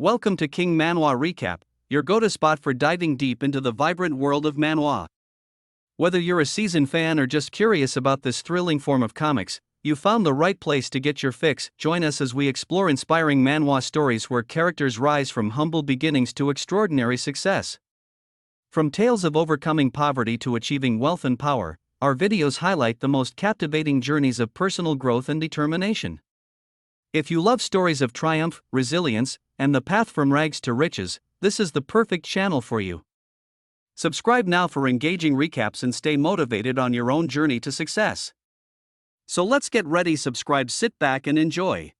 Welcome to King Manhwa Recap, your go-to spot for diving deep into the vibrant world of manhwa. Whether you're a seasoned fan or just curious about this thrilling form of comics, you found the right place to get your fix. Join us as we explore inspiring manhwa stories where characters rise from humble beginnings to extraordinary success. From tales of overcoming poverty to achieving wealth and power, our videos highlight the most captivating journeys of personal growth and determination. If you love stories of triumph, resilience, and the path from rags to riches, this is the perfect channel for you. Subscribe now for engaging recaps and stay motivated on your own journey to success. So let's get ready, subscribe, sit back and enjoy.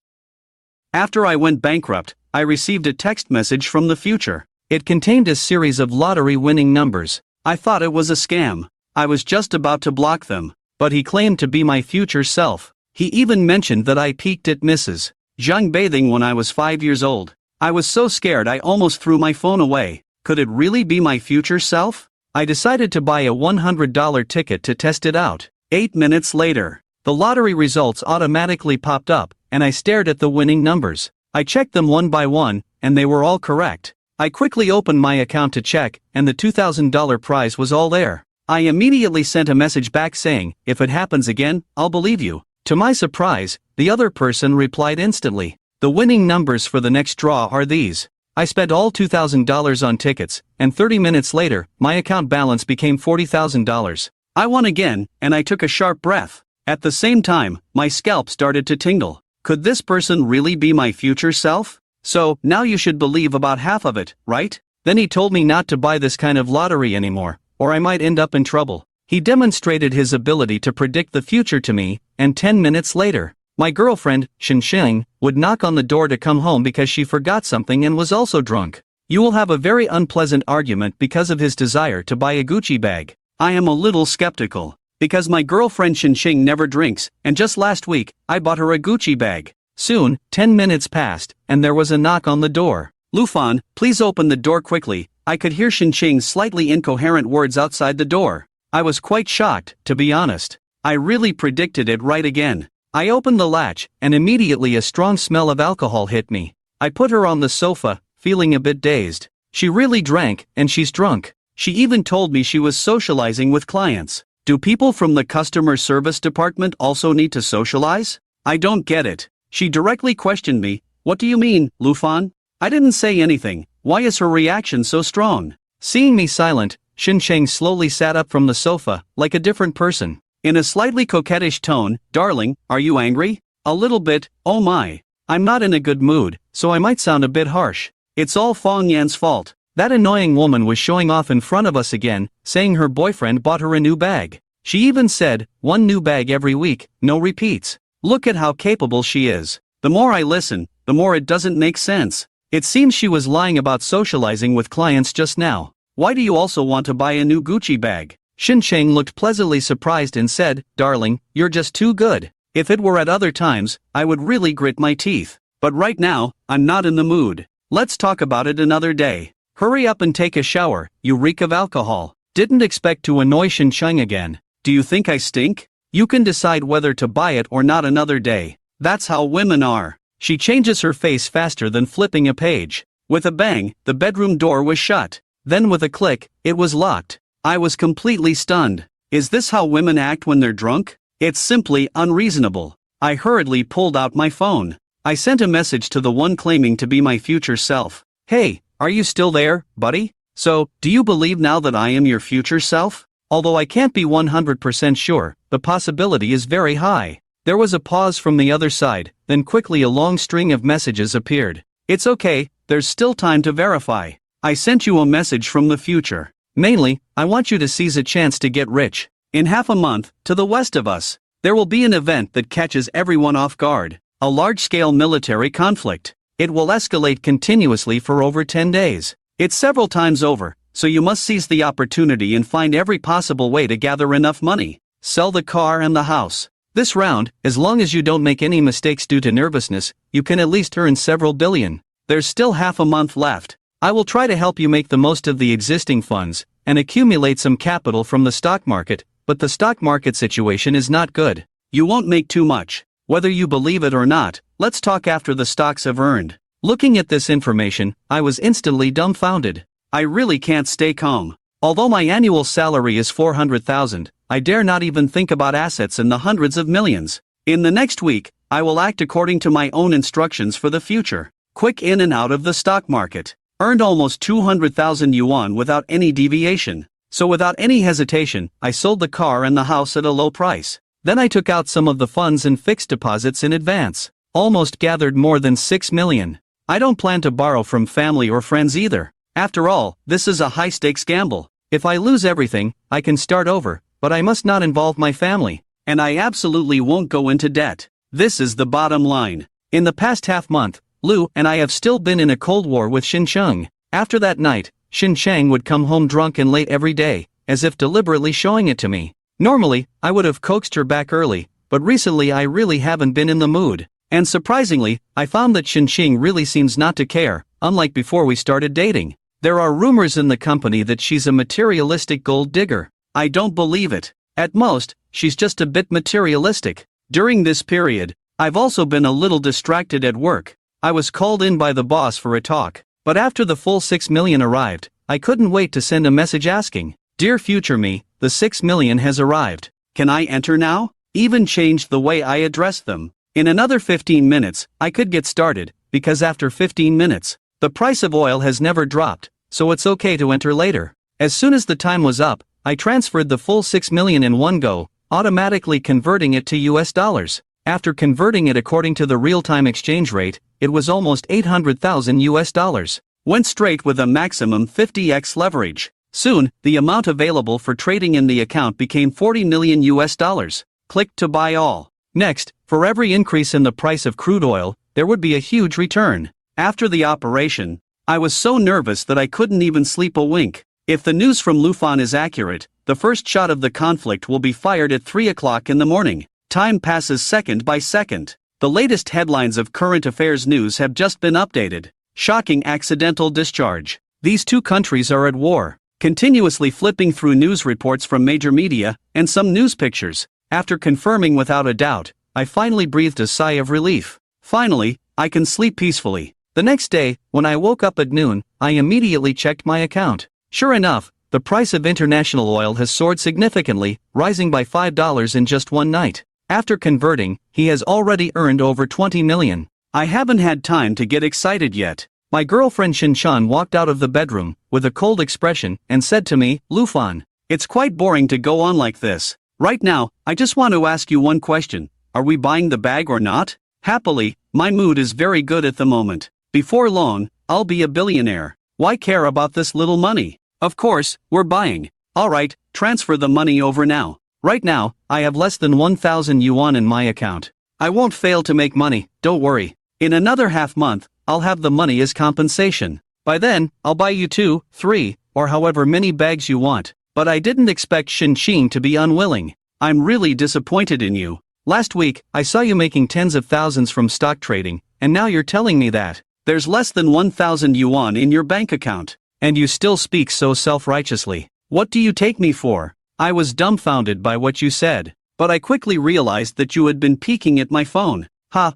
After I went bankrupt, I received a text message from the future. It contained a series of lottery winning numbers. I thought it was a scam. I was just about to block them, but he claimed to be my future self. He even mentioned that I peaked at Mrs. Zhang bathing when I was 5 years old. I was so scared I almost threw my phone away. Could it really be my future self? I decided to buy a $100 ticket to test it out. 8 minutes later, the lottery results automatically popped up, and I stared at the winning numbers. I checked them one by one, and they were all correct. I quickly opened my account to check, and the $2,000 prize was all there. I immediately sent a message back saying, "If it happens again, I'll believe you." To my surprise, the other person replied instantly. The winning numbers for the next draw are these. I spent all $2,000 on tickets, and 30 minutes later, my account balance became $40,000. I won again, and I took a sharp breath. At the same time, my scalp started to tingle. Could this person really be my future self? So, now you should believe about half of it, right? Then he told me not to buy this kind of lottery anymore, or I might end up in trouble. He demonstrated his ability to predict the future to me, and 10 minutes later, my girlfriend, Shinsheng, would knock on the door to come home because she forgot something and was also drunk. You will have a very unpleasant argument because of his desire to buy a Gucci bag. I am a little skeptical, because my girlfriend Shinsheng never drinks, and just last week, I bought her a Gucci bag. Soon, 10 minutes passed, and there was a knock on the door. "Lufan, please open the door quickly." I could hear Shinsheng's slightly incoherent words outside the door. I was quite shocked, to be honest. I really predicted it right again. I opened the latch, and immediately a strong smell of alcohol hit me. I put her on the sofa, feeling a bit dazed. She really drank, and she's drunk. She even told me she was socializing with clients. Do people from the customer service department also need to socialize? I don't get it. She directly questioned me. "What do you mean, Lufan?" I didn't say anything. Why is her reaction so strong? Seeing me silent, Shinsheng slowly sat up from the sofa, like a different person. In a slightly coquettish tone, "Darling, are you angry?" "A little bit, oh my. I'm not in a good mood, so I might sound a bit harsh. It's all Fong Yan's fault. That annoying woman was showing off in front of us again, saying her boyfriend bought her a new bag. She even said, 1 new bag every week, no repeats. Look at how capable she is." The more I listen, the more it doesn't make sense. It seems she was lying about socializing with clients just now. Why do you also want to buy a new Gucci bag? Shinsheng looked pleasantly surprised and said, "Darling, you're just too good. If it were at other times, I would really grit my teeth. But right now, I'm not in the mood. Let's talk about it another day. Hurry up and take a shower, you reek of alcohol." Didn't expect to annoy Shinsheng again. Do you think I stink? You can decide whether to buy it or not another day. That's how women are. She changes her face faster than flipping a page. With a bang, the bedroom door was shut. Then with a click, it was locked. I was completely stunned. Is this how women act when they're drunk? It's simply unreasonable. I hurriedly pulled out my phone. I sent a message to the one claiming to be my future self. "Hey, are you still there, buddy? So, do you believe now that I am your future self?" Although I can't be 100% sure, the possibility is very high. There was a pause from the other side, then quickly a long string of messages appeared. "It's okay, there's still time to verify. I sent you a message from the future. Mainly, I want you to seize a chance to get rich. In half a month, to the west of us, there will be an event that catches everyone off guard. A large-scale military conflict. It will escalate continuously for over 10 days. It's several times over, so you must seize the opportunity and find every possible way to gather enough money. Sell the car and the house. This round, as long as you don't make any mistakes due to nervousness, you can at least earn several billion. There's still half a month left. I will try to help you make the most of the existing funds, and accumulate some capital from the stock market, but the stock market situation is not good. You won't make too much. Whether you believe it or not, let's talk after the stocks have earned. Looking at this information, I was instantly dumbfounded. I really can't stay calm. Although my annual salary is 400,000, I dare not even think about assets in the hundreds of millions. In the next week, I will act according to my own instructions for the future. Quick in and out of the stock market. Earned almost 200,000 yuan without any deviation. So without any hesitation, I sold the car and the house at a low price. Then I took out some of the funds and fixed deposits in advance. Almost gathered more than 6 million. I don't plan to borrow from family or friends either. After all, this is a high-stakes gamble. If I lose everything, I can start over, but I must not involve my family. And I absolutely won't go into debt. This is the bottom line. In the past half-month, Lu and I have still been in a cold war with Xincheng. After that night, Xincheng would come home drunk and late every day, as if deliberately showing it to me. Normally, I would have coaxed her back early, but recently I really haven't been in the mood. And surprisingly, I found that Xincheng really seems not to care, unlike before we started dating. There are rumors in the company that she's a materialistic gold digger. I don't believe it. At most, she's just a bit materialistic. During this period, I've also been a little distracted at work. I was called in by the boss for a talk, but after the full 6 million arrived, I couldn't wait to send a message asking, "Dear future me, the 6 million has arrived. Can I enter now?" Even changed the way I address them. In another 15 minutes, I could get started, because after 15 minutes, the price of oil has never dropped, so it's okay to enter later. As soon as the time was up, I transferred the full 6 million in one go, automatically converting it to US dollars. After converting it according to the real-time exchange rate, it was almost 800,000 US dollars. Went straight with a maximum 50x leverage. Soon, the amount available for trading in the account became 40 million US dollars. Clicked to buy all. Next, for every increase in the price of crude oil, there would be a huge return. After the operation, I was so nervous that I couldn't even sleep a wink. If the news from Lufan is accurate, the first shot of the conflict will be fired at 3 o'clock in the morning. Time passes second by second. The latest headlines of current affairs news have just been updated. Shocking accidental discharge. These two countries are at war. Continuously flipping through news reports from major media, and some news pictures. After confirming without a doubt, I finally breathed a sigh of relief. Finally, I can sleep peacefully. The next day, when I woke up at noon, I immediately checked my account. Sure enough, the price of international oil has soared significantly, rising by $5 in just one night. After converting, he has already earned over 20 million. I haven't had time to get excited yet. My girlfriend Shinshan walked out of the bedroom, with a cold expression, and said to me, "Lufan, it's quite boring to go on like this. Right now, I just want to ask you one question. Are we buying the bag or not?" Happily, my mood is very good at the moment. Before long, I'll be a billionaire. Why care about this little money? Of course, we're buying. Alright, transfer the money over now. Right now, I have less than 1,000 yuan in my account. I won't fail to make money, don't worry. In another half month, I'll have the money as compensation. By then, I'll buy you 2, 3, or however many bags you want. But I didn't expect Xinqing to be unwilling. I'm really disappointed in you. Last week, I saw you making tens of thousands from stock trading, and now you're telling me that there's less than 1,000 yuan in your bank account. And you still speak so self-righteously. What do you take me for? I was dumbfounded by what you said. But I quickly realized that you had been peeking at my phone.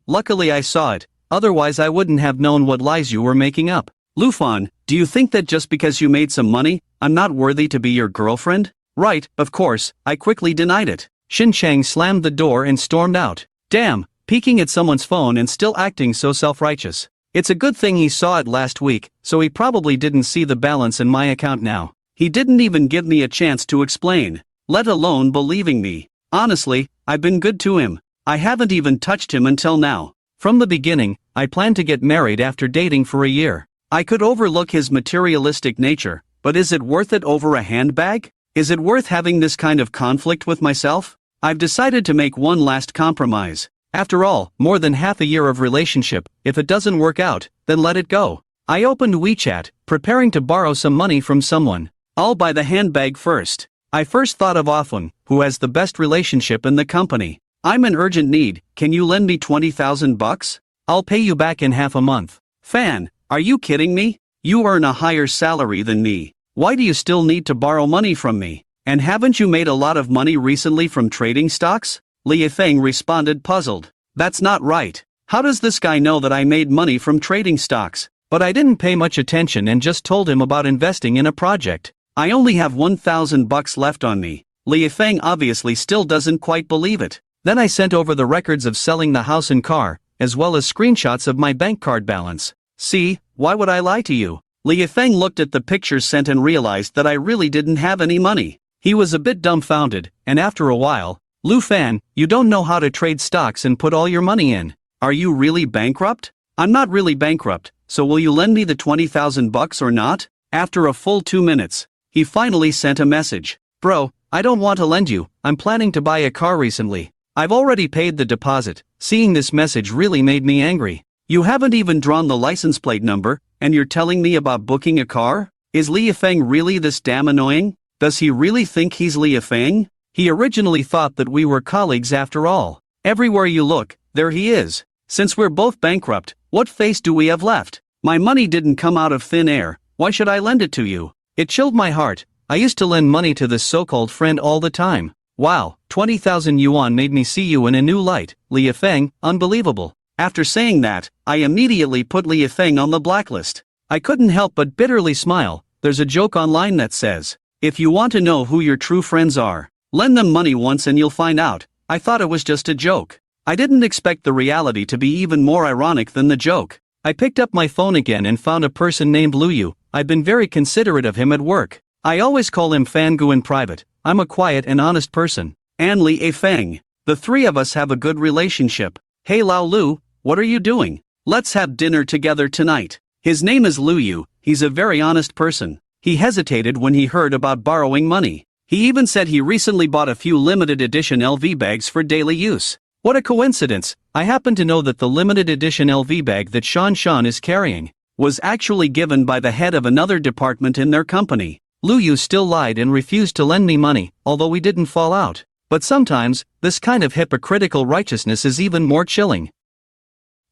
Luckily I saw it, otherwise I wouldn't have known what lies you were making up. Lufan, do you think that just because you made some money, I'm not worthy to be your girlfriend? Right, of course, I quickly denied it. Xincheng slammed the door and stormed out. Damn, peeking at someone's phone and still acting so self-righteous. It's a good thing he saw it last week, so he probably didn't see the balance in my account now. He didn't even give me a chance to explain, let alone believing me. Honestly, I've been good to him. I haven't even touched him until now. From the beginning, I planned to get married after dating for a year. I could overlook his materialistic nature, but is it worth it over a handbag? Is it worth having this kind of conflict with myself? I've decided to make one last compromise. After all, more than half a year of relationship, if it doesn't work out, then let it go. I opened WeChat, preparing to borrow some money from someone. I'll buy the handbag first. I first thought of Afun, who has the best relationship in the company. I'm in urgent need, can you lend me 20,000 bucks? I'll pay you back in half a month. Fan, are you kidding me? You earn a higher salary than me. Why do you still need to borrow money from me? And haven't you made a lot of money recently from trading stocks? Li Yifeng responded puzzled. That's not right. How does this guy know that I made money from trading stocks? But I didn't pay much attention and just told him about investing in a project. I only have 1,000 bucks left on me. Li Feng obviously still doesn't quite believe it. Then I sent over the records of selling the house and car, as well as screenshots of my bank card balance. See, why would I lie to you? Li Feng looked at the pictures sent and realized that I really didn't have any money. He was a bit dumbfounded, and after a while, Lu Fan, you don't know how to trade stocks and put all your money in. Are you really bankrupt? I'm not really bankrupt, so will you lend me the 20,000 bucks or not? After a full 2 minutes, he finally sent a message. Bro, I don't want to lend you, I'm planning to buy a car recently. I've already paid the deposit. Seeing this message really made me angry. You haven't even drawn the license plate number, and you're telling me about booking a car? Is Li Feng really this damn annoying? Does he really think he's Li Feng? He originally thought that we were colleagues after all. Everywhere you look, there he is. Since we're both bankrupt, what face do we have left? My money didn't come out of thin air, why should I lend it to you? It chilled my heart. I used to lend money to this so-called friend all the time. Wow, 20,000 yuan made me see you in a new light, Li Feng, unbelievable. After saying that, I immediately put Li Feng on the blacklist. I couldn't help but bitterly smile. There's a joke online that says, if you want to know who your true friends are, lend them money once and you'll find out. I thought it was just a joke. I didn't expect the reality to be even more ironic than the joke. I picked up my phone again and found a person named Luyu. I've been very considerate of him at work. I always call him Fangu in private. I'm a quiet and honest person. And Li Feng. The three of us have a good relationship. Hey Lao Lu, what are you doing? Let's have dinner together tonight. His name is Luyu. He's a very honest person. He hesitated when he heard about borrowing money. He even said he recently bought a few limited edition LV bags for daily use. What a coincidence. I happen to know that the limited edition LV bag that Shan is carrying was actually given by the head of another department in their company. Luyu still lied and refused to lend me money, although we didn't fall out. But sometimes, this kind of hypocritical righteousness is even more chilling.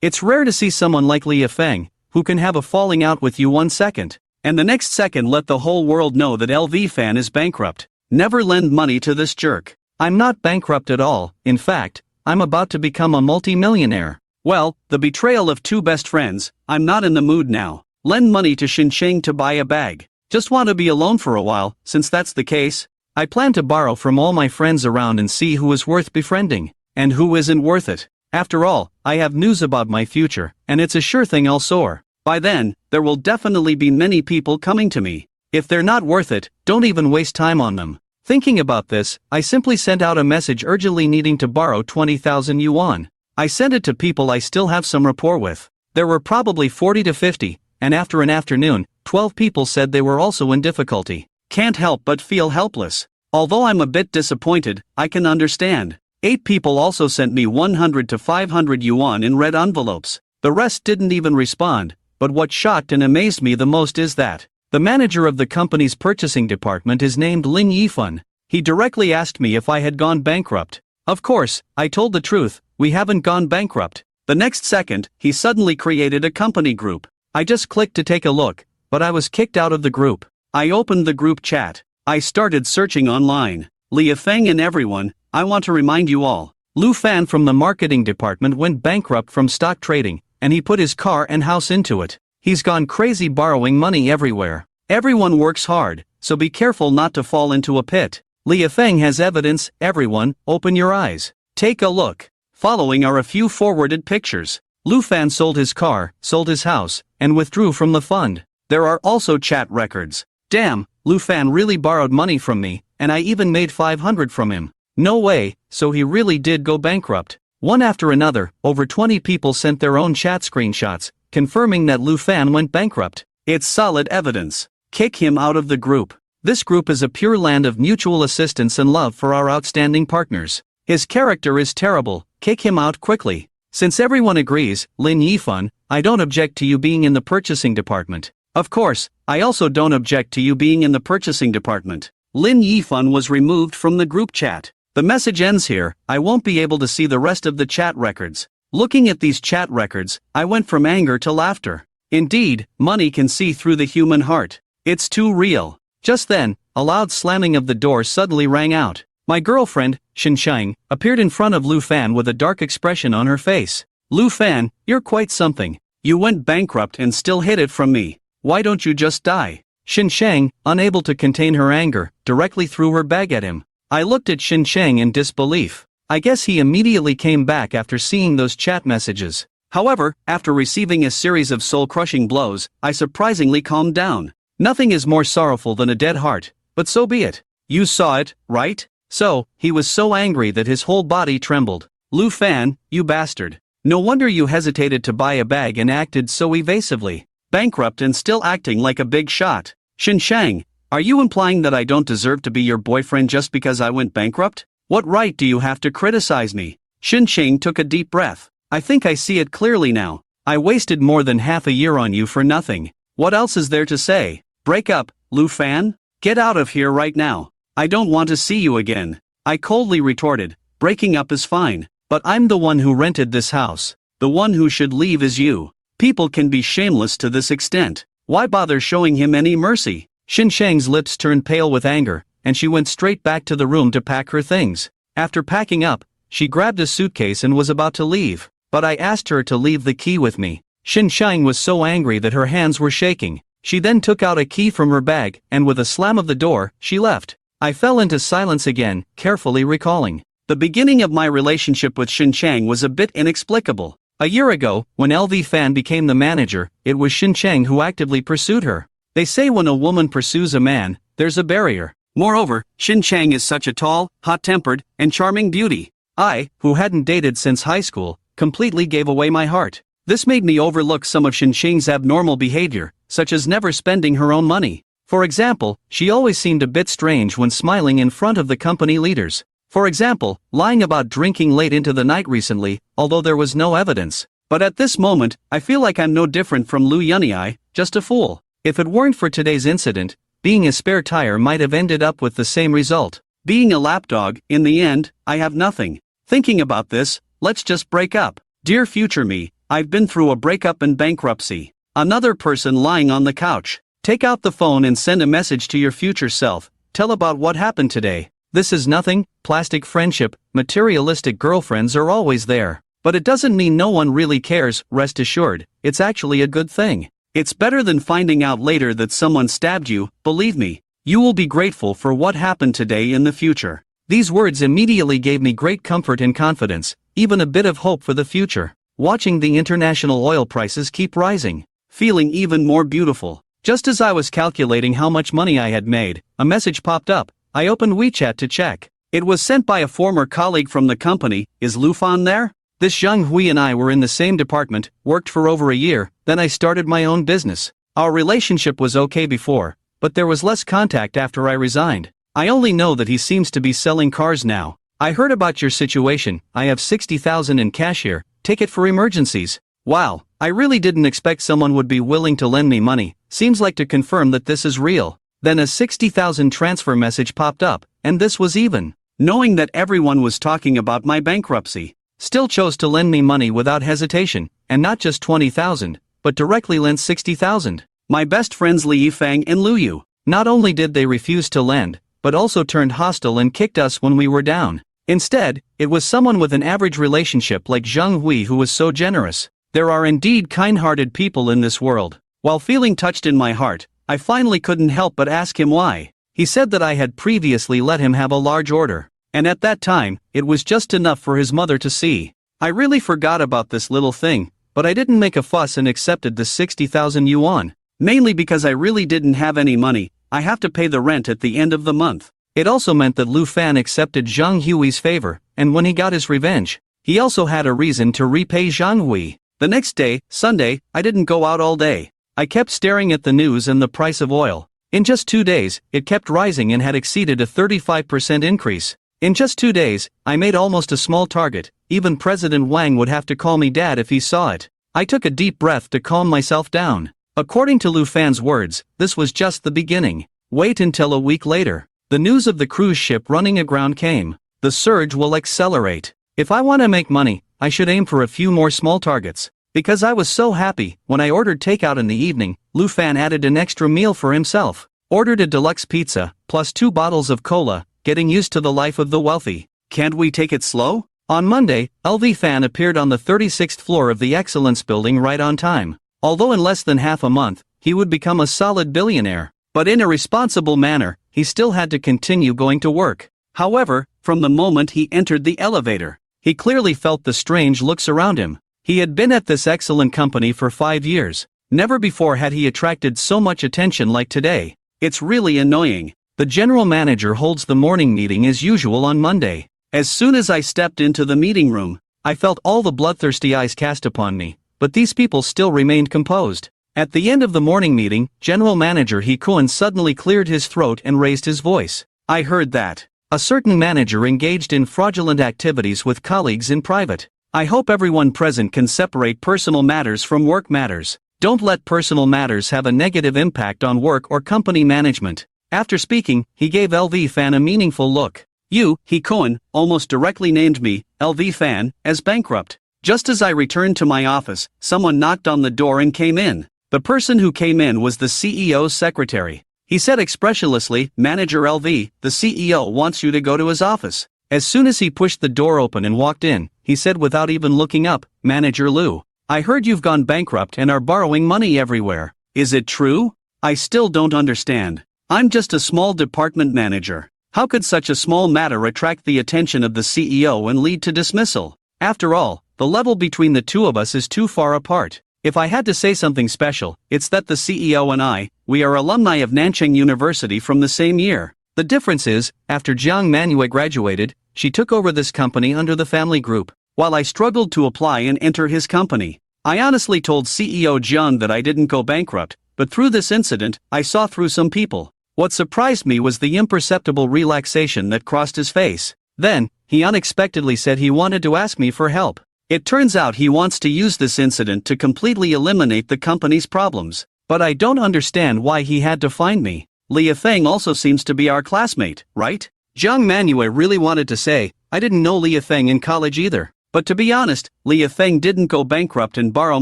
It's rare to see someone like Li Feng, who can have a falling out with you 1 second, and the next second let the whole world know that LV Fan is bankrupt. Never lend money to this jerk. I'm not bankrupt at all, in fact, I'm about to become a multi-millionaire. Well, the betrayal of two best friends, I'm not in the mood now. Lend money to Xincheng to buy a bag. Just want to be alone for a while, since that's the case. I plan to borrow from all my friends around and see who is worth befriending, and who isn't worth it. After all, I have news about my future, and it's a sure thing I'll soar. By then, there will definitely be many people coming to me. If they're not worth it, don't even waste time on them. Thinking about this, I simply sent out a message urgently needing to borrow 20,000 yuan. I sent it to people I still have some rapport with. There were probably 40 to 50, and after an afternoon, 12 people said they were also in difficulty. Can't help but feel helpless. Although I'm a bit disappointed, I can understand. 8 people also sent me 100 to 500 yuan in red envelopes. The rest didn't even respond, but what shocked and amazed me the most is that the manager of the company's purchasing department is named Lin Yifan. He directly asked me if I had gone bankrupt. Of course, I told the truth, we haven't gone bankrupt. The next second, he suddenly created a company group. I just clicked to take a look, but I was kicked out of the group. I opened the group chat. I started searching online. Li Feng and everyone, I want to remind you all. Lu Fan from the marketing department went bankrupt from stock trading, and he put his car and house into it. He's gone crazy borrowing money everywhere. Everyone works hard, so be careful not to fall into a pit. Li Feng has evidence. Everyone, open your eyes. Take a look. Following are a few forwarded pictures. Lu Fan sold his car, sold his house, and withdrew from the fund. There are also chat records. Damn, Lu Fan really borrowed money from me, and I even made 500 from him. No way, so he really did go bankrupt. One after another, over 20 people sent their own chat screenshots, confirming that Lu Fan went bankrupt. It's solid evidence. Kick him out of the group. This group is a pure land of mutual assistance and love for our outstanding partners. His character is terrible, kick him out quickly. Since everyone agrees, Lin Yifan, I don't object to you being in the purchasing department. Of course, I also don't object to you being in the purchasing department. Lin Yifan was removed from the group chat. The message ends here. I won't be able to see the rest of the chat records. Looking at these chat records, I went from anger to laughter. Indeed, money can see through the human heart. It's too real. Just then, a loud slamming of the door suddenly rang out. My girlfriend, Xincheng, appeared in front of Lu Fan with a dark expression on her face. Lu Fan, you're quite something. You went bankrupt and still hid it from me. Why don't you just die? Xin Shang, unable to contain her anger, directly threw her bag at him. I looked at Xin Shang in disbelief. I guess he immediately came back after seeing those chat messages. However, after receiving a series of soul-crushing blows, I surprisingly calmed down. Nothing is more sorrowful than a dead heart, but so be it. You saw it, right? So, he was so angry that his whole body trembled. Lu Fan, you bastard. No wonder you hesitated to buy a bag and acted so evasively. Bankrupt and still acting like a big shot. Xin Shang, are you implying that I don't deserve to be your boyfriend just because I went bankrupt? What right do you have to criticize me? Xin Shang took a deep breath. I think I see it clearly now. I wasted more than half a year on you for nothing. What else is there to say? Break up, Lu Fan? Get out of here right now. I don't want to see you again. I coldly retorted, breaking up is fine, but I'm the one who rented this house. The one who should leave is you. People can be shameless to this extent. Why bother showing him any mercy? Xin Shang's lips turned pale with anger, and she went straight back to the room to pack her things. After packing up, she grabbed a suitcase and was about to leave, but I asked her to leave the key with me. Xin Shang was so angry that her hands were shaking. She then took out a key from her bag, and with a slam of the door, she left. I fell into silence again, carefully recalling. The beginning of my relationship with Xin Shang was a bit inexplicable. A year ago, when LV Fan became the manager, it was Xin Shang who actively pursued her. They say when a woman pursues a man, there's a barrier. Moreover, Xin Shang is such a tall, hot-tempered, and charming beauty. I, who hadn't dated since high school, completely gave away my heart. This made me overlook some of Xin Shang's abnormal behavior, such as never spending her own money. For example, she always seemed a bit strange when smiling in front of the company leaders. For example, lying about drinking late into the night recently, although there was no evidence. But at this moment, I feel like I'm no different from Lu Yunyi, just a fool. If it weren't for today's incident, being a spare tire might have ended up with the same result. Being a lapdog, in the end, I have nothing. Thinking about this, let's just break up. Dear future me, I've been through a breakup and bankruptcy. Another person lying on the couch. Take out the phone and send a message to your future self. Tell about what happened today. This is nothing. Plastic friendship, materialistic girlfriends are always there. But it doesn't mean no one really cares, rest assured. It's actually a good thing. It's better than finding out later that someone stabbed you, believe me. You will be grateful for what happened today in the future. These words immediately gave me great comfort and confidence, even a bit of hope for the future. Watching the international oil prices keep rising. Feeling even more beautiful. Just as I was calculating how much money I had made, a message popped up. I opened WeChat to check. It was sent by a former colleague from the company. Is Lu Fan there? This Zhang Hui and I were in the same department, worked for over a year, then I started my own business. Our relationship was okay before, but there was less contact after I resigned. I only know that he seems to be selling cars now. I heard about your situation. I have 60,000 in cash here. Take it for emergencies. Wow, I really didn't expect someone would be willing to lend me money. Seems like to confirm that this is real. Then a 60,000 transfer message popped up, and this was even. Knowing that everyone was talking about my bankruptcy, still chose to lend me money without hesitation, and not just 20,000, but directly lent 60,000. My best friends Li Yifang and Lu Yu. Not only did they refuse to lend, but also turned hostile and kicked us when we were down. Instead, it was someone with an average relationship like Zhang Hui who was so generous. There are indeed kind-hearted people in this world. While feeling touched in my heart, I finally couldn't help but ask him why. He said that I had previously let him have a large order, and at that time, it was just enough for his mother to see. I really forgot about this little thing, but I didn't make a fuss and accepted the 60,000 yuan. Mainly because I really didn't have any money. I have to pay the rent at the end of the month. It also meant that Lu Fan accepted Zhang Hui's favor, and when he got his revenge, he also had a reason to repay Zhang Hui. The next day, Sunday, I didn't go out all day. I kept staring at the news and the price of oil. In just 2 days, it kept rising and had exceeded a 35% increase. In just 2 days, I made almost a small target. Even President Wang would have to call me dad if he saw it. I took a deep breath to calm myself down. According to Lu Fan's words, this was just the beginning. Wait until a week later. The news of the cruise ship running aground came. The surge will accelerate. If I want to make money, I should aim for a few more small targets. Because I was so happy, when I ordered takeout in the evening, Lu Fan added an extra meal for himself. Ordered a deluxe pizza, plus 2 bottles of cola, getting used to the life of the wealthy. Can't we take it slow? On Monday, LV Fan appeared on the 36th floor of the Excellence building right on time. Although in less than half a month, he would become a solid billionaire. But in a responsible manner, he still had to continue going to work. However, from the moment he entered the elevator, he clearly felt the strange looks around him. He had been at this excellent company for 5 years. Never before had he attracted so much attention like today. It's really annoying. The general manager holds the morning meeting as usual on Monday. As soon as I stepped into the meeting room, I felt all the bloodthirsty eyes cast upon me, but these people still remained composed. At the end of the morning meeting, General Manager Hee-kun suddenly cleared his throat and raised his voice. I heard that a certain manager engaged in fraudulent activities with colleagues in private. I hope everyone present can separate personal matters from work matters. Don't let personal matters have a negative impact on work or company management. After speaking, he gave LV Fan a meaningful look. You, Hee-kun, almost directly named me, LV Fan, as bankrupt. Just as I returned to my office, someone knocked on the door and came in. The person who came in was the CEO's secretary. He said expressionlessly, Manager LV, the CEO wants you to go to his office. As soon as he pushed the door open and walked in, he said without even looking up, Manager Liu, I heard you've gone bankrupt and are borrowing money everywhere. Is it true? I still don't understand. I'm just a small department manager. How could such a small matter attract the attention of the CEO and lead to dismissal? After all, the level between the two of us is too far apart. If I had to say something special, it's that the CEO and we are alumni of Nanchang University from the same year. The difference is, after Jiang Manhwa graduated, she took over this company under the family group, while I struggled to apply and enter his company. I honestly told CEO Jiang that I didn't go bankrupt, but through this incident, I saw through some people. What surprised me was the imperceptible relaxation that crossed his face. Then, he unexpectedly said he wanted to ask me for help. It turns out he wants to use this incident to completely eliminate the company's problems. But I don't understand why he had to find me. Li Yifeng also seems to be our classmate, right? Jiang Manhwa really wanted to say, I didn't know Li Yifeng in college either. But to be honest, Li Yifeng didn't go bankrupt and borrow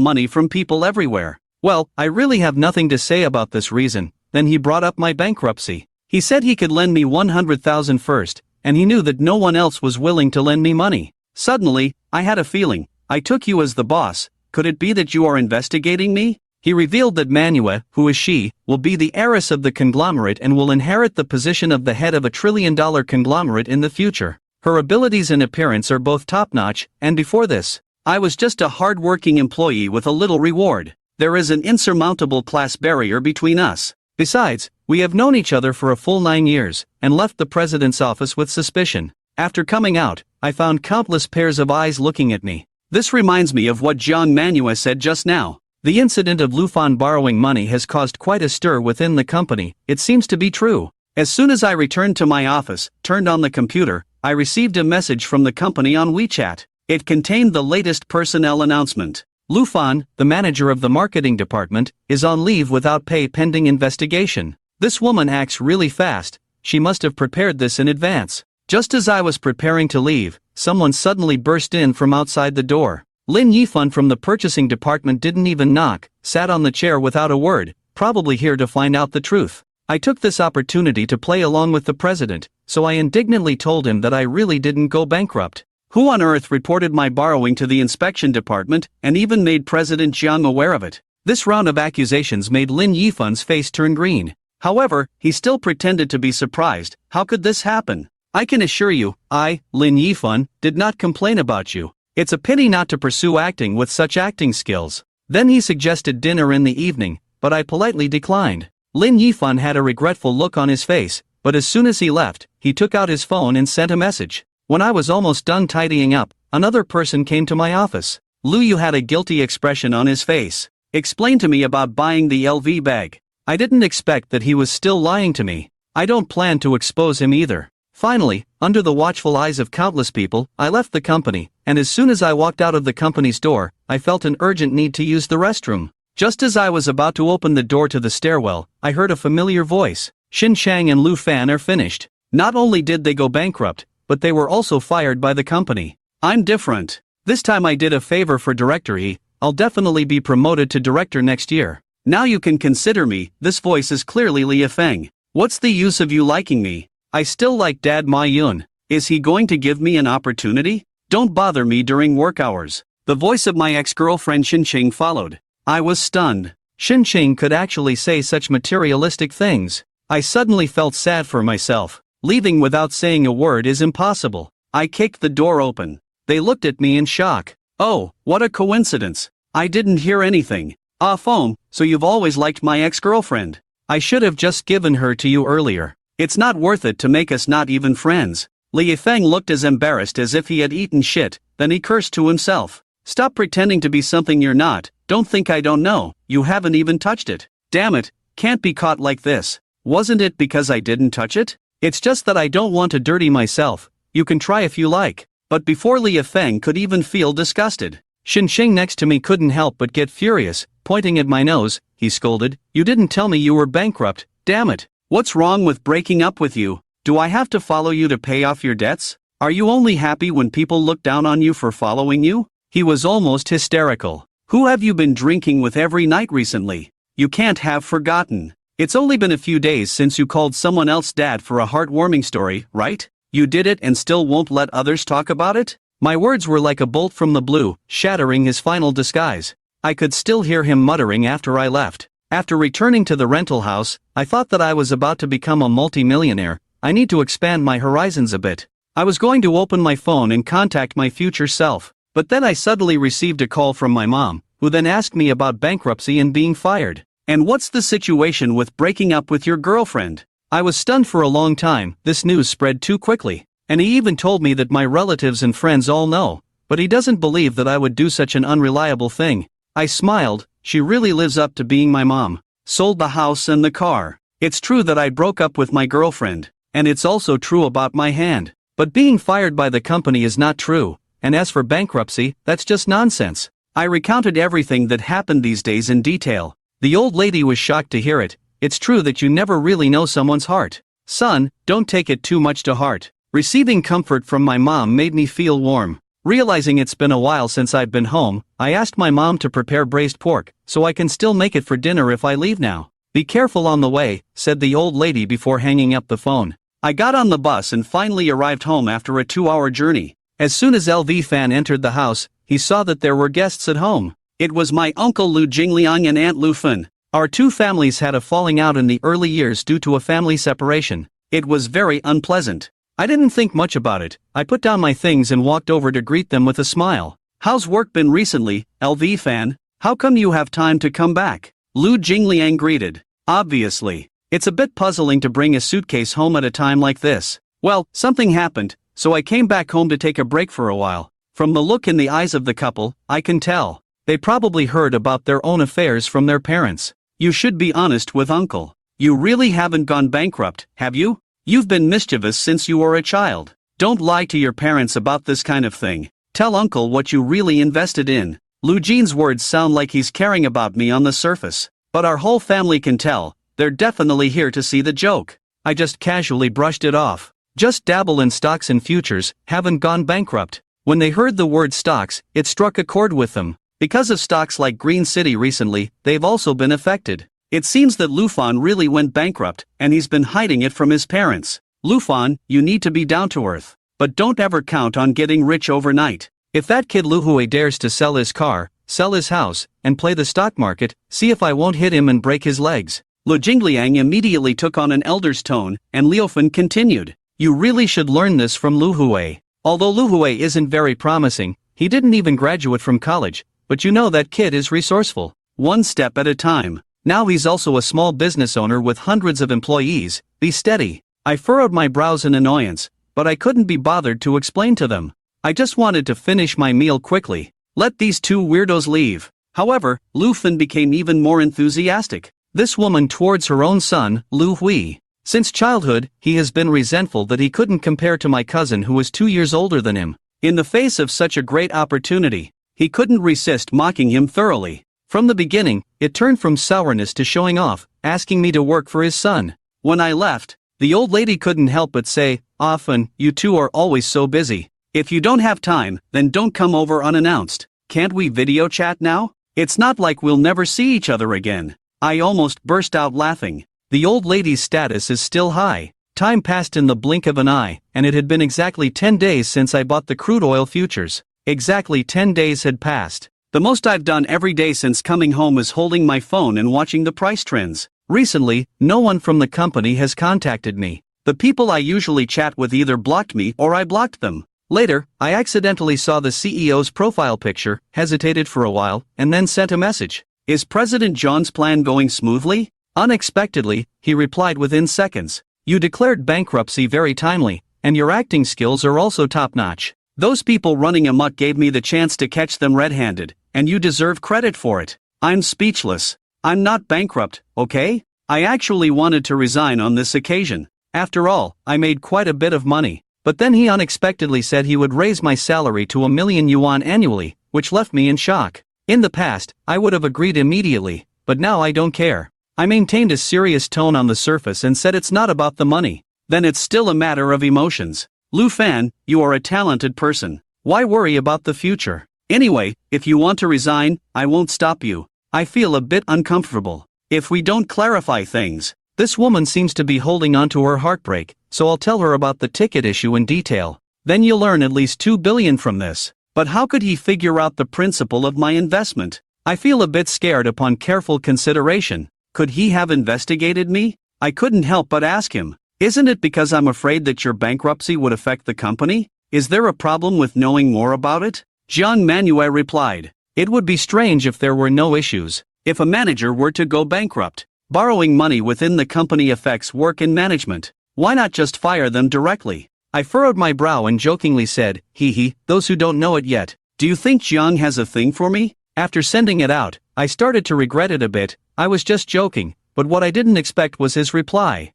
money from people everywhere. Well, I really have nothing to say about this reason. Then he brought up my bankruptcy. He said he could lend me 100,000 first, and he knew that no one else was willing to lend me money. Suddenly, I had a feeling. I took you as the boss. Could it be that you are investigating me? He revealed that Manhwa, who is she, will be the heiress of the conglomerate and will inherit the position of the head of a trillion-dollar conglomerate in the future. Her abilities and appearance are both top-notch, and before this, I was just a hard-working employee with a little reward. There is an insurmountable class barrier between us. Besides, we have known each other for a full 9 years, and left the president's office with suspicion. After coming out, I found countless pairs of eyes looking at me. This reminds me of what Jiang Manhwa said just now. The incident of Lufan borrowing money has caused quite a stir within the company. It seems to be true. As soon as I returned to my office, turned on the computer, I received a message from the company on WeChat. It contained the latest personnel announcement. Lufan, the manager of the marketing department, is on leave without pay pending investigation. This woman acts really fast. She must have prepared this in advance. Just as I was preparing to leave, someone suddenly burst in from outside the door. Lin Yifan from the purchasing department didn't even knock, sat on the chair without a word, probably here to find out the truth. I took this opportunity to play along with the president, so I indignantly told him that I really didn't go bankrupt. Who on earth reported my borrowing to the inspection department, and even made President Jiang aware of it? This round of accusations made Lin Yifan's face turn green. However, he still pretended to be surprised. How could this happen? I can assure you, I, Lin Yifan, did not complain about you. It's a pity not to pursue acting with such acting skills. Then he suggested dinner in the evening, but I politely declined. Lin Yifan had a regretful look on his face, but as soon as he left, he took out his phone and sent a message. When I was almost done tidying up, another person came to my office. Liu Yu had a guilty expression on his face. Explained to me about buying the LV bag. I didn't expect that he was still lying to me. I don't plan to expose him either. Finally, under the watchful eyes of countless people, I left the company, and as soon as I walked out of the company's door, I felt an urgent need to use the restroom. Just as I was about to open the door to the stairwell, I heard a familiar voice. Xin Chang and Lu Fan are finished. Not only did they go bankrupt, but they were also fired by the company. I'm different. This time I did a favor for Director E. I'll definitely be promoted to director next year. Now you can consider me. This voice is clearly Li Yifeng. What's the use of you liking me? I still like Dad Ma Yun. Is he going to give me an opportunity? Don't bother me during work hours. The voice of my ex-girlfriend Shinching followed. I was stunned. Shinching could actually say such materialistic things. I suddenly felt sad for myself. Leaving without saying a word is impossible. I kicked the door open. They looked at me in shock. Oh, what a coincidence. I didn't hear anything. Ah, phone, so you've always liked my ex-girlfriend. I should have just given her to you earlier. It's not worth it to make us not even friends. Li Feng looked as embarrassed as if he had eaten shit, then he cursed to himself. Stop pretending to be something you're not. Don't think I don't know. You haven't even touched it. Damn it, can't be caught like this. Wasn't it because I didn't touch it? It's just that I don't want to dirty myself. You can try if you like. But before Li Feng could even feel disgusted, Shinching next to me couldn't help but get furious. Pointing at my nose, he scolded, "You didn't tell me you were bankrupt, damn it. What's wrong with breaking up with you? Do I have to follow you to pay off your debts? Are you only happy when people look down on you for following you?" He was almost hysterical. "Who have you been drinking with every night recently? You can't have forgotten. It's only been a few days since you called someone else dad for a heartwarming story, right? You did it and still won't let others talk about it?" My words were like a bolt from the blue, shattering his final disguise. I could still hear him muttering after I left. After returning to the rental house, I thought that I was about to become a multi-millionaire. I need to expand my horizons a bit. I was going to open my phone and contact my future self, but then I suddenly received a call from my mom, who then asked me about bankruptcy and being fired. "And what's the situation with breaking up with your girlfriend?" I was stunned for a long time. This news spread too quickly. And he even told me that my relatives and friends all know, but he doesn't believe that I would do such an unreliable thing. I smiled. She really lives up to being my mom. Sold the house and the car. It's true that I broke up with my girlfriend, and it's also true about my hand. But being fired by the company is not true, and as for bankruptcy, that's just nonsense. I recounted everything that happened these days in detail. The old lady was shocked to hear it. It's true that you never really know someone's heart. Son, don't take it too much to heart. Receiving comfort from my mom made me feel warm. Realizing it's been a while since I've been home, I asked my mom to prepare braised pork, so I can still make it for dinner if I leave now. "Be careful on the way," said the old lady before hanging up the phone. I got on the bus and finally arrived home after a 2-hour journey. As soon as LV Fan entered the house, he saw that there were guests at home. It was my uncle Lu Jingliang and Aunt Lu Fen. Our two families had a falling out in the early years due to a family separation. It was very unpleasant. I didn't think much about it. I put down my things and walked over to greet them with a smile. "How's work been recently, LV Fan? How come you have time to come back?" Lu Jingliang greeted. "Obviously. It's a bit puzzling to bring a suitcase home at a time like this. Well, something happened, so I came back home to take a break for a while." From the look in the eyes of the couple, I can tell. They probably heard about their own affairs from their parents. "You should be honest with Uncle. You really haven't gone bankrupt, have you? You've been mischievous since you were a child. Don't lie to your parents about this kind of thing. Tell Uncle what you really invested in." Lu Jin's words sound like he's caring about me on the surface, but our whole family can tell. They're definitely here to see the joke. I just casually brushed it off. Just dabble in stocks and futures, haven't gone bankrupt. When they heard the word stocks, it struck a chord with them. Because of stocks like Green City recently, they've also been affected. It seems that Lufan really went bankrupt, and he's been hiding it from his parents. "Lufan, you need to be down to earth. But don't ever count on getting rich overnight. If that kid Lu Hui dares to sell his car, sell his house, and play the stock market, see if I won't hit him and break his legs." Lu Jingliang immediately took on an elder's tone, and Liufan continued. "You really should learn this from Lu Hui. Although Lu Hui isn't very promising, he didn't even graduate from college, but you know that kid is resourceful. One step at a time. Now he's also a small business owner with hundreds of employees. Be steady." I furrowed my brows in annoyance, but I couldn't be bothered to explain to them. I just wanted to finish my meal quickly. Let these two weirdos leave. However, Lu Fen became even more enthusiastic. This woman towards her own son, Lu Hui. Since childhood, he has been resentful that he couldn't compare to my cousin who was 2 years older than him. In the face of such a great opportunity, he couldn't resist mocking him thoroughly. From the beginning, it turned from sourness to showing off, asking me to work for his son. When I left, the old lady couldn't help but say, "Often, you two are always so busy. If you don't have time, then don't come over unannounced. Can't we video chat now? It's not like we'll never see each other again." I almost burst out laughing. The old lady's status is still high. Time passed in the blink of an eye, and it had been exactly 10 days since I bought the crude oil futures. Exactly 10 days had passed. The most I've done every day since coming home is holding my phone and watching the price trends. Recently, no one from the company has contacted me. The people I usually chat with either blocked me or I blocked them. Later, I accidentally saw the CEO's profile picture, hesitated for a while, and then sent a message. Is President John's plan going smoothly? Unexpectedly, he replied within seconds. You declared bankruptcy very timely, and your acting skills are also top-notch. Those people running amok gave me the chance to catch them red-handed, and you deserve credit for it. I'm speechless. I'm not bankrupt, okay? I actually wanted to resign on this occasion. After all, I made quite a bit of money. But then he unexpectedly said he would raise my salary to 1,000,000 yuan annually, which left me in shock. In the past, I would have agreed immediately, but now I don't care. I maintained a serious tone on the surface and said it's not about the money. Then it's still a matter of emotions. Lu Fan, you are a talented person. Why worry about the future? Anyway, if you want to resign, I won't stop you. I feel a bit uncomfortable. If we don't clarify things, this woman seems to be holding on to her heartbreak, so I'll tell her about the ticket issue in detail. Then you'll earn at least 2 billion from this. But how could he figure out the principle of my investment? I feel a bit scared upon careful consideration. Could he have investigated me? I couldn't help but ask him. Isn't it because I'm afraid that your bankruptcy would affect the company? Is there a problem with knowing more about it? Jiang Manhwa replied. It would be strange if there were no issues. If a manager were to go bankrupt, borrowing money within the company affects work and management. Why not just fire them directly? I furrowed my brow and jokingly said, hee, those who don't know it yet. Do you think Jiang has a thing for me? After sending it out, I started to regret it a bit. I was just joking, but what I didn't expect was his reply.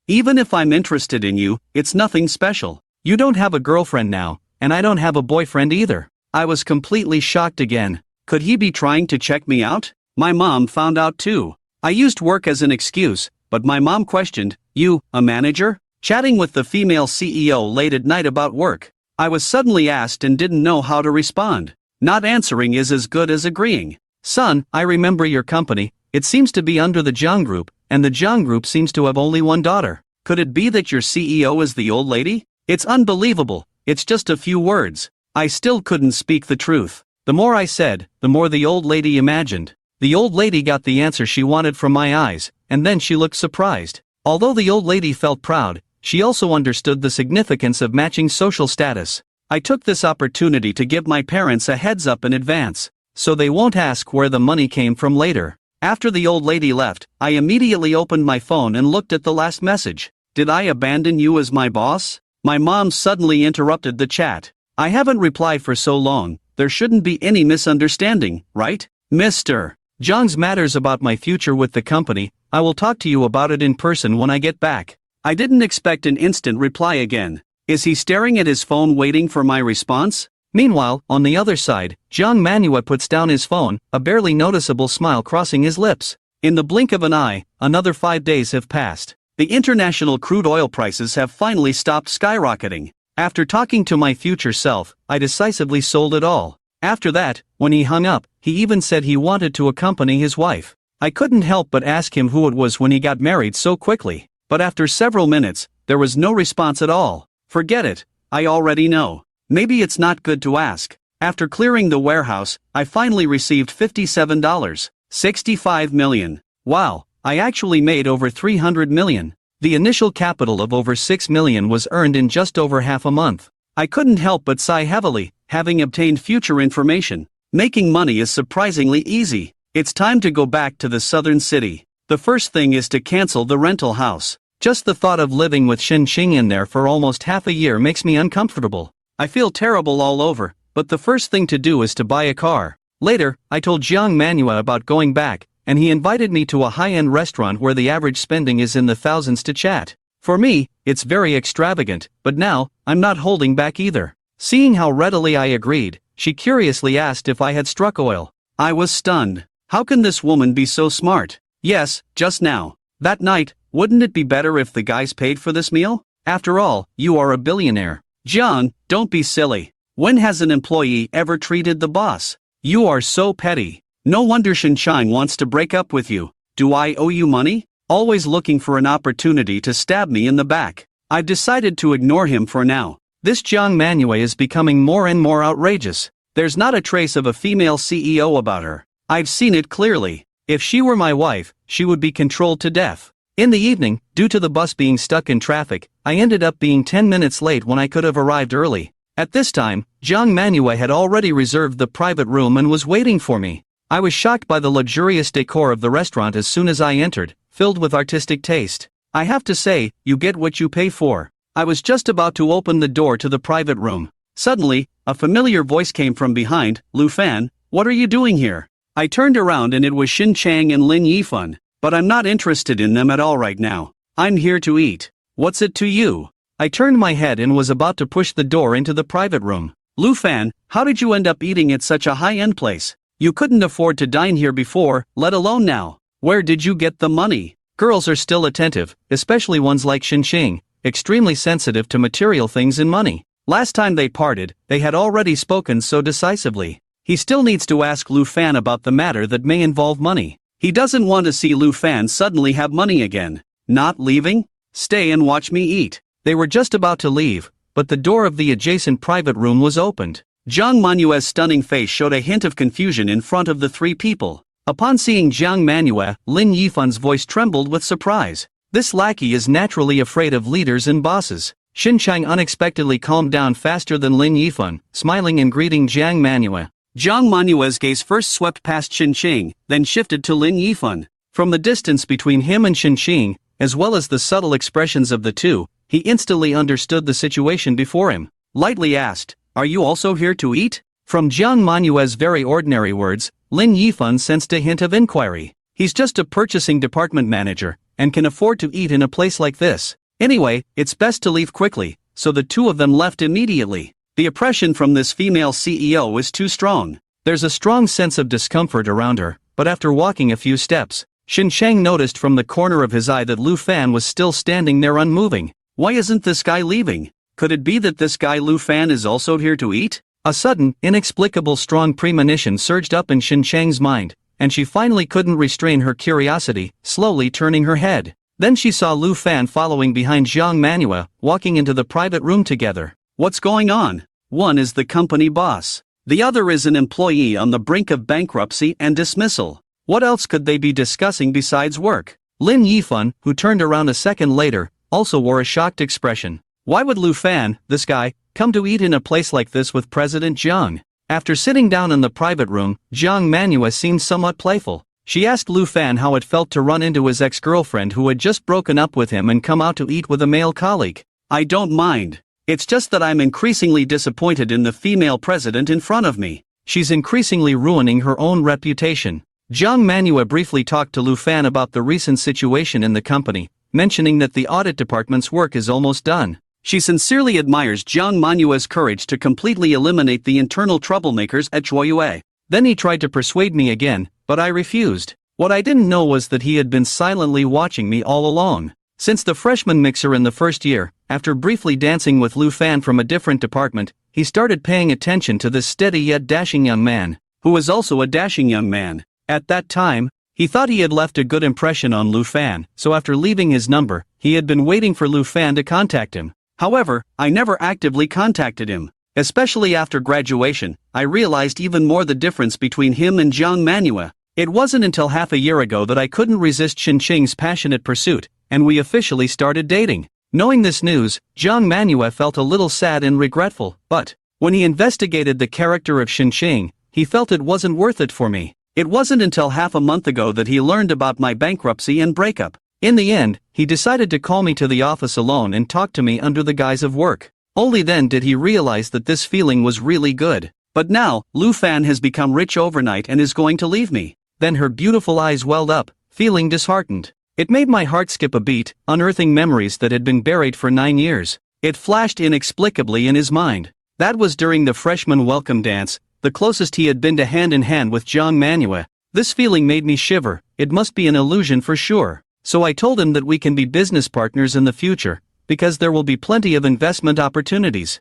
Even if I'm interested in you, it's nothing special. You don't have a girlfriend now, and I don't have a boyfriend either. I was completely shocked again. Could he be trying to check me out? My mom found out too. I used work as an excuse, but my mom questioned, you, a manager? Chatting with the female CEO late at night about work. I was suddenly asked and didn't know how to respond. Not answering is as good as agreeing. Son, I remember your company. It seems to be under the Jiang Group, and the Jiang Group seems to have only one daughter. Could it be that your CEO is the old lady? It's unbelievable. It's just a few words. I still couldn't speak the truth. The more I said, the more the old lady imagined. The old lady got the answer she wanted from my eyes, and then she looked surprised. Although the old lady felt proud, she also understood the significance of matching social status. I took this opportunity to give my parents a heads up in advance, so they won't ask where the money came from later. After the old lady left, I immediately opened my phone and looked at the last message. Did I abandon you as my boss? My mom suddenly interrupted the chat. I haven't replied for so long, there shouldn't be any misunderstanding, right? Mr. Jiang's matters about my future with the company, I will talk to you about it in person when I get back. I didn't expect an instant reply again. Is he staring at his phone waiting for my response? Meanwhile, on the other side, Jiang Manhwa puts down his phone, a barely noticeable smile crossing his lips. In the blink of an eye, another 5 days have passed. The international crude oil prices have finally stopped skyrocketing. After talking to my future self, I decisively sold it all. After that, when he hung up, he even said he wanted to accompany his wife. I couldn't help but ask him who it was when he got married so quickly. But after several minutes, there was no response at all. Forget it, I already know. Maybe it's not good to ask. After clearing the warehouse, I finally received $57. 65 million. Wow, I actually made over 300 million. The initial capital of over 6 million was earned in just over half a month. I couldn't help but sigh heavily, having obtained future information. Making money is surprisingly easy. It's time to go back to the southern city. The first thing is to cancel the rental house. Just the thought of living with Shen Qing in there for almost half a year makes me uncomfortable. I feel terrible all over, but the first thing to do is to buy a car. Later, I told Jiang Manhwa about going back, and he invited me to a high-end restaurant where the average spending is in the thousands to chat. For me, it's very extravagant, but now, I'm not holding back either. Seeing how readily I agreed, she curiously asked if I had struck oil. I was stunned. How can this woman be so smart? Yes, just now. That night, wouldn't it be better if the guys paid for this meal? After all, you are a billionaire. Jiang, don't be silly. When has an employee ever treated the boss? You are so petty. No wonder Shen Chang wants to break up with you. Do I owe you money? always looking for an opportunity to stab me in the back. I've decided to ignore him for now. This Jiang Manhwa is becoming more and more outrageous. There's not a trace of a female CEO about her. I've seen it clearly. If she were my wife, she would be controlled to death. In the evening, due to the bus being stuck in traffic, I ended up being 10 minutes late when I could have arrived early. At this time, Jiang Manhwa had already reserved the private room and was waiting for me. I was shocked by the luxurious decor of the restaurant as soon as I entered, filled with artistic taste. I have to say, you get what you pay for. I was just about to open the door to the private room. Suddenly, a familiar voice came from behind. Lu Fan, what are you doing here? I turned around and it was Xin Chang and Lin Yifan, but I'm not interested in them at all right now. I'm here to eat. What's it to you? I turned my head and was about to push the door into the private room. Lu Fan, how did you end up eating at such a high-end place? You couldn't afford to dine here before, let alone now. Where did you get the money? Girls are still attentive, especially ones like Xin Chang, extremely sensitive to material things and money. Last time they parted, they had already spoken so decisively. He still needs to ask Lu Fan about the matter that may involve money. He doesn't want to see Lu Fan suddenly have money again. Not leaving? Stay and watch me eat. They were just about to leave, but the door of the adjacent private room was opened. Jiang Manhua's stunning face showed a hint of confusion in front of the three people. Upon seeing Jiang Manhwa, Lin Yifan's voice trembled with surprise. This lackey is naturally afraid of leaders and bosses. Xin Chang unexpectedly calmed down faster than Lin Yifan, smiling and greeting Jiang Manhwa. Jiang Manhua's gaze first swept past Xin Chang, then shifted to Lin Yifan. From the distance between him and Xin Chang, as well as the subtle expressions of the two, he instantly understood the situation before him. Lightly asked, "Are you also here to eat?" From Jiang Manhua's very ordinary words, Lin Yifan sensed a hint of inquiry. He's just a purchasing department manager, and can afford to eat in a place like this. Anyway, it's best to leave quickly, so the two of them left immediately. The oppression from this female CEO is too strong. There's a strong sense of discomfort around her, but after walking a few steps, Xin Chang noticed from the corner of his eye that Lu Fan was still standing there unmoving. Why isn't this guy leaving? Could it be that this guy Lu Fan is also here to eat? A sudden, inexplicable strong premonition surged up in Xin Chang's mind, and she finally couldn't restrain her curiosity, slowly turning her head. Then she saw Lu Fan following behind Jiang Manhwa, walking into the private room together. What's going on? One is the company boss. The other is an employee on the brink of bankruptcy and dismissal. What else could they be discussing besides work? Lin Yifan, who turned around a second later, also wore a shocked expression. Why would Lu Fan, this guy, come to eat in a place like this with President Jiang? After sitting down in the private room, Jiang Manhwa seemed somewhat playful. She asked Lu Fan how it felt to run into his ex-girlfriend who had just broken up with him and come out to eat with a male colleague. I don't mind. It's just that I'm increasingly disappointed in the female president in front of me. She's increasingly ruining her own reputation. Jiang Manhwa briefly talked to Lu Fan about the recent situation in the company, mentioning that the audit department's work is almost done. She sincerely admires Jiang Manhua's courage to completely eliminate the internal troublemakers at Zhuoyue. Then he tried to persuade me again, but I refused. What I didn't know was that he had been silently watching me all along. Since the freshman mixer in the first year, after briefly dancing with Lu Fan from a different department, he started paying attention to this steady yet dashing young man, who was also a dashing young man. At that time, he thought he had left a good impression on Lu Fan, so after leaving his number, he had been waiting for Lu Fan to contact him. However, I never actively contacted him. Especially after graduation, I realized even more the difference between him and Jiang Manhwa. It wasn't until half a year ago that I couldn't resist Xin Chang's passionate pursuit, and we officially started dating. Knowing this news, Jiang Manhwa felt a little sad and regretful, but when he investigated the character of Xin Chang, he felt it wasn't worth it for me. It wasn't until half a month ago that he learned about my bankruptcy and breakup. In the end, he decided to call me to the office alone and talk to me under the guise of work. Only then did he realize that this feeling was really good. But now, Lu Fan has become rich overnight and is going to leave me. Then her beautiful eyes welled up, feeling disheartened. It made my heart skip a beat, unearthing memories that had been buried for 9 years. It flashed inexplicably in his mind. That was during the freshman welcome dance, the closest he had been to hand-in-hand with Jiang Manhwa. This feeling made me shiver. It must be an illusion for sure. So I told him that we can be business partners in the future, because there will be plenty of investment opportunities.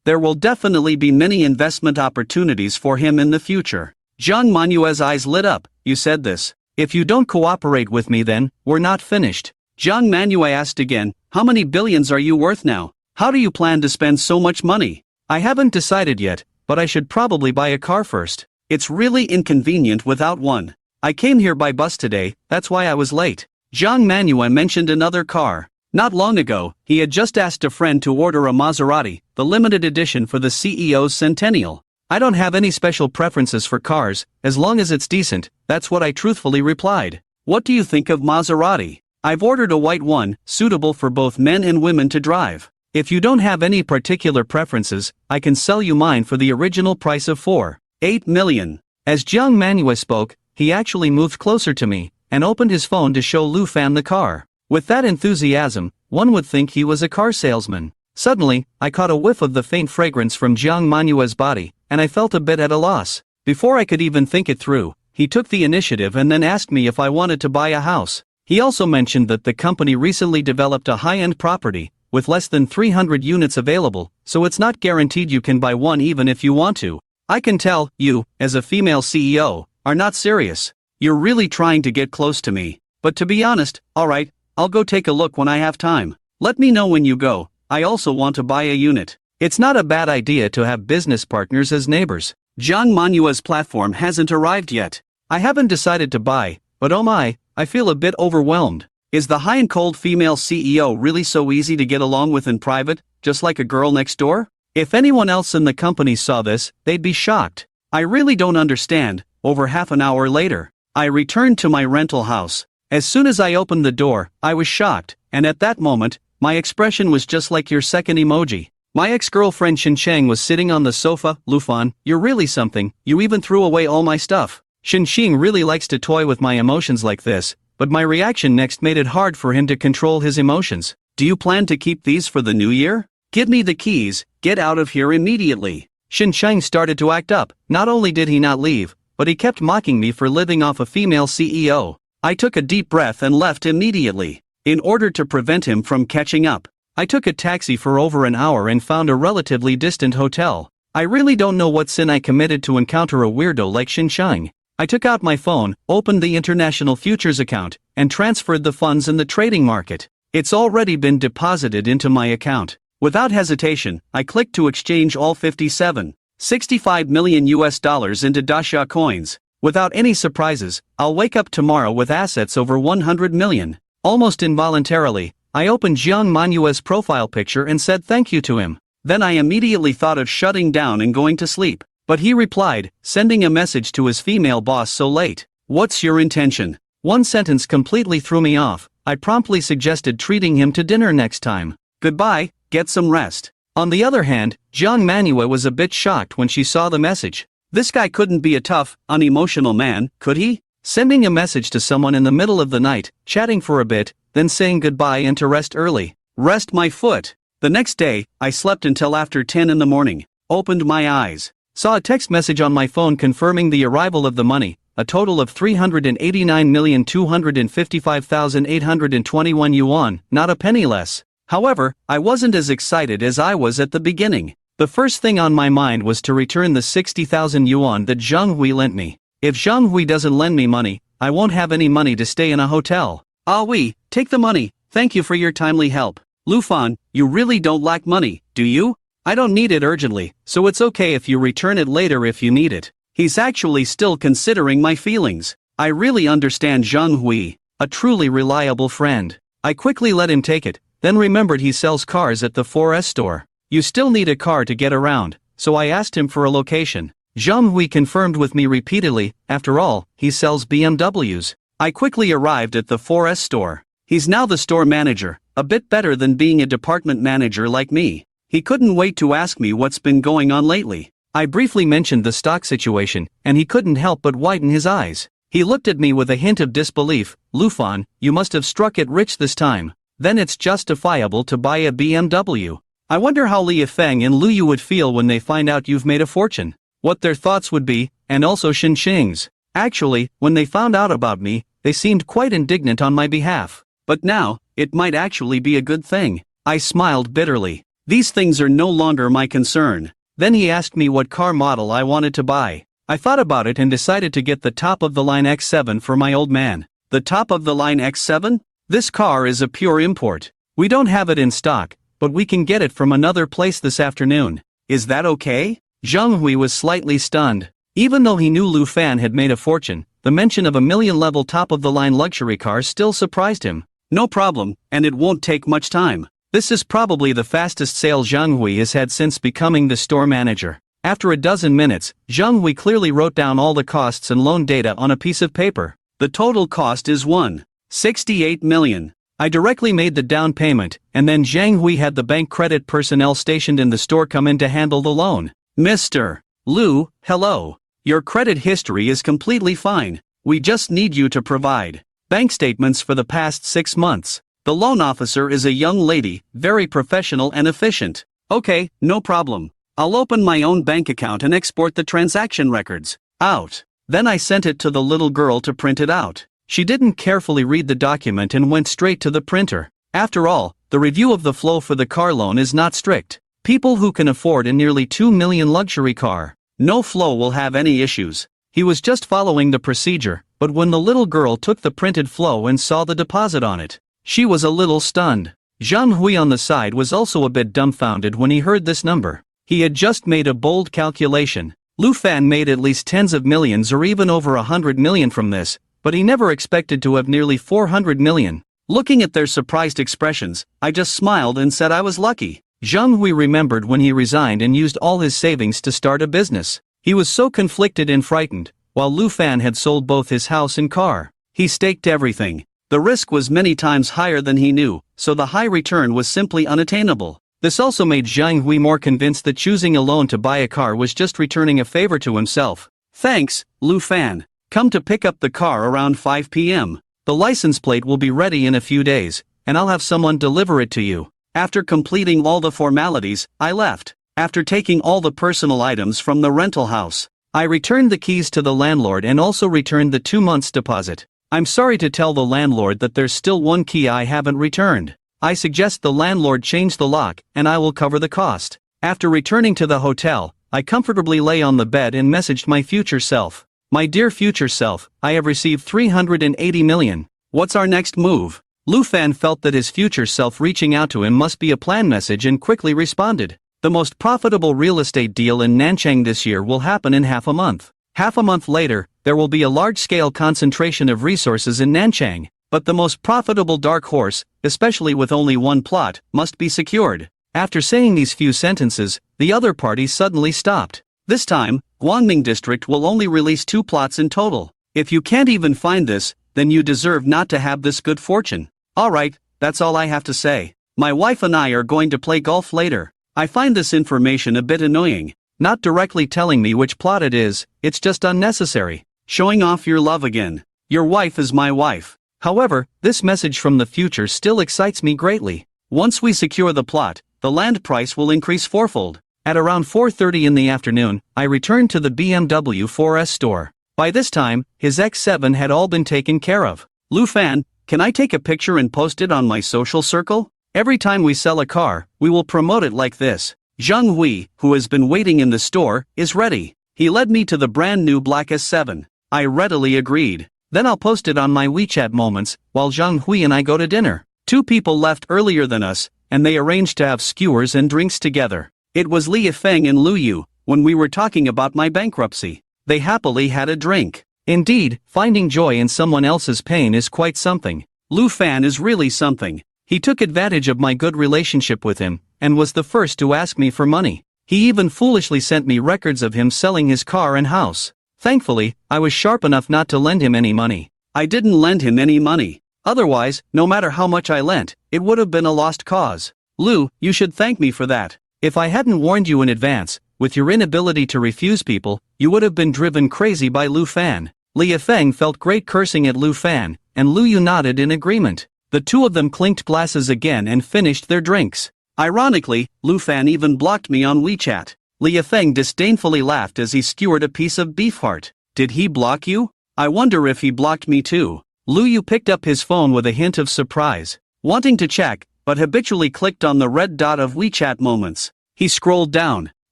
There will definitely be many investment opportunities for him in the future. Jiang Manhua's eyes lit up. You said this. If you don't cooperate with me then, we're not finished. Jiang Manhwa asked again, how many billions are you worth now? How do you plan to spend so much money? I haven't decided yet, but I should probably buy a car first. It's really inconvenient without one. I came here by bus today, that's why I was late. Jiang Manhwa mentioned another car. Not long ago, he had just asked a friend to order a Maserati, the limited edition for the CEO's centennial. I don't have any special preferences for cars, as long as it's decent, that's what I truthfully replied. What do you think of Maserati? I've ordered a white one, suitable for both men and women to drive. If you don't have any particular preferences, I can sell you mine for the original price of 4.8 million. As Jiang Manhwa spoke, he actually moved closer to me, and opened his phone to show Lu Fan the car. With that enthusiasm, one would think he was a car salesman. Suddenly, I caught a whiff of the faint fragrance from Jiang Manhwa's body, and I felt a bit at a loss. Before I could even think it through, he took the initiative and then asked me if I wanted to buy a house. He also mentioned that the company recently developed a high-end property, with less than 300 units available, so it's not guaranteed you can buy one even if you want to. I can tell, you, as a female CEO, are not serious. You're really trying to get close to me. But to be honest, alright, I'll go take a look when I have time. Let me know when you go. I also want to buy a unit. It's not a bad idea to have business partners as neighbors. Jiang Manhwa's platform hasn't arrived yet. I haven't decided to buy, but oh my, I feel a bit overwhelmed. Is the high and cold female CEO really so easy to get along with in private, just like a girl next door? If anyone else in the company saw this, they'd be shocked. I really don't understand. Over half an hour later, I returned to my rental house. As soon as I opened the door, I was shocked, and at that moment, my expression was just like your second emoji. My ex-girlfriend Shinsheng was sitting on the sofa. Lufan, you're really something, you even threw away all my stuff. Shinsheng really likes to toy with my emotions like this, but my reaction next made it hard for him to control his emotions. Do you plan to keep these for the new year? Give me the keys, get out of here immediately. Shinsheng started to act up. Not only did he not leave, but he kept mocking me for living off a female CEO. I took a deep breath and left immediately. In order to prevent him from catching up, I took a taxi for over an hour and found a relatively distant hotel. I really don't know what sin I committed to encounter a weirdo like Shinsheng. I took out my phone, opened the international futures account, and transferred the funds in the trading market. It's already been deposited into my account. Without hesitation, I clicked to exchange all 65 million US dollars into Dasha coins. Without any surprises, I'll wake up tomorrow with assets over 100 million. Almost involuntarily, I opened Jiang Manhwa's profile picture and said thank you to him. Then I immediately thought of shutting down and going to sleep. But he replied, sending a message to his female boss so late. What's your intention? One sentence completely threw me off. I promptly suggested treating him to dinner next time. Goodbye, get some rest. On the other hand, Jiang Manhwa was a bit shocked when she saw the message. This guy couldn't be a tough, unemotional man, could he? Sending a message to someone in the middle of the night, chatting for a bit, then saying goodbye and to rest early. Rest my foot. The next day, I slept until after 10 in the morning. Opened my eyes. Saw a text message on my phone confirming the arrival of the money, a total of 389,255,821 yuan, not a penny less. However, I wasn't as excited as I was at the beginning. The first thing on my mind was to return the 60,000 yuan that Zhang Hui lent me. If Zhang Hui doesn't lend me money, I won't have any money to stay in a hotel. Ah oui, take the money, thank you for your timely help. Lufan, you really don't lack money, do you? I don't need it urgently, so it's okay if you return it later if you need it. He's actually still considering my feelings. I really understand Zhang Hui, a truly reliable friend. I quickly let him take it, then remembered he sells cars at the 4S store. You still need a car to get around, so I asked him for a location. Zhang Hui confirmed with me repeatedly, after all, he sells BMWs. I quickly arrived at the 4S store. He's now the store manager, a bit better than being a department manager like me. He couldn't wait to ask me what's been going on lately. I briefly mentioned the stock situation, and he couldn't help but widen his eyes. He looked at me with a hint of disbelief. Lufan, you must have struck it rich this time. Then it's justifiable to buy a BMW. I wonder how Li Yifeng and Lu Yu would feel when they find out you've made a fortune. What their thoughts would be, and also Shinsheng's. Actually, when they found out about me, they seemed quite indignant on my behalf. But now, it might actually be a good thing. I smiled bitterly. These things are no longer my concern. Then he asked me what car model I wanted to buy. I thought about it and decided to get the top-of-the-line X7 for my old man. The top-of-the-line X7? This car is a pure import. We don't have it in stock, but we can get it from another place this afternoon. Is that okay? Zhang Hui was slightly stunned. Even though he knew Lu Fan had made a fortune, the mention of a million-level top-of-the-line luxury car still surprised him. No problem, and it won't take much time. This is probably the fastest sale Zhang Hui has had since becoming the store manager. After a dozen minutes, Zhang Hui clearly wrote down all the costs and loan data on a piece of paper. The total cost is 1.68 million. I directly made the down payment, and then Zhang Hui had the bank credit personnel stationed in the store come in to handle the loan. Mr. Lu, hello. Your credit history is completely fine. We just need you to provide bank statements for the past 6 months. The loan officer is a young lady, very professional and efficient. Okay, no problem. I'll open my own bank account and export the transaction records. Out. Then I sent it to the little girl to print it out. She didn't carefully read the document and went straight to the printer. After all, the review of the flow for the car loan is not strict. People who can afford a nearly 2 million luxury car, no flow will have any issues. He was just following the procedure, but when the little girl took the printed flow and saw the deposit on it, she was a little stunned. Zhang Hui on the side was also a bit dumbfounded when he heard this number. He had just made a bold calculation. Lu Fan made at least tens of millions or even over 100 million from this, but he never expected to have nearly 400 million. Looking at their surprised expressions, I just smiled and said I was lucky. Zhang Hui remembered when he resigned and used all his savings to start a business. He was so conflicted and frightened, while Lu Fan had sold both his house and car. He staked everything. The risk was many times higher than he knew, so the high return was simply unattainable. This also made Zhang Hui more convinced that choosing a loan to buy a car was just returning a favor to himself. Thanks, Lu Fan. Come to pick up the car around 5 p.m. The license plate will be ready in a few days, and I'll have someone deliver it to you. After completing all the formalities, I left. After taking all the personal items from the rental house, I returned the keys to the landlord and also returned the 2 months deposit. I'm sorry to tell the landlord that there's still one key I haven't returned. I suggest the landlord change the lock, and I will cover the cost. After returning to the hotel, I comfortably lay on the bed and messaged my future self. My dear future self, I have received 380 million. What's our next move? Lu Fan felt that his future self reaching out to him must be a planned message and quickly responded. The most profitable real estate deal in Nanchang this year will happen in half a month. Half a month later, there will be a large-scale concentration of resources in Nanchang, but the most profitable dark horse, especially with only one plot, must be secured. After saying these few sentences, the other party suddenly stopped. This time, Guangming District will only release 2 plots in total. If you can't even find this, then you deserve not to have this good fortune. Alright, that's all I have to say. My wife and I are going to play golf later. I find this information a bit annoying. Not directly telling me which plot it is, it's just unnecessary. Showing off your love again. Your wife is my wife. However, this message from the future still excites me greatly. Once we secure the plot, the land price will increase fourfold. At around 4:30 in the afternoon, I returned to the BMW 4S store. By this time, his X7 had all been taken care of. Lu Fan, can I take a picture and post it on my social circle? Every time we sell a car, we will promote it like this. Zhang Hui, who has been waiting in the store, is ready. He led me to the brand new black S7. I readily agreed. Then I'll post it on my WeChat moments, while Zhang Hui and I go to dinner. 2 people left earlier than us, and they arranged to have skewers and drinks together. It was Li Yifeng and Lu Yu, when we were talking about my bankruptcy. They happily had a drink. Indeed, finding joy in someone else's pain is quite something. Lu Fan is really something. He took advantage of my good relationship with him, and was the first to ask me for money. He even foolishly sent me records of him selling his car and house. Thankfully, I was sharp enough not to lend him any money. I didn't lend him any money. Otherwise, no matter how much I lent, it would have been a lost cause. Lu, you should thank me for that. If I hadn't warned you in advance, with your inability to refuse people, you would have been driven crazy by Lu Fan. Li Yifeng felt great cursing at Lu Fan, and Lu Yu nodded in agreement. The 2 of them clinked glasses again and finished their drinks. Ironically, Lu Fan even blocked me on WeChat. Li Yifeng disdainfully laughed as he skewered a piece of beef heart. Did he block you? I wonder if he blocked me too. Lu Yu picked up his phone with a hint of surprise, wanting to check, but habitually clicked on the red dot of WeChat moments. He scrolled down.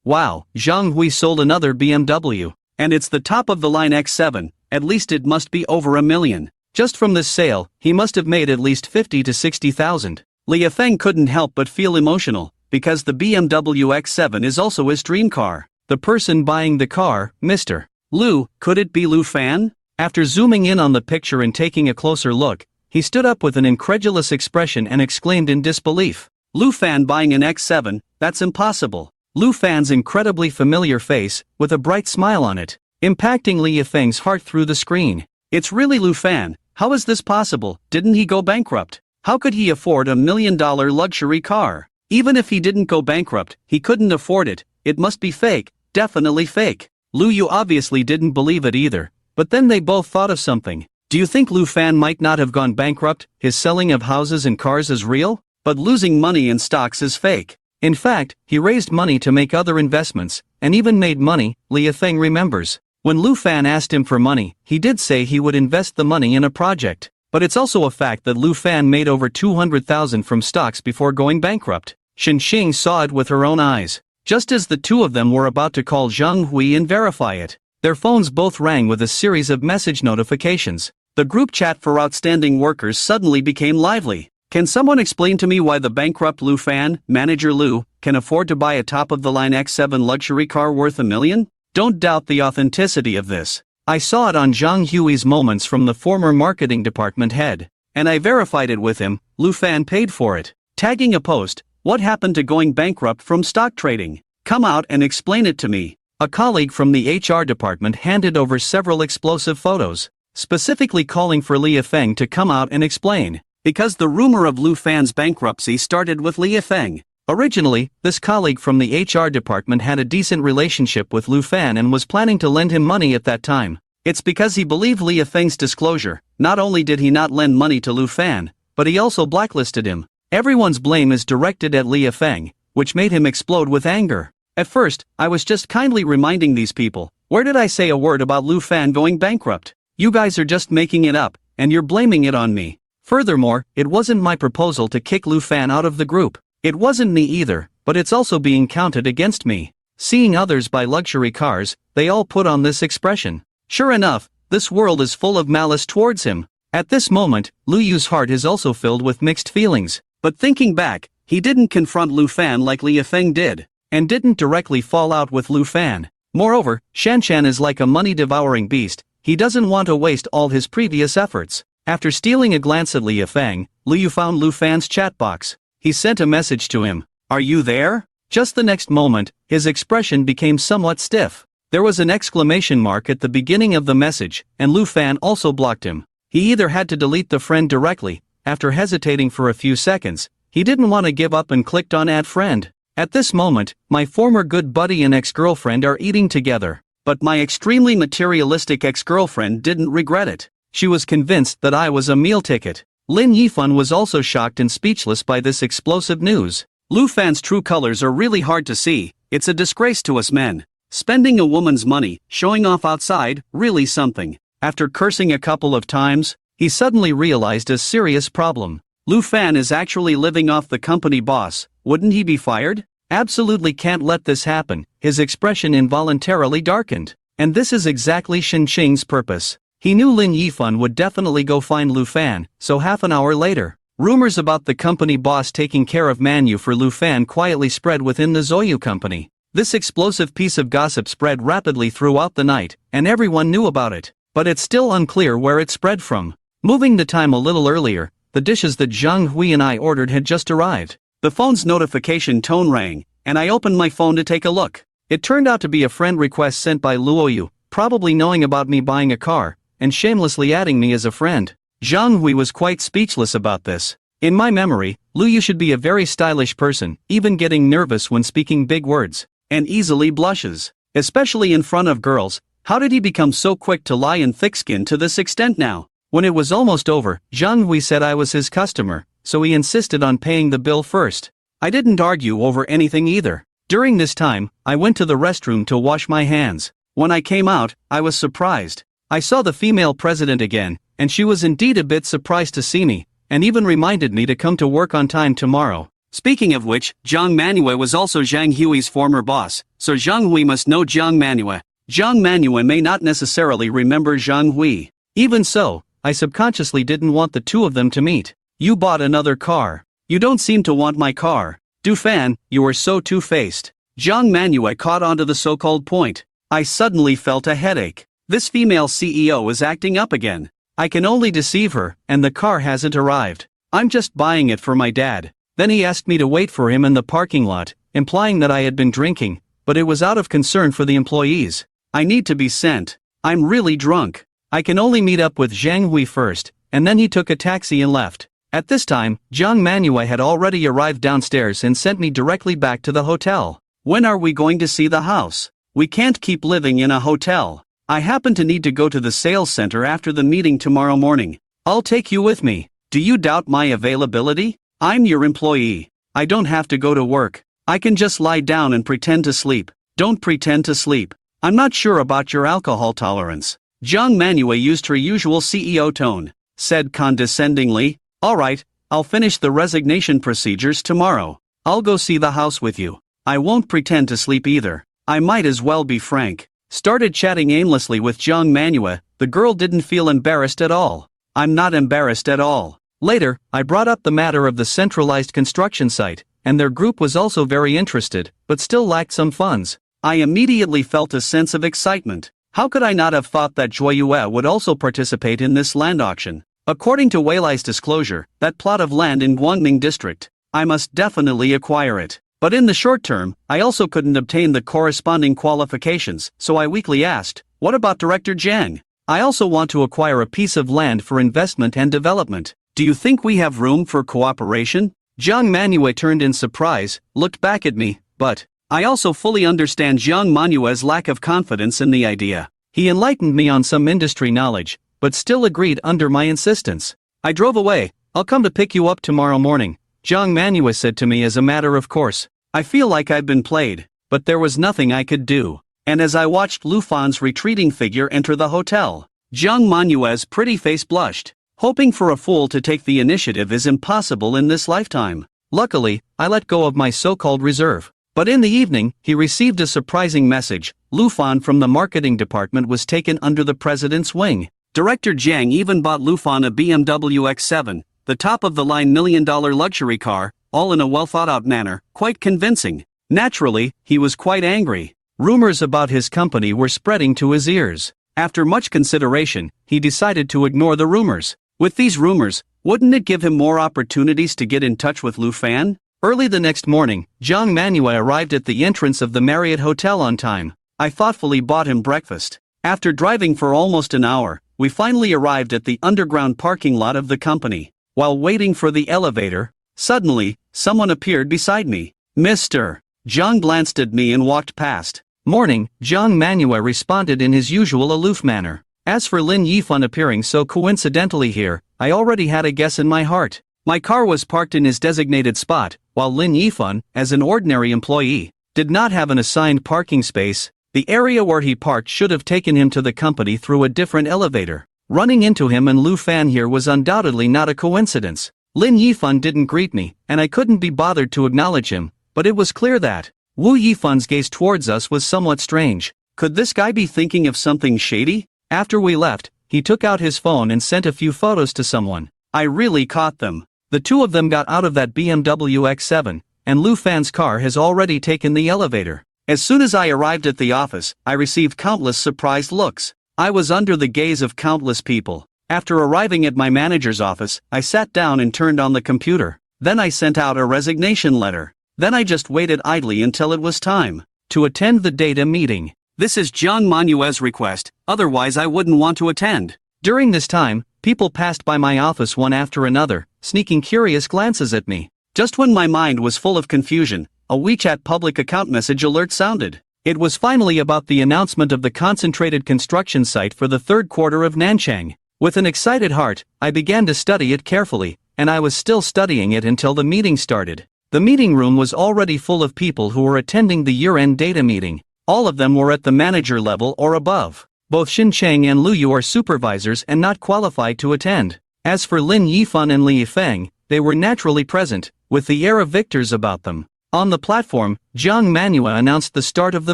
Wow, Zhang Hui sold another BMW. And it's the top of the line X7, at least it must be over $1 million. Just from this sale, he must have made at least 50 to 60,000. Lia Feng couldn't help but feel emotional, because the BMW X7 is also his dream car. The person buying the car, Mr. Lu, could it be Lu Fan? After zooming in on the picture and taking a closer look, he stood up with an incredulous expression and exclaimed in disbelief. Lu Fan buying an X7, that's impossible. Lu Fan's incredibly familiar face, with a bright smile on it, impacting Lia Feng's heart through the screen. It's really Lu Fan, how is this possible? Didn't he go bankrupt? How could he afford $1 million luxury car? Even if he didn't go bankrupt, he couldn't afford it. It must be fake, definitely fake. Lu Yu obviously didn't believe it either, but then they both thought of something. Do you think Lu Fan might not have gone bankrupt? His selling of houses and cars is real, but losing money in stocks is fake. In fact, he raised money to make other investments, and even made money, Lia Feng remembers. When Lu Fan asked him for money, he did say he would invest the money in a project. But it's also a fact that Lu Fan made over 200,000 from stocks before going bankrupt. Shen Xing saw it with her own eyes. Just as the two of them were about to call Zhang Hui and verify it, their phones both rang with a series of message notifications. The group chat for outstanding workers suddenly became lively. Can someone explain to me why the bankrupt Lu Fan, manager Lu, can afford to buy a top-of-the-line X7 luxury car worth $1 million? Don't doubt the authenticity of this. I saw it on Zhang Hui's Moments from the former marketing department head, and I verified it with him. Lu Fan paid for it. Tagging a post, what happened to going bankrupt from stock trading? Come out and explain it to me. A colleague from the HR department handed over several explosive photos, specifically calling for Lia Feng to come out and explain. Because the rumor of Lu Fan's bankruptcy started with Lia Feng. Originally, this colleague from the HR department had a decent relationship with Lu Fan and was planning to lend him money at that time. It's because he believed Lia Feng's disclosure. Not only did he not lend money to Lu Fan, but he also blacklisted him. Everyone's blame is directed at Lia Feng, which made him explode with anger. At first, I was just kindly reminding these people, where did I say a word about Lu Fan going bankrupt? You guys are just making it up, and you're blaming it on me. Furthermore, it wasn't my proposal to kick Lu Fan out of the group. It wasn't me either, but it's also being counted against me. Seeing others buy luxury cars, they all put on this expression. Sure enough, this world is full of malice towards him. At this moment, Lu Yu's heart is also filled with mixed feelings. But thinking back, he didn't confront Lu Fan like Lia Feng did, and didn't directly fall out with Lu Fan. Moreover, Shanshan is like a money-devouring beast. He doesn't want to waste all his previous efforts. After stealing a glance at Lia Feng, Lu Yu found Lu Fan's chat box. He sent a message to him. Are you there? Just the next moment, his expression became somewhat stiff. There was an exclamation mark at the beginning of the message, and Lu Fan also blocked him. He either had to delete the friend directly. After hesitating for a few seconds, he didn't want to give up and clicked on Add Friend. At this moment, my former good buddy and ex-girlfriend are eating together. But my extremely materialistic ex-girlfriend didn't regret it. She was convinced that I was a meal ticket. Lin Yifan was also shocked and speechless by this explosive news. Lu Fan's true colors are really hard to see. It's a disgrace to us men. Spending a woman's money, showing off outside, really something. After cursing a couple of times, he suddenly realized a serious problem. Lu Fan is actually living off the company boss. Wouldn't he be fired? Absolutely can't let this happen. His expression involuntarily darkened. And this is exactly Shen Qing's purpose. He knew Lin Yifan would definitely go find Lu Fan, so half an hour later, rumors about the company boss taking care of Manhwa for Lu Fan quietly spread within the Zoyu company. This explosive piece of gossip spread rapidly throughout the night, and everyone knew about it, but it's still unclear where it spread from. Moving the time a little earlier, the dishes that Zhang Hui and I ordered had just arrived. The phone's notification tone rang, and I opened my phone to take a look. It turned out to be a friend request sent by Luoyu, probably knowing about me buying a car, and shamelessly adding me as a friend. Zhang Hui was quite speechless about this. In my memory, Lu Yu should be a very stylish person, even getting nervous when speaking big words, and easily blushes, especially in front of girls. How did he become so quick to lie and thick-skinned to this extent now? When it was almost over, Zhang Hui said I was his customer, so he insisted on paying the bill first. I didn't argue over anything either. During this time, I went to the restroom to wash my hands. When I came out, I was surprised. I saw the female president again, and she was indeed a bit surprised to see me, and even reminded me to come to work on time tomorrow. Speaking of which, Zhang Manhwa was also Zhang Hui's former boss, so Zhang Hui must know Zhang Manhwa. Zhang Manhwa may not necessarily remember Zhang Hui. Even so, I subconsciously didn't want the two of them to meet. You bought another car. You don't seem to want my car. Du Fan, you are so two-faced. Zhang Manhwa caught onto the so-called point. I suddenly felt a headache. This female CEO is acting up again. I can only deceive her, and the car hasn't arrived. I'm just buying it for my dad. Then he asked me to wait for him in the parking lot, implying that I had been drinking, but it was out of concern for the employees. I need to be sent. I'm really drunk. I can only meet up with Zhang Hui first, and then he took a taxi and left. At this time, Zhang Manhwa had already arrived downstairs and sent me directly back to the hotel. When are we going to see the house? We can't keep living in a hotel. I happen to need to go to the sales center after the meeting tomorrow morning. I'll take you with me. Do you doubt my availability? I'm your employee. I don't have to go to work. I can just lie down and pretend to sleep. Don't pretend to sleep. I'm not sure about your alcohol tolerance. Zhang Manhwa used her usual CEO tone, said condescendingly, "All right, I'll finish the resignation procedures tomorrow. I'll go see the house with you. I won't pretend to sleep either. I might as well be frank." Started chatting aimlessly with Zhang Manhwa, the girl didn't feel embarrassed at all. I'm not embarrassed at all. Later, I brought up the matter of the centralized construction site, and their group was also very interested, but still lacked some funds. I immediately felt a sense of excitement. How could I not have thought that Joyue would also participate in this land auction? According to Weilai's disclosure, that plot of land in Guangming district, I must definitely acquire it. But in the short term, I also couldn't obtain the corresponding qualifications, so I weakly asked, "What about Director Jiang? I also want to acquire a piece of land for investment and development. Do you think we have room for cooperation?" Zhang Manhwa turned in surprise, looked back at me, but I also fully understand Zhang Manhua's lack of confidence in the idea. He enlightened me on some industry knowledge, but still agreed under my insistence. I drove away. "I'll come to pick you up tomorrow morning," Zhang Manhwa said to me as a matter of course. I feel like I'd been played, but there was nothing I could do. And as I watched Lu Fan's retreating figure enter the hotel, Zhang Manhua's pretty face blushed. Hoping for a fool to take the initiative is impossible in this lifetime. Luckily, I let go of my so-called reserve. But in the evening, he received a surprising message. Lu Fan from the marketing department was taken under the president's wing. Director Jiang even bought Lu Fan a BMW X7, the top-of-the-line million-dollar luxury car, all in a well-thought-out manner, quite convincing. Naturally, he was quite angry. Rumors about his company were spreading to his ears. After much consideration, he decided to ignore the rumors. With these rumors, wouldn't it give him more opportunities to get in touch with Lu Fan? Early the next morning, Zhang Manhwa arrived at the entrance of the Marriott Hotel on time. I thoughtfully bought him breakfast. After driving for almost an hour, we finally arrived at the underground parking lot of the company. While waiting for the elevator, suddenly, someone appeared beside me. "Mr." Zhang glanced at me and walked past. "Morning," Zhang Manhwa responded in his usual aloof manner. As for Lin Yifan appearing so coincidentally here, I already had a guess in my heart. My car was parked in his designated spot, while Lin Yifan, as an ordinary employee, did not have an assigned parking space. The area where he parked should have taken him to the company through a different elevator. Running into him and Lu Fan here was undoubtedly not a coincidence. Lin Yifan didn't greet me, and I couldn't be bothered to acknowledge him, but it was clear that Wu Yifan's gaze towards us was somewhat strange. Could this guy be thinking of something shady? After we left, he took out his phone and sent a few photos to someone. I really caught them. The two of them got out of that BMW X7, and Lu Fan's car has already taken the elevator. As soon as I arrived at the office, I received countless surprised looks. I was under the gaze of countless people. After arriving at my manager's office, I sat down and turned on the computer. Then I sent out a resignation letter. Then I just waited idly until it was time to attend the data meeting. This is Zhang Manhua's request, otherwise I wouldn't want to attend. During this time, people passed by my office one after another, sneaking curious glances at me. Just when my mind was full of confusion, a WeChat public account message alert sounded. It was finally about the announcement of the concentrated construction site for the third quarter of Nanchang. With an excited heart, I began to study it carefully, and I was still studying it until the meeting started. The meeting room was already full of people who were attending the year-end data meeting. All of them were at the manager level or above. Both Xin Cheng and Lu Yu are supervisors and not qualified to attend. As for Lin Yifan and Li Feng, they were naturally present, with the air of victors about them. On the platform, Zhang Manhwa announced the start of the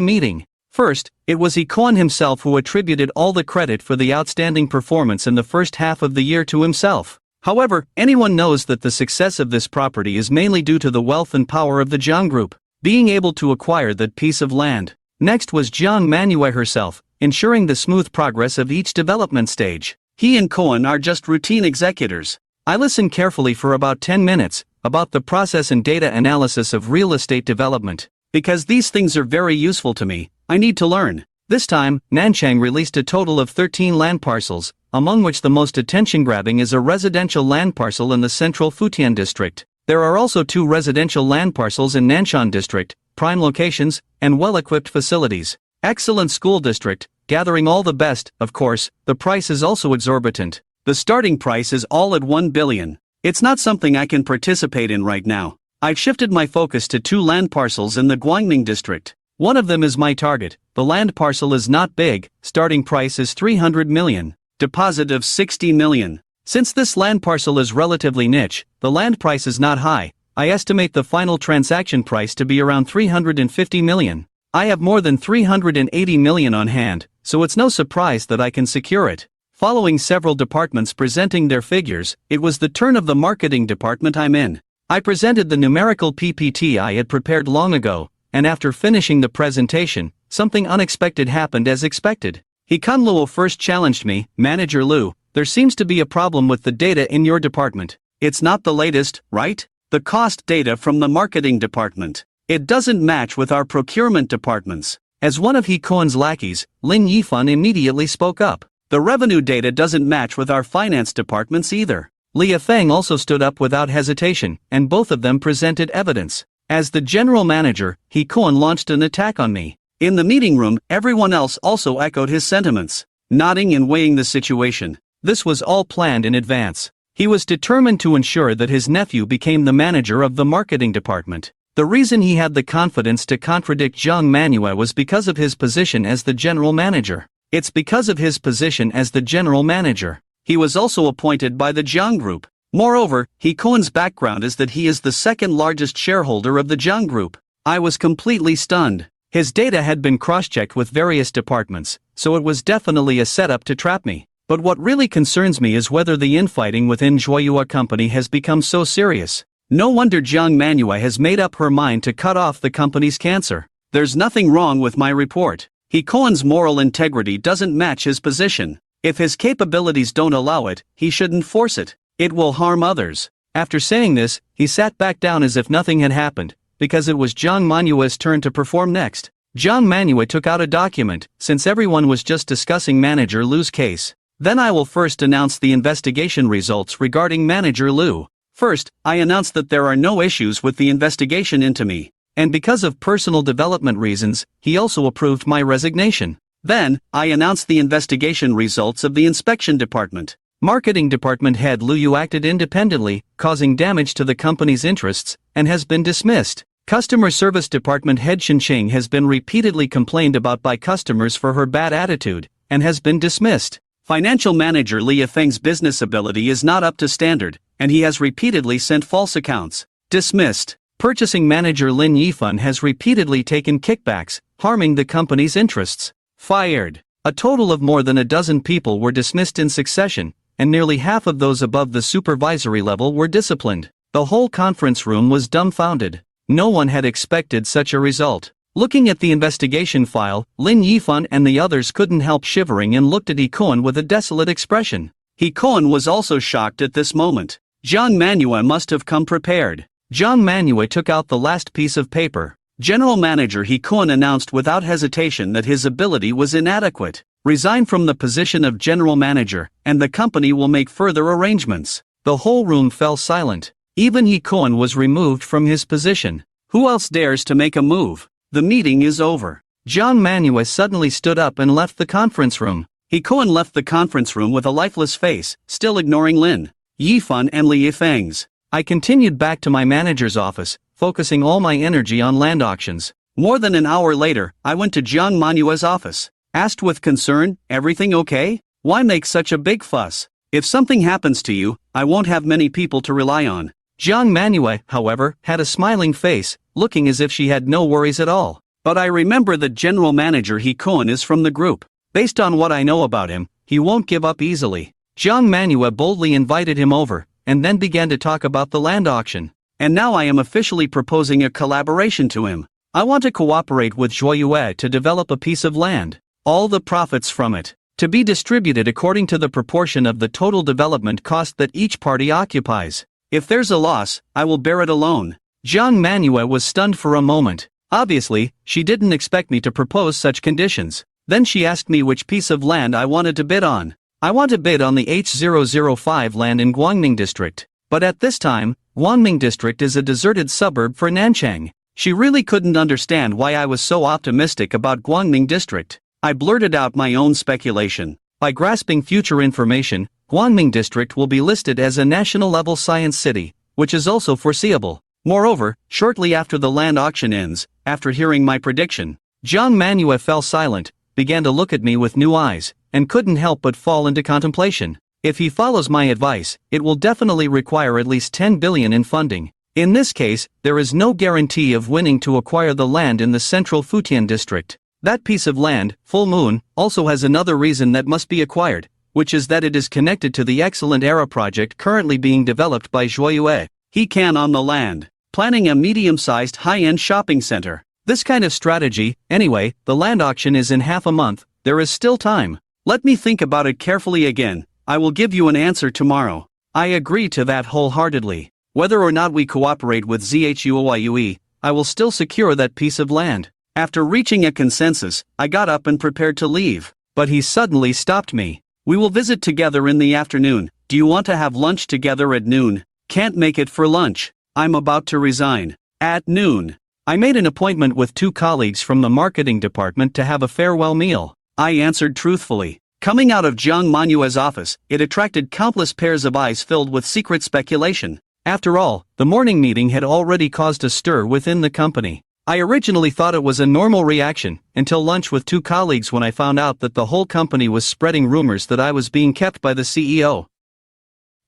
meeting. First, it was Lee Kwon himself who attributed all the credit for the outstanding performance in the first half of the year to himself. However, anyone knows that the success of this property is mainly due to the wealth and power of the Jiang Group, being able to acquire that piece of land. Next was Jiang Manhwa herself, ensuring the smooth progress of each development stage. He and Kwon are just routine executors. I listened carefully for about 10 minutes, about the process and data analysis of real estate development. Because these things are very useful to me, I need to learn. This time, Nanchang released a total of 13 land parcels, among which the most attention-grabbing is a residential land parcel in the central Futian district. There are also 2 residential land parcels in Nanshan district, prime locations, and well-equipped facilities. Excellent school district, gathering all the best. Of course, the price is also exorbitant. The starting price is all at 1 billion. It's not something I can participate in right now. I've shifted my focus to 2 land parcels in the Guangming district. One of them is my target. The land parcel is not big, starting price is 300 million. Deposit of 60 million. Since this land parcel is relatively niche, the land price is not high. I estimate the final transaction price to be around 350 million. I have more than 380 million on hand, so it's no surprise that I can secure it. Following several departments presenting their figures, it was the turn of the marketing department I'm in. I presented the numerical PPT I had prepared long ago, and after finishing the presentation, something unexpected happened as expected. He Kun Luo first challenged me, "Manager Lu, there seems to be a problem with the data in your department. It's not the latest, right? The cost data from the marketing department. It doesn't match with our procurement departments." As one of He Kwon's lackeys, Lin Yifan immediately spoke up. "The revenue data doesn't match with our finance departments either." Lia Feng also stood up without hesitation, and both of them presented evidence. As the general manager, He Kwon launched an attack on me. In the meeting room, everyone else also echoed his sentiments, nodding and weighing the situation. This was all planned in advance. He was determined to ensure that his nephew became the manager of the marketing department. The reason he had the confidence to contradict Jiang Manhwa was because of his position as the general manager. It's because of his position as the general manager. He was also appointed by the Jiang Group. Moreover, He Kwon's background is that he is the second largest shareholder of the Jiang Group. I was completely stunned. His data had been cross-checked with various departments, so it was definitely a setup to trap me. But what really concerns me is whether the infighting within Joyua Company has become so serious. No wonder Jiang Manhwa has made up her mind to cut off the company's cancer. There's nothing wrong with my report. He Kwon's moral integrity doesn't match his position. If his capabilities don't allow it, he shouldn't force it. It will harm others. After saying this, he sat back down as if nothing had happened, because it was Jiang Manhwa's turn to perform next. Jiang Manhwa took out a document, since everyone was just discussing Manager Lu's case. "Then I will first announce the investigation results regarding Manager Lu. First, I announce that there are no issues with the investigation into me, and because of personal development reasons, he also approved my resignation. Then, I announce the investigation results of the inspection department. Marketing department head Lu Yu acted independently, causing damage to the company's interests, and has been dismissed. Customer service department head Shin Ching has been repeatedly complained about by customers for her bad attitude, and has been dismissed. Financial manager Lia Feng's business ability is not up to standard, and he has repeatedly sent false accounts. Dismissed. Purchasing manager Lin Yifan has repeatedly taken kickbacks, harming the company's interests. Fired. A total of more than a dozen people were dismissed in succession, and nearly half of those above the supervisory level were disciplined. The whole conference room was dumbfounded. No one had expected such a result. Looking at the investigation file, Lin Yifan and the others couldn't help shivering and looked at He Kwon with a desolate expression. He Kwon was also shocked at this moment. Jiang Manhwa must have come prepared. Jiang Manhwa took out the last piece of paper. General Manager He Kwon announced without hesitation that his ability was inadequate. Resign from the position of General Manager, and the company will make further arrangements. The whole room fell silent. Even He Kwon was removed from his position. Who else dares to make a move? The meeting is over. Jiang Manhwa suddenly stood up and left the conference room. He Kwon left the conference room with a lifeless face, still ignoring Lin Yifan and Li Yifeng's. I continued back to my manager's office, focusing all my energy on land auctions. More than an hour later, I went to Jiang Manhwa's office. Asked with concern, "Everything okay? Why make such a big fuss? If something happens to you, I won't have many people to rely on." Jiang Manhwa, however, had a smiling face, looking as if she had no worries at all. But I remember the general manager Hikon is from the group. Based on what I know about him, he won't give up easily. Jiang Manhwa boldly invited him over, and then began to talk about the land auction. And now I am officially proposing a collaboration to him. I want to cooperate with Zhuoyue to develop a piece of land. All the profits from it, to be distributed according to the proportion of the total development cost that each party occupies. If there's a loss, I will bear it alone. Jiang Manhwa was stunned for a moment. Obviously, she didn't expect me to propose such conditions. Then she asked me which piece of land I wanted to bid on. I want to bid on the H005 land in Guangming district. But at this time, Guangming district is a deserted suburb for Nanchang. She really couldn't understand why I was so optimistic about Guangming district. I blurted out my own speculation. By grasping future information, Guangming district will be listed as a national-level science city, which is also foreseeable. Moreover, shortly after the land auction ends, after hearing my prediction, Jiang Manhwa fell silent, began to look at me with new eyes, and couldn't help but fall into contemplation. If he follows my advice, it will definitely require at least 10 billion in funding. In this case, there is no guarantee of winning to acquire the land in the central Futian district. That piece of land, Full Moon, also has another reason that must be acquired, which is that it is connected to the Excellent Era project currently being developed by Zhuoyue. He can on the land, planning a medium-sized high-end shopping center. This kind of strategy, anyway, the land auction is in half a month, there is still time. Let me think about it carefully again, I will give you an answer tomorrow. I agree to that wholeheartedly. Whether or not we cooperate with ZHUOYUE, I will still secure that piece of land. After reaching a consensus, I got up and prepared to leave, but he suddenly stopped me. We will visit together in the afternoon. Do you want to have lunch together at noon? Can't make it for lunch. I'm about to resign. At noon. I made an appointment with 2 colleagues from the marketing department to have a farewell meal. I answered truthfully. Coming out of Jiang Manhwa's office, it attracted countless pairs of eyes filled with secret speculation. After all, the morning meeting had already caused a stir within the company. I originally thought it was a normal reaction, until lunch with 2 colleagues when I found out that the whole company was spreading rumors that I was being kept by the CEO.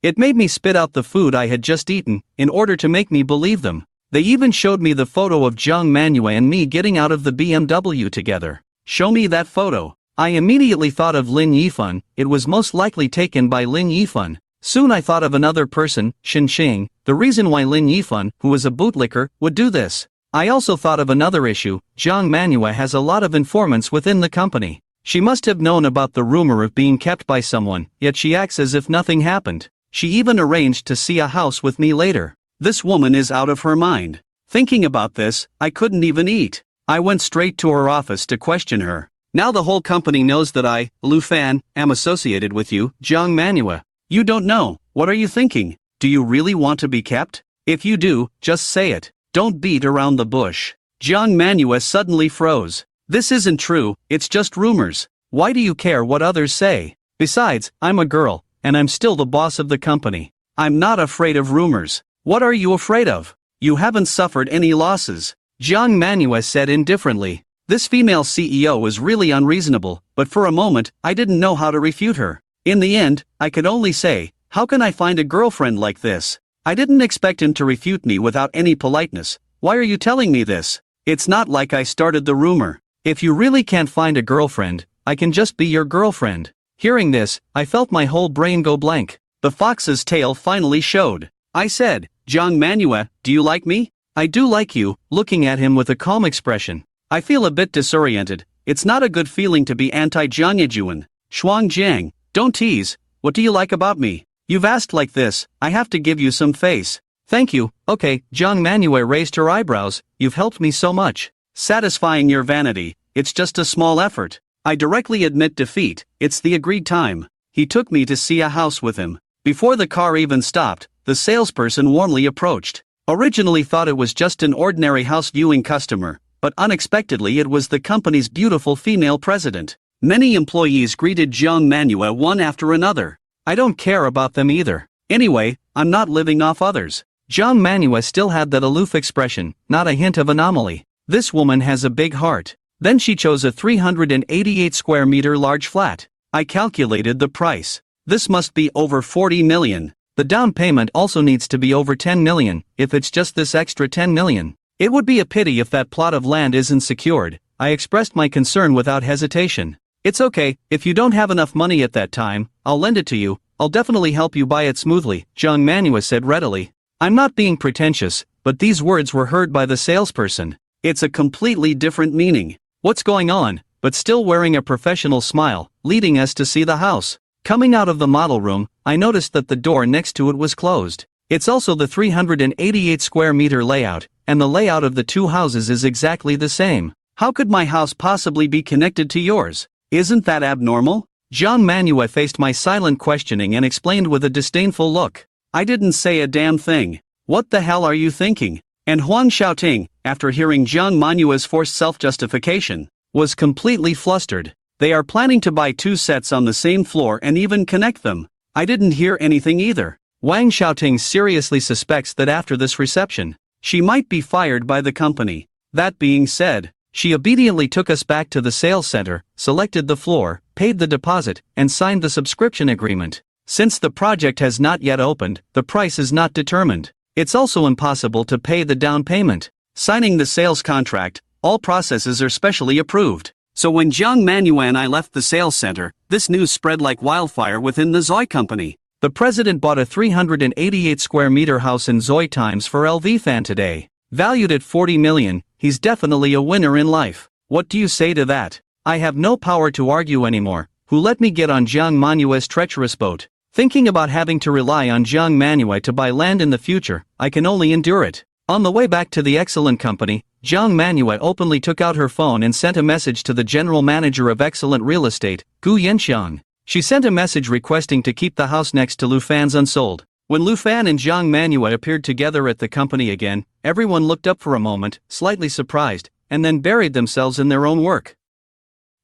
It made me spit out the food I had just eaten, in order to make me believe them. They even showed me the photo of Jiang Manhwa and me getting out of the BMW together. Show me that photo. I immediately thought of Lin Yifan, it was most likely taken by Lin Yifan. Soon I thought of another person, Shen Xing, the reason why Lin Yifan, who was a bootlicker, would do this. I also thought of another issue. Jiang Manhwa has a lot of informants within the company. She must have known about the rumor of being kept by someone, yet she acts as if nothing happened. She even arranged to see a house with me later. This woman is out of her mind. Thinking about this, I couldn't even eat. I went straight to her office to question her. Now the whole company knows that I, Lu Fan, am associated with you, Jiang Manhwa. You don't know. What are you thinking? Do you really want to be kept? If you do, just say it. Don't beat around the bush. Jiang Manhwa suddenly froze. This isn't true, it's just rumors. Why do you care what others say? Besides, I'm a girl, and I'm still the boss of the company. I'm not afraid of rumors. What are you afraid of? You haven't suffered any losses. Jiang Manhwa said indifferently. This female CEO was really unreasonable, but for a moment, I didn't know how to refute her. In the end, I could only say, how can I find a girlfriend like this? I didn't expect him to refute me without any politeness. Why are you telling me this? It's not like I started the rumor. If you really can't find a girlfriend, I can just be your girlfriend. Hearing this, I felt my whole brain go blank. The fox's tail finally showed. I said, Jiang Manhwa, do you like me? I do like you, looking at him with a calm expression. I feel a bit disoriented. It's not a good feeling to be anti-Jiangyajuan. Shuang Jiang, don't tease. What do you like about me? You've asked like this, I have to give you some face. Thank you. Okay, Jiang Manhwa raised her eyebrows. You've helped me so much. Satisfying your vanity, it's just a small effort. I directly admit defeat, it's the agreed time. He took me to see a house with him. Before the car even stopped, the salesperson warmly approached. Originally thought it was just an ordinary house viewing customer, but unexpectedly it was the company's beautiful female president. Many employees greeted Jiang Manhwa one after another. I don't care about them either. Anyway, I'm not living off others. Jiang Manhwa still had that aloof expression, not a hint of anomaly. This woman has a big heart. Then she chose a 388 square meter large flat. I calculated the price. This must be over 40 million. The down payment also needs to be over 10 million, if it's just this extra 10 million. It would be a pity if that plot of land isn't secured. I expressed my concern without hesitation. It's okay, if you don't have enough money at that time, I'll lend it to you. I'll definitely help you buy it smoothly, Jiang Manhwa said readily. I'm not being pretentious, but these words were heard by the salesperson. It's a completely different meaning. What's going on? But still wearing a professional smile, leading us to see the house. Coming out of the model room, I noticed that the door next to it was closed. It's also the 388 square meter layout, and the layout of the two houses is exactly the same. How could my house possibly be connected to yours? Isn't that abnormal? Jiang Manhwa faced my silent questioning and explained with a disdainful look. I didn't say a damn thing. What the hell are you thinking? And Huang Xiaoting, after hearing Jiang Manhua's forced self-justification, was completely flustered. They are planning to buy two sets on the same floor and even connect them. I didn't hear anything either. Wang Xiaoting seriously suspects that after this reception, she might be fired by the company. That being said, she obediently took us back to the sales center, selected the floor, paid the deposit, and signed the subscription agreement. Since the project has not yet opened, the price is not determined. It's also impossible to pay the down payment. Signing the sales contract, all processes are specially approved. So when Jiang Manhwa and I left the sales center, this news spread like wildfire within the Zoi company. The president bought a 388 square meter house in Zoi Times for LV Fan today. Valued at 40 million, he's definitely a winner in life. What do you say to that? I have no power to argue anymore. Who let me get on Jiang Manhua's treacherous boat? Thinking about having to rely on Jiang Manhwa to buy land in the future, I can only endure it. On the way back to the Excellent company, Jiang Manhwa openly took out her phone and sent a message to the general manager of Excellent Real Estate, Gu Yanxiang. She sent a message requesting to keep the house next to Lu Fan's unsold. When Lu Fan and Jiang Manhwa appeared together at the company again, everyone looked up for a moment, slightly surprised, and then buried themselves in their own work.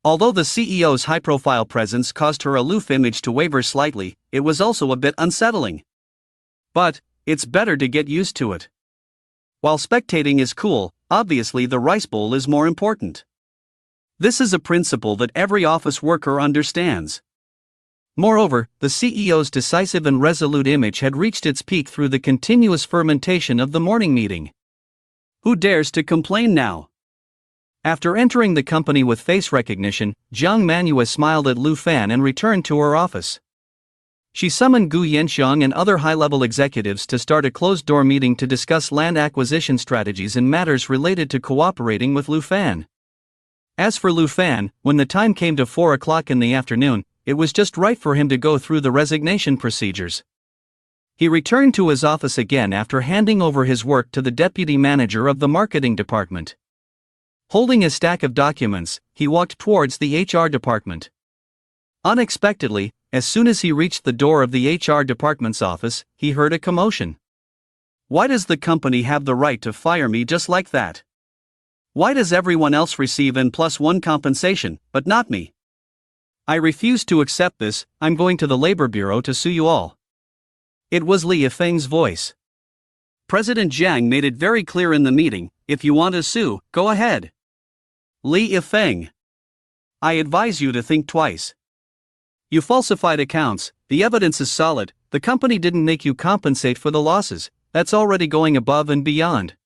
Although the CEO's high-profile presence caused her aloof image to waver slightly, it was also a bit unsettling. But it's better to get used to it. While spectating is cool, obviously the rice bowl is more important. This is a principle that every office worker understands. Moreover, the CEO's decisive and resolute image had reached its peak through the continuous fermentation of the morning meeting. Who dares to complain now? After entering the company with face recognition, Jiang Manhwa smiled at Lu Fan and returned to her office. She summoned Gu Yanxiang and other high-level executives to start a closed-door meeting to discuss land acquisition strategies and matters related to cooperating with Lu Fan. As for Lu Fan, when the time came to 4 o'clock in the afternoon, it was just right for him to go through the resignation procedures. He returned to his office again after handing over his work to the deputy manager of the marketing department. Holding a stack of documents, he walked towards the HR department. Unexpectedly, as soon as he reached the door of the HR department's office, he heard a commotion. Why does the company have the right to fire me just like that? Why does everyone else receive N+1 compensation, but not me? I refuse to accept this. I'm going to the labor bureau to sue you all. It was Li Yifeng's voice. President Jiang made it very clear in the meeting, if you want to sue, go ahead. Li Yifeng. I advise you to think twice. You falsified accounts, the evidence is solid, the company didn't make you compensate for the losses, that's already going above and beyond.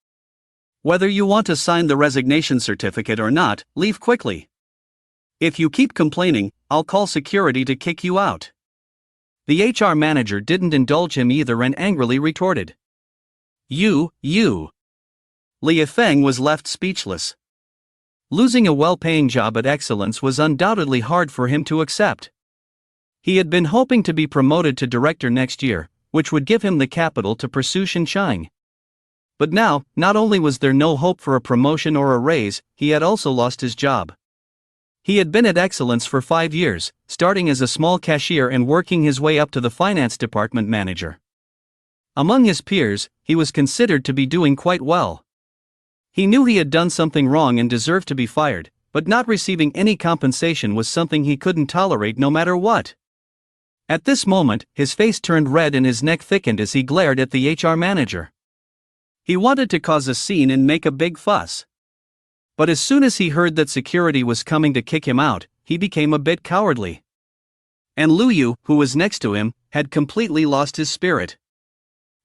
Whether you want to sign the resignation certificate or not, leave quickly. If you keep complaining, I'll call security to kick you out. The HR manager didn't indulge him either and angrily retorted. You. Li Yifeng was left speechless. Losing a well-paying job at Excellence was undoubtedly hard for him to accept. He had been hoping to be promoted to director next year, which would give him the capital to pursue Shinshaing. But now, not only was there no hope for a promotion or a raise, he had also lost his job. He had been at Excellence for 5 years, starting as a small cashier and working his way up to the finance department manager. Among his peers, he was considered to be doing quite well. He knew he had done something wrong and deserved to be fired, but not receiving any compensation was something he couldn't tolerate no matter what. At this moment, his face turned red and his neck thickened as he glared at the HR manager. He wanted to cause a scene and make a big fuss. But as soon as he heard that security was coming to kick him out, he became a bit cowardly. And Lu Yu, who was next to him, had completely lost his spirit.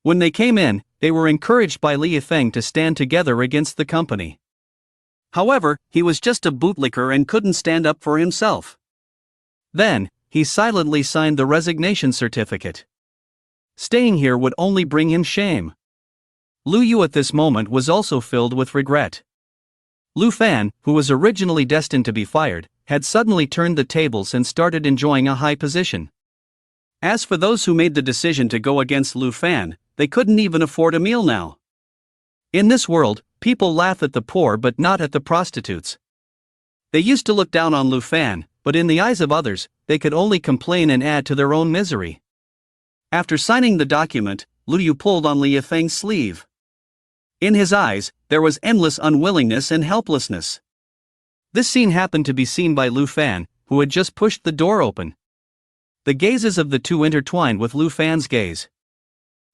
When they came in, they were encouraged by Li Yifeng to stand together against the company. However, he was just a bootlicker and couldn't stand up for himself. Then, he silently signed the resignation certificate. Staying here would only bring him shame. Lu Yu at this moment was also filled with regret. Lu Fan, who was originally destined to be fired, had suddenly turned the tables and started enjoying a high position. As for those who made the decision to go against Lu Fan, they couldn't even afford a meal now. In this world, people laugh at the poor but not at the prostitutes. They used to look down on Lu Fan, but in the eyes of others, they could only complain and add to their own misery. After signing the document, Lu Yu pulled on Li Yifeng's sleeve. In his eyes, there was endless unwillingness and helplessness. This scene happened to be seen by Lu Fan, who had just pushed the door open. The gazes of the two intertwined with Lu Fan's gaze.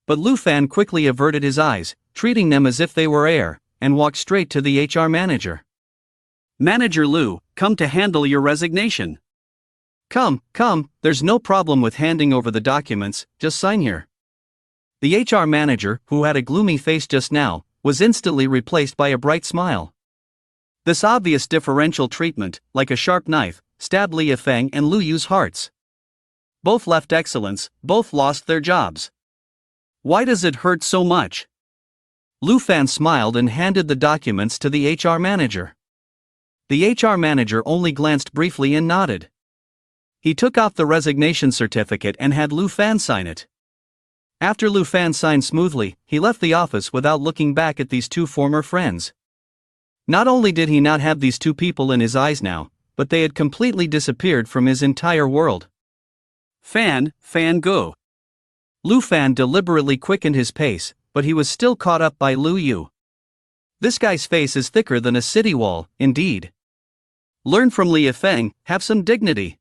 But Lu Fan quickly averted his eyes, treating them as if they were air, and walked straight to the HR manager. "Manager Lu, come to handle your resignation." Come, there's no problem with handing over the documents, just sign here." The HR manager, who had a gloomy face just now, was instantly replaced by a bright smile. This obvious differential treatment, like a sharp knife, stabbed Li Yifeng and Lu Yu's hearts. Both left excellence, both lost their jobs. Why does it hurt so much? Lu Fan smiled and handed the documents to the HR manager. The HR manager only glanced briefly and nodded. He took off the resignation certificate and had Lu Fan sign it. After Lu Fan signed smoothly, he left the office without looking back at these two former friends. Not only did he not have these two people in his eyes now, but they had completely disappeared from his entire world. Fan, go. Lu Fan deliberately quickened his pace, but he was still caught up by Lu Yu. This guy's face is thicker than a city wall, indeed. Learn from Li Yifeng, have some dignity.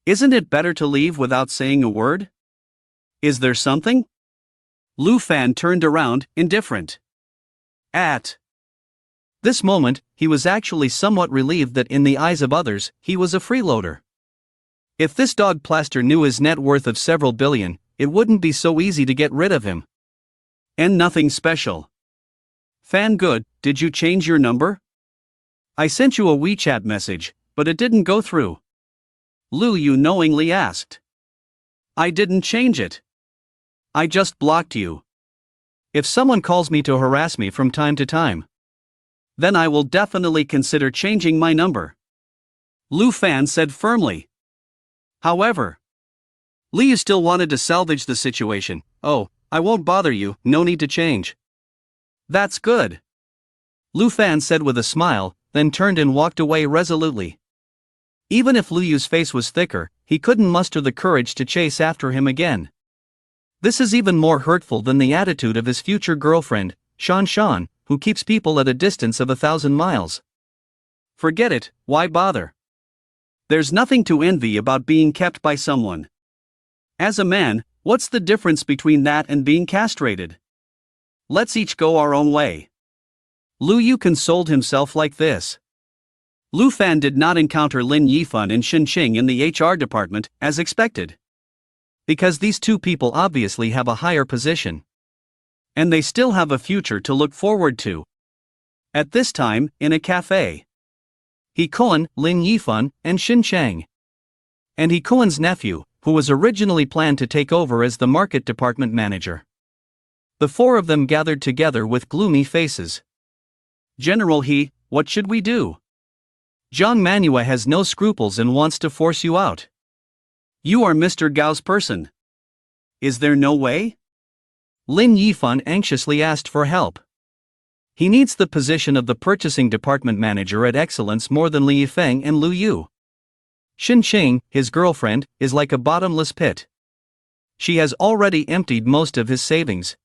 Isn't it better to leave without saying a word? Is there something? Lu Fan turned around, indifferent. At this moment, he was actually somewhat relieved that in the eyes of others, he was a freeloader. If this dog plaster knew his net worth of several billion, it wouldn't be so easy to get rid of him. And nothing special. Fan good, did you change your number? I sent you a WeChat message, but it didn't go through. Lu Yu knowingly asked. I didn't change it. I just blocked you. If someone calls me to harass me from time to time, then I will definitely consider changing my number. Lu Fan said firmly. However, Li Yu still wanted to salvage the situation. Oh, I won't bother you, no need to change. That's good. Lu Fan said with a smile, then turned and walked away resolutely. Even if Lu Yu's face was thicker, he couldn't muster the courage to chase after him again. This is even more hurtful than the attitude of his future girlfriend, Shan, who keeps people at a distance of 1,000 miles. Forget it, why bother? There's nothing to envy about being kept by someone. As a man, what's the difference between that and being castrated? Let's each go our own way. Lu Yu consoled himself like this. Lu Fan did not encounter Lin Yifan and Shen Qing in the HR department, as expected. Because these two people obviously have a higher position. And they still have a future to look forward to. At this time, in a cafe, He Koan, Lin Yifan, and Shen Chang. And He Koan's nephew, who was originally planned to take over as the market department manager. The four of them gathered together with gloomy faces. General He, what should we do? Jiang Manhwa has no scruples and wants to force you out. You are Mr. Gao's person. Is there no way? Lin Yifan anxiously asked for help. He needs the position of the purchasing department manager at Excellence more than Li Yifeng and Lu Yu. Xin Qing, his girlfriend, is like a bottomless pit. She has already emptied most of his savings.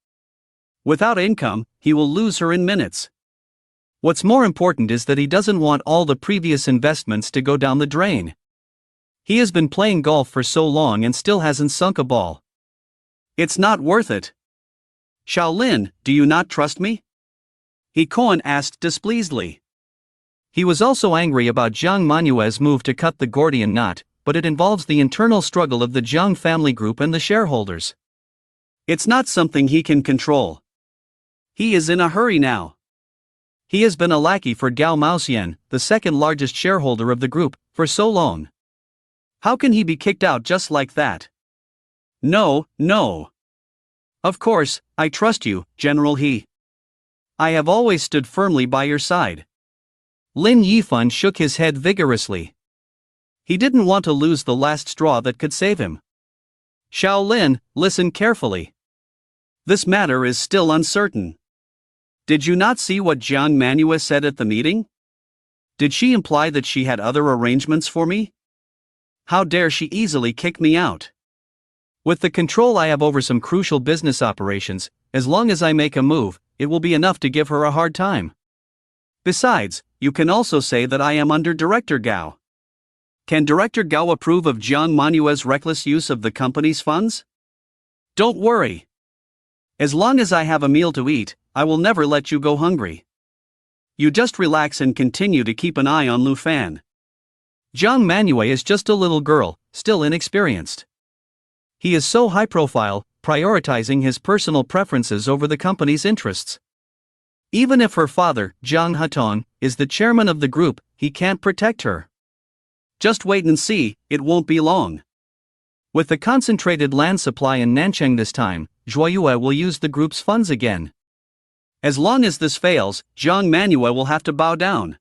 Without income, he will lose her in minutes. What's more important is that he doesn't want all the previous investments to go down the drain. He has been playing golf for so long and still hasn't sunk a ball. It's not worth it. Shaolin, do you not trust me? He Koan asked displeasedly. He was also angry about Jiang Manhua's move to cut the Gordian knot, but it involves the internal struggle of the Jiang family group and the shareholders. It's not something he can control. He is in a hurry now. He has been a lackey for Gao Maoxian, the second largest shareholder of the group, for so long. How can he be kicked out just like that? No, no. Of course, I trust you, General He. I have always stood firmly by your side. Lin Yifan shook his head vigorously. He didn't want to lose the last straw that could save him. Xiao Lin, listen carefully. This matter is still uncertain. Did you not see what Jiang Manhwa said at the meeting? Did she imply that she had other arrangements for me? How dare she easily kick me out? With the control I have over some crucial business operations, as long as I make a move, it will be enough to give her a hard time. Besides, you can also say that I am under Director Gao. Can Director Gao approve of Jiang Manhua's reckless use of the company's funds? Don't worry. As long as I have a meal to eat, I will never let you go hungry. You just relax and continue to keep an eye on Lu Fan. Jiang Manhua is just a little girl, still inexperienced. He is so high profile, prioritizing his personal preferences over the company's interests. Even if her father, Jiang Hatong, is the chairman of the group, he can't protect her. Just wait and see, it won't be long. With the concentrated land supply in Nanchang this time, Zhuoyue will use the group's funds again. As long as this fails, Jiang Manhua will have to bow down.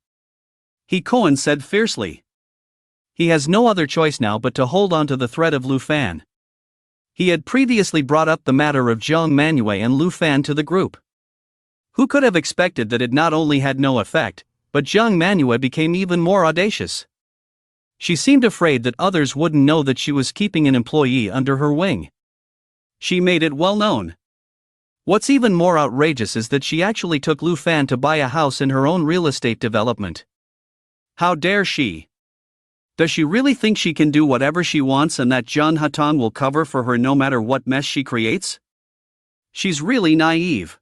He Koan said fiercely. He has no other choice now but to hold on to the thread of Lu Fan. He had previously brought up the matter of Jiang Manhua and Lu Fan to the group. Who could have expected that it not only had no effect, but Jiang Manhua became even more audacious? She seemed afraid that others wouldn't know that she was keeping an employee under her wing. She made it well known. What's even more outrageous is that she actually took Lu Fan to buy a house in her own real estate development. How dare she? Does she really think she can do whatever she wants and that Jiang Hatong will cover for her no matter what mess she creates? She's really naive.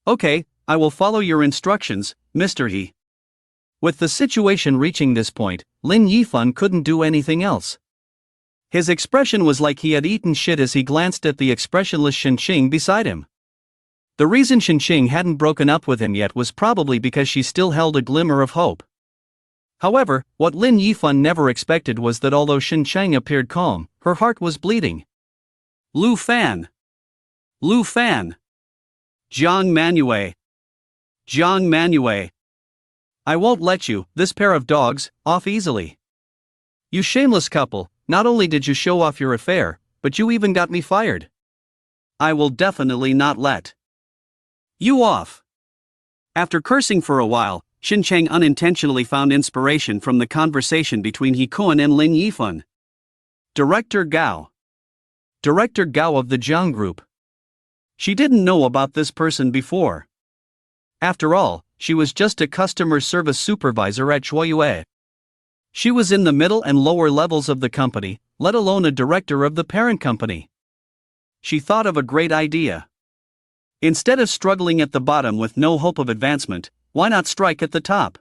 Okay, I will follow your instructions, Mr. He. With the situation reaching this point, Lin Yifan couldn't do anything else. His expression was like he had eaten shit as he glanced at the expressionless Shenxing beside him. The reason Shenxing hadn't broken up with him yet was probably because she still held a glimmer of hope. However, what Lin Yifan never expected was that although Shenxing appeared calm, her heart was bleeding. Lu Fan! Lu Fan! Jiang Manhua! Jiang Manhua! I won't let you, this pair of dogs, off easily. You shameless couple, not only did you show off your affair, but you even got me fired. I will definitely not let you off. After cursing for a while, Shencheng unintentionally found inspiration from the conversation between He Kuan and Lin Yifan. Director Gao. Director Gao of the Jiang Group. She didn't know about this person before. After all, she was just a customer service supervisor at Zhuoyue. She was in the middle and lower levels of the company, let alone a director of the parent company. She thought of a great idea. Instead of struggling at the bottom with no hope of advancement, why not strike at the top?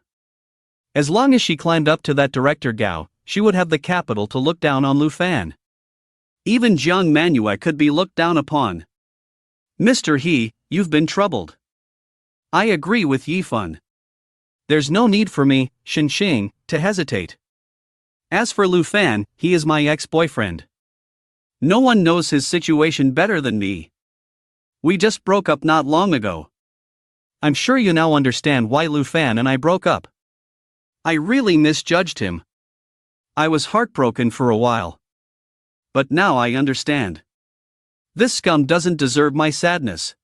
As long as she climbed up to that Director Gao, she would have the capital to look down on Lu Fan. Even Jiang Manhua could be looked down upon. Mr. He, you've been troubled. I agree with Yifan. There's no need for me, Shenxing, to hesitate. As for Lu Fan, he is my ex-boyfriend. No one knows his situation better than me. We just broke up not long ago. I'm sure you now understand why Lu Fan and I broke up. I really misjudged him. I was heartbroken for a while. But now I understand. This scum doesn't deserve my sadness.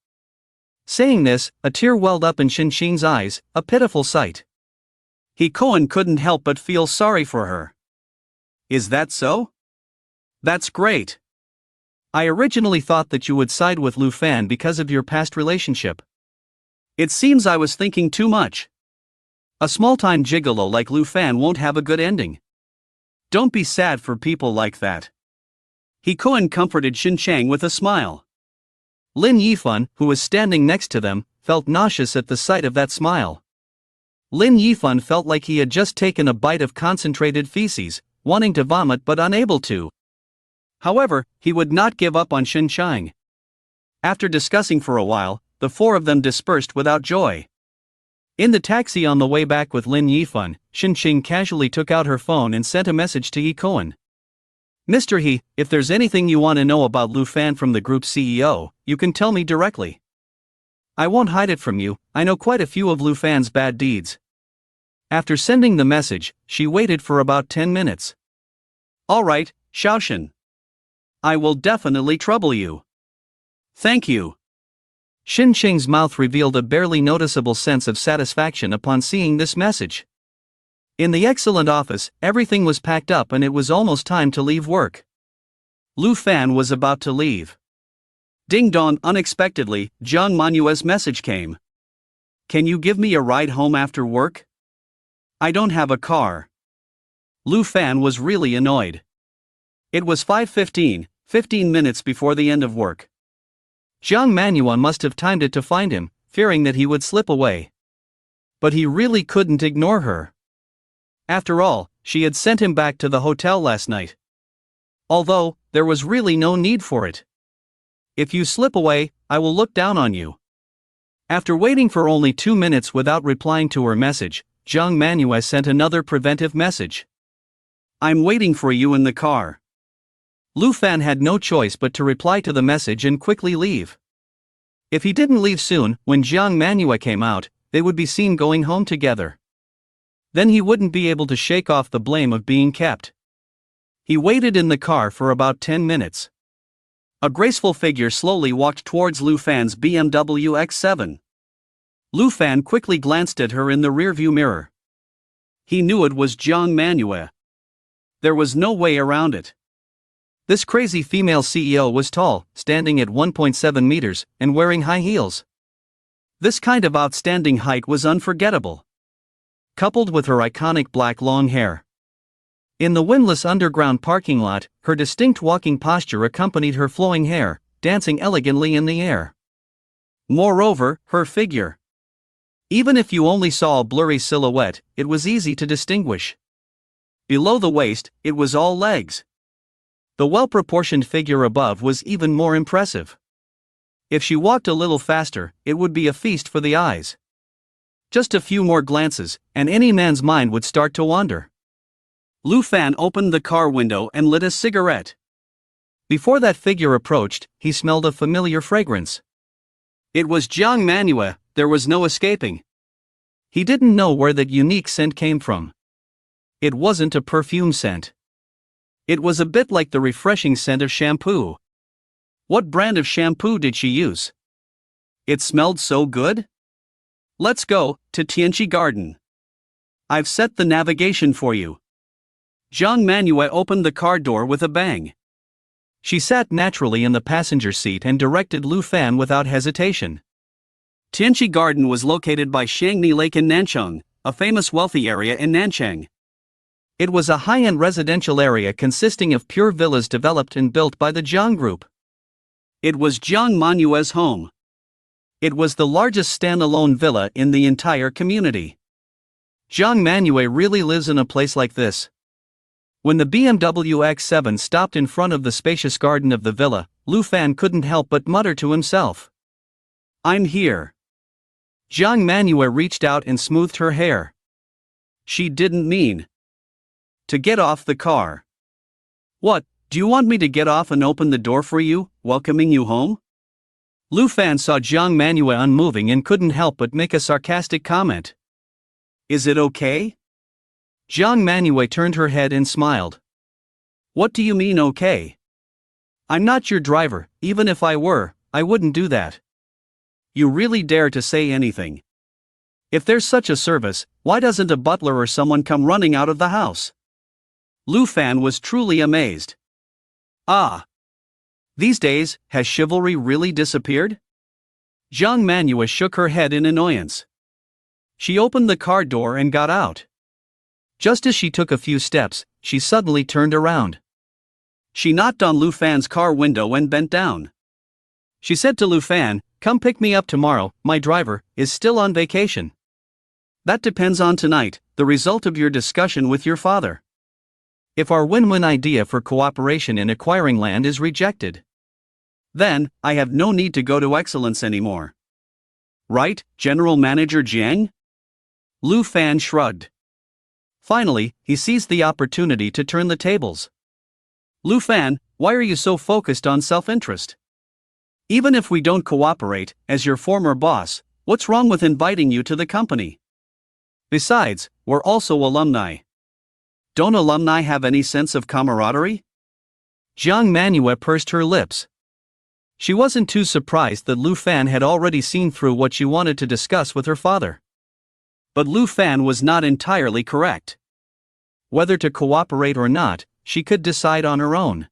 Saying this, a tear welled up in Shenxing's eyes, a pitiful sight. He Koan couldn't help but feel sorry for her. Is that so? That's great. I originally thought that you would side with Lu Fan because of your past relationship. It seems I was thinking too much. A small-time gigolo like Lu Fan won't have a good ending. Don't be sad for people like that. He Koan comforted Shencheng with a smile. Lin Yifan, who was standing next to them, felt nauseous at the sight of that smile. Lin Yifan felt like he had just taken a bite of concentrated feces, wanting to vomit but unable to. However, he would not give up on Shencheng. After discussing for a while, the four of them dispersed without joy. In the taxi on the way back with Lin Yifun, Shin casually took out her phone and sent a message to He Cohen. Mr. He, if there's anything you want to know about Lu Fan from the group's CEO, you can tell me directly. I won't hide it from you, I know quite a few of Lu Fan's bad deeds. After sending the message, she waited for about 10 minutes. Alright, Shaoshan. I will definitely trouble you. Thank you. Xing's mouth revealed a barely noticeable sense of satisfaction upon seeing this message. In the excellent office, everything was packed up and it was almost time to leave work. Lu Fan was about to leave. Ding dong, unexpectedly, Jiang Manua's message came. Can you give me a ride home after work? I don't have a car. Lu Fan was really annoyed. It was 5:15, 15 minutes before the end of work. Jiang Manhwa must have timed it to find him, fearing that he would slip away. But he really couldn't ignore her. After all, she had sent him back to the hotel last night. Although, there was really no need for it. If you slip away, I will look down on you. After waiting for only 2 minutes without replying to her message, Jiang Manhwa sent another preventive message. I'm waiting for you in the car. Lu Fan had no choice but to reply to the message and quickly leave. If he didn't leave soon, when Jiang Manhwa came out, they would be seen going home together. Then he wouldn't be able to shake off the blame of being kept. He waited in the car for about 10 minutes. A graceful figure slowly walked towards Lu Fan's BMW X7. Lu Fan quickly glanced at her in the rearview mirror. He knew it was Jiang Manhwa. There was no way around it. This crazy female CEO was tall, standing at 1.7 meters, and wearing high heels. This kind of outstanding height was unforgettable. Coupled with her iconic black long hair. In the windless underground parking lot, her distinct walking posture accompanied her flowing hair, dancing elegantly in the air. Moreover, her figure. Even if you only saw a blurry silhouette, it was easy to distinguish. Below the waist, it was all legs. The well-proportioned figure above was even more impressive. If she walked a little faster, it would be a feast for the eyes. Just a few more glances, and any man's mind would start to wander. Lu Fan opened the car window and lit a cigarette. Before that figure approached, he smelled a familiar fragrance. It was Jiang Manhwa, there was no escaping. He didn't know where that unique scent came from. It wasn't a perfume scent. It was a bit like the refreshing scent of shampoo. What brand of shampoo did she use? It smelled so good? Let's go to Tianqi Garden. I've set the navigation for you. Jiang Manhwa opened the car door with a bang. She sat naturally in the passenger seat and directed Lu Fan without hesitation. Tianqi Garden was located by Shangni Lake in Nanchang, a famous wealthy area in Nanchang. It was a high-end residential area consisting of pure villas developed and built by the Jiang Group. It was Jiang Manhwa's home. It was the largest standalone villa in the entire community. Jiang Manhwa really lives in a place like this. When the BMW X7 stopped in front of the spacious garden of the villa, Lu Fan couldn't help but mutter to himself. I'm here. Jiang Manhwa reached out and smoothed her hair. She didn't mean to get off the car. What, do you want me to get off and open the door for you, welcoming you home? Lu Fan saw Jiang Manhwa unmoving and couldn't help but make a sarcastic comment. Is it okay? Jiang Manhwa turned her head and smiled. What do you mean okay? I'm not your driver, even if I were, I wouldn't do that. You really dare to say anything. If there's such a service, why doesn't a butler or someone come running out of the house? Lu Fan was truly amazed. Ah! These days, has chivalry really disappeared? Jiang Manhwa shook her head in annoyance. She opened the car door and got out. Just as she took a few steps, she suddenly turned around. She knocked on Lu Fan's car window and bent down. She said to Lu Fan, "Come pick me up tomorrow, my driver is still on vacation." That depends on tonight, the result of your discussion with your father. If our win-win idea for cooperation in acquiring land is rejected. Then, I have no need to go to excellence anymore. Right, General Manager Jiang? Lu Fan shrugged. Finally, he seized the opportunity to turn the tables. Lu Fan, why are you so focused on self-interest? Even if we don't cooperate, as your former boss, what's wrong with inviting you to the company? Besides, we're also alumni. Don't alumni have any sense of camaraderie? Jiang Manhwa pursed her lips. She wasn't too surprised that Lu Fan had already seen through what she wanted to discuss with her father. But Lu Fan was not entirely correct. Whether to cooperate or not, she could decide on her own.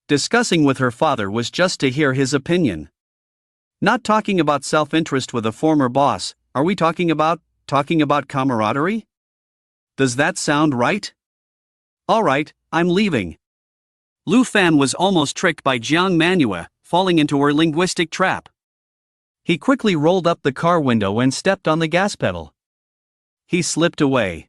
Discussing with her father was just to hear his opinion. Not talking about self-interest with a former boss, are we talking about camaraderie? Does that sound right? Alright, I'm leaving. Lu Fan was almost tricked by Jiang Manhwa, falling into her linguistic trap. He quickly rolled up the car window and stepped on the gas pedal. He slipped away.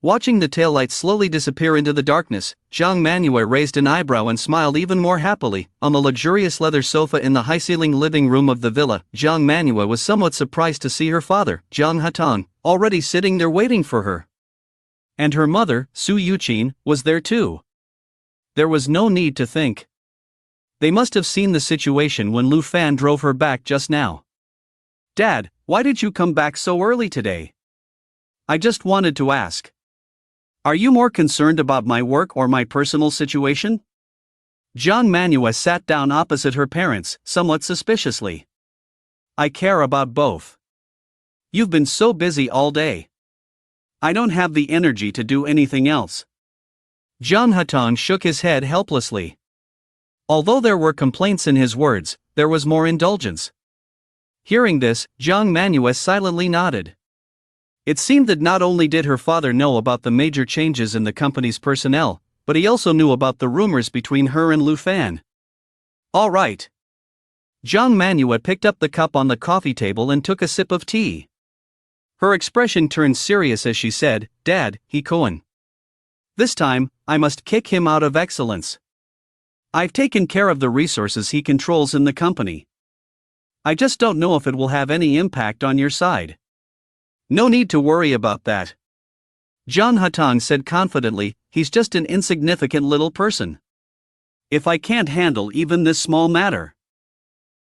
Watching the taillights slowly disappear into the darkness, Jiang Manhwa raised an eyebrow and smiled even more happily. On the luxurious leather sofa in the high-ceilinged living room of the villa, Jiang Manhwa was somewhat surprised to see her father, Jiang Hatong, already sitting there waiting for her. And her mother, Su Yuqin, was there too. There was no need to think. They must have seen the situation when Lu Fan drove her back just now. Dad, why did you come back so early today? I just wanted to ask. Are you more concerned about my work or my personal situation? Jiang Manhwa sat down opposite her parents, somewhat suspiciously. I care about both. You've been so busy all day. I don't have the energy to do anything else. Jiang Hatong shook his head helplessly. Although there were complaints in his words, there was more indulgence. Hearing this, Jiang Manhwa silently nodded. It seemed that not only did her father know about the major changes in the company's personnel, but he also knew about the rumors between her and Lu Fan. All right. Jiang Manhwa picked up the cup on the coffee table and took a sip of tea. Her expression turned serious as she said, Dad, he Cohen. This time, I must kick him out of excellence. I've taken care of the resources he controls in the company. I just don't know if it will have any impact on your side. No need to worry about that. Jiang Hatong said confidently, he's just an insignificant little person. If I can't handle even this small matter,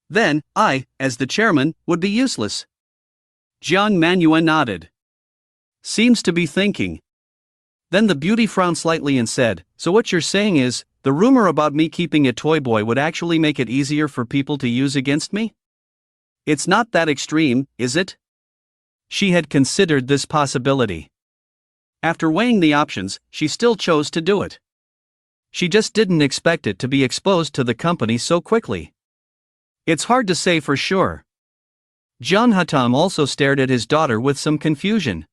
then I, as the chairman, would be useless. Jiang Manhwa nodded. Seems to be thinking. Then the beauty frowned slightly and said, so what you're saying is, the rumor about me keeping a toy boy would actually make it easier for people to use against me? It's not that extreme, is it? She had considered this possibility. After weighing the options, she still chose to do it. She just didn't expect it to be exposed to the company so quickly. It's hard to say for sure. Jiang Hatong also stared at his daughter with some confusion.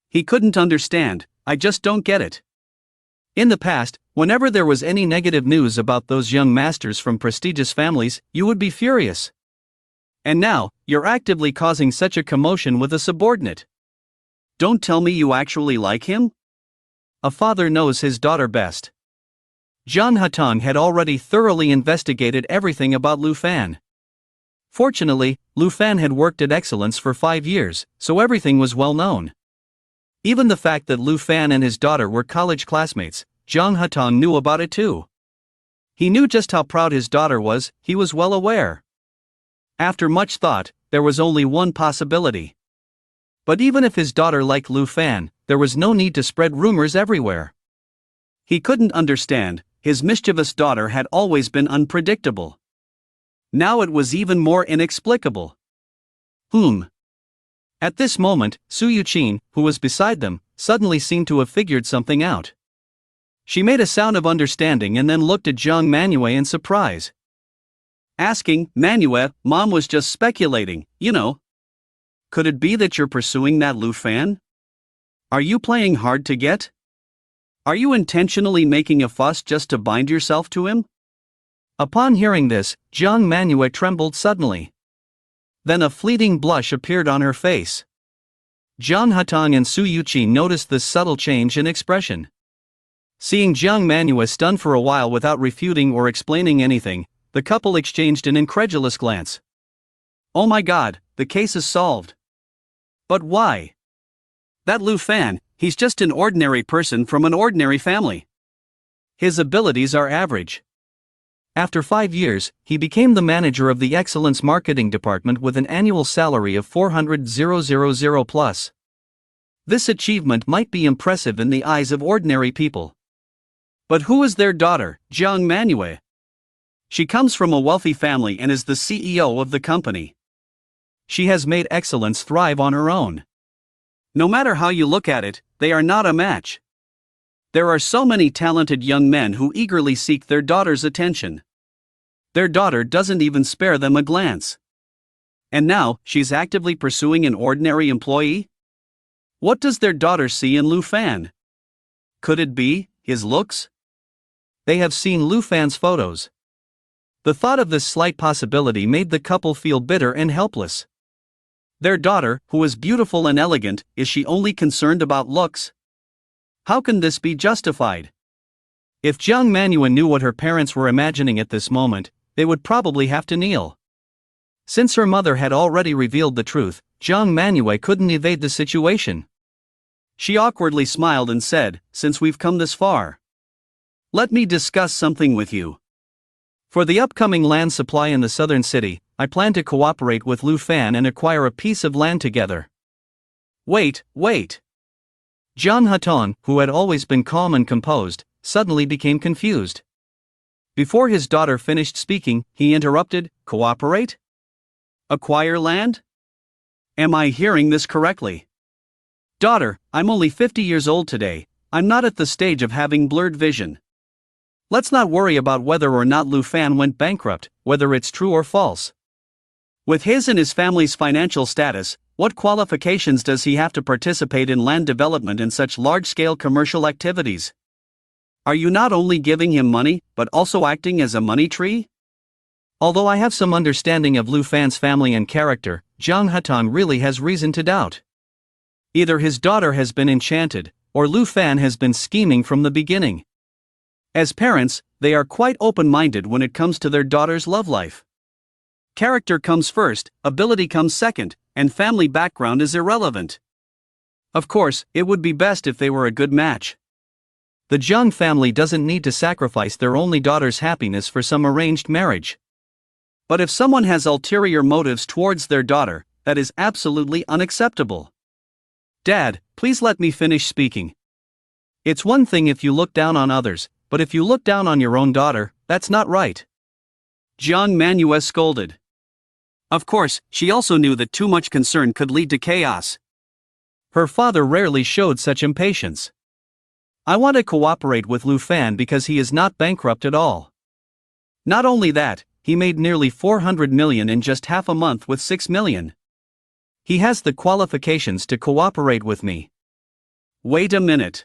He couldn't understand, I just don't get it. In the past, whenever there was any negative news about those young masters from prestigious families, you would be furious. And now, you're actively causing such a commotion with a subordinate. Don't tell me you actually like him? A father knows his daughter best. Jiang Hatong had already thoroughly investigated everything about Lu Fan. Fortunately, Lu Fan had worked at Excellence for 5 years, so everything was well known. Even the fact that Lu Fan and his daughter were college classmates, Jiang Hatong knew about it too. He knew just how proud his daughter was, he was well aware. After much thought, there was only one possibility. But even if his daughter liked Lu Fan, there was no need to spread rumors everywhere. He couldn't understand, his mischievous daughter had always been unpredictable. Now it was even more inexplicable. At this moment, Su Yuqin, who was beside them, suddenly seemed to have figured something out. She made a sound of understanding and then looked at Jiang Manhwa in surprise. Asking, Manhwa, Mom was just speculating, you know. Could it be that you're pursuing that Lu Fan? Are you playing hard to get? Are you intentionally making a fuss just to bind yourself to him? Upon hearing this, Jiang Manhwa trembled suddenly. Then a fleeting blush appeared on her face. Jiang Hatong and Su Yuqin noticed this subtle change in expression. Seeing Jiang Manhwa stunned for a while without refuting or explaining anything, The couple exchanged an incredulous glance. Oh my god, the case is solved. But why? That Lu Fan, he's just an ordinary person from an ordinary family. His abilities are average. After 5 years, he became the manager of the Excellence Marketing Department with an annual salary of 400,000 plus. This achievement might be impressive in the eyes of ordinary people. But who is their daughter, Jiang Manhwa? She comes from a wealthy family and is the CEO of the company. She has made Excellence thrive on her own. No matter how you look at it, they are not a match. There are so many talented young men who eagerly seek their daughter's attention. Their daughter doesn't even spare them a glance. And now, she's actively pursuing an ordinary employee? What does their daughter see in Lu Fan? Could it be his looks? They have seen Lu Fan's photos. The thought of this slight possibility made the couple feel bitter and helpless. Their daughter, who is beautiful and elegant, is she only concerned about looks? How can this be justified? If Jiang Manhwa knew what her parents were imagining at this moment, they would probably have to kneel. Since her mother had already revealed the truth, Jiang Manhwa couldn't evade the situation. She awkwardly smiled and said, "Since we've come this far, let me discuss something with you. For the upcoming land supply in the southern city, I plan to cooperate with Lu Fan and acquire a piece of land together." Wait. Jiang Hatong, who had always been calm and composed, suddenly became confused. Before his daughter finished speaking, he interrupted, "Cooperate? Acquire land? Am I hearing this correctly? Daughter, I'm only 50 years old today, I'm not at the stage of having blurred vision. Let's not worry about whether or not Lu Fan went bankrupt, whether it's true or false. With his and his family's financial status, what qualifications does he have to participate in land development and such large-scale commercial activities? Are you not only giving him money, but also acting as a money tree?" Although I have some understanding of Lu Fan's family and character, Jiang Hatong really has reason to doubt. Either his daughter has been enchanted, or Lu Fan has been scheming from the beginning. As parents, they are quite open-minded when it comes to their daughter's love life. Character comes first, ability comes second, and family background is irrelevant. Of course, it would be best if they were a good match. The Jiang family doesn't need to sacrifice their only daughter's happiness for some arranged marriage. But if someone has ulterior motives towards their daughter, that is absolutely unacceptable. Dad, please let me finish speaking. It's one thing if you look down on others, but if you look down on your own daughter, that's not right. Jiang Manhwa scolded. Of course, she also knew that too much concern could lead to chaos. Her father rarely showed such impatience. I want to cooperate with Lu Fan because he is not bankrupt at all. Not only that, he made nearly 400 million in just half a month with 6 million. He has the qualifications to cooperate with me. Wait a minute.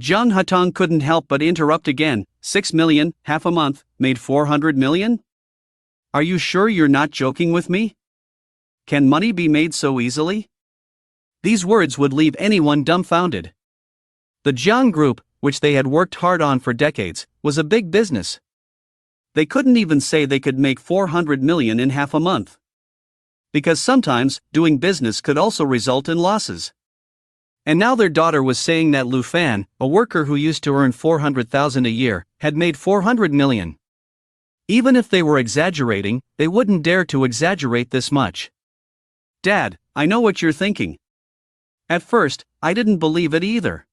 Jiang Hatong couldn't help but interrupt again. 6 million, half a month, made 400 million? Are you sure you're not joking with me? Can money be made so easily? These words would leave anyone dumbfounded. The Jiang Group, which they had worked hard on for decades, was a big business. They couldn't even say they could make 400 million in half a month. Because sometimes, doing business could also result in losses. And now their daughter was saying that Lu Fan, a worker who used to earn 400,000 a year, had made 400 million. Even if they were exaggerating, they wouldn't dare to exaggerate this much. Dad, I know what you're thinking. At first, I didn't believe it either.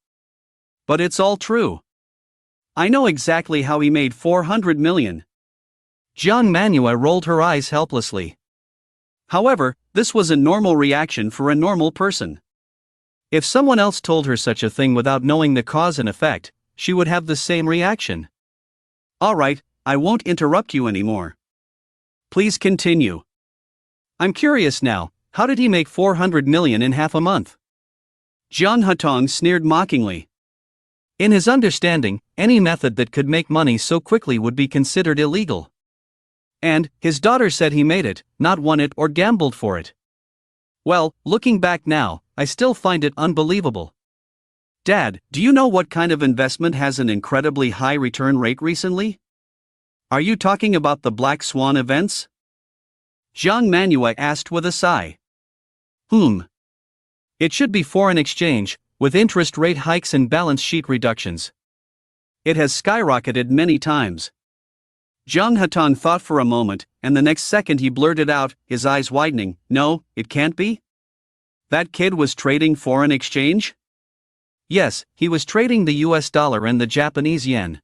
But it's all true. I know exactly how he made 400 million. Jiang Manhwa rolled her eyes helplessly. However, this was a normal reaction for a normal person. If someone else told her such a thing without knowing the cause and effect, she would have the same reaction. Alright, I won't interrupt you anymore. Please continue. I'm curious now, how did he make 400 million in half a month? Jiang Hatong sneered mockingly. In his understanding, any method that could make money so quickly would be considered illegal. And, his daughter said he made it, not won it or gambled for it. Well, looking back now, I still find it unbelievable. Dad, do you know what kind of investment has an incredibly high return rate recently? Are you talking about the Black Swan events? Jiang Manhwa asked with a sigh. It should be foreign exchange, with interest rate hikes and balance sheet reductions. It has skyrocketed many times. Zhang Hatong thought for a moment, and the next second he blurted out, his eyes widening, "No, it can't be? That kid was trading foreign exchange?" Yes, he was trading the US dollar and the Japanese yen.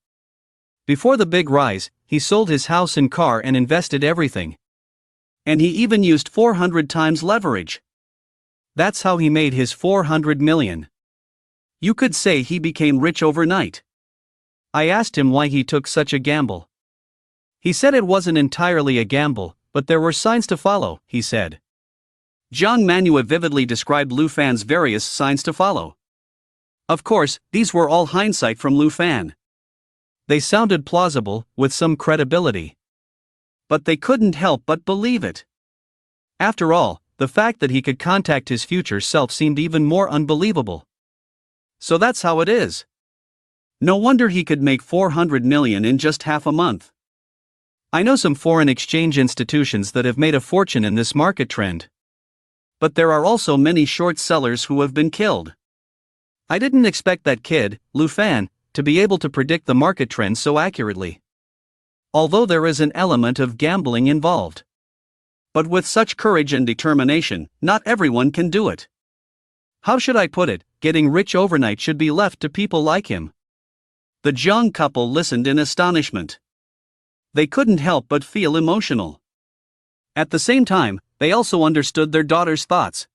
Before the big rise, he sold his house and car and invested everything. And he even used 400 times leverage. That's how he made his 400 million. You could say he became rich overnight. I asked him why he took such a gamble. He said it wasn't entirely a gamble, but there were signs to follow, he said. Jiang Manhwa vividly described Lu Fan's various signs to follow. Of course, these were all hindsight from Lu Fan. They sounded plausible, with some credibility. But they couldn't help but believe it. After all, the fact that he could contact his future self seemed even more unbelievable. So that's how it is. No wonder he could make 400 million in just half a month. I know some foreign exchange institutions that have made a fortune in this market trend. But there are also many short sellers who have been killed. I didn't expect that kid, Lu Fan, to be able to predict the market trends so accurately. Although there is an element of gambling involved. But with such courage and determination, not everyone can do it. How should I put it, getting rich overnight should be left to people like him. The Jiang couple listened in astonishment. They couldn't help but feel emotional. At the same time, they also understood their daughter's thoughts.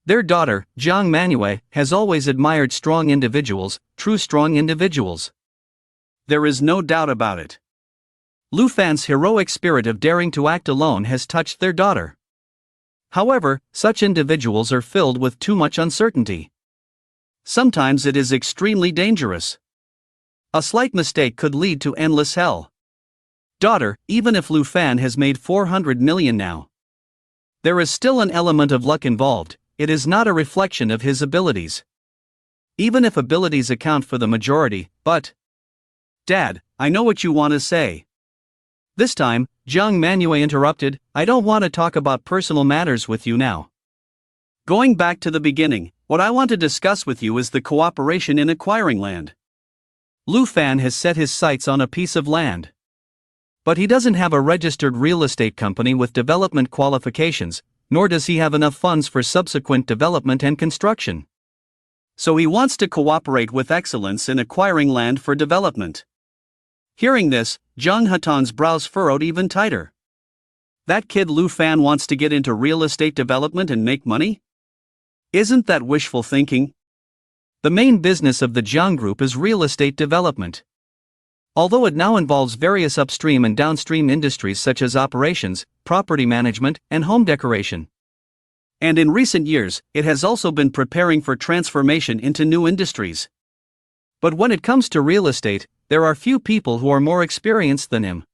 Their daughter, Jiang Manhwa, has always admired strong individuals, true strong individuals. There is no doubt about it. Lu Fan's heroic spirit of daring to act alone has touched their daughter. However, such individuals are filled with too much uncertainty. Sometimes it is extremely dangerous. A slight mistake could lead to endless hell. Daughter, even if Lu Fan has made 400 million now, there is still an element of luck involved. It is not a reflection of his abilities. Even if abilities account for the majority, but... Dad, I know what you want to say. This time, Jiang Manhwa interrupted, I don't want to talk about personal matters with you now. Going back to the beginning, what I want to discuss with you is the cooperation in acquiring land. Lu Fan has set his sights on a piece of land. But he doesn't have a registered real estate company with development qualifications, nor does he have enough funds for subsequent development and construction. So he wants to cooperate with excellence in acquiring land for development. Hearing this, Zhang Hatong's brows furrowed even tighter. That kid Lu Fan wants to get into real estate development and make money? Isn't that wishful thinking? The main business of the Jiang Group is real estate development. Although it now involves various upstream and downstream industries such as operations, property management, and home decoration. And in recent years, it has also been preparing for transformation into new industries. But when it comes to real estate, there are few people who are more experienced than him.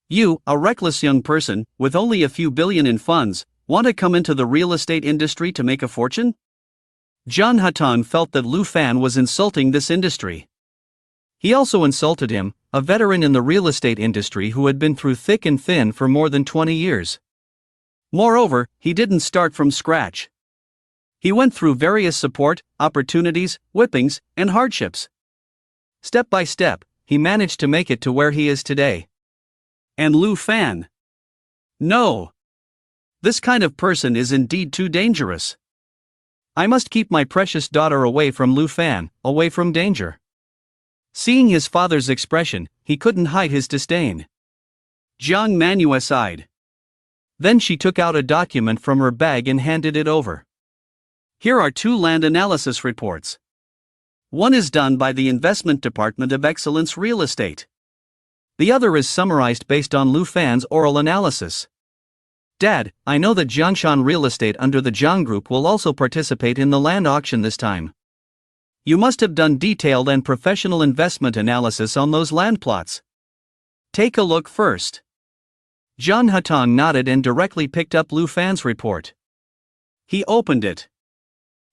You, a reckless young person, with only a few billion in funds, want to come into the real estate industry to make a fortune? Zhang Hatong felt that Lu Fan was insulting this industry. He also insulted him, a veteran in the real estate industry who had been through thick and thin for more than 20 years. Moreover, he didn't start from scratch. He went through various support, opportunities, whippings, and hardships. Step by step, he managed to make it to where he is today. And Lu Fan? No. This kind of person is indeed too dangerous. I must keep my precious daughter away from Lu Fan, away from danger. Seeing his father's expression, he couldn't hide his disdain. Jiang Manhwa sighed. Then she took out a document from her bag and handed it over. Here are 2 land analysis reports. One is done by the Investment Department of Excellence Real Estate. The other is summarized based on Lu Fan's oral analysis. Dad, I know that Jiangshan Real Estate under the Jiang Group will also participate in the land auction this time. You must have done detailed and professional investment analysis on those land plots. Take a look first. Zhang Hatong nodded and directly picked up Lu Fan's report. He opened it.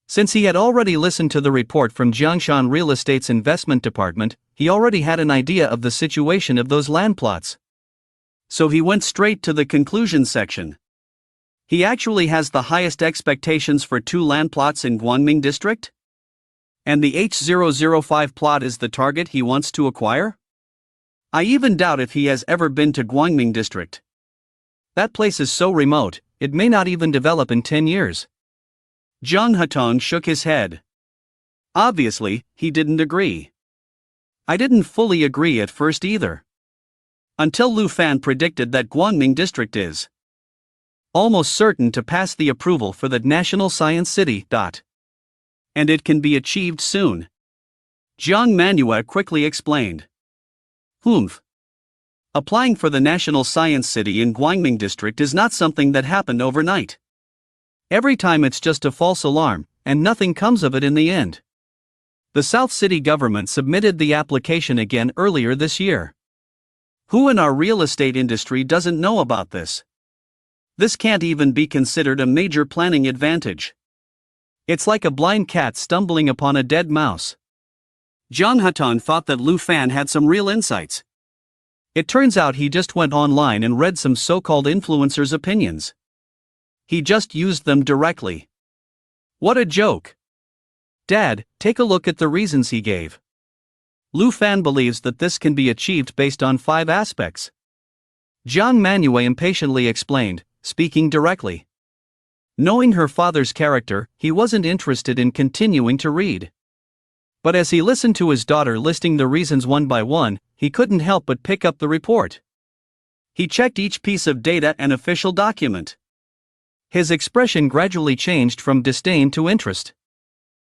Since he had already listened to the report from Jiangshan Real Estate's investment department, he already had an idea of the situation of those land plots. So he went straight to the conclusion section. He actually has the highest expectations for 2 land plots in Guangming district? And the H005 plot is the target he wants to acquire? I even doubt if he has ever been to Guangming district. That place is so remote, it may not even develop in 10 years. Zhang Hatong shook his head. Obviously, he didn't agree. I didn't fully agree at first either. Until Lu Fan predicted that Guangming district is almost certain to pass the approval for the National Science City. And it can be achieved soon. Jiang Manhwa quickly explained. Humph. Applying for the National Science City in Guangming district is not something that happened overnight. Every time it's just a false alarm, and nothing comes of it in the end. The South City government submitted the application again earlier this year. Who in our real estate industry doesn't know about this? This can't even be considered a major planning advantage. It's like a blind cat stumbling upon a dead mouse. Zhang Hatong thought that Lu Fan had some real insights. It turns out he just went online and read some so-called influencers' opinions. He just used them directly. What a joke. Dad, take a look at the reasons he gave. Lu Fan believes that this can be achieved based on 5 aspects. Jiang Manhwa impatiently explained, speaking directly. Knowing her father's character, he wasn't interested in continuing to read. But as he listened to his daughter listing the reasons one by one, he couldn't help but pick up the report. He checked each piece of data and official document. His expression gradually changed from disdain to interest.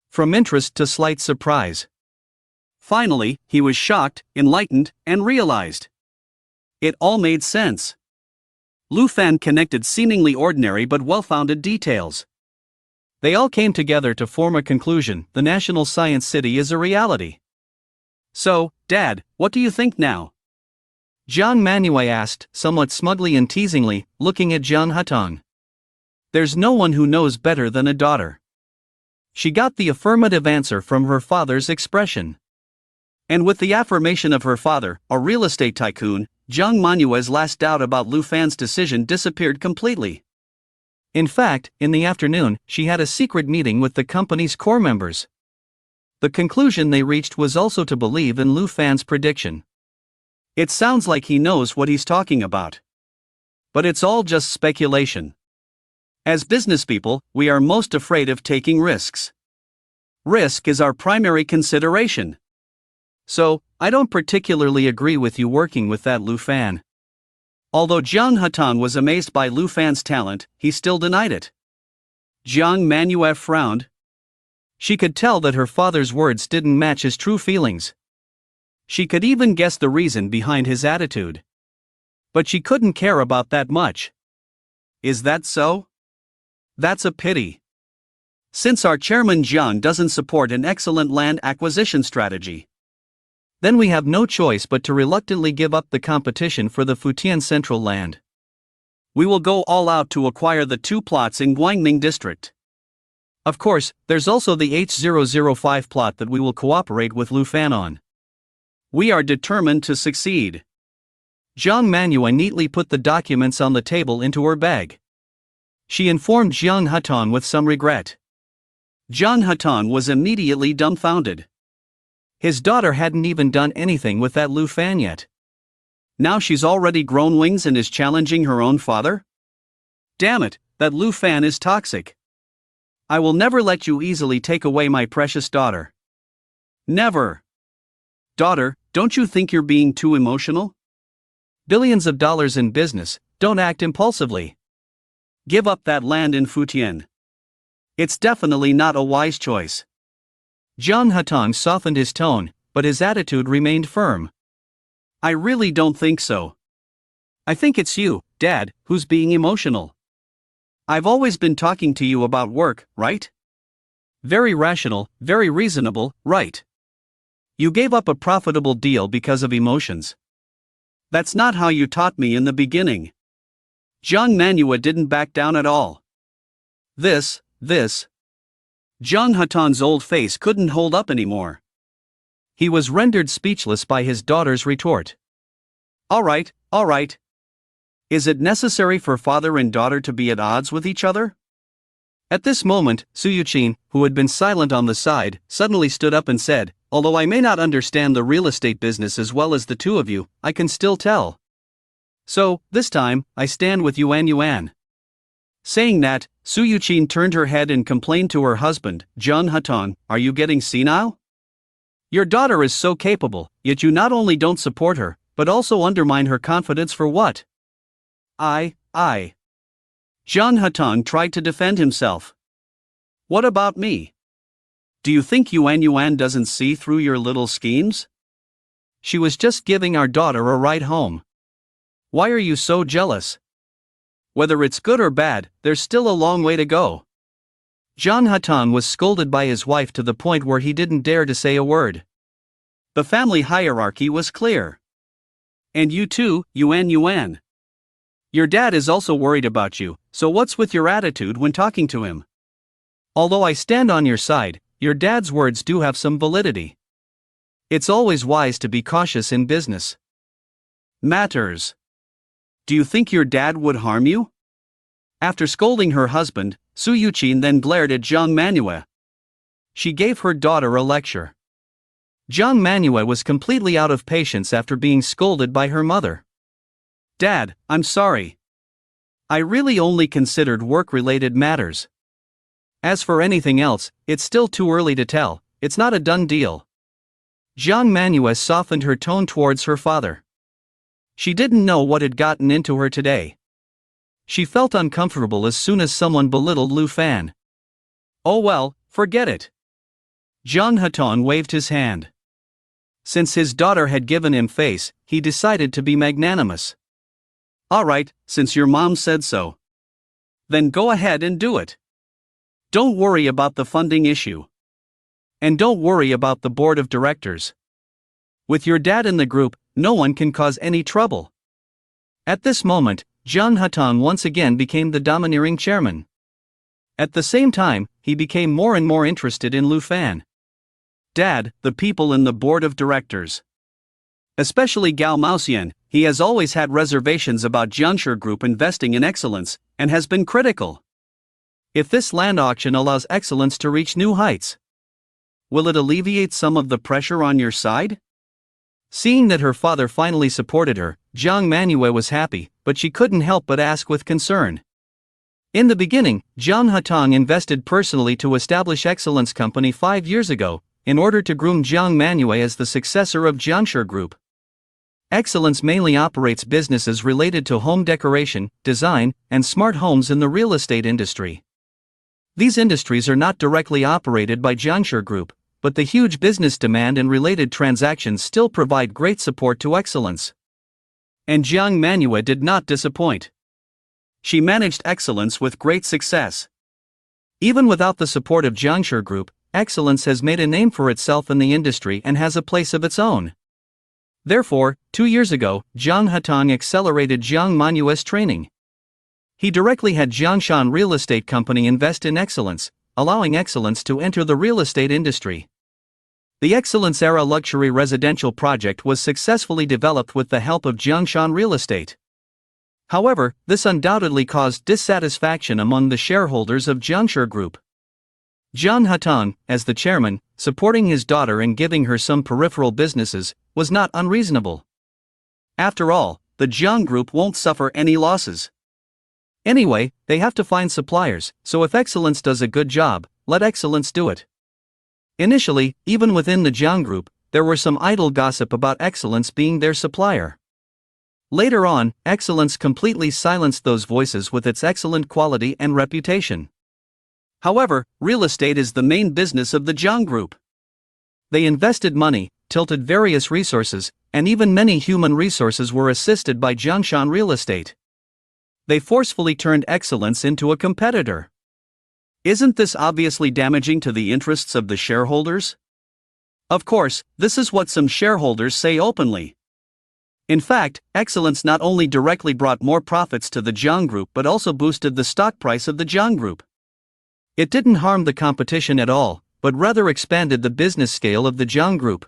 From interest to slight surprise. Finally, he was shocked, enlightened, and realized. It all made sense. Lu Fan connected seemingly ordinary but well-founded details. They all came together to form a conclusion: the National Science City is a reality. So, Dad, what do you think now? Jiang Manhwa asked, somewhat smugly and teasingly, looking at Zhang Hatong. There's no one who knows better than a daughter. She got the affirmative answer from her father's expression. And with the affirmation of her father, a real estate tycoon, Jiang Manhwa's last doubt about Lu Fan's decision disappeared completely. In fact, in the afternoon, she had a secret meeting with the company's core members. The conclusion they reached was also to believe in Lu Fan's prediction. It sounds like he knows what he's talking about. But it's all just speculation. As businesspeople, we are most afraid of taking risks. Risk is our primary consideration. So, I don't particularly agree with you working with that Lu Fan. Although Zhang Hatong was amazed by Lu Fan's talent, he still denied it. Jiang Manhwa frowned. She could tell that her father's words didn't match his true feelings. She could even guess the reason behind his attitude. But she couldn't care about that much. Is that so? That's a pity. Since our chairman Jiang doesn't support an excellent land acquisition strategy, then we have no choice but to reluctantly give up the competition for the Futian Central land. We will go all out to acquire the 2 plots in Guangming district. Of course, there's also the H005 plot that we will cooperate with Lu Fan on. We are determined to succeed. Zhang Manhwa neatly put the documents on the table into her bag. She informed Zhang Hatong with some regret. Zhang Hatong was immediately dumbfounded. His daughter hadn't even done anything with that Lu Fan yet. Now she's already grown wings and is challenging her own father? Damn it, that Lu Fan is toxic. I will never let you easily take away my precious daughter. Never. Daughter, don't you think you're being too emotional? Billions of dollars in business, don't act impulsively. Give up that land in Futian. It's definitely not a wise choice. Zhang Hatong softened his tone, but his attitude remained firm. I really don't think so. I think it's you, Dad, who's being emotional. I've always been talking to you about work, right? Very rational, very reasonable, right? You gave up a profitable deal because of emotions. That's not how you taught me in the beginning. Jiang Manhwa didn't back down at all. This. Jang Hatan's old face couldn't hold up anymore. He was rendered speechless by his daughter's retort. All right. Is it necessary for father and daughter to be at odds with each other? At this moment, Suyuchin, who had been silent on the side, suddenly stood up and said, although I may not understand the real estate business as well as the two of you, I can still tell. So, this time, I stand with Yuan. Saying that, Suyuchin turned her head and complained to her husband, Jang Hatan, are you getting senile? Your daughter is so capable, yet you not only don't support her, but also undermine her confidence for what? I. Jang Hatan tried to defend himself. What about me? Do you think Yuan doesn't see through your little schemes? She was just giving our daughter a ride home. Why are you so jealous? Whether it's good or bad, there's still a long way to go. Jang Hatan was scolded by his wife to the point where he didn't dare to say a word. The family hierarchy was clear. And you too, Yuan. Your dad is also worried about you, so what's with your attitude when talking to him? Although I stand on your side, your dad's words do have some validity. It's always wise to be cautious in business matters. Do you think your dad would harm you? After scolding her husband, Suyuchin then glared at Jiang Manhwa. She gave her daughter a lecture. Jiang Manhwa was completely out of patience after being scolded by her mother. Dad, I'm sorry. I really only considered work-related matters. As for anything else, it's still too early to tell, it's not a done deal. Jiang Manhwa softened her tone towards her father. She didn't know what had gotten into her today. She felt uncomfortable as soon as someone belittled Lu Fan. Oh well, forget it. Jang Hatan waved his hand. Since his daughter had given him face, he decided to be magnanimous. Alright, since your mom said so. Then go ahead and do it. Don't worry about the funding issue. And don't worry about the board of directors. With your dad in the group, no one can cause any trouble. At this moment, Jang Hatan once again became the domineering chairman. At the same time, he became more and more interested in Lu Fan. Dad, the people in the board of directors. Especially Gao Maoxian, he has always had reservations about Jiangshi Group investing in excellence, and has been critical. If this land auction allows excellence to reach new heights, will it alleviate some of the pressure on your side? Seeing that her father finally supported her, Jiang Manhwa was happy, but she couldn't help but ask with concern. In the beginning, Jang Hatan invested personally to establish Excellence Company 5 years ago, in order to groom Jiang Manhwa as the successor of Jiangshi Group. Excellence mainly operates businesses related to home decoration, design, and smart homes in the real estate industry. These industries are not directly operated by Jiangshi Group, but the huge business demand and related transactions still provide great support to Excellence. And Jiang Manhwa did not disappoint. She managed Excellence with great success. Even without the support of Jiangshi Group, Excellence has made a name for itself in the industry and has a place of its own. Therefore, 2 years ago, Jang Hatan accelerated Jiang Manhwa's training. He directly had Jiangshan Real Estate Company invest in Excellence, allowing Excellence to enter the real estate industry. The Excellence Era luxury residential project was successfully developed with the help of Jiangshan Real Estate. However, this undoubtedly caused dissatisfaction among the shareholders of Jiangshi Group. Jang Hatan, as the chairman, supporting his daughter and giving her some peripheral businesses, was not unreasonable. After all, the Jiang Group won't suffer any losses. Anyway, they have to find suppliers, so if Excellence does a good job, let Excellence do it. Initially, even within the Jiang Group, there were some idle gossip about Excellence being their supplier. Later on, Excellence completely silenced those voices with its excellent quality and reputation. However, real estate is the main business of the Jiang Group. They invested money, tilted various resources, and even many human resources were assisted by Jiangshan Real Estate. They forcefully turned Excellence into a competitor. Isn't this obviously damaging to the interests of the shareholders? Of course, this is what some shareholders say openly. In fact, Excellence not only directly brought more profits to the Jiang Group but also boosted the stock price of the Jiang Group. It didn't harm the competition at all, but rather expanded the business scale of the Jiang Group.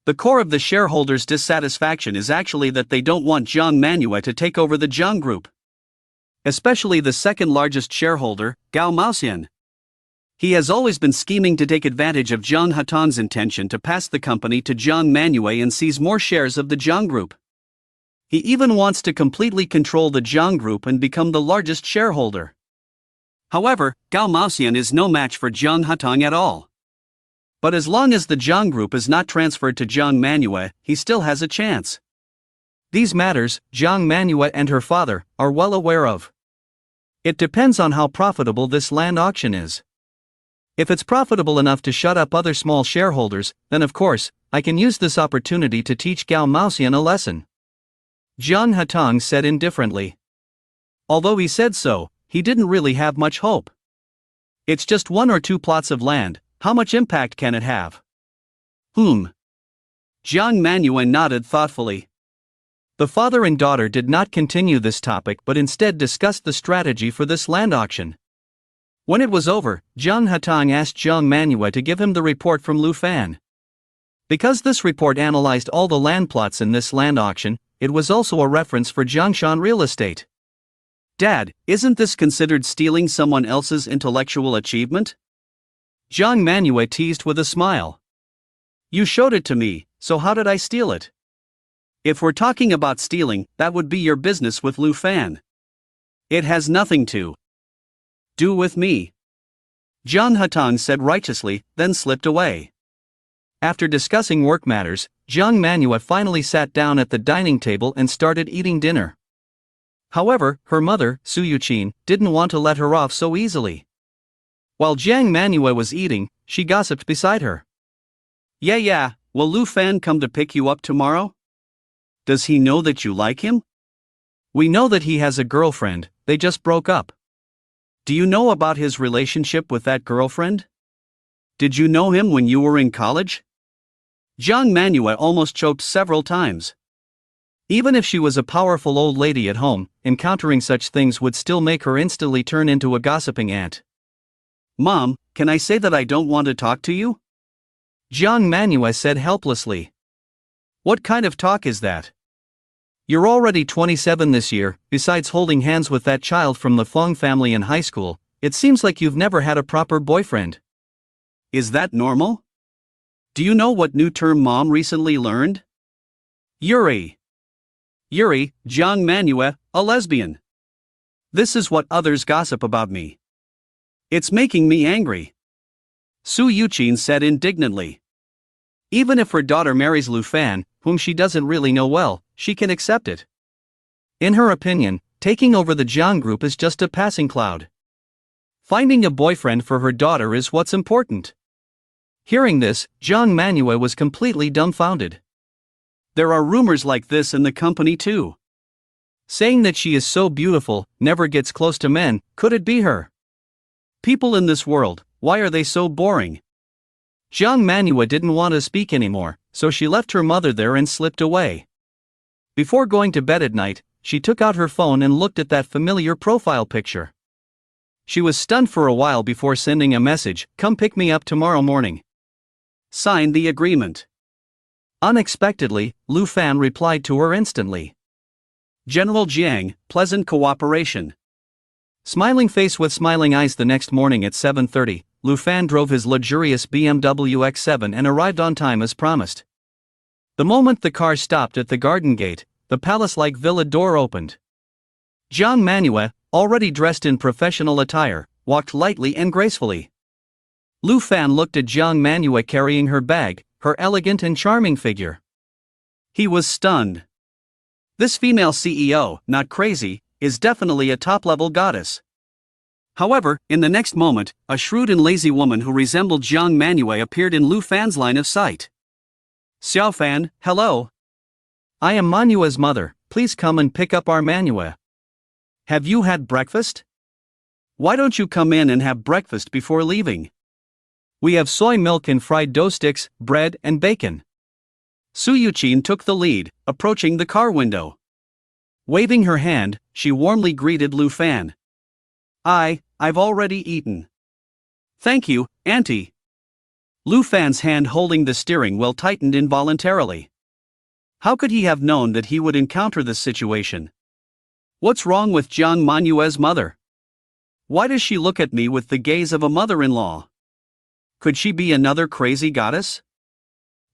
The core of the shareholders' dissatisfaction is actually that they don't want Jiang Manhwa to take over the Jiang Group. Especially the second largest shareholder, Gao Maoxian. He has always been scheming to take advantage of Jiang Hatang's intention to pass the company to Jiang Manhwa and seize more shares of the Jiang Group. He even wants to completely control the Jiang Group and become the largest shareholder. However, Gao Maoxian is no match for Jiang Hatang at all. But as long as the Jiang Group is not transferred to Jiang Manhwa, he still has a chance. These matters, Jiang Manhwa and her father are well aware of. It depends on how profitable this land auction is. If it's profitable enough to shut up other small shareholders, then of course, I can use this opportunity to teach Gao Maoxian a lesson. Jiang Hatang said indifferently. Although he said so, he didn't really have much hope. It's just 1 or 2 plots of land, how much impact can it have? Jiang Manhwa nodded thoughtfully. The father and daughter did not continue this topic but instead discussed the strategy for this land auction. When it was over, Jiang Hatang asked Jiang Manhwa to give him the report from Lu Fan. Because this report analyzed all the land plots in this land auction, it was also a reference for Jiangshan real estate. Dad, isn't this considered stealing someone else's intellectual achievement? Jiang Manhwa teased with a smile. You showed it to me, so how did I steal it? If we're talking about stealing, that would be your business with Lu Fan. It has nothing to do with me. Jiang Hatang said righteously, then slipped away. After discussing work matters, Jiang Manhwa finally sat down at the dining table and started eating dinner. However, her mother, Su Yuqin, didn't want to let her off so easily. While Jiang Manhwa was eating, she gossiped beside her. Yeah, will Lu Fan come to pick you up tomorrow? Does he know that you like him? We know that he has a girlfriend, they just broke up. Do you know about his relationship with that girlfriend? Did you know him when you were in college? Jiang Manhwa almost choked several times. Even if she was a powerful old lady at home, encountering such things would still make her instantly turn into a gossiping aunt. Mom, can I say that I don't want to talk to you? Jiang Manhwa said helplessly. What kind of talk is that? You're already 27 this year, besides holding hands with that child from the Fong family in high school, it seems like you've never had a proper boyfriend. Is that normal? Do you know what new term Mom recently learned? Yuri, Jiang Manhwa, a lesbian. This is what others gossip about me. It's making me angry. Su Yuqin said indignantly. Even if her daughter marries Lu Fan, whom she doesn't really know well, she can accept it. In her opinion, taking over the Jiang Group is just a passing cloud. Finding a boyfriend for her daughter is what's important. Hearing this, Jiang Manhwa was completely dumbfounded. There are rumors like this in the company too. Saying that she is so beautiful, never gets close to men, could it be her? People in this world, why are they so boring? Jiang Manhwa didn't want to speak anymore, so she left her mother there and slipped away. Before going to bed at night, she took out her phone and looked at that familiar profile picture. She was stunned for a while before sending a message, "Come pick me up tomorrow morning." Signed the agreement. Unexpectedly, Lu Fan replied to her instantly. General Jiang, pleasant cooperation. Smiling face with smiling eyes. The next morning at 7:30, Lu Fan drove his luxurious BMW X7 and arrived on time as promised. The moment the car stopped at the garden gate, the palace-like villa door opened. Jiang Manhwa, already dressed in professional attire, walked lightly and gracefully. Lu Fan looked at Jiang Manhwa carrying her bag, her elegant and charming figure. He was stunned. This female CEO, not crazy, is definitely a top-level goddess. However, in the next moment, a shrewd and lazy woman who resembled Jiang Manhwa appeared in Lu Fan's line of sight. Xiao Fan, hello. I am Manhwa's mother, please come and pick up our Manhwa. Have you had breakfast? Why don't you come in and have breakfast before leaving? We have soy milk and fried dough sticks, bread and bacon. Su Yuqin took the lead, approaching the car window. Waving her hand, she warmly greeted Lu Fan. I've already eaten. Thank you, Auntie. Lu Fan's hand holding the steering wheel tightened involuntarily. How could he have known that he would encounter this situation? What's wrong with Jiang Manhua's mother? Why does she look at me with the gaze of a mother-in-law? Could she be another crazy goddess?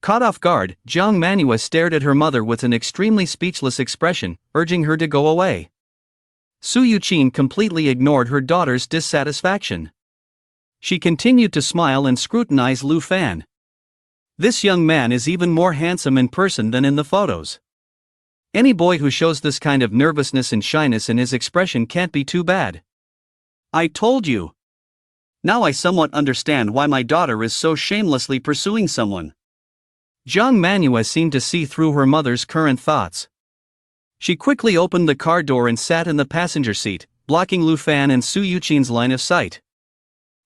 Caught off guard, Jiang Manhua stared at her mother with an extremely speechless expression, urging her to go away. Su Yuqin completely ignored her daughter's dissatisfaction. She continued to smile and scrutinize Lu Fan. This young man is even more handsome in person than in the photos. Any boy who shows this kind of nervousness and shyness in his expression can't be too bad. I told you. Now I somewhat understand why my daughter is so shamelessly pursuing someone. Jiang Manhua seemed to see through her mother's current thoughts. She quickly opened the car door and sat in the passenger seat, blocking Lu Fan and Su Yuqin's line of sight.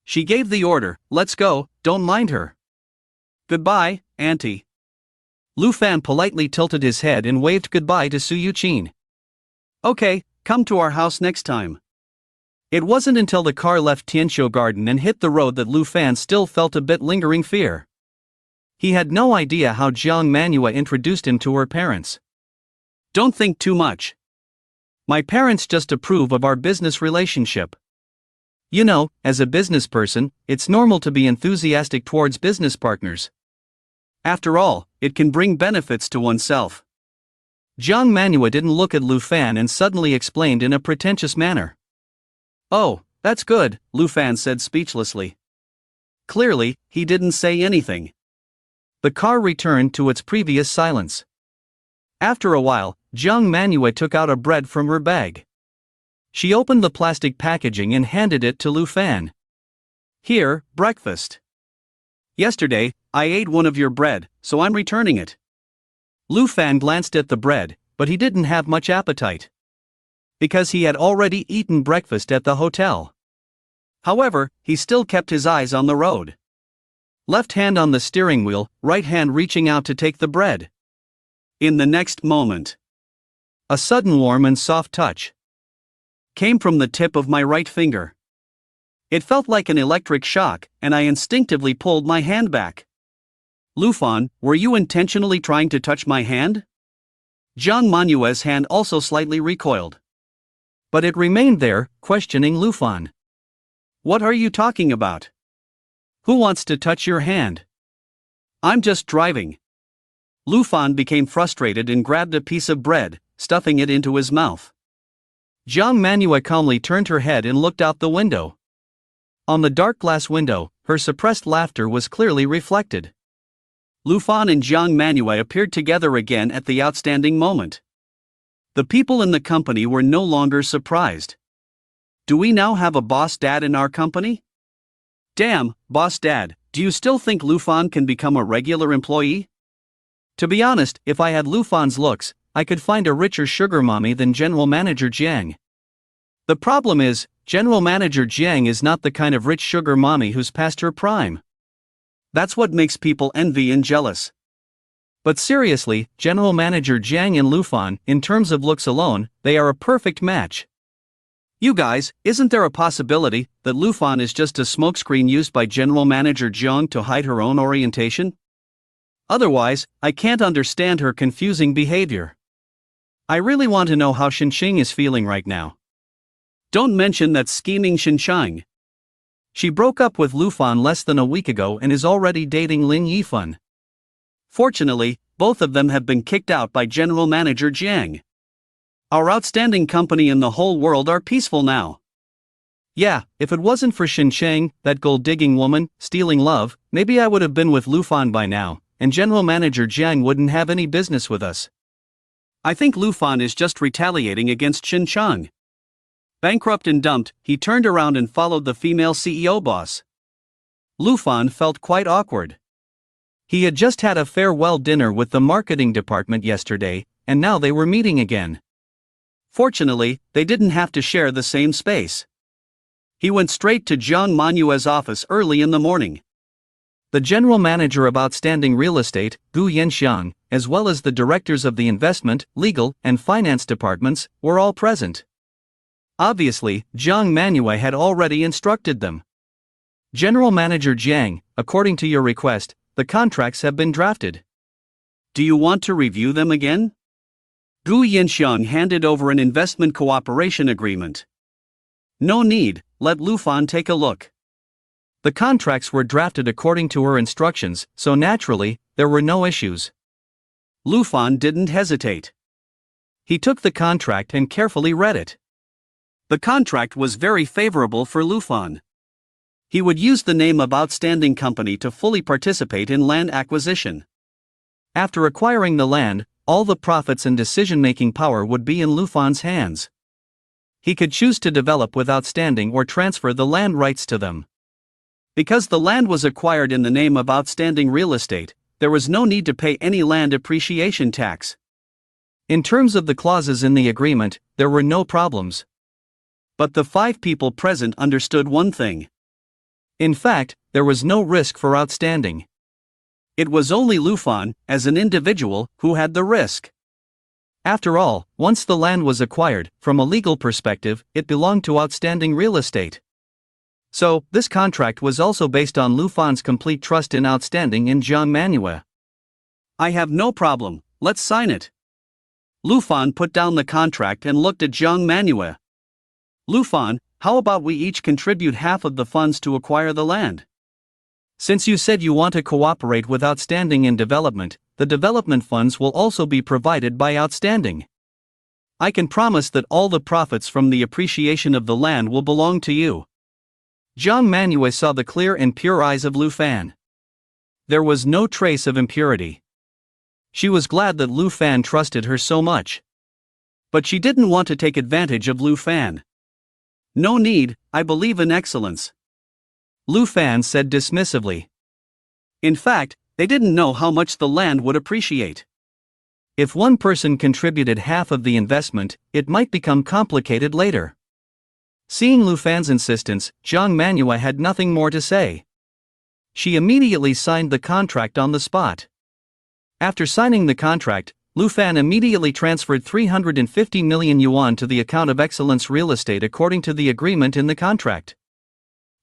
She gave the order, "Let's go, don't mind her." "Goodbye, Auntie." Lu Fan politely tilted his head and waved goodbye to Su Yuqin. "Okay, come to our house next time." It wasn't until the car left Tianqiu Garden and hit the road that Lu Fan still felt a bit lingering fear. He had no idea how Jiang Manhua introduced him to her parents. "Don't think too much. My parents just approve of our business relationship. You know, as a business person, it's normal to be enthusiastic towards business partners. After all, it can bring benefits to oneself." Jiang Manhua didn't look at Lu Fan and suddenly explained in a pretentious manner. "Oh, that's good," Lu Fan said speechlessly. Clearly, he didn't say anything. The car returned to its previous silence. After a while, Jiang Manhua took out a bread from her bag. She opened the plastic packaging and handed it to Lu Fan. "Here, breakfast. Yesterday, I ate one of your bread, so I'm returning it." Lu Fan glanced at the bread, but he didn't have much appetite. Because he had already eaten breakfast at the hotel. However, he still kept his eyes on the road. Left hand on the steering wheel, right hand reaching out to take the bread. In the next moment, a sudden warm and soft touch came from the tip of my right finger. It felt like an electric shock, and I instinctively pulled my hand back. "Lu Fan, were you intentionally trying to touch my hand?" Jiang Manhua's hand also slightly recoiled. But it remained there, questioning Lu Fan. "What are you talking about? Who wants to touch your hand? I'm just driving." Lu Fan became frustrated and grabbed a piece of bread, stuffing it into his mouth. Jiang Manhua calmly turned her head and looked out the window. On the dark glass window, her suppressed laughter was clearly reflected. Lu Fan and Jiang Manhua appeared together again at the outstanding moment. The people in the company were no longer surprised. "Do we now have a boss dad in our company? Damn, boss dad, do you still think Lu Fan can become a regular employee?" To be honest, if I had Lu Fan's looks, I could find a richer sugar mommy than General Manager Jiang. The problem is, General Manager Jiang is not the kind of rich sugar mommy who's past her prime. That's what makes people envy and jealous. But seriously, General Manager Jiang and Lu Fan, in terms of looks alone, they are a perfect match. You guys, isn't there a possibility that Lu Fan is just a smokescreen used by General Manager Jiang to hide her own orientation? Otherwise, I can't understand her confusing behavior. I really want to know how Shinsheng is feeling right now. Don't mention that scheming Shinsheng. She broke up with Lu Fan less than a week ago and is already dating Lin Yifan. Fortunately, both of them have been kicked out by General Manager Jiang. Our outstanding company in the whole world are peaceful now. Yeah, if it wasn't for Shinsheng, that gold-digging woman, stealing love, maybe I would have been with Lu Fan by now, and General Manager Jiang wouldn't have any business with us. I think Lu Fan is just retaliating against Shinsheng. Bankrupt and dumped, he turned around and followed the female CEO boss. Lu Fan felt quite awkward. He had just had a farewell dinner with the marketing department yesterday, and now they were meeting again. Fortunately, they didn't have to share the same space. He went straight to Jiang Manhua's office early in the morning. The general manager of outstanding real estate, Gu Yanxiang, as well as the directors of the investment, legal, and finance departments, were all present. Obviously, Jiang Manhua had already instructed them. General Manager Jiang, according to your request, the contracts have been drafted. Do you want to review them again? Gu Yanxiang handed over an investment cooperation agreement. No need, let Lu Fan take a look. The contracts were drafted according to her instructions, so naturally, there were no issues. Lu Fan didn't hesitate. He took the contract and carefully read it. The contract was very favorable for Lu Fan. He would use the name of outstanding company to fully participate in land acquisition. After acquiring the land, all the profits and decision-making power would be in Lu Fan's hands. He could choose to develop with outstanding or transfer the land rights to them. Because the land was acquired in the name of outstanding real estate, there was no need to pay any land appreciation tax. In terms of the clauses in the agreement, there were no problems. But the 5 people present understood one thing. In fact, there was no risk for outstanding. It was only Lu Fan, as an individual, who had the risk. After all, once the land was acquired, from a legal perspective, it belonged to outstanding real estate. So, this contract was also based on Lu Fan's complete trust in outstanding in Jiang Manhwa. I have no problem, let's sign it. Lu Fan put down the contract and looked at Jiang Manhwa. Lu Fan, how about we each contribute half of the funds to acquire the land? Since you said you want to cooperate with outstanding in development, the development funds will also be provided by outstanding. I can promise that all the profits from the appreciation of the land will belong to you. Jiang Manhwa saw the clear and pure eyes of Lu Fan. There was no trace of impurity. She was glad that Lu Fan trusted her so much. But she didn't want to take advantage of Lu Fan. No need, I believe in excellence. Lu Fan said dismissively. In fact, they didn't know how much the land would appreciate. If one person contributed half of the investment, it might become complicated later. Seeing Lu Fan's insistence, Jiang Manhwa had nothing more to say. She immediately signed the contract on the spot. After signing the contract, Lu Fan immediately transferred 350 million yuan to the account of Excellence Real Estate according to the agreement in the contract.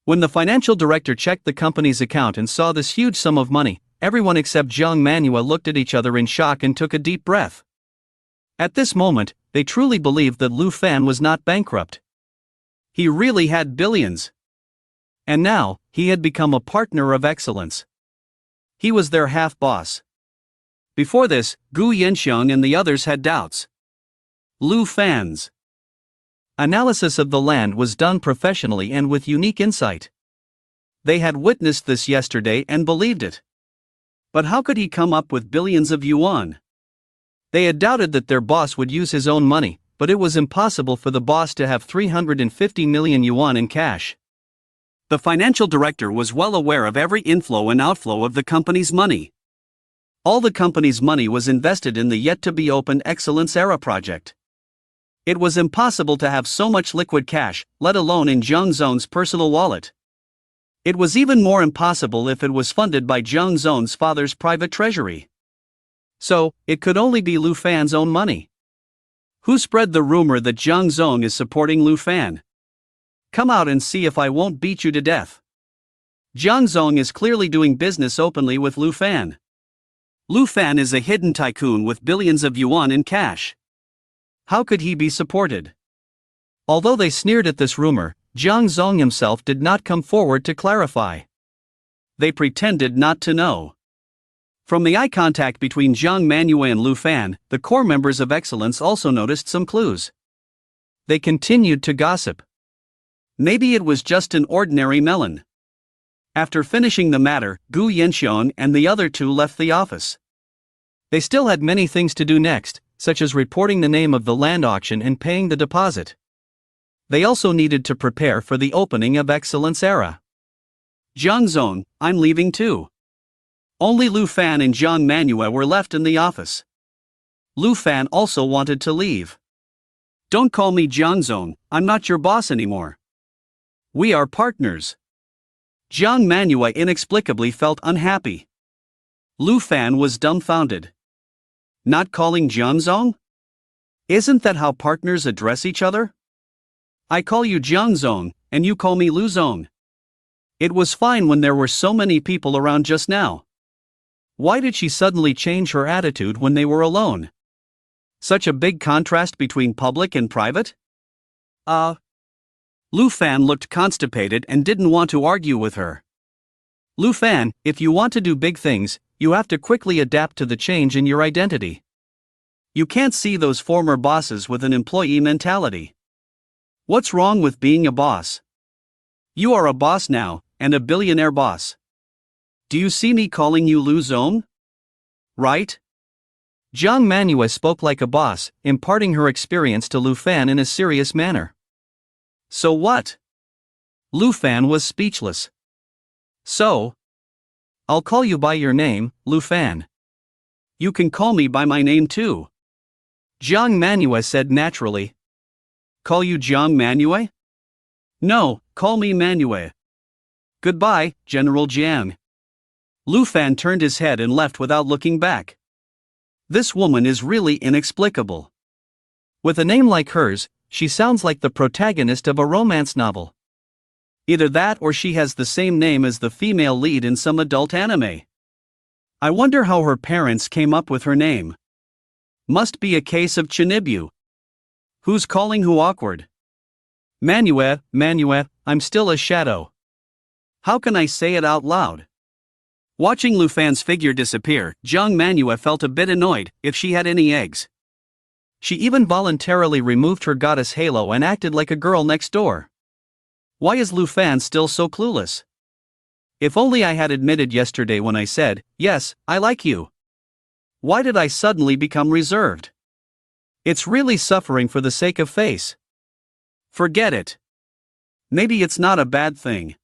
When the financial director checked the company's account and saw this huge sum of money, everyone except Jiang Manhwa looked at each other in shock and took a deep breath. At this moment, they truly believed that Lu Fan was not bankrupt. He really had billions. And now, he had become a partner of excellence. He was their half-boss. Before this, Gu Yanxiang and the others had doubts. Lu Fan's analysis of the land was done professionally and with unique insight. They had witnessed this yesterday and believed it. But how could he come up with billions of yuan? They had doubted that their boss would use his own money, but it was impossible for the boss to have 350 million yuan in cash. The financial director was well aware of every inflow and outflow of the company's money. All the company's money was invested in the yet-to-be-opened Excellence Era project. It was impossible to have so much liquid cash, let alone in Jiang Zong's personal wallet. It was even more impossible if it was funded by Jiang Zong's father's private treasury. So, it could only be Lu Fan's own money. Who spread the rumor that Jiang Zong is supporting Lu Fan? Come out and see if I won't beat you to death. Jiang Zong is clearly doing business openly with Lu Fan. Lu Fan is a hidden tycoon with billions of yuan in cash. How could he be supported? Although they sneered at this rumor, Jiang Zong himself did not come forward to clarify. They pretended not to know. From the eye contact between Jiang Manhwa and Lu Fan, the core members of Excellence also noticed some clues. They continued to gossip. Maybe it was just an ordinary melon. After finishing the matter, Gu Yanxiang and the other 2 left the office. They still had many things to do next, such as reporting the name of the land auction and paying the deposit. They also needed to prepare for the opening of Excellence Era. Jiang Zong, I'm leaving too. Only Lu Fan and Jiang Manhwa were left in the office. Lu Fan also wanted to leave. Don't call me Jiang Zong, I'm not your boss anymore. We are partners. Jiang Manhwa inexplicably felt unhappy. Lu Fan was dumbfounded. Not calling Jiang Zong? Isn't that how partners address each other? I call you Jiang Zong, and you call me Lu Zong. It was fine when there were so many people around just now. Why did she suddenly change her attitude when they were alone? Such a big contrast between public and private? Lu Fan looked constipated and didn't want to argue with her. Lu Fan, if you want to do big things, you have to quickly adapt to the change in your identity. You can't see those former bosses with an employee mentality. What's wrong with being a boss? You are a boss now, and a billionaire boss. Do you see me calling you Lu Zong? Right? Jiang Manhwa spoke like a boss, imparting her experience to Lu Fan in a serious manner. So what? Lu Fan was speechless. So? I'll call you by your name, Lu Fan. You can call me by my name too. Jiang Manhwa said naturally. Call you Jiang Manhwa? No, call me Manhwa. Goodbye, General Jiang. Lu Fan turned his head and left without looking back. This woman is really inexplicable. With a name like hers, she sounds like the protagonist of a romance novel. Either that or she has the same name as the female lead in some adult anime. I wonder how her parents came up with her name. Must be a case of Chinibu. Who's calling who awkward? Manhwa, I'm still a shadow. How can I say it out loud? Watching Lu Fan's figure disappear, Jiang Manhwa felt a bit annoyed, if she had any eggs. She even voluntarily removed her goddess halo and acted like a girl next door. Why is Lu Fan still so clueless? If only I had admitted yesterday when I said, yes, I like you. Why did I suddenly become reserved? It's really suffering for the sake of face. Forget it. Maybe it's not a bad thing.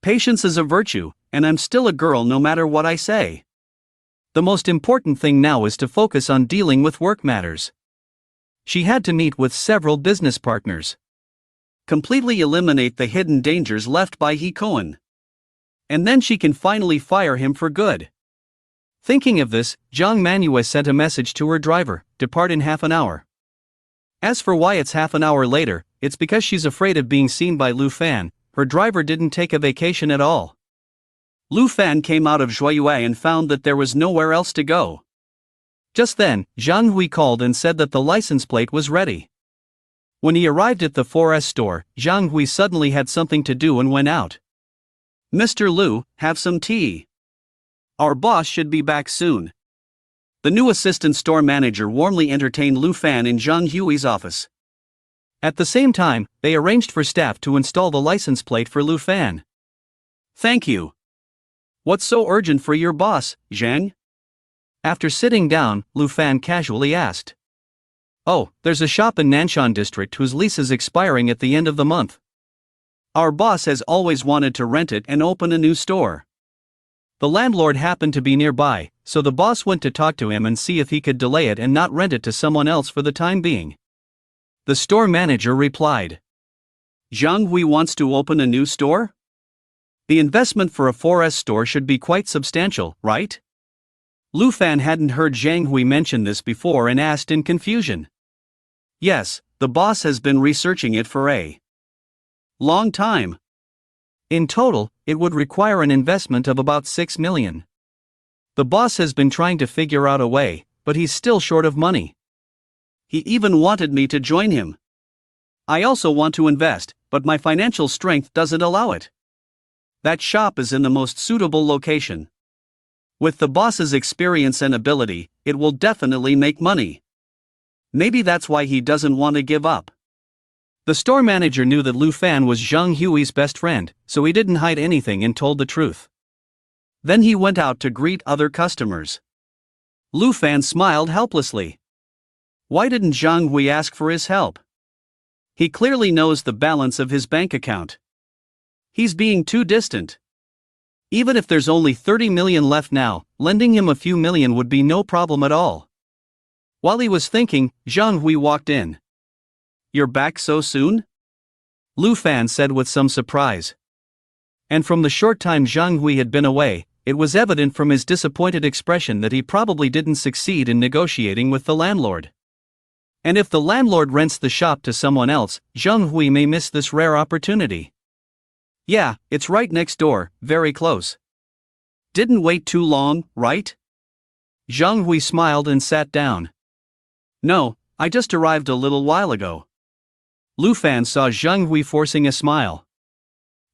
Patience is a virtue, and I'm still a girl no matter what I say. The most important thing now is to focus on dealing with work matters. She had to meet with several business partners. Completely eliminate the hidden dangers left by He Cohen. And then she can finally fire him for good. Thinking of this, Jiang Manhwa sent a message to her driver, depart in half an hour. As for why it's half an hour later, it's because she's afraid of being seen by Lu Fan. Her driver didn't take a vacation at all. Lu Fan came out of Zhuoyue and found that there was nowhere else to go. Just then, Zhang Hui called and said that the license plate was ready. When he arrived at the 4S store, Zhang Hui suddenly had something to do and went out. Mr. Lu, have some tea. Our boss should be back soon. The new assistant store manager warmly entertained Lu Fan in Zhang Hui's office. At the same time, they arranged for staff to install the license plate for Lu Fan. Thank you. What's so urgent for your boss, Zhang? After sitting down, Lu Fan casually asked. Oh, there's a shop in Nanshan district whose lease is expiring at the end of the month. Our boss has always wanted to rent it and open a new store. The landlord happened to be nearby, so the boss went to talk to him and see if he could delay it and not rent it to someone else for the time being. The store manager replied. Zhang Hui wants to open a new store? The investment for a 4S store should be quite substantial, right? Lu Fan hadn't heard Zhang Hui mention this before and asked in confusion. Yes, the boss has been researching it for a long time. In total, it would require an investment of about 6 million. The boss has been trying to figure out a way, but he's still short of money. He even wanted me to join him. I also want to invest, but my financial strength doesn't allow it. That shop is in the most suitable location. With the boss's experience and ability, it will definitely make money. Maybe that's why he doesn't want to give up. The store manager knew that Lu Fan was Zhang Hui's best friend, so he didn't hide anything and told the truth. Then he went out to greet other customers. Lu Fan smiled helplessly. Why didn't Zhang Hui ask for his help? He clearly knows the balance of his bank account. He's being too distant. Even if there's only 30 million left now, lending him a few million would be no problem at all. While he was thinking, Zhang Hui walked in. You're back so soon? Lu Fan said with some surprise. And from the short time Zhang Hui had been away, it was evident from his disappointed expression that he probably didn't succeed in negotiating with the landlord. And if the landlord rents the shop to someone else, Zhang Hui may miss this rare opportunity. Yeah, it's right next door, very close. Didn't wait too long, right? Zhang Hui smiled and sat down. No, I just arrived a little while ago. Lu Fan saw Zhang Hui forcing a smile.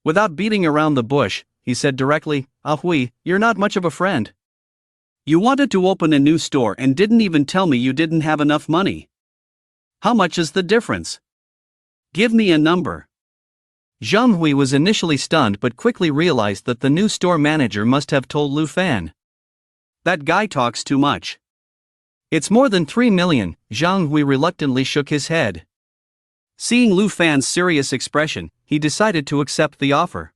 Without beating around the bush, he said directly, "Ah Hui, you're not much of a friend. You wanted to open a new store and didn't even tell me you didn't have enough money. How much is the difference? Give me a number." Zhang Hui was initially stunned but quickly realized that the new store manager must have told Lu Fan. That guy talks too much. It's more than 3 million, Zhang Hui reluctantly shook his head. Seeing Lu Fan's serious expression, he decided to accept the offer.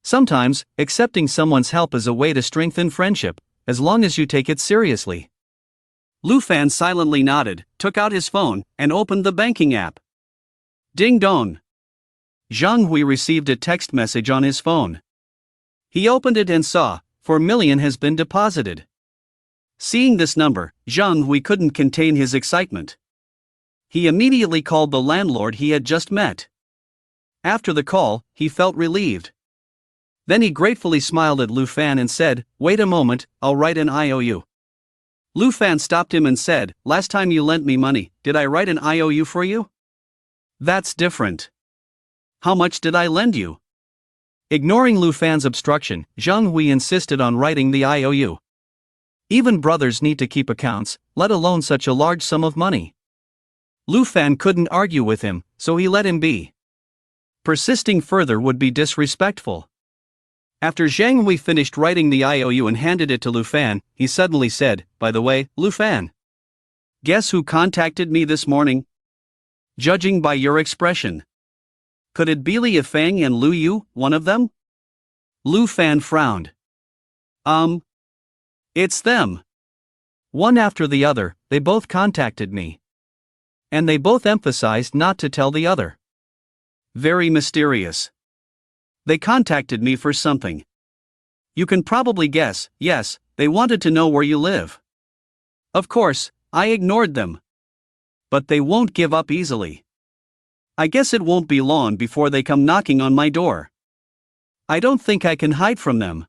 Sometimes, accepting someone's help is a way to strengthen friendship, as long as you take it seriously. Lu Fan silently nodded, took out his phone, and opened the banking app. Ding dong. Zhang Hui received a text message on his phone. He opened it and saw, 4 million has been deposited. Seeing this number, Zhang Hui couldn't contain his excitement. He immediately called the landlord he had just met. After the call, he felt relieved. Then he gratefully smiled at Lu Fan and said, "Wait a moment, I'll write an IOU." Lu Fan stopped him and said, "Last time you lent me money, did I write an IOU for you?" "That's different. How much did I lend you?" Ignoring Lu Fan's obstruction, Zhang Hui insisted on writing the IOU. Even brothers need to keep accounts, let alone such a large sum of money. Lu Fan couldn't argue with him, so he let him be. Persisting further would be disrespectful. After Zhang Hui finished writing the IOU and handed it to Lu Fan, he suddenly said, "By the way, Lu Fan, guess who contacted me this morning? Judging by your expression, could it be Li Yifeng and Lu Yu, one of them?" Lu Fan frowned. It's them. One after the other, they both contacted me. And they both emphasized not to tell the other. Very mysterious. They contacted me for something. You can probably guess, yes, they wanted to know where you live. Of course, I ignored them. But they won't give up easily. I guess it won't be long before they come knocking on my door. I don't think I can hide from them.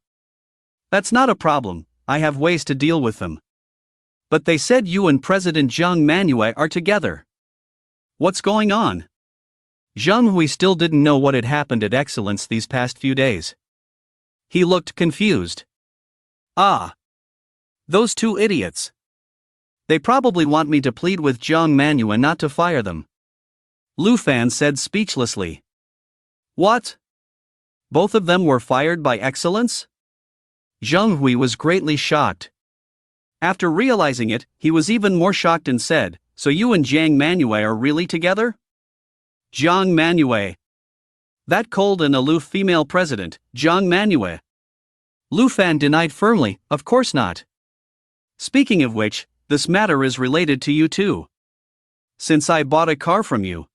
That's not a problem, I have ways to deal with them. But they said you and President Zhang Manhwa are together. What's going on? Zhang Hui still didn't know what had happened at Excellence these past few days. He looked confused. Ah. Those two idiots. They probably want me to plead with Zhang Manhwa not to fire them. Lu Fan said speechlessly. What? Both of them were fired by Excellence? Zhang Hui was greatly shocked. After realizing it, he was even more shocked and said, "So you and Zhang Manhwa are really together?" Zhang Manhwa. That cold and aloof female president, Zhang Manhwa. Lu Fan denied firmly, "Of course not. Speaking of which, this matter is related to you too. Since I bought a car from you."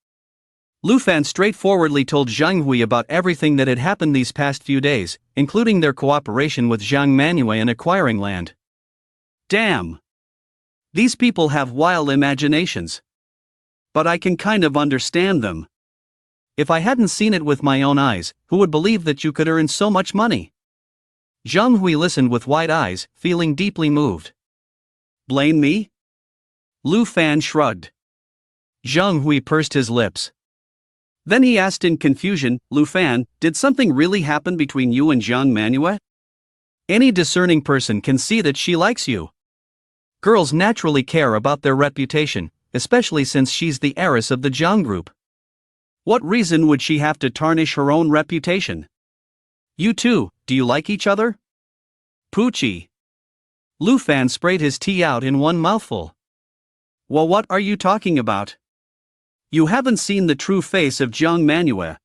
Lu Fan straightforwardly told Zhang Hui about everything that had happened these past few days, including their cooperation with Zhang Manhwa in acquiring land. Damn! These people have wild imaginations. But I can kind of understand them. If I hadn't seen it with my own eyes, who would believe that you could earn so much money? Zhang Hui listened with wide eyes, feeling deeply moved. Blame me? Lu Fan shrugged. Zhang Hui pursed his lips. Then he asked in confusion, "Lu Fan, did something really happen between you and Zhang Manhwa? Any discerning person can see that she likes you. Girls naturally care about their reputation, especially since she's the heiress of the Zhang group. What reason would she have to tarnish her own reputation? You two, do you like each other?" Poochie. Lu Fan sprayed his tea out in one mouthful. Well, what are you talking about? You haven't seen the true face of Zhang Manhwa.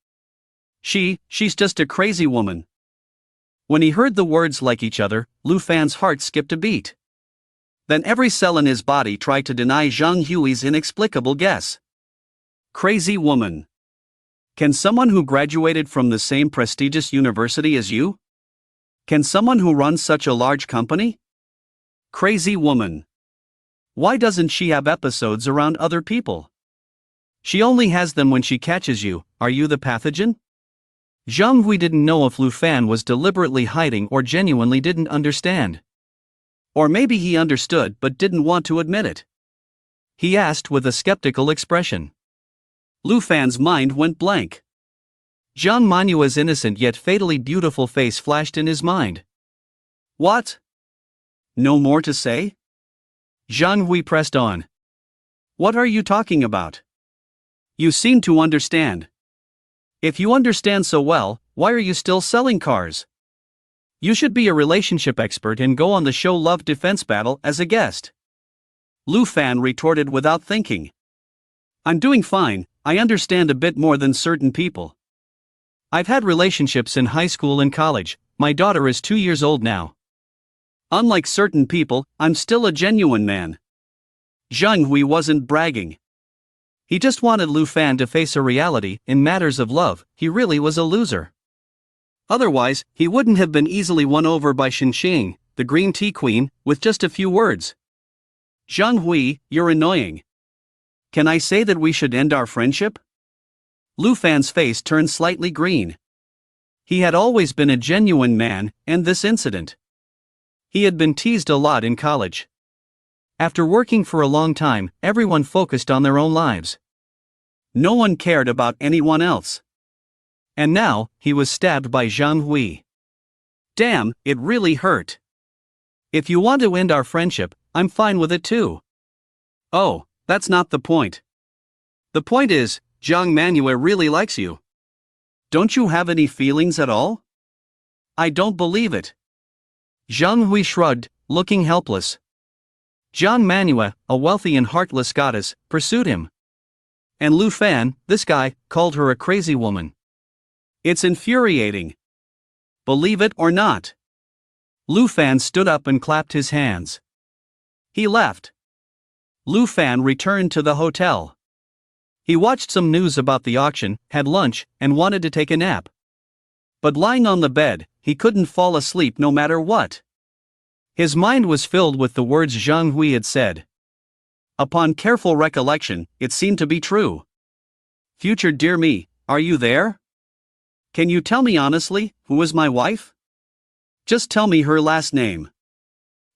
She's just a crazy woman. When he heard the words "like each other," Lu Fan's heart skipped a beat. Then every cell in his body tried to deny Zhang Hui's inexplicable guess. Crazy woman. Can someone who graduated from the same prestigious university as you? Can someone who runs such a large company? Crazy woman. Why doesn't she have episodes around other people? She only has them when she catches you. Are you the pathogen? Zhang Hui didn't know if Lu Fan was deliberately hiding or genuinely didn't understand. Or maybe he understood but didn't want to admit it. He asked with a skeptical expression. Lu Fan's mind went blank. Zhang Manhua's innocent yet fatally beautiful face flashed in his mind. What? No more to say? Zhang Hui pressed on. What are you talking about? You seem to understand. If you understand so well, why are you still selling cars? You should be a relationship expert and go on the show Love Defense Battle as a guest. Lu Fan retorted without thinking. I'm doing fine, I understand a bit more than certain people. I've had relationships in high school and college, my daughter is 2 years old now. Unlike certain people, I'm still a genuine man. Zhang Hui wasn't bragging. He just wanted Lu Fan to face a reality. In matters of love, he really was a loser. Otherwise, he wouldn't have been easily won over by Xinxing, the green tea queen, with just a few words. Zhang Hui, you're annoying. Can I say that we should end our friendship? Lu Fan's face turned slightly green. He had always been a genuine man, and this incident. He had been teased a lot in college. After working for a long time, everyone focused on their own lives. No one cared about anyone else. And now, he was stabbed by Zhang Hui. Damn, it really hurt. If you want to end our friendship, I'm fine with it too. Oh, that's not the point. The point is, Zhang Manhua really likes you. Don't you have any feelings at all? I don't believe it. Zhang Hui shrugged, looking helpless. Zhang Manhua, a wealthy and heartless goddess, pursued him. And Lu Fan, this guy, called her a crazy woman. It's infuriating. Believe it or not. Lu Fan stood up and clapped his hands. He left. Lu Fan returned to the hotel. He watched some news about the auction, had lunch, and wanted to take a nap. But lying on the bed, he couldn't fall asleep no matter what. His mind was filled with the words Zhang Hui had said. Upon careful recollection, it seemed to be true. Future dear me, are you there? Can you tell me honestly, who is my wife? Just tell me her last name.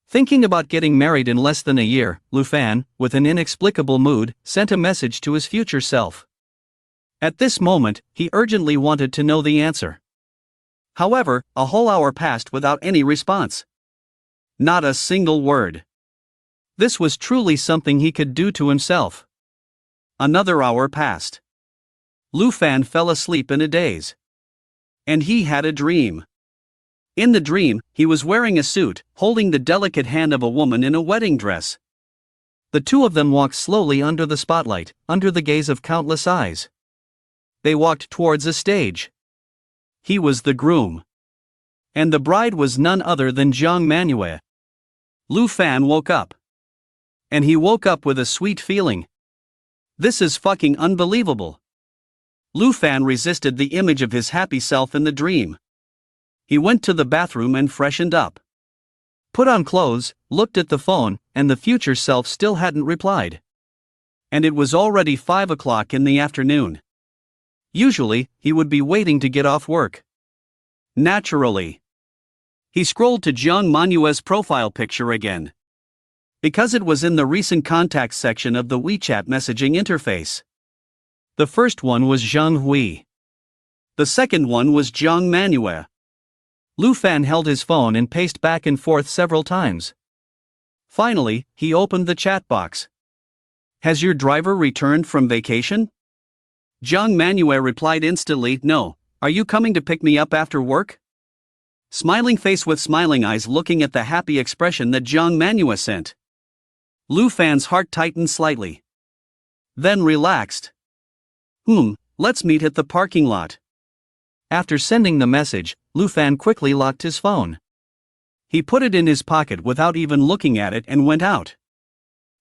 Thinking about getting married in less than a year, Lu Fan, with an inexplicable mood, sent a message to his future self. At this moment, he urgently wanted to know the answer. However, a whole hour passed without any response. Not a single word. This was truly something he could do to himself. Another hour passed. Lu Fan fell asleep in a daze. And he had a dream. In the dream, he was wearing a suit, holding the delicate hand of a woman in a wedding dress. The two of them walked slowly under the spotlight, under the gaze of countless eyes. They walked towards a stage. He was the groom. And the bride was none other than Zhang Manhua. Lu Fan woke up. And he woke up with a sweet feeling. This is fucking unbelievable. Lu Fan resisted the image of his happy self in the dream. He went to the bathroom and freshened up. Put on clothes, looked at the phone, and the future self still hadn't replied. And it was already 5 o'clock in the afternoon. Usually, he would be waiting to get off work. Naturally. He scrolled to Zhang Manhua's profile picture again. Because it was in the recent contacts section of the WeChat messaging interface. The first one was Zhang Hui. The second one was Zhang Manhua. Lu Fan held his phone and paced back and forth several times. Finally, he opened the chat box. Has your driver returned from vacation? Zhang Manhua replied instantly, no, are you coming to pick me up after work? Smiling face with smiling eyes looking at the happy expression that Zhang Manhua sent. Lu Fan's heart tightened slightly. Then relaxed. Let's meet at the parking lot. After sending the message, Lu Fan quickly locked his phone. He put it in his pocket without even looking at it and went out.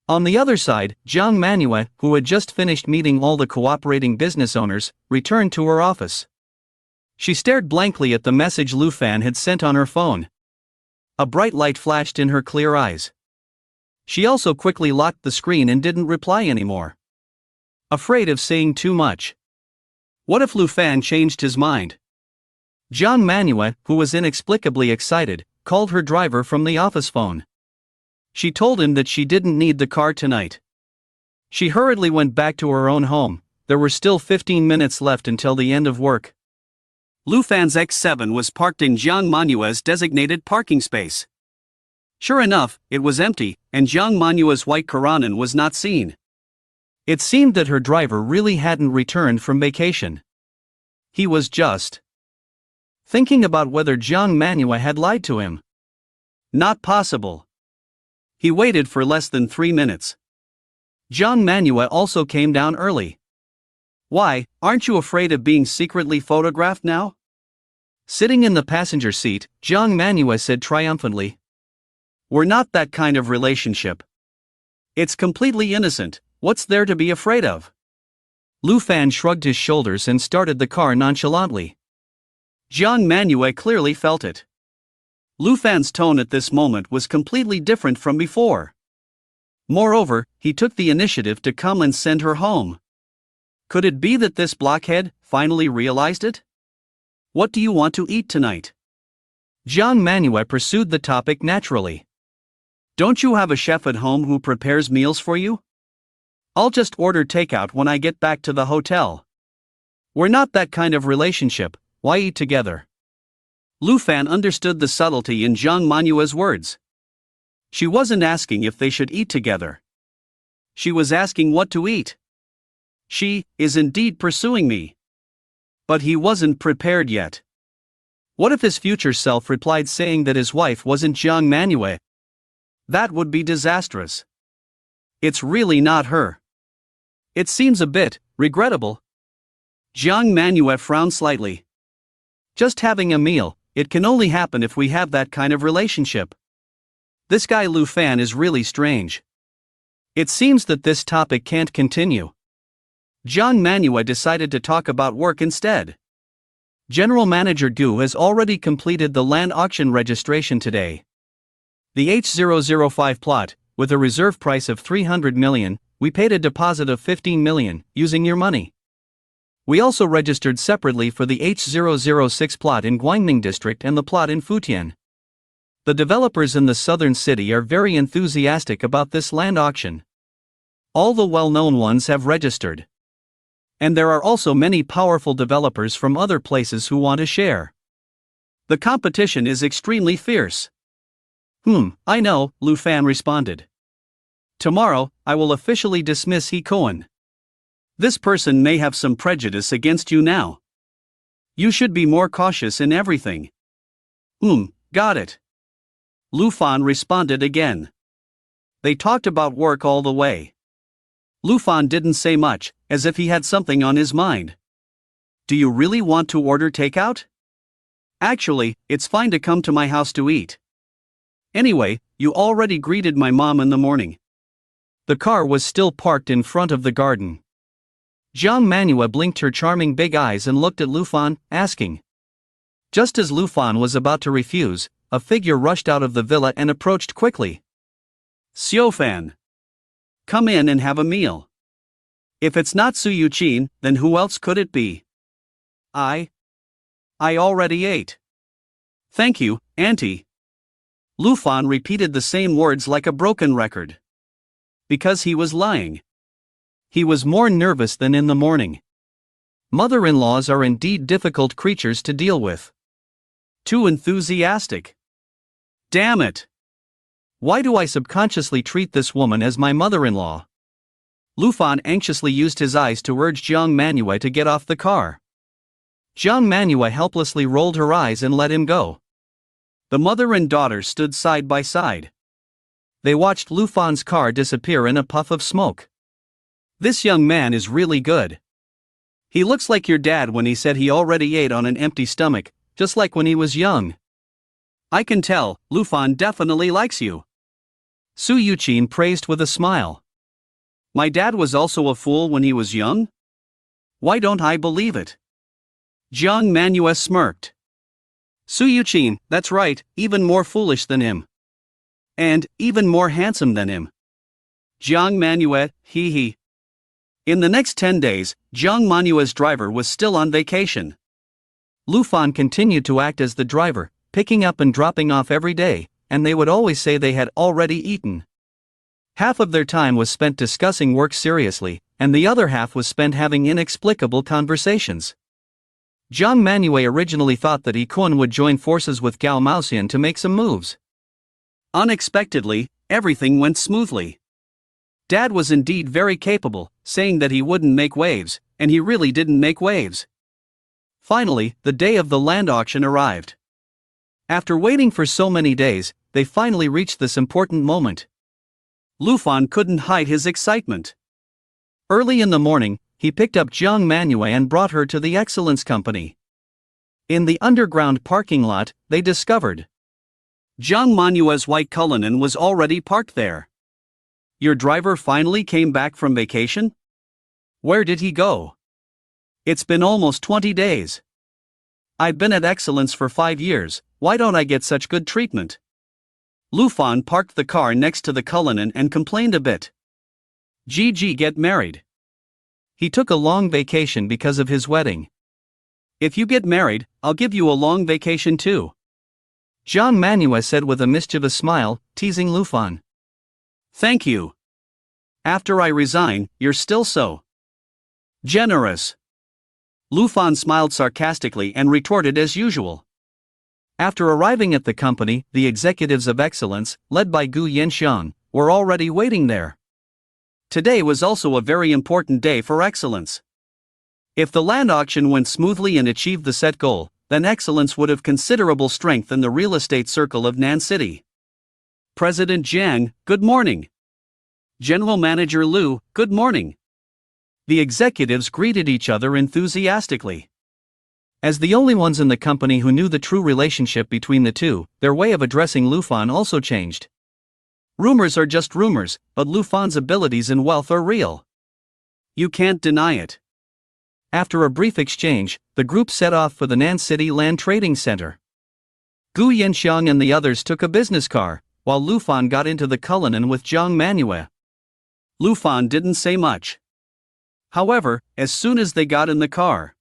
On the other side, Zhang Manhua, who had just finished meeting all the cooperating business owners, returned to her office. She stared blankly at the message Lu Fan had sent on her phone. A bright light flashed in her clear eyes. She also quickly locked the screen and didn't reply anymore. Afraid of saying too much. What if Lu Fan changed his mind? Jiang Manhwa, who was inexplicably excited, called her driver from the office phone. She told him that she didn't need the car tonight. She hurriedly went back to her own home. There were still 15 minutes left until the end of work. Lu Fan's X7 was parked in Jiang Manhwa's designated parking space. Sure enough, it was empty, and Jiang Manhwa's white Karanen was not seen. It seemed that her driver really hadn't returned from vacation. He was just thinking about whether Jiang Manhwa had lied to him. Not possible. He waited for less than 3 minutes. Jiang Manhwa also came down early. Why, aren't you afraid of being secretly photographed now? Sitting in the passenger seat, Jiang Manhwa said triumphantly. We're not that kind of relationship. It's completely innocent. What's there to be afraid of? Lu Fan shrugged his shoulders and started the car nonchalantly. Jiang Manhwa clearly felt it. Lu Fan's tone at this moment was completely different from before. Moreover, he took the initiative to come and send her home. Could it be that this blockhead finally realized it? What do you want to eat tonight? Jiang Manhwa pursued the topic naturally. Don't you have a chef at home who prepares meals for you? I'll just order takeout when I get back to the hotel. We're not that kind of relationship. Why eat together? Lu Fan understood the subtlety in Jiang Manhwa's words. She wasn't asking if they should eat together. She was asking what to eat. She is indeed pursuing me. But he wasn't prepared yet. What if his future self replied saying that his wife wasn't Jiang Manhwa? That would be disastrous. It's really not her. It seems a bit regrettable. Jiang Manhwa frowned slightly. Just having a meal, it can only happen if we have that kind of relationship. This guy Lu Fan is really strange. It seems that this topic can't continue. Jiang Manhwa decided to talk about work instead. General Manager Gu has already completed the land auction registration today. The H005 plot, with a reserve price of 300 million, we paid a deposit of 15 million, using your money. We also registered separately for the H006 plot in Guangning District and the plot in Futian. The developers in the southern city are very enthusiastic about this land auction. All the well-known ones have registered. And there are also many powerful developers from other places who want to share. The competition is extremely fierce. I know, Lu Fan responded. Tomorrow, I will officially dismiss He Koan. This person may have some prejudice against you now. You should be more cautious in everything. Got it. Lu Fan responded again. They talked about work all the way. Lu Fan didn't say much, as if he had something on his mind. Do you really want to order takeout? Actually, it's fine to come to my house to eat. Anyway, you already greeted my mom in the morning. The car was still parked in front of the garden. Jiang Manhwa blinked her charming big eyes and looked at Lu Fan, asking. Just as Lu Fan was about to refuse, a figure rushed out of the villa and approached quickly. Xiao Fan. Come in and have a meal. If it's not Su Yuqin, then who else could it be? I already ate. Thank you, Auntie. Lu Fan repeated the same words like a broken record. Because he was lying. He was more nervous than in the morning. Mother-in-laws are indeed difficult creatures to deal with. Too enthusiastic. Damn it! Why do I subconsciously treat this woman as my mother-in-law? Lu Fan anxiously used his eyes to urge Jiang Manhwa to get off the car. Jiang Manhwa helplessly rolled her eyes and let him go. The mother and daughter stood side by side. They watched Lu Fan's car disappear in a puff of smoke. This young man is really good. He looks like your dad when he said he already ate on an empty stomach, just like when he was young. I can tell, Lu Fan definitely likes you. Su Yuqin praised with a smile. My dad was also a fool when he was young? Why don't I believe it? Jiang Manhwa smirked. Su Yuqin, that's right, even more foolish than him. And even more handsome than him. Jiang Manhwa, hee hee. In the next 10 days, Jiang Manhwa's driver was still on vacation. Lu Fan continued to act as the driver, picking up and dropping off every day, and they would always say they had already eaten. Half of their time was spent discussing work seriously, and the other half was spent having inexplicable conversations. Jiang Manhwa originally thought that Yi Kun would join forces with Gao Maoxian to make some moves. Unexpectedly, everything went smoothly. Dad was indeed very capable, saying that he wouldn't make waves, and he really didn't make waves. Finally, the day of the land auction arrived. After waiting for so many days, they finally reached this important moment. Lu Fan couldn't hide his excitement. Early in the morning, he picked up Jiang Manhwa and brought her to the Excellence Company. In the underground parking lot, they discovered Jiang Manhwa's white Cullinan was already parked there. Your driver finally came back from vacation? Where did he go? It's been almost 20 days. I've been at Excellence for 5 years, why don't I get such good treatment? Lu Fan parked the car next to the Cullinan and complained a bit. Gigi get married. He took a long vacation because of his wedding. If you get married, I'll give you a long vacation too. Jiang Manhwa said with a mischievous smile, teasing Lu Fan. Thank you. After I resign, you're still so generous. Lu Fan smiled sarcastically and retorted as usual. After arriving at the company, the executives of Excellence, led by Gu Yanxiang, were already waiting there. Today was also a very important day for Excellence. If the land auction went smoothly and achieved the set goal, then Excellence would have considerable strength in the real estate circle of Nan City. President Jiang, good morning. General Manager Lu, good morning. The executives greeted each other enthusiastically. As the only ones in the company who knew the true relationship between the two, their way of addressing Lu Fan also changed. Rumors are just rumors, but Lu Fan's abilities and wealth are real. You can't deny it. After a brief exchange, the group set off for the Nan City Land Trading Center. Gu Yanxiang and the others took a business car, while Lu Fan got into the Cullinan with Jiang Manhwa. Lu Fan didn't say much. However, as soon as they got in the car,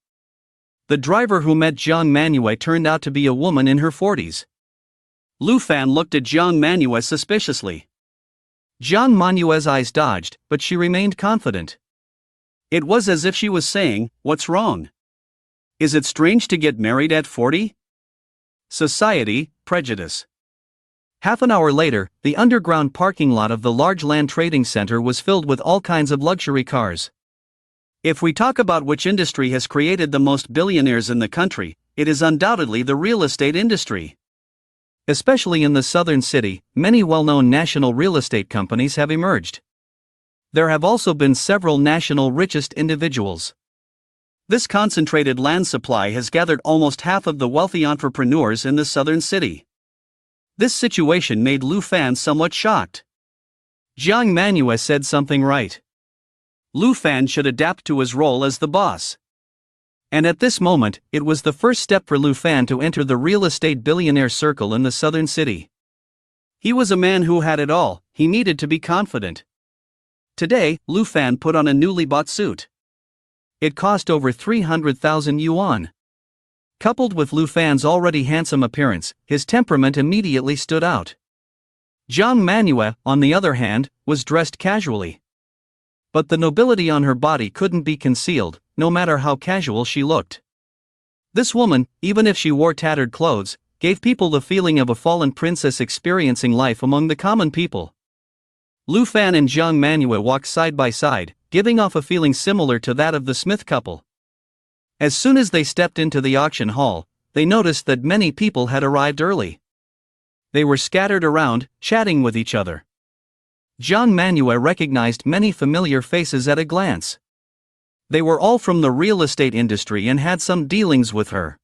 the driver who met Jiang Manhwa turned out to be a woman in her 40s. Lu Fan looked at Jiang Manhwa suspiciously. Jiang Manhwa's eyes dodged, but she remained confident. It was as if she was saying, "What's wrong? Is it strange to get married at 40? Society, prejudice." Half an hour later, the underground parking lot of the large land trading center was filled with all kinds of luxury cars. If we talk about which industry has created the most billionaires in the country, it is undoubtedly the real estate industry. Especially in the southern city, many well-known national real estate companies have emerged. There have also been several national richest individuals. This concentrated land supply has gathered almost half of the wealthy entrepreneurs in the southern city. This situation made Lu Fan somewhat shocked. Jiang Manhwa said something right. Lu Fan should adapt to his role as the boss. And at this moment, it was the first step for Lu Fan to enter the real estate billionaire circle in the southern city. He was a man who had it all, he needed to be confident. Today, Lu Fan put on a newly bought suit. It cost over 300,000 yuan. Coupled with Lu Fan's already handsome appearance, his temperament immediately stood out. Jiang Manhwa, on the other hand, was dressed casually. But the nobility on her body couldn't be concealed, no matter how casual she looked. This woman, even if she wore tattered clothes, gave people the feeling of a fallen princess experiencing life among the common people. Lu Fan and Jiang Manhwa walked side by side, giving off a feeling similar to that of the Smith couple. As soon as they stepped into the auction hall, they noticed that many people had arrived early. They were scattered around, chatting with each other. Jiang Manhwa recognized many familiar faces at a glance. They were all from the real estate industry and had some dealings with her.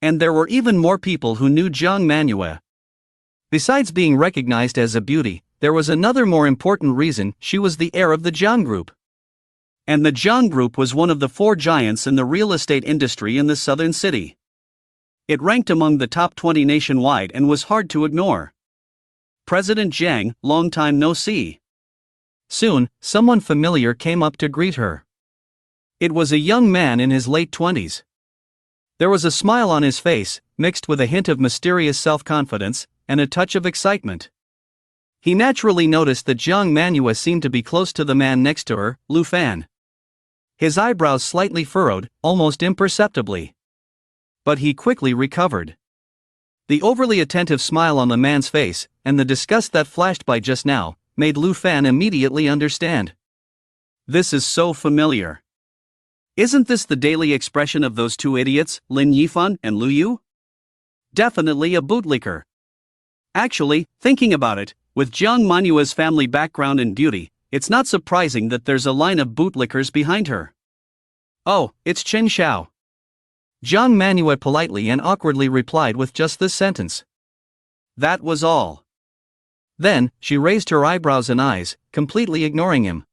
And there were even more people who knew Jiang Manhwa. Besides being recognized as a beauty, there was another more important reason: she was the heir of the Jiang Group. And the Jiang Group was one of the 4 giants in the real estate industry in the southern city. It ranked among the top 20 nationwide and was hard to ignore. President Jiang, long time no see. Soon, someone familiar came up to greet her. It was a young man in his late 20s. There was a smile on his face, mixed with a hint of mysterious self-confidence, and a touch of excitement. He naturally noticed that Jiang Manhwa seemed to be close to the man next to her, Lu Fan. His eyebrows slightly furrowed, almost imperceptibly. But he quickly recovered. The overly attentive smile on the man's face, and the disgust that flashed by just now, made Lu Fan immediately understand. This is so familiar. Isn't this the daily expression of those two idiots, Lin Yifan and Lu Yu? Definitely a bootlicker. Actually, thinking about it, with Jiang Manhua's family background and beauty, it's not surprising that there's a line of bootlickers behind her. Oh, it's Chen Xiao. Jiang Manhwa politely and awkwardly replied with just this sentence. That was all. Then, she raised her eyebrows and eyes, completely ignoring him.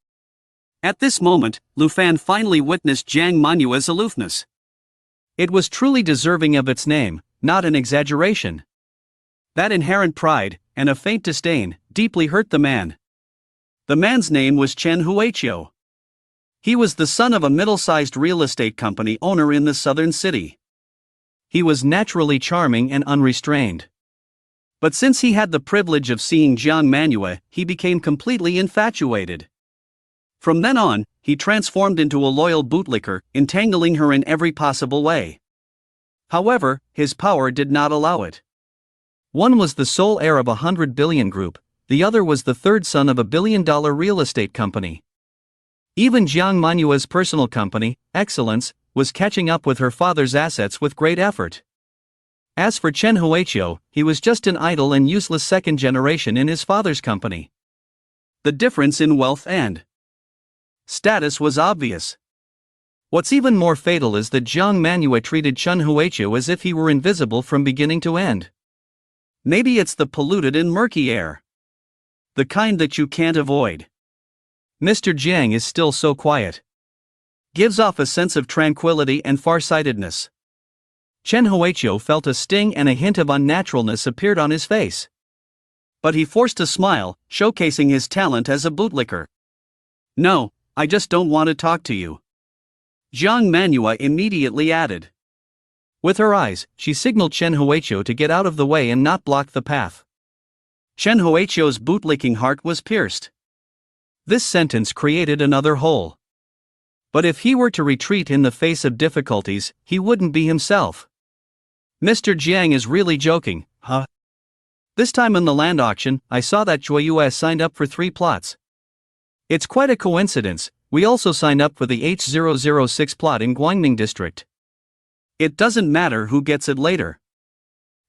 At this moment, Lu Fan finally witnessed Jiang Manhua's aloofness. It was truly deserving of its name, not an exaggeration. That inherent pride, and a faint disdain, deeply hurt the man. The man's name was Chen Huiqiu. He was the son of a middle-sized real estate company owner in the southern city. He was naturally charming and unrestrained. But since he had the privilege of seeing Jiang Manhwa, he became completely infatuated. From then on, he transformed into a loyal bootlicker, entangling her in every possible way. However, his power did not allow it. One was the sole heir of a 100 billion group, the other was the third son of a billion-dollar real estate company. Even Jiang Manhua's personal company, Excellence, was catching up with her father's assets with great effort. As for Chen Huiqiu, he was just an idle and useless second generation in his father's company. The difference in wealth and status was obvious. What's even more fatal is that Jiang Manhwa treated Chen Huiqiu as if he were invisible from beginning to end. Maybe it's the polluted and murky air. The kind that you can't avoid. Mr. Jiang is still so quiet. Gives off a sense of tranquility and farsightedness. Chen Huiqiu felt a sting and a hint of unnaturalness appeared on his face. But he forced a smile, showcasing his talent as a bootlicker. No, I just don't want to talk to you. Jiang Manhwa immediately added. With her eyes, she signaled Chen Huiqiu to get out of the way and not block the path. Chen Huiqiu's bootlicking heart was pierced. This sentence created another hole. But if he were to retreat in the face of difficulties, he wouldn't be himself. Mr. Jiang is really joking, huh? This time in the land auction, I saw that Zhuoyue signed up for 3 plots. It's quite a coincidence, we also signed up for the H006 plot in Guangning district. It doesn't matter who gets it later.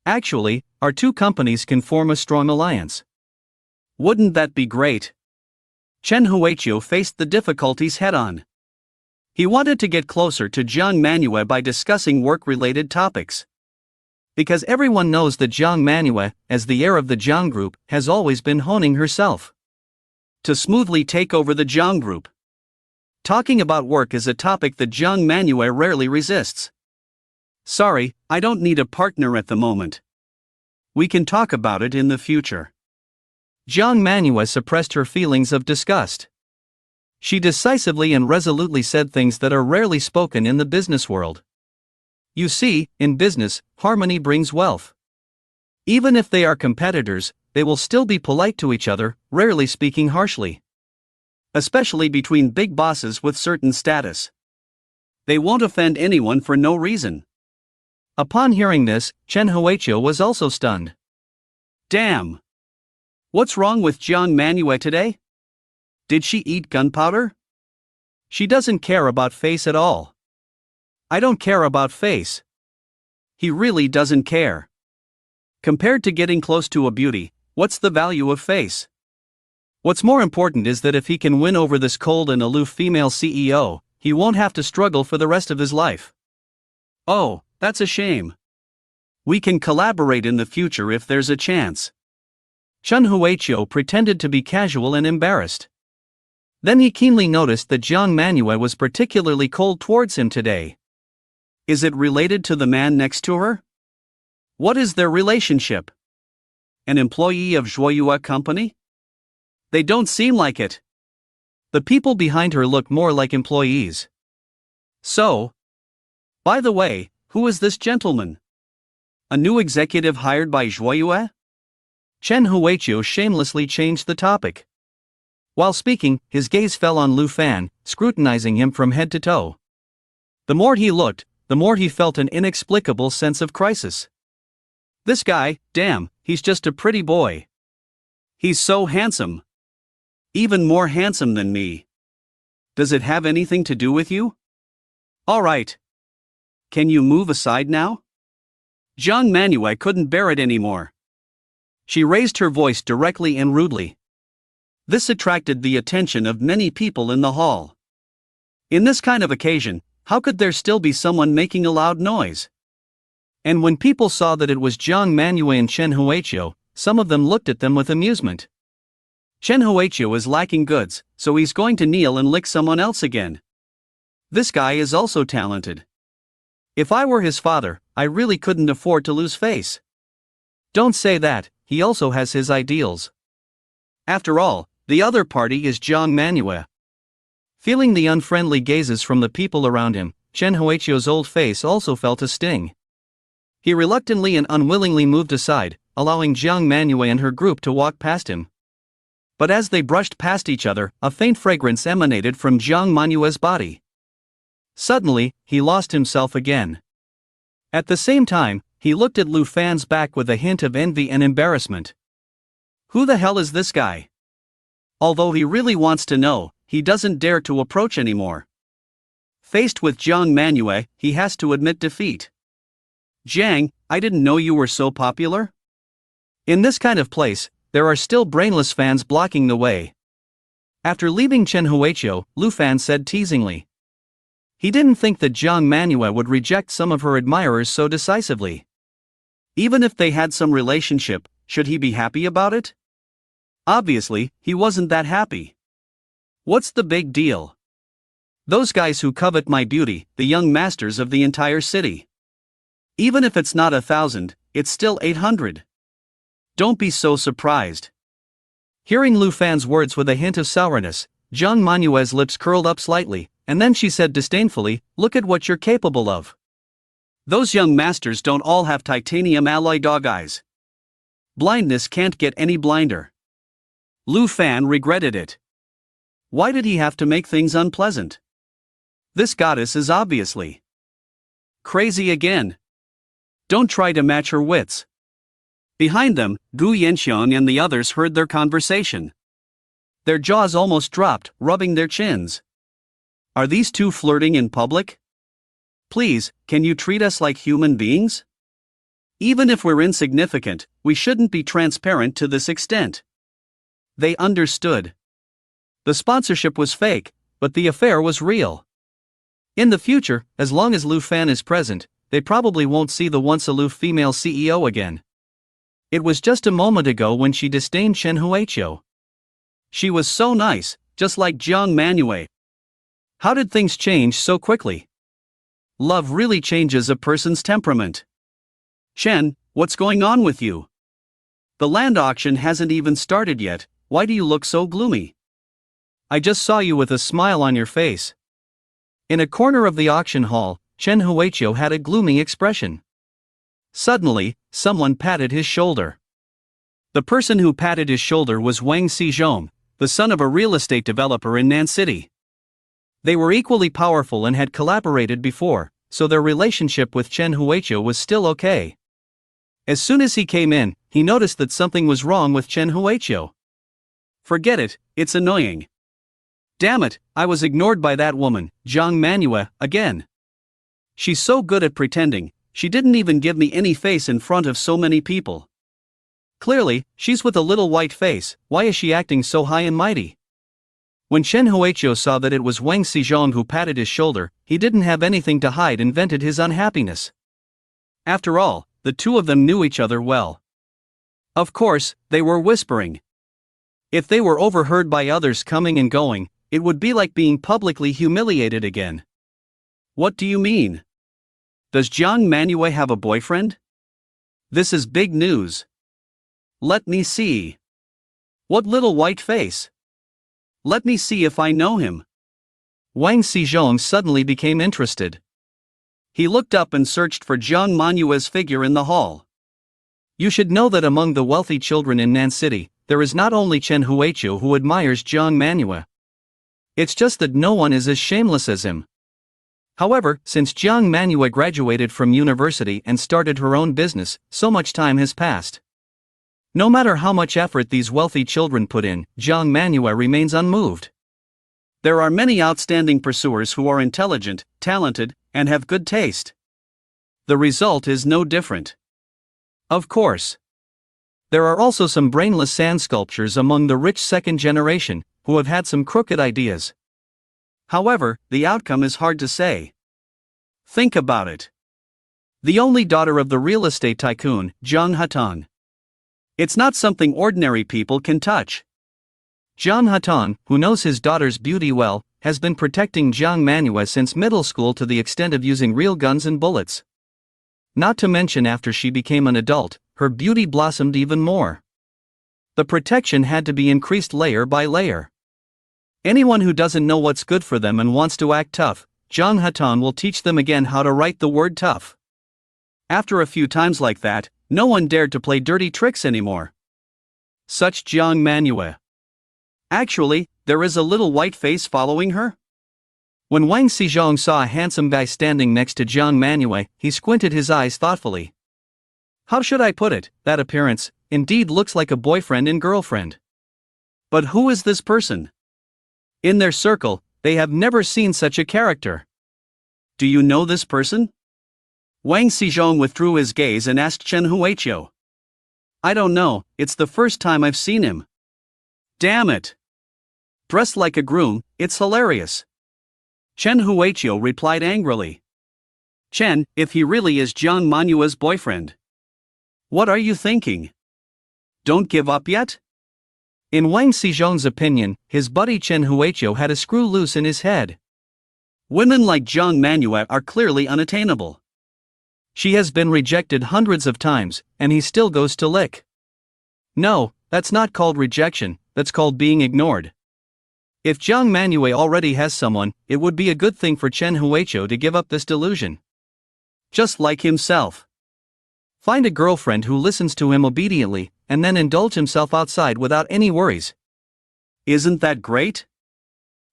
Actually, our two companies can form a strong alliance. Wouldn't that be great? Chen Huiqiu faced the difficulties head-on. He wanted to get closer to Jiang Manhwa by discussing work-related topics. Because everyone knows that Jiang Manhwa, as the heir of the Jiang Group, has always been honing herself to smoothly take over the Jiang Group. Talking about work is a topic that Jiang Manhwa rarely resists. Sorry, I don't need a partner at the moment. We can talk about it in the future. Jiang Manhwa suppressed her feelings of disgust. She decisively and resolutely said things that are rarely spoken in the business world. You see, in business, harmony brings wealth. Even if they are competitors, they will still be polite to each other, rarely speaking harshly. Especially between big bosses with certain status. They won't offend anyone for no reason. Upon hearing this, Chen Huiqiu was also stunned. Damn! What's wrong with Jiang Manhwa today? Did she eat gunpowder? She doesn't care about face at all. I don't care about face. He really doesn't care. Compared to getting close to a beauty, what's the value of face? What's more important is that if he can win over this cold and aloof female CEO, he won't have to struggle for the rest of his life. Oh, that's a shame. We can collaborate in the future if there's a chance. Chen Huiqiu pretended to be casual and embarrassed. Then he keenly noticed that Jiang Manhwa was particularly cold towards him today. Is it related to the man next to her? What is their relationship? An employee of Zhuoyue Company? They don't seem like it. The people behind her look more like employees. So, by the way, Who is this gentleman? A new executive hired by Zhuoyue? Chen Huiqiu shamelessly changed the topic. While speaking, his gaze fell on Lu Fan, scrutinizing him from head to toe. The more he looked, the more he felt an inexplicable sense of crisis. This guy, damn, he's just a pretty boy. He's so handsome. Even more handsome than me. Does it have anything to do with you? All right. Can you move aside now? Jiang Manhwa couldn't bear it anymore. She raised her voice directly and rudely. This attracted the attention of many people in the hall. In this kind of occasion, how could there still be someone making a loud noise? And when people saw that it was Jiang Manhwa and Chen Huiqiu, some of them looked at them with amusement. Chen Huiqiu is lacking goods, so he's going to kneel and lick someone else again. This guy is also talented. If I were his father, I really couldn't afford to lose face. Don't say that, he also has his ideals. After all, the other party is Jiang Manhwa. Feeling the unfriendly gazes from the people around him, Chen Huiqiu's old face also felt a sting. He reluctantly and unwillingly moved aside, allowing Jiang Manhwa and her group to walk past him. But as they brushed past each other, a faint fragrance emanated from Jiang Manhwa's body. Suddenly, he lost himself again. At the same time, he looked at Lu Fan's back with a hint of envy and embarrassment. Who the hell is this guy? Although he really wants to know, he doesn't dare to approach anymore. Faced with Jiang Manhwa, he has to admit defeat. Jiang, I didn't know you were so popular. In this kind of place, there are still brainless fans blocking the way. After leaving Chen Huiqiu, Lu Fan said teasingly. He didn't think that Jiang Manhwa would reject some of her admirers so decisively. Even if they had some relationship, should he be happy about it? Obviously, he wasn't that happy. What's the big deal? Those guys who covet my beauty, the young masters of the entire city. Even if it's not 1,000, it's still 800. Don't be so surprised. Hearing Lu Fan's words with a hint of sourness, Jiang Manhwa's lips curled up slightly, and then she said disdainfully, "Look at what you're capable of. Those young masters don't all have titanium alloy dog eyes. Blindness can't get any blinder." Lu Fan regretted it. Why did he have to make things unpleasant? This goddess is obviously crazy again. Don't try to match her wits. Behind them, Gu Yanxiang and the others heard their conversation. Their jaws almost dropped, rubbing their chins. Are these two flirting in public? Please, can you treat us like human beings? Even if we're insignificant, we shouldn't be transparent to this extent. They understood. The sponsorship was fake, but the affair was real. In the future, as long as Lu Fan is present, they probably won't see the once aloof female CEO again. It was just a moment ago when she disdained Chen Huiqiu. She was so nice, just like Jiang Manhwa. How did things change so quickly? Love really changes a person's temperament. Chen, what's going on with you? The land auction hasn't even started yet, why do you look so gloomy? I just saw you with a smile on your face. In a corner of the auction hall, Chen Huiqiu had a gloomy expression. Suddenly, someone patted his shoulder. The person who patted his shoulder was Wang Xizhong, the son of a real estate developer in Nan City. They were equally powerful and had collaborated before, so their relationship with Chen Huiqiu was still okay. As soon as he came in, he noticed that something was wrong with Chen Huiqiu. Forget it, it's annoying. Damn it, I was ignored by that woman, Jiang Manhwa, again. She's so good at pretending, she didn't even give me any face in front of so many people. Clearly, she's with a little white face, why is she acting so high and mighty? When Chen Huiqiu saw that it was Wang Xizhong who patted his shoulder, he didn't have anything to hide and vented his unhappiness. After all, the two of them knew each other well. Of course, they were whispering. If they were overheard by others coming and going, it would be like being publicly humiliated again. What do you mean? Does Jiang Manhwa have a boyfriend? This is big news. Let me see. What little white face? Let me see if I know him. Wang Xizhong suddenly became interested. He looked up and searched for Jiang Manhua's figure in the hall. You should know that among the wealthy children in Nan City, there is not only Chen Huiqiu who admires Jiang Manhua. It's just that no one is as shameless as him. However, since Jiang Manhua graduated from university and started her own business, so much time has passed. No matter how much effort these wealthy children put in, Jiang Manhua remains unmoved. There are many outstanding pursuers who are intelligent, talented, and have good taste. The result is no different. Of course. There are also some brainless sand sculptures among the rich second generation, who have had some crooked ideas. However, the outcome is hard to say. Think about it. The only daughter of the real estate tycoon, Zhang Hatong. It's not something ordinary people can touch. Zhang Hatong, who knows his daughter's beauty well, has been protecting Jiang Manhua since middle school to the extent of using real guns and bullets. Not to mention after she became an adult, her beauty blossomed even more. The protection had to be increased layer by layer. Anyone who doesn't know what's good for them and wants to act tough, Zhang Hatong will teach them again how to write the word tough. After a few times like that, no one dared to play dirty tricks anymore. Such Jiang Manhua. Actually, there is a little white face following her? When Wang Xizhong saw a handsome guy standing next to Jiang Manhua, he squinted his eyes thoughtfully. How should I put it, that appearance, indeed looks like a boyfriend and girlfriend. But who is this person? In their circle, they have never seen such a character. Do you know this person? Wang Xizhong withdrew his gaze and asked Chen Huiqiu. I don't know, it's the first time I've seen him. Damn it! Dressed like a groom, it's hilarious. Chen Huiqiu replied angrily. Chen, if he really is Jiang Manhua's boyfriend. What are you thinking? Don't give up yet? In Wang Xizhong's opinion, his buddy Chen Huiqiu had a screw loose in his head. Women like Jiang Manhua are clearly unattainable. She has been rejected hundreds of times, and he still goes to lick. No, that's not called rejection, that's called being ignored. If Jiang Manhua already has someone, it would be a good thing for Chen Huiqiu to give up this delusion. Just like himself. Find a girlfriend who listens to him obediently, and then indulge himself outside without any worries. Isn't that great?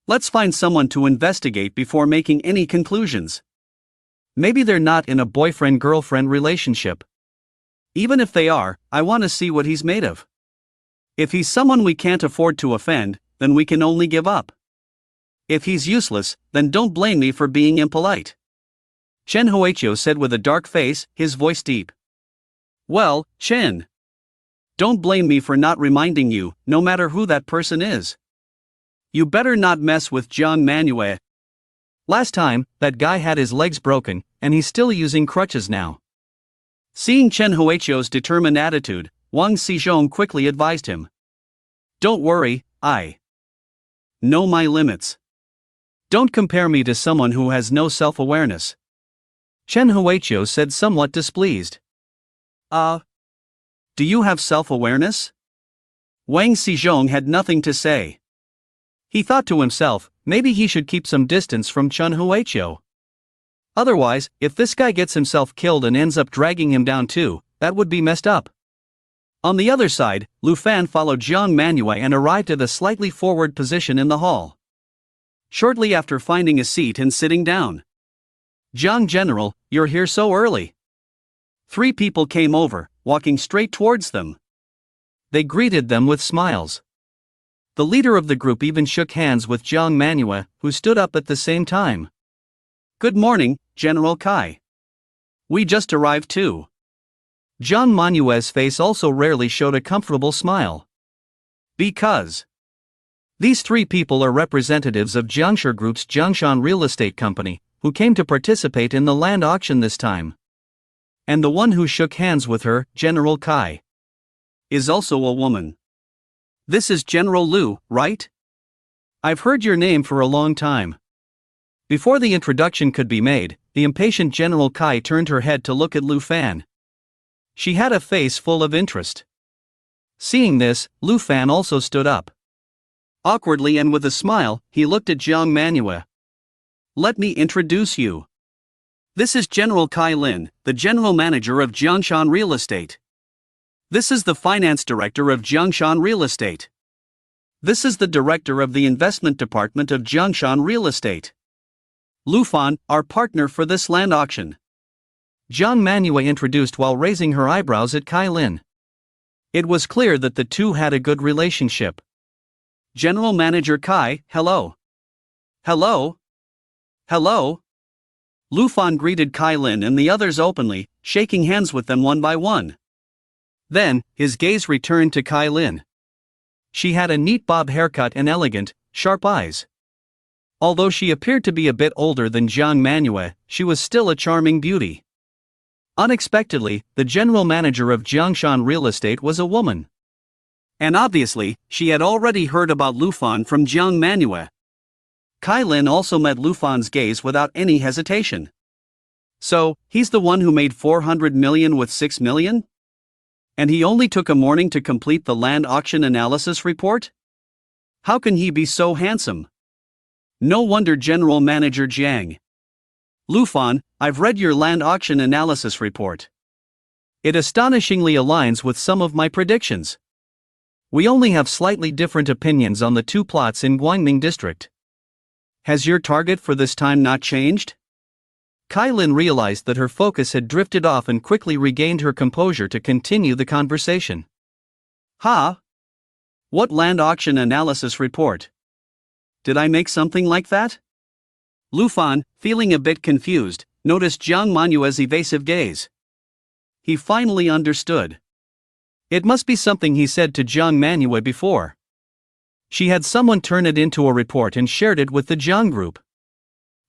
Let's find someone to investigate before making any conclusions. Maybe they're not in a boyfriend-girlfriend relationship. Even if they are, I want to see what he's made of. If he's someone we can't afford to offend, then we can only give up. If he's useless, then don't blame me for being impolite. Chen Huiqiu said with a dark face, his voice deep. Well, Chen. Don't blame me for not reminding you, no matter who that person is. You better not mess with Jiang Manhua. Last time, that guy had his legs broken, and he's still using crutches now. Seeing Chen Huiqiu's determined attitude, Wang Xizhong quickly advised him. Don't worry, I know my limits. Don't compare me to someone who has no self-awareness. Chen Huiqiu said somewhat displeased. Do you have self-awareness? Wang Xizhong had nothing to say. He thought to himself, maybe he should keep some distance from Chen Huiqiu. Otherwise, if this guy gets himself killed and ends up dragging him down too, that would be messed up. On the other side, Lu Fan followed Jiang Manhua and arrived at a slightly forward position in the hall. Shortly after finding a seat and sitting down. Jiang General, you're here so early. 3 people came over, walking straight towards them. They greeted them with smiles. The leader of the group even shook hands with Jiang Manhua, who stood up at the same time. Good morning, General Kai. We just arrived too. Jiang Manhua's face also rarely showed a comfortable smile. Because these 3 people are representatives of Jiangshi Group's Jiangshan Real Estate Company, who came to participate in the land auction this time. And the one who shook hands with her, General Kai, is also a woman. This is General Lu, right? I've heard your name for a long time. Before the introduction could be made, the impatient General Kai turned her head to look at Lu Fan. She had a face full of interest. Seeing this, Lu Fan also stood up. Awkwardly and with a smile, he looked at Jiang Manhua. Let me introduce you. This is General Kai Lin, the general manager of Jiangshan Real Estate. This is the finance director of Jiangshan Real Estate. This is the director of the investment department of Jiangshan Real Estate. Lufan, our partner for this land auction. Jiang Manhwa introduced while raising her eyebrows at Kai Lin. It was clear that the two had a good relationship. General Manager Kai, hello. Hello. Hello. Lufan greeted Kai Lin and the others openly, shaking hands with them one by one. Then, his gaze returned to Kai Lin. She had a neat bob haircut and elegant, sharp eyes. Although she appeared to be a bit older than Jiang Manhwa, she was still a charming beauty. Unexpectedly, the general manager of Jiangshan Real Estate was a woman. And obviously, she had already heard about Lufan from Jiang Manhwa. Kai Lin also met Lufan's gaze without any hesitation. So, he's the one who made 400 million with 6 million? And he only took a morning to complete the land auction analysis report? How can he be so handsome? No wonder General Manager Jiang. Lufan, I've read your land auction analysis report. It astonishingly aligns with some of my predictions. We only have slightly different opinions on the two plots in Guangming district. Has your target for this time not changed? Kai Lin realized that her focus had drifted off and quickly regained her composure to continue the conversation. Ha? What land auction analysis report? Did I make something like that? Lufan, feeling a bit confused, noticed Jiang Manhwa's evasive gaze. He finally understood. It must be something he said to Jiang Manhwa before. She had someone turn it into a report and shared it with the Jiang group.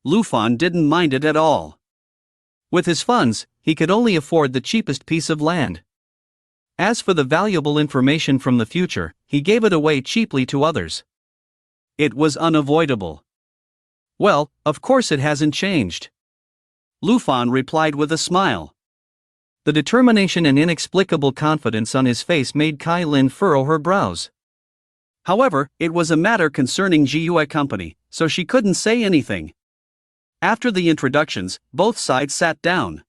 Lufan didn't mind it at all. With his funds, he could only afford the cheapest piece of land. As for the valuable information from the future, he gave it away cheaply to others. It was unavoidable. Well, of course it hasn't changed. Lufan replied with a smile. The determination and inexplicable confidence on his face made Kai Lin furrow her brows. However, it was a matter concerning Jiyue Company, so she couldn't say anything. After the introductions, both sides sat down.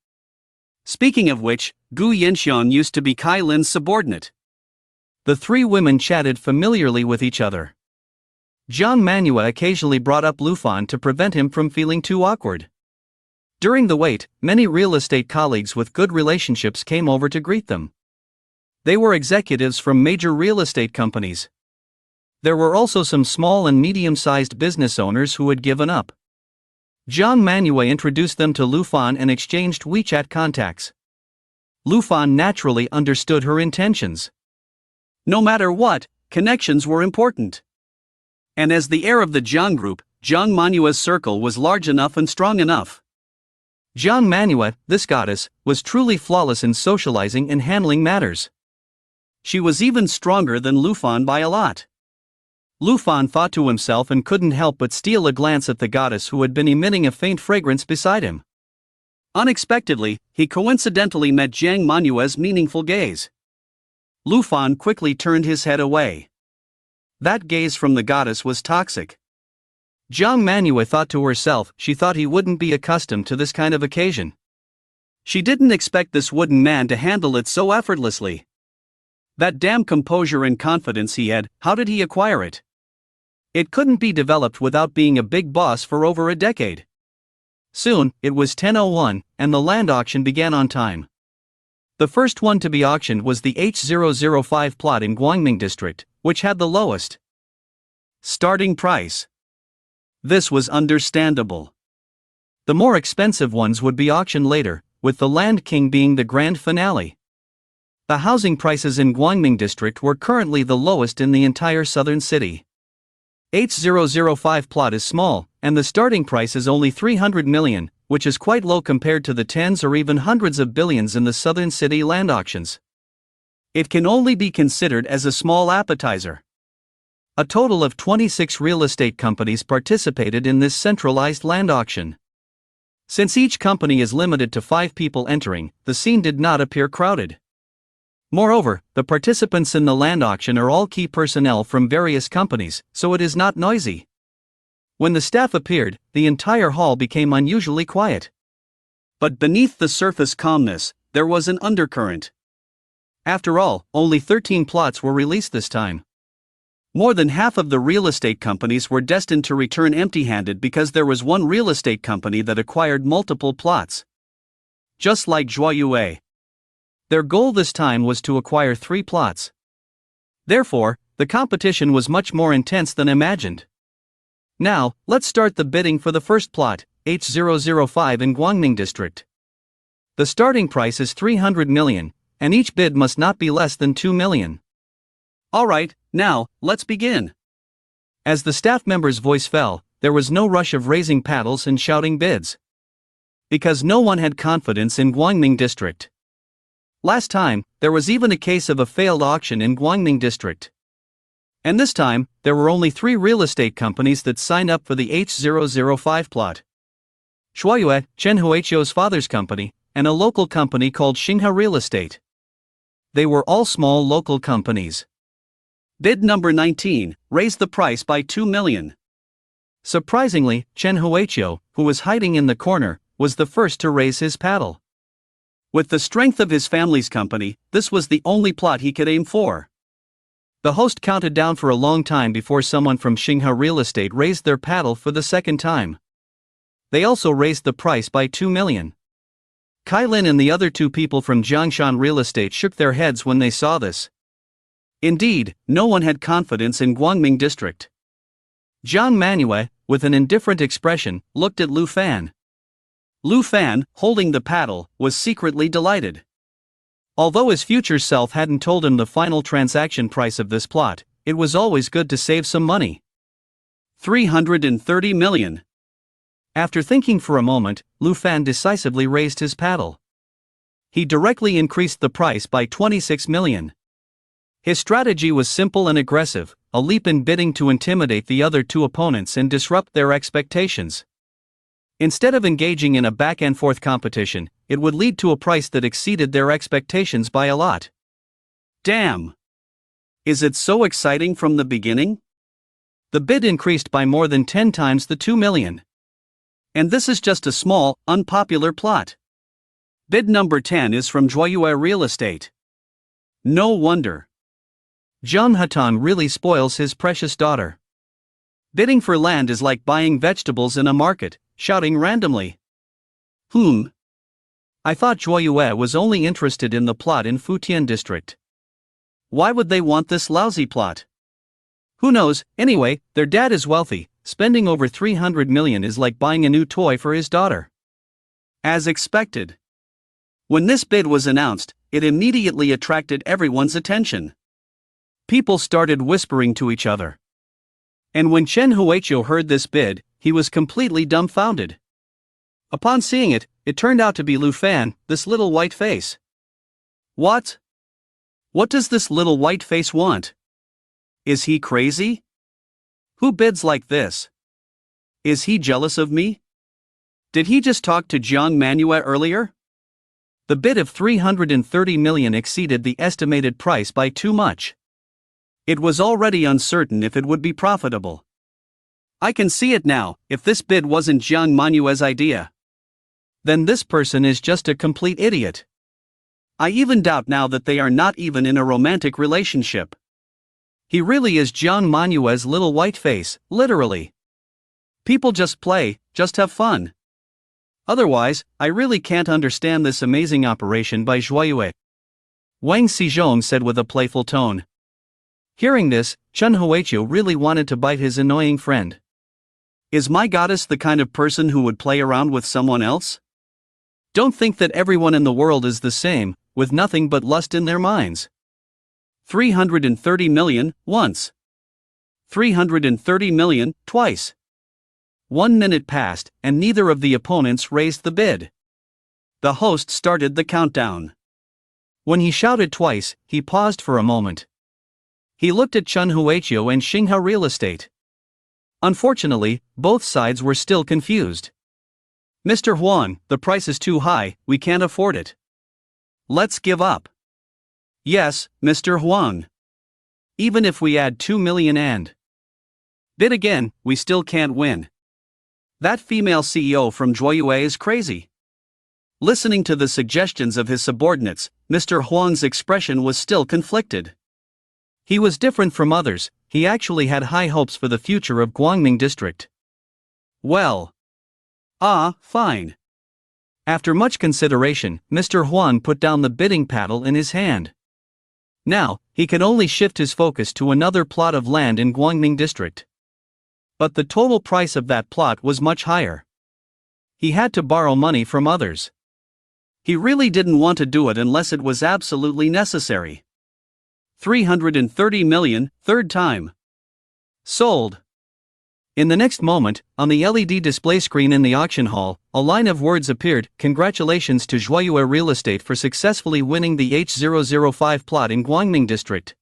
Speaking of which, Gu Yanxian used to be Kai Lin's subordinate. The three women chatted familiarly with each other. Jiang Manhwa occasionally brought up Lufan to prevent him from feeling too awkward. During the wait, many real estate colleagues with good relationships came over to greet them. They were executives from major real estate companies. There were also some small and medium-sized business owners who had given up. Jiang Manhwa introduced them to Lufan and exchanged WeChat contacts. Lufan naturally understood her intentions. No matter what, connections were important. And as the heir of the Jiang group, Jiang Manhwa's circle was large enough and strong enough. Jiang Manhwa, this goddess, was truly flawless in socializing and handling matters. She was even stronger than Lufan by a lot. Lufan thought to himself and couldn't help but steal a glance at the goddess who had been emitting a faint fragrance beside him. Unexpectedly, he coincidentally met Jiang Manhwa's meaningful gaze. Lufan quickly turned his head away. That gaze from the goddess was toxic. Jiang Manhwa thought to herself she thought he wouldn't be accustomed to this kind of occasion. She didn't expect this wooden man to handle it so effortlessly. That damn composure and confidence he had, how did he acquire it? It couldn't be developed without being a big boss for over a decade. Soon, it was 10:01, and the land auction began on time. The first one to be auctioned was the H005 plot in Guangming district, which had the lowest starting price. This was understandable. The more expensive ones would be auctioned later, with the Land King being the grand finale. The housing prices in Guangming district were currently the lowest in the entire southern city. H005 plot is small, and the starting price is only 300 million, which is quite low compared to the tens or even hundreds of billions in the southern city land auctions. It can only be considered as a small appetizer. A total of 26 real estate companies participated in this centralized land auction. Since each company is limited to 5 people entering, the scene did not appear crowded. Moreover, the participants in the land auction are all key personnel from various companies, so it is not noisy. When the staff appeared, the entire hall became unusually quiet. But beneath the surface calmness, there was an undercurrent. After all, only 13 plots were released this time. More than half of the real estate companies were destined to return empty-handed because there was one real estate company that acquired multiple plots. Just like Joyeux. Their goal this time was to acquire 3 plots. Therefore, the competition was much more intense than imagined. Now, let's start the bidding for the first plot, H005 in Gwangning District. The starting price is 300 million, and each bid must not be less than 2 million. Alright, now, let's begin. As the staff member's voice fell, there was no rush of raising paddles and shouting bids. Because no one had confidence in Gwangning District. Last time, there was even a case of a failed auction in Gwangning District. And this time, there were only 3 real estate companies that signed up for the H005 plot. Shuayue, Chen Huiqiu's father's company, and a local company called Xinghe Real Estate. They were all small local companies. Bid number 19 raised the price by 2 million. Surprisingly, Chen Huiqiu, who was hiding in the corner, was the first to raise his paddle. With the strength of his family's company, this was the only plot he could aim for. The host counted down for a long time before someone from Xinghe Real Estate raised their paddle for the second time. They also raised the price by 2 million. Kai Lin and the other 2 people from Jiangshan Real Estate shook their heads when they saw this. Indeed, no one had confidence in Gwangming District. Jiang Manhwa, with an indifferent expression, looked at Lu Fan. Lu Fan, holding the paddle, was secretly delighted. Although his future self hadn't told him the final transaction price of this plot, it was always good to save some money. 330 million. After thinking for a moment, Lu Fan decisively raised his paddle. He directly increased the price by 26 million. His strategy was simple and aggressive, a leap in bidding to intimidate the other 2 opponents and disrupt their expectations. Instead of engaging in a back-and-forth competition, it would lead to a price that exceeded their expectations by a lot. Damn! Is it so exciting from the beginning? The bid increased by more than 10 times the 2 million. And this is just a small, unpopular plot. Bid number 10 is from Joyeux Real Estate. No wonder. Zhang Hatan really spoils his precious daughter. Bidding for land is like buying vegetables in a market, shouting randomly. I thought Joyeux was only interested in the plot in Futian District. Why would they want this lousy plot? Who knows, anyway, their dad is wealthy, spending over 300 million is like buying a new toy for his daughter. As expected. When this bid was announced, it immediately attracted everyone's attention. People started whispering to each other. And when Chen Huiqiu heard this bid, he was completely dumbfounded. Upon seeing it, it turned out to be Lu Fan, this little white face. What? What does this little white face want? Is he crazy? Who bids like this? Is he jealous of me? Did he just talk to Jiang Manhwa earlier? The bid of 330 million exceeded the estimated price by too much. It was already uncertain if it would be profitable. I can see it now, if this bid wasn't Jiang Manhwa's idea. Then this person is just a complete idiot. I even doubt now that they are not even in a romantic relationship. He really is Jiang Manhwa's little white face, literally. People just play, just have fun. Otherwise, I really can't understand this amazing operation by Joyeux. Wang Xizhong said with a playful tone. Hearing this, Chen Huiqiu really wanted to bite his annoying friend. Is my goddess the kind of person who would play around with someone else? Don't think that everyone in the world is the same, with nothing but lust in their minds. 330 million, once. 330 million, twice. 1 minute passed, and neither of the opponents raised the bid. The host started the countdown. When he shouted twice, he paused for a moment. He looked at Chen Huiqiu and Xinghe Real Estate. Unfortunately, both sides were still confused. Mr. Huang, the price is too high, we can't afford it. Let's give up. Yes, Mr. Huang. Even if we add 2 million and bid again, we still can't win. That female CEO from Joyeux is crazy. Listening to the suggestions of his subordinates, Mr. Huang's expression was still conflicted. He was different from others, he actually had high hopes for the future of Guangming district. Well. Fine. After much consideration, Mr. Huang put down the bidding paddle in his hand. Now, he could only shift his focus to another plot of land in Guangming district. But the total price of that plot was much higher. He had to borrow money from others. He really didn't want to do it unless it was absolutely necessary. 330 million, third time. Sold. In the next moment, on the LED display screen in the auction hall, a line of words appeared: "Congratulations to Joyeux Real Estate for successfully winning the H005 plot in Guangming district."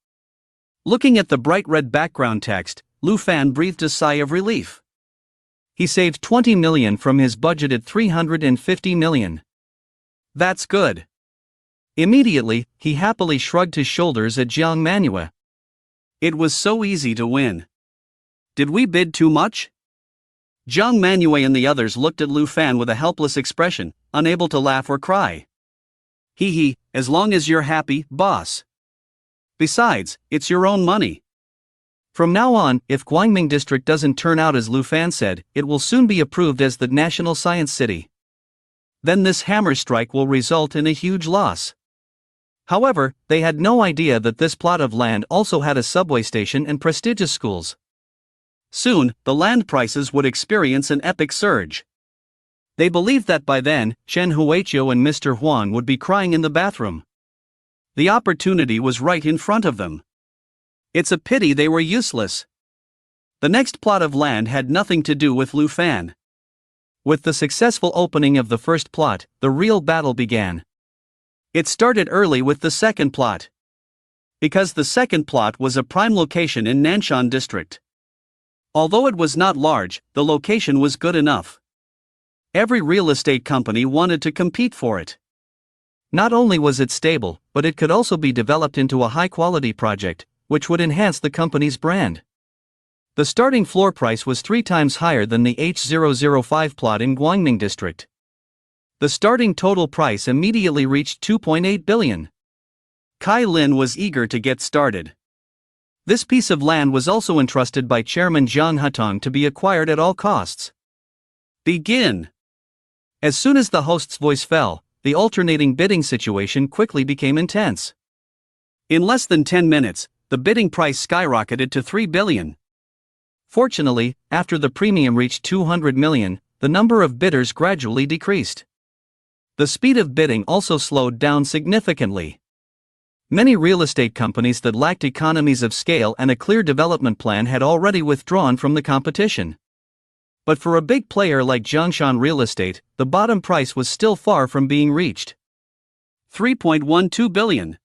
Looking at the bright red background text, Lu Fan breathed a sigh of relief. He saved 20 million from his budgeted 350 million. That's good. Immediately, he happily shrugged his shoulders at Jiang Manhwa. It was so easy to win. Did we bid too much? Jiang Manhwa and the others looked at Lu Fan with a helpless expression, unable to laugh or cry. Hee, as long as you're happy, boss. Besides, it's your own money. From now on, if Guangming district doesn't turn out as Lu Fan said, it will soon be approved as the National Science City. Then this hammer strike will result in a huge loss. However, they had no idea that this plot of land also had a subway station and prestigious schools. Soon, the land prices would experience an epic surge. They believed that by then, Chen Huiqiu and Mr. Huang would be crying in the bathroom. The opportunity was right in front of them. It's a pity they were useless. The next plot of land had nothing to do with Lu Fan. With the successful opening of the first plot, the real battle began. It started early with the second plot. Because the second plot was a prime location in Nanshan district. Although it was not large, the location was good enough. Every real estate company wanted to compete for it. Not only was it stable, but it could also be developed into a high-quality project, which would enhance the company's brand. The starting floor price was 3 times higher than the H005 plot in Guangming district. The starting total price immediately reached 2.8 billion. Kai Lin was eager to get started. This piece of land was also entrusted by Chairman Zhang Hutong to be acquired at all costs. Begin! As soon as the host's voice fell, the alternating bidding situation quickly became intense. In less than 10 minutes, the bidding price skyrocketed to 3 billion. Fortunately, after the premium reached 200 million, the number of bidders gradually decreased. The speed of bidding also slowed down significantly. Many real estate companies that lacked economies of scale and a clear development plan had already withdrawn from the competition. But for a big player like Zhongshan Real Estate, the bottom price was still far from being reached. 3.12 billion.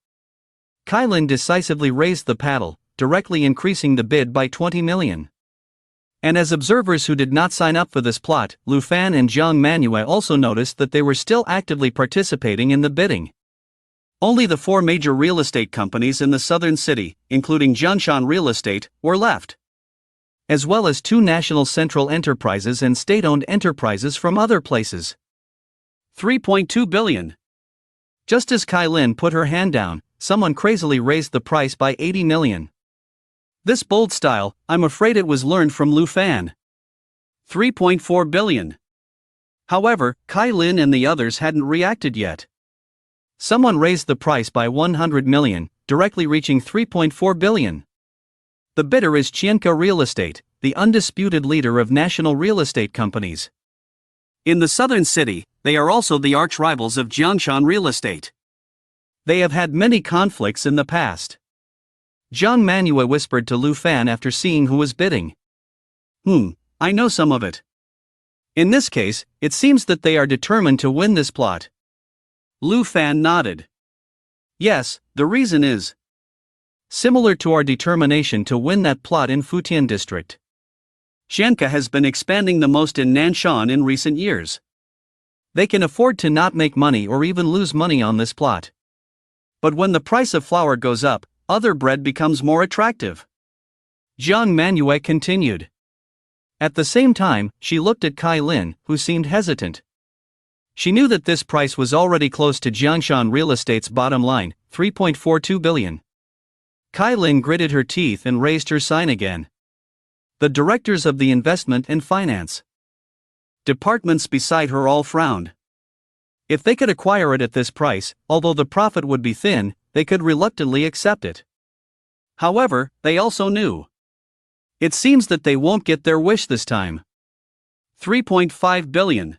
Kai Lin decisively raised the paddle, directly increasing the bid by 20 million. And as observers who did not sign up for this plot, Lu Fan and Jiang Manhwa also noticed that they were still actively participating in the bidding. Only the 4 major real estate companies in the southern city, including Zhongshan Real Estate, were left. As well as 2 national central enterprises and state-owned enterprises from other places. 3.2 billion. Just as Kai Lin put her hand down, someone crazily raised the price by 80 million. This bold style, I'm afraid it was learned from Lu Fan. 3.4 billion. However, Kai Lin and the others hadn't reacted yet. Someone raised the price by 100 million, directly reaching 3.4 billion. The bidder is Qianke Real Estate, the undisputed leader of national real estate companies. In the southern city, they are also the arch-rivals of Zhongshan Real Estate. They have had many conflicts in the past. Jiang Manhwa whispered to Lu Fan after seeing who was bidding. I know some of it. In this case, it seems that they are determined to win this plot. Lu Fan nodded. Yes, the reason is similar to our determination to win that plot in Futian district. Qianke has been expanding the most in Nanshan in recent years. They can afford to not make money or even lose money on this plot. But when the price of flour goes up, other bread becomes more attractive. Jiang Manhwa continued. At the same time, she looked at Kai Lin, who seemed hesitant. She knew that this price was already close to Jiangshan Real Estate's bottom line, 3.42 billion. Kai Lin gritted her teeth and raised her sign again. The directors of the investment and finance departments beside her all frowned. If they could acquire it at this price, although the profit would be thin, they could reluctantly accept it. However, they also knew. It seems that they won't get their wish this time. 3.5 billion.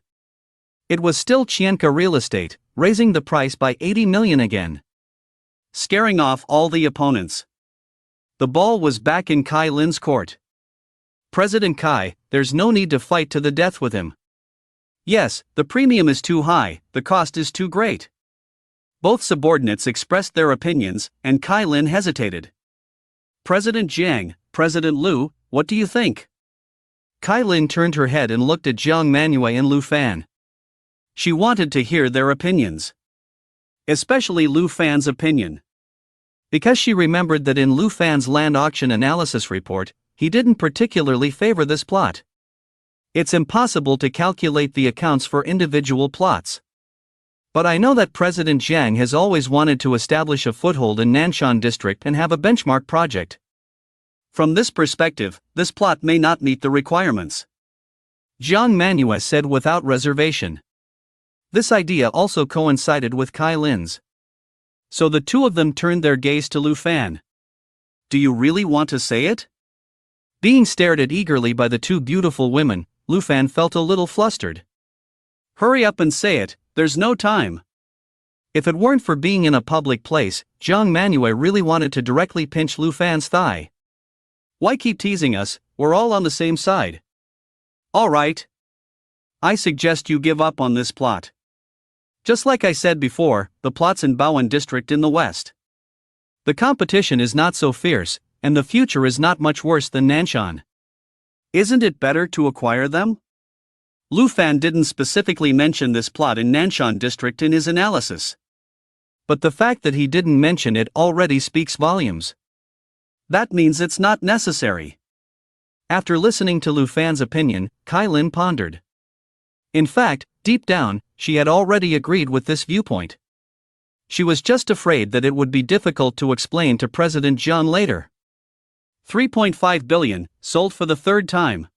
It was still Chienka Real Estate, raising the price by 80 million again, scaring off all the opponents. The ball was back in Kai Lin's court. President Kai, there's no need to fight to the death with him. Yes, the premium is too high, the cost is too great. Both subordinates expressed their opinions, and Kai Lin hesitated. President Jiang, President Liu, what do you think? Kai Lin turned her head and looked at Jiang Manhwa and Lu Fan. She wanted to hear their opinions. Especially Lu Fan's opinion. Because she remembered that in Lu Fan's land auction analysis report, he didn't particularly favor this plot. It's impossible to calculate the accounts for individual plots. But I know that President Jiang has always wanted to establish a foothold in Nanshan district and have a benchmark project. From this perspective, this plot may not meet the requirements. Jiang Manhwa said without reservation. This idea also coincided with Kai Lin's. So the two of them turned their gaze to Lu Fan. Do you really want to say it? Being stared at eagerly by the two beautiful women, Lu Fan felt a little flustered. Hurry up and say it, there's no time. If it weren't for being in a public place, Jiang Manhwa really wanted to directly pinch Lu Fan's thigh. Why keep teasing us, we're all on the same side. Alright. I suggest you give up on this plot. Just like I said before, the plot's in Baoan district in the west. The competition is not so fierce, and the future is not much worse than Nanshan. Isn't it better to acquire them? Lu Fan didn't specifically mention this plot in Nanshan district in his analysis. But the fact that he didn't mention it already speaks volumes. That means it's not necessary. After listening to Lu Fan's opinion, Kai Lin pondered. In fact, deep down, she had already agreed with this viewpoint. She was just afraid that it would be difficult to explain to President Jiang later. 3.5 billion, sold for the third time.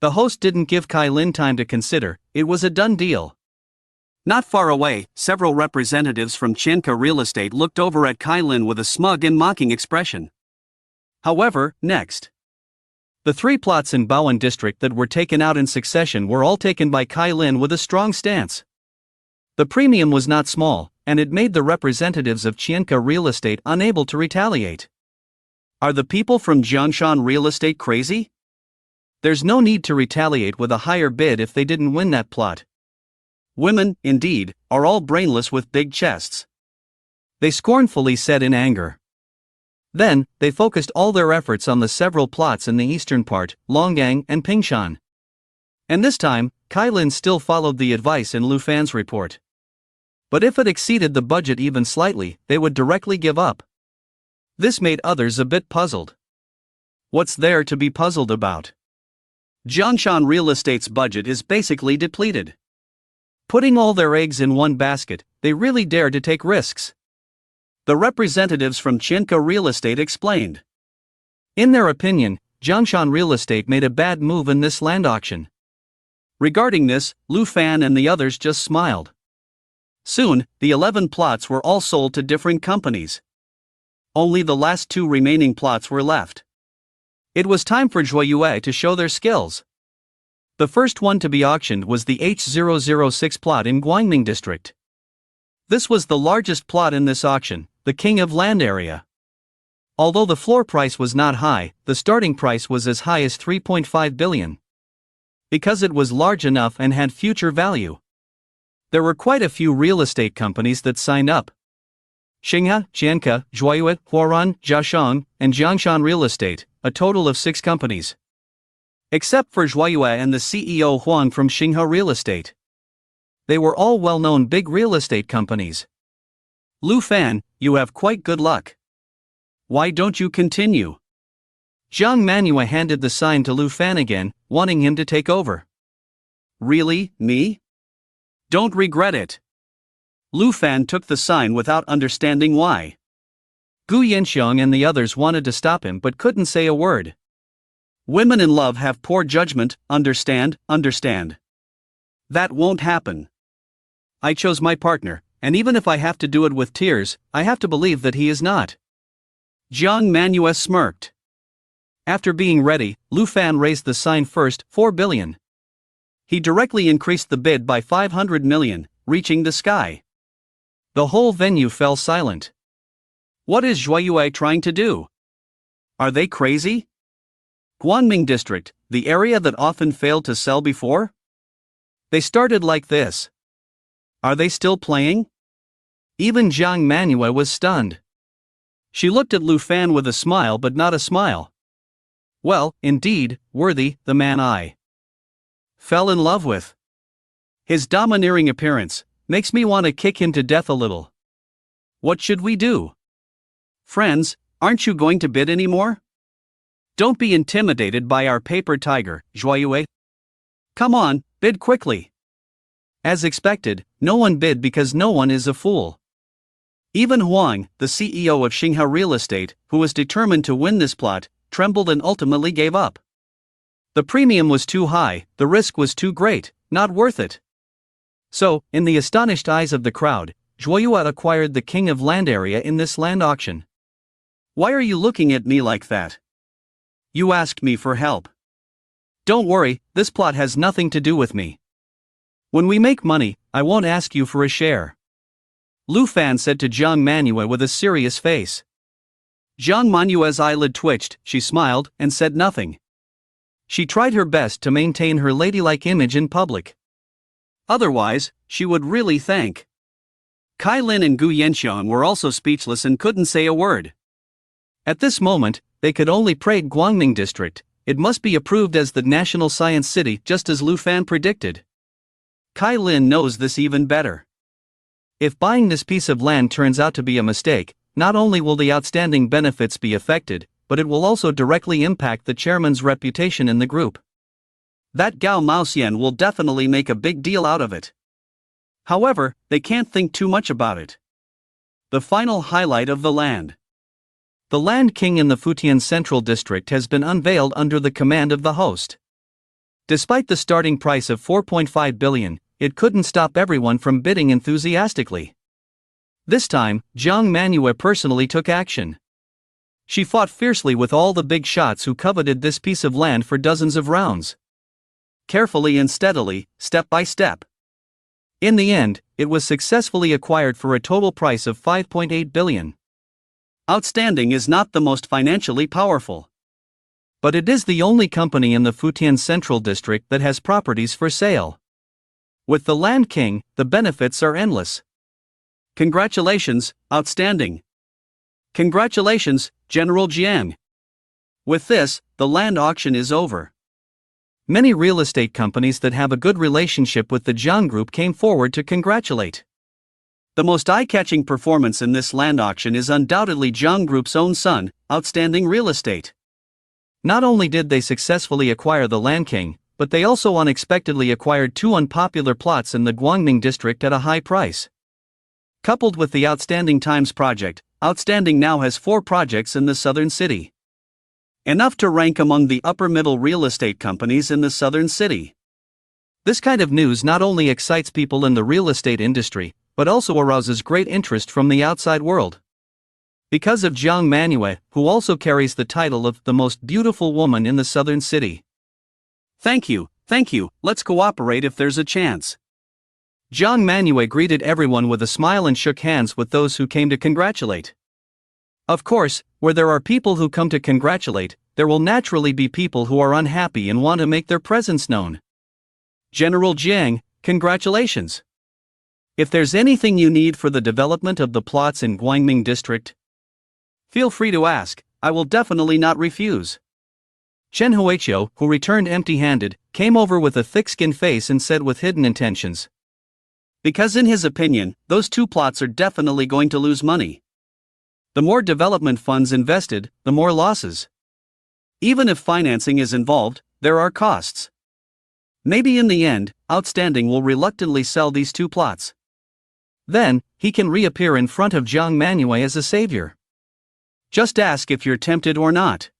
The host didn't give Kai Lin time to consider, it was a done deal. Not far away, several representatives from Chienka Real Estate looked over at Kai Lin with a smug and mocking expression. However, next. The three plots in Baoan district that were taken out in succession were all taken by Kai Lin with a strong stance. The premium was not small, and it made the representatives of Chienka Real Estate unable to retaliate. Are the people from Jiangshan Real Estate crazy? There's no need to retaliate with a higher bid if they didn't win that plot. Women, indeed, are all brainless with big chests. They scornfully said in anger. Then, they focused all their efforts on the several plots in the eastern part, Longgang and Pingshan. And this time, Kai Lin still followed the advice in Lu Fan's report. But if it exceeded the budget even slightly, they would directly give up. This made others a bit puzzled. What's there to be puzzled about? Jiangshan Real Estate's budget is basically depleted. Putting all their eggs in one basket, they really dare to take risks. The representatives from Chienka Real Estate explained. In their opinion, Jiangshan Real Estate made a bad move in this land auction. Regarding this, Lu Fan and the others just smiled. Soon, the 11 plots were all sold to different companies. Only the last 2 remaining plots were left. It was time for Zhuoyue to show their skills. The first one to be auctioned was the H006 plot in Guangning district. This was the largest plot in this auction, the king of land area. Although the floor price was not high, the starting price was as high as 3.5 billion. Because it was large enough and had future value. There were quite a few real estate companies that signed up. Xinghe, Chienka, Zhuoyue, Huaran, Jiashang, and Jiangshan Real Estate, a total of 6 companies. Except for Zhuoyue and the CEO Huang from Xinghe Real Estate. They were all well-known big real estate companies. Lu Fan, you have quite good luck. Why don't you continue? Jiang Manhwa handed the sign to Lu Fan again, wanting him to take over. Really, me? Don't regret it. Lu Fan took the sign without understanding why. Gu Yanxiang and the others wanted to stop him but couldn't say a word. Women in love have poor judgment, understand? That won't happen. I chose my partner, and even if I have to do it with tears, I have to believe that he is not. Jiang Manhwa smirked. After being ready, Lu Fan raised the sign first, 4 billion. He directly increased the bid by 500 million, reaching the sky. The whole venue fell silent. What is Zhuoyue trying to do? Are they crazy? Guangming District, the area that often failed to sell before? They started like this. Are they still playing? Even Jiang Manhwa was stunned. She looked at Lu Fan with a smile but not a smile. Well, indeed, worthy, the man I fell in love with. His domineering appearance makes me want to kick him to death a little. What should we do? Friends, aren't you going to bid anymore? Don't be intimidated by our paper tiger, Zhuoyue. Come on, bid quickly. As expected, no one bid because no one is a fool. Even Huang, the CEO of Xingha Real Estate, who was determined to win this plot, trembled and ultimately gave up. The premium was too high, the risk was too great, not worth it. So, in the astonished eyes of the crowd, Zhuoyue acquired the king of land area in this land auction. Why are you looking at me like that? You asked me for help. Don't worry, this plot has nothing to do with me. When we make money, I won't ask you for a share. Lu Fan said to Jiang Manhwa with a serious face. Jiang Manhua's eyelid twitched, she smiled, and said nothing. She tried her best to maintain her ladylike image in public. Otherwise, she would really thank. Kai Lin and Gu Yanxiang were also speechless and couldn't say a word. At this moment, they could only pray Guangming District, it must be approved as the National Science City just as Lu Fan predicted. Kai Lin knows this even better. If buying this piece of land turns out to be a mistake, not only will the outstanding benefits be affected, but it will also directly impact the chairman's reputation in the group. That Gao Maoxian will definitely make a big deal out of it. However, they can't think too much about it. The final highlight of the land. The Land King in the Futian Central District has been unveiled under the command of the host. Despite the starting price of 4.5 billion, it couldn't stop everyone from bidding enthusiastically. This time, Jiang Manhwa personally took action. She fought fiercely with all the big shots who coveted this piece of land for dozens of rounds. Carefully and steadily, step by step. In the end, it was successfully acquired for a total price of 5.8 billion. Outstanding is not the most financially powerful. But it is the only company in the Futian Central District that has properties for sale. With the Land King, the benefits are endless. Congratulations, outstanding. Congratulations, General Jiang. With this, the land auction is over. Many real estate companies that have a good relationship with the Jiang Group came forward to congratulate. The most eye-catching performance in this land auction is undoubtedly Jiang Group's own son, Outstanding Real Estate. Not only did they successfully acquire the Land King, but they also unexpectedly acquired 2 unpopular plots in the Guangming district at a high price. Coupled with the Outstanding Times project, Outstanding now has 4 projects in the southern city. Enough to rank among the upper-middle real estate companies in the southern city. This kind of news not only excites people in the real estate industry, but also arouses great interest from the outside world. Because of Jiang Manhwa, who also carries the title of the most beautiful woman in the southern city. Thank you, let's cooperate if there's a chance. Jiang Manhwa greeted everyone with a smile and shook hands with those who came to congratulate. Of course, where there are people who come to congratulate, there will naturally be people who are unhappy and want to make their presence known. General Jiang, congratulations. If there's anything you need for the development of the plots in Guangming District, feel free to ask, I will definitely not refuse. Chen Huiqiu, who returned empty-handed, came over with a thick-skinned face and said with hidden intentions. Because in his opinion, those 2 plots are definitely going to lose money. The more development funds invested, the more losses. Even if financing is involved, there are costs. Maybe in the end, Outstanding will reluctantly sell these two plots. Then, he can reappear in front of Jiang Manhwa as a savior. Just ask if you're tempted or not.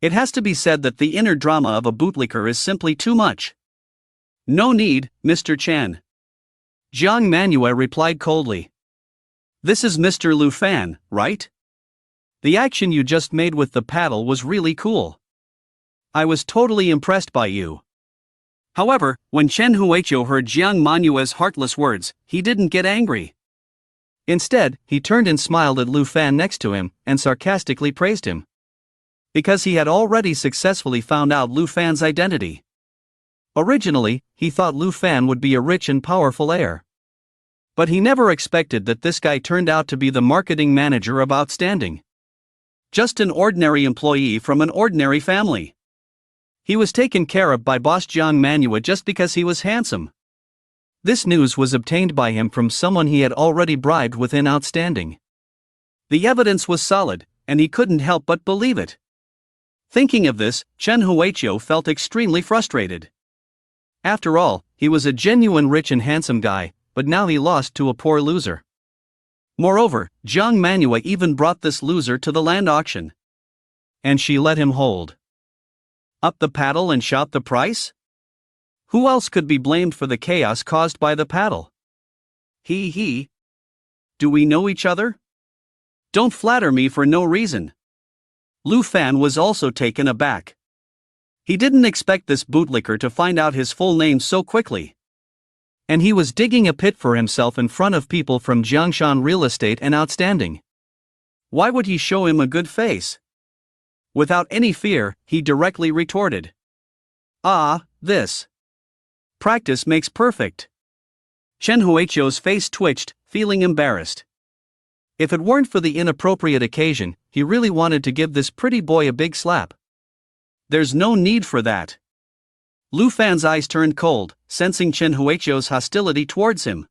It has to be said that the inner drama of a bootlicker is simply too much. No need, Mr. Chen. Jiang Manhwa replied coldly. This is Mr. Lu Fan, right? The action you just made with the paddle was really cool. I was totally impressed by you. However, when Chen Huiqiu heard Jiang Manhua's heartless words, he didn't get angry. Instead, he turned and smiled at Lu Fan next to him, and sarcastically praised him. Because he had already successfully found out Lu Fan's identity. Originally, he thought Lu Fan would be a rich and powerful heir. But he never expected that this guy turned out to be the marketing manager of Outstanding. Just an ordinary employee from an ordinary family. He was taken care of by boss Jiang Manhwa just because he was handsome. This news was obtained by him from someone he had already bribed within Outstanding. The evidence was solid, and he couldn't help but believe it. Thinking of this, Chen Huiqiu felt extremely frustrated. After all, he was a genuine rich and handsome guy, but now he lost to a poor loser. Moreover, Jiang Manhwa even brought this loser to the land auction. And she let him hold up the paddle and shout the price? Who else could be blamed for the chaos caused by the paddle? He. Do we know each other? Don't flatter me for no reason. Lu Fan was also taken aback. He didn't expect this bootlicker to find out his full name so quickly. And he was digging a pit for himself in front of people from Jiangshan Real Estate and Outstanding. Why would he show him a good face? Without any fear, he directly retorted. This. Practice makes perfect. Chen Huiqiu's face twitched, feeling embarrassed. If it weren't for the inappropriate occasion, he really wanted to give this pretty boy a big slap. There's no need for that. Lu Fan's eyes turned cold, sensing Chen Huiqiu's hostility towards him.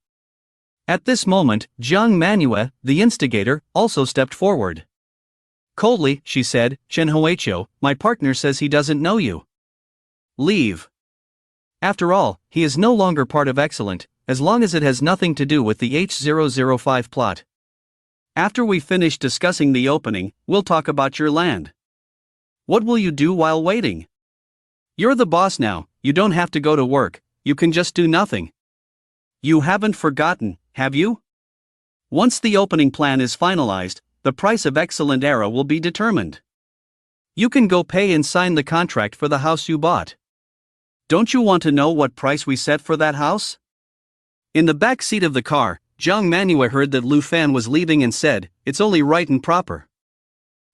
At this moment, Jiang Manhwa, the instigator, also stepped forward. Coldly, she said, Chen Huiqiu, my partner says he doesn't know you. Leave. After all, he is no longer part of Excellent, as long as it has nothing to do with the H005 plot. After we finish discussing the opening, we'll talk about your land. What will you do while waiting? You're the boss now, you don't have to go to work, you can just do nothing. You haven't forgotten, have you? Once the opening plan is finalized, the price of Excellent Era will be determined. You can go pay and sign the contract for the house you bought. Don't you want to know what price we set for that house? In the back seat of the car, Jiang Manhwa heard that Lu Fan was leaving and said, it's only right and proper.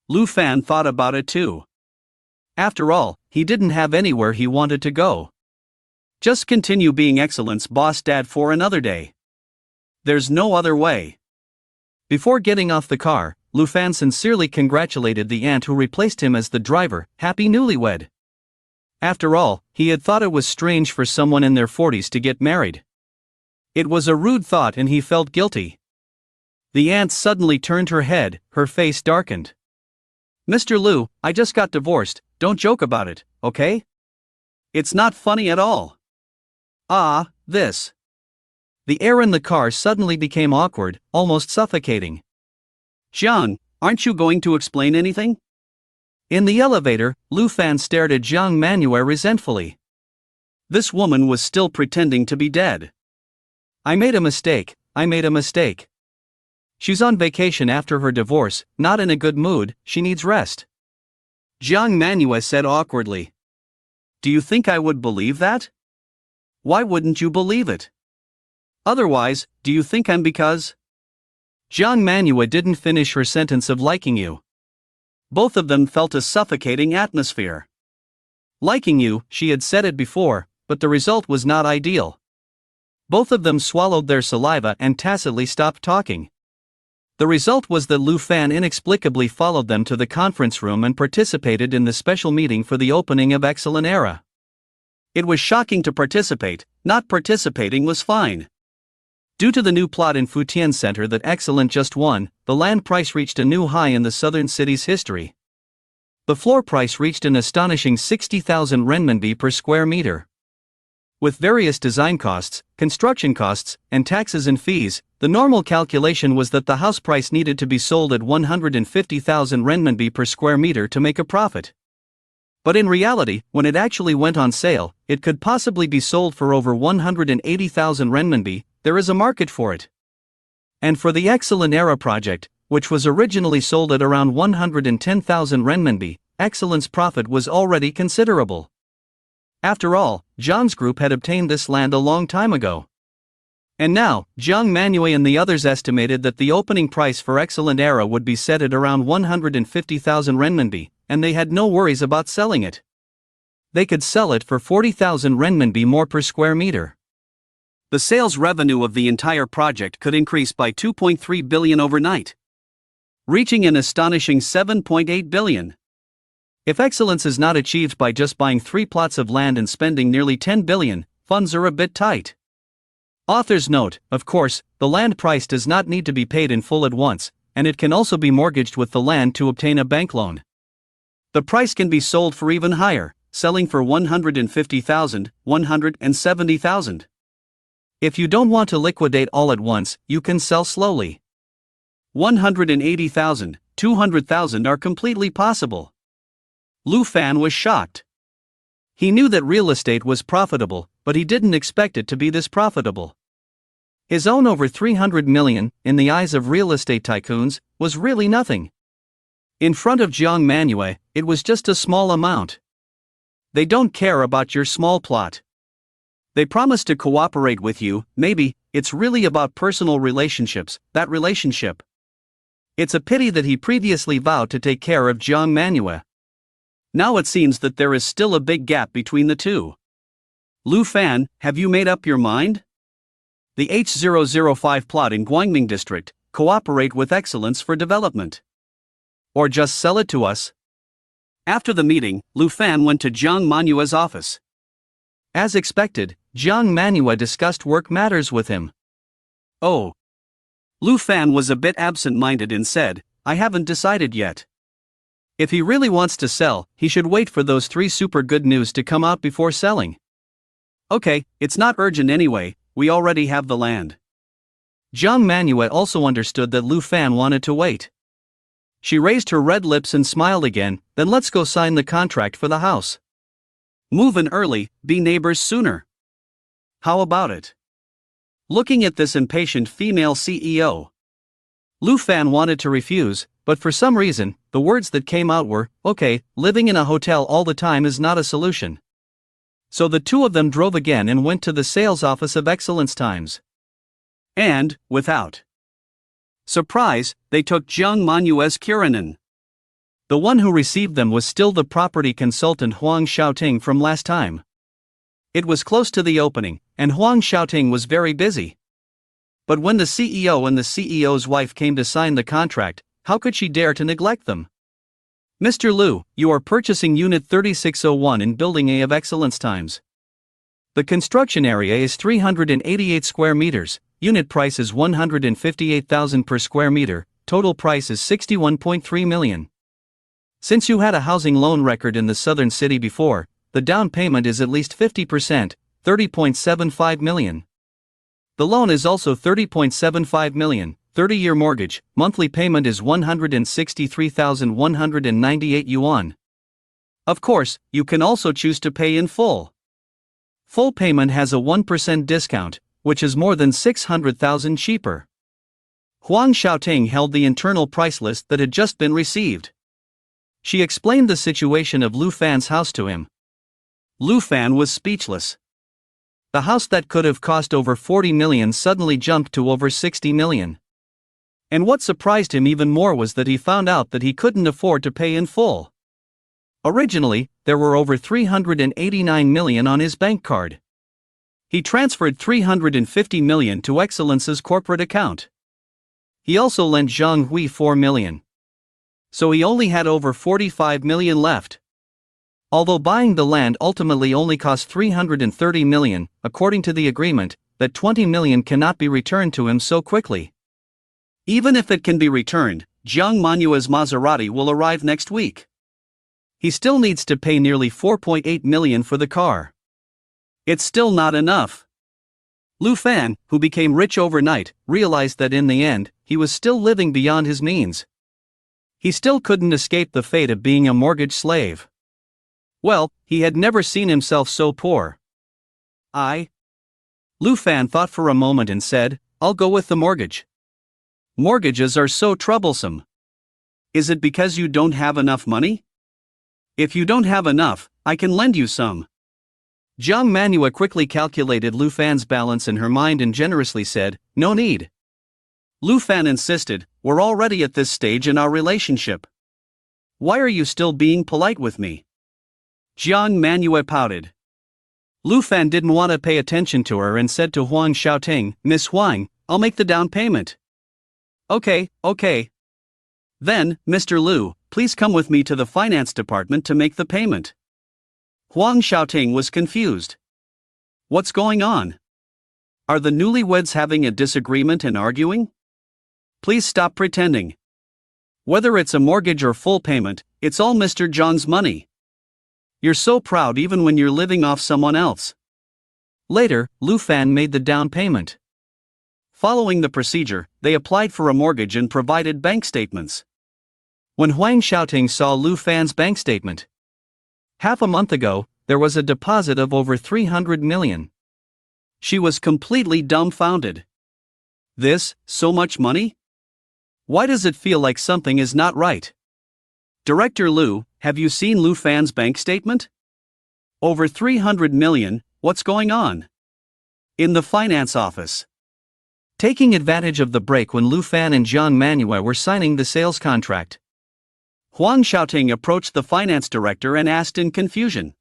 Lu Fan thought about it too. After all, he didn't have anywhere he wanted to go. Just continue being Excellent's boss dad for another day. There's no other way. Before getting off the car, Lu Fan sincerely congratulated the aunt who replaced him as the driver, happy newlywed. After all, he had thought it was strange for someone in their 40s to get married. It was a rude thought and he felt guilty. The aunt suddenly turned her head, her face darkened. Mr. Lu, I just got divorced, don't joke about it, okay? It's not funny at all. This. The air in the car suddenly became awkward, almost suffocating. Jiang, aren't you going to explain anything? In the elevator, Lu Fan stared at Jiang Manhwa resentfully. This woman was still pretending to be dead. I made a mistake. She's on vacation after her divorce, not in a good mood, she needs rest. Jiang Manhwa said awkwardly. Do you think I would believe that? Why wouldn't you believe it? Otherwise, do you think I'm because? Jiang Manhwa didn't finish her sentence of liking you. Both of them felt a suffocating atmosphere. Liking you, she had said it before, but the result was not ideal. Both of them swallowed their saliva and tacitly stopped talking. The result was that Lu Fan inexplicably followed them to the conference room and participated in the special meeting for the opening of Excellent Era. It was shocking to participate, not participating was fine. Due to the new plot in Futian Center that Excellent just won, the land price reached a new high in the southern city's history. The floor price reached an astonishing 60,000 renminbi per square meter. With various design costs, construction costs, and taxes and fees, the normal calculation was that the house price needed to be sold at 150,000 renminbi per square meter to make a profit. But in reality, when it actually went on sale, it could possibly be sold for over 180,000 renminbi. There is a market for it. And for the Excellent Era project, which was originally sold at around 110,000 renminbi, Excellent's profit was already considerable. After all, Zhang's group had obtained this land a long time ago. And now, Zhang Manhwa and the others estimated that the opening price for Excellent Era would be set at around 150,000 renminbi, and they had no worries about selling it. They could sell it for 40,000 renminbi more per square meter. The sales revenue of the entire project could increase by 2.3 billion overnight, reaching an astonishing 7.8 billion. If excellence is not achieved by just buying 3 plots of land and spending nearly 10 billion, funds are a bit tight. Author's note: of course, the land price does not need to be paid in full at once, and it can also be mortgaged with the land to obtain a bank loan. The price can be sold for even higher, selling for 150,000, 170,000. If you don't want to liquidate all at once, you can sell slowly. 180,000, 200,000 are completely possible. Lu Fan was shocked. He knew that real estate was profitable, but he didn't expect it to be this profitable. His own over 300 million, in the eyes of real estate tycoons, was really nothing. In front of Zhang Manhwa, it was just a small amount. They don't care about your small plot. They promise to cooperate with you. Maybe it's really about personal relationships, that relationship. It's a pity that he previously vowed to take care of Zhang Manhwa. Now it seems that there is still a big gap between the two. Lu Fan, have you made up your mind? The H005 plot in Guangming district, cooperate with excellence for development. Or just sell it to us? After the meeting, Lu Fan went to Zhang Manhua's office. As expected, Zhang Manhwa discussed work matters with him. Oh. Lu Fan was a bit absent-minded and said, I haven't decided yet. If he really wants to sell, he should wait for those 3 super good news to come out before selling. Okay, it's not urgent anyway, we already have the land. Zhang Manhwa also understood that Lu Fan wanted to wait. She raised her red lips and smiled again. Then let's go sign the contract for the house. Move in early, be neighbors sooner. How about it? Looking at this impatient female CEO, Lu Fan wanted to refuse, but for some reason, the words that came out were, okay, living in a hotel all the time is not a solution. So the two of them drove again and went to the sales office of Excellence Times. And, without surprise, they took Zhang Manhua's Kiranan. The one who received them was still the property consultant Huang Xiaoting from last time. It was close to the opening, and Huang Xiaoting was very busy. But when the CEO and the CEO's wife came to sign the contract, how could she dare to neglect them? Mr. Lu, you are purchasing Unit 3601 in Building A of Excellence Times. The construction area is 388 square meters, unit price is 158,000 per square meter, total price is 61.3 million. Since you had a housing loan record in the southern city before, the down payment is at least 50%, 30.75 million. The loan is also 30.75 million, 30-year mortgage, monthly payment is 163,198 yuan. Of course, you can also choose to pay in full. Full payment has a 1% discount, which is more than 600,000 cheaper. Huang Xiaoting held the internal price list that had just been received. She explained the situation of Lu Fan's house to him. Lu Fan was speechless. The house that could have cost over 40 million suddenly jumped to over 60 million. And what surprised him even more was that he found out that he couldn't afford to pay in full. Originally, there were over 389 million on his bank card. He transferred 350 million to Excellence's corporate account. He also lent Zhang Hui 4 million. So he only had over 45 million left. Although buying the land ultimately only cost 330 million, according to the agreement, that 20 million cannot be returned to him so quickly. Even if it can be returned, Zhang Manhua's Maserati will arrive next week. He still needs to pay nearly 4.8 million for the car. It's still not enough. Lu Fan, who became rich overnight, realized that in the end, he was still living beyond his means. He still couldn't escape the fate of being a mortgage slave. Well, he had never seen himself so poor. Lu Fan thought for a moment and said, I'll go with the mortgage. Mortgages are so troublesome. Is it because you don't have enough money? If you don't have enough, I can lend you some. Jiang Manhwa quickly calculated Lu Fan's balance in her mind and generously said, no need. Lu Fan insisted, we're already at this stage in our relationship. Why are you still being polite with me? Jiang Manhwa pouted. Lu Fan didn't want to pay attention to her and said to Huang Xiaoting, Miss Huang, I'll make the down payment. Okay. Then, Mr. Lu, please come with me to the finance department to make the payment. Huang Xiaoting was confused. What's going on? Are the newlyweds having a disagreement and arguing? Please stop pretending. Whether it's a mortgage or full payment, it's all Mr. Zhang's money. You're so proud even when you're living off someone else. Later, Lu Fan made the down payment. Following the procedure, they applied for a mortgage and provided bank statements. When Huang Xiaoting saw Lu Fan's bank statement, half a month ago, there was a deposit of over 300 million. She was completely dumbfounded. This, so much money? Why does it feel like something is not right? Director Lu, have you seen Lu Fan's bank statement? Over 300 million, what's going on? In the finance office. Taking advantage of the break when Lu Fan and Jiang Manhwa were signing the sales contract, Huang Xiaoting approached the finance director and asked in confusion.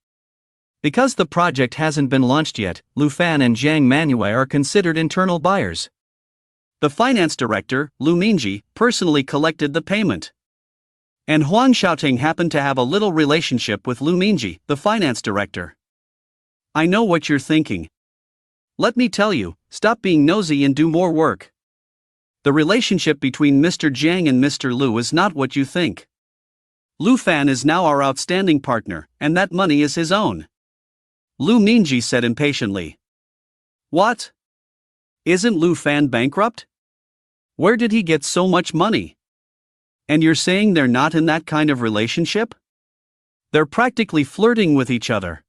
Because the project hasn't been launched yet, Lu Fan and Jiang Manhwa are considered internal buyers. The finance director, Lu Mingji, personally collected the payment. And Huang Xiaoting happened to have a little relationship with Lu Mingji, the finance director. I know what you're thinking. Let me tell you, stop being nosy and do more work. The relationship between Mr. Jiang and Mr. Lu is not what you think. Lu Fan is now our outstanding partner, and that money is his own. Lu Mingji said impatiently. What? Isn't Lu Fan bankrupt? Where did he get so much money? And you're saying they're not in that kind of relationship? They're practically flirting with each other.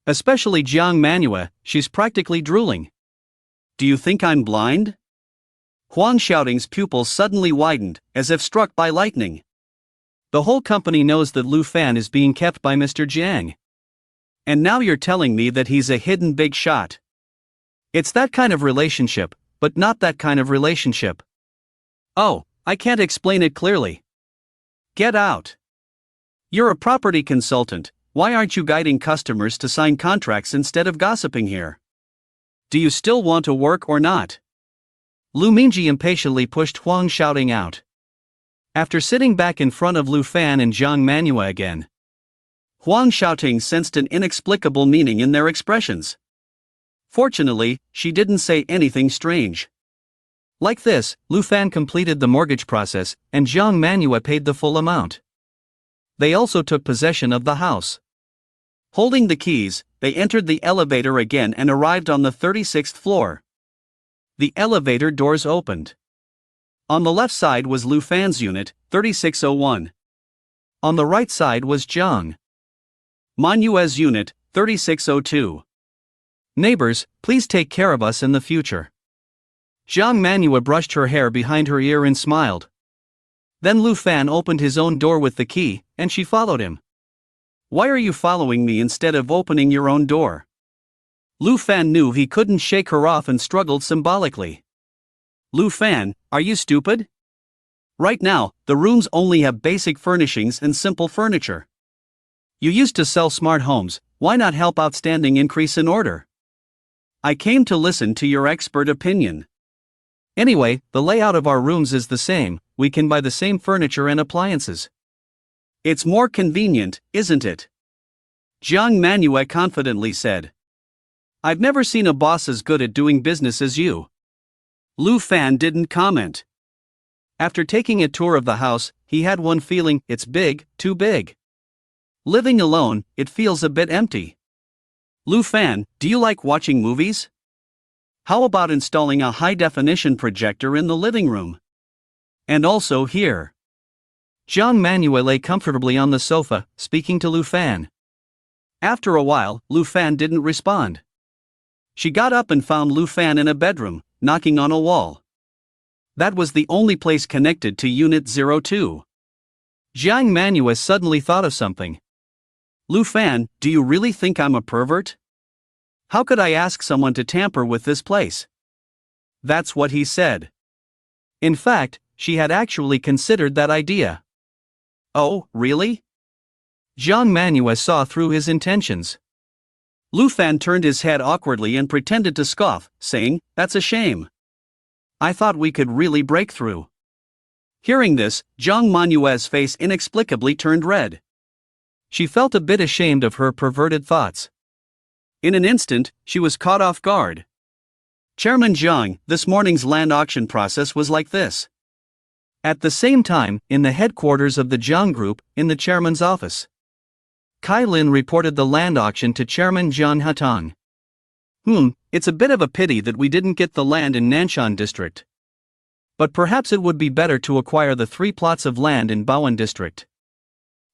Especially Jiang Manhwa, she's practically drooling. Do you think I'm blind? Huang Xiaoting's pupils suddenly widened, as if struck by lightning. The whole company knows that Lu Fan is being kept by Mr. Jiang. And now you're telling me that he's a hidden big shot. It's that kind of relationship, but not that kind of relationship. Oh, I can't explain it clearly. Get out. You're a property consultant, why aren't you guiding customers to sign contracts instead of gossiping here? Do you still want to work or not? Lu Mingji impatiently pushed Huang Xiaoting out. After sitting back in front of Lu Fan and Jiang Manhwa again, Huang Xiaoting sensed an inexplicable meaning in their expressions. Fortunately, she didn't say anything strange. Like this, Lu Fan completed the mortgage process, and Jiang Manhwa paid the full amount. They also took possession of the house. Holding the keys, they entered the elevator again and arrived on the 36th floor. The elevator doors opened. On the left side was Lu Fan's unit, 3601. On the right side was Jiang Manhwa's unit, 3602. Neighbors, please take care of us in the future. Jiang Manhwa brushed her hair behind her ear and smiled. Then Lu Fan opened his own door with the key, and she followed him. Why are you following me instead of opening your own door? Lu Fan knew he couldn't shake her off and struggled symbolically. Lu Fan, are you stupid? Right now, the rooms only have basic furnishings and simple furniture. You used to sell smart homes, why not help outstanding increase in order? I came to listen to your expert opinion. Anyway, the layout of our rooms is the same, we can buy the same furniture and appliances. It's more convenient, isn't it? Jiang Manhwa confidently said. I've never seen a boss as good at doing business as you. Lu Fan didn't comment. After taking a tour of the house, he had one feeling, it's big, too big. Living alone, it feels a bit empty. Lu Fan, do you like watching movies? How about installing a high-definition projector in the living room? And also here. Jiang Manuel lay comfortably on the sofa, speaking to Lu Fan. After a while, Lu Fan didn't respond. She got up and found Lu Fan in a bedroom, knocking on a wall. That was the only place connected to Unit 02. Jiang Manuel suddenly thought of something. Lu Fan, do you really think I'm a pervert? How could I ask someone to tamper with this place? That's what he said. In fact, she had actually considered that idea. Oh, really? Jiang Manuel saw through his intentions. Lu Fan turned his head awkwardly and pretended to scoff, saying, "That's a shame. I thought we could really break through." Hearing this, Jiang Manuel's face inexplicably turned red. She felt a bit ashamed of her perverted thoughts. In an instant, she was caught off guard. Chairman Jiang, this morning's land auction process was like this. At the same time, in the headquarters of the Jiang Group, in the chairman's office, Kai Lin reported the land auction to Chairman Jiang Hatong. It's a bit of a pity that we didn't get the land in Nanshan District. But perhaps it would be better to acquire the 3 plots of land in Baoan District.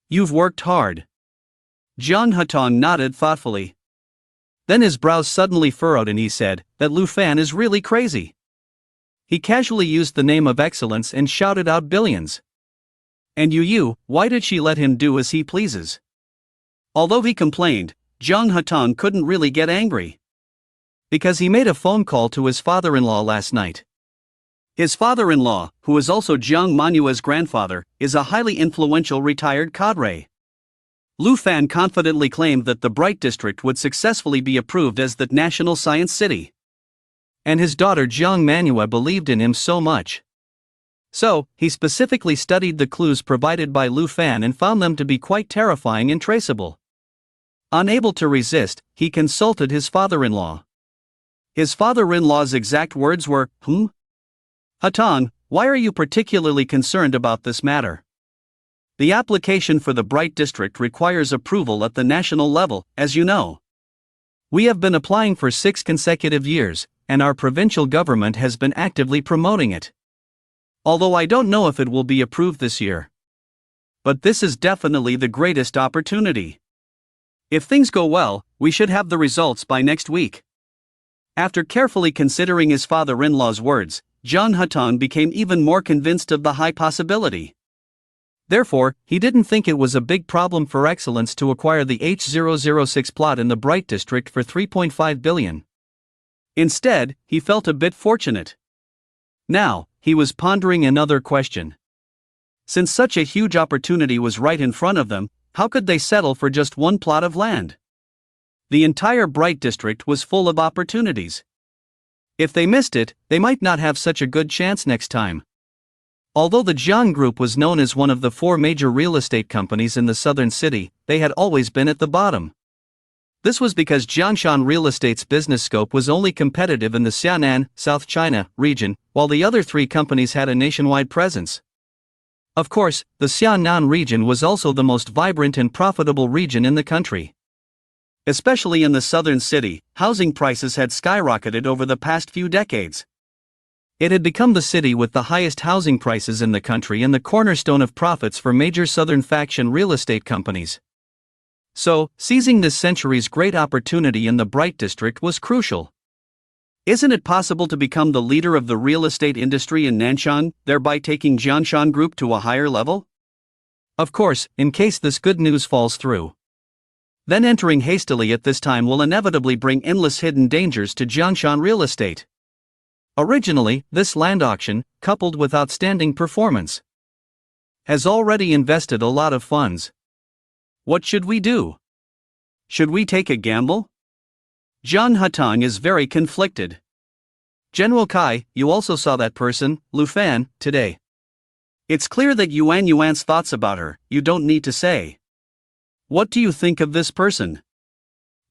You've worked hard. Jiang Hatong nodded thoughtfully. Then his brows suddenly furrowed and he said that Lu Fan is really crazy. He casually used the name of excellence and shouted out billions. And why did she let him do as he pleases? Although he complained, Jiang Hatong couldn't really get angry. Because he made a phone call to his father-in-law last night. His father-in-law, who is also Jiang Manuel's grandfather, is a highly influential retired cadre. Lu Fan confidently claimed that the Bright District would successfully be approved as the National Science City. And his daughter Jiang Manuel believed in him so much. So, he specifically studied the clues provided by Lu Fan and found them to be quite terrifying and traceable. Unable to resist, he consulted his father-in-law. His father-in-law's exact words were, Hatong, why are you particularly concerned about this matter? The application for the Bright District requires approval at the national level, as you know. We have been applying for 6 consecutive years, and our provincial government has been actively promoting it. Although I don't know if it will be approved this year. But this is definitely the greatest opportunity. If things go well, we should have the results by next week. After carefully considering his father-in-law's words, Jiang Hatong became even more convinced of the high possibility. Therefore, he didn't think it was a big problem for excellence to acquire the H006 plot in the Bright District for 3.5 billion. Instead, he felt a bit fortunate. Now, he was pondering another question. Since such a huge opportunity was right in front of them, how could they settle for just 1 plot of land? The entire Bright District was full of opportunities. If they missed it, they might not have such a good chance next time. Although the Jiang Group was known as one of the 4 major real estate companies in the southern city, they had always been at the bottom. This was because Jiangshan Real Estate's business scope was only competitive in the Xianan, South China, region, while the other 3 companies had a nationwide presence. Of course, the Xianan region was also the most vibrant and profitable region in the country. Especially in the southern city, housing prices had skyrocketed over the past few decades. It had become the city with the highest housing prices in the country and the cornerstone of profits for major southern faction real estate companies. So, seizing this century's great opportunity in the Bright District was crucial. Isn't it possible to become the leader of the real estate industry in Nanshan, thereby taking Jiangshan Group to a higher level? Of course, in case this good news falls through. Then entering hastily at this time will inevitably bring endless hidden dangers to Jiangshan real estate. Originally, this land auction, coupled with outstanding performance, has already invested a lot of funds. What should we do? Should we take a gamble? Jiang Hatong is very conflicted. General Kai, you also saw that person, Lu Fan, today. It's clear that Yuan's thoughts about her, you don't need to say. What do you think of this person?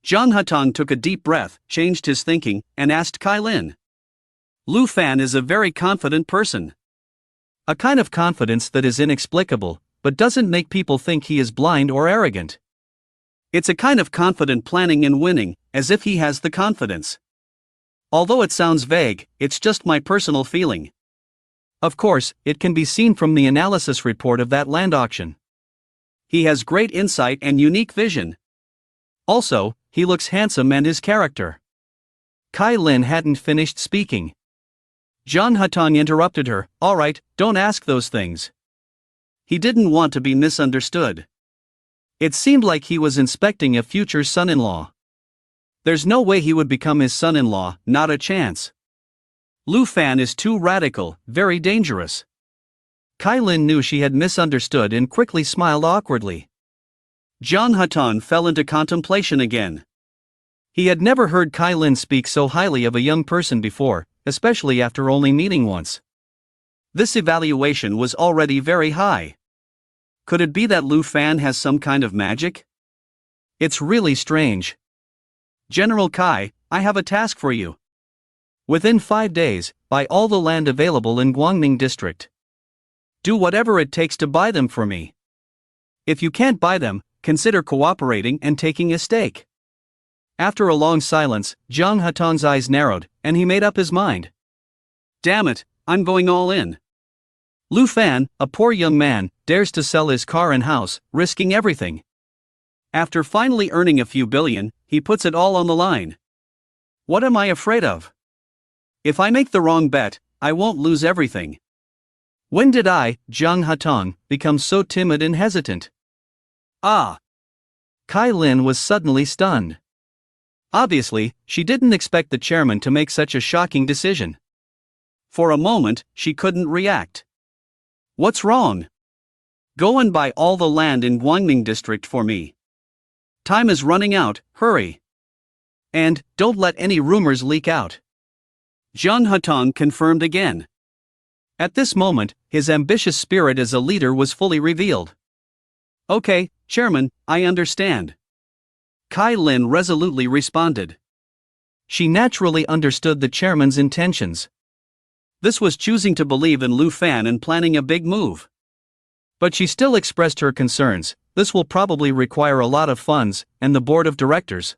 Jiang Hatong took a deep breath, changed his thinking, and asked Kai Lin. Lu Fan is a very confident person. A kind of confidence that is inexplicable, but doesn't make people think he is blind or arrogant. It's a kind of confident planning and winning, as if he has the confidence. Although it sounds vague, it's just my personal feeling. Of course, it can be seen from the analysis report of that land auction. He has great insight and unique vision. Also, he looks handsome and his character. Kai Lin hadn't finished speaking. John Hutong interrupted her. Alright, don't ask those things. He didn't want to be misunderstood. It seemed like he was inspecting a future son-in-law. There's no way he would become his son-in-law, not a chance. Lu Fan is too radical, very dangerous. Kai Lin knew she had misunderstood and quickly smiled awkwardly. John Hutong fell into contemplation again. He had never heard Kai Lin speak so highly of a young person before, especially after only meeting once. This evaluation was already very high. Could it be that Lu Fan has some kind of magic? It's really strange. General Kai, I have a task for you. Within 5 days, buy all the land available in Guangning District. Do whatever it takes to buy them for me. If you can't buy them, consider cooperating and taking a stake. After a long silence, Zhang Hutong's eyes narrowed, and he made up his mind. Damn it, I'm going all in. Lu Fan, a poor young man, dares to sell his car and house, risking everything. After finally earning a few billion, he puts it all on the line. What am I afraid of? If I make the wrong bet, I won't lose everything. When did I, Zhang Hutong, become so timid and hesitant? Ah! Kai Lin was suddenly stunned. Obviously, she didn't expect the chairman to make such a shocking decision. For a moment, she couldn't react. What's wrong? Go and buy all the land in Guangning District for me. Time is running out, hurry. And, don't let any rumors leak out. Zhang Hutong confirmed again. At this moment, his ambitious spirit as a leader was fully revealed. Okay, Chairman, I understand. Kai Lin resolutely responded. She naturally understood the chairman's intentions. This was choosing to believe in Lu Fan and planning a big move. But she still expressed her concerns. This will probably require a lot of funds, and the board of directors.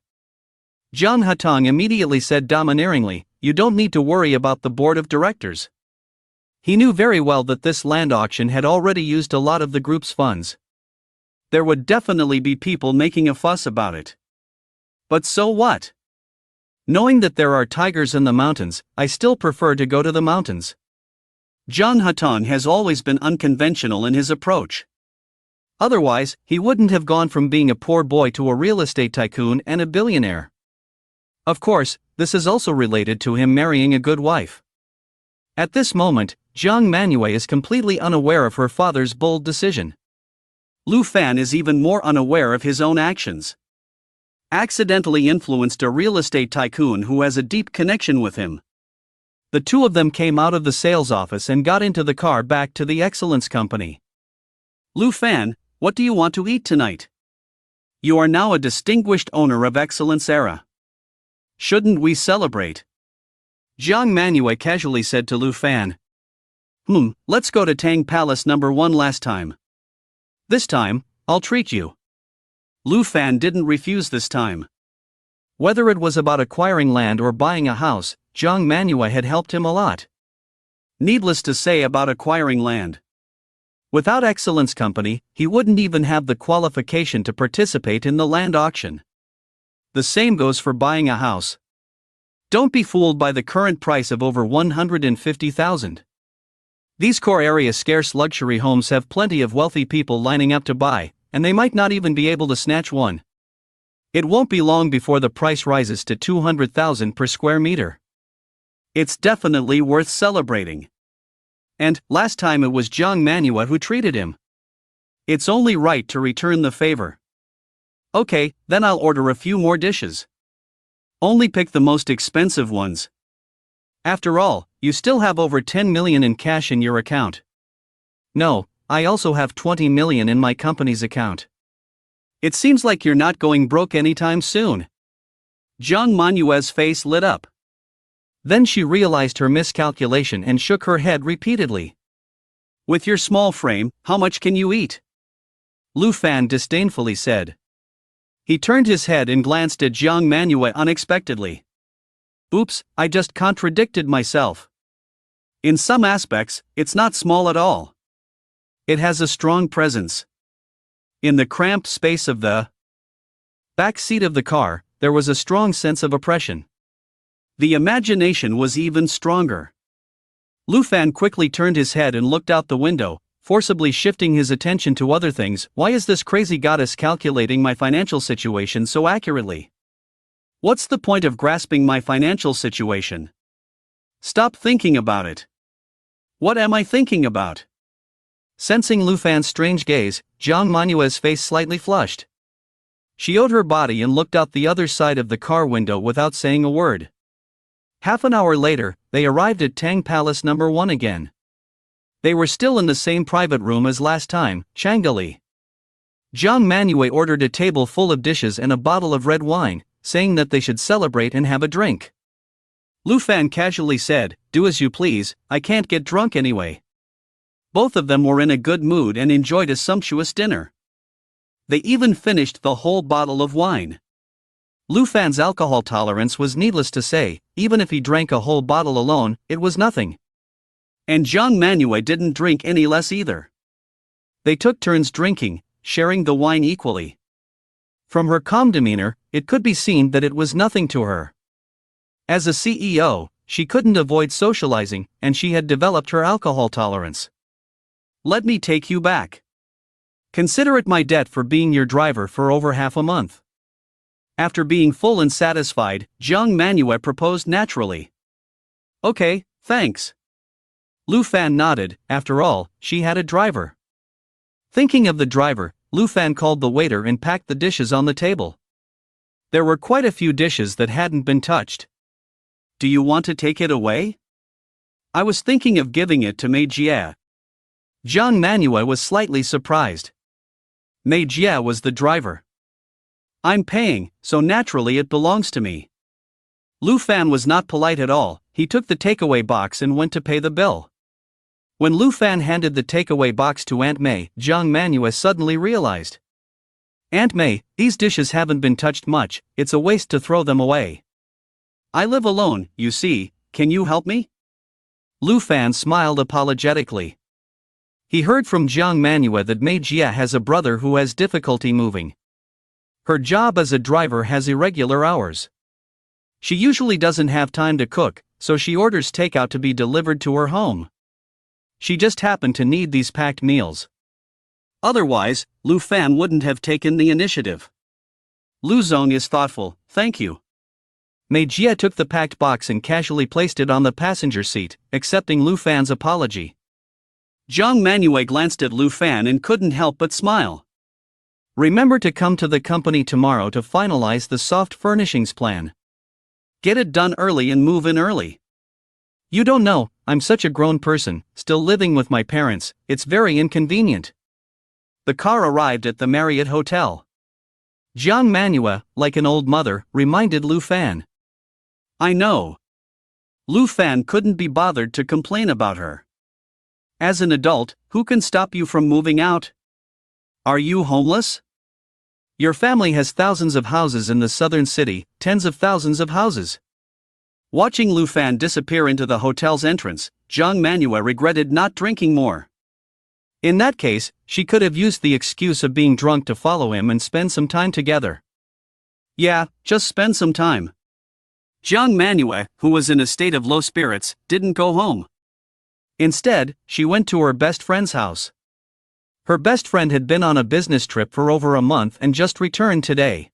Zhang Hutong immediately said domineeringly, you don't need to worry about the board of directors. He knew very well that this land auction had already used a lot of the group's funds. There would definitely be people making a fuss about it. But so what? Knowing that there are tigers in the mountains, I still prefer to go to the mountains. Zhang Hutong has always been unconventional in his approach. Otherwise, he wouldn't have gone from being a poor boy to a real estate tycoon and a billionaire. Of course, this is also related to him marrying a good wife. At this moment, Zhang Manhwa is completely unaware of her father's bold decision. Lu Fan is even more unaware of his own actions. Accidentally influenced a real estate tycoon who has a deep connection with him. The two of them came out of the sales office and got into the car back to the Excellence Company. Lu Fan, what do you want to eat tonight? You are now a distinguished owner of Excellence Era. Shouldn't we celebrate? Zhang Manhwa casually said to Lu Fan. Let's go to Tang Palace number 1 last time. This time, I'll treat you. Lu Fan didn't refuse this time. Whether it was about acquiring land or buying a house, Zhang Manhwa had helped him a lot. Needless to say about acquiring land. Without Excellence Company, he wouldn't even have the qualification to participate in the land auction. The same goes for buying a house. Don't be fooled by the current price of over 150,000. These core area scarce luxury homes have plenty of wealthy people lining up to buy, and they might not even be able to snatch one. It won't be long before the price rises to 200,000 per square meter. It's definitely worth celebrating. And, last time it was Zhang Manhwa who treated him. It's only right to return the favor. Okay, then I'll order a few more dishes. Only pick the most expensive ones. After all, you still have over 10 million in cash in your account. No, I also have 20 million in my company's account. It seems like you're not going broke anytime soon. Zhang Manhua's face lit up. Then she realized her miscalculation and shook her head repeatedly. With your small frame, how much can you eat? Lu Fan disdainfully said. He turned his head and glanced at Jiang Manhwa unexpectedly. Oops, I just contradicted myself. In some aspects, it's not small at all. It has a strong presence. In the cramped space of the back seat of the car, there was a strong sense of oppression. The imagination was even stronger. Lu Fan quickly turned his head and looked out the window, forcibly shifting his attention to other things. Why is this crazy goddess calculating my financial situation so accurately? What's the point of grasping my financial situation? Stop thinking about it. What am I thinking about? Sensing Lu Fan's strange gaze, Jiang Manhua's face slightly flushed. She owed her body and looked out the other side of the car window without saying a word. Half an hour later, they arrived at Tang Palace No. 1 again. They were still in the same private room as last time, Changali. Jiang Manhwa ordered a table full of dishes and a bottle of red wine, saying that they should celebrate and have a drink. Lu Fan casually said, "Do as you please, I can't get drunk anyway." Both of them were in a good mood and enjoyed a sumptuous dinner. They even finished the whole bottle of wine. Lu Fan's alcohol tolerance was needless to say. Even if he drank a whole bottle alone, it was nothing. And Jiang Manhwa didn't drink any less either. They took turns drinking, sharing the wine equally. From her calm demeanor, it could be seen that it was nothing to her. As a CEO, she couldn't avoid socializing, and she had developed her alcohol tolerance. Let me take you back. Consider it my debt for being your driver for over half a month. After being full and satisfied, Jiang Manhwa proposed naturally. Okay, thanks. Lu Fan nodded. After all, she had a driver. Thinking of the driver, Lu Fan called the waiter and packed the dishes on the table. There were quite a few dishes that hadn't been touched. Do you want to take it away? I was thinking of giving it to Mei Jie. Jiang Manhwa was slightly surprised. Mei Jie was the driver. I'm paying, so naturally it belongs to me. Lu Fan was not polite at all. He took the takeaway box and went to pay the bill. When Lu Fan handed the takeaway box to Aunt Mei, Jiang Manhwa suddenly realized. Aunt Mei, these dishes haven't been touched much, it's a waste to throw them away. I live alone, you see, can you help me? Lu Fan smiled apologetically. He heard from Jiang Manhwa that Mei Jie has a brother who has difficulty moving. Her job as a driver has irregular hours. She usually doesn't have time to cook, so she orders takeout to be delivered to her home. She just happened to need these packed meals. Otherwise, Lu Fan wouldn't have taken the initiative. Lu Zong is thoughtful, thank you. Mei Jie took the packed box and casually placed it on the passenger seat, accepting Lu Fan's apology. Jiang Manhwa glanced at Lu Fan and couldn't help but smile. Remember to come to the company tomorrow to finalize the soft furnishings plan. Get it done early and move in early. You don't know, I'm such a grown person, still living with my parents, it's very inconvenient. The car arrived at the Marriott Hotel. Jiang Manhwa, like an old mother, reminded Lu Fan. I know. Lu Fan couldn't be bothered to complain about her. As an adult, who can stop you from moving out? Are you homeless? Your family has thousands of houses in the southern city, tens of thousands of houses. Watching Lu Fan disappear into the hotel's entrance, Jiang Manhwa regretted not drinking more. In that case, she could have used the excuse of being drunk to follow him and spend some time together. Yeah, just spend some time. Jiang Manhwa, who was in a state of low spirits, didn't go home. Instead, she went to her best friend's house. Her best friend had been on a business trip for over a month and just returned today.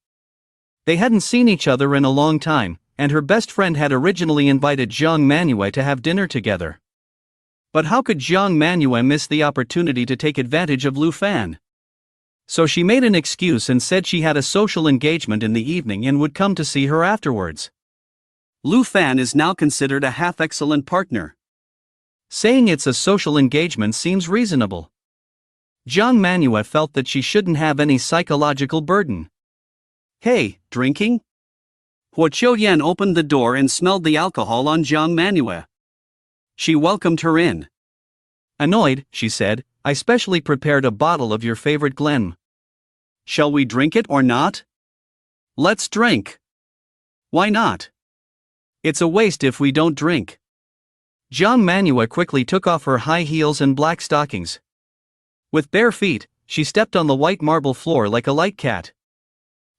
They hadn't seen each other in a long time, and her best friend had originally invited Jiang Manhwa to have dinner together. But how could Jiang Manhwa miss the opportunity to take advantage of Lu Fan? So she made an excuse and said she had a social engagement in the evening and would come to see her afterwards. Lu Fan is now considered a half-excellent partner. Saying it's a social engagement seems reasonable. Jiang Manhwa felt that she shouldn't have any psychological burden. Hey, drinking? Huo Qiuyan opened the door and smelled the alcohol on Jiang Manhwa. She welcomed her in. Annoyed, she said, I specially prepared a bottle of your favorite Glen. Shall we drink it or not? Let's drink. Why not? It's a waste if we don't drink. Jiang Manhwa quickly took off her high heels and black stockings. With bare feet, she stepped on the white marble floor like a light cat.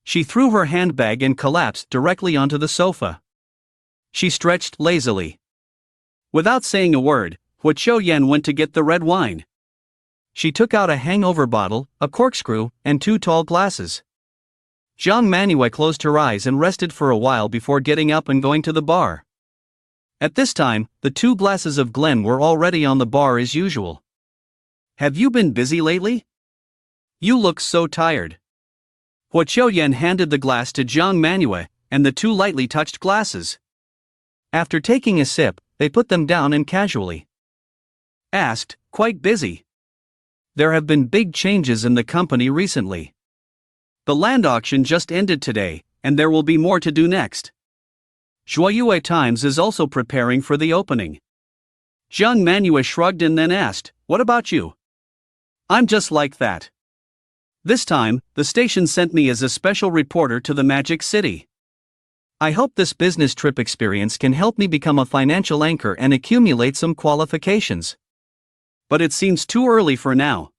She threw her handbag and collapsed directly onto the sofa. She stretched lazily. Without saying a word, Hua Qiuyan went to get the red wine. She took out a hangover bottle, a corkscrew, and 2 tall glasses. Jiang Manhwa closed her eyes and rested for a while before getting up and going to the bar. At this time, the 2 glasses of Glen were already on the bar as usual. Have you been busy lately? You look so tired. Hua Qiuyan handed the glass to Jiang Manhwa, and the 2 lightly touched glasses. After taking a sip, they put them down and casually asked, quite busy. There have been big changes in the company recently. The land auction just ended today, and there will be more to do next. Zhuoyue Times is also preparing for the opening. Jiang Manhwa shrugged and then asked, what about you? I'm just like that. This time, the station sent me as a special reporter to the Magic City. I hope this business trip experience can help me become a financial anchor and accumulate some qualifications. But it seems too early for now.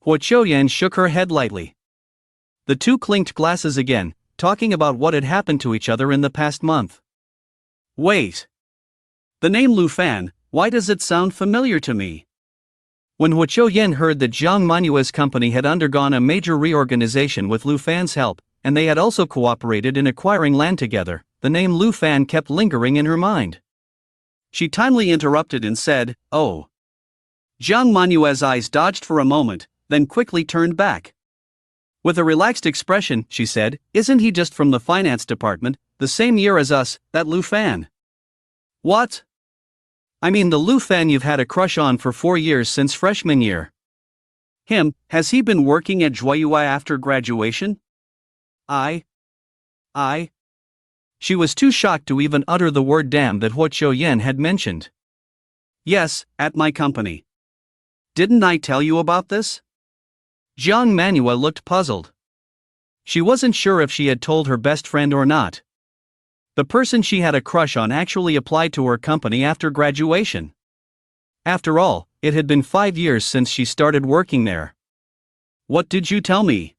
Hua Qiuyan shook her head lightly. The 2 clinked glasses again, talking about what had happened to each other in the past month. Wait. The name Lu Fan, why does it sound familiar to me? When Hua Qiuyan heard that Jiang Manhwa's company had undergone a major reorganization with Lu Fan's help, and they had also cooperated in acquiring land together, the name Lu Fan kept lingering in her mind. She timely interrupted and said, oh. Jiang Manhwa's eyes dodged for a moment, then quickly turned back. With a relaxed expression, she said, isn't he just from the finance department, the same year as us, that Lu Fan? What? I mean the Lu Fan you've had a crush on for 4 years since freshman year. Him, has he been working at Zhuoyue after graduation? I. She was too shocked to even utter the word damn that Hua Qiuyan had mentioned. Yes, at my company. Didn't I tell you about this? Jiang Manhwa looked puzzled. She wasn't sure if she had told her best friend or not. The person she had a crush on actually applied to her company after graduation. After all, it had been 5 years since she started working there. What did you tell me?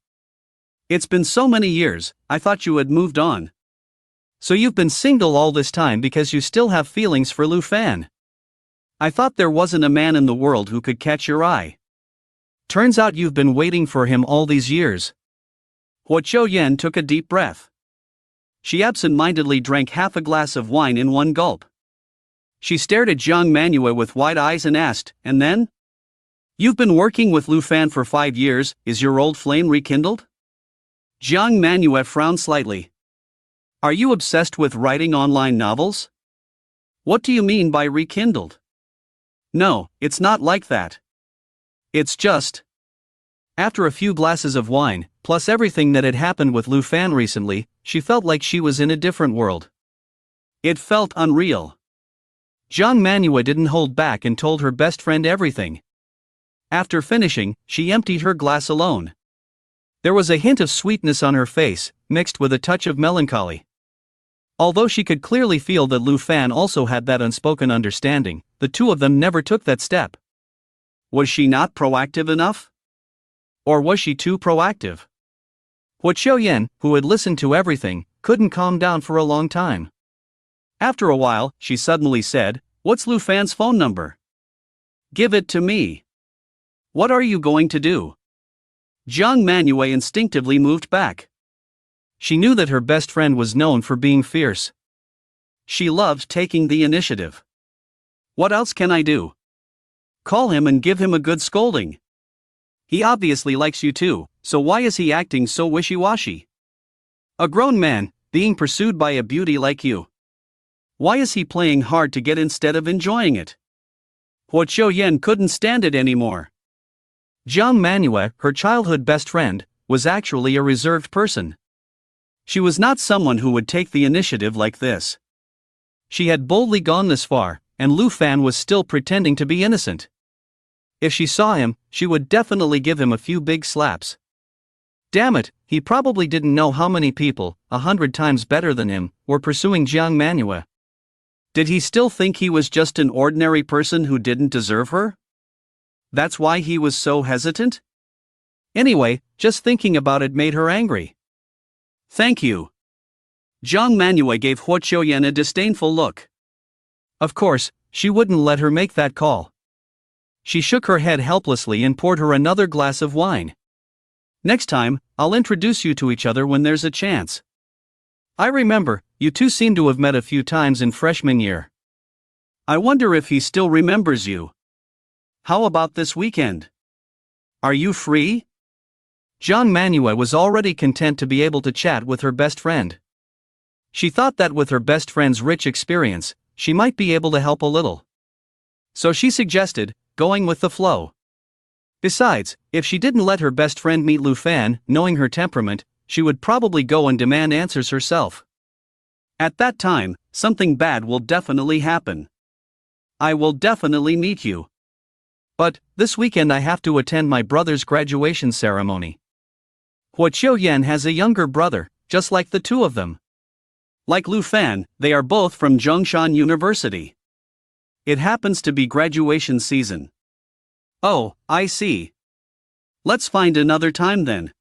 It's been so many years, I thought you had moved on. So you've been single all this time because you still have feelings for Lu Fan. I thought there wasn't a man in the world who could catch your eye. Turns out you've been waiting for him all these years. Hua Qiuyan took a deep breath. She absent-mindedly drank half a glass of wine in one gulp. She stared at Jiang Manhwa with wide eyes and asked, and then? You've been working with Lu Fan for 5 years, is your old flame rekindled? Jiang Manhwa frowned slightly. Are you obsessed with writing online novels? What do you mean by rekindled? No, it's not like that. It's just. After a few glasses of wine, plus everything that had happened with Lu Fan recently, she felt like she was in a different world. It felt unreal. Jiang Manhwa didn't hold back and told her best friend everything. After finishing, she emptied her glass alone. There was a hint of sweetness on her face, mixed with a touch of melancholy. Although she could clearly feel that Lu Fan also had that unspoken understanding, the 2 of them never took that step. Was she not proactive enough? Or was she too proactive? Hua Qiuyan, who had listened to everything, couldn't calm down for a long time. After a while, she suddenly said, what's Lu Fan's phone number? Give it to me. What are you going to do? Jiang Manhwa instinctively moved back. She knew that her best friend was known for being fierce. She loved taking the initiative. What else can I do? Call him and give him a good scolding. He obviously likes you too, so why is he acting so wishy-washy? A grown man, being pursued by a beauty like you. Why is he playing hard to get instead of enjoying it? Hua Qiuyan couldn't stand it anymore. Jiang Manhwa, her childhood best friend, was actually a reserved person. She was not someone who would take the initiative like this. She had boldly gone this far, and Lu Fan was still pretending to be innocent. If she saw him, she would definitely give him a few big slaps. Damn it, he probably didn't know how many people, 100 times better than him, were pursuing Jiang Manhwa. Did he still think he was just an ordinary person who didn't deserve her? That's why he was so hesitant? Anyway, just thinking about it made her angry. Thank you. Jiang Manhwa gave Huo Qiuyan a disdainful look. Of course, she wouldn't let her make that call. She shook her head helplessly and poured her another glass of wine. Next time, I'll introduce you to each other when there's a chance. I remember, you two seem to have met a few times in freshman year. I wonder if he still remembers you. How about this weekend? Are you free? Jiang Manhwa was already content to be able to chat with her best friend. She thought that with her best friend's rich experience, she might be able to help a little. So she suggested, going with the flow. Besides, if she didn't let her best friend meet Lu Fan, knowing her temperament, she would probably go and demand answers herself. At that time, something bad will definitely happen. I will definitely meet you. But, this weekend I have to attend my brother's graduation ceremony. Huo Qiuyan has a younger brother, just like the two of them. Like Lu Fan, they are both from Zhongshan University. It happens to be graduation season. Oh, I see. Let's find another time then.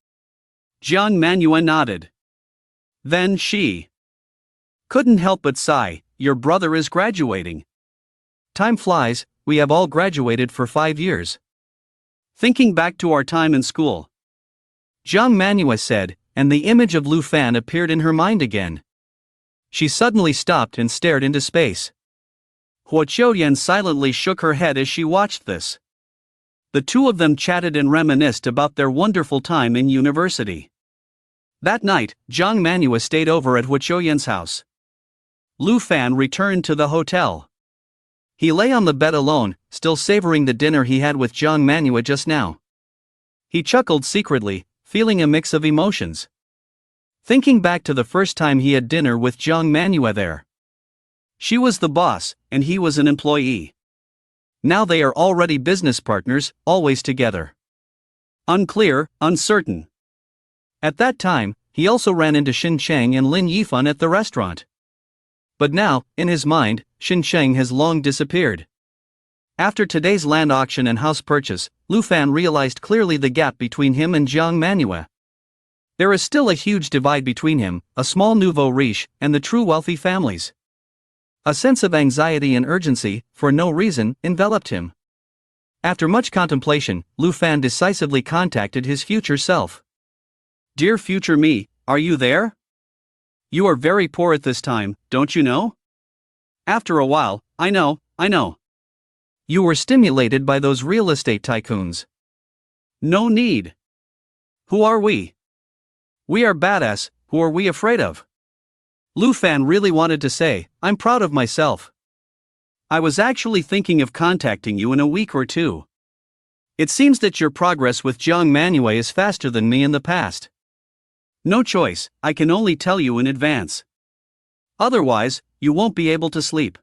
Jiang Manhwa nodded. Then she couldn't help but sigh, your brother is graduating. Time flies, we have all graduated for 5 years. Thinking back to our time in school. Jiang Manhwa said, and the image of Lu Fan appeared in her mind again. She suddenly stopped and stared into space. Huo Qiuyan silently shook her head as she watched this. The two of them chatted and reminisced about their wonderful time in university. That night, Jiang Manhwa stayed over at Huo Qiuyan's house. Lu Fan returned to the hotel. He lay on the bed alone, still savoring the dinner he had with Jiang Manhwa just now. He chuckled secretly, feeling a mix of emotions. Thinking back to the first time he had dinner with Jiang Manhwa there. She was the boss, and he was an employee. Now they are already business partners, always together. Unclear, uncertain. At that time, he also ran into Xin Cheng and Lin Yifan at the restaurant. But now, in his mind, Xin Cheng has long disappeared. After today's land auction and house purchase, Lu Fan realized clearly the gap between him and Jiang Manhwa. There is still a huge divide between him, a small nouveau riche, and the true wealthy families. A sense of anxiety and urgency, for no reason, enveloped him. After much contemplation, Lu Fan decisively contacted his future self. Dear future me, are you there? You are very poor at this time, don't you know? After a while, I know. You were stimulated by those real estate tycoons. No need. Who are we? We are badass, who are we afraid of? Lu Fan really wanted to say, I'm proud of myself. I was actually thinking of contacting you in a week or two. It seems that your progress with Jiang Manhwa is faster than me in the past. No choice, I can only tell you in advance. Otherwise, you won't be able to sleep.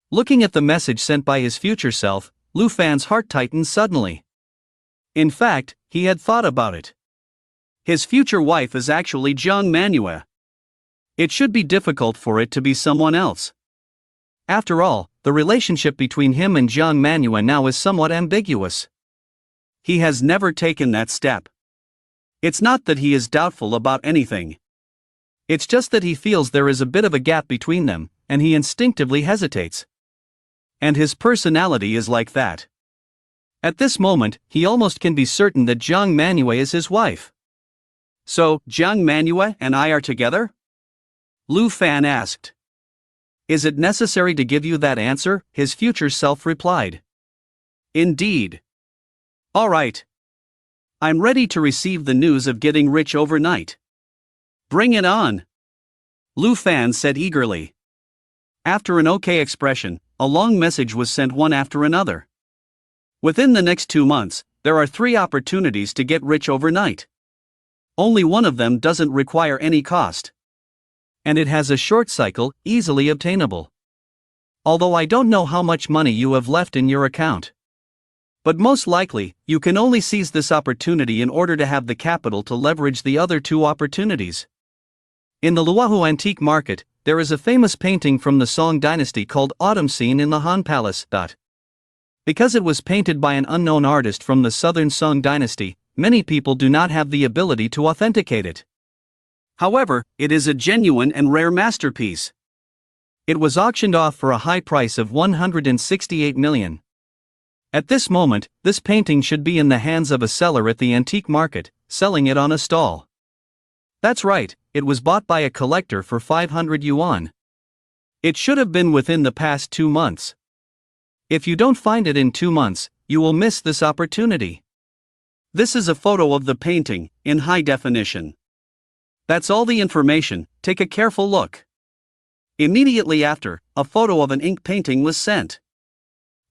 Looking at the message sent by his future self, Lu Fan's heart tightened suddenly. In fact, he had thought about it. His future wife is actually Jiang Manhwa. It should be difficult for it to be someone else. After all, the relationship between him and Jiang Manhwa now is somewhat ambiguous. He has never taken that step. It's not that he is doubtful about anything. It's just that he feels there is a bit of a gap between them, and he instinctively hesitates. And his personality is like that. At this moment, he almost can be certain that Jiang Manhwa is his wife. So, Jiang Manhwa and I are together? Lu Fan asked. Is it necessary to give you that answer? His future self replied. Indeed. All right. I'm ready to receive the news of getting rich overnight. Bring it on. Lu Fan said eagerly. After an okay expression, a long message was sent one after another. Within the next 2 months, there are 3 opportunities to get rich overnight. Only one of them doesn't require any cost. And it has a short cycle, easily obtainable. Although I don't know how much money you have left in your account. But most likely, you can only seize this opportunity in order to have the capital to leverage the other two opportunities. In the Luohu antique market, there is a famous painting from the Song dynasty called Autumn Scene in the Han Palace. Because it was painted by an unknown artist from the southern Song dynasty, many people do not have the ability to authenticate it. However, it is a genuine and rare masterpiece. It was auctioned off for a high price of 168 million. At this moment, this painting should be in the hands of a seller at the antique market, selling it on a stall. That's right, it was bought by a collector for 500 yuan. It should have been within the past 2 months. If you don't find it in 2 months, you will miss this opportunity. This is a photo of the painting, in high definition. That's all the information, take a careful look. Immediately after, a photo of an ink painting was sent.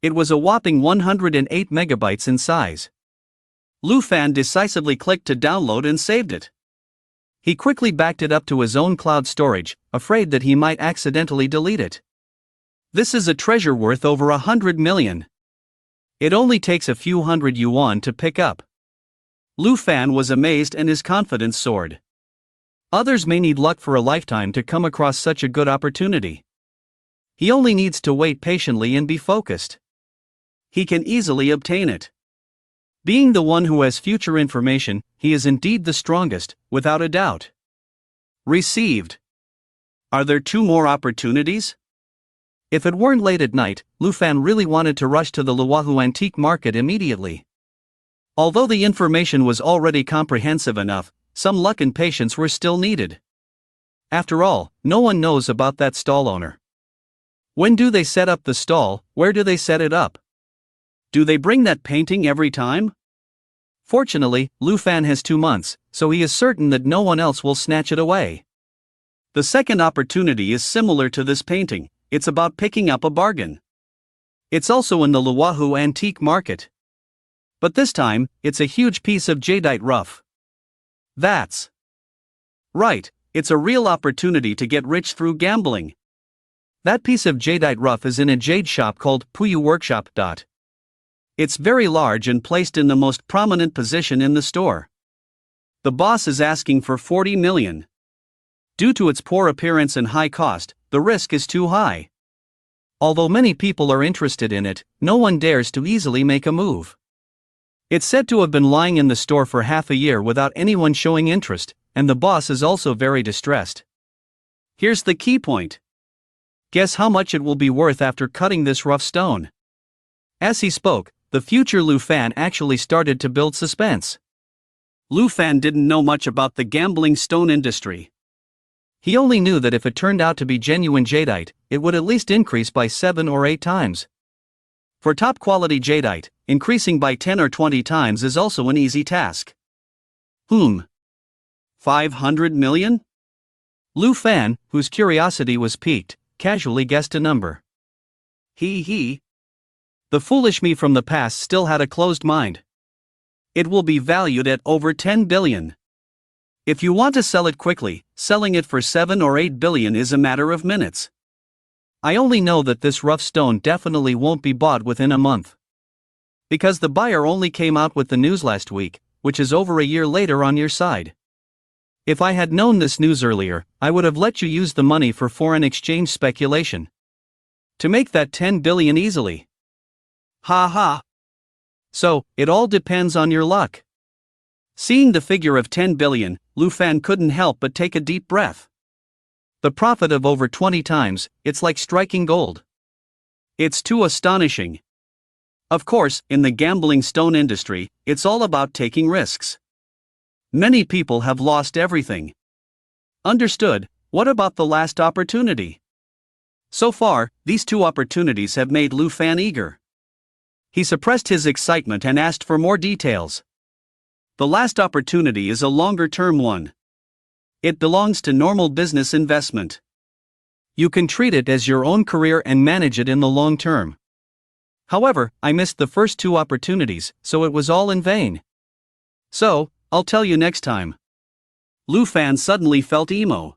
It was a whopping 108 megabytes in size. Lu Fan decisively clicked to download and saved it. He quickly backed it up to his own cloud storage, afraid that he might accidentally delete it. This is a treasure worth over 100 million. It only takes a few hundred yuan to pick up. Lu Fan was amazed and his confidence soared. Others may need luck for a lifetime to come across such a good opportunity. He only needs to wait patiently and be focused. He can easily obtain it. Being the one who has future information, he is indeed the strongest, without a doubt. Received. Are there 2 more opportunities? If it weren't late at night, Lu Fan really wanted to rush to the Luohu antique market immediately. Although the information was already comprehensive enough, some luck and patience were still needed. After all, no one knows about that stall owner. When do they set up the stall? Where do they set it up? Do they bring that painting every time? Fortunately, Lu Fan has 2 months, so he is certain that no one else will snatch it away. The second opportunity is similar to this painting, it's about picking up a bargain. It's also in the Luohu antique market. But this time, it's a huge piece of jadeite rough. That's right, it's a real opportunity to get rich through gambling. That piece of jadeite rough is in a jade shop called Puyu Workshop. It's very large and placed in the most prominent position in the store. The boss is asking for 40 million. Due to its poor appearance and high cost, the risk is too high. Although many people are interested in it, no one dares to easily make a move. It's said to have been lying in the store for half a year without anyone showing interest, and the boss is also very distressed. Here's the key point. Guess how much it will be worth after cutting this rough stone. As he spoke, the future Lu Fan actually started to build suspense. Lu Fan didn't know much about the gambling stone industry. He only knew that if it turned out to be genuine jadeite, it would at least increase by 7 or 8 times. For top quality jadeite, increasing by 10 or 20 times is also an easy task. 500 million? Lu Fan, whose curiosity was piqued, casually guessed a number. The foolish me from the past still had a closed mind. It will be valued at over 10 billion. If you want to sell it quickly, selling it for 7 or 8 billion is a matter of minutes. I only know that this rough stone definitely won't be bought within a month. Because the buyer only came out with the news last week, which is over a year later on your side. If I had known this news earlier, I would have let you use the money for foreign exchange speculation. To make that 10 billion easily. So, it all depends on your luck. Seeing the figure of 10 billion, Lu Fan couldn't help but take a deep breath. The profit of over 20 times, it's like striking gold. It's too astonishing. Of course, in the gambling stone industry, it's all about taking risks. Many people have lost everything. Understood. What about the last opportunity? So far, these 2 opportunities have made Lu Fan eager. He suppressed his excitement and asked for more details. The last opportunity is a longer-term one. It belongs to normal business investment. You can treat it as your own career and manage it in the long term. However, I missed the first 2 opportunities, so it was all in vain. So, I'll tell you next time. Lu Fan suddenly felt emo.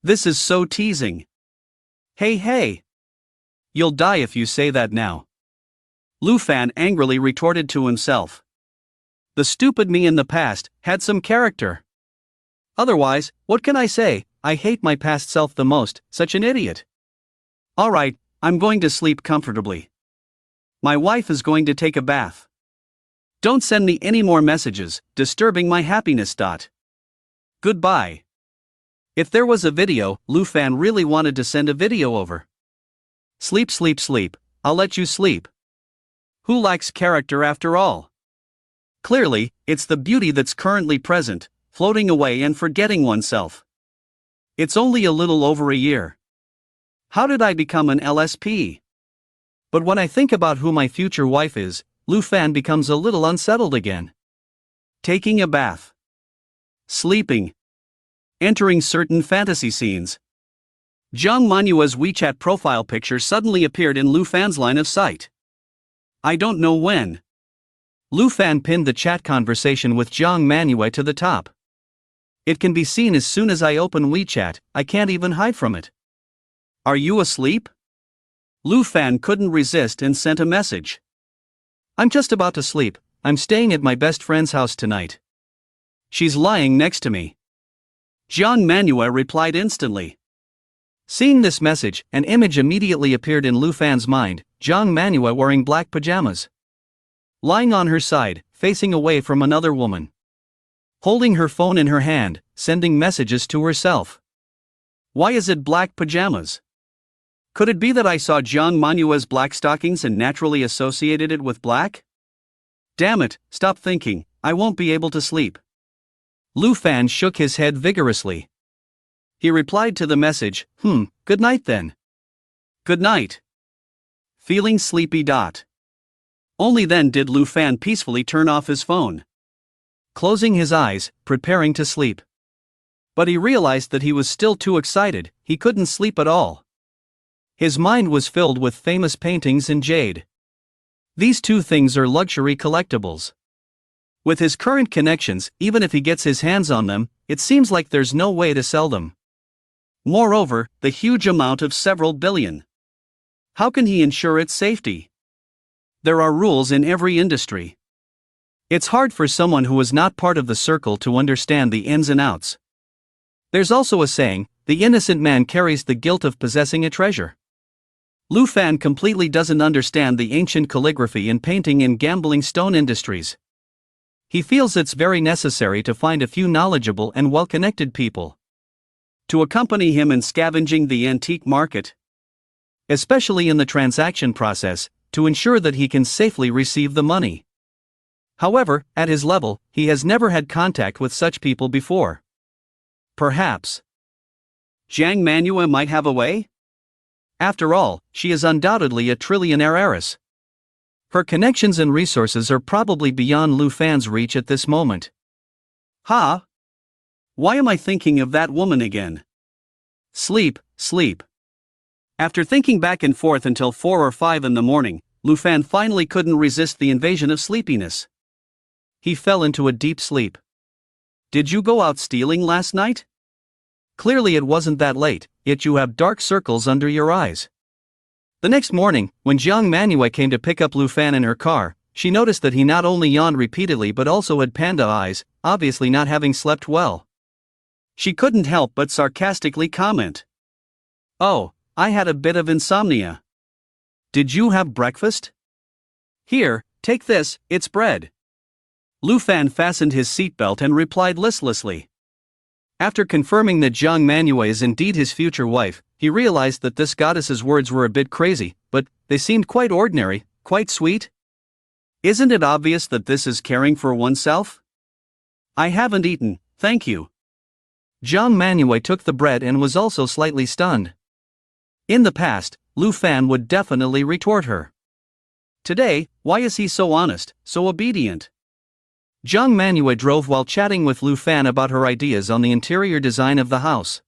This is so teasing. Hey. You'll die if you say that now. Lu Fan angrily retorted to himself. The stupid me in the past had some character. Otherwise, what can I say? I hate my past self the most, such an idiot. Alright, I'm going to sleep comfortably. My wife is going to take a bath. Don't send me any more messages, disturbing my happiness. Goodbye. If there was a video, Lu Fan really wanted to send a video over. Sleep, sleep, sleep, I'll let you sleep. Who lacks character after all? Clearly, it's the beauty that's currently present, floating away and forgetting oneself. It's only a little over a year. How did I become an LSP? But when I think about who my future wife is, Lu Fan becomes a little unsettled again. Taking a bath. Sleeping. Entering certain fantasy scenes. Jiang Manhua's WeChat profile picture suddenly appeared in Lu Fan's line of sight. I don't know when. Lu Fan pinned the chat conversation with Jiang Manhwa to the top. It can be seen as soon as I open WeChat, I can't even hide from it. Are you asleep? Lu Fan couldn't resist and sent a message. I'm just about to sleep, I'm staying at my best friend's house tonight. She's lying next to me. Jiang Manhwa replied instantly. Seeing this message, an image immediately appeared in Lu Fan's mind, Jiang Manhwa wearing black pajamas. Lying on her side, facing away from another woman. Holding her phone in her hand, sending messages to herself. Why is it black pajamas? Could it be that I saw Jiang Manhua's black stockings and naturally associated it with black? Damn it, stop thinking, I won't be able to sleep. Lu Fan shook his head vigorously. He replied to the message, good night then. Good night. Feeling sleepy. Only then did Lu Fan peacefully turn off his phone. Closing his eyes, preparing to sleep. But he realized that he was still too excited, he couldn't sleep at all. His mind was filled with famous paintings and jade. These two things are luxury collectibles. With his current connections, even if he gets his hands on them, it seems like there's no way to sell them. Moreover, the huge amount of several billion. How can he ensure its safety? There are rules in every industry. It's hard for someone who is not part of the circle to understand the ins and outs. There's also a saying, the innocent man carries the guilt of possessing a treasure. Lu Fan completely doesn't understand the ancient calligraphy and painting and gambling stone industries. He feels it's very necessary to find a few knowledgeable and well-connected people to accompany him in scavenging the antique market, especially in the transaction process, to ensure that he can safely receive the money. However, at his level, he has never had contact with such people before. Perhaps Jiang Manhwa might have a way? After all, she is undoubtedly a trillionaire heiress. Her connections and resources are probably beyond Lu Fan's reach at this moment. Why am I thinking of that woman again? Sleep, sleep. After thinking back and forth until 4 or 5 in the morning, Lu Fan finally couldn't resist the invasion of sleepiness. He fell into a deep sleep. Did you go out stealing last night? Clearly it wasn't that late, yet you have dark circles under your eyes. The next morning, when Jiang Manhwa came to pick up Lu Fan in her car, she noticed that he not only yawned repeatedly but also had panda eyes, obviously not having slept well. She couldn't help but sarcastically comment. Oh, I had a bit of insomnia. Did you have breakfast? Here, take this, it's bread. Lu Fan fastened his seatbelt and replied listlessly. After confirming that Jiang Manhwa is indeed his future wife, he realized that this goddess's words were a bit crazy, but they seemed quite ordinary, quite sweet. Isn't it obvious that this is caring for oneself? I haven't eaten, thank you. Jiang Manhwa took the bread and was also slightly stunned. In the past, Lu Fan would definitely retort her. Today, why is he so honest, so obedient? Jiang Manhwa drove while chatting with Lu Fan about her ideas on the interior design of the house.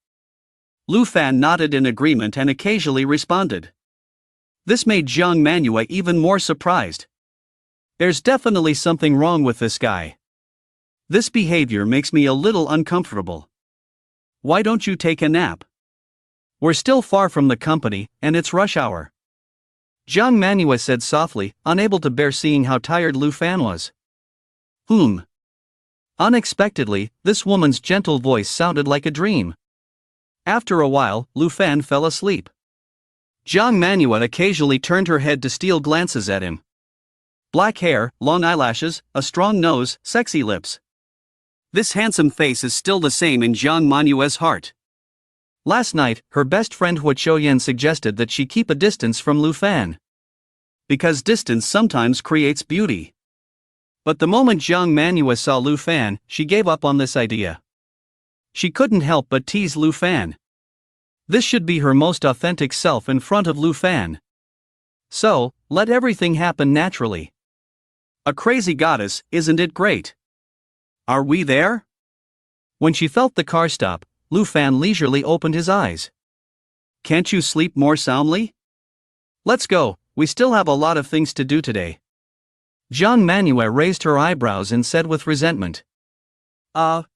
Lu Fan nodded in agreement and occasionally responded. This made Jiang Manhwa even more surprised. There's definitely something wrong with this guy. This behavior makes me a little uncomfortable. Why don't you take a nap? We're still far from the company, and it's rush hour. Jiang Manhwa said softly, unable to bear seeing how tired Lu Fan was. Unexpectedly, this woman's gentle voice sounded like a dream. After a while, Lu Fan fell asleep. Jiang Manhwa occasionally turned her head to steal glances at him. Black hair, long eyelashes, a strong nose, sexy lips. This handsome face is still the same in Jiang Manhwa's heart. Last night, her best friend Hua Choyan suggested that she keep a distance from Lu Fan. Because distance sometimes creates beauty. But the moment Jiang Manhwa saw Lu Fan, she gave up on this idea. She couldn't help but tease Lu Fan. This should be her most authentic self in front of Lu Fan. So, let everything happen naturally. A crazy goddess, isn't it great? Are we there? When she felt the car stop, Lu Fan leisurely opened his eyes. Can't you sleep more soundly? Let's go, we still have a lot of things to do today. Jiang Manhwa raised her eyebrows and said with resentment. How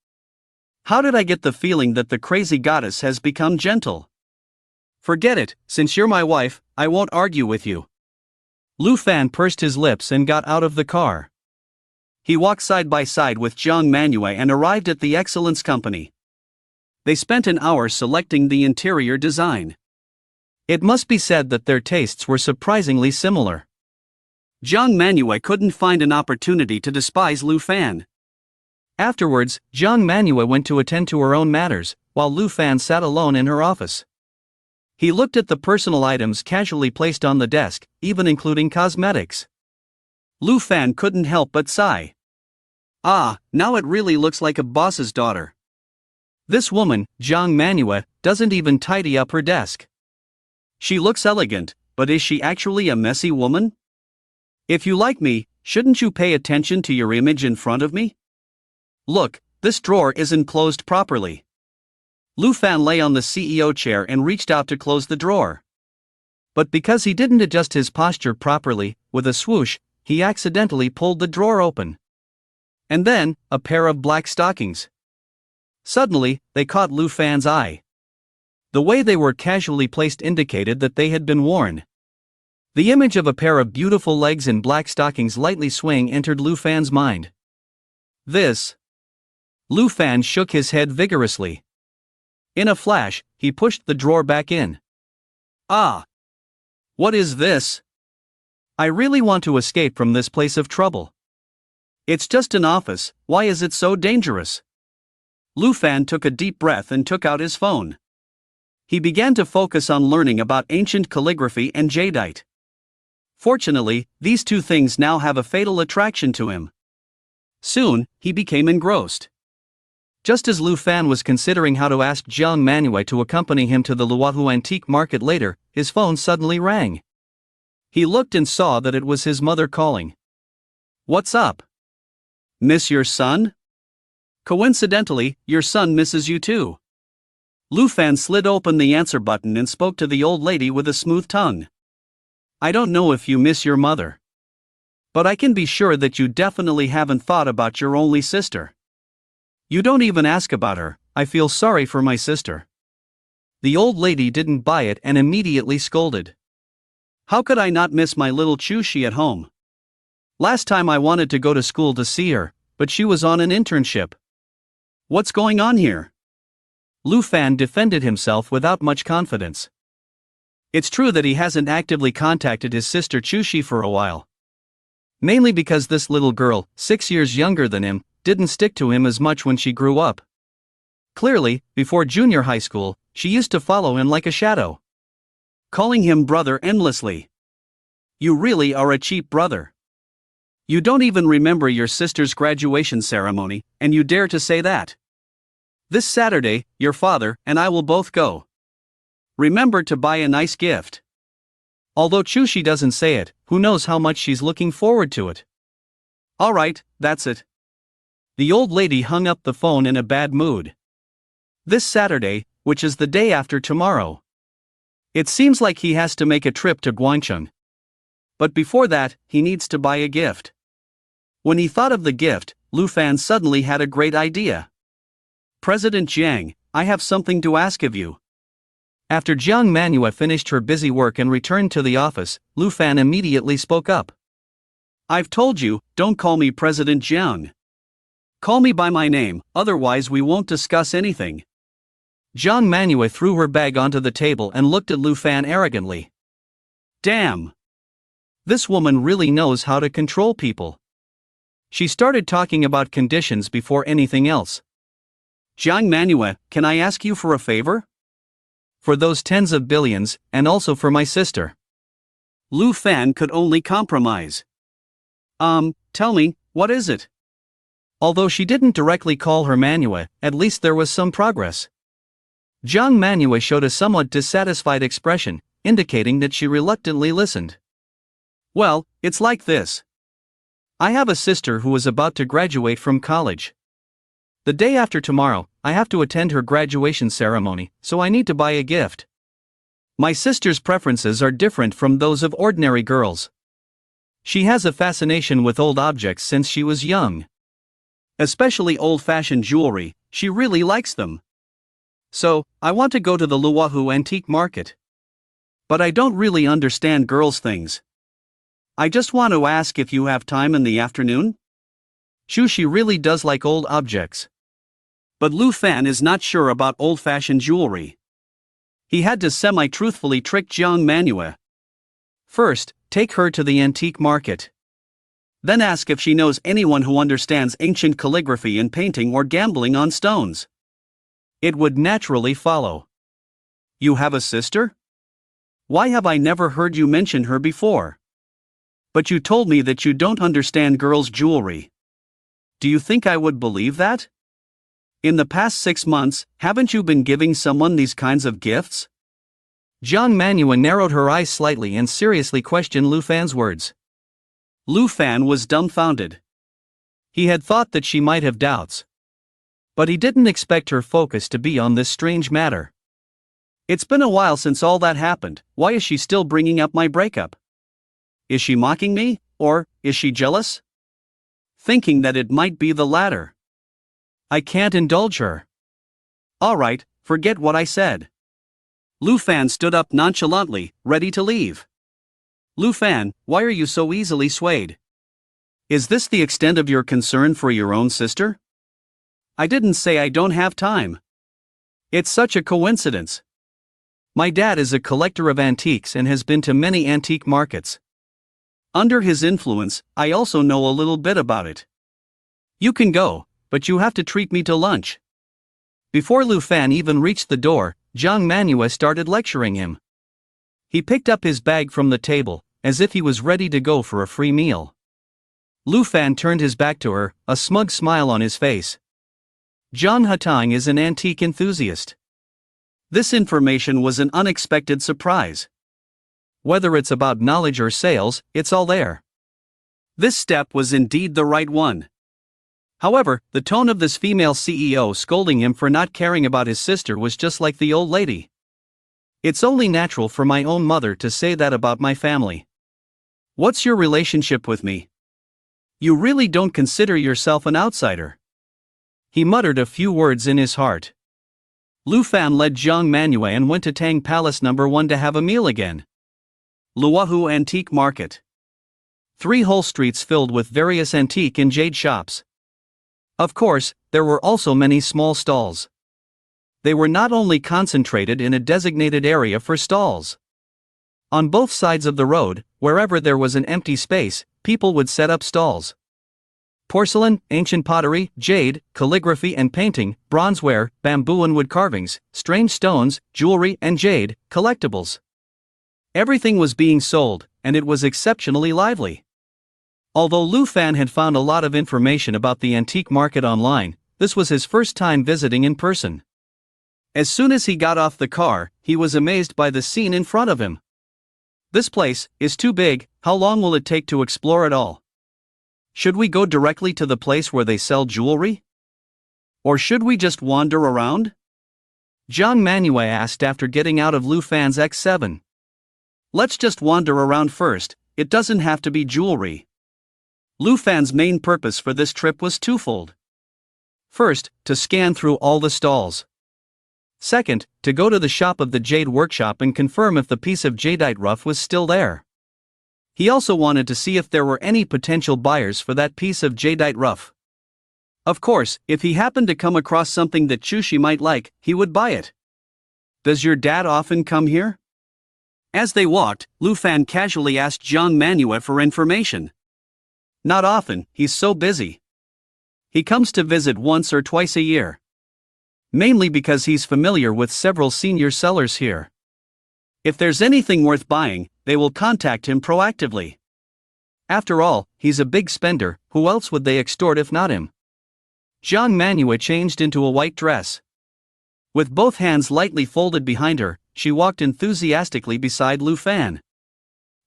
did I get the feeling that the crazy goddess has become gentle? Forget it, since you're my wife, I won't argue with you. Lu Fan pursed his lips and got out of the car. He walked side by side with Jiang Manhwa and arrived at the Excellence Company. They spent an hour selecting the interior design. It must be said that their tastes were surprisingly similar. Jiang Manhwa couldn't find an opportunity to despise Lu Fan. Afterwards, Jiang Manhwa went to attend to her own matters, while Lu Fan sat alone in her office. He looked at the personal items casually placed on the desk, even including cosmetics. Lu Fan couldn't help but sigh. Now it really looks like a boss's daughter. This woman, Jiang Manhwa, doesn't even tidy up her desk. She looks elegant, but is she actually a messy woman? If you like me, shouldn't you pay attention to your image in front of me? Look, this drawer isn't closed properly. Lu Fan lay on the CEO chair and reached out to close the drawer. But because he didn't adjust his posture properly, with a swoosh, he accidentally pulled the drawer open. And then, a pair of black stockings. Suddenly, they caught Lu Fan's eye. The way they were casually placed indicated that they had been worn. The image of a pair of beautiful legs in black stockings lightly swaying entered Lu Fan's mind. This. Lu Fan shook his head vigorously. In a flash, he pushed the drawer back in. What is this? I really want to escape from this place of trouble. It's just an office, why is it so dangerous? Lu Fan took a deep breath and took out his phone. He began to focus on learning about ancient calligraphy and jadeite. Fortunately, these two things now have a fatal attraction to him. Soon, he became engrossed. Just as Lu Fan was considering how to ask Jiang Manhwa to accompany him to the Luohu antique market later, his phone suddenly rang. He looked and saw that it was his mother calling. What's up? Miss your son? Coincidentally, your son misses you too. Lu Fan slid open the answer button and spoke to the old lady with a smooth tongue. I don't know if you miss your mother. But I can be sure that you definitely haven't thought about your only sister. You don't even ask about her, I feel sorry for my sister. The old lady didn't buy it and immediately scolded. How could I not miss my little Chushi at home? Last time I wanted to go to school to see her, but she was on an internship. What's going on here? Lu Fan defended himself without much confidence. It's true that he hasn't actively contacted his sister Chushi for a while. Mainly because this little girl, 6 years younger than him, didn't stick to him as much when she grew up. Clearly, before junior high school, she used to follow him like a shadow. Calling him brother endlessly. You really are a cheap brother. You don't even remember your sister's graduation ceremony, and you dare to say that. This Saturday, your father and I will both go. Remember to buy a nice gift. Although Chushi doesn't say it, who knows how much she's looking forward to it. Alright, that's it. The old lady hung up the phone in a bad mood. This Saturday, which is the day after tomorrow. It seems like he has to make a trip to Guangcheng. But before that, he needs to buy a gift. When he thought of the gift, Lu Fan suddenly had a great idea. President Jiang, I have something to ask of you. After Jiang Manhua finished her busy work and returned to the office, Lu Fan immediately spoke up. "I've told you, don't call me President Jiang. Call me by my name, otherwise we won't discuss anything." Jiang Manhua threw her bag onto the table and looked at Lu Fan arrogantly. Damn! This woman really knows how to control people. She started talking about conditions before anything else. "Jiang Manhua, can I ask you for a favor?" "For those tens of billions, and also for my sister." Lu Fan could only compromise. Tell me, what is it?" Although she didn't directly call her Manhua, at least there was some progress. Jiang Manhua showed a somewhat dissatisfied expression, indicating that she reluctantly listened. "Well, it's like this. I have a sister who is about to graduate from college. The day after tomorrow, I have to attend her graduation ceremony, so I need to buy a gift. My sister's preferences are different from those of ordinary girls. She has a fascination with old objects since she was young. Especially old-fashioned jewelry, she really likes them. So, I want to go to the Luohu antique market. But I don't really understand girls' things. I just want to ask if you have time in the afternoon?" She really does like old objects. But Lu Fan is not sure about old-fashioned jewelry. He had to semi-truthfully trick Jiang Manhua. First, take her to the antique market. Then ask if she knows anyone who understands ancient calligraphy and painting or gambling on stones. It would naturally follow. "You have a sister? Why have I never heard you mention her before? But you told me that you don't understand girls' jewelry. Do you think I would believe that? In the past 6 months, haven't you been giving someone these kinds of gifts?" Jiang Manhua narrowed her eyes slightly and seriously questioned Lu Fan's words. Lu Fan was dumbfounded. He had thought that she might have doubts. But he didn't expect her focus to be on this strange matter. "It's been a while since all that happened, why is she still bringing up my breakup? Is she mocking me, or is she jealous?" Thinking that it might be the latter. "I can't indulge her." "Alright, forget what I said." Lu Fan stood up nonchalantly, ready to leave. "Lu Fan, why are you so easily swayed? Is this the extent of your concern for your own sister?" "I didn't say I don't have time. It's such a coincidence. My dad is a collector of antiques and has been to many antique markets. Under his influence, I also know a little bit about it. You can go, but you have to treat me to lunch." Before Lu Fan even reached the door, Jiang Manhua started lecturing him. He picked up his bag from the table, as if he was ready to go for a free meal. Lu Fan turned his back to her, a smug smile on his face. Zhang Hatang is an antique enthusiast. This information was an unexpected surprise. Whether it's about knowledge or sales, it's all there. This step was indeed the right one. However, the tone of this female CEO scolding him for not caring about his sister was just like the old lady. "It's only natural for my own mother to say that about my family. What's your relationship with me? You really don't consider yourself an outsider." He muttered a few words in his heart. Lu Fan led Jiang Manhua and went to Tang Palace No. 1 to have a meal again. Luohu Antique Market. 3 whole streets filled with various antique and jade shops. Of course, there were also many small stalls. They were not only concentrated in a designated area for stalls. On both sides of the road, wherever there was an empty space, people would set up stalls. Porcelain, ancient pottery, jade, calligraphy and painting, bronzeware, bamboo and wood carvings, strange stones, jewelry and jade, collectibles. Everything was being sold, and it was exceptionally lively. Although Lu Fan had found a lot of information about the antique market online, this was his first time visiting in person. As soon as he got off the car, he was amazed by the scene in front of him. "This place is too big, how long will it take to explore it all? Should we go directly to the place where they sell jewelry? Or should we just wander around?" Jiang Manhua asked after getting out of Lu Fan's X7. "Let's just wander around first, it doesn't have to be jewelry." Lu Fan's main purpose for this trip was twofold. First, to scan through all the stalls. Second, to go to the shop of the jade workshop and confirm if the piece of jadeite rough was still there. He also wanted to see if there were any potential buyers for that piece of jadeite rough. Of course, if he happened to come across something that Chushi might like, he would buy it. Does your dad often come here? As they walked, Lu Fan casually asked Jiang Manhwa for information. Not often, he's so busy. He comes to visit once or twice a year. Mainly because he's familiar with several senior sellers here. If there's anything worth buying, they will contact him proactively. After all, he's a big spender, who else would they extort if not him? Jiang Manhwa changed into a white dress. With both hands lightly folded behind her, she walked enthusiastically beside Lu Fan.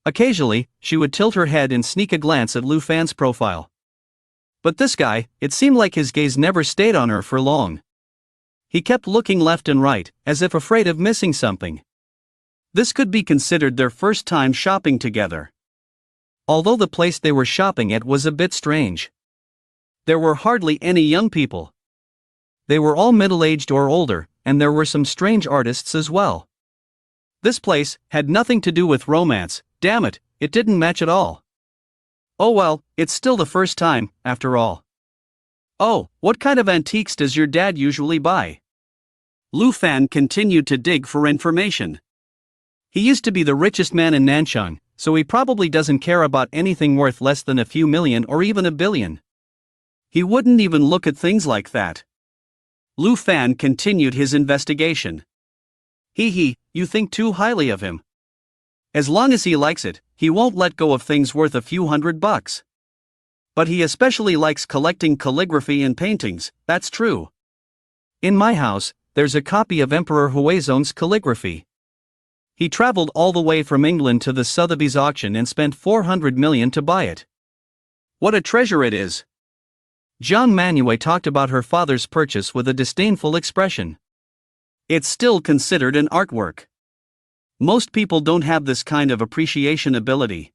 Occasionally, she would tilt her head and sneak a glance at Lu Fan's profile. But this guy, it seemed like his gaze never stayed on her for long. He kept looking left and right, as if afraid of missing something. This could be considered their first time shopping together. Although the place they were shopping at was a bit strange. There were hardly any young people. They were all middle-aged or older, and there were some strange artists as well. This place had nothing to do with romance. Damn it, it didn't match at all. Oh well, it's still the first time, after all. Oh, what kind of antiques does your dad usually buy? Lu Fan continued to dig for information. He used to be the richest man in Nanchang, so he probably doesn't care about anything worth less than a few million or even $1 billion. He wouldn't even look at things like that. Lu Fan continued his investigation. Hee, you think too highly of him. As long as he likes it, he won't let go of things worth a few $100. But he especially likes collecting calligraphy and paintings, that's true. In my house, there's a copy of Emperor Huizong's calligraphy. He traveled all the way from England to the Sotheby's auction and spent 400 million to buy it. What a treasure it is! Jiang Manhwa talked about her father's purchase with a disdainful expression. It's still considered an artwork. Most people don't have this kind of appreciation ability.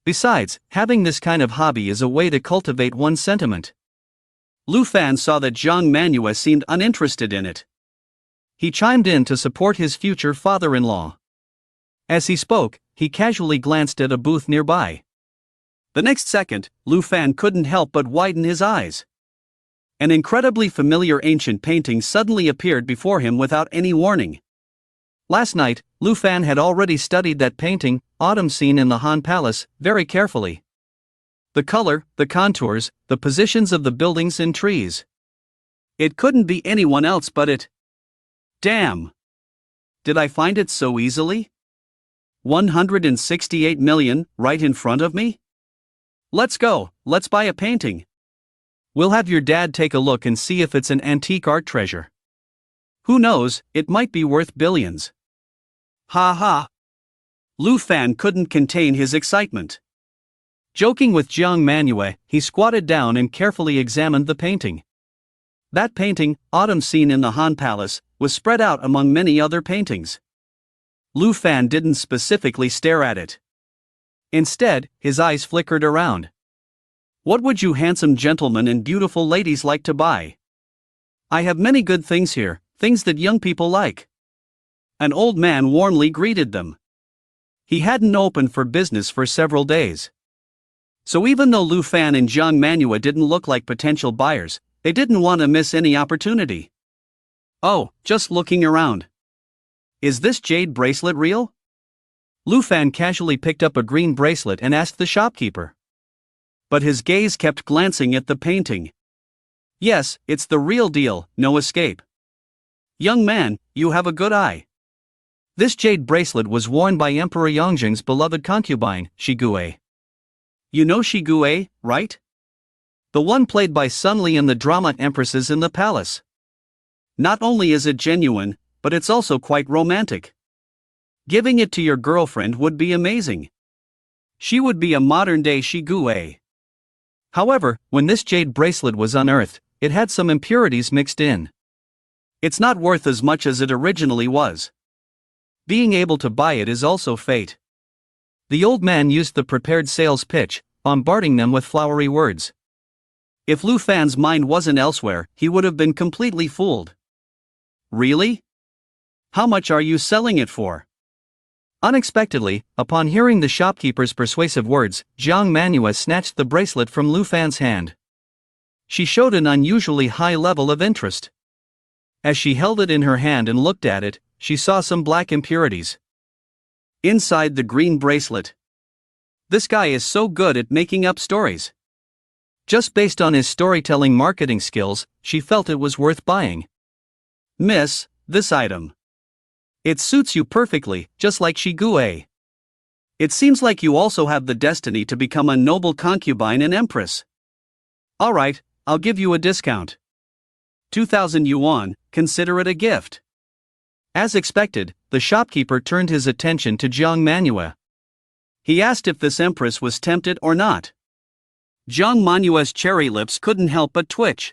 Besides, having this kind of hobby is a way to cultivate one's sentiment. Lu Fan saw that Jiang Manhwa seemed uninterested in it. He chimed in to support his future father-in-law. As he spoke, he casually glanced at a booth nearby. The next second, Lu Fan couldn't help but widen his eyes. An incredibly familiar ancient painting suddenly appeared before him without any warning. Last night, Lu Fan had already studied that painting, Autumn Scene in the Han Palace, very carefully. The color, the contours, the positions of the buildings and trees. It couldn't be anyone else but it. Damn! Did I find it so easily? 168 million, right in front of me? Let's go, let's buy a painting. We'll have your dad take a look and see if it's an antique art treasure. Who knows, it might be worth billions. Ha ha! Lu Fan couldn't contain his excitement. Joking with Jiang Manhwa, he squatted down and carefully examined the painting. That painting, Autumn Scene in the Han Palace, was spread out among many other paintings. Lu Fan didn't specifically stare at it. Instead, his eyes flickered around. What would you handsome gentlemen and beautiful ladies like to buy? I have many good things here, things that young people like. An old man warmly greeted them. He hadn't opened for business for several days. So even though Lu Fan and Jiang Manhwa didn't look like potential buyers, they didn't want to miss any opportunity. Oh, just looking around. Is this jade bracelet real? Lu Fan casually picked up a green bracelet and asked the shopkeeper. But his gaze kept glancing at the painting. Yes, it's the real deal, no escape. Young man, you have a good eye. This jade bracelet was worn by Emperor Yongjing's beloved concubine, Shigue. You know Shigue, right? The one played by Sun Li in the drama Empresses in the Palace. Not only is it genuine, but it's also quite romantic. Giving it to your girlfriend would be amazing. She would be a modern-day Shigue. However, when this jade bracelet was unearthed, it had some impurities mixed in. It's not worth as much as it originally was. Being able to buy it is also fate. The old man used the prepared sales pitch, bombarding them with flowery words. If Lu Fan's mind wasn't elsewhere, he would have been completely fooled. Really? How much are you selling it for? Unexpectedly, upon hearing the shopkeeper's persuasive words, Jiang Manhwa snatched the bracelet from Lu Fan's hand. She showed an unusually high level of interest. As she held it in her hand and looked at it, she saw some black impurities inside the green bracelet. This guy is so good at making up stories. Just based on his storytelling marketing skills, she felt it was worth buying. Miss, this item. It suits you perfectly, just like Shigue. It seems like you also have the destiny to become a noble concubine and empress. Alright, I'll give you a discount. 2,000 yuan, consider it a gift. As expected, the shopkeeper turned his attention to Jiang Manhwa. He asked if this empress was tempted or not. Jiang Manhwa's cherry lips couldn't help but twitch.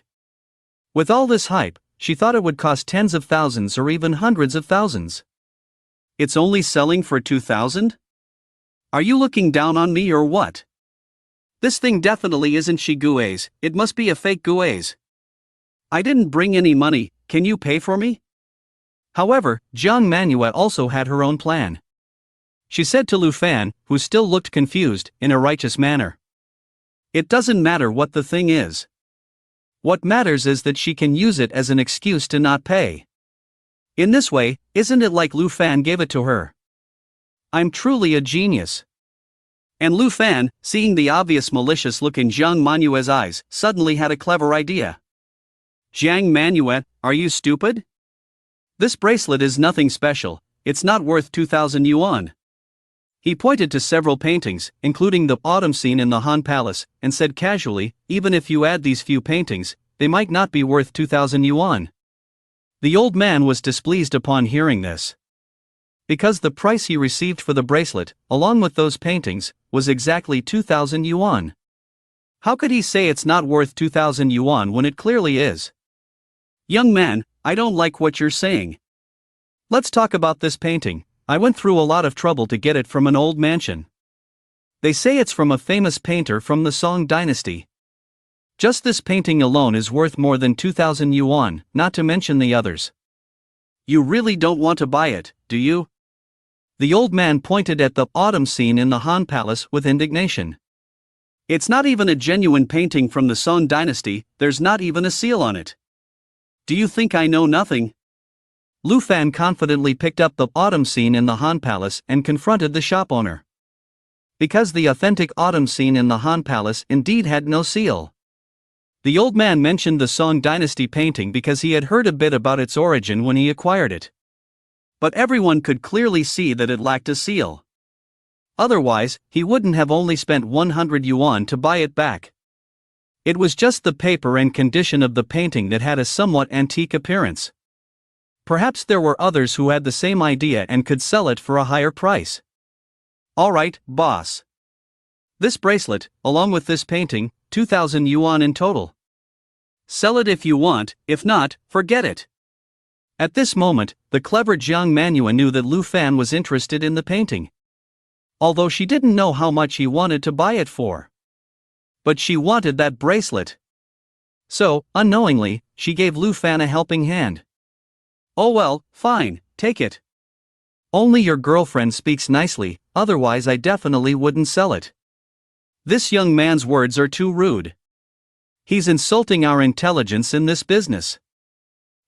With all this hype, she thought it would cost tens of thousands or even hundreds of thousands. It's only selling for 2,000? Are you looking down on me or what? This thing definitely isn't Shigue's, it must be a fake Gue's. I didn't bring any money, can you pay for me? However, Jiang Manhwa also had her own plan. She said to Lu Fan, who still looked confused, in a righteous manner. It doesn't matter what the thing is. What matters is that she can use it as an excuse to not pay. In this way, isn't it like Lu Fan gave it to her? I'm truly a genius. And Lu Fan, seeing the obvious malicious look in Jiang Manhwa's eyes, suddenly had a clever idea. Jiang Manhwa, are you stupid? This bracelet is nothing special, it's not worth 2,000 yuan. He pointed to several paintings, including the autumn scene in the Han Palace, and said casually, even if you add these few paintings, they might not be worth 2,000 yuan. The old man was displeased upon hearing this. Because the price he received for the bracelet, along with those paintings, was exactly 2,000 yuan. How could he say it's not worth 2,000 yuan when it clearly is? Young man, I don't like what you're saying. Let's talk about this painting. I went through a lot of trouble to get it from an old mansion. They say it's from a famous painter from the Song dynasty. Just this painting alone is worth more than 2,000 yuan, not to mention the others. You really don't want to buy it, do you? The old man pointed at the autumn scene in the Han Palace with indignation. It's not even a genuine painting from the Song dynasty, there's not even a seal on it. Do you think I know nothing? Lu Fan confidently picked up the autumn scene in the Han Palace and confronted the shop owner. Because the authentic autumn scene in the Han Palace indeed had no seal. The old man mentioned the Song dynasty painting because he had heard a bit about its origin when he acquired it. But everyone could clearly see that it lacked a seal. Otherwise, he wouldn't have only spent 100 yuan to buy it back. It was just the paper and condition of the painting that had a somewhat antique appearance. Perhaps there were others who had the same idea and could sell it for a higher price. Alright, boss. This bracelet, along with this painting, 2,000 yuan in total. Sell it if you want, if not, forget it. At this moment, the clever Jiang Manhwa knew that Lu Fan was interested in the painting. Although she didn't know how much he wanted to buy it for. But she wanted that bracelet. So, unknowingly, she gave Lu Fan a helping hand. Oh well, fine, take it. Only your girlfriend speaks nicely, otherwise I definitely wouldn't sell it. This young man's words are too rude. He's insulting our intelligence in this business.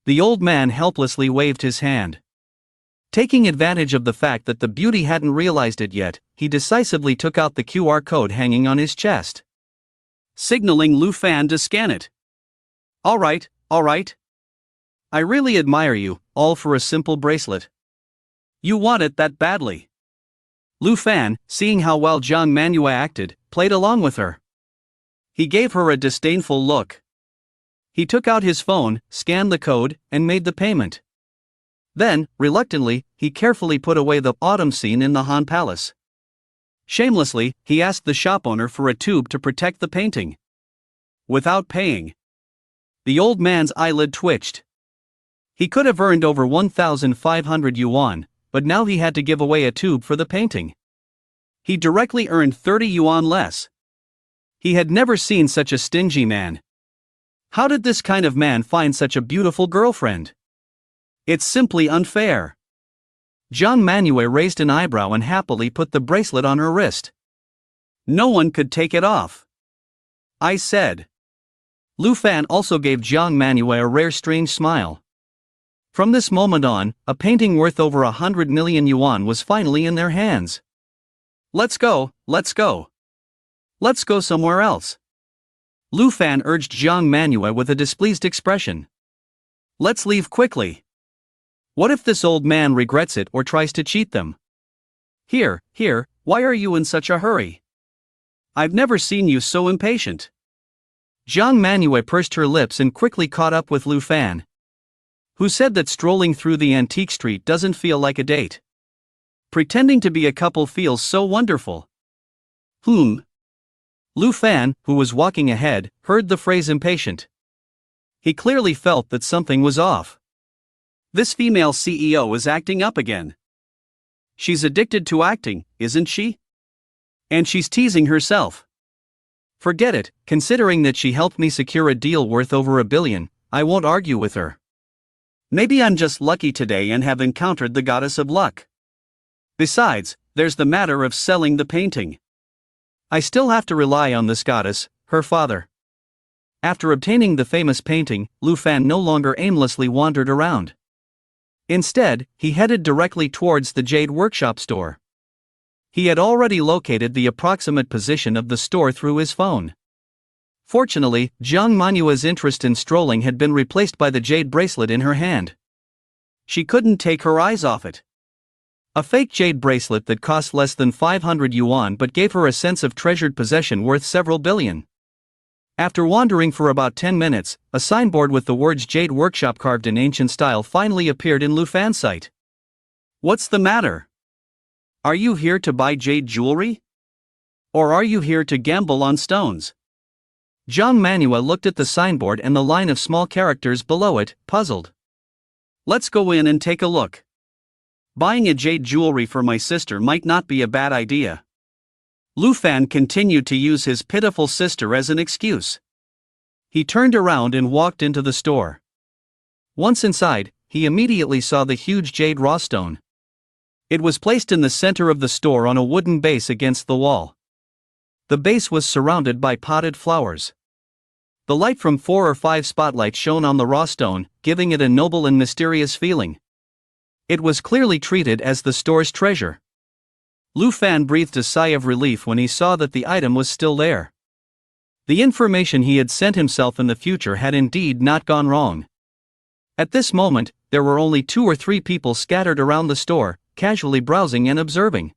The old man helplessly waved his hand. Taking advantage of the fact that the beauty hadn't realized it yet, he decisively took out the QR code hanging on his chest, signaling Lu Fan to scan it. Alright. I really admire you, all for a simple bracelet. You want it that badly. Lu Fan, seeing how well Jiang Manhwa acted, played along with her. He gave her a disdainful look. He took out his phone, scanned the code, and made the payment. Then, reluctantly, he carefully put away the autumn scene in the Han Palace. Shamelessly, he asked the shop owner for a tube to protect the painting. Without paying. The old man's eyelid twitched. He could have earned over 1,500 yuan, but now he had to give away a tube for the painting. He directly earned 30 yuan less. He had never seen such a stingy man. How did this kind of man find such a beautiful girlfriend? It's simply unfair. Jiang Manhwa raised an eyebrow and happily put the bracelet on her wrist. No one could take it off, I said. Lu Fan also gave Jiang Manhwa a rare strange smile. From this moment on, a painting worth over 100 million yuan was finally in their hands. Let's go, let's go. Let's go somewhere else. Lu Fan urged Jiang Manhwa with a displeased expression. Let's leave quickly. What if this old man regrets it or tries to cheat them? Here, why are you in such a hurry? I've never seen you so impatient. Jiang Manhwa pursed her lips and quickly caught up with Lu Fan, who said that strolling through the antique street doesn't feel like a date. Pretending to be a couple feels so wonderful. Lu Fan, who was walking ahead, heard the phrase impatient. He clearly felt that something was off. This female CEO is acting up again. She's addicted to acting, isn't she? And she's teasing herself. Forget it, considering that she helped me secure a deal worth over $1 billion, I won't argue with her. Maybe I'm just lucky today and have encountered the goddess of luck. Besides, there's the matter of selling the painting. I still have to rely on this goddess, her father. After obtaining the famous painting, Lu Fan no longer aimlessly wandered around. Instead, he headed directly towards the Jade Workshop store. He had already located the approximate position of the store through his phone. Fortunately, Jiang Manhwa's interest in strolling had been replaced by the jade bracelet in her hand. She couldn't take her eyes off it. A fake jade bracelet that cost less than 500 yuan but gave her a sense of treasured possession worth several billion. After wandering for about 10 minutes, a signboard with the words Jade Workshop carved in ancient style finally appeared in Lu Fan's sight. What's the matter? Are you here to buy jade jewelry? Or are you here to gamble on stones? Jiang Manhwa looked at the signboard and the line of small characters below it, puzzled. Let's go in and take a look. Buying a jade jewelry for my sister might not be a bad idea. Lu Fan continued to use his pitiful sister as an excuse. He turned around and walked into the store. Once inside, he immediately saw the huge jade raw stone. It was placed in the center of the store on a wooden base against the wall. The base was surrounded by potted flowers. The light from 4 or 5 spotlights shone on the raw stone, giving it a noble and mysterious feeling. It was clearly treated as the store's treasure. Lu Fan breathed a sigh of relief when he saw that the item was still there. The information he had sent himself in the future had indeed not gone wrong. At this moment, there were only 2 or 3 people scattered around the store, casually browsing and observing.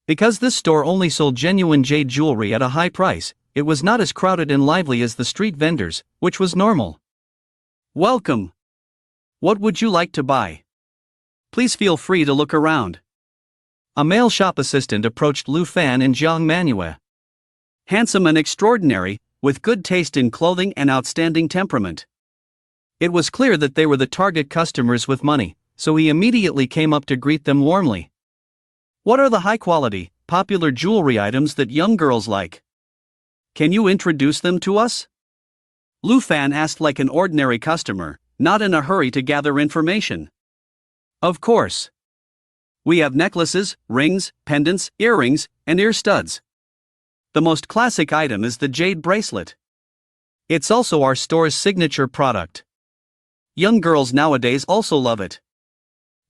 Because this store only sold genuine jade jewelry at a high price, it was not as crowded and lively as the street vendors, which was normal. Welcome. What would you like to buy? Please feel free to look around. A male shop assistant approached Lu Fan and Jiang Manhwa. Handsome and extraordinary, with good taste in clothing and outstanding temperament. It was clear that they were the target customers with money, so he immediately came up to greet them warmly. What are the high-quality, popular jewelry items that young girls like? Can you introduce them to us? Lu Fan asked like an ordinary customer, not in a hurry to gather information. Of course. We have necklaces, rings, pendants, earrings, and ear studs. The most classic item is the jade bracelet. It's also our store's signature product. Young girls nowadays also love it.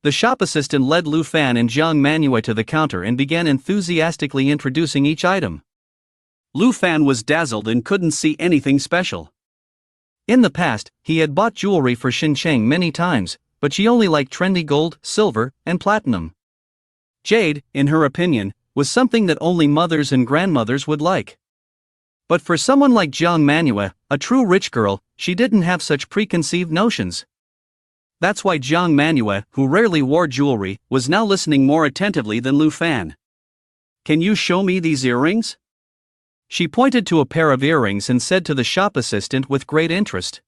The shop assistant led Lu Fan and Jiang Manhwa to the counter and began enthusiastically introducing each item. Lu Fan was dazzled and couldn't see anything special. In the past, he had bought jewelry for Xin Cheng many times, but she only liked trendy gold, silver, and platinum. Jade, in her opinion, was something that only mothers and grandmothers would like. But for someone like Jiang Manhwa, a true rich girl, she didn't have such preconceived notions. That's why Jiang Manhwa, who rarely wore jewelry, was now listening more attentively than Lu Fan. Can you show me these earrings? She pointed to a pair of earrings and said to the shop assistant with great interest.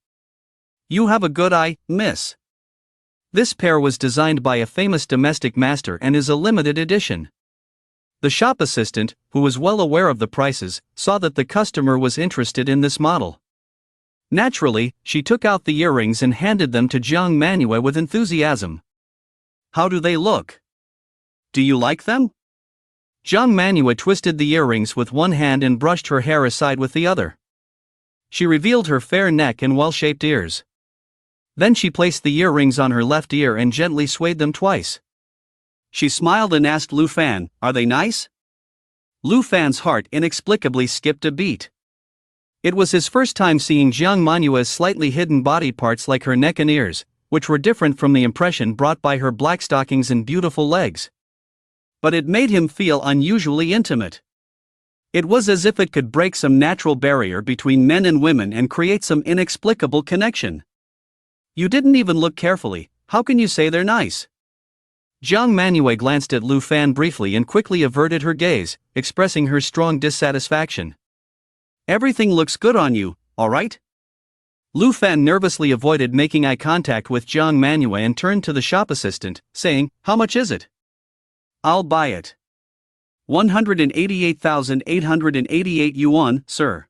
You have a good eye, miss. This pair was designed by a famous domestic master and is a limited edition. The shop assistant, who was well aware of the prices, saw that the customer was interested in this model. Naturally, she took out the earrings and handed them to Jiang Manhwa with enthusiasm. How do they look? Do you like them? Jiang Manhwa twisted the earrings with one hand and brushed her hair aside with the other. She revealed her fair neck and well-shaped ears. Then she placed the earrings on her left ear and gently swayed them twice. She smiled and asked Lu Fan, "Are they nice?" Lu Fan's heart inexplicably skipped a beat. It was his first time seeing Jiang Manhwa's slightly hidden body parts like her neck and ears, which were different from the impression brought by her black stockings and beautiful legs. But it made him feel unusually intimate. It was as if it could break some natural barrier between men and women and create some inexplicable connection. "You didn't even look carefully, how can you say they're nice?" Jiang Manhwa glanced at Lu Fan briefly and quickly averted her gaze, expressing her strong dissatisfaction. "Everything looks good on you, alright?" Lu Fan nervously avoided making eye contact with Jiang Manhwa and turned to the shop assistant, saying, "How much is it?" "I'll buy it. 188,888 yuan, sir.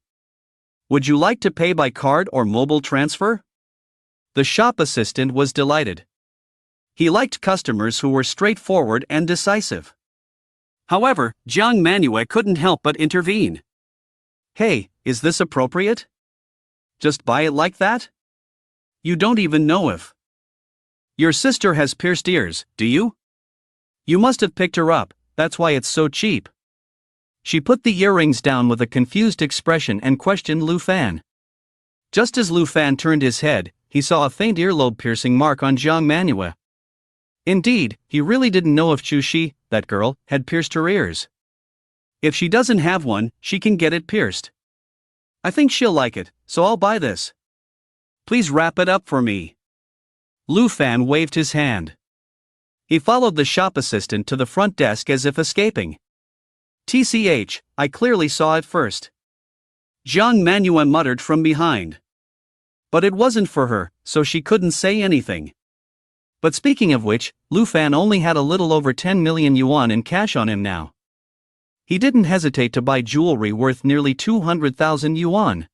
Would you like to pay by card or mobile transfer?" The shop assistant was delighted. He liked customers who were straightforward and decisive. However, Jiang Manhwa couldn't help but intervene. "Hey, is this appropriate? Just buy it like that? You don't even know if your sister has pierced ears, do you? You must have picked her up, that's why it's so cheap." She put the earrings down with a confused expression and questioned Lu Fan. Just as Lu Fan turned his head, he saw a faint earlobe piercing mark on Jiang Manhwa. Indeed, he really didn't know if Chu Shi, that girl, had pierced her ears. If she doesn't have one, she can get it pierced. "I think she'll like it, so I'll buy this. Please wrap it up for me." Lu Fan waved his hand. He followed the shop assistant to the front desk as if escaping. "TCH, I clearly saw it first," Jiang Manhwa muttered from behind. But it wasn't for her, so she couldn't say anything. But speaking of which, Lu Fan only had a little over 10 million yuan in cash on him now. He didn't hesitate to buy jewelry worth nearly 200,000 yuan.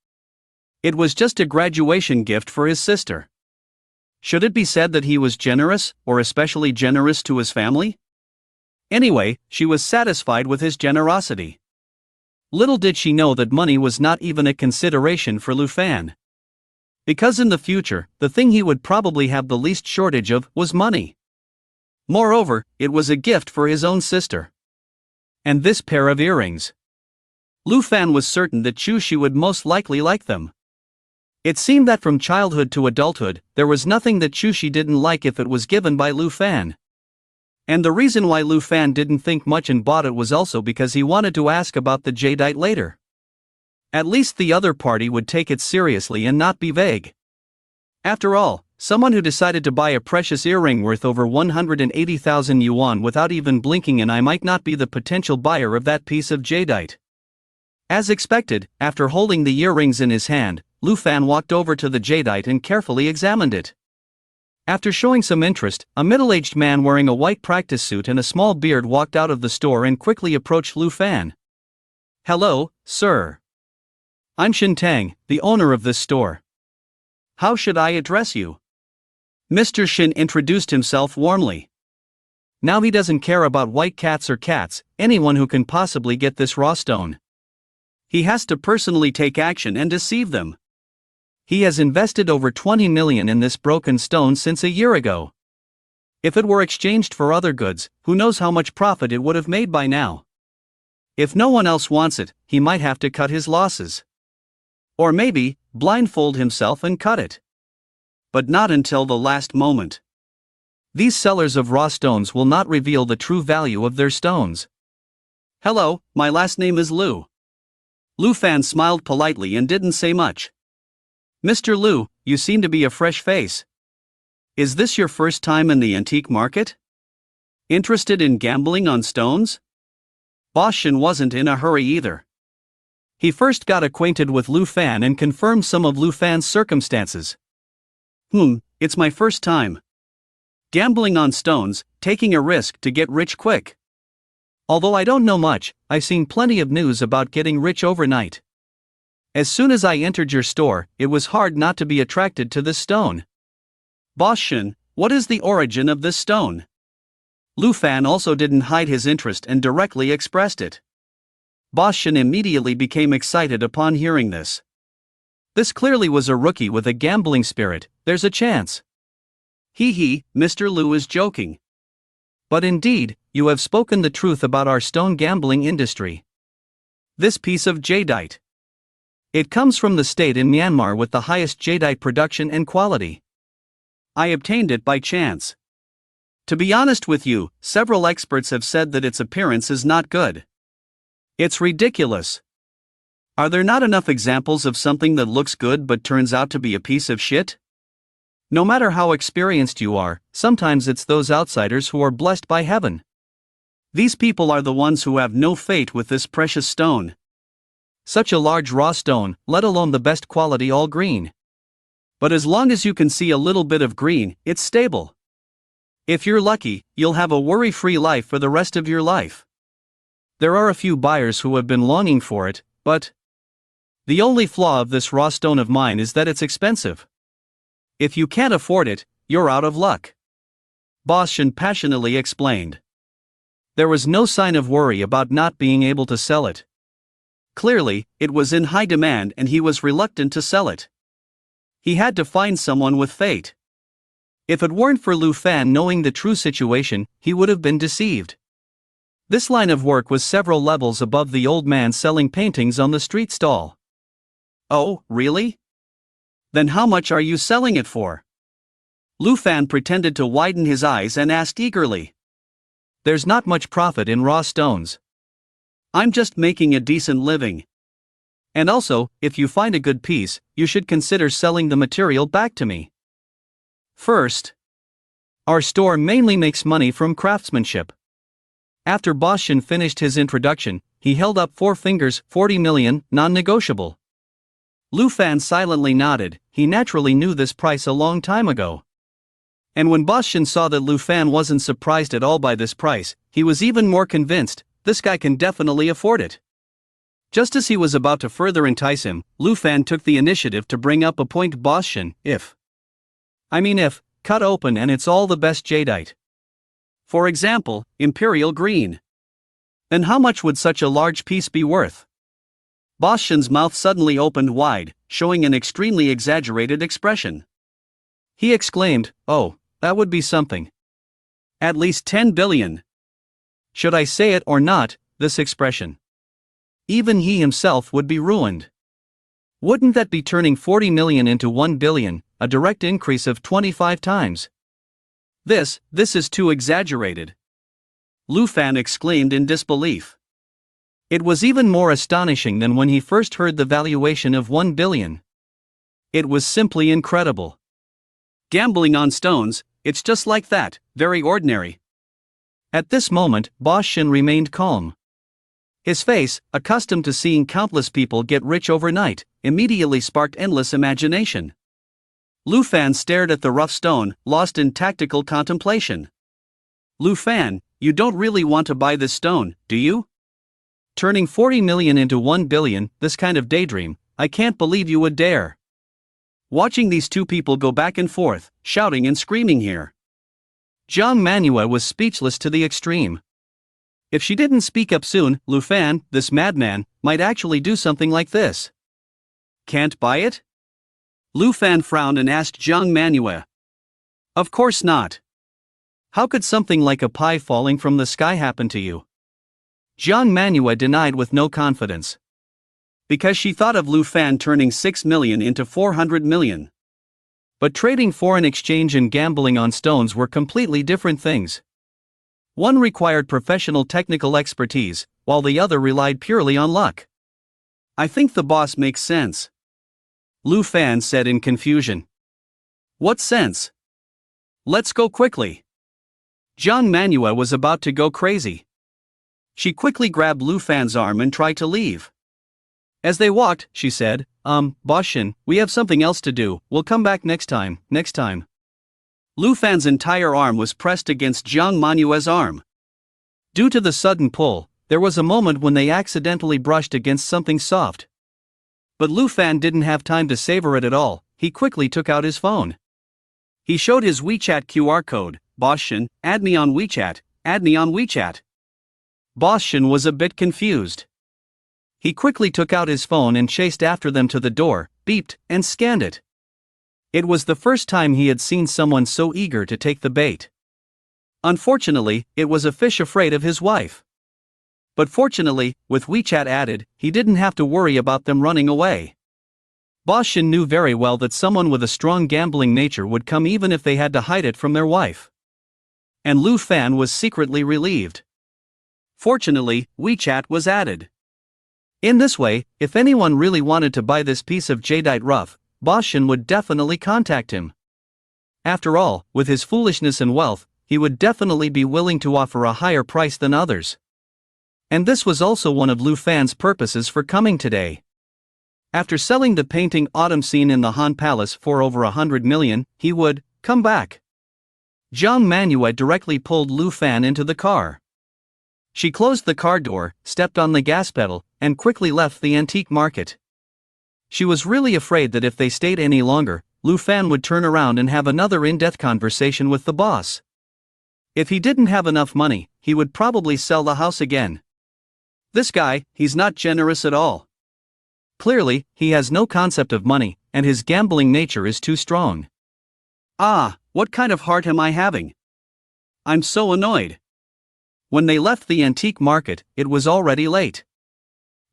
It was just a graduation gift for his sister. Should it be said that he was generous, or especially generous to his family? Anyway, she was satisfied with his generosity. Little did she know that money was not even a consideration for Lu Fan. Because in the future, the thing he would probably have the least shortage of was money. Moreover, it was a gift for his own sister. And this pair of earrings. Lu Fan was certain that Chu Shi would most likely like them. It seemed that from childhood to adulthood, there was nothing that Chu Shi didn't like if it was given by Lu Fan. And the reason why Lu Fan didn't think much and bought it was also because he wanted to ask about the jadeite later. At least the other party would take it seriously and not be vague. After all, someone who decided to buy a precious earring worth over 180,000 yuan without even blinking an eye might not be the potential buyer of that piece of jadeite. As expected, after holding the earrings in his hand, Lu Fan walked over to the jadeite and carefully examined it. After showing some interest, a middle-aged man wearing a white practice suit and a small beard walked out of the store and quickly approached Lu Fan. "Hello, sir. I'm Shin Tang, the owner of this store. How should I address you?" Mr. Shin introduced himself warmly. Now he doesn't care about white cats or cats, anyone who can possibly get this raw stone. He has to personally take action and deceive them. He has invested over 20 million in this broken stone since a year ago. If it were exchanged for other goods, who knows how much profit it would have made by now. If no one else wants it, he might have to cut his losses. Or maybe, blindfold himself and cut it. But not until the last moment. These sellers of raw stones will not reveal the true value of their stones. "Hello, my last name is Lu." Lu Fan smiled politely and didn't say much. "Mr. Lu, you seem to be a fresh face. Is this your first time in the antique market? Interested in gambling on stones?" Boss Shin wasn't in a hurry either. He first got acquainted with Lu Fan and confirmed some of Lu Fan's circumstances. It's my first time. Gambling on stones, taking a risk to get rich quick. Although I don't know much, I've seen plenty of news about getting rich overnight. As soon as I entered your store, it was hard not to be attracted to this stone. Boss Shin, what is the origin of this stone?" Lu Fan also didn't hide his interest and directly expressed it. Boss Shen immediately became excited upon hearing this. This clearly was a rookie with a gambling spirit. There's a chance. Hee, Mr. Lu is joking. But indeed, you have spoken the truth about our stone gambling industry. This piece of jadeite. It comes from the state in Myanmar with the highest jadeite production and quality. I obtained it by chance. To be honest with you, several experts have said that its appearance is not good. It's ridiculous. Are there not enough examples of something that looks good but turns out to be a piece of shit? No matter how experienced you are, sometimes it's those outsiders who are blessed by heaven. These people are the ones who have no fate with this precious stone. Such a large raw stone, let alone the best quality all green. But as long as you can see a little bit of green, it's stable. If you're lucky, you'll have a worry-free life for the rest of your life. There are a few buyers who have been longing for it, but the only flaw of this raw stone of mine is that it's expensive. If you can't afford it, you're out of luck. Boss Shen passionately explained. There was no sign of worry about not being able to sell it. Clearly, it was in high demand and he was reluctant to sell it. He had to find someone with fate. If it weren't for Lu Fan knowing the true situation, he would have been deceived. This line of work was several levels above the old man selling paintings on the street stall. Oh, really? Then how much are you selling it for? Lu Fan pretended to widen his eyes and asked eagerly. There's not much profit in raw stones. I'm just making a decent living. And also, if you find a good piece, you should consider selling the material back to me. First, our store mainly makes money from craftsmanship. After Boss Shen finished his introduction, he held up 4 fingers, 40 million, non-negotiable. Lu Fan silently nodded. He naturally knew this price a long time ago. And when Boss Shen saw that Lu Fan wasn't surprised at all by this price, he was even more convinced, this guy can definitely afford it. Just as he was about to further entice him, Lu Fan took the initiative to bring up a point. Boss Shen, if, cut open and it's all the best jadeite. For example, imperial green. Then how much would such a large piece be worth? Boss Shen's mouth suddenly opened wide, showing an extremely exaggerated expression. He exclaimed, oh, that would be something. At least 10 billion. Should I say it or not, this expression? Even he himself would be ruined. Wouldn't that be turning 40 million into 1 billion, a direct increase of 25 times? This is too exaggerated. Lu Fan exclaimed in disbelief. It was even more astonishing than when he first heard the valuation of 1 billion. It was simply incredible. Gambling on stones, it's just like that, very ordinary. At this moment, Boss Shen remained calm. His face, accustomed to seeing countless people get rich overnight, immediately sparked endless imagination. Lu Fan stared at the rough stone, lost in tactical contemplation. Lu Fan, you don't really want to buy this stone, do you? Turning 40 million into 1 billion, this kind of daydream, I can't believe you would dare. Watching these two people go back and forth, shouting and screaming here. Jiang Manhwa was speechless to the extreme. If she didn't speak up soon, Lu Fan, this madman, might actually do something like this. Can't buy it? Lu Fan frowned and asked Jiang Manhwa. Of course not. How could something like a pie falling from the sky happen to you? Jiang Manhwa denied with no confidence. Because she thought of Lu Fan turning 6 million into 400 million. But trading foreign exchange and gambling on stones were completely different things. One required professional technical expertise, while the other relied purely on luck. I think the boss makes sense. Lu Fan said in confusion. What sense? Let's go quickly. Jiang Manhwa was about to go crazy. She quickly grabbed Lu Fan's arm and tried to leave. As they walked, she said, Boss Shen, we have something else to do, we'll come back next time. Lu Fan's entire arm was pressed against Jiang Manhwa's arm. Due to the sudden pull, there was a moment when they accidentally brushed against something soft. But Lu Fan didn't have time to savor it at all. He quickly took out his phone. He showed his WeChat QR code. Boss Shen, add me on WeChat, add me on WeChat. Boss Shin was a bit confused. He quickly took out his phone and chased after them to the door, beeped, and scanned it. It was the first time he had seen someone so eager to take the bait. Unfortunately, it was a fish afraid of his wife. But fortunately, with WeChat added, he didn't have to worry about them running away. Boss Shin knew very well that someone with a strong gambling nature would come even if they had to hide it from their wife. And Lu Fan was secretly relieved. Fortunately, WeChat was added. In this way, if anyone really wanted to buy this piece of jadeite rough, Boss Shin would definitely contact him. After all, with his foolishness and wealth, he would definitely be willing to offer a higher price than others. And this was also one of Lu Fan's purposes for coming today. After selling the painting Autumn Scene in the Han Palace for over 100 million, he would come back. Jiang Manhwa directly pulled Lu Fan into the car. She closed the car door, stepped on the gas pedal, and quickly left the antique market. She was really afraid that if they stayed any longer, Lu Fan would turn around and have another in-depth conversation with the boss. If he didn't have enough money, he would probably sell the house again. This guy, he's not generous at all. Clearly, he has no concept of money, and his gambling nature is too strong. Ah, what kind of heart am I having? I'm so annoyed. When they left the antique market, it was already late.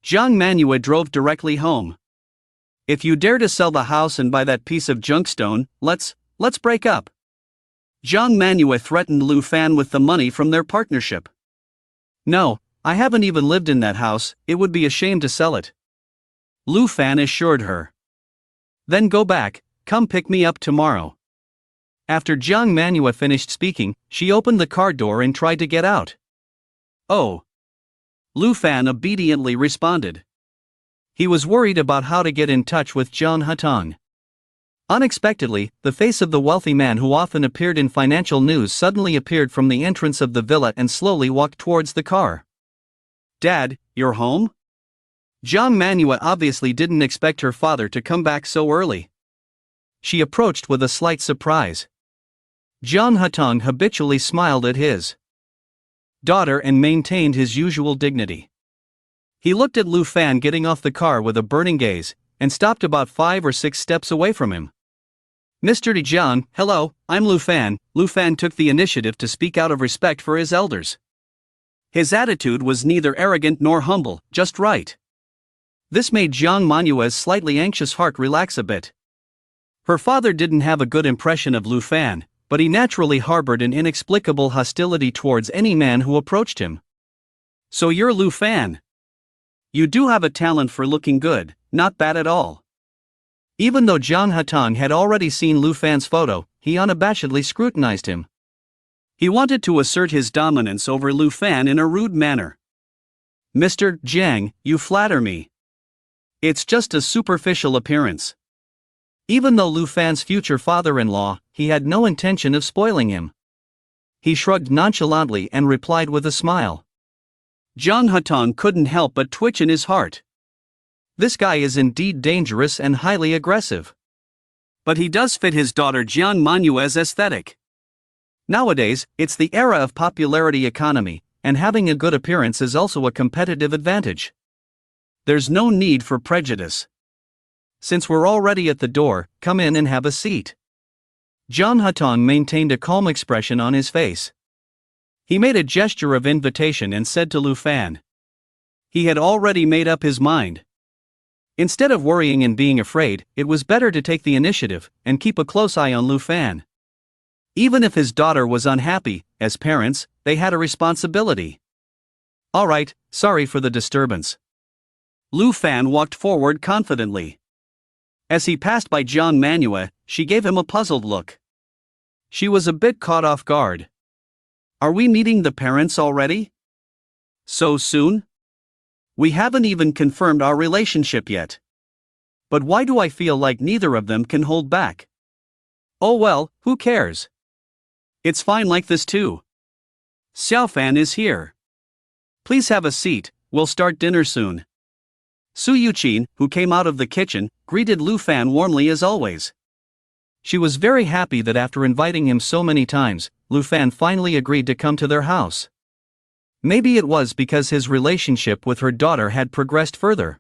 Jiang Manhwa drove directly home. If you dare to sell the house and buy that piece of junk stone, let's break up. Jiang Manhwa threatened Lu Fan with the money from their partnership. No, I haven't even lived in that house, it would be a shame to sell it. Lu Fan assured her. Then go back, come pick me up tomorrow. After Jiang Manhwa finished speaking, she opened the car door and tried to get out. Oh. Lu Fan obediently responded. He was worried about how to get in touch with John Hutong. Unexpectedly, the face of the wealthy man who often appeared in financial news suddenly appeared from the entrance of the villa and slowly walked towards the car. Dad, you're home? Jiang Manhwa obviously didn't expect her father to come back so early. She approached with a slight surprise. John Hutong habitually smiled at his daughter and maintained his usual dignity. He looked at Lu Fan getting off the car with a burning gaze, and stopped about 5 or 6 steps away from him. Mr. Jiang, hello, I'm Lu Fan. Lu Fan took the initiative to speak out of respect for his elders. His attitude was neither arrogant nor humble, just right. This made Jiang Manhwa's slightly anxious heart relax a bit. Her father didn't have a good impression of Lu Fan, but he naturally harbored an inexplicable hostility towards any man who approached him. So you're Lu Fan. You do have a talent for looking good, not bad at all. Even though John Hutong had already seen Lu Fan's photo, he unabashedly scrutinized him. He wanted to assert his dominance over Lu Fan in a rude manner. Mr. Jiang, you flatter me. It's just a superficial appearance. Even though Lu Fan's future father-in-law, he had no intention of spoiling him. He shrugged nonchalantly and replied with a smile. John Hutong couldn't help but twitch in his heart. This guy is indeed dangerous and highly aggressive. But he does fit his daughter Jiang Manhwa's aesthetic. Nowadays, it's the era of popularity economy, and having a good appearance is also a competitive advantage. There's no need for prejudice. Since we're already at the door, come in and have a seat. John Hutong maintained a calm expression on his face. He made a gesture of invitation and said to Lu Fan. He had already made up his mind. Instead of worrying and being afraid, it was better to take the initiative and keep a close eye on Lu Fan. Even if his daughter was unhappy, as parents, they had a responsibility. All right, sorry for the disturbance. Lu Fan walked forward confidently. As he passed by Jiang Manhwa, she gave him a puzzled look. She was a bit caught off guard. Are we meeting the parents already? So soon? We haven't even confirmed our relationship yet. But why do I feel like neither of them can hold back? Oh well, who cares? It's fine like this too. Xiaofan is here. Please have a seat, we'll start dinner soon. Su Yuqin, who came out of the kitchen, greeted Lu Fan warmly as always. She was very happy that after inviting him so many times, Lu Fan finally agreed to come to their house. Maybe it was because his relationship with her daughter had progressed further.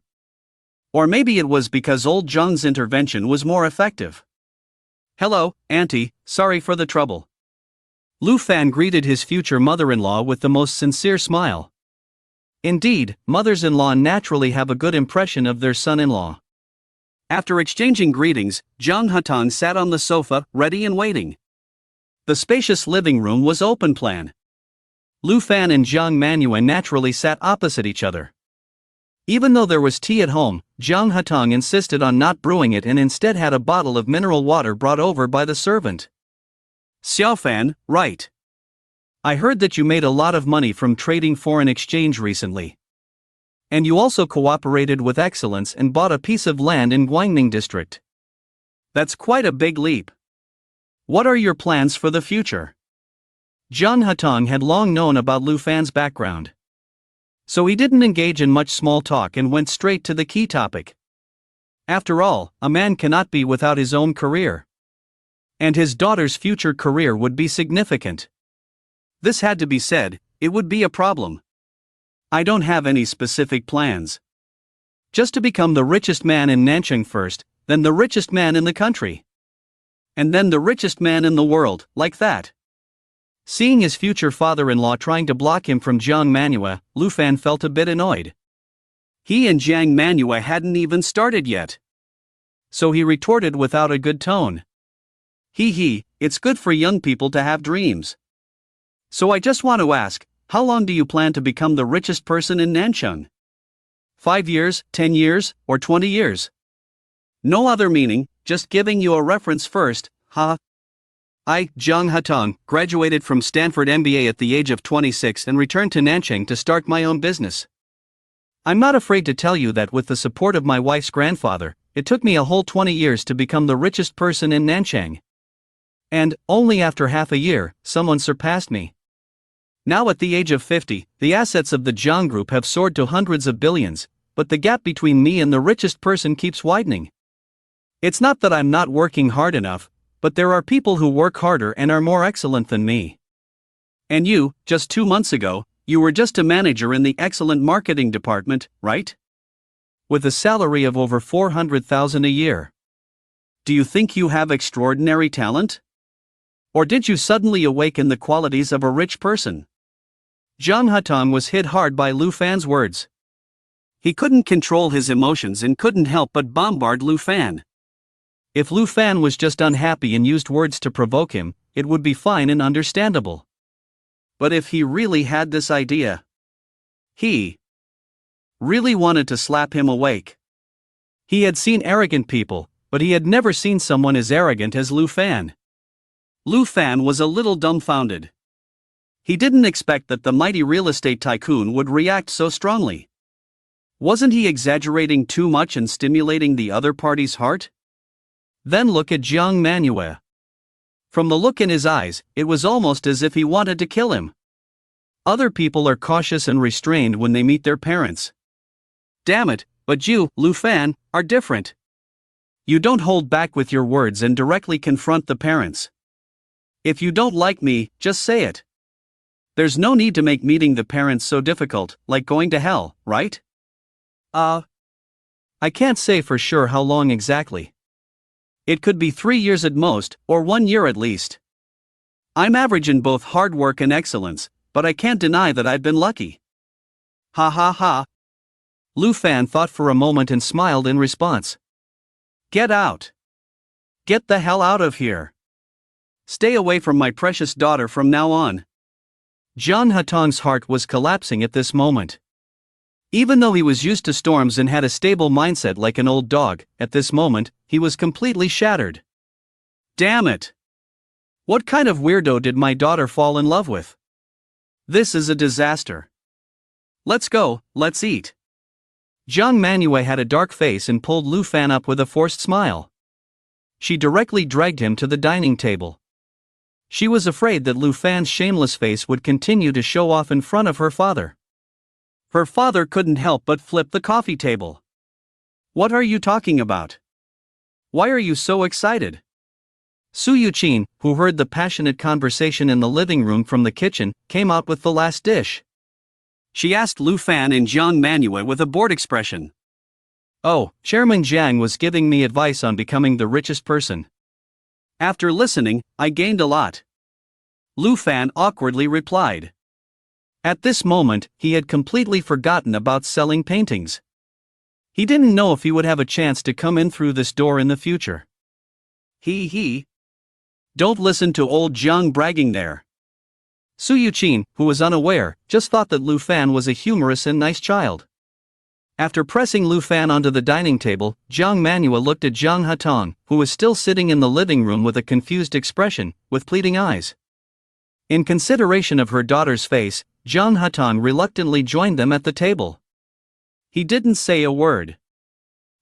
Or maybe it was because old Zhang's intervention was more effective. "Hello, Auntie, sorry for the trouble." Lu Fan greeted his future mother-in-law with the most sincere smile. Indeed, mothers-in-law naturally have a good impression of their son-in-law. After exchanging greetings, Zhang Hatang sat on the sofa, ready and waiting. The spacious living room was open plan. Lu Fan and Zhang Manhwa naturally sat opposite each other. Even though there was tea at home, Zhang Hatang insisted on not brewing it and instead had a bottle of mineral water brought over by the servant. "Xiao Fan, right. I heard that you made a lot of money from trading foreign exchange recently. And you also cooperated with excellence and bought a piece of land in Guangning district. That's quite a big leap. What are your plans for the future?" Zhang Hatang had long known about Lu Fan's background. So he didn't engage in much small talk and went straight to the key topic. After all, a man cannot be without his own career. And his daughter's future career would be significant. This had to be said, it would be a problem. "I don't have any specific plans. Just to become the richest man in Nanchang first, then the richest man in the country. And then the richest man in the world, like that." Seeing his future father-in-law trying to block him from Zhang Manhwa, Lu Fan felt a bit annoyed. He and Zhang Manhwa hadn't even started yet. So he retorted without a good tone. He, it's good for young people to have dreams. So I just want to ask, how long do you plan to become the richest person in Nanchang? 5 years, 10 years, or 20 years? No other meaning, just giving you a reference first, huh? I, Zhang Hatang, graduated from Stanford MBA at the age of 26 and returned to Nanchang to start my own business. I'm not afraid to tell you that with the support of my wife's grandfather, it took me a whole 20 years to become the richest person in Nanchang. And, only after half a year, someone surpassed me. Now at the age of 50, the assets of the Zhang Group have soared to hundreds of billions, but the gap between me and the richest person keeps widening. It's not that I'm not working hard enough, but there are people who work harder and are more excellent than me. And you, just 2 months ago, you were just a manager in the excellent marketing department, right? With a salary of over 400,000 a year. Do you think you have extraordinary talent? Or did you suddenly awaken the qualities of a rich person? Zhang Hatang was hit hard by Lu Fan's words. He couldn't control his emotions and couldn't help but bombard Lu Fan. If Lu Fan was just unhappy and used words to provoke him, it would be fine and understandable. But if he really had this idea, he really wanted to slap him awake. He had seen arrogant people, but he had never seen someone as arrogant as Lu Fan. Lu Fan was a little dumbfounded. He didn't expect that the mighty real estate tycoon would react so strongly. Wasn't he exaggerating too much and stimulating the other party's heart? Then look at Zhang Manhwa. From the look in his eyes, it was almost as if he wanted to kill him. Other people are cautious and restrained when they meet their parents. Damn it, but you, Lu Fan, are different. You don't hold back with your words and directly confront the parents. If you don't like me, just say it. There's no need to make meeting the parents so difficult, like going to hell, right? I can't say for sure how long exactly. It could be 3 years at most, or 1 year at least. I'm average in both hard work and excellence, but I can't deny that I've been lucky. Ha ha ha. Lu Fan thought for a moment and smiled in response. Get out. Get the hell out of here. Stay away from my precious daughter from now on. Zhang Hatang's heart was collapsing at this moment. Even though he was used to storms and had a stable mindset like an old dog, at this moment, he was completely shattered. Damn it! What kind of weirdo did my daughter fall in love with? This is a disaster. Let's go, let's eat. Zhang Manhwa had a dark face and pulled Lu Fan up with a forced smile. She directly dragged him to the dining table. She was afraid that Lu Fan's shameless face would continue to show off in front of her father. Her father couldn't help but flip the coffee table. What are you talking about? Why are you so excited? Su Yuqin, who heard the passionate conversation in the living room from the kitchen, came out with the last dish. She asked Lu Fan and Jiang Manhwa with a bored expression. "Oh, Chairman Jiang was giving me advice on becoming the richest person. After listening, I gained a lot." Lu Fan awkwardly replied. At this moment, he had completely forgotten about selling paintings. He didn't know if he would have a chance to come in through this door in the future. He. Don't listen to old Jiang bragging there. Su Yuqin, who was unaware, just thought that Lu Fan was a humorous and nice child. After pressing Lu Fan onto the dining table, Jiang Manhwa looked at Zhang Hatong, who was still sitting in the living room with a confused expression, with pleading eyes. In consideration of her daughter's face, Zhang Hatong reluctantly joined them at the table. He didn't say a word.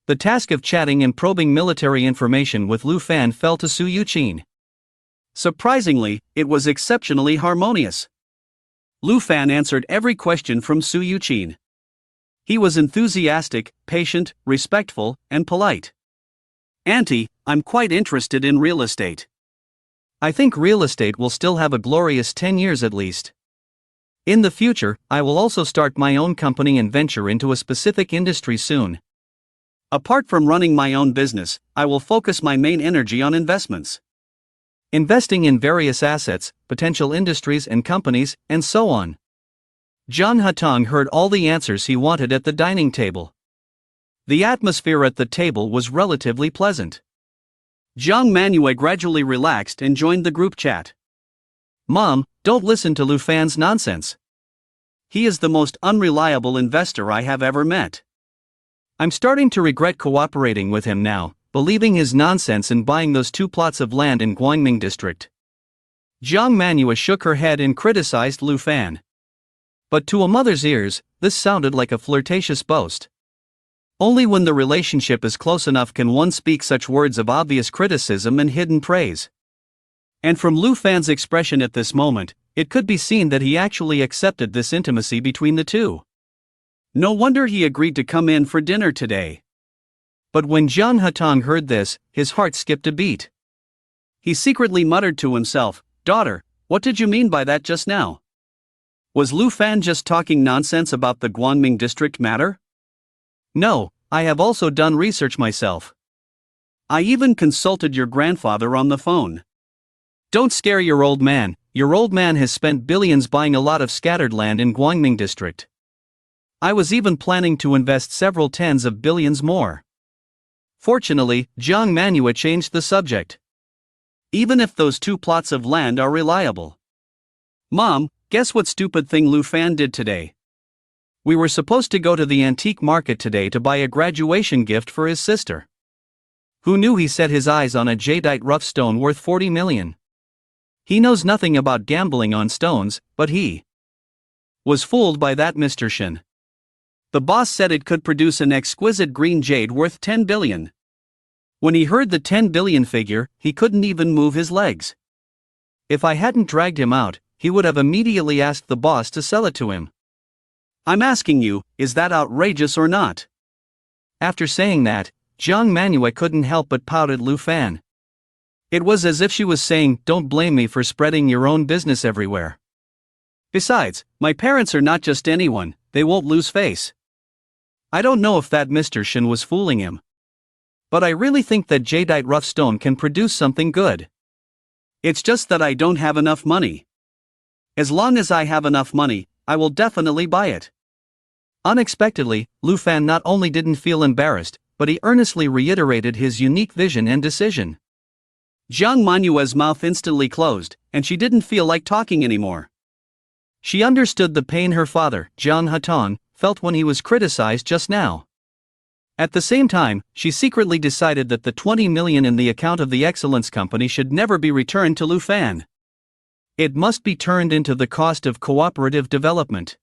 The task of chatting and probing military information with Lu Fan fell to Su Yuqin. Surprisingly, it was exceptionally harmonious. Lu Fan answered every question from Su Yuqin. He was enthusiastic, patient, respectful, and polite. "Auntie, I'm quite interested in real estate. I think real estate will still have a glorious 10 years at least. In the future, I will also start my own company and venture into a specific industry soon. Apart from running my own business, I will focus my main energy on investments. Investing in various assets, potential industries and companies, and so on." Zhang Hatong heard all the answers he wanted at the dining table. The atmosphere at the table was relatively pleasant. Jiang Manhwa gradually relaxed and joined the group chat. "Mom, don't listen to Lu Fan's nonsense. He is the most unreliable investor I have ever met. I'm starting to regret cooperating with him now, believing his nonsense and buying those 2 plots of land in Guangming district." Jiang Manhwa shook her head and criticized Lu Fan. But to a mother's ears, this sounded like a flirtatious boast. Only when the relationship is close enough can one speak such words of obvious criticism and hidden praise. And from Lu Fan's expression at this moment, it could be seen that he actually accepted this intimacy between the two. No wonder he agreed to come in for dinner today. But when Zhang Hatong heard this, his heart skipped a beat. He secretly muttered to himself, "Daughter, what did you mean by that just now? Was Lu Fan just talking nonsense about the Guangming district matter?" "No, I have also done research myself. I even consulted your grandfather on the phone. Don't scare your old man has spent billions buying a lot of scattered land in Guangming district. I was even planning to invest several tens of billions more." Fortunately, Jiang Manhwa changed the subject. "Even if those 2 plots of land are reliable. Mom, guess what stupid thing Lu Fan did today? We were supposed to go to the antique market today to buy a graduation gift for his sister. Who knew he set his eyes on a jadeite rough stone worth 40 million? He knows nothing about gambling on stones, but he was fooled by that Mr. Shin. The boss said it could produce an exquisite green jade worth 10 billion. When he heard the 10 billion figure, he couldn't even move his legs. If I hadn't dragged him out, he would have immediately asked the boss to sell it to him. I'm asking you, is that outrageous or not?" After saying that, Jiang Manhwa couldn't help but pout at Lu Fan. It was as if she was saying, "Don't blame me for spreading your own business everywhere. Besides, my parents are not just anyone, they won't lose face. I don't know if that Mr. Shin was fooling him. But I really think that jadeite rough stone can produce something good. It's just that I don't have enough money. As long as I have enough money, I will definitely buy it." Unexpectedly, Lu Fan not only didn't feel embarrassed, but he earnestly reiterated his unique vision and decision. Jiang Manhwa's mouth instantly closed, and she didn't feel like talking anymore. She understood the pain her father, Zhang Hatong, felt when he was criticized just now. At the same time, she secretly decided that the 20 million in the account of the Excellence Company should never be returned to Lu Fan. It must be turned into the cost of cooperative development.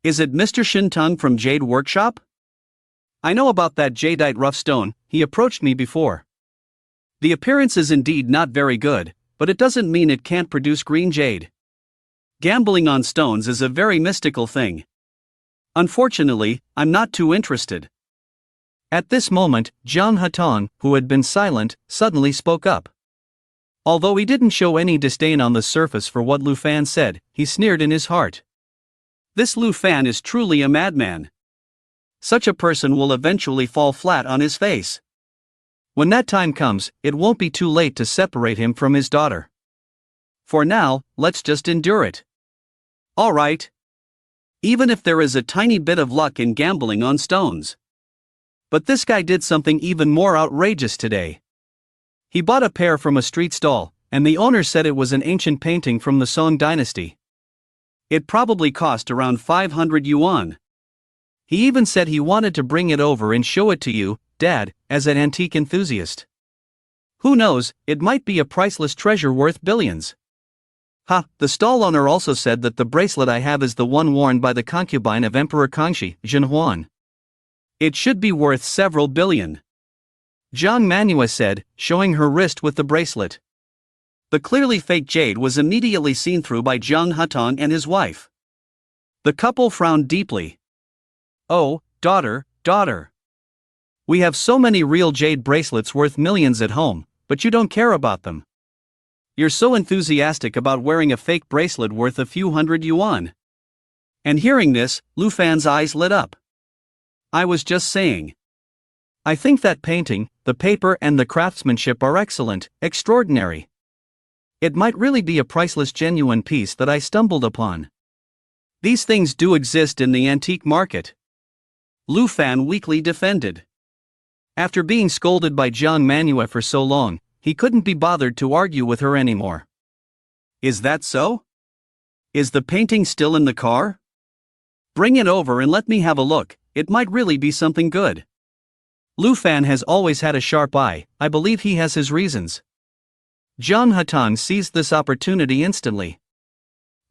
Is it Mr. Shintong from Jade Workshop? I know about that jadeite rough stone, he approached me before. The appearance is indeed not very good, but it doesn't mean it can't produce green jade. Gambling on stones is a very mystical thing. Unfortunately, I'm not too interested." At this moment, Zhang Hatong, who had been silent, suddenly spoke up. Although he didn't show any disdain on the surface for what Lu Fan said, he sneered in his heart. This Lu Fan is truly a madman. Such a person will eventually fall flat on his face. When that time comes, it won't be too late to separate him from his daughter. For now, let's just endure it. Alright. Even if there is a tiny bit of luck in gambling on stones. But this guy did something even more outrageous today. He bought a pair from a street stall, and the owner said it was an ancient painting from the Song dynasty. It probably cost around 500 yuan. He even said he wanted to bring it over and show it to you, Dad, as an antique enthusiast. Who knows, it might be a priceless treasure worth billions. Ha, the stall owner also said that the bracelet I have is the one worn by the concubine of Emperor Kangxi, Jin Huan. It should be worth several billion. Jiang Manhwa said, showing her wrist with the bracelet. The clearly fake jade was immediately seen through by Jiang Hatong and his wife. The couple frowned deeply. Oh, daughter. We have so many real jade bracelets worth millions at home, but you don't care about them. You're so enthusiastic about wearing a fake bracelet worth a few hundred yuan. And hearing this, Lu Fan's eyes lit up. I was just saying. I think that painting, the paper and the craftsmanship are excellent, extraordinary. It might really be a priceless genuine piece that I stumbled upon. These things do exist in the antique market. Lu Fan weakly defended. After being scolded by Jiang Manhwa for so long, he couldn't be bothered to argue with her anymore. Is that so? Is the painting still in the car? Bring it over and let me have a look, it might really be something good. Lu Fan has always had a sharp eye, I believe he has his reasons. Jiang Hatong seized this opportunity instantly.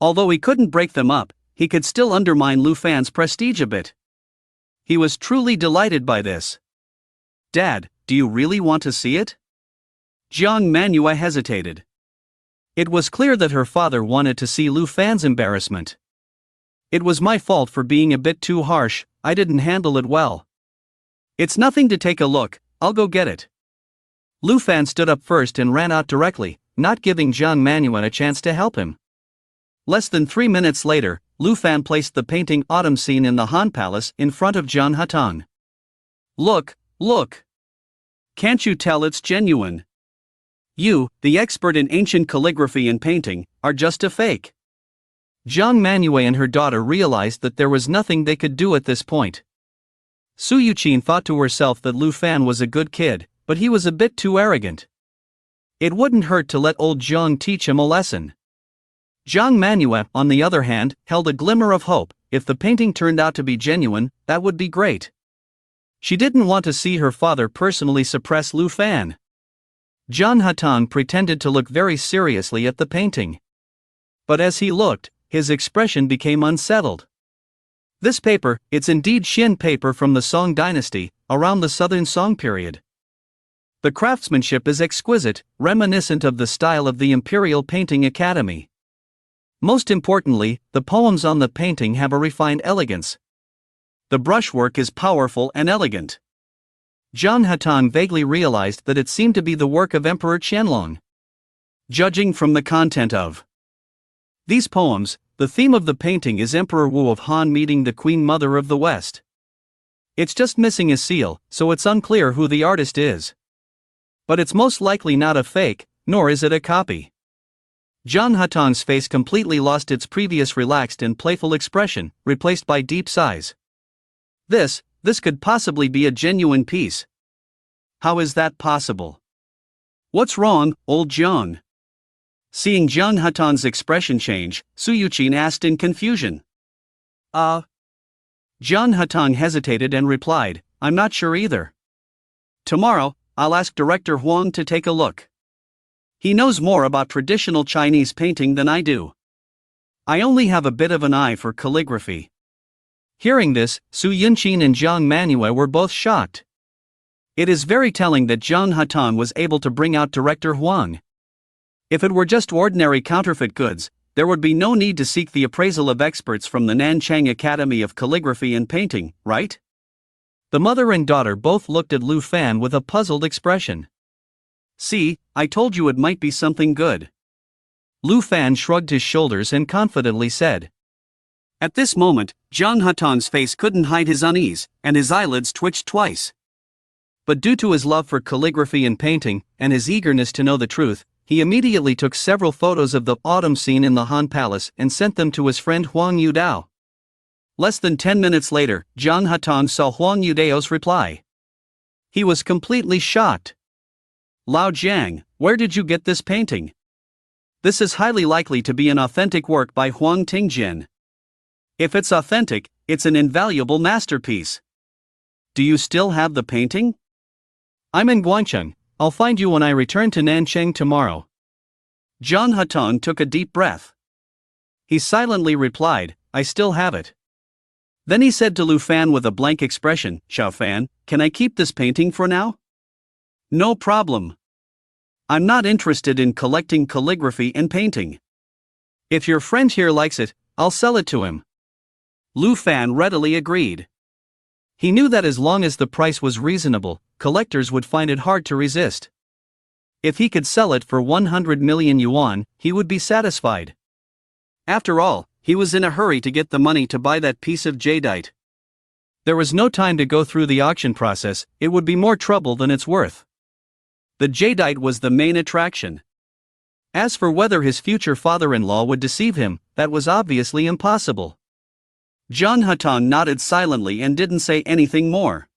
Although he couldn't break them up, he could still undermine Lu Fan's prestige a bit. He was truly delighted by this. Dad, do you really want to see it? Jiang Manhwa hesitated. It was clear that her father wanted to see Lu Fan's embarrassment. It was my fault for being a bit too harsh, I didn't handle it well. It's nothing to take a look, I'll go get it. Lu Fan stood up first and ran out directly, not giving Jiang Manhwa a chance to help him. Less than 3 minutes later, Lu Fan placed the painting Autumn Scene in the Han Palace in front of Jiang Hatong. Look. Can't you tell it's genuine? You, the expert in ancient calligraphy and painting, are just a fake. Jiang Manhwa and her daughter realized that there was nothing they could do at this point. Su Yuqin thought to herself that Lu Fan was a good kid, but he was a bit too arrogant. It wouldn't hurt to let old Jiang teach him a lesson. Jiang Manhwa, on the other hand, held a glimmer of hope. If the painting turned out to be genuine, that would be great. She didn't want to see her father personally suppress Lu Fan. Jiang Hatong pretended to look very seriously at the painting. But as he looked, his expression became unsettled. This paper, it's indeed Xin paper from the Song dynasty, around the Southern Song period. The craftsmanship is exquisite, reminiscent of the style of the Imperial Painting Academy. Most importantly, the poems on the painting have a refined elegance. The brushwork is powerful and elegant. Jiang Hatong vaguely realized that it seemed to be the work of Emperor Qianlong. Judging from the content of these poems, the theme of the painting is Emperor Wu of Han meeting the Queen Mother of the West. It's just missing a seal, so it's unclear who the artist is. But it's most likely not a fake, nor is it a copy. Jiang Hatong's face completely lost its previous relaxed and playful expression, replaced by deep sighs. This could possibly be a genuine piece. How is that possible? What's wrong, old Jiang? Seeing Jiang Hatong's expression change, Su Yuqin asked in confusion. Jiang Hatong hesitated and replied, I'm not sure either. Tomorrow, I'll ask Director Huang to take a look. He knows more about traditional Chinese painting than I do. I only have a bit of an eye for calligraphy. Hearing this, Su Yuqin and Jiang Manhwa were both shocked. It is very telling that Jiang Hatong was able to bring out Director Huang. If it were just ordinary counterfeit goods, there would be no need to seek the appraisal of experts from the Nanchang Academy of Calligraphy and Painting, right? The mother and daughter both looked at Lu Fan with a puzzled expression. See, I told you it might be something good. Lu Fan shrugged his shoulders and confidently said. At this moment, Jiang Hetan's face couldn't hide his unease, and his eyelids twitched twice. But due to his love for calligraphy and painting, and his eagerness to know the truth, he immediately took several photos of the autumn scene in the Han Palace and sent them to his friend Huang Yudao. Less than 10 minutes later, Jiang Hetan saw Huang Yudao's reply. He was completely shocked. Lao Jiang, where did you get this painting? This is highly likely to be an authentic work by Huang Tingjin. If it's authentic, it's an invaluable masterpiece. Do you still have the painting? I'm in Guangcheng. I'll find you when I return to Nanchang tomorrow. Jiang Hetan took a deep breath. He silently replied, I still have it. Then he said to Lu Fan with a blank expression, Xiao Fan, can I keep this painting for now? No problem. I'm not interested in collecting calligraphy and painting. If your friend here likes it, I'll sell it to him. Lu Fan readily agreed. He knew that as long as the price was reasonable, collectors would find it hard to resist. If he could sell it for 100 million yuan, he would be satisfied. After all, he was in a hurry to get the money to buy that piece of jadeite. There was no time to go through the auction process, it would be more trouble than it's worth. The jadeite was the main attraction. As for whether his future father-in-law would deceive him, that was obviously impossible. Jiang Hetan nodded silently and didn't say anything more.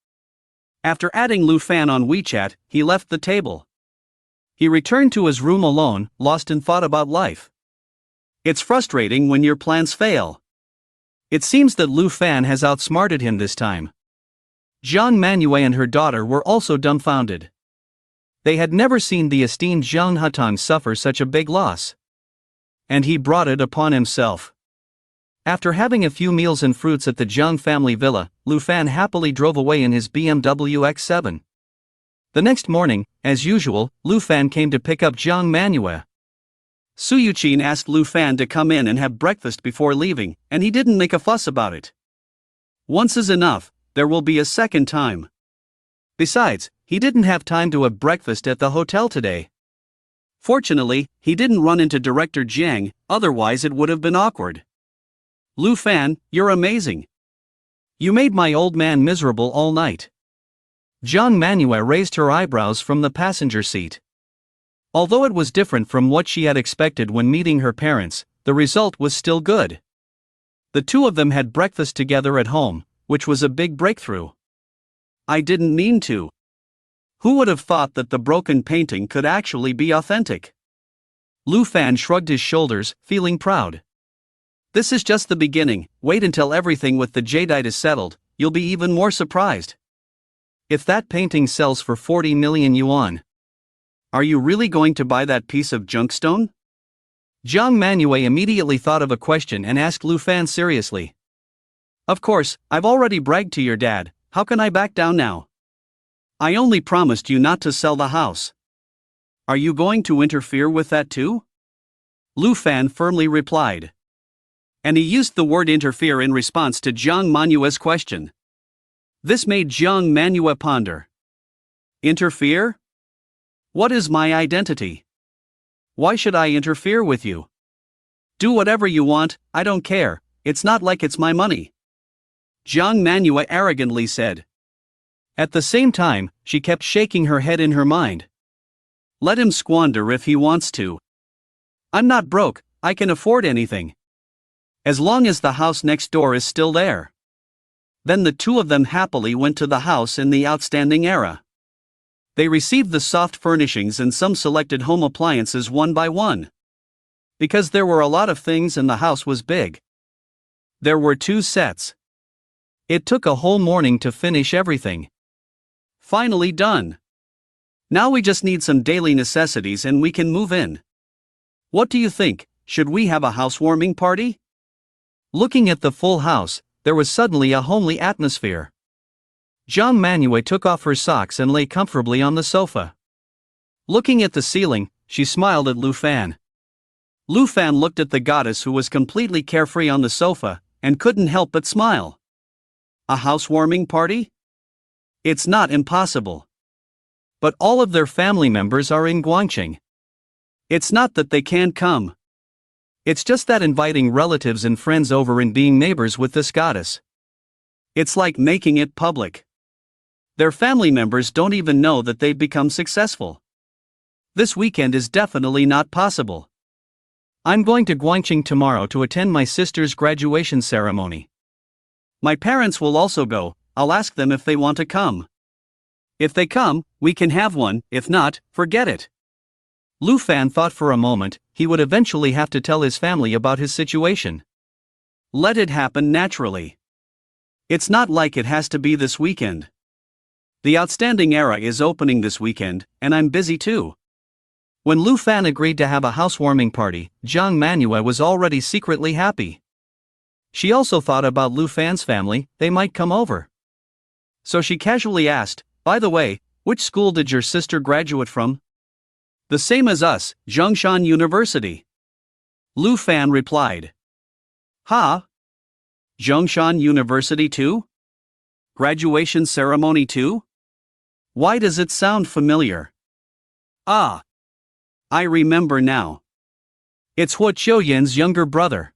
After adding Lu Fan on WeChat, he left the table. He returned to his room alone, lost in thought about life. It's frustrating when your plans fail. It seems that Lu Fan has outsmarted him this time. Jiang Manhwa and her daughter were also dumbfounded. They had never seen the esteemed Jiang Hetan suffer such a big loss. And he brought it upon himself. After having a few meals and fruits at the Jiang family villa, Lu Fan happily drove away in his BMW X7. The next morning, as usual, Lu Fan came to pick up Jiang Manhwa. Su Yuqin asked Lu Fan to come in and have breakfast before leaving, and he didn't make a fuss about it. Once is enough, there will be a second time. Besides, he didn't have time to have breakfast at the hotel today. Fortunately, he didn't run into Director Jiang, otherwise it would have been awkward. Lu Fan, you're amazing. You made my old man miserable all night. Jiang Manhwa raised her eyebrows from the passenger seat. Although it was different from what she had expected when meeting her parents, the result was still good. The two of them had breakfast together at home, which was a big breakthrough. I didn't mean to. Who would have thought that the broken painting could actually be authentic? Lu Fan shrugged his shoulders, feeling proud. This is just the beginning, wait until everything with the jadeite is settled, you'll be even more surprised. If that painting sells for 40 million yuan. Are you really going to buy that piece of junkstone? Jiang Manhwa immediately thought of a question and asked Lu Fan seriously. Of course, I've already bragged to your dad, how can I back down now? I only promised you not to sell the house. Are you going to interfere with that too? Lu Fan firmly replied. And he used the word interfere in response to Jiang Manhwa's question. This made Jiang Manhwa ponder. Interfere? What is my identity? Why should I interfere with you? Do whatever you want, I don't care, it's not like it's my money. Jiang Manhwa arrogantly said. At the same time, she kept shaking her head in her mind. Let him squander if he wants to. I'm not broke, I can afford anything. As long as the house next door is still there. Then the two of them happily went to the house in the outstanding era. They received the soft furnishings and some selected home appliances one by one. Because there were a lot of things and the house was big. There were 2 sets. It took a whole morning to finish everything. Finally done. Now we just need some daily necessities and we can move in. What do you think, should we have a housewarming party? Looking at the full house, there was suddenly a homely atmosphere. Jiang Manhwa took off her socks and lay comfortably on the sofa. Looking at the ceiling, she smiled at Lu Fan. Lu Fan looked at the goddess who was completely carefree on the sofa, and couldn't help but smile. A housewarming party? It's not impossible. But all of their family members are in Guangqing. It's not that they can't come. It's just that inviting relatives and friends over and being neighbors with this goddess. It's like making it public. Their family members don't even know that they've become successful. This weekend is definitely not possible. I'm going to Guangqing tomorrow to attend my sister's graduation ceremony. My parents will also go. I'll ask them if they want to come. If they come, we can have one, if not, forget it. Lu Fan thought for a moment. He would eventually have to tell his family about his situation. Let it happen naturally. It's not like it has to be this weekend. The Outstanding Era is opening this weekend, and I'm busy too. When Lu Fan agreed to have a housewarming party, Jiang Manhwa was already secretly happy. She also thought about Lu Fan's family. They might come over. So she casually asked, "By the way, which school did your sister graduate from?" "The same as us, Zhongshan University." Lu Fan replied. "Huh? Zhongshan University too? Graduation ceremony too? Why does it sound familiar?" "Ah, I remember now. It's Huo Qiuyan's younger brother,"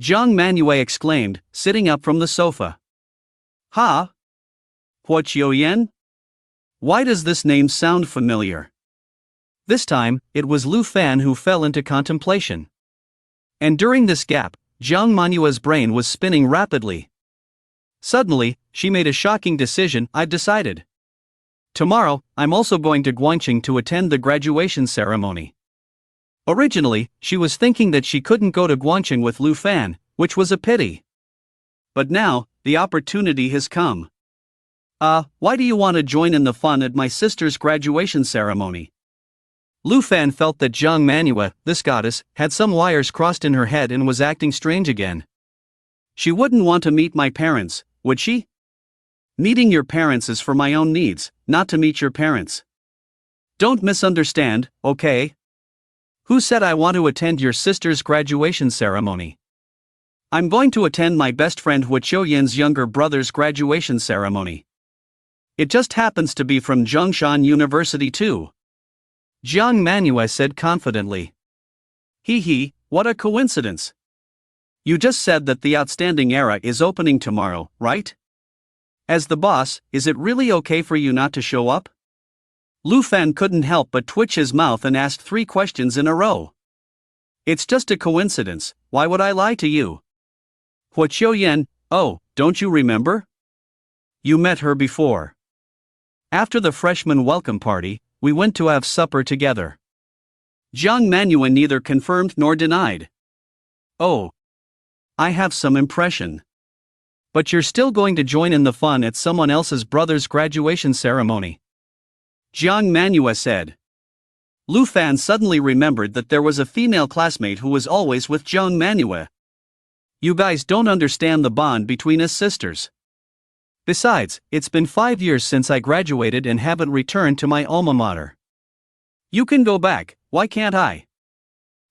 Jiang Manhwa exclaimed, sitting up from the sofa. "Huh? Huo Qiuyan? Why does this name sound familiar?" This time, it was Lu Fan who fell into contemplation. And during this gap, Jiang Manhua's brain was spinning rapidly. Suddenly, she made a shocking decision. "I've decided. Tomorrow, I'm also going to Guangqing to attend the graduation ceremony." Originally, she was thinking that she couldn't go to Guangqing with Lu Fan, which was a pity. But now, the opportunity has come. Why do you want to join in the fun at my sister's graduation ceremony?" Lu Fan felt that Jiang Manhwa, this goddess, had some wires crossed in her head and was acting strange again. "She wouldn't want to meet my parents, would she? Meeting your parents is for my own needs, not to meet your parents. Don't misunderstand, okay? Who said I want to attend your sister's graduation ceremony? I'm going to attend my best friend Huo Qiuyan's younger brother's graduation ceremony. It just happens to be from Zhongshan University too," Jiang Manhwa said confidently. Hee, what a coincidence. You just said that the Outstanding Era is opening tomorrow, right? As the boss, is it really okay for you not to show up? Lu Fan couldn't help but twitch his mouth and asked 3 questions in a row. "It's just a coincidence, why would I lie to you? Huo Qiuyan, oh, don't you remember? You met her before. After the freshman welcome party, we went to have supper together." Jiang Manhwa neither confirmed nor denied. "Oh. I have some impression. But you're still going to join in the fun at someone else's brother's graduation ceremony?" Jiang Manhwa said. Lu Fan suddenly remembered that there was a female classmate who was always with Jiang Manhwa. "You guys don't understand the bond between us sisters. Besides, it's been 5 years since I graduated and haven't returned to my alma mater. You can go back, why can't I?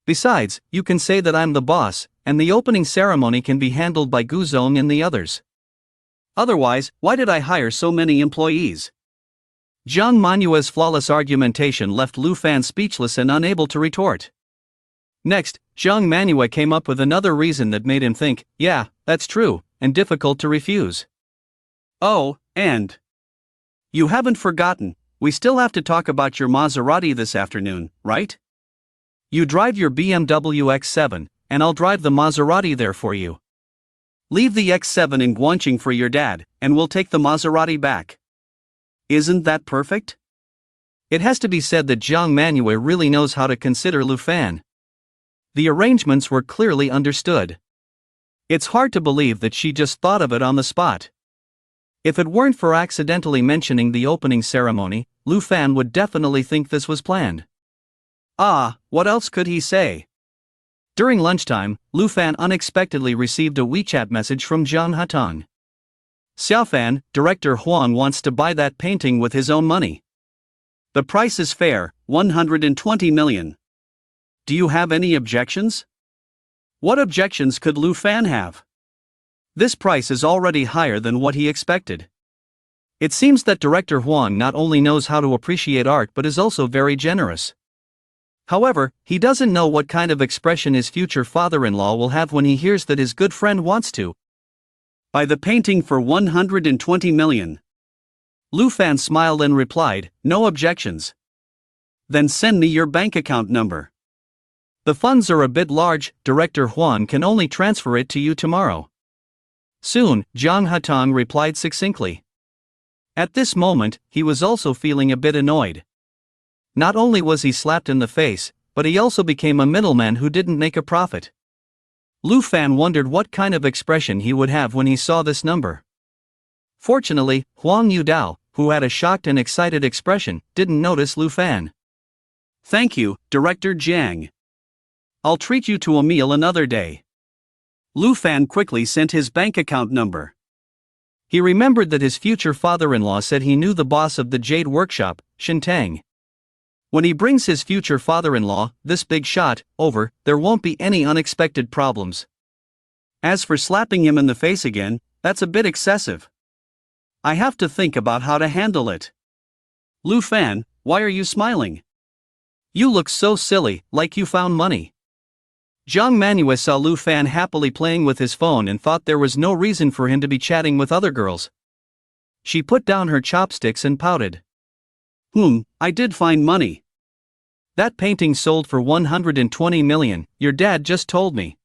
Besides, you can say that I'm the boss, and the opening ceremony can be handled by Guzong and the others. Otherwise, why did I hire so many employees?" Jiang Manhua's flawless argumentation left Lu Fan speechless and unable to retort. Next, Jiang Manhwa came up with another reason that made him think, yeah, that's true, and difficult to refuse. "Oh, and you haven't forgotten, we still have to talk about your Maserati this afternoon, right? You drive your BMW X7, and I'll drive the Maserati there for you. Leave the X7 in Guangqing for your dad, and we'll take the Maserati back. Isn't that perfect?" It has to be said that Jiang Manhwa really knows how to consider Lu Fan. The arrangements were clearly understood. It's hard to believe that she just thought of it on the spot. If it weren't for accidentally mentioning the opening ceremony, Lu Fan would definitely think this was planned. What else could he say? During lunchtime, Lu Fan unexpectedly received a WeChat message from Zhang Hatong. "Xiaofan, Director Huang wants to buy that painting with his own money. The price is fair, 120 million. Do you have any objections?" What objections could Lu Fan have? This price is already higher than what he expected. It seems that director Huang not only knows how to appreciate art but is also very generous. However, he doesn't know what kind of expression his future father-in-law will have when he hears that his good friend wants to buy the painting for 120 million. Lu Fan smiled and replied, "No objections. Then send me your bank account number. The funds are a bit large, Director Huang can only transfer it to you tomorrow." Soon, Zhang Hatong replied succinctly. At this moment, he was also feeling a bit annoyed. Not only was he slapped in the face, but he also became a middleman who didn't make a profit. Lu Fan wondered what kind of expression he would have when he saw this number. Fortunately, Huang Yudao, who had a shocked and excited expression, didn't notice Lu Fan. "Thank you, Director Jiang. I'll treat you to a meal another day." Lu Fan quickly sent his bank account number. He remembered that his future father-in-law said he knew the boss of the Jade Workshop, Shintang. When he brings his future father-in-law, this big shot, over, there won't be any unexpected problems. As for slapping him in the face again, that's a bit excessive. I have to think about how to handle it. Lu Fan, why are you smiling? You look so silly, like you found money. Zhang Manhwa saw Lu Fan happily playing with his phone and thought there was no reason for him to be chatting with other girls. She put down her chopsticks and pouted. I did find money. That painting sold for 120 million, your dad just told me.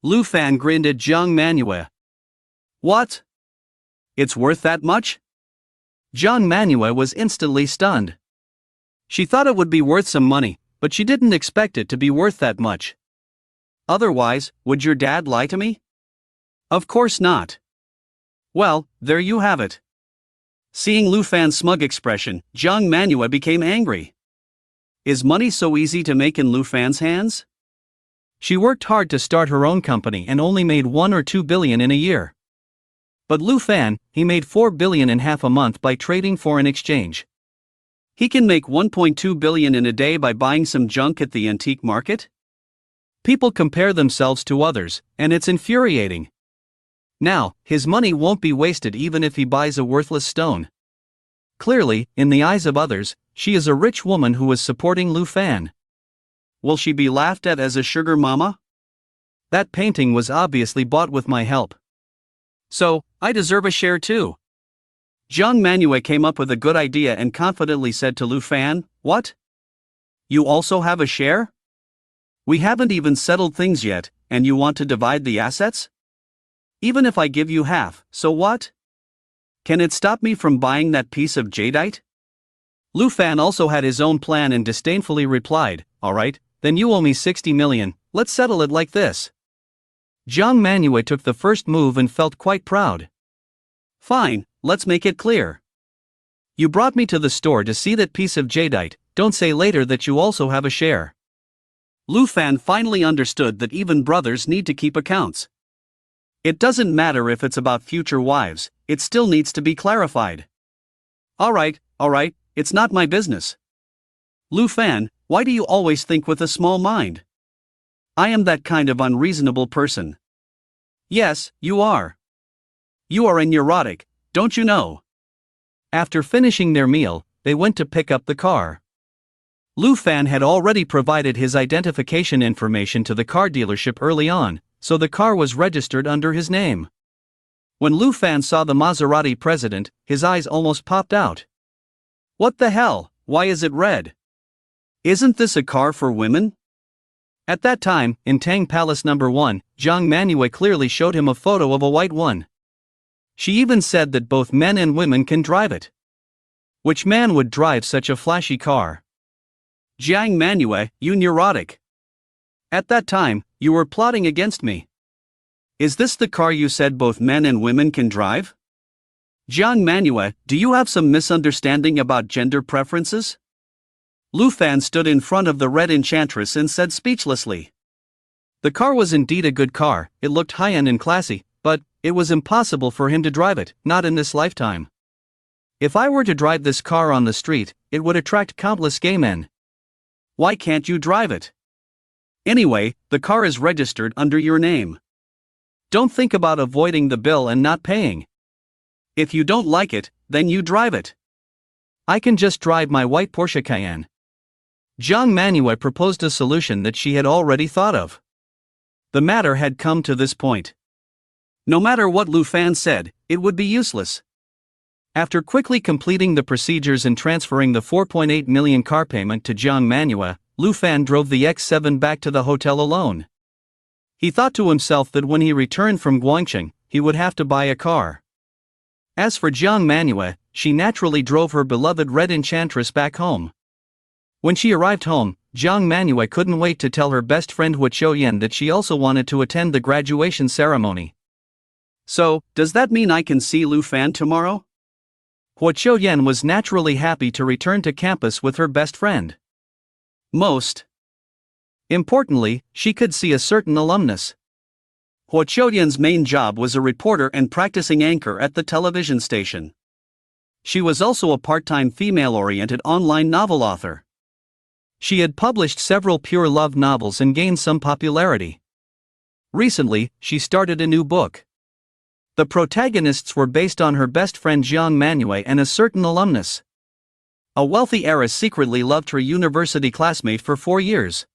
Lu Fan grinned at Zhang Manhwa. What? It's worth that much? Zhang Manhwa was instantly stunned. She thought it would be worth some money, but she didn't expect it to be worth that much. Otherwise, would your dad lie to me? Of course not. Well, there you have it. Seeing Lu Fan's smug expression, Zhang Manhwa became angry. Is money so easy to make in Lu Fan's hands? She worked hard to start her own company and only made 1 or 2 billion in a year. But Lu Fan, he made 4 billion in half a month by trading foreign exchange. He can make 1.2 billion in a day by buying some junk at the antique market? People compare themselves to others, and it's infuriating. Now, his money won't be wasted even if he buys a worthless stone. Clearly, in the eyes of others, she is a rich woman who is supporting Lu Fan. Will she be laughed at as a sugar mama? That painting was obviously bought with my help. So, I deserve a share too. Zhang Manhwa came up with a good idea and confidently said to Lu Fan, "What? You also have a share? We haven't even settled things yet, and you want to divide the assets? Even if I give you half, so what? Can it stop me from buying that piece of jadeite?" Lu Fan also had his own plan and disdainfully replied, "Alright, then you owe me 60 million, let's settle it like this." Zhang Manhwa took the first move and felt quite proud. "Fine, let's make it clear. You brought me to the store to see that piece of jadeite, don't say later that you also have a share." Lu Fan finally understood that even brothers need to keep accounts. It doesn't matter if it's about future wives, it still needs to be clarified. Alright, it's not my business. Lu Fan, why do you always think with a small mind? I am that kind of unreasonable person. Yes, you are. You are a neurotic, don't you know? After finishing their meal, they went to pick up the car. Lu Fan had already provided his identification information to the car dealership early on, so the car was registered under his name. When Lu Fan saw the Maserati president, his eyes almost popped out. What the hell, why is it red? Isn't this a car for women? At that time, in Tang Palace No. 1, Zhang Manhwa clearly showed him a photo of a white one. She even said that both men and women can drive it. Which man would drive such a flashy car? Zhang Manhwa, you neurotic. At that time, you were plotting against me. Is this the car you said both men and women can drive? Zhang Manhwa, do you have some misunderstanding about gender preferences? Lu Fan stood in front of the red enchantress and said speechlessly. The car was indeed a good car, it looked high-end and classy, but it was impossible for him to drive it, not in this lifetime. If I were to drive this car on the street, it would attract countless gay men. Why can't you drive it? Anyway, the car is registered under your name. Don't think about avoiding the bill and not paying. If you don't like it, then you drive it. I can just drive my white Porsche Cayenne. Jiang Manhwa proposed a solution that she had already thought of. The matter had come to this point. No matter what Lu Fan said, it would be useless. After quickly completing the procedures and transferring the 4.8 million car payment to Jiang Manhwa, Lu Fan drove the X7 back to the hotel alone. He thought to himself that when he returned from Guangcheng, he would have to buy a car. As for Jiang Manhwa, she naturally drove her beloved Red Enchantress back home. When she arrived home, Jiang Manhwa couldn't wait to tell her best friend Hua Qiuyan that she also wanted to attend the graduation ceremony. So, does that mean I can see Lu Fan tomorrow? Hua Qiuyan was naturally happy to return to campus with her best friend. Most importantly, she could see a certain alumnus. Hua Qiuyan's main job was a reporter and practicing anchor at the television station. She was also a part-time female-oriented online novel author. She had published several pure love novels and gained some popularity. Recently, she started a new book. The protagonists were based on her best friend Jiang Manhwa and a certain alumnus. A wealthy heiress secretly loved her university classmate for 4 years.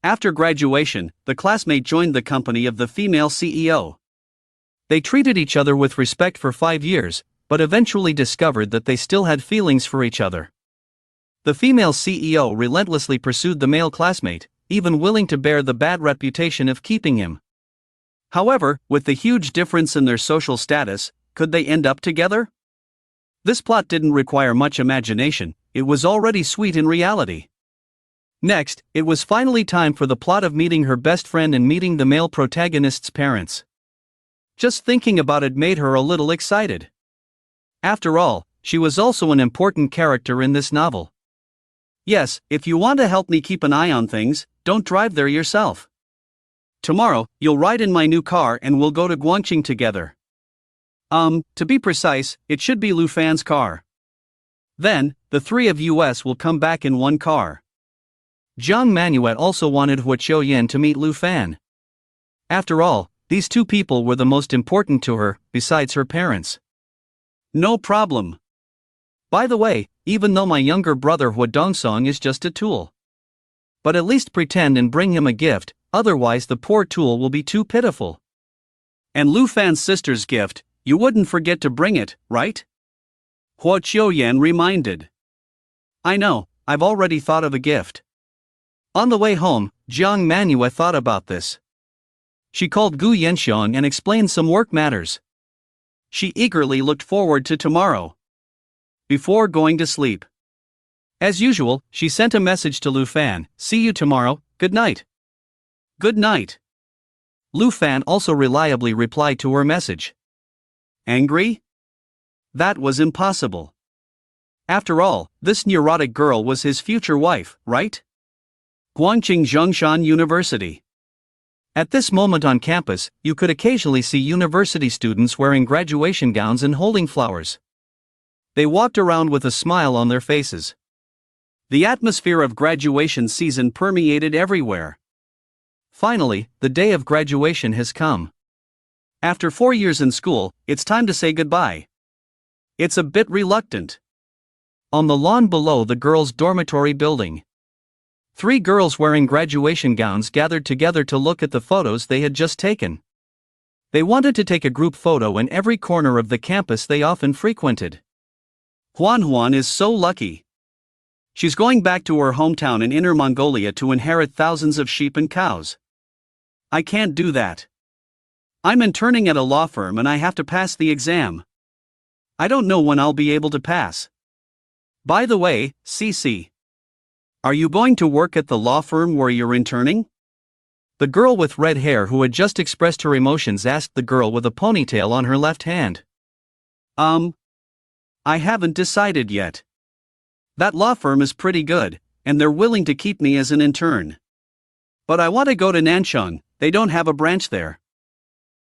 After graduation, the classmate joined the company of the female CEO. They treated each other with respect for 5 years, but eventually discovered that they still had feelings for each other. The female CEO relentlessly pursued the male classmate, even willing to bear the bad reputation of keeping him. However, with the huge difference in their social status, could they end up together? This plot didn't require much imagination, it was already sweet in reality. Next, it was finally time for the plot of meeting her best friend and meeting the male protagonist's parents. Just thinking about it made her a little excited. After all, she was also an important character in this novel. Yes, if you want to help me keep an eye on things, don't drive there yourself. Tomorrow, you'll ride in my new car and we'll go to Guangcheng together. To be precise, it should be Lu Fan's car. Then, the three of us will come back in one car. Jiang Manhwa also wanted Hua Qiuyan to meet Lu Fan. After all, these two people were the most important to her, besides her parents. No problem. By the way, even though my younger brother Hua Dongsong is just a tool. But at least pretend and bring him a gift, otherwise the poor tool will be too pitiful. And Lu Fan's sister's gift, you wouldn't forget to bring it, right? Hua Qiuyan reminded. I know, I've already thought of a gift. On the way home, Jiang Manhwa thought about this. She called Gu Yanxiong and explained some work matters. She eagerly looked forward to tomorrow. Before going to sleep, as usual, she sent a message to Lu Fan, "See you tomorrow, good night." Good night. Lu Fan also reliably replied to her message. Angry? That was impossible. After all, this neurotic girl was his future wife, right? Guangcheng Zhongshan University. At this moment on campus, you could occasionally see university students wearing graduation gowns and holding flowers. They walked around with a smile on their faces. The atmosphere of graduation season permeated everywhere. Finally, the day of graduation has come. After 4 years in school, it's time to say goodbye. It's a bit reluctant. On the lawn below the girls' dormitory building, 3 girls wearing graduation gowns gathered together to look at the photos they had just taken. They wanted to take a group photo in every corner of the campus they often frequented. Huan is so lucky. She's going back to her hometown in Inner Mongolia to inherit thousands of sheep and cows. I can't do that. I'm interning at a law firm and I have to pass the exam. I don't know when I'll be able to pass. By the way, Cece, are you going to work at the law firm where you're interning? The girl with red hair who had just expressed her emotions asked the girl with a ponytail on her left hand. I haven't decided yet. That law firm is pretty good, and they're willing to keep me as an intern. But I want to go to Nanchang, they don't have a branch there.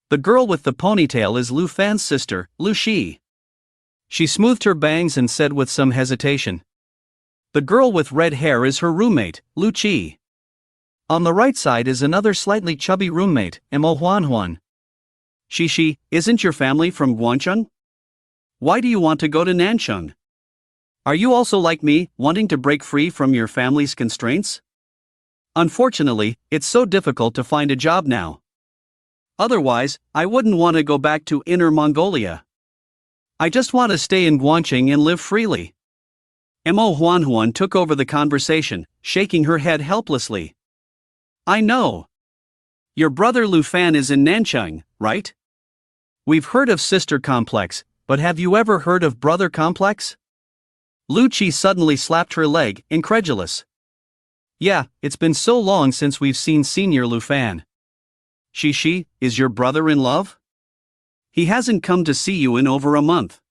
The girl with the ponytail is Lu Fan's sister, Lu Shi. She smoothed her bangs and said with some hesitation. The girl with red hair is her roommate, Lu Qi. On the right side is another slightly chubby roommate, Mo Huan. Shi, isn't your family from Guangcheng? Why do you want to go to Nanchung? Are you also like me, wanting to break free from your family's constraints? Unfortunately, it's so difficult to find a job now. Otherwise, I wouldn't want to go back to Inner Mongolia. I just want to stay in Guangqing and live freely. Mo Huanhuan took over the conversation, shaking her head helplessly. I know. Your brother Lu Fan is in Nanchang, right? We've heard of sister complex, but have you ever heard of brother complex? Lu Qi suddenly slapped her leg, incredulous. Yeah, it's been so long since we've seen Senior Lu Fan. Shishi, is your brother in love? He hasn't come to see you in over a month.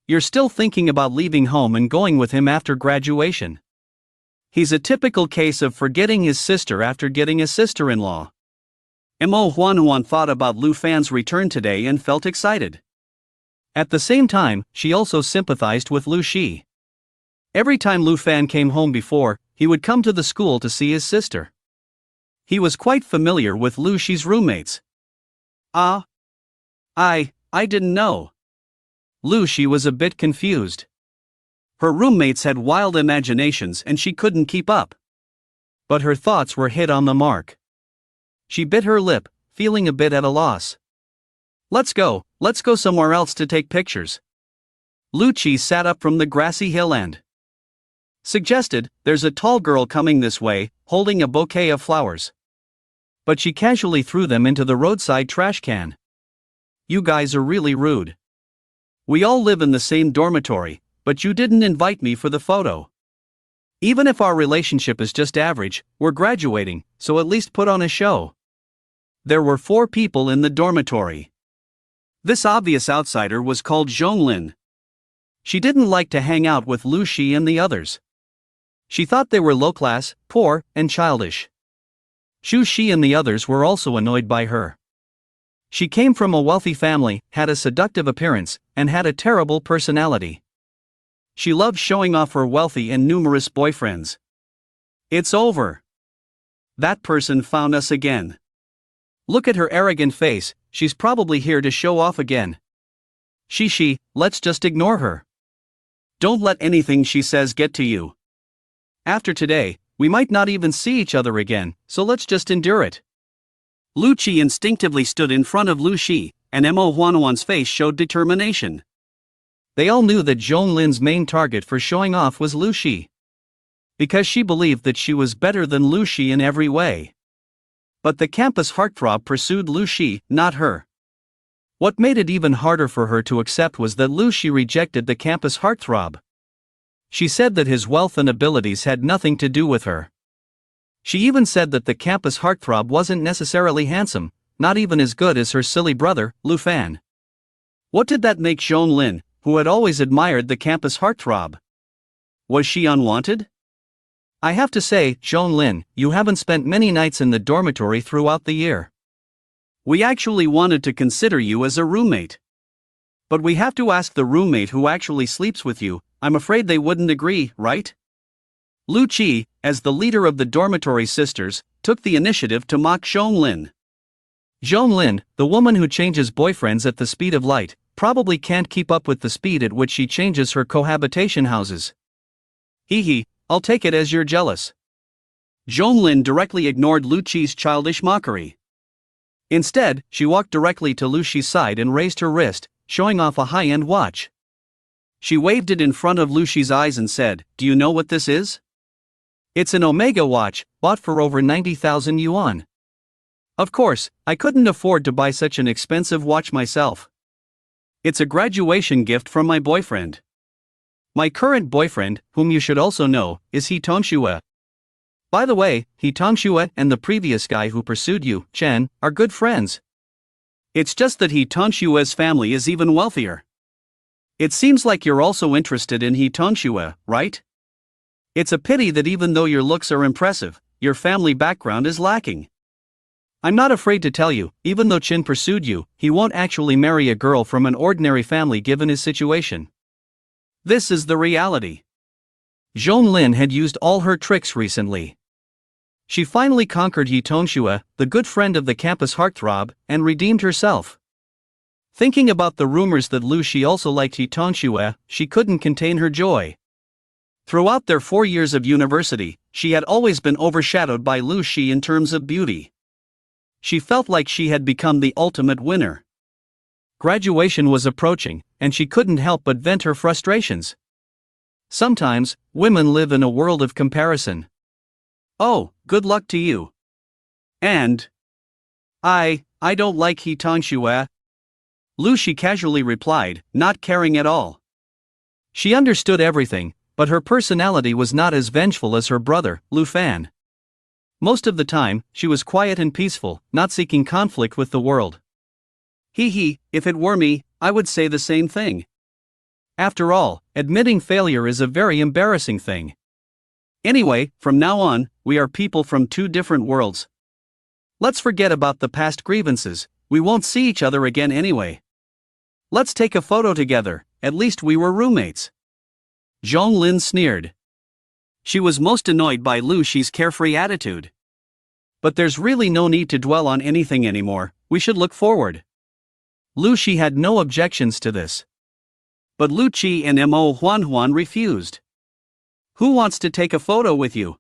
You're still thinking about leaving home and going with him after graduation. He's a typical case of forgetting his sister after getting a sister-in-law. Mo Huanhuan thought about Lu Fan's return today and felt excited. At the same time, she also sympathized with Lu Shi. Every time Lu Fan came home before, he would come to the school to see his sister. He was quite familiar with Lu Shi's roommates. I didn't know. Lu Shi was a bit confused. Her roommates had wild imaginations and she couldn't keep up. But her thoughts were hit on the mark. She bit her lip, feeling a bit at a loss. Let's go somewhere else to take pictures. Lu Qi sat up from the grassy hill and suggested, there's a tall girl coming this way, holding a bouquet of flowers. But she casually threw them into the roadside trash can. You guys are really rude. We all live in the same dormitory, but you didn't invite me for the photo. Even if our relationship is just average, we're graduating, so at least put on a show. There were 4 people in the dormitory. This obvious outsider was called Zhonglin. She didn't like to hang out with Lu Shi and the others. She thought they were low-class, poor, and childish. Xu Shi and the others were also annoyed by her. She came from a wealthy family, had a seductive appearance, and had a terrible personality. She loved showing off her wealthy and numerous boyfriends. It's over. That person found us again. Look at her arrogant face, she's probably here to show off again. Shishi, let's just ignore her. Don't let anything she says get to you. After today, we might not even see each other again, so let's just endure it. Lu Qi instinctively stood in front of Lu Shi, and Mo Huanhuan's face showed determination. They all knew that Zhonglin's main target for showing off was Lu Shi. Because she believed that she was better than Lu Shi in every way. But the campus heartthrob pursued Lu Shi, not her. What made it even harder for her to accept was that Lu Shi rejected the campus heartthrob. She said that his wealth and abilities had nothing to do with her. She even said that the campus heartthrob wasn't necessarily handsome, not even as good as her silly brother, Lu Fan. What did that make Zhonglin, who had always admired the campus heartthrob? Was she unwanted? I have to say, Zhonglin, you haven't spent many nights in the dormitory throughout the year. We actually wanted to consider you as a roommate. But we have to ask the roommate who actually sleeps with you. I'm afraid they wouldn't agree, right? Lu Qi, as the leader of the dormitory sisters, took the initiative to mock Zhonglin. Zhonglin, the woman who changes boyfriends at the speed of light, probably can't keep up with the speed at which she changes her cohabitation houses. Hee, I'll take it as you're jealous. Zhonglin directly ignored Lu Qi's childish mockery. Instead, she walked directly to Lu Shi's side and raised her wrist, showing off a high-end watch. She waved it in front of Lu Shi's eyes and said, "Do you know what this is?" "It's an Omega watch, bought for over 90,000 yuan. Of course, I couldn't afford to buy such an expensive watch myself. It's a graduation gift from my boyfriend. My current boyfriend, whom you should also know, is He Tongxue. By the way, He Tongxue and the previous guy who pursued you, Chen, are good friends. It's just that He Tongxue's family is even wealthier. It seems like you're also interested in He Tongxue, right? It's a pity that even though your looks are impressive, your family background is lacking. I'm not afraid to tell you, even though Chen pursued you, he won't actually marry a girl from an ordinary family given his situation. This is the reality." Zhonglin had used all her tricks recently. She finally conquered He Tongxue, the good friend of the campus heartthrob, and redeemed herself. Thinking about the rumors that Lu Shi also liked He Tongxue, she couldn't contain her joy. Throughout their 4 years of university, she had always been overshadowed by Lu Shi in terms of beauty. She felt like she had become the ultimate winner. Graduation was approaching, and she couldn't help but vent her frustrations. Sometimes, women live in a world of comparison. Oh, good luck to you. And I don't like He Tongxue. Lu Shi casually replied, not caring at all. She understood everything, but her personality was not as vengeful as her brother, Lu Fan. Most of the time, she was quiet and peaceful, not seeking conflict with the world. If it were me, I would say the same thing. After all, admitting failure is a very embarrassing thing. Anyway, from now on, we are people from two different worlds. Let's forget about the past grievances, we won't see each other again anyway. Let's take a photo together, at least we were roommates. Zhong Lin sneered. She was most annoyed by Lu Shi's carefree attitude. But there's really no need to dwell on anything anymore, we should look forward. Lu Shi had no objections to this. But Lu Qi and Mo Huan refused. Who wants to take a photo with you?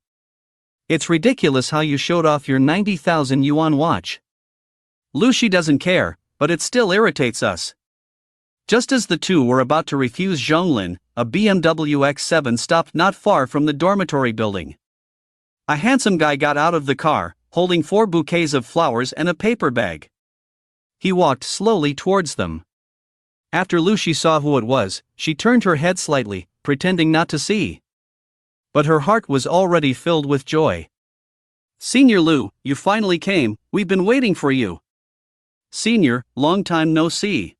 It's ridiculous how you showed off your 90,000 yuan watch. Lu Shi doesn't care, but it still irritates us. Just as the two were about to refuse Zhonglin, a BMW X7 stopped not far from the dormitory building. A handsome guy got out of the car, holding 4 bouquets of flowers and a paper bag. He walked slowly towards them. After Lu Shi saw who it was, she turned her head slightly, pretending not to see. But her heart was already filled with joy. Senior Lu, you finally came, we've been waiting for you. Senior, long time no see.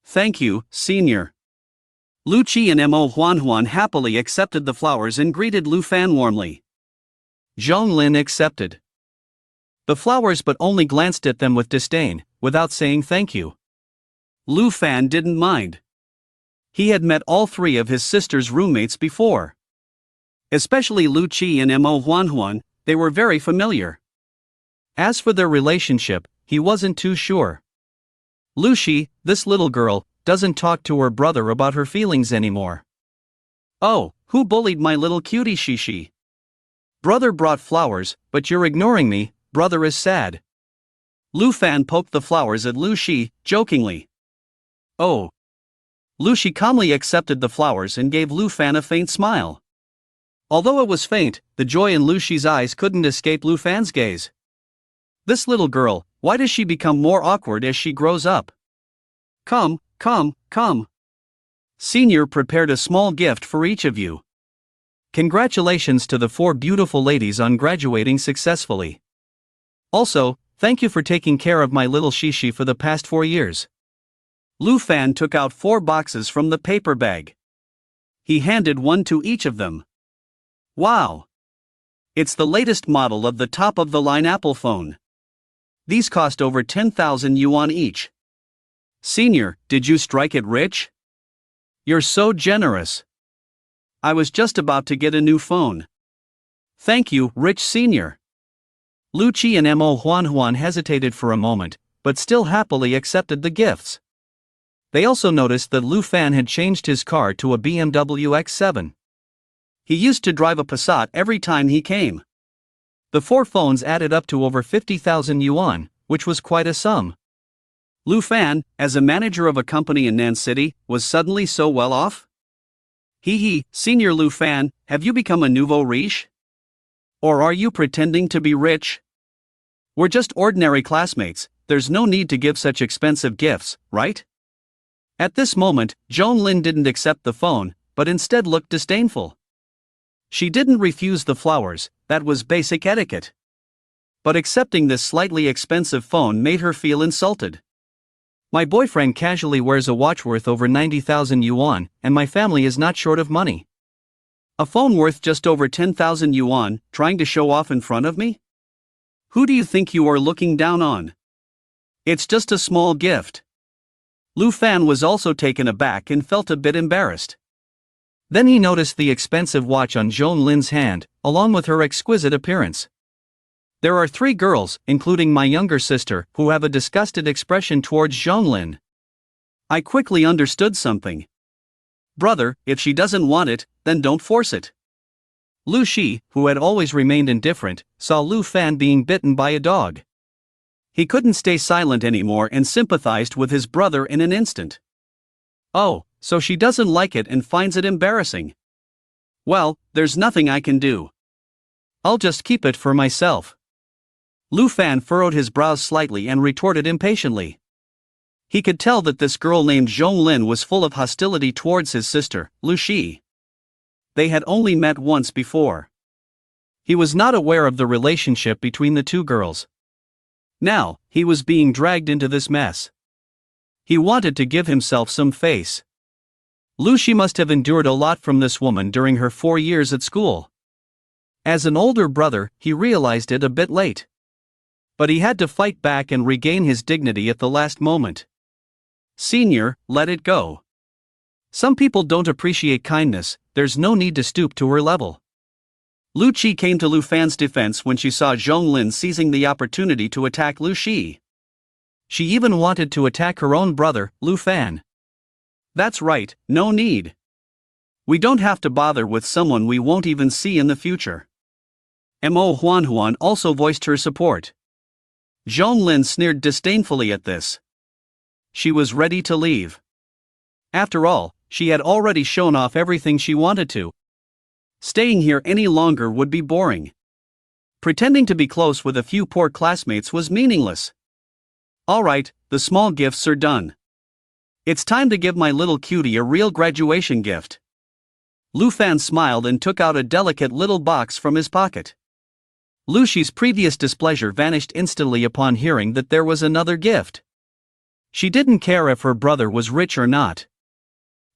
Thank you, Senior. Lu Qi and Mo Huan happily accepted the flowers and greeted Lu Fan warmly. Zhong Lin accepted the flowers but only glanced at them with disdain, without saying thank you. Lu Fan didn't mind. He had met all 3 of his sister's roommates before. Especially Lu Qi and Mo Huan, they were very familiar. As for their relationship, he wasn't too sure. Lu Shi, this little girl, doesn't talk to her brother about her feelings anymore. Oh, who bullied my little cutie Shishi? Brother brought flowers, but you're ignoring me, brother is sad. Lu Fan poked the flowers at Lu Shi, jokingly. Oh. Lu Shi calmly accepted the flowers and gave Lu Fan a faint smile. Although it was faint, the joy in Lu Shi's eyes couldn't escape Lu Fan's gaze. This little girl, why does she become more awkward as she grows up? Come. Senior prepared a small gift for each of you. Congratulations to the 4 beautiful ladies on graduating successfully. Also, thank you for taking care of my little Shishi for the past 4 years. Lu Fan took out 4 boxes from the paper bag. He handed one to each of them. Wow! It's the latest model of the top-of-the-line Apple phone. These cost over 10,000 yuan each. Senior, did you strike it rich? You're so generous. I was just about to get a new phone. Thank you, rich senior. Lu Qi and Mo Huan hesitated for a moment, but still happily accepted the gifts. They also noticed that Lu Fan had changed his car to a BMW X7. He used to drive a Passat every time he came. The 4 phones added up to over 50,000 yuan, which was quite a sum. Lu Fan, as a manager of a company in Nan City, was suddenly so well off? Senior Lu Fan, have you become a nouveau riche? Or are you pretending to be rich? We're just ordinary classmates, there's no need to give such expensive gifts, right? At this moment, Zhong Lin didn't accept the phone, but instead looked disdainful. She didn't refuse the flowers, that was basic etiquette. But accepting this slightly expensive phone made her feel insulted. My boyfriend casually wears a watch worth over 90,000 yuan, and my family is not short of money. A phone worth just over 10,000 yuan, trying to show off in front of me? Who do you think you are looking down on? It's just a small gift. Lu Fan was also taken aback and felt a bit embarrassed. Then he noticed the expensive watch on Zhong Lin's hand, along with her exquisite appearance. There are 3 girls, including my younger sister, who have a disgusted expression towards Zhong Lin. I quickly understood something. Brother, if she doesn't want it, then don't force it. Lu Shi, who had always remained indifferent, saw Lu Fan being bitten by a dog. He couldn't stay silent anymore and sympathized with his brother in an instant. Oh, so she doesn't like it and finds it embarrassing. Well, there's nothing I can do. I'll just keep it for myself. Lu Fan furrowed his brows slightly and retorted impatiently. He could tell that this girl named Zhong Lin was full of hostility towards his sister, Lu Shi. They had only met once before. He was not aware of the relationship between the two girls. Now, he was being dragged into this mess. He wanted to give himself some face. Lu Shi must have endured a lot from this woman during her 4 years at school. As an older brother, he realized it a bit late. But he had to fight back and regain his dignity at the last moment. Senior, let it go. Some people don't appreciate kindness, there's no need to stoop to her level. Lu Qi came to Lu Fan's defense when she saw Zhong Lin seizing the opportunity to attack Lu Shi. She even wanted to attack her own brother, Lu Fan. That's right, no need. We don't have to bother with someone we won't even see in the future. Mo Huan also voiced her support. Zhong Lin sneered disdainfully at this. She was ready to leave. After all, she had already shown off everything she wanted to. Staying here any longer would be boring. Pretending to be close with a few poor classmates was meaningless. Alright, the small gifts are done. It's time to give my little cutie a real graduation gift. Lu Fan smiled and took out a delicate little box from his pocket. Lu Shi's previous displeasure vanished instantly upon hearing that there was another gift. She didn't care if her brother was rich or not.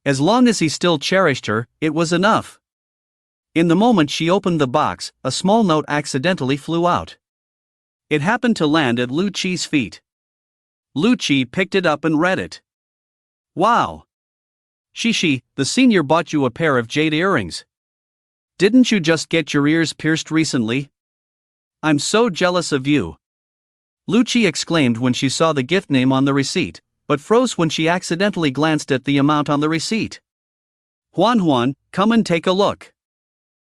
As long as he still cherished her, it was enough. In the moment she opened the box, a small note accidentally flew out. It happened to land at Lu Qi's feet. Lu Qi picked it up and read it. Wow! Shishi, the senior bought you a pair of jade earrings. Didn't you just get your ears pierced recently? I'm so jealous of you. Lu Qi exclaimed when she saw the gift name on the receipt, but froze when she accidentally glanced at the amount on the receipt. Huan, come and take a look.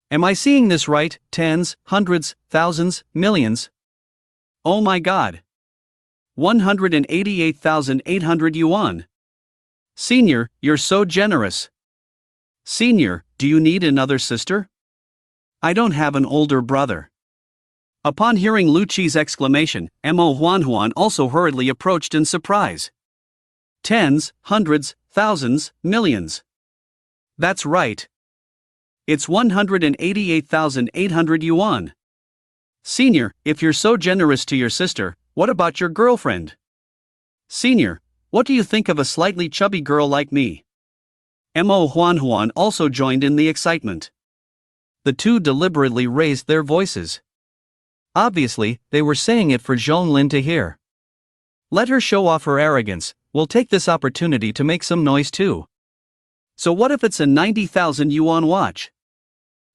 Am I seeing this right? Tens, hundreds, thousands, millions? Oh my god. 188,800 yuan. Senior, you're so generous. Senior, do you need another sister? I don't have an older brother. Upon hearing Lu Qi's exclamation, Mo Huan also hurriedly approached in surprise. Tens, hundreds, thousands, millions. That's right. It's 188,800 yuan. Senior, if you're so generous to your sister, what about your girlfriend? Senior, what do you think of a slightly chubby girl like me? Mo Huan also joined in the excitement. The two deliberately raised their voices. Obviously, they were saying it for Zhong Lin to hear. Let her show off her arrogance, we'll take this opportunity to make some noise too. So what if it's a 90,000 yuan watch?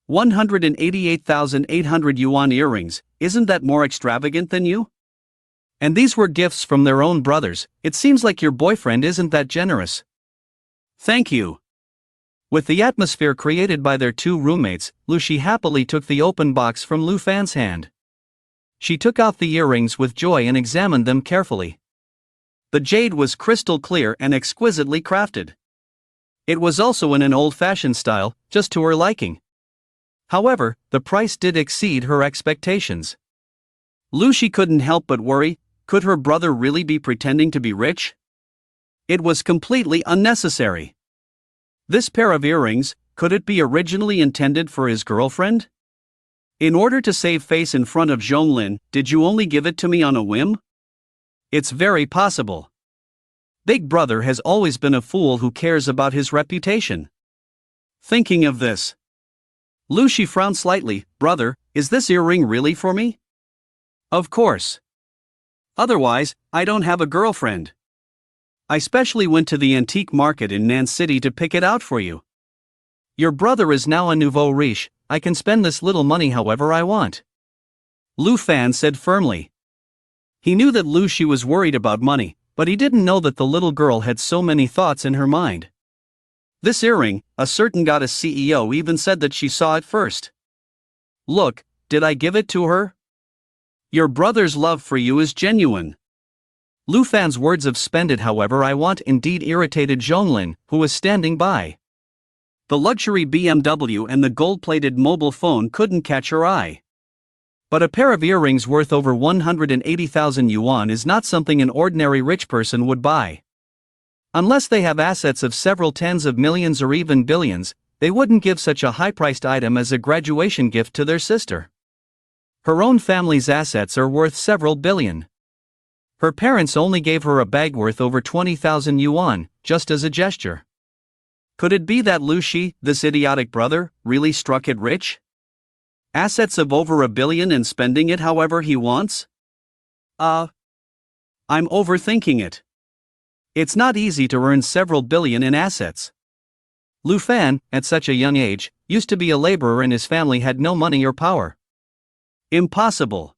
188,800 yuan earrings, isn't that more extravagant than you? And these were gifts from their own brothers, it seems like your boyfriend isn't that generous. Thank you. With the atmosphere created by their two roommates, Lu Shi happily took the open box from Lu Fan's hand. She took out the earrings with joy and examined them carefully. The jade was crystal clear and exquisitely crafted. It was also in an old-fashioned style, just to her liking. However, the price did exceed her expectations. Lu Shi couldn't help but worry, could her brother really be pretending to be rich? It was completely unnecessary. This pair of earrings, could it be originally intended for his girlfriend? In order to save face in front of Zhong Lin, did you only give it to me on a whim? It's very possible. Big Brother has always been a fool who cares about his reputation. Thinking of this, Lu Shi frowned slightly. Brother, is this earring really for me? Of course. Otherwise, I don't have a girlfriend. I specially went to the antique market in Nan City to pick it out for you. Your brother is now a nouveau riche, I can spend this little money however I want. Lu Fan said firmly. He knew that Lu Shi was worried about money, But he didn't know that the little girl had so many thoughts in her mind. This earring, a certain goddess CEO even said that she saw it first. Look, did I give it to her? Your brother's love for you is genuine. Lu Fan's words of "spend it however I want" indeed irritated Zhonglin, who was standing by. The luxury BMW and the gold-plated mobile phone couldn't catch her eye. But a pair of earrings worth over 180,000 yuan is not something an ordinary rich person would buy. Unless they have assets of several tens of millions or even billions, they wouldn't give such a high-priced item as a graduation gift to their sister. Her own family's assets are worth several billion. Her parents only gave her a bag worth over 20,000 yuan, just as a gesture. Could it be that Lu Shi, this idiotic brother, really struck it rich? Assets of over $1 billion and spending it however he wants? I'm overthinking it. It's not easy to earn several billion in assets. Lu Fan, at such a young age, used to be a laborer and his family had no money or power. Impossible.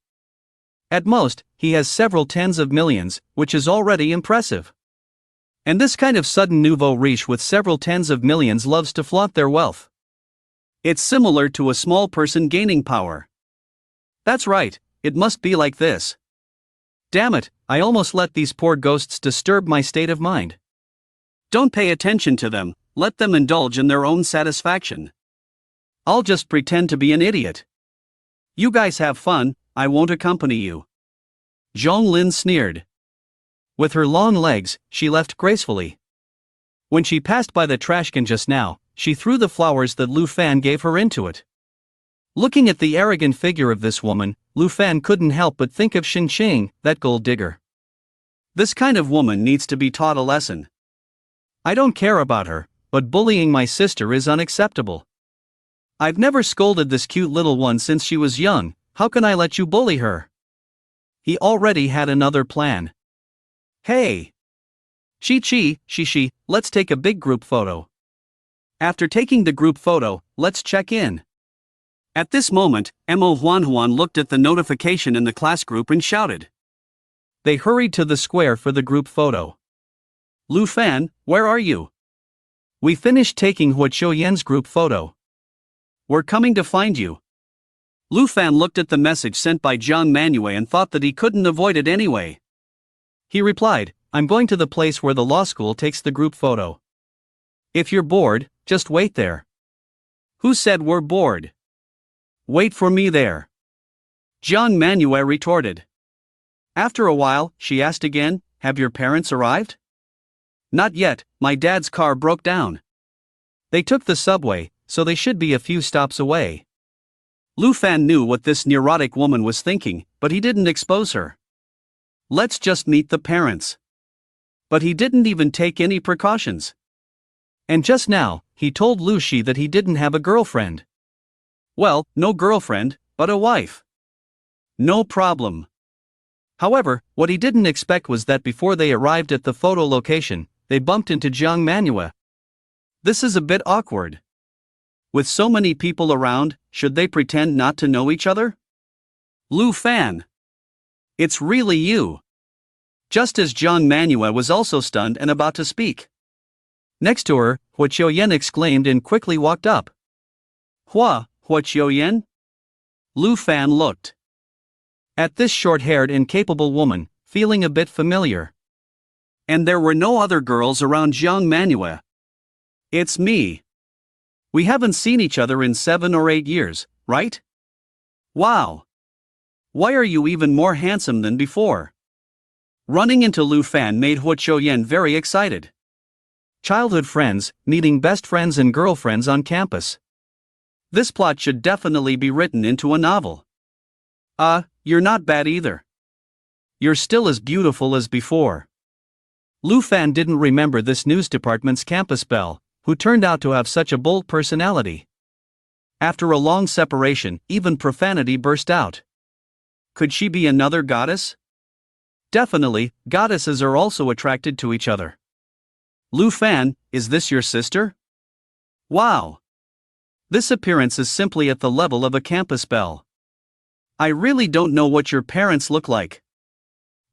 At most, he has several tens of millions, which is already impressive. And this kind of sudden nouveau riche with several tens of millions loves to flaunt their wealth. It's similar to a small person gaining power. That's right, it must be like this. Damn it, I almost let these poor ghosts disturb my state of mind. Don't pay attention to them, let them indulge in their own satisfaction. I'll just pretend to be an idiot. You guys have fun, I won't accompany you. Zhonglin sneered. With her long legs, she left gracefully. When she passed by the trash can just now, she threw the flowers that Lu Fan gave her into it. Looking at the arrogant figure of this woman, Lu Fan couldn't help but think of Xin Qing, that gold digger. This kind of woman needs to be taught a lesson. I don't care about her, but bullying my sister is unacceptable. I've never scolded this cute little one since she was young, how can I let you bully her? He already had another plan. Hey! Shi, let's take a big group photo. After taking the group photo, let's check in. At this moment, Mo Huan looked at the notification in the class group and shouted. They hurried to the square for the group photo. Lu Fan, where are you? We finished taking Hua Qiuyan's group photo. We're coming to find you. Lu Fan looked at the message sent by Jiang Manhwa and thought that he couldn't avoid it anyway. He replied, I'm going to the place where the law school takes the group photo. If you're bored, just wait there. Who said we're bored? Wait for me there. Jiang Manhwa retorted. After a while, she asked again, have your parents arrived? Not yet, my dad's car broke down. They took the subway, so they should be a few stops away. Lu Fan knew what this neurotic woman was thinking, but he didn't expose her. Let's just meet the parents. But he didn't even take any precautions. And just now, he told Lu Shi that he didn't have a girlfriend. Well, no girlfriend, but a wife. No problem. However, what he didn't expect was that before they arrived at the photo location, they bumped into Jiang Manhwa. This is a bit awkward. With so many people around, should they pretend not to know each other? Lu Fan. It's really you. Just as Jiang Manhwa was also stunned and about to speak. Next to her, Hua Qiuyan exclaimed and quickly walked up. Hua Qiuyan? Lu Fan looked at this short-haired and capable woman, feeling a bit familiar. And there were no other girls around Jiang Manhwa. It's me. We haven't seen each other in 7 or 8 years, right? Wow. Why are you even more handsome than before? Running into Lu Fan made Hua Qiuyan very excited. Childhood friends, meeting best friends and girlfriends on campus. This plot should definitely be written into a novel. You're not bad either. You're still as beautiful as before. Lu Fan didn't remember this news department's campus belle, who turned out to have such a bold personality. After a long separation, even profanity burst out. Could she be another goddess? Definitely, goddesses are also attracted to each other. Lu Fan, is this your sister? Wow. This appearance is simply at the level of a campus belle. I really don't know what your parents look like.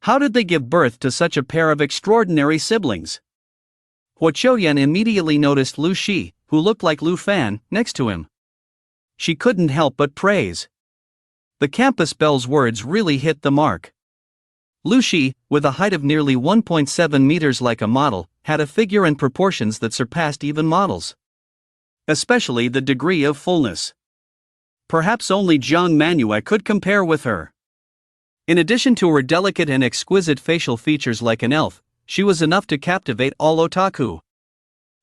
How did they give birth to such a pair of extraordinary siblings? Huo Qiuyan immediately noticed Lu Shi, who looked like Lu Fan, next to him. She couldn't help but praise. The campus belle's words really hit the mark. Lu Shi, with a height of nearly 1.7 meters like a model, had a figure and proportions that surpassed even models. Especially the degree of fullness. Perhaps only Jiang Manhwa could compare with her. In addition to her delicate and exquisite facial features like an elf, she was enough to captivate all otaku.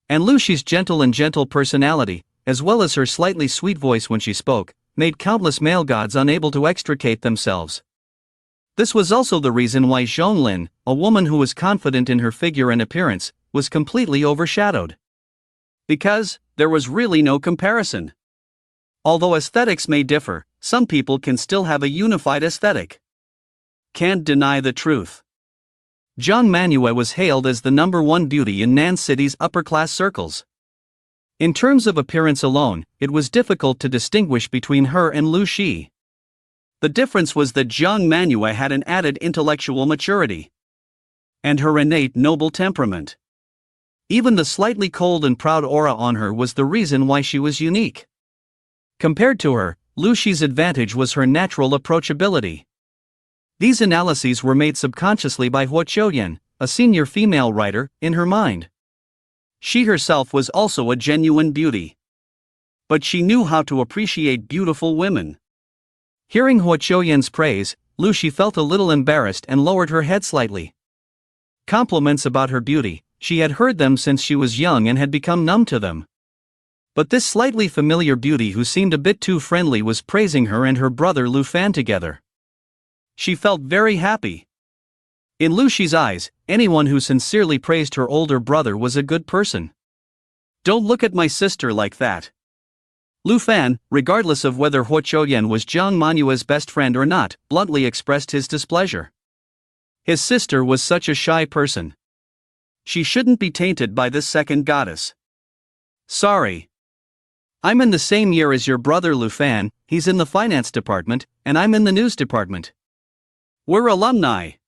And Lu Shi's gentle personality, as well as her slightly sweet voice when she spoke, made countless male gods unable to extricate themselves. This was also the reason why Zhonglin, a woman who was confident in her figure and appearance, was completely overshadowed. Because there was really no comparison. Although aesthetics may differ, some people can still have a unified aesthetic. Can't deny the truth. Jiang Manhwa was hailed as the #1 beauty in Nan City's upper-class circles. In terms of appearance alone, it was difficult to distinguish between her and Lu Shi. The difference was that Jiang Manhwa had an added intellectual maturity. And her innate noble temperament. Even the slightly cold and proud aura on her was the reason why she was unique. Compared to her, Lu Shi's advantage was her natural approachability. These analyses were made subconsciously by Huo Qiuyan, a senior female writer, in her mind. She herself was also a genuine beauty. But she knew how to appreciate beautiful women. Hearing Huo Qiuyan's praise, Lu Shi felt a little embarrassed and lowered her head slightly. Compliments about her beauty, she had heard them since she was young and had become numb to them. But this slightly familiar beauty who seemed a bit too friendly was praising her and her brother Lu Fan together. She felt very happy. In Lu Shi's eyes, anyone who sincerely praised her older brother was a good person. Don't look at my sister like that. Lu Fan, regardless of whether Huo Qiuyan was Jiang Manhwa's best friend or not, bluntly expressed his displeasure. His sister was such a shy person. She shouldn't be tainted by this second goddess. Sorry. I'm in the same year as your brother Lu Fan, he's in the finance department, and I'm in the news department. We're alumni.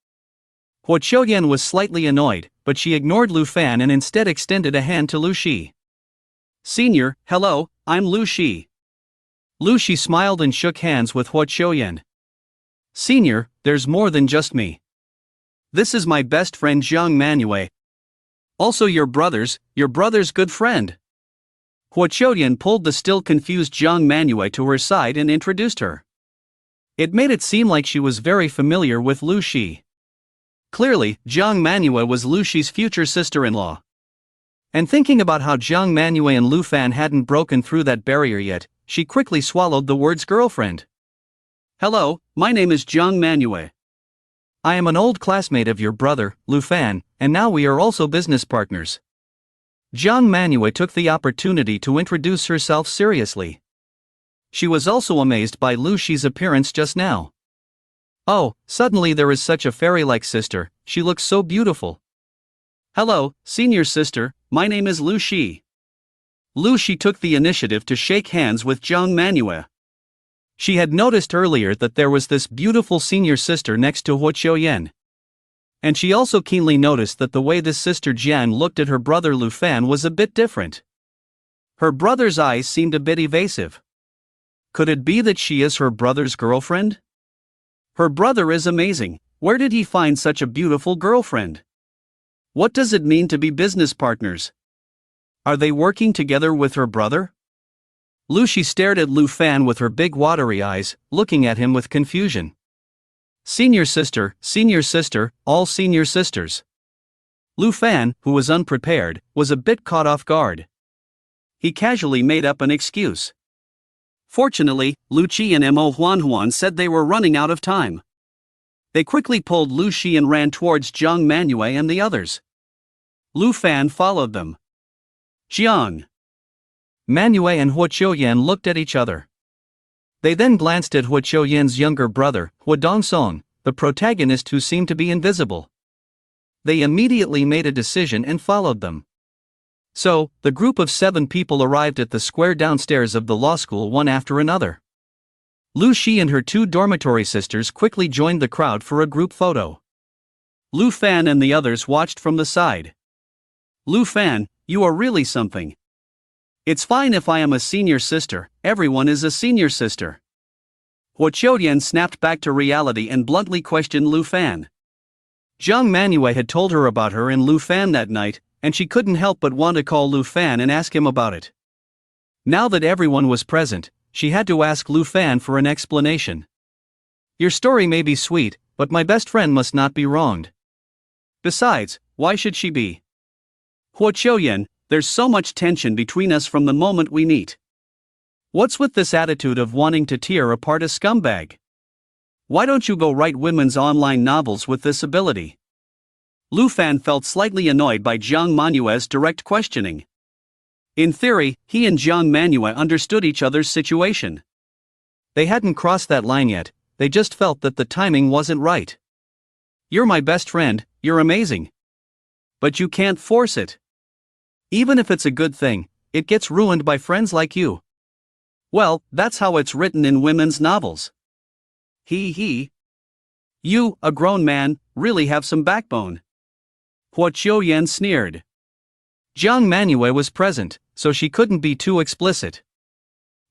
Huo Qiuyan was slightly annoyed, but she ignored Lu Fan and instead extended a hand to Lu Shi. Senior, hello, I'm Lu Shi. Lu Shi smiled and shook hands with Huo Qiuyan. Senior, there's more than just me. This is my best friend Jiang Manhwa. Also your brother's good friend. Huo Qiuyan pulled the still confused Jiang Manhwa to her side and introduced her. It made it seem like she was very familiar with Lu Shi. Clearly, Jiang Manhwa was Lu Shi's future sister-in-law. And thinking about how Jiang Manhwa and Lu Fan hadn't broken through that barrier yet, she quickly swallowed the words girlfriend. Hello, my name is Jiang Manhwa. I am an old classmate of your brother, Lu Fan, and now we are also business partners. Jiang Manhwa took the opportunity to introduce herself seriously. She was also amazed by Lu Shi's appearance just now. Oh, suddenly there is such a fairy-like sister, she looks so beautiful. Hello, senior sister, my name is Lu Shi. Lu Shi took the initiative to shake hands with Jiang Manhwa. She had noticed earlier that there was this beautiful senior sister next to Huo Qiuyan. And she also keenly noticed that the way this sister Jiang looked at her brother Lu Fan was a bit different. Her brother's eyes seemed a bit evasive. Could it be that she is her brother's girlfriend? Her brother is amazing, where did he find such a beautiful girlfriend? What does it mean to be business partners? Are they working together with her brother? Lu Shi stared at Lu Fan with her big watery eyes, looking at him with confusion. Senior sister, all senior sisters. Lu Fan, who was unprepared, was a bit caught off guard. He casually made up an excuse. Fortunately, Lu Qi and Mo Huanhuan said they were running out of time. They quickly pulled Lu Shi and ran towards Jiang Manhwa and the others. Lu Fan followed them. Jiang Manhwa and Huo Qiuyan looked at each other. They then glanced at Huo Qiuyan's younger brother, Huo Dongsong, the protagonist who seemed to be invisible. They immediately made a decision and followed them. So, the group of 7 people arrived at the square downstairs of the law school one after another. Lu Shi and her 2 dormitory sisters quickly joined the crowd for a group photo. Lu Fan and the others watched from the side. Lu Fan, you are really something. It's fine if I am a senior sister, everyone is a senior sister. Huo Qiuyan snapped back to reality and bluntly questioned Lu Fan. Jiang Manhwa had told her about her and Lu Fan that night, and she couldn't help but want to call Lu Fan and ask him about it. Now that everyone was present, she had to ask Lu Fan for an explanation. Your story may be sweet, but my best friend must not be wronged. Besides, why should she be? Huo Qiuyan, there's so much tension between us from the moment we meet. What's with this attitude of wanting to tear apart a scumbag? Why don't you go write women's online novels with this ability? Lu Fan felt slightly annoyed by Jiang Manhua's direct questioning. In theory, he and Jiang Manhwa understood each other's situation. They hadn't crossed that line yet, they just felt that the timing wasn't right. You're my best friend, you're amazing. But you can't force it. Even if it's a good thing, it gets ruined by friends like you. Well, that's how it's written in women's novels. He. You, a grown man, really have some backbone. Huo Qiuyan sneered. Jiang Manhwa was present, so she couldn't be too explicit.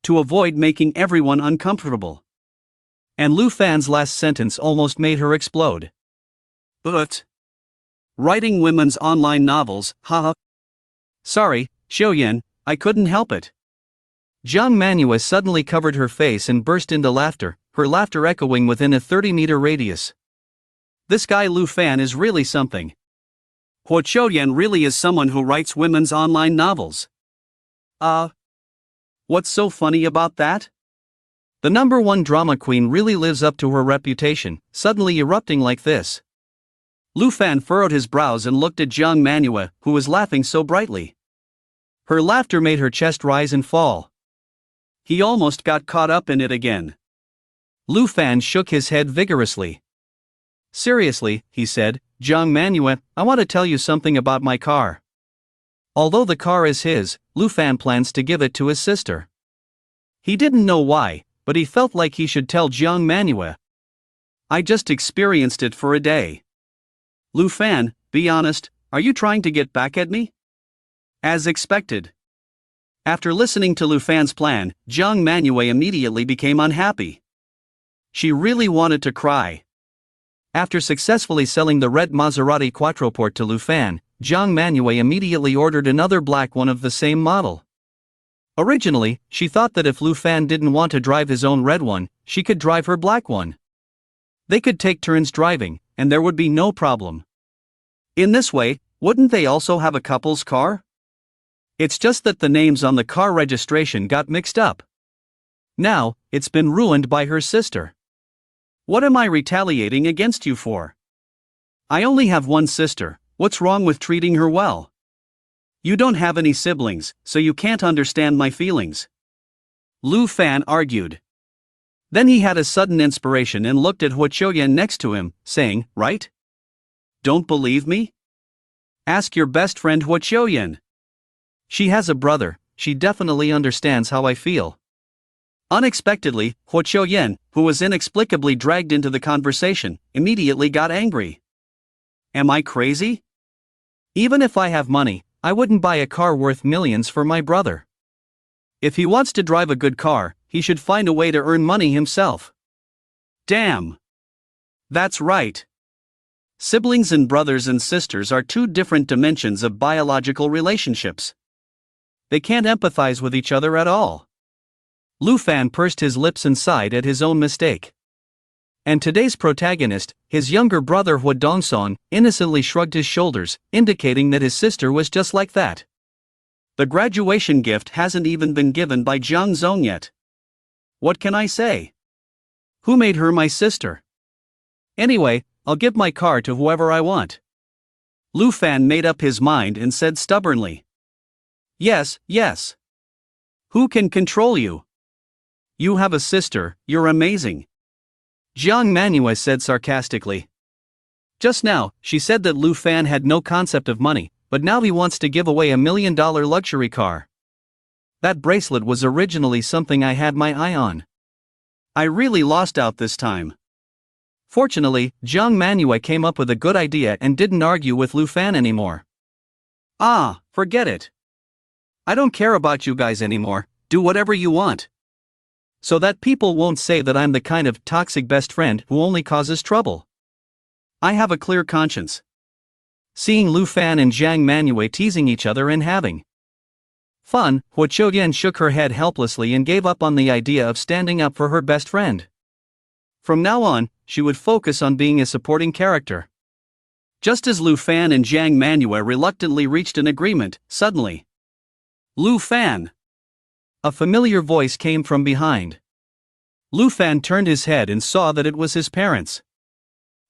To avoid making everyone uncomfortable. And Lu Fan's last sentence almost made her explode. But writing women's online novels, haha. Sorry, Qiuyan, I couldn't help it. Jiang Manhwa suddenly covered her face and burst into laughter, her laughter echoing within a 30-meter radius. This guy Lu Fan is really something. Huo Qiuyan really is someone who writes women's online novels. What's so funny about that? The #1 drama queen really lives up to her reputation, suddenly erupting like this. Lu Fan furrowed his brows and looked at Jiang Manhwa, who was laughing so brightly. Her laughter made her chest rise and fall. He almost got caught up in it again. Lu Fan shook his head vigorously. Seriously, he said, Jiang Manhwa, I want to tell you something about my car. Although the car is his, Lu Fan plans to give it to his sister. He didn't know why, but he felt like he should tell Jiang Manhwa. I just experienced it for a day. Lu Fan, be honest, are you trying to get back at me? As expected. After listening to Lu Fan's plan, Jiang Manhwa immediately became unhappy. She really wanted to cry. After successfully selling the red Maserati Quattroporte to Lu Fan, Jiang Manhwa immediately ordered another black one of the same model. Originally, she thought that if Lu Fan didn't want to drive his own red one, she could drive her black one. They could take turns driving, and there would be no problem. In this way, wouldn't they also have a couple's car? It's just that the names on the car registration got mixed up. Now, it's been ruined by her sister. What am I retaliating against you for? I only have one sister, what's wrong with treating her well? You don't have any siblings, so you can't understand my feelings. Lu Fan argued. Then he had a sudden inspiration and looked at Huo Qiuyan next to him, saying, right? Don't believe me? Ask your best friend Huo Qiuyan. She has a brother, she definitely understands how I feel. Unexpectedly, Huo Qiuyan, who was inexplicably dragged into the conversation, immediately got angry. Am I crazy? Even if I have money, I wouldn't buy a car worth millions for my brother. If he wants to drive a good car, he should find a way to earn money himself. Damn. That's right. Siblings and brothers and sisters are two different dimensions of biological relationships. They can't empathize with each other at all. Lu Fan pursed his lips and sighed at his own mistake. And today's protagonist, his younger brother Huo Dongson, innocently shrugged his shoulders, indicating that his sister was just like that. The graduation gift hasn't even been given by Jiang Zong yet. What can I say? Who made her my sister? Anyway, I'll give my car to whoever I want. Lu Fan made up his mind and said stubbornly. Yes. Who can control you? You have a sister, you're amazing. Jiang Manhwa said sarcastically. Just now, she said that Lu Fan had no concept of money, but now he wants to give away $1 million luxury car. That bracelet was originally something I had my eye on. I really lost out this time. Fortunately, Jiang Manhwa came up with a good idea and didn't argue with Lu Fan anymore. "Ah, forget it. I don't care about you guys anymore, do whatever you want. So that people won't say that I'm the kind of toxic best friend who only causes trouble. I have a clear conscience." Seeing Lu Fan and Jiang Manhwa teasing each other and having fun, Huo Qiuyan shook her head helplessly and gave up on the idea of standing up for her best friend. From now on, she would focus on being a supporting character. Just as Lu Fan and Jiang Manhwa reluctantly reached an agreement, suddenly, "Lu Fan!" A familiar voice came from behind. Lu Fan turned his head and saw that it was his parents.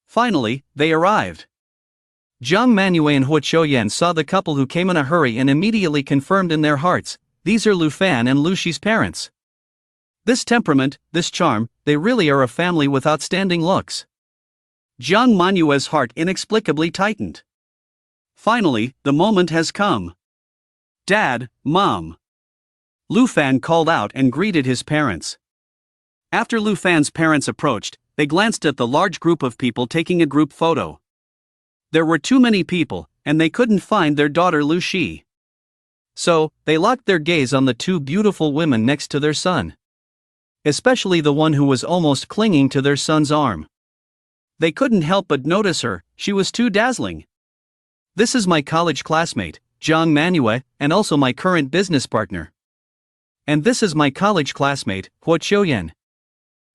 Finally, they arrived. Jiang Manhwa and Huo Qiuyan saw the couple who came in a hurry and immediately confirmed in their hearts, these are Lu Fan and Lu Shi's parents. This temperament, this charm, they really are a family with outstanding looks. Jiang Manhwa's heart inexplicably tightened. Finally, the moment has come. "Dad, Mom." Lu Fan called out and greeted his parents. After Lu Fan's parents approached, they glanced at the large group of people taking a group photo. There were too many people, and they couldn't find their daughter Lu Shi. So, they locked their gaze on the two beautiful women next to their son. Especially the one who was almost clinging to their son's arm. They couldn't help but notice her, she was too dazzling. "This is my college classmate, Jiang Manhwa, and also my current business partner. And this is my college classmate, Huo Qiuyan.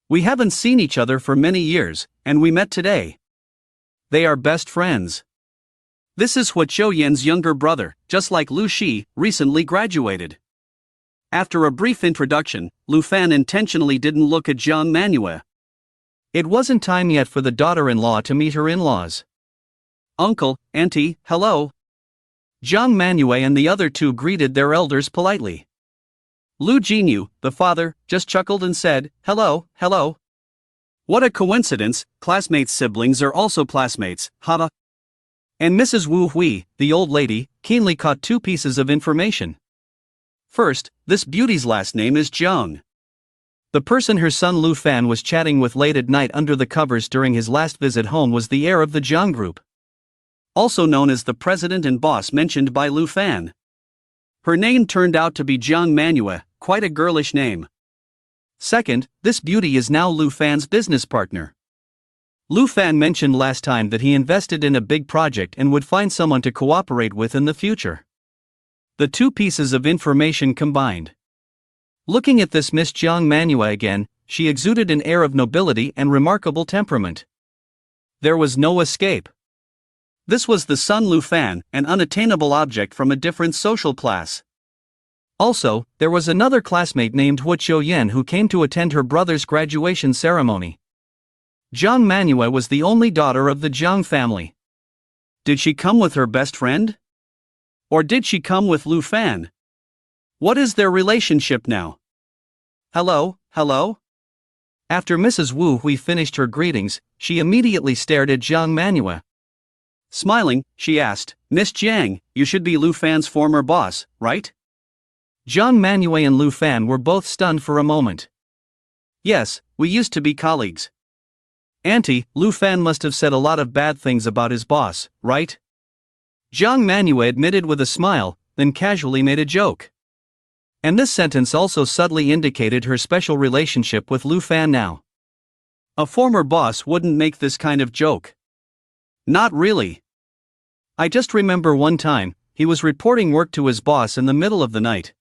We haven't seen each other for many years, and we met today. They are best friends. This is Huo Qiuyan's younger brother, just like Lu Shi, recently graduated." After a brief introduction, Lu Fan intentionally didn't look at Jiang Manhwa. It wasn't time yet for the daughter-in-law to meet her in-laws. "Uncle, auntie, hello." Jiang Manhwa and the other two greeted their elders politely. Lu Jinyu, the father, just chuckled and said, "Hello, hello. What a coincidence, classmates' siblings are also classmates, haha." And Mrs. Wu Hui, the old lady, keenly caught two pieces of information. First, this beauty's last name is Jiang. The person her son Lu Fan was chatting with late at night under the covers during his last visit home was the heir of the Jiang group. Also known as the president and boss mentioned by Lu Fan. Her name turned out to be Jiang Manhwa, quite a girlish name. Second, this beauty is now Lu Fan's business partner. Lu Fan mentioned last time that he invested in a big project and would find someone to cooperate with in the future. The two pieces of information combined. Looking at this Miss Jiang Manhwa again, she exuded an air of nobility and remarkable temperament. There was no escape. This was the son Lu Fan, an unattainable object from a different social class. Also, there was another classmate named Huo Qiuyan who came to attend her brother's graduation ceremony. Jiang Manhwa was the only daughter of the Jiang family. Did she come with her best friend? Or did she come with Lu Fan? What is their relationship now? "Hello, hello?" After Mrs. Wu Hui finished her greetings, she immediately stared at Jiang Manhwa. Smiling, she asked, "Miss Jiang, you should be Lu Fan's former boss, right?" Jiang Manhwa and Lu Fan were both stunned for a moment. "Yes, we used to be colleagues." "Auntie, Lu Fan must have said a lot of bad things about his boss, right?" Jiang Manhwa admitted with a smile, then casually made a joke. And this sentence also subtly indicated her special relationship with Lu Fan now. A former boss wouldn't make this kind of joke. Not really. I just remember one time, he was reporting work to his boss in the middle of the night.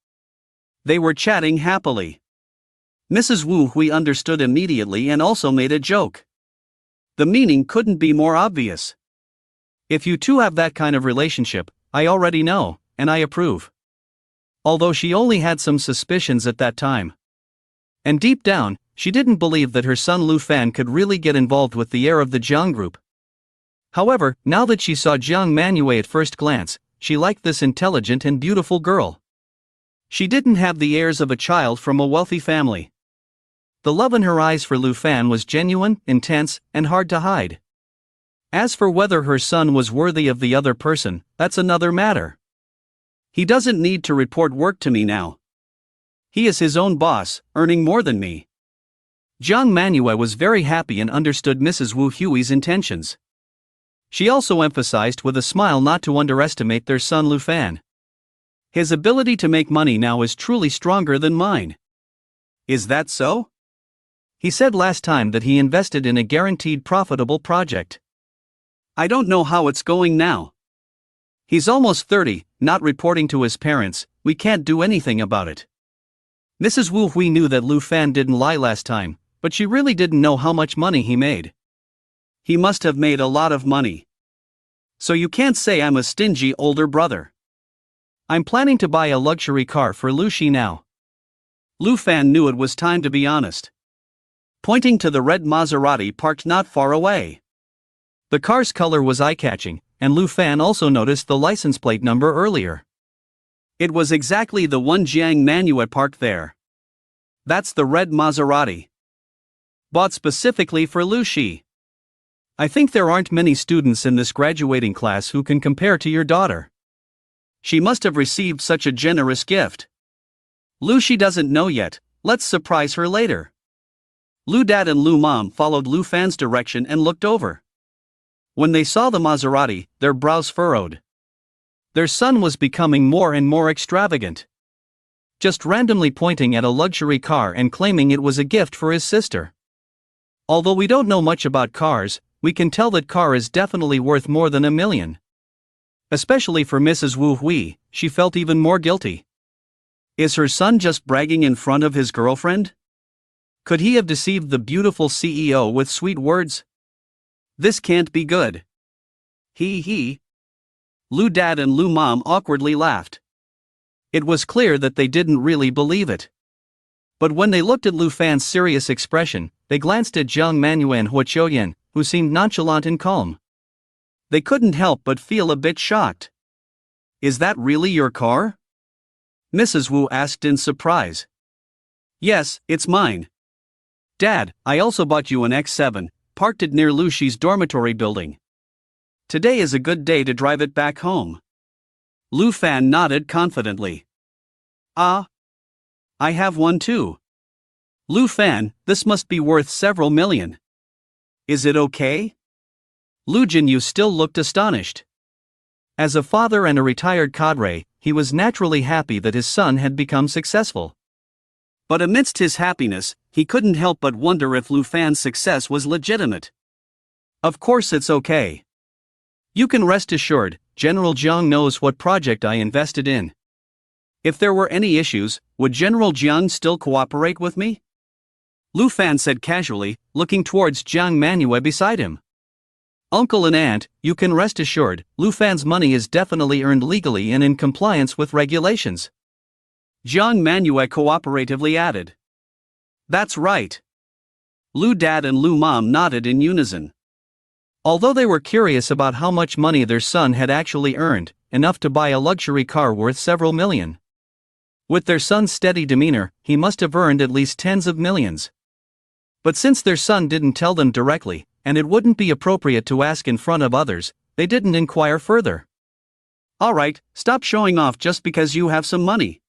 They were chatting happily. Mrs. Wu Hui understood immediately and also made a joke. The meaning couldn't be more obvious. If you two have that kind of relationship, I already know, and I approve. Although she only had some suspicions at that time. And deep down, she didn't believe that her son Lu Fan could really get involved with the heir of the Jiang group. However, now that she saw Jiang Manhwa at first glance, she liked this intelligent and beautiful girl. She didn't have the airs of a child from a wealthy family. The love in her eyes for Lu Fan was genuine, intense, and hard to hide. As for whether her son was worthy of the other person, that's another matter. He doesn't need to report work to me now. He is his own boss, earning more than me. Jiang Manhwa was very happy and understood Mrs. Wu Hui's intentions. She also emphasized with a smile not to underestimate their son Lu Fan. His ability to make money now is truly stronger than mine. Is that so? He said last time that he invested in a guaranteed profitable project. I don't know how it's going now. He's almost 30, not reporting to his parents, we can't do anything about it. Mrs. Wu Hui knew that Lu Fan didn't lie last time, but she really didn't know how much money he made. He must have made a lot of money. So you can't say I'm a stingy older brother. I'm planning to buy a luxury car for Lu Shi now. Lu Fan knew it was time to be honest. Pointing to the red Maserati parked not far away. The car's color was eye-catching, and Lu Fan also noticed the license plate number earlier. It was exactly the one Jiang Manhwa parked there. That's the red Maserati. Bought specifically for Lu Shi. I think there aren't many students in this graduating class who can compare to your daughter. She must have received such a generous gift. Lu Shi doesn't know yet, let's surprise her later. Lu Dad and Lu Mom followed Lu Fan's direction and looked over. When they saw the Maserati, their brows furrowed. Their son was becoming more and more extravagant. Just randomly pointing at a luxury car and claiming it was a gift for his sister. Although we don't know much about cars, we can tell that car is definitely worth more than $1 million. Especially for Mrs. Wu Hui, she felt even more guilty. Is her son just bragging in front of his girlfriend? Could he have deceived the beautiful CEO with sweet words? This can't be good. He. Lu Dad and Lu Mom awkwardly laughed. It was clear that they didn't really believe it. But when they looked at Lu Fan's serious expression, they glanced at Jiang Manhwa and Hua Qiuyan, who seemed nonchalant and calm. They couldn't help but feel a bit shocked. Is that really your car? Mrs. Wu asked in surprise. Yes, it's mine. Dad, I also bought you an X7, parked it near Lu Shi's dormitory building. Today is a good day to drive it back home. Lu Fan nodded confidently. Ah. I have one too. Lu Fan, this must be worth several million. Is it okay? Lu Jinyu still looked astonished. As a father and a retired cadre, he was naturally happy that his son had become successful. But amidst his happiness, he couldn't help but wonder if Lu Fan's success was legitimate. Of course it's okay. You can rest assured, General Jiang knows what project I invested in. If there were any issues, would General Jiang still cooperate with me? Lu Fan said casually, looking towards Jiang Manhwa beside him. Uncle and aunt, you can rest assured, Lu Fan's money is definitely earned legally and in compliance with regulations. Jiang Manhwa cooperatively added. That's right. Lu Dad and Lu Mom nodded in unison. Although they were curious about how much money their son had actually earned, enough to buy a luxury car worth several million. With their son's steady demeanor, he must have earned at least tens of millions. But since their son didn't tell them directly, and it wouldn't be appropriate to ask in front of others, they didn't inquire further. Alright, stop showing off just because you have some money.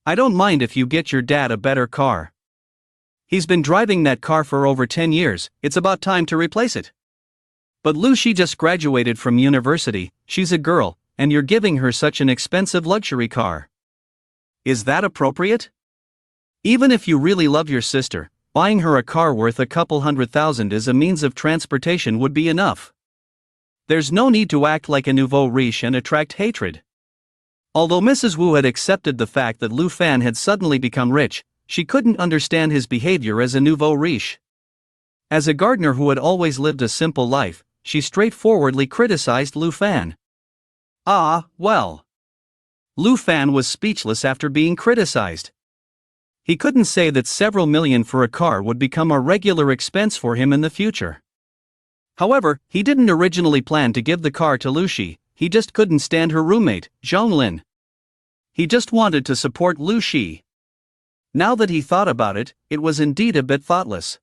I don't mind if you get your dad a better car. He's been driving that car for over 10 years, it's about time to replace it. But Lu Shi just graduated from university, she's a girl, and you're giving her such an expensive luxury car. Is that appropriate? Even if you really love your sister, buying her a car worth a couple $100,000 as a means of transportation would be enough. There's no need to act like a nouveau riche and attract hatred. Although Mrs. Wu had accepted the fact that Lu Fan had suddenly become rich, she couldn't understand his behavior as a nouveau riche. As a gardener who had always lived a simple life, she straightforwardly criticized Lu Fan. Ah, well. Lu Fan was speechless after being criticized. He couldn't say that several million for a car would become a regular expense for him in the future. However, he didn't originally plan to give the car to Lu Shi, he just couldn't stand her roommate, Zhang Lin. He just wanted to support Lu Shi. Now that he thought about it, it was indeed a bit thoughtless.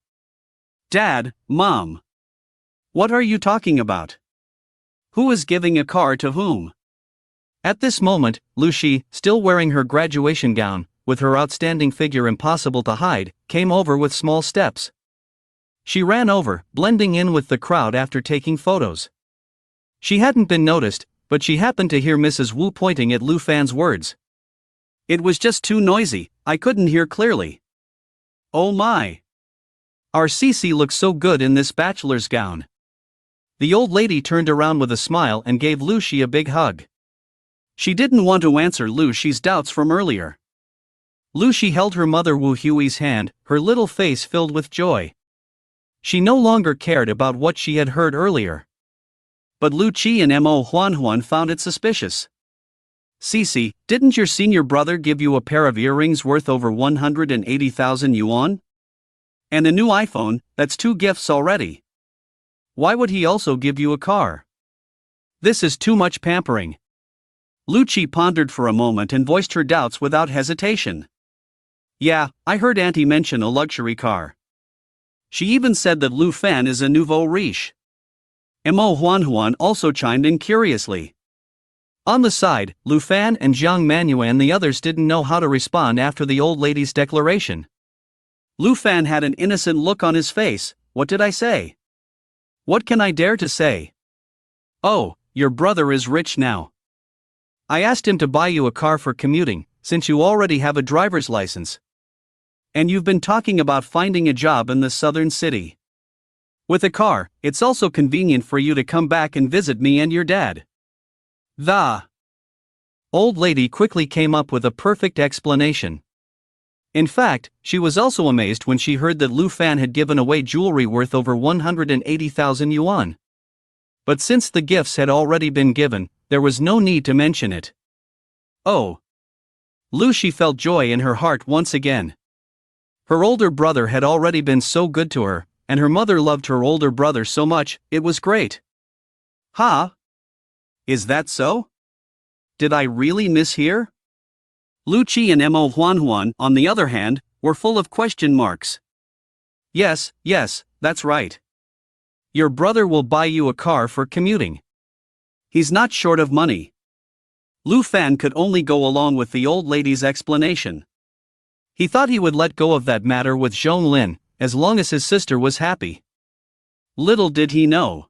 Dad, Mom. What are you talking about? Who is giving a car to whom? At this moment, Lu Shi, still wearing her graduation gown, with her outstanding figure impossible to hide, came over with small steps. She ran over, blending in with the crowd after taking photos. She hadn't been noticed, but she happened to hear Mrs. Wu pointing at Lu Fan's words. "It was just too noisy, I couldn't hear clearly." "Oh my! Our Cece looks so good in this bachelor's gown." The old lady turned around with a smile and gave Lu Shi a big hug. She didn't want to answer Lu Shi's doubts from earlier. Lu Shi held her mother Wu Hui's hand, her little face filled with joy. She no longer cared about what she had heard earlier. But Lu Qi and Mo Huan found it suspicious. "Cece, didn't your senior brother give you a pair of earrings worth over 180,000 yuan? And a new iPhone, that's 2 gifts already. Why would he also give you a car? This is too much pampering." Lu Qi pondered for a moment and voiced her doubts without hesitation. "Yeah, I heard Auntie mention a luxury car. She even said that Lu Fan is a nouveau riche." Mo Huan also chimed in curiously. On the side, Lu Fan and Jiang Manhwa and the others didn't know how to respond after the old lady's declaration. Lu Fan had an innocent look on his face. "What did I say? What can I dare to say? Oh, your brother is rich now. I asked him to buy you a car for commuting, since you already have a driver's license. And you've been talking about finding a job in the southern city. With a car, it's also convenient for you to come back and visit me and your dad." The old lady quickly came up with a perfect explanation. In fact, she was also amazed when she heard that Lu Fan had given away jewelry worth over 180,000 yuan. But since the gifts had already been given, there was no need to mention it. Oh! Lu Shi felt joy in her heart once again. Her older brother had already been so good to her, and her mother loved her older brother so much, it was great. "Huh? Is that so? Did I really mishear?" Lu Qi and Mo Huan, on the other hand, were full of question marks. Yes, that's right. Your brother will buy you a car for commuting. He's not short of money." Lu Fan could only go along with the old lady's explanation. He thought he would let go of that matter with Zhong Lin, as long as his sister was happy. Little did he know.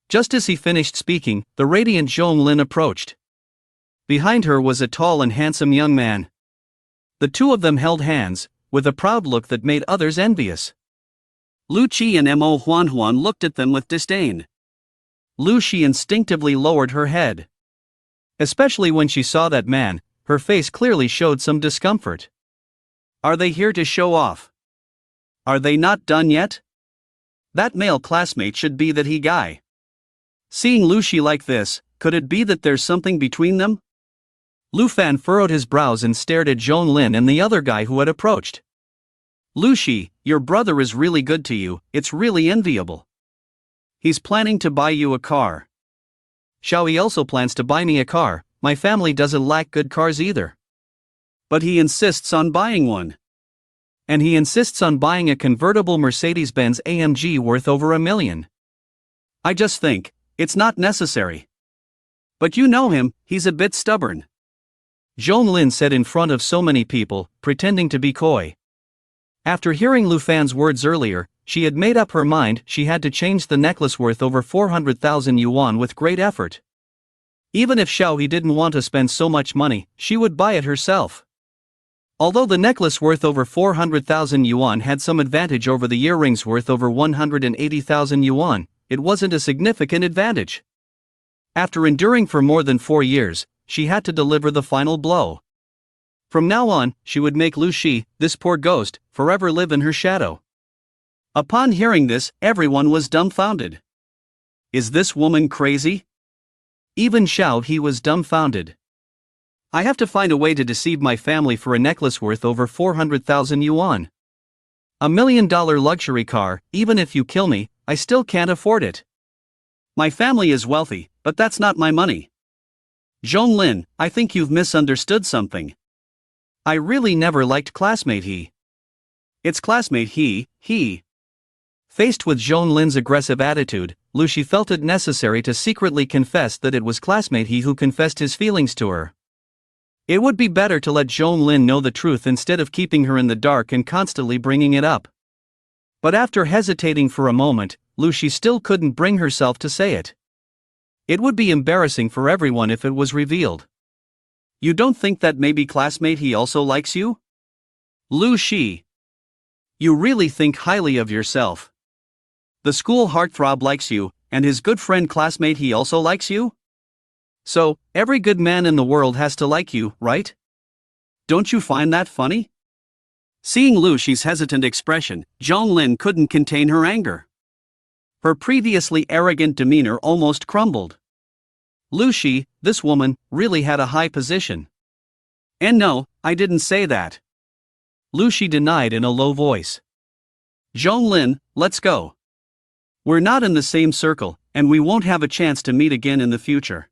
Just as he finished speaking, the radiant Zhong Lin approached. Behind her was a tall and handsome young man. The two of them held hands, with a proud look that made others envious. Lu Qi and Mo Huan looked at them with disdain. Lu Shi instinctively lowered her head. Especially when she saw that man, her face clearly showed some discomfort. Are they here to show off? Are they not done yet? That male classmate should be that he guy. Seeing Lu Shi like this, could it be that there's something between them? Lu Fan furrowed his brows and stared at Zhong Lin and the other guy who had approached. Lu Shi, your brother is really good to you, it's really enviable. He's planning to buy you a car. Xiaoyi also plans to buy me a car, my family doesn't lack good cars either. But he insists on buying one. And he insists on buying a convertible Mercedes-Benz AMG worth over $1 million. I just think, it's not necessary. But you know him, he's a bit stubborn. Zhong Lin said in front of so many people, pretending to be coy. After hearing Lu Fan's words earlier, she had made up her mind she had to change the necklace worth over 400,000 yuan with great effort. Even if Xiaoyi didn't want to spend so much money, she would buy it herself. Although the necklace worth over 400,000 yuan had some advantage over the earrings worth over 180,000 yuan, it wasn't a significant advantage. After enduring for more than 4 years, she had to deliver the final blow. From now on, she would make Lu Shi, this poor ghost, forever live in her shadow. Upon hearing this, everyone was dumbfounded. Is this woman crazy? Even Xiaoyi was dumbfounded. I have to find a way to deceive my family for a necklace worth over 400,000 yuan. $1 million luxury car, even if you kill me, I still can't afford it. My family is wealthy, but that's not my money. Zhong Lin, I think you've misunderstood something. I really never liked classmate he. It's classmate he. Faced with Zhong Lin's aggressive attitude, Lu Shi felt it necessary to secretly confess that it was classmate he who confessed his feelings to her. It would be better to let Zhonglin know the truth instead of keeping her in the dark and constantly bringing it up. But after hesitating for a moment, Lu Shi still couldn't bring herself to say it. It would be embarrassing for everyone if it was revealed. You don't think that maybe classmate he also likes you? Lu Shi. You really think highly of yourself. The school heartthrob likes you, and his good friend classmate he also likes you? So, every good man in the world has to like you, right? Don't you find that funny? Seeing Lu Shi's hesitant expression, Zhonglin couldn't contain her anger. Her previously arrogant demeanor almost crumbled. Lu Shi, this woman, really had a high position. And no, I didn't say that. Lu Shi denied in a low voice. Zhonglin, let's go. We're not in the same circle, and we won't have a chance to meet again in the future.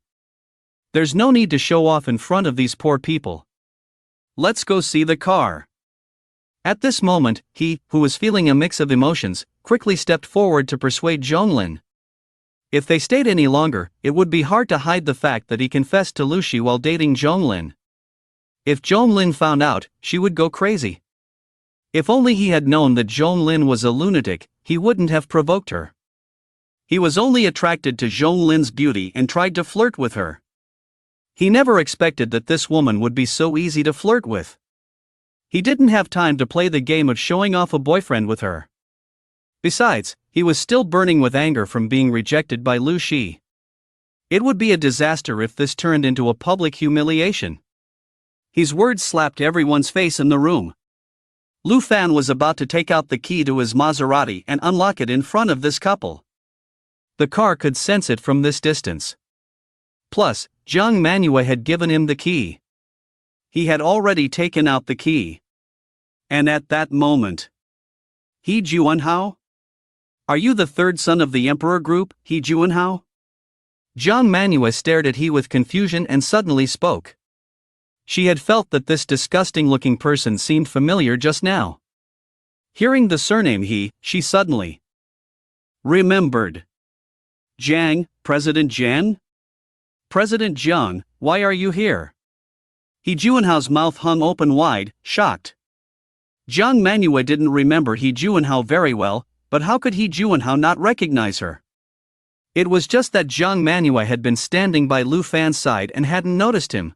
There's no need to show off in front of these poor people. Let's go see the car. At this moment, he, who was feeling a mix of emotions, quickly stepped forward to persuade Zhonglin. If they stayed any longer, it would be hard to hide the fact that he confessed to Lu Shi while dating Zhonglin. If Zhonglin found out, she would go crazy. If only he had known that Zhonglin was a lunatic, he wouldn't have provoked her. He was only attracted to Zhonglin's beauty and tried to flirt with her. He never expected that this woman would be so easy to flirt with. He didn't have time to play the game of showing off a boyfriend with her. Besides, he was still burning with anger from being rejected by Lu Shi. It would be a disaster if this turned into a public humiliation. His words slapped everyone's face in the room. Lu Fan was about to take out the key to his Maserati and unlock it in front of this couple. The car could sense it from this distance. Plus, Jiang Manhwa had given him the key. He had already taken out the key. And at that moment, He Juanhao? Are you the third son of the Emperor Group, He Juanhao? Jiang Manhwa stared at He with confusion and suddenly spoke. She had felt that this disgusting-looking person seemed familiar just now. Hearing the surname He, she suddenly remembered. Jiang, President Jian? President Jiang, why are you here? He Juanhao's mouth hung open wide, shocked. Jiang Manhwa didn't remember He Juanhao very well, but how could He Juanhao not recognize her? It was just that Jiang Manhwa had been standing by Lu Fan's side and hadn't noticed him.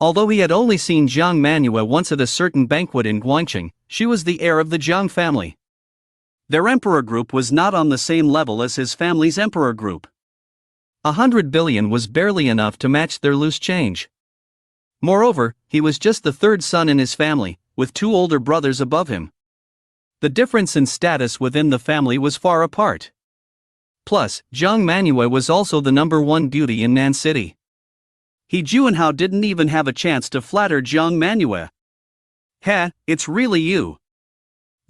Although he had only seen Jiang Manhwa once at a certain banquet in Guangqing, she was the heir of the Jiang family. Their emperor group was not on the same level as his family's emperor group. 100 billion was barely enough to match their loose change. Moreover, he was just the third son in his family, with 2 older brothers above him. The difference in status within the family was far apart. Plus, Jiang Manhwa was also the #1 beauty in Nan City. He Juanhao didn't even have a chance to flatter Jiang Manhwa. "Heh, it's really you."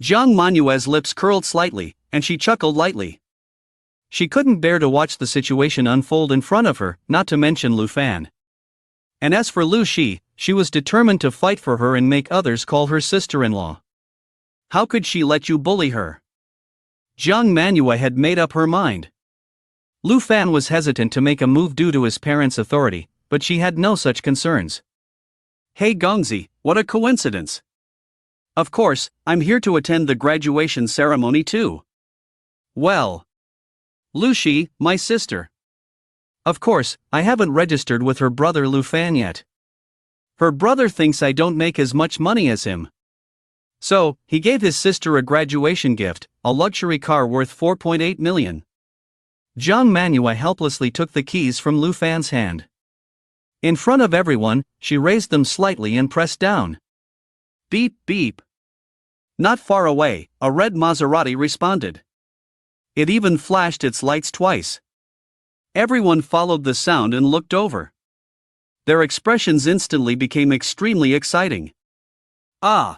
Jiang Manhua's lips curled slightly, and she chuckled lightly. She couldn't bear to watch the situation unfold in front of her, not to mention Lu Fan. And as for Lu Shi, she was determined to fight for her and make others call her sister-in-law. How could she let you bully her? Jiang Manhwa had made up her mind. Lu Fan was hesitant to make a move due to his parents' authority, but she had no such concerns. "Hey Gongzi, what a coincidence. Of course, I'm here to attend the graduation ceremony too." "Well, Lu Shi, my sister. Of course, I haven't registered with her brother Lu Fan yet. Her brother thinks I don't make as much money as him. So, he gave his sister a graduation gift, a luxury car worth 4.8 million. Jiang Manhwa helplessly took the keys from Lu Fan's hand. In front of everyone, she raised them slightly and pressed down. Beep beep. Not far away, a red Maserati responded. It even flashed its lights twice. Everyone followed the sound and looked over. Their expressions instantly became extremely exciting. "Ah!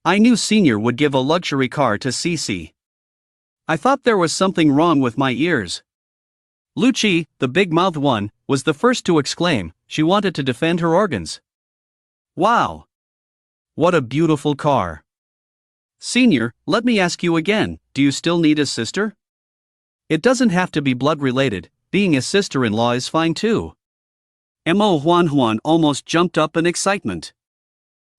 I knew Senior would give a luxury car to CC. I thought there was something wrong with my ears." Lu Chi, the big-mouthed one, was the first to exclaim. She wanted to defend her organs. "Wow! What a beautiful car. Senior, let me ask you again, do you still need a sister? It doesn't have to be blood-related, being a sister-in-law is fine too." Mo Huan almost jumped up in excitement.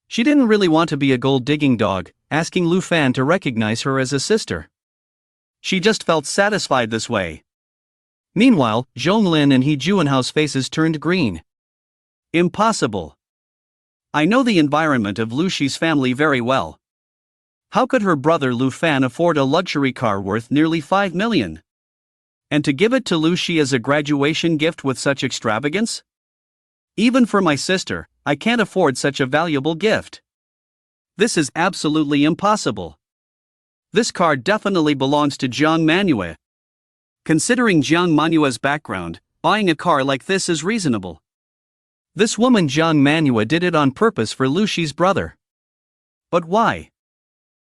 She didn't really want to be a gold-digging dog, asking Lu Fan to recognize her as a sister. She just felt satisfied this way. Meanwhile, Zhonglin and He Juanhao's faces turned green. Impossible. I know the environment of Lu Shi's family very well. How could her brother Lu Fan afford a luxury car worth nearly 5 million? And to give it to Lu Shi as a graduation gift with such extravagance? Even for my sister, I can't afford such a valuable gift. This is absolutely impossible. This car definitely belongs to Jiang Manhwa. Considering Jiang Manhua's background, buying a car like this is reasonable. This woman Jiang Manhwa did it on purpose for Lu Shi's brother. But why?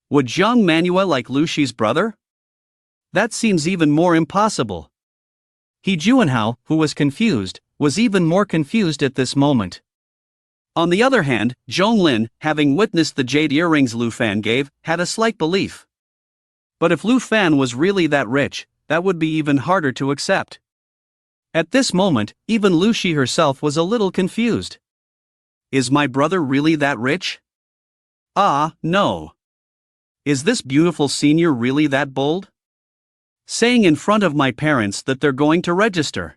Would Jiang Manhwa like Lu Shi's brother? That seems even more impossible. He Juanhao, who was confused, was even more confused at this moment. On the other hand, Zhonglin, having witnessed the jade earrings Lu Fan gave, had a slight belief. But if Lu Fan was really that rich, that would be even harder to accept. At this moment, even Lu Shi herself was a little confused. Is my brother really that rich? Ah, no. Is this beautiful senior really that bold? Saying in front of my parents that they're going to register.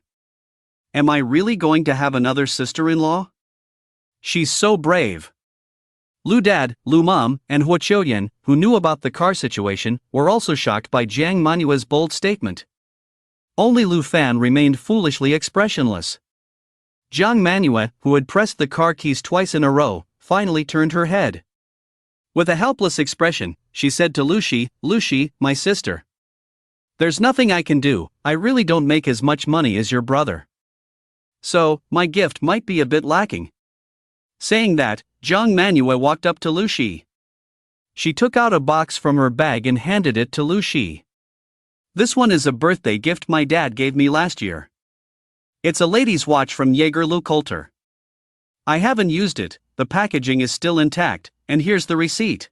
Am I really going to have another sister-in-law? She's so brave. Lu Dad, Lu Mom, and Hua Qiuyan, who knew about the car situation, were also shocked by Jiang Manhua's bold statement. Only Lu Fan remained foolishly expressionless. Jiang Manhwa, who had pressed the car keys twice in a row, finally turned her head. With a helpless expression, she said to Lu Shi, my sister. There's nothing I can do, I really don't make as much money as your brother. So, my gift might be a bit lacking. Saying that, Jiang Manhwa walked up to Lu Shi. She took out a box from her bag and handed it to Lu Shi. This one is a birthday gift my dad gave me last year. It's a lady's watch from Jaeger LeCoultre. I haven't used it, the packaging is still intact, and here's the receipt.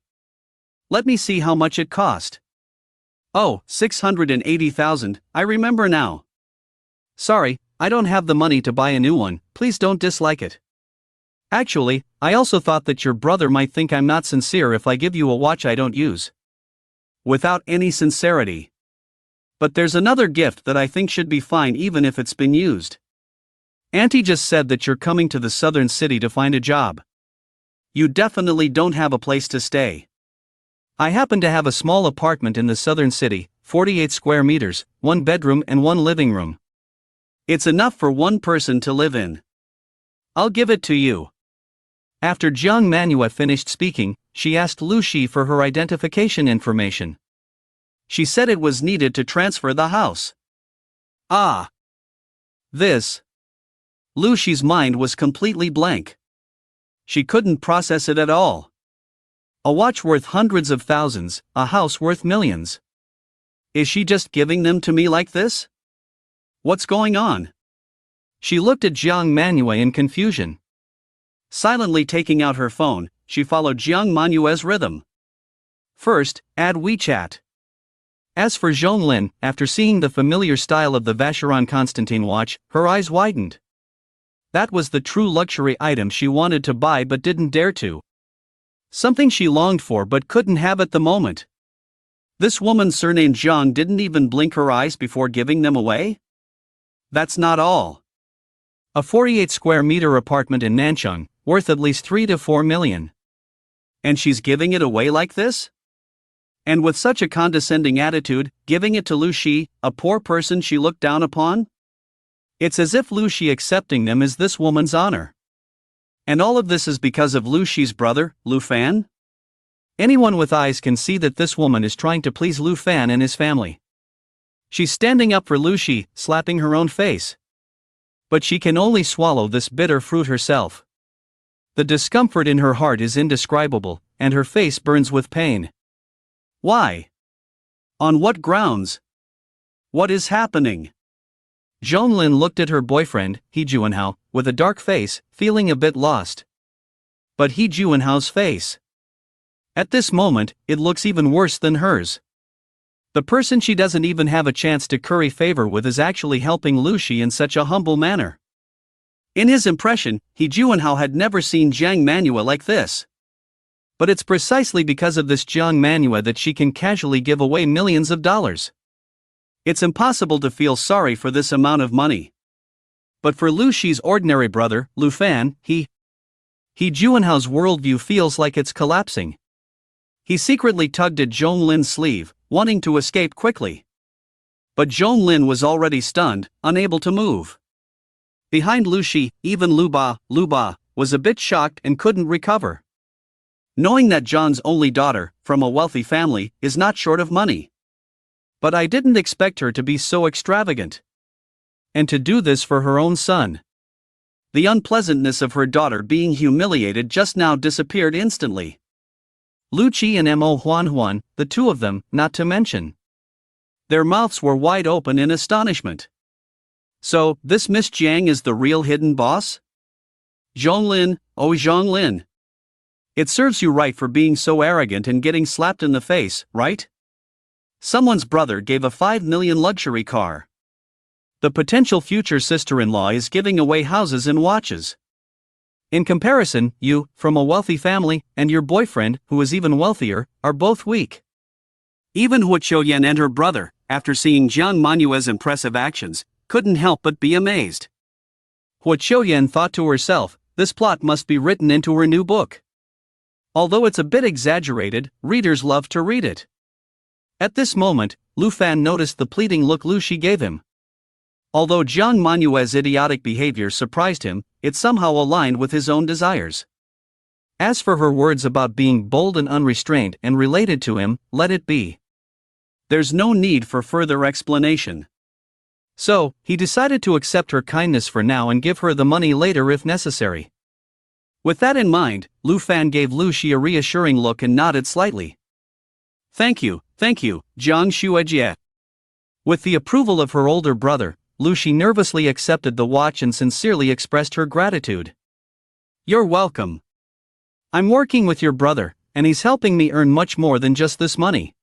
Let me see how much it cost. Oh, 680,000, I remember now. Sorry, I don't have the money to buy a new one, please don't dislike it. Actually, I also thought that your brother might think I'm not sincere if I give you a watch I don't use. Without any sincerity. But there's another gift that I think should be fine even if it's been used. Auntie just said that you're coming to the southern city to find a job. You definitely don't have a place to stay. I happen to have a small apartment in the southern city, 48 square meters, 1 bedroom and 1 living room. It's enough for one person to live in. I'll give it to you. After Jiang Manhwa finished speaking, she asked Lu Shi for her identification information. She said it was needed to transfer the house. Ah! This. Lu Shi's mind was completely blank. She couldn't process it at all. A watch worth hundreds of thousands, a house worth millions. Is she just giving them to me like this? What's going on? She looked at Jiang Manhwa in confusion. Silently taking out her phone, she followed Jiang Manhua's rhythm. First, add WeChat. As for Zhonglin, after seeing the familiar style of the Vacheron Constantin watch, her eyes widened. That was the true luxury item she wanted to buy but didn't dare to. Something she longed for but couldn't have at the moment. This woman surnamed Zhang didn't even blink her eyes before giving them away? That's not all. A 48 square meter apartment in Nanchang, worth at least 3 to 4 million. And she's giving it away like this? And with such a condescending attitude, giving it to Lu Shi, a poor person she looked down upon? It's as if Lu Shi accepting them is this woman's honor. And all of this is because of Lu Shi's brother, Lu Fan? Anyone with eyes can see that this woman is trying to please Lu Fan and his family. She's standing up for Lu Shi, slapping her own face. But she can only swallow this bitter fruit herself. The discomfort in her heart is indescribable, and her face burns with pain. Why? On what grounds? What is happening? Zhonglin looked at her boyfriend, He Juanhao, with a dark face, feeling a bit lost. But He Juanhao's face. At this moment, it looks even worse than hers. The person she doesn't even have a chance to curry favor with is actually helping Lu Shi in such a humble manner. In his impression, He Juanhao had never seen Jiang Manhwa like this. But it's precisely because of this Jiang Manhwa that she can casually give away millions of dollars. It's impossible to feel sorry for this amount of money. But for Lu Shi's ordinary brother, Lu Fan, He Juanhao's worldview feels like it's collapsing. He secretly tugged at Zhong Lin's sleeve, wanting to escape quickly. But Zhong Lin was already stunned, unable to move. Behind Lu Shi, even Lu Ba was a bit shocked and couldn't recover. Knowing that Zhang's only daughter, from a wealthy family, is not short of money. But I didn't expect her to be so extravagant. And to do this for her own son. The unpleasantness of her daughter being humiliated just now disappeared instantly. Lu Qi and Mo Huan, the two of them, not to mention. Their mouths were wide open in astonishment. So, this Miss Jiang is the real hidden boss? Zhonglin, oh Zhonglin. It serves you right for being so arrogant and getting slapped in the face, right? Someone's brother gave a 5 million luxury car. The potential future sister-in-law is giving away houses and watches. In comparison, you, from a wealthy family, and your boyfriend, who is even wealthier, are both weak. Even Hua Qiuyan and her brother, after seeing Jiang Manhua's impressive actions, couldn't help but be amazed. Hua Qiuyan thought to herself, this plot must be written into her new book. Although it's a bit exaggerated, readers love to read it. At this moment, Lu Fan noticed the pleading look Lu Shi gave him. Although Jiang Manhua's idiotic behavior surprised him, it somehow aligned with his own desires. As for her words about being bold and unrestrained and related to him, let it be. There's no need for further explanation. So, he decided to accept her kindness for now and give her the money later if necessary. With that in mind, Lu Fan gave Lu Shi a reassuring look and nodded slightly. Thank you, Jiang Xuejie. With the approval of her older brother, Lu Shi nervously accepted the watch and sincerely expressed her gratitude. You're welcome. I'm working with your brother, and he's helping me earn much more than just this money.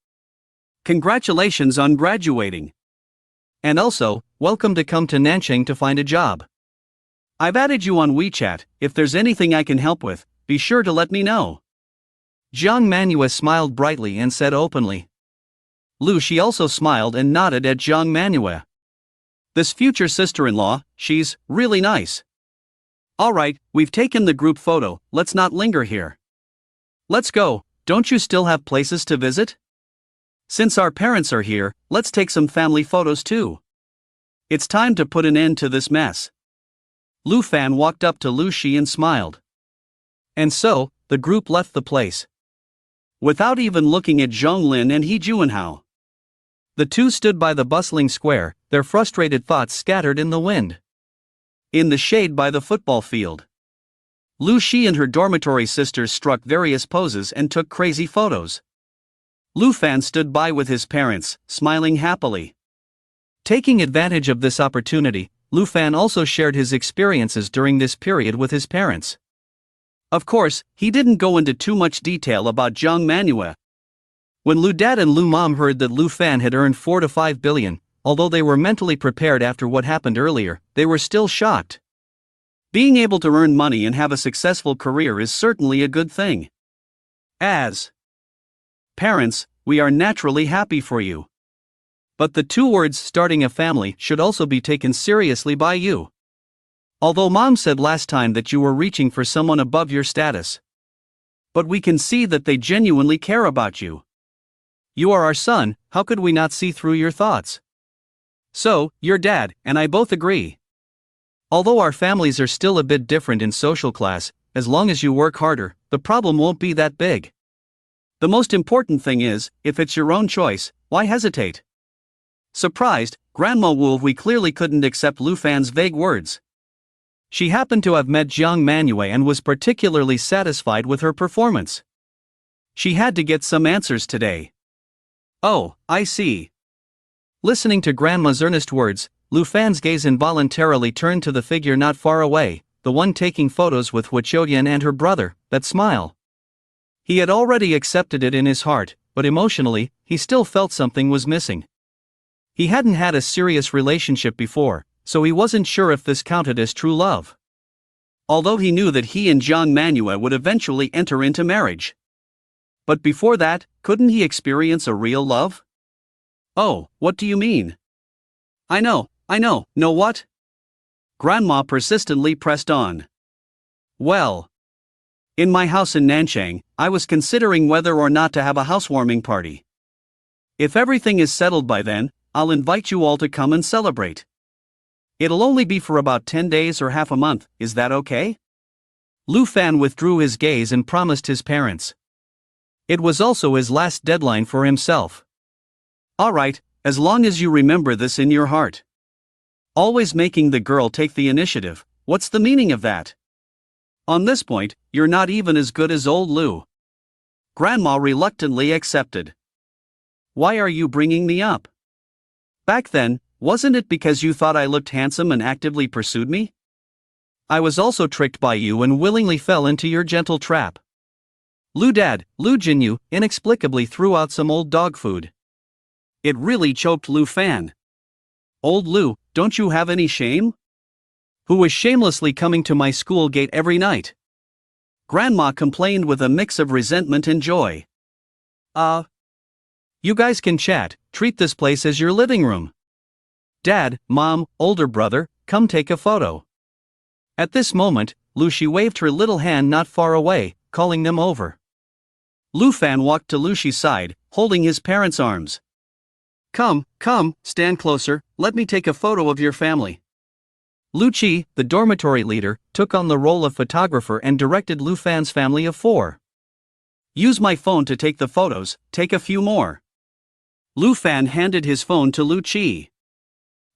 Congratulations on graduating. And also, welcome to come to Nanchang to find a job. I've added you on WeChat. If there's anything I can help with, be sure to let me know. Jiang Manhwa smiled brightly and said openly. Lu Shi also smiled and nodded at Jiang Manhwa. This future sister-in-law, she's really nice. Alright, we've taken the group photo, let's not linger here. Let's go, don't you still have places to visit? Since our parents are here, let's take some family photos too. It's time to put an end to this mess. Lu Fan walked up to Lu Shi and smiled. And so, the group left the place. Without even looking at Zhonglin and He Juanhao. The two stood by the bustling square, their frustrated thoughts scattered in the wind. In the shade by the football field. Lu Shi and her dormitory sisters struck various poses and took crazy photos. Lu Fan stood by with his parents, smiling happily. Taking advantage of this opportunity, Lu Fan also shared his experiences during this period with his parents. Of course, he didn't go into too much detail about Jiang Manhwa. When Lu Dad and Lu Mom heard that Lu Fan had earned 4 to 5 billion, although they were mentally prepared after what happened earlier, they were still shocked. Being able to earn money and have a successful career is certainly a good thing. As parents, we are naturally happy for you. But the two words starting a family should also be taken seriously by you. Although Mom said last time that you were reaching for someone above your status. But we can see that they genuinely care about you. You are our son, how could we not see through your thoughts? So, your dad and I both agree. Although our families are still a bit different in social class, as long as you work harder, the problem won't be that big. The most important thing is, if it's your own choice, why hesitate? Surprised, Grandma Wu clearly couldn't accept Lu Fan's vague words. She happened to have met Jiang Manhwa and was particularly satisfied with her performance. She had to get some answers today. Oh, I see. Listening to Grandma's earnest words, Lu Fan's gaze involuntarily turned to the figure not far away, the one taking photos with Hua Qiuyan and her brother, that smile. He had already accepted it in his heart, but emotionally, he still felt something was missing. He hadn't had a serious relationship before, so he wasn't sure if this counted as true love. although he knew that he and Jiang Manhwa would eventually enter into marriage. But before that, couldn't he experience a real love? Oh, what do you mean? I know, know what? Grandma persistently pressed on. Well, in my house in Nanchang, I was considering whether or not to have a housewarming party. If everything is settled by then, I'll invite you all to come and celebrate. It'll only be for about 10 days or half a month, is that okay? Lu Fan withdrew his gaze and promised his parents. It was also his last deadline for himself. Alright, as long as you remember this in your heart. Always making the girl take the initiative, what's the meaning of that? On this point, you're not even as good as old Lu. Grandma reluctantly accepted. Why are you bringing me up? Back then, wasn't it because you thought I looked handsome and actively pursued me? I was also tricked by you and willingly fell into your gentle trap. Lu Jinyu inexplicably threw out some old dog food. It really choked Lu Fan. Old Lu, don't you have any shame? Who was shamelessly coming to my school gate every night? Grandma complained with a mix of resentment and joy. You guys can chat, treat this place as your living room. Dad, Mom, older brother, come take a photo. At this moment, Lucy waved her little hand not far away, calling them over. Lu Fan walked to Lucy's side, holding his parents' arms. Come, stand closer, let me take a photo of your family. Lu Chi, the dormitory leader, took on the role of photographer and directed Lu Fan's family of 4. Use my phone to take the photos, take a few more. Lu Fan handed his phone to Lu Chi.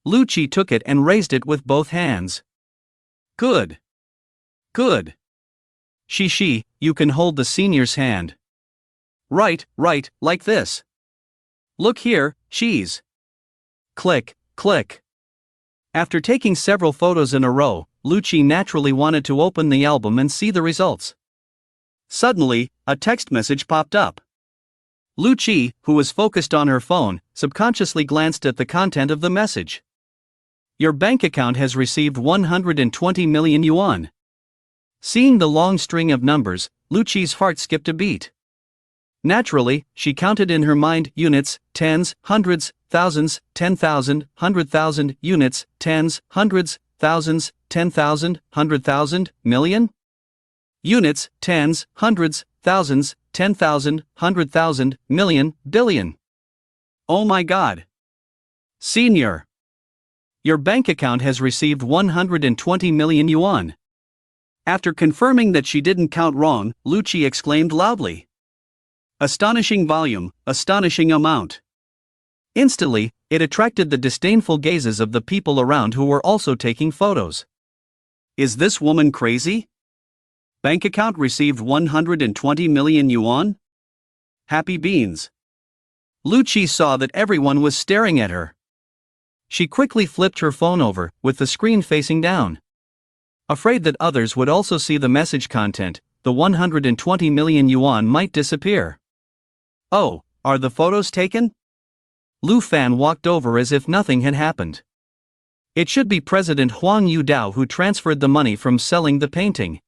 Lu Chi took it and raised it with both hands. Good. She, you can hold the senior's hand. Right, like this. Look here, she's. Click. After taking several photos in a row, Lu Chi naturally wanted to open the album and see the results. Suddenly, a text message popped up. Lu Chi, who was focused on her phone, subconsciously glanced at the content of the message. Your bank account has received 120 million yuan. Seeing the long string of numbers, Lu Chi's heart skipped a beat. Naturally, she counted in her mind units, tens, hundreds, thousands, 10,000, 100,000, units, tens, hundreds, thousands, 10,000, 100,000, million? Units, tens, hundreds, thousands, 10,000, 100,000, million, billion. Oh my God. Senior. Your bank account has received 120 million yuan. After confirming that she didn't count wrong, Lu Chi exclaimed loudly. Astonishing volume, astonishing amount. Instantly, it attracted the disdainful gazes of the people around who were also taking photos. Is this woman crazy? Bank account received 120 million yuan? Happy beans. Lu Chi saw that everyone was staring at her. She quickly flipped her phone over, with the screen facing down. Afraid that others would also see the message content, the 120 million yuan might disappear. Oh, are the photos taken? Lu Fan walked over as if nothing had happened. It should be President Huang Yudao who transferred the money from selling the painting.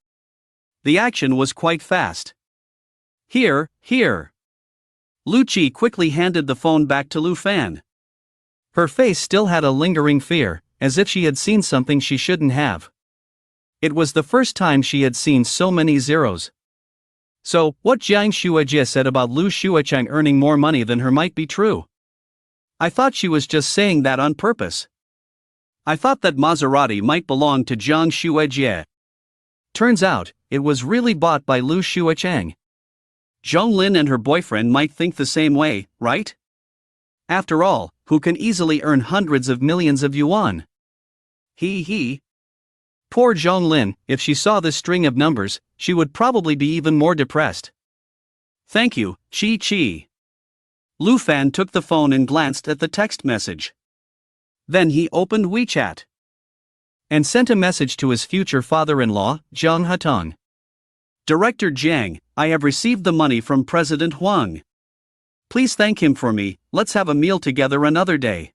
The action was quite fast. Here. Lu Chi quickly handed the phone back to Lu Fan. Her face still had a lingering fear, as if she had seen something she shouldn't have. It was the first time she had seen so many zeros. So, what Jiang Shuajie said about Lu Shuachang earning more money than her might be true. I thought she was just saying that on purpose. I thought that Maserati might belong to Jiang Shuajie. Turns out, it was really bought by Lu Shuachang. Zhonglin and her boyfriend might think the same way, right? After all, who can easily earn hundreds of millions of yuan? He. Poor Zhonglin, if she saw this string of numbers, she would probably be even more depressed. Thank you, Chi. Lu Fan took the phone and glanced at the text message. Then he opened WeChat and sent a message to his future father-in-law, Jiang Hatong. Director Jiang, I have received the money from President Huang. Please thank him for me, let's have a meal together another day.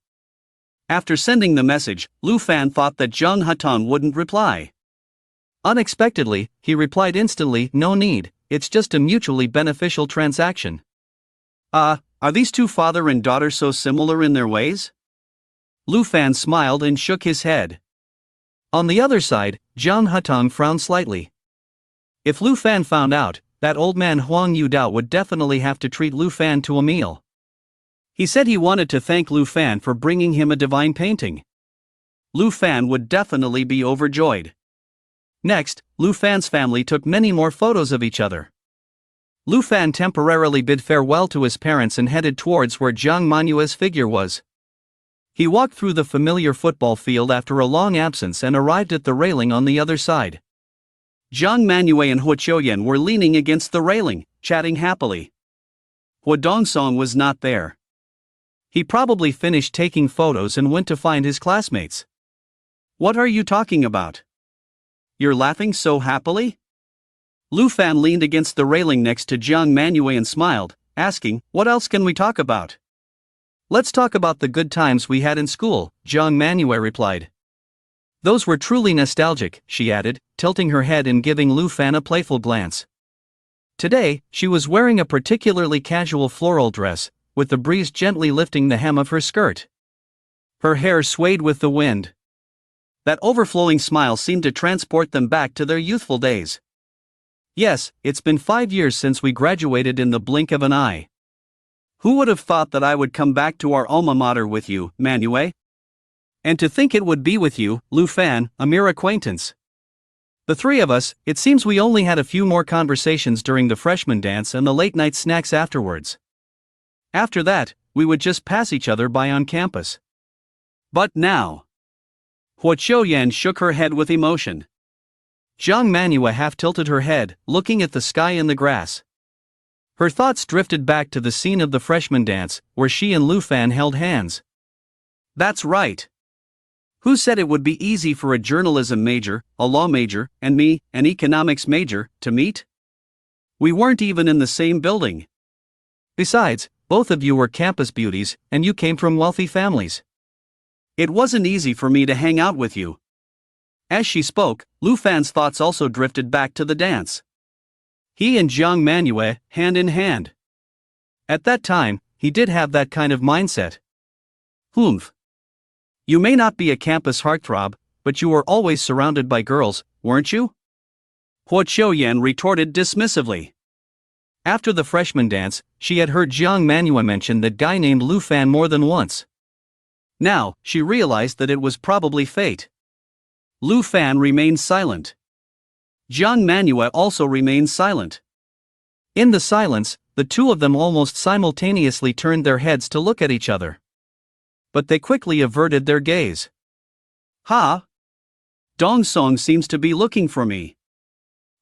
After sending the message, Lu Fan thought that Jiang Hatong wouldn't reply. Unexpectedly, he replied instantly, "No need, it's just a mutually beneficial transaction." Are these two father and daughter so similar in their ways? Lu Fan smiled and shook his head. On the other side, Jiang Hutong frowned slightly. If Lu Fan found out, that old man Huang Yudao would definitely have to treat Lu Fan to a meal. He said he wanted to thank Lu Fan for bringing him a divine painting. Lu Fan would definitely be overjoyed. Next, Lu Fan's family took many more photos of each other. Lu Fan temporarily bid farewell to his parents and headed towards where Jiang Manhua's figure was. He walked through the familiar football field after a long absence and arrived at the railing on the other side. Jiang Manhua and Hua Qiuyan were leaning against the railing, chatting happily. Hua Dongsong was not there. He probably finished taking photos and went to find his classmates. "What are you talking about? You're laughing so happily?" Lu Fan leaned against the railing next to Jiang Manhua and smiled, asking, "What else can we talk about?" "Let's talk about the good times we had in school," Jiang Manhua replied. "Those were truly nostalgic," she added, tilting her head and giving Lu Fan a playful glance. Today, she was wearing a particularly casual floral dress, with the breeze gently lifting the hem of her skirt. Her hair swayed with the wind. That overflowing smile seemed to transport them back to their youthful days. "Yes, it's been 5 years since we graduated in the blink of an eye. Who would have thought that I would come back to our alma mater with you, Manhua? And to think it would be with you, Lu Fan, a mere acquaintance. The three of us, it seems we only had a few more conversations during the freshman dance and the late-night snacks afterwards. After that, we would just pass each other by on campus. But now..." Hua Qiuyan shook her head with emotion. Jiang Manhua half tilted her head, looking at the sky and the grass. Her thoughts drifted back to the scene of the freshman dance, where she and Lu Fan held hands. That's right. Who said it would be easy for a journalism major, a law major, and me, an economics major, to meet? We weren't even in the same building. Besides, both of you were campus beauties, and you came from wealthy families. It wasn't easy for me to hang out with you. As she spoke, Lu Fan's thoughts also drifted back to the dance. He and Jiang Manhua, hand in hand. At that time, he did have that kind of mindset. Humph. You may not be a campus heartthrob, but you were always surrounded by girls, weren't you? Hua Qiuyan retorted dismissively. After the freshman dance, she had heard Jiang Manhua mention that guy named Lu Fan more than once. Now, she realized that it was probably fate. Lu Fan remained silent. Jiang Manhua also remained silent. In the silence, the two of them almost simultaneously turned their heads to look at each other. But they quickly averted their gaze. "Ha! Dongsong seems to be looking for me.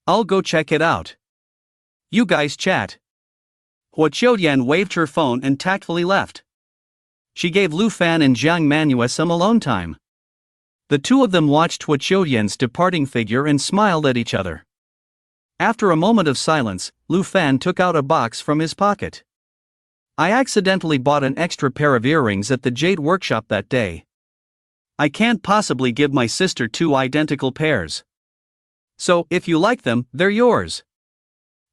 I'll go check it out. You guys chat." Hua Qiuyan waved her phone and tactfully left. She gave Lu Fan and Jiang Manhua some alone time. The two of them watched Hua Qiuyan's departing figure and smiled at each other. After a moment of silence, Lu Fan took out a box from his pocket. "I accidentally bought an extra pair of earrings at the Jade Workshop that day. I can't possibly give my sister 2 identical pairs. So, if you like them, they're yours."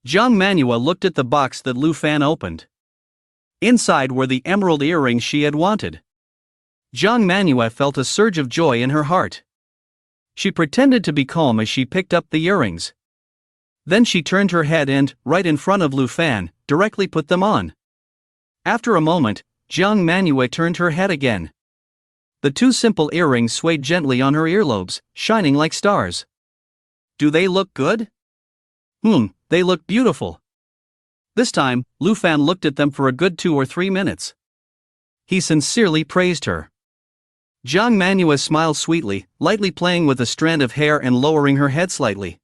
Jiang Manhua looked at the box that Lu Fan opened. Inside were the emerald earrings she had wanted. Jiang Manhua felt a surge of joy in her heart. She pretended to be calm as she picked up the earrings. Then she turned her head and, right in front of Lu Fan, directly put them on. After a moment, Jiang Manhua turned her head again. The 2 simple earrings swayed gently on her earlobes, shining like stars. "Do they look good?" They look beautiful." This time, Lu Fan looked at them for a good 2 or 3 minutes. He sincerely praised her. Jiang Manhua smiled sweetly, lightly playing with a strand of hair and lowering her head slightly.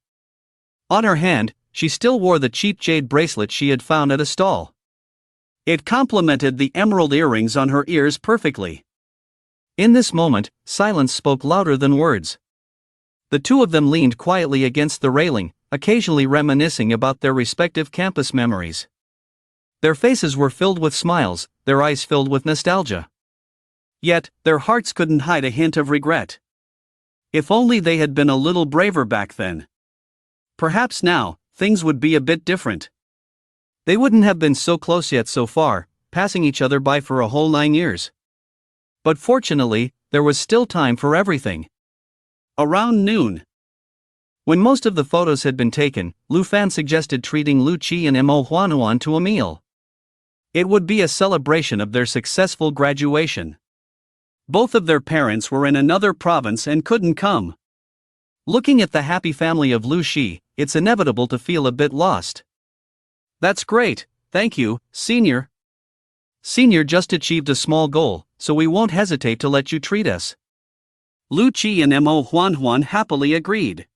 On her hand, she still wore the cheap jade bracelet she had found at a stall. It complemented the emerald earrings on her ears perfectly. In this moment, silence spoke louder than words. The two of them leaned quietly against the railing, occasionally reminiscing about their respective campus memories. Their faces were filled with smiles, their eyes filled with nostalgia. Yet, their hearts couldn't hide a hint of regret. If only they had been a little braver back then. Perhaps now, things would be a bit different. They wouldn't have been so close yet so far, passing each other by for a whole 9 years. But fortunately, there was still time for everything. Around noon, when most of the photos had been taken, Lu Fan suggested treating Lu Qi and Mo Huanhuan to a meal. It would be a celebration of their successful graduation. Both of their parents were in another province and couldn't come. Looking at the happy family of Lu Xi, it's inevitable to feel a bit lost. That's great, thank you, Senior. Senior just achieved a small goal, so we won't hesitate to let you treat us. Lu Qi and Mo Huanhuan happily agreed.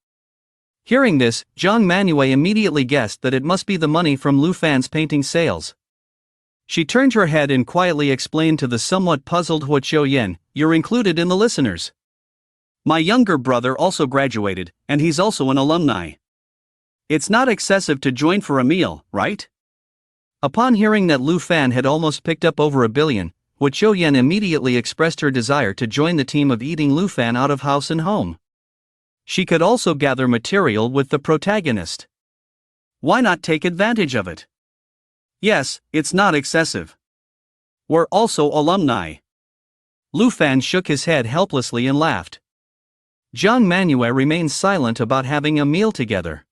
Hearing this, Zhang Manhwa immediately guessed that it must be the money from Lu Fan's painting sales. She turned her head and quietly explained to the somewhat puzzled Hua Qiuyan, "You're included in the listeners. My younger brother also graduated, and he's also an alumni. It's not excessive to join for a meal, right?" Upon hearing that Lu Fan had almost picked up over $1 billion, Hua Qiuyan immediately expressed her desire to join the team of eating Lu Fan out of house and home. She could also gather material with the protagonist. Why not take advantage of it? Yes, it's not excessive. We're also alumni. Lu Fan shook his head helplessly and laughed. Zhang Manhwa remained silent about having a meal together.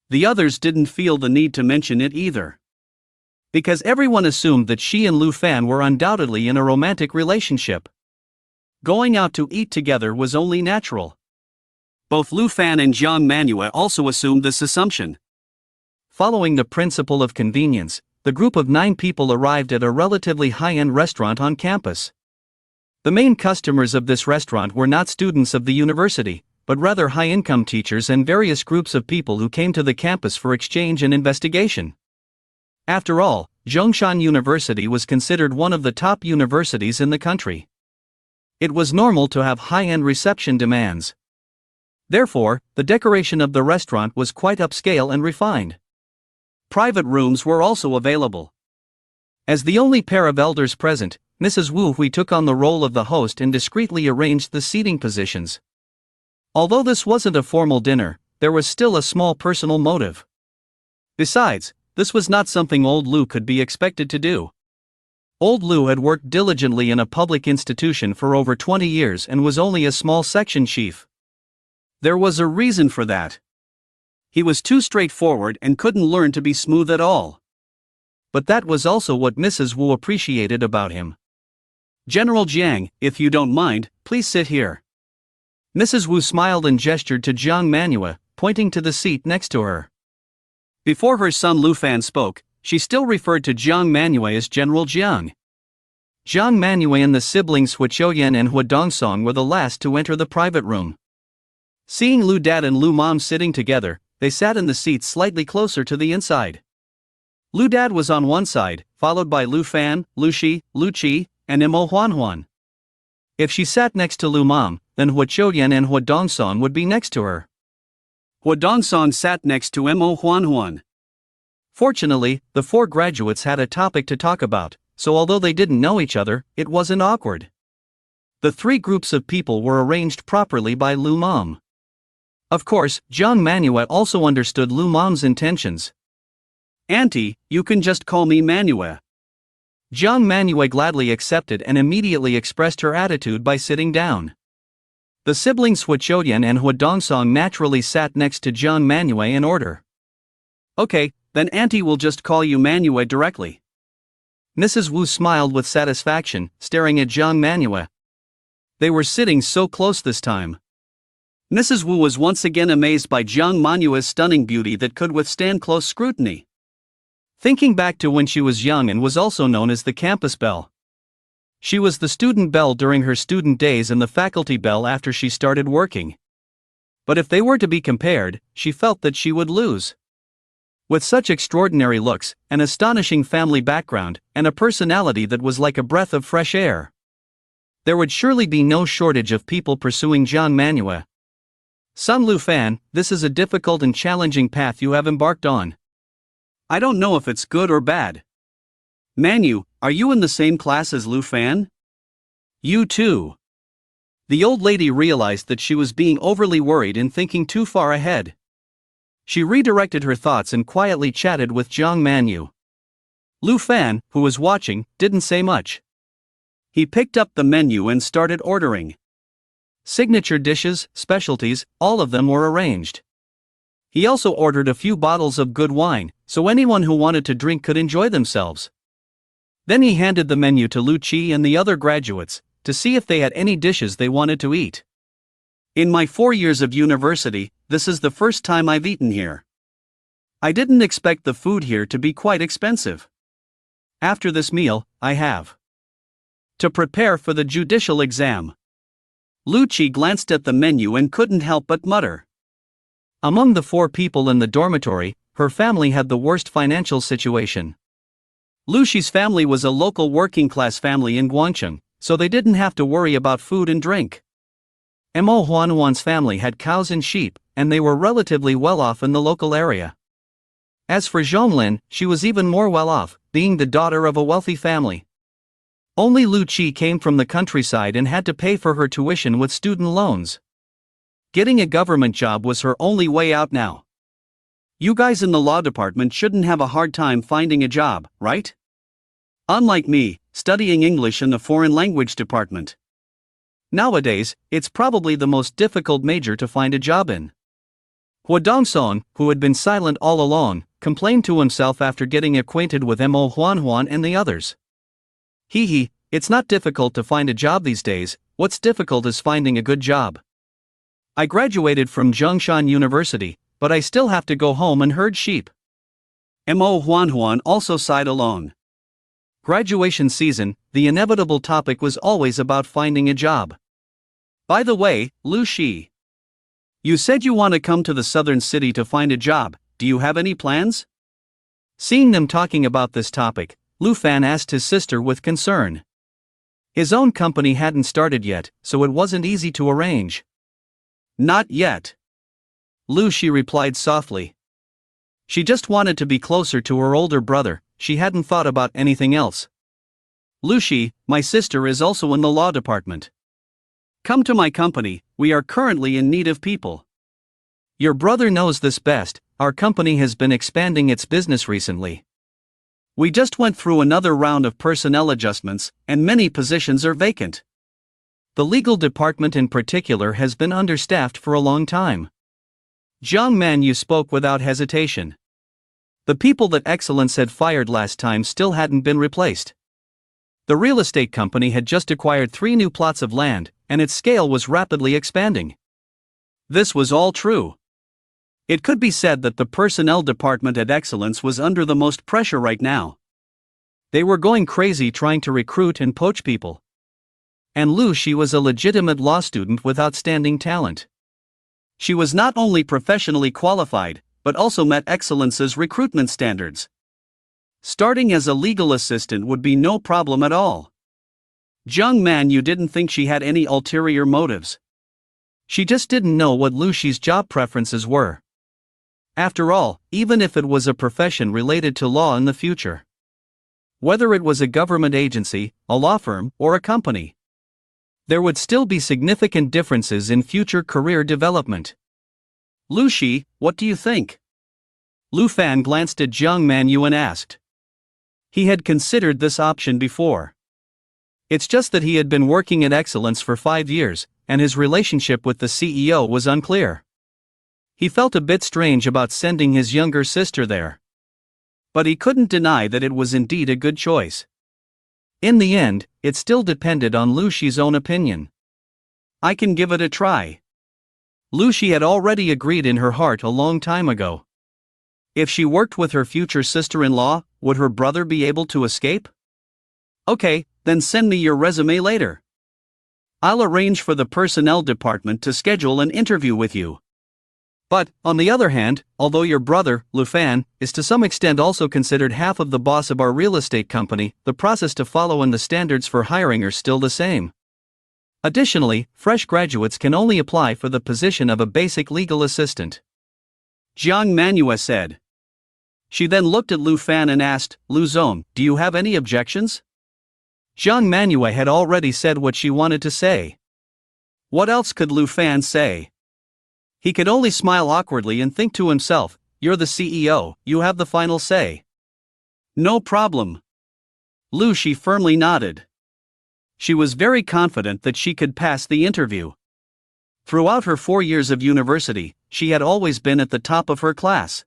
The others didn't feel the need to mention it either. Because everyone assumed that she and Lu Fan were undoubtedly in a romantic relationship. Going out to eat together was only natural. Both Lu Fan and Zhang Manhwa also assumed this assumption. Following the principle of convenience, the group of 9 people arrived at a relatively high-end restaurant on campus. The main customers of this restaurant were not students of the university, but rather high-income teachers and various groups of people who came to the campus for exchange and investigation. After all, Zhongshan University was considered one of the top universities in the country. It was normal to have high-end reception demands. Therefore, the decoration of the restaurant was quite upscale and refined. Private rooms were also available. As the only pair of elders present, Mrs. Wu Hui took on the role of the host and discreetly arranged the seating positions. Although this wasn't a formal dinner, there was still a small personal motive. Besides, this was not something old Lu could be expected to do. Old Lu had worked diligently in a public institution for over 20 years and was only a small section chief. There was a reason for that. He was too straightforward and couldn't learn to be smooth at all. But that was also what Mrs. Wu appreciated about him. "General Jiang, if you don't mind, please sit here." Mrs. Wu smiled and gestured to Zhang Manhwa, pointing to the seat next to her. Before her son Lu Fan spoke, she still referred to Zhang Manhwa as General Jiang. Zhang Manhwa and the siblings Hua Qiuyan and Hua Dongsong were the last to enter the private room. Seeing Lu Dad and Lu Mom sitting together, they sat in the seats slightly closer to the inside. Lu Dad was on one side, followed by Lu Fan, Lu Xi, Lu Qi, and Mo Huanhuan. If she sat next to Lu Mom, then Hua Qiuyan and Hua Dongsong would be next to her. Hua Dongsong sat next to Mo Huanhuan. Fortunately, the 4 graduates had a topic to talk about, so although they didn't know each other, it wasn't awkward. The 3 groups of people were arranged properly by Lu Mom. Of course, Zhang Manhwa also understood Lu Mom's intentions. "Auntie, you can just call me Manhwa." Zhang Manhwa gladly accepted and immediately expressed her attitude by sitting down. The siblings Hua Qiuyan and Hua Dongsong naturally sat next to Zhang Manhwa in order. "Okay, then Auntie will just call you Manhwa directly." Mrs. Wu smiled with satisfaction, staring at Zhang Manhwa. They were sitting so close this time. Mrs. Wu was once again amazed by Zhang Manhwa's stunning beauty that could withstand close scrutiny. Thinking back to when she was young and was also known as the campus belle. She was the student belle during her student days and the faculty belle after she started working. But if they were to be compared, she felt that she would lose. With such extraordinary looks, an astonishing family background, and a personality that was like a breath of fresh air, there would surely be no shortage of people pursuing Zhang Manhwa. "Son Lu Fan, this is a difficult and challenging path you have embarked on. I don't know if it's good or bad. Manu, are you in the same class as Lu Fan?" "You too." The old lady realized that she was being overly worried and thinking too far ahead. She redirected her thoughts and quietly chatted with Jiang Manyu. Lu Fan, who was watching, didn't say much. He picked up the menu and started ordering. Signature dishes, specialties, all of them were arranged. He also ordered a few bottles of good wine, so anyone who wanted to drink could enjoy themselves. Then he handed the menu to Lu Qi and the other graduates, to see if they had any dishes they wanted to eat. In my 4 years of university, this is the first time I've eaten here. I didn't expect the food here to be quite expensive. After this meal, I have to prepare for the judicial exam. Lu Qi glanced at the menu and couldn't help but mutter. Among the 4 people in the dormitory, her family had the worst financial situation. Lu Qi's family was a local working-class family in Guangcheng, so they didn't have to worry about food and drink. Mo Huanhuan's family had cows and sheep, and they were relatively well off in the local area. As for Zhonglin, she was even more well off, being the daughter of a wealthy family. Only Lu Qi came from the countryside and had to pay for her tuition with student loans. Getting a government job was her only way out now. You guys in the law department shouldn't have a hard time finding a job, right? Unlike me, studying English in the foreign language department. Nowadays, it's probably the most difficult major to find a job in. Hua Dongson, who had been silent all along, complained to himself after getting acquainted with Mo Huanhuan and the others. It's not difficult to find a job these days, what's difficult is finding a good job. I graduated from Zhongshan University, but I still have to go home and herd sheep. Mo Huanhuan also sighed alone. Graduation season, the inevitable topic was always about finding a job. By the way, Lu Qi, you said you want to come to the southern city to find a job, do you have any plans? Seeing them talking about this topic, Lu Fan asked his sister with concern. His own company hadn't started yet, so it wasn't easy to arrange. Not yet. Lu Qi replied softly. She just wanted to be closer to her older brother, she hadn't thought about anything else. Lu Qi, my sister is also in the law department. Come to my company, we are currently in need of people. Your brother knows this best, our company has been expanding its business recently. We just went through another round of personnel adjustments, and many positions are vacant. The legal department in particular has been understaffed for a long time. Jiang Manyu spoke without hesitation. The people that Excellence had fired last time still hadn't been replaced. The real estate company had just acquired 3 new plots of land, and its scale was rapidly expanding. This was all true. It could be said that the personnel department at Excellence was under the most pressure right now. They were going crazy trying to recruit and poach people. And Lu Qi was a legitimate law student with outstanding talent. She was not only professionally qualified, but also met Excellence's recruitment standards. Starting as a legal assistant would be no problem at all. Jiang Manyu didn't think she had any ulterior motives. She just didn't know what Lu Qi's job preferences were. After all, even if it was a profession related to law in the future. Whether it was a government agency, a law firm, or a company, there would still be significant differences in future career development. Lu Qi, what do you think? Lu Fan glanced at Jiang Manyu and asked. He had considered this option before. It's just that he had been working at Excellence for 5 years, and his relationship with the CEO was unclear. He felt a bit strange about sending his younger sister there. But he couldn't deny that it was indeed a good choice. In the end, it still depended on Lu Qi's own opinion. I can give it a try. Lu Qi had already agreed in her heart a long time ago. If she worked with her future sister-in-law, would her brother be able to escape? Okay, then send me your resume later. I'll arrange for the personnel department to schedule an interview with you. But, on the other hand, although your brother, Lu Fan, is to some extent also considered half of the boss of our real estate company, the process to follow and the standards for hiring are still the same. Additionally, fresh graduates can only apply for the position of a basic legal assistant. Jiang Manyu said. She then looked at Lu Fan and asked, Lu Zong, do you have any objections? Jiang Manyu had already said what she wanted to say. What else could Lu Fan say? He could only smile awkwardly and think to himself, "You're the CEO, you have the final say." "No problem." Lu Shi firmly nodded. She was very confident that she could pass the interview. Throughout her 4 years of university, she had always been at the top of her class.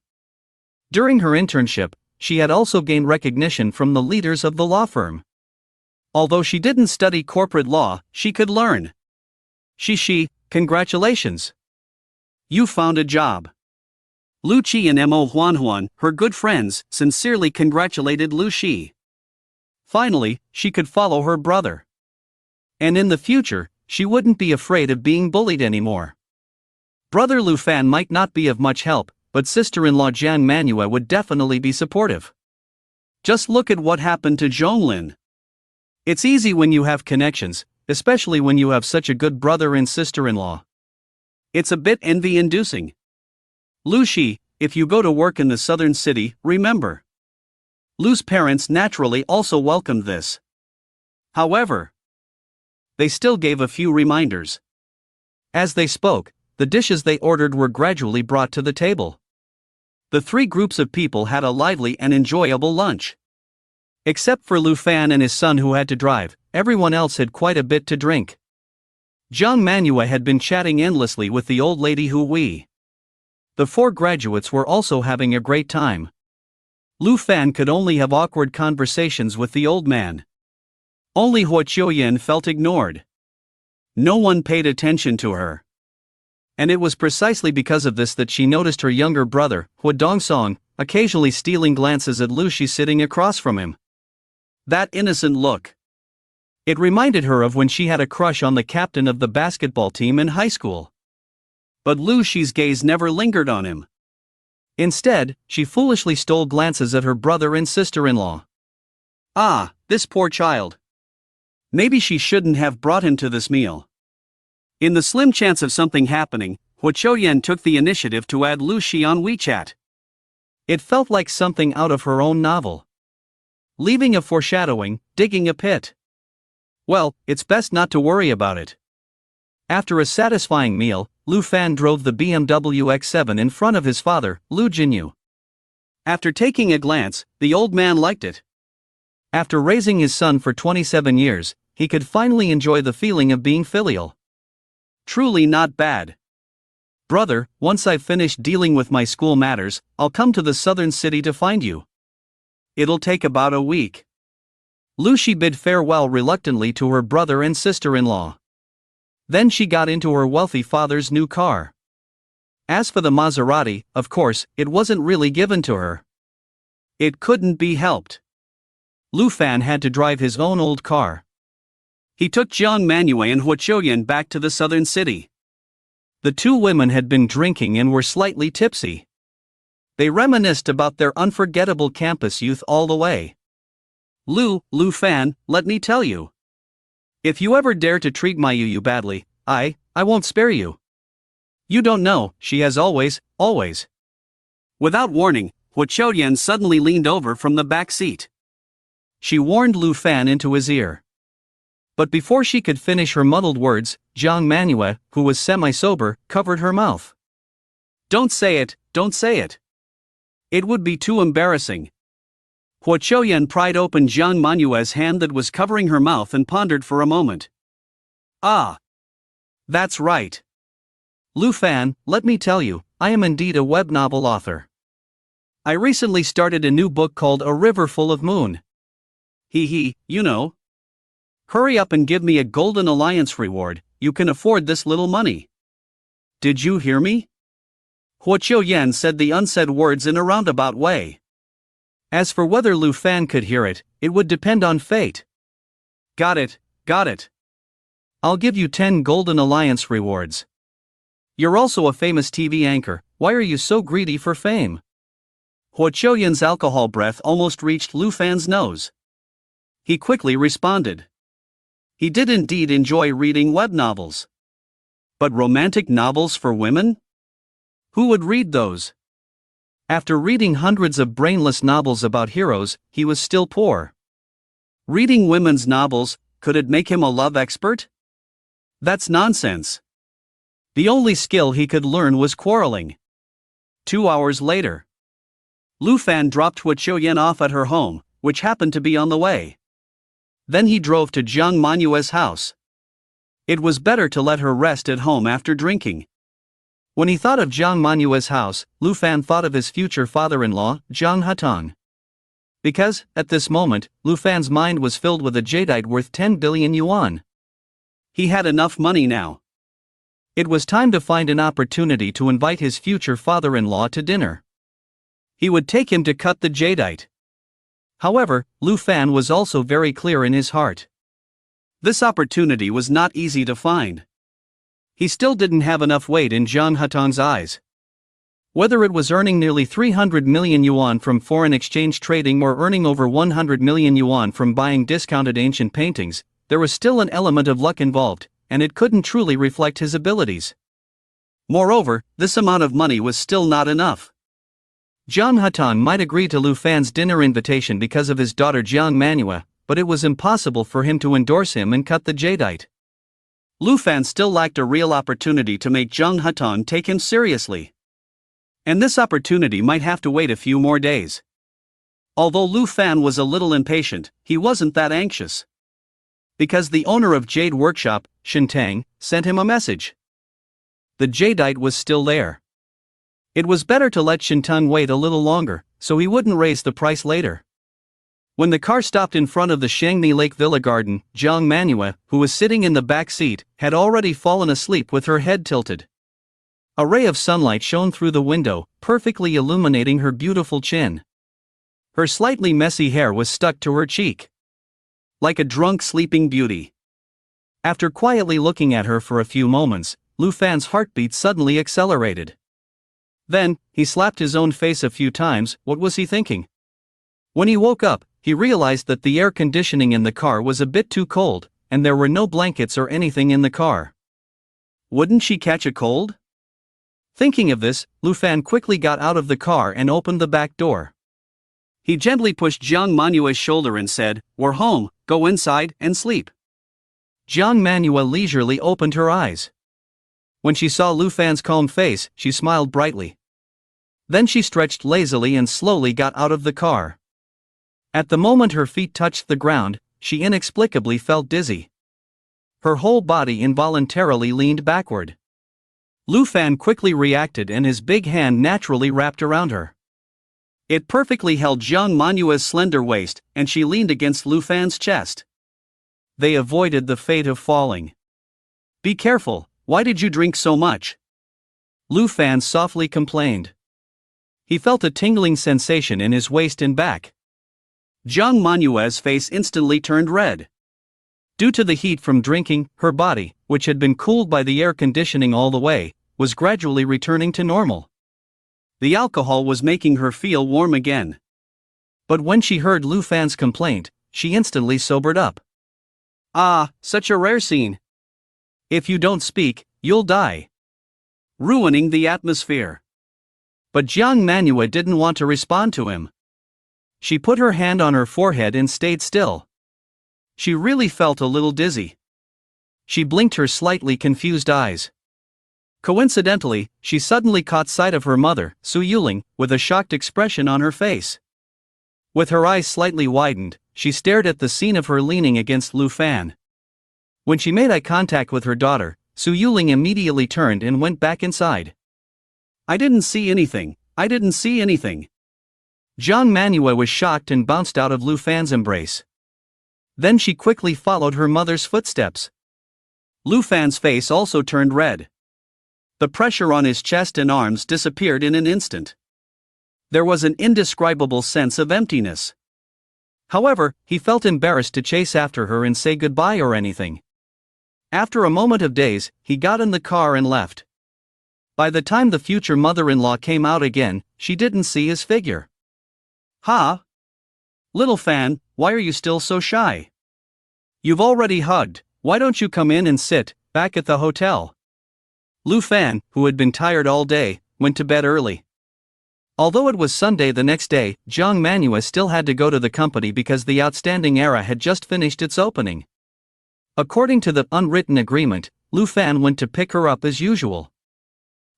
During her internship, she had also gained recognition from the leaders of the law firm. Although she didn't study corporate law, she could learn. Shi, congratulations. You found a job. Lu Qi and Mo Huanhuan, her good friends, sincerely congratulated Lu Shi. Finally, she could follow her brother. And in the future, she wouldn't be afraid of being bullied anymore. Brother Lu Fan might not be of much help, but sister-in-law Jiang Manhwa would definitely be supportive. Just look at what happened to Zhonglin. It's easy when you have connections, especially when you have such a good brother and sister-in-law. It's a bit envy-inducing. Lu Shi, if you go to work in the southern city, remember. Lu's parents naturally also welcomed this. However, they still gave a few reminders. As they spoke, the dishes they ordered were gradually brought to the table. The 3 groups of people had a lively and enjoyable lunch. Except for Lu Fan and his son who had to drive, everyone else had quite a bit to drink. Jiang Manhwa had been chatting endlessly with the old lady Hu Wei. The 4 graduates were also having a great time. Lu Fan could only have awkward conversations with the old man. Only Hua Qiuyan felt ignored. No one paid attention to her. And it was precisely because of this that she noticed her younger brother, Hua Dongsong, occasionally stealing glances at Lu Shi sitting across from him. That innocent look. It reminded her of when she had a crush on the captain of the basketball team in high school. But Lu Shi's gaze never lingered on him. Instead, she foolishly stole glances at her brother and sister-in-law. Ah, this poor child. Maybe she shouldn't have brought him to this meal. In the slim chance of something happening, Hua Qiuyan took the initiative to add Lu Shi on WeChat. It felt like something out of her own novel. Leaving a foreshadowing, digging a pit. Well, it's best not to worry about it. After a satisfying meal, Lu Fan drove the BMW X7 in front of his father, Lu Jinyu. After taking a glance, the old man liked it. After raising his son for 27 years, he could finally enjoy the feeling of being filial. Truly not bad. Brother, once I've finished dealing with my school matters, I'll come to the southern city to find you. It'll take about a week. Lu Shi bid farewell reluctantly to her brother and sister-in-law. Then she got into her wealthy father's new car. As for the Maserati, of course, it wasn't really given to her. It couldn't be helped. Lu Fan had to drive his own old car. He took Jiang Manhwa and Hua Qiuyan back to the southern city. The 2 women had been drinking and were slightly tipsy. They reminisced about their unforgettable campus youth all the way. Lu Fan, let me tell you. If you ever dare to treat my Yu badly, I won't spare you. You don't know, she has always. Without warning, Hua Qiuyan suddenly leaned over from the back seat. She warned Lu Fan into his ear. But before she could finish her muddled words, Jiang Manhwa, who was semi-sober, covered her mouth. Don't say it. It would be too embarrassing. Hua Qiuyan pried open Jiang Manhwa's hand that was covering her mouth and pondered for a moment. Ah. That's right. Lu Fan, let me tell you, I am indeed a web novel author. I recently started a new book called A River Full of Moon. You know. Hurry up and give me a Golden Alliance reward, you can afford this little money. Did you hear me? Hua Qiuyan said the unsaid words in a roundabout way. As for whether Lu Fan could hear it, it would depend on fate. Got it. I'll give you 10 Golden Alliance rewards. You're also a famous TV anchor, why are you so greedy for fame? Hua Qiuyan's alcohol breath almost reached Lu Fan's nose. He quickly responded. He did indeed enjoy reading web novels. But romantic novels for women? Who would read those? After reading hundreds of brainless novels about heroes, he was still poor. Reading women's novels, could it make him a love expert? That's nonsense. The only skill he could learn was quarreling. 2 hours later, Lu Fan dropped Hua Qiuyan off at her home, which happened to be on the way. Then he drove to Jiang Manhua's house. It was better to let her rest at home after drinking. When he thought of Jiang Manhua's house, Lu Fan thought of his future father-in-law, Jiang Hetong. Because, at this moment, Lu Fan's mind was filled with a jadeite worth 10 billion yuan. He had enough money now. It was time to find an opportunity to invite his future father-in-law to dinner. He would take him to cut the jadeite. However, Lu Fan was also very clear in his heart. This opportunity was not easy to find. He still didn't have enough weight in Jiang Hetong's eyes. Whether it was earning nearly 300 million yuan from foreign exchange trading or earning over 100 million yuan from buying discounted ancient paintings, there was still an element of luck involved, and it couldn't truly reflect his abilities. Moreover, this amount of money was still not enough. Jiang Hetong might agree to Lu Fan's dinner invitation because of his daughter Jiang Manhwa, but it was impossible for him to endorse him and cut the jadeite. Lu Fan still lacked a real opportunity to make Jiang Hetong take him seriously. And this opportunity might have to wait a few more days. Although Lu Fan was a little impatient, he wasn't that anxious. Because the owner of Jade Workshop, Shintang, sent him a message. The jadeite was still there. It was better to let Shintang wait a little longer, so he wouldn't raise the price later. When the car stopped in front of the Shangni Lake Villa Garden, Jiang Manhwa, who was sitting in the back seat, had already fallen asleep with her head tilted. A ray of sunlight shone through the window, perfectly illuminating her beautiful chin. Her slightly messy hair was stuck to her cheek. Like a drunk sleeping beauty. After quietly looking at her for a few moments, Lu Fan's heartbeat suddenly accelerated. Then, he slapped his own face a few times. What was he thinking? When he woke up, he realized that the air conditioning in the car was a bit too cold, and there were no blankets or anything in the car. Wouldn't she catch a cold? Thinking of this, Lu Fan quickly got out of the car and opened the back door. He gently pushed Jiang Manhua's shoulder and said, "We're home, go inside and sleep." Jiang Manhwa leisurely opened her eyes. When she saw Lu Fan's calm face, she smiled brightly. Then she stretched lazily and slowly got out of the car. At the moment her feet touched the ground, she inexplicably felt dizzy. Her whole body involuntarily leaned backward. Lu Fan quickly reacted and his big hand naturally wrapped around her. It perfectly held Jiang Manhua's slender waist, and she leaned against Lu Fan's chest. They avoided the fate of falling. "Be careful, why did you drink so much?" Lu Fan softly complained. He felt a tingling sensation in his waist and back. Jiang Manhua's face instantly turned red. Due to the heat from drinking, her body, which had been cooled by the air conditioning all the way, was gradually returning to normal. The alcohol was making her feel warm again. But when she heard Lu Fan's complaint, she instantly sobered up. "Ah, such a rare scene. If you don't speak, you'll die. Ruining the atmosphere." But Jiang Manhwa didn't want to respond to him. She put her hand on her forehead and stayed still. She really felt a little dizzy. She blinked her slightly confused eyes. Coincidentally, she suddenly caught sight of her mother, Su Yuling, with a shocked expression on her face. With her eyes slightly widened, she stared at the scene of her leaning against Lu Fan. When she made eye contact with her daughter, Su Yuling immediately turned and went back inside. "I didn't see anything, I didn't see anything." Jiang Manhwa was shocked and bounced out of Lu Fan's embrace. Then she quickly followed her mother's footsteps. Lu Fan's face also turned red. The pressure on his chest and arms disappeared in an instant. There was an indescribable sense of emptiness. However, he felt embarrassed to chase after her and say goodbye or anything. After a moment of daze, he got in the car and left. By the time the future mother-in-law came out again, she didn't see his figure. "Ha! Little Fan, why are you still so shy? You've already hugged, why don't you come in and sit back at the hotel?" Lu Fan, who had been tired all day, went to bed early. Although it was Sunday the next day, Jiang Manhwa still had to go to the company because the Outstanding Era had just finished its opening. According to the unwritten agreement, Lu Fan went to pick her up as usual.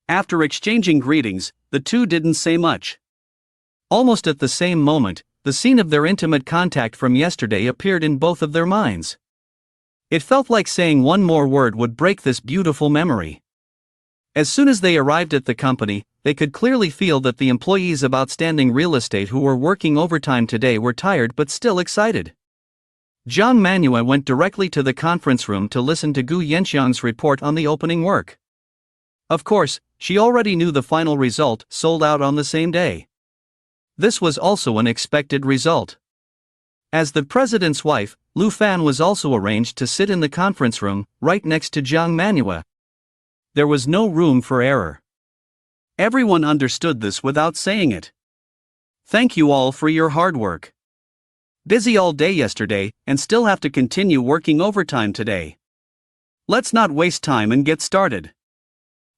After exchanging greetings, the two didn't say much. Almost at the same moment, the scene of their intimate contact from yesterday appeared in both of their minds. It felt like saying one more word would break this beautiful memory. As soon as they arrived at the company, they could clearly feel that the employees of outstanding real estate who were working overtime today were tired but still excited. Jiang Manhwa went directly to the conference room to listen to Gu Yanxiang's report on the opening work. Of course, she already knew the final result, sold out on the same day. This was also an expected result. As the president's wife, Lu Fan was also arranged to sit in the conference room, right next to Jiang Manhwa. There was no room for error. Everyone understood this without saying it. Thank you all for your hard work. Busy all day yesterday, and still have to continue working overtime today. Let's not waste time and get started.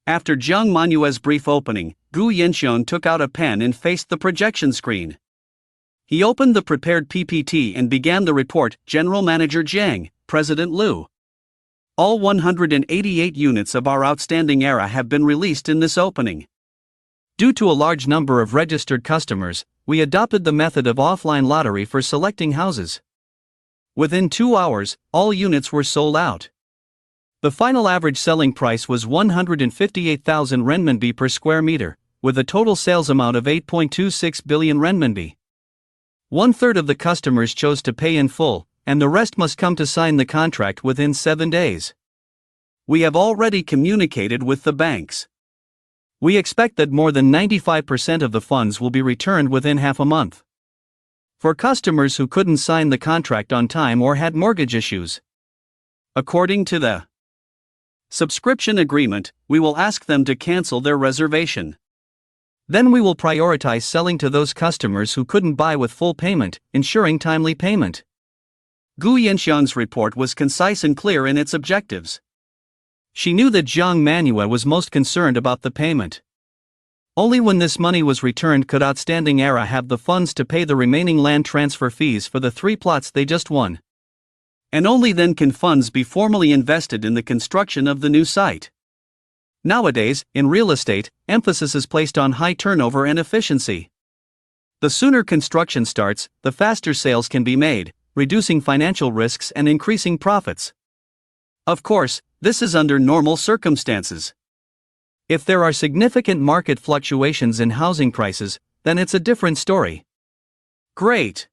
After Jiang Manhwa's brief opening, Gu Yanxiang took out a pen and faced the projection screen. He opened the prepared PPT and began the report. General Manager Jiang, President Lu. All 188 units of our outstanding era have been released in this opening. Due to a large number of registered customers, we adopted the method of offline lottery for selecting houses. Within 2 hours, all units were sold out. The final average selling price was 158,000 renminbi per square meter, with a total sales amount of 8.26 billion renminbi. 1/3 of the customers chose to pay in full, and the rest must come to sign the contract within 7 days. We have already communicated with the banks. We expect that more than 95% of the funds will be returned within half a month. For customers who couldn't sign the contract on time or had mortgage issues, according to the subscription agreement, we will ask them to cancel their reservation. Then we will prioritize selling to those customers who couldn't buy with full payment, ensuring timely payment. Gu Yanxiang's report was concise and clear in its objectives. She knew that Jiang Manhwa was most concerned about the payment. Only when this money was returned could outstanding era have the funds to pay the remaining land transfer fees for the 3 plots they just won. And only then can funds be formally invested in the construction of the new site. Nowadays, in real estate, emphasis is placed on high turnover and efficiency. The sooner construction starts, the faster sales can be made, reducing financial risks and increasing profits. Of course, this is under normal circumstances. If there are significant market fluctuations in housing prices, then it's a different story. Great!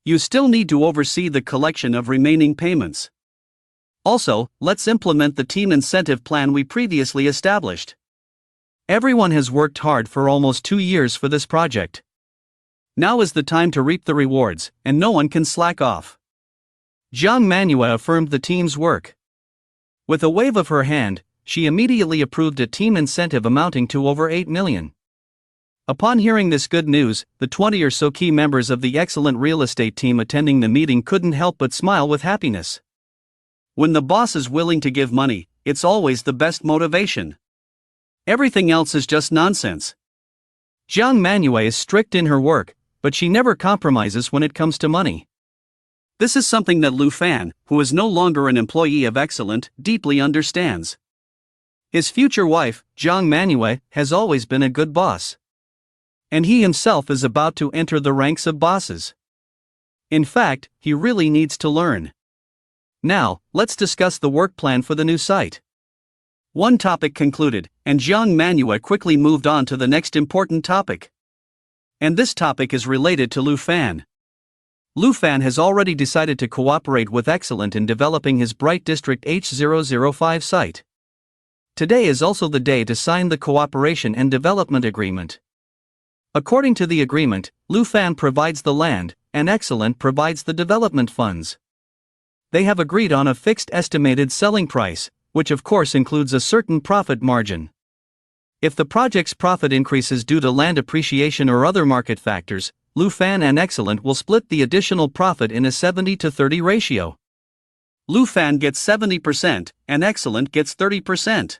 You still need to oversee the collection of remaining payments. Also, let's implement the team incentive plan we previously established. Everyone has worked hard for almost 2 years for this project. Now is the time to reap the rewards, and no one can slack off. Jiang Manhwa affirmed the team's work. With a wave of her hand, she immediately approved a team incentive amounting to over 8 million. Upon hearing this good news, the 20 or so key members of the excellent real estate team attending the meeting couldn't help but smile with happiness. When the boss is willing to give money, it's always the best motivation. Everything else is just nonsense. Jiang Manhwa is strict in her work, but she never compromises when it comes to money. This is something that Lu Fan, who is no longer an employee of Excellent, deeply understands. His future wife, Jiang Manhwa, has always been a good boss. And he himself is about to enter the ranks of bosses. In fact, he really needs to learn. Now, let's discuss the work plan for the new site. One topic concluded, and Jiang Manhwa quickly moved on to the next important topic. And this topic is related to Lu Fan. Lu Fan has already decided to cooperate with Excellent in developing his Bright District H005 site. Today is also the day to sign the cooperation and development agreement. According to the agreement, Lu Fan provides the land, and Excellent provides the development funds. They have agreed on a fixed estimated selling price, which of course includes a certain profit margin. If the project's profit increases due to land appreciation or other market factors, Lu Fan and Excellent will split the additional profit in a 70-30 ratio. Lu Fan gets 70%, and Excellent gets 30%.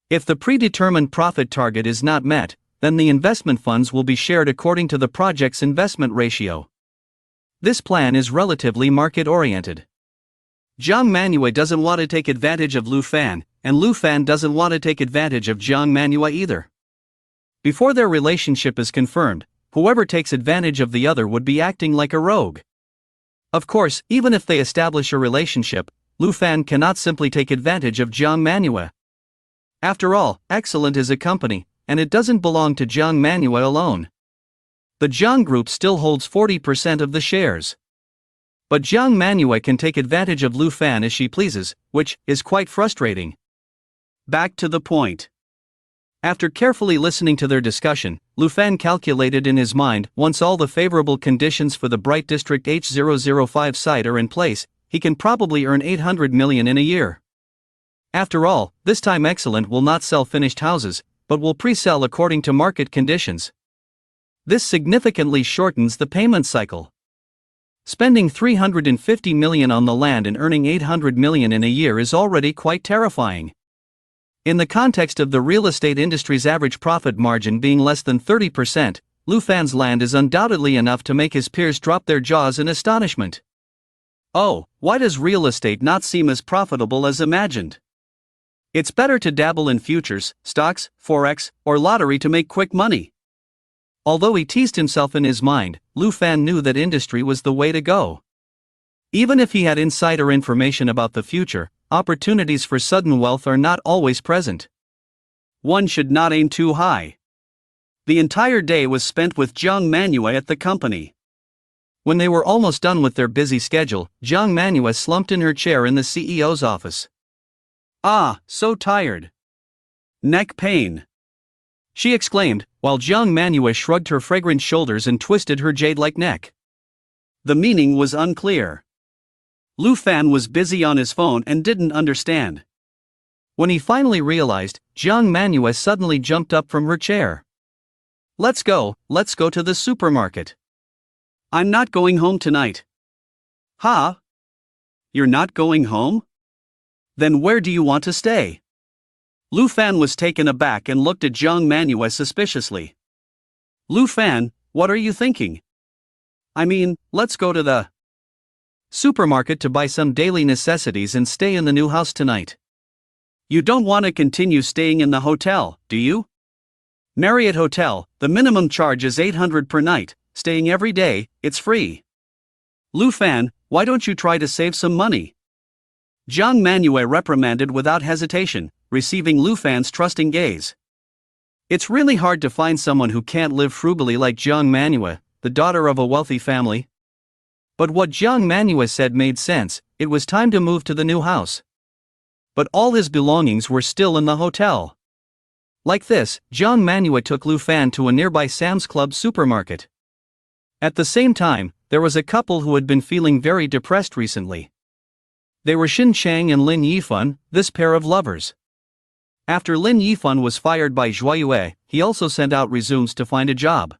If the predetermined profit target is not met, then the investment funds will be shared according to the project's investment ratio. This plan is relatively market-oriented. Jiang Manhwa doesn't want to take advantage of Lu Fan, and Lu Fan doesn't want to take advantage of Jiang Manhwa either. Before their relationship is confirmed, whoever takes advantage of the other would be acting like a rogue. Of course, even if they establish a relationship, Lu Fan cannot simply take advantage of Jiang Manhwa. After all, Excellent is a company, and it doesn't belong to Jiang Manhwa alone. The Jiang Group still holds 40% of the shares. But Jiang Manhwa can take advantage of Lu Fan as she pleases, which is quite frustrating. Back to the point. After carefully listening to their discussion, Lu Fan calculated in his mind, once all the favorable conditions for the Bright District H005 site are in place, he can probably earn 800 million in a year. After all, this time Excellent will not sell finished houses, but will pre-sell according to market conditions. This significantly shortens the payment cycle. Spending 350 million on the land and earning 800 million in a year is already quite terrifying. In the context of the real estate industry's average profit margin being less than 30%, Lu Fan's land is undoubtedly enough to make his peers drop their jaws in astonishment. Oh, why does real estate not seem as profitable as imagined? It's better to dabble in futures, stocks, forex, or lottery to make quick money. Although he teased himself in his mind, Lu Fan knew that industry was the way to go. Even if he had insider information about the future, opportunities for sudden wealth are not always present. One should not aim too high. The entire day was spent with Jiang Manhwa at the company. When they were almost done with their busy schedule, Jiang Manhwa slumped in her chair in the CEO's office. "Ah, so tired. Neck pain," she exclaimed, while Jiang Manhwa shrugged her fragrant shoulders and twisted her jade-like neck. The meaning was unclear. Lu Fan was busy on his phone and didn't understand. When he finally realized, Jiang Manhwa suddenly jumped up from her chair. Let's go to the supermarket. I'm not going home tonight." "Huh? You're not going home? Then where do you want to stay?" Lu Fan was taken aback and looked at Jiang Manhwa suspiciously. "Lu Fan, what are you thinking? I mean, let's go to the supermarket to buy some daily necessities and stay in the new house tonight. You don't want to continue staying in the hotel, do you? Marriott Hotel, the minimum charge is 800 per night, staying every day, it's free. Lu Fan, why don't you try to save some money?" Jiang Manhwa reprimanded without hesitation, receiving Lu Fan's trusting gaze. It's really hard to find someone who can't live frugally like Jiang Manhwa, the daughter of a wealthy family. But what Jiang Manhwa said made sense, it was time to move to the new house. But all his belongings were still in the hotel. Like this, Jiang Manhwa took Lu Fan to a nearby Sam's Club supermarket. At the same time, there was a couple who had been feeling very depressed recently. They were Xin Chang and Lin Yifan, this pair of lovers. After Lin Yifan was fired by Zhua Yue, he also sent out resumes to find a job.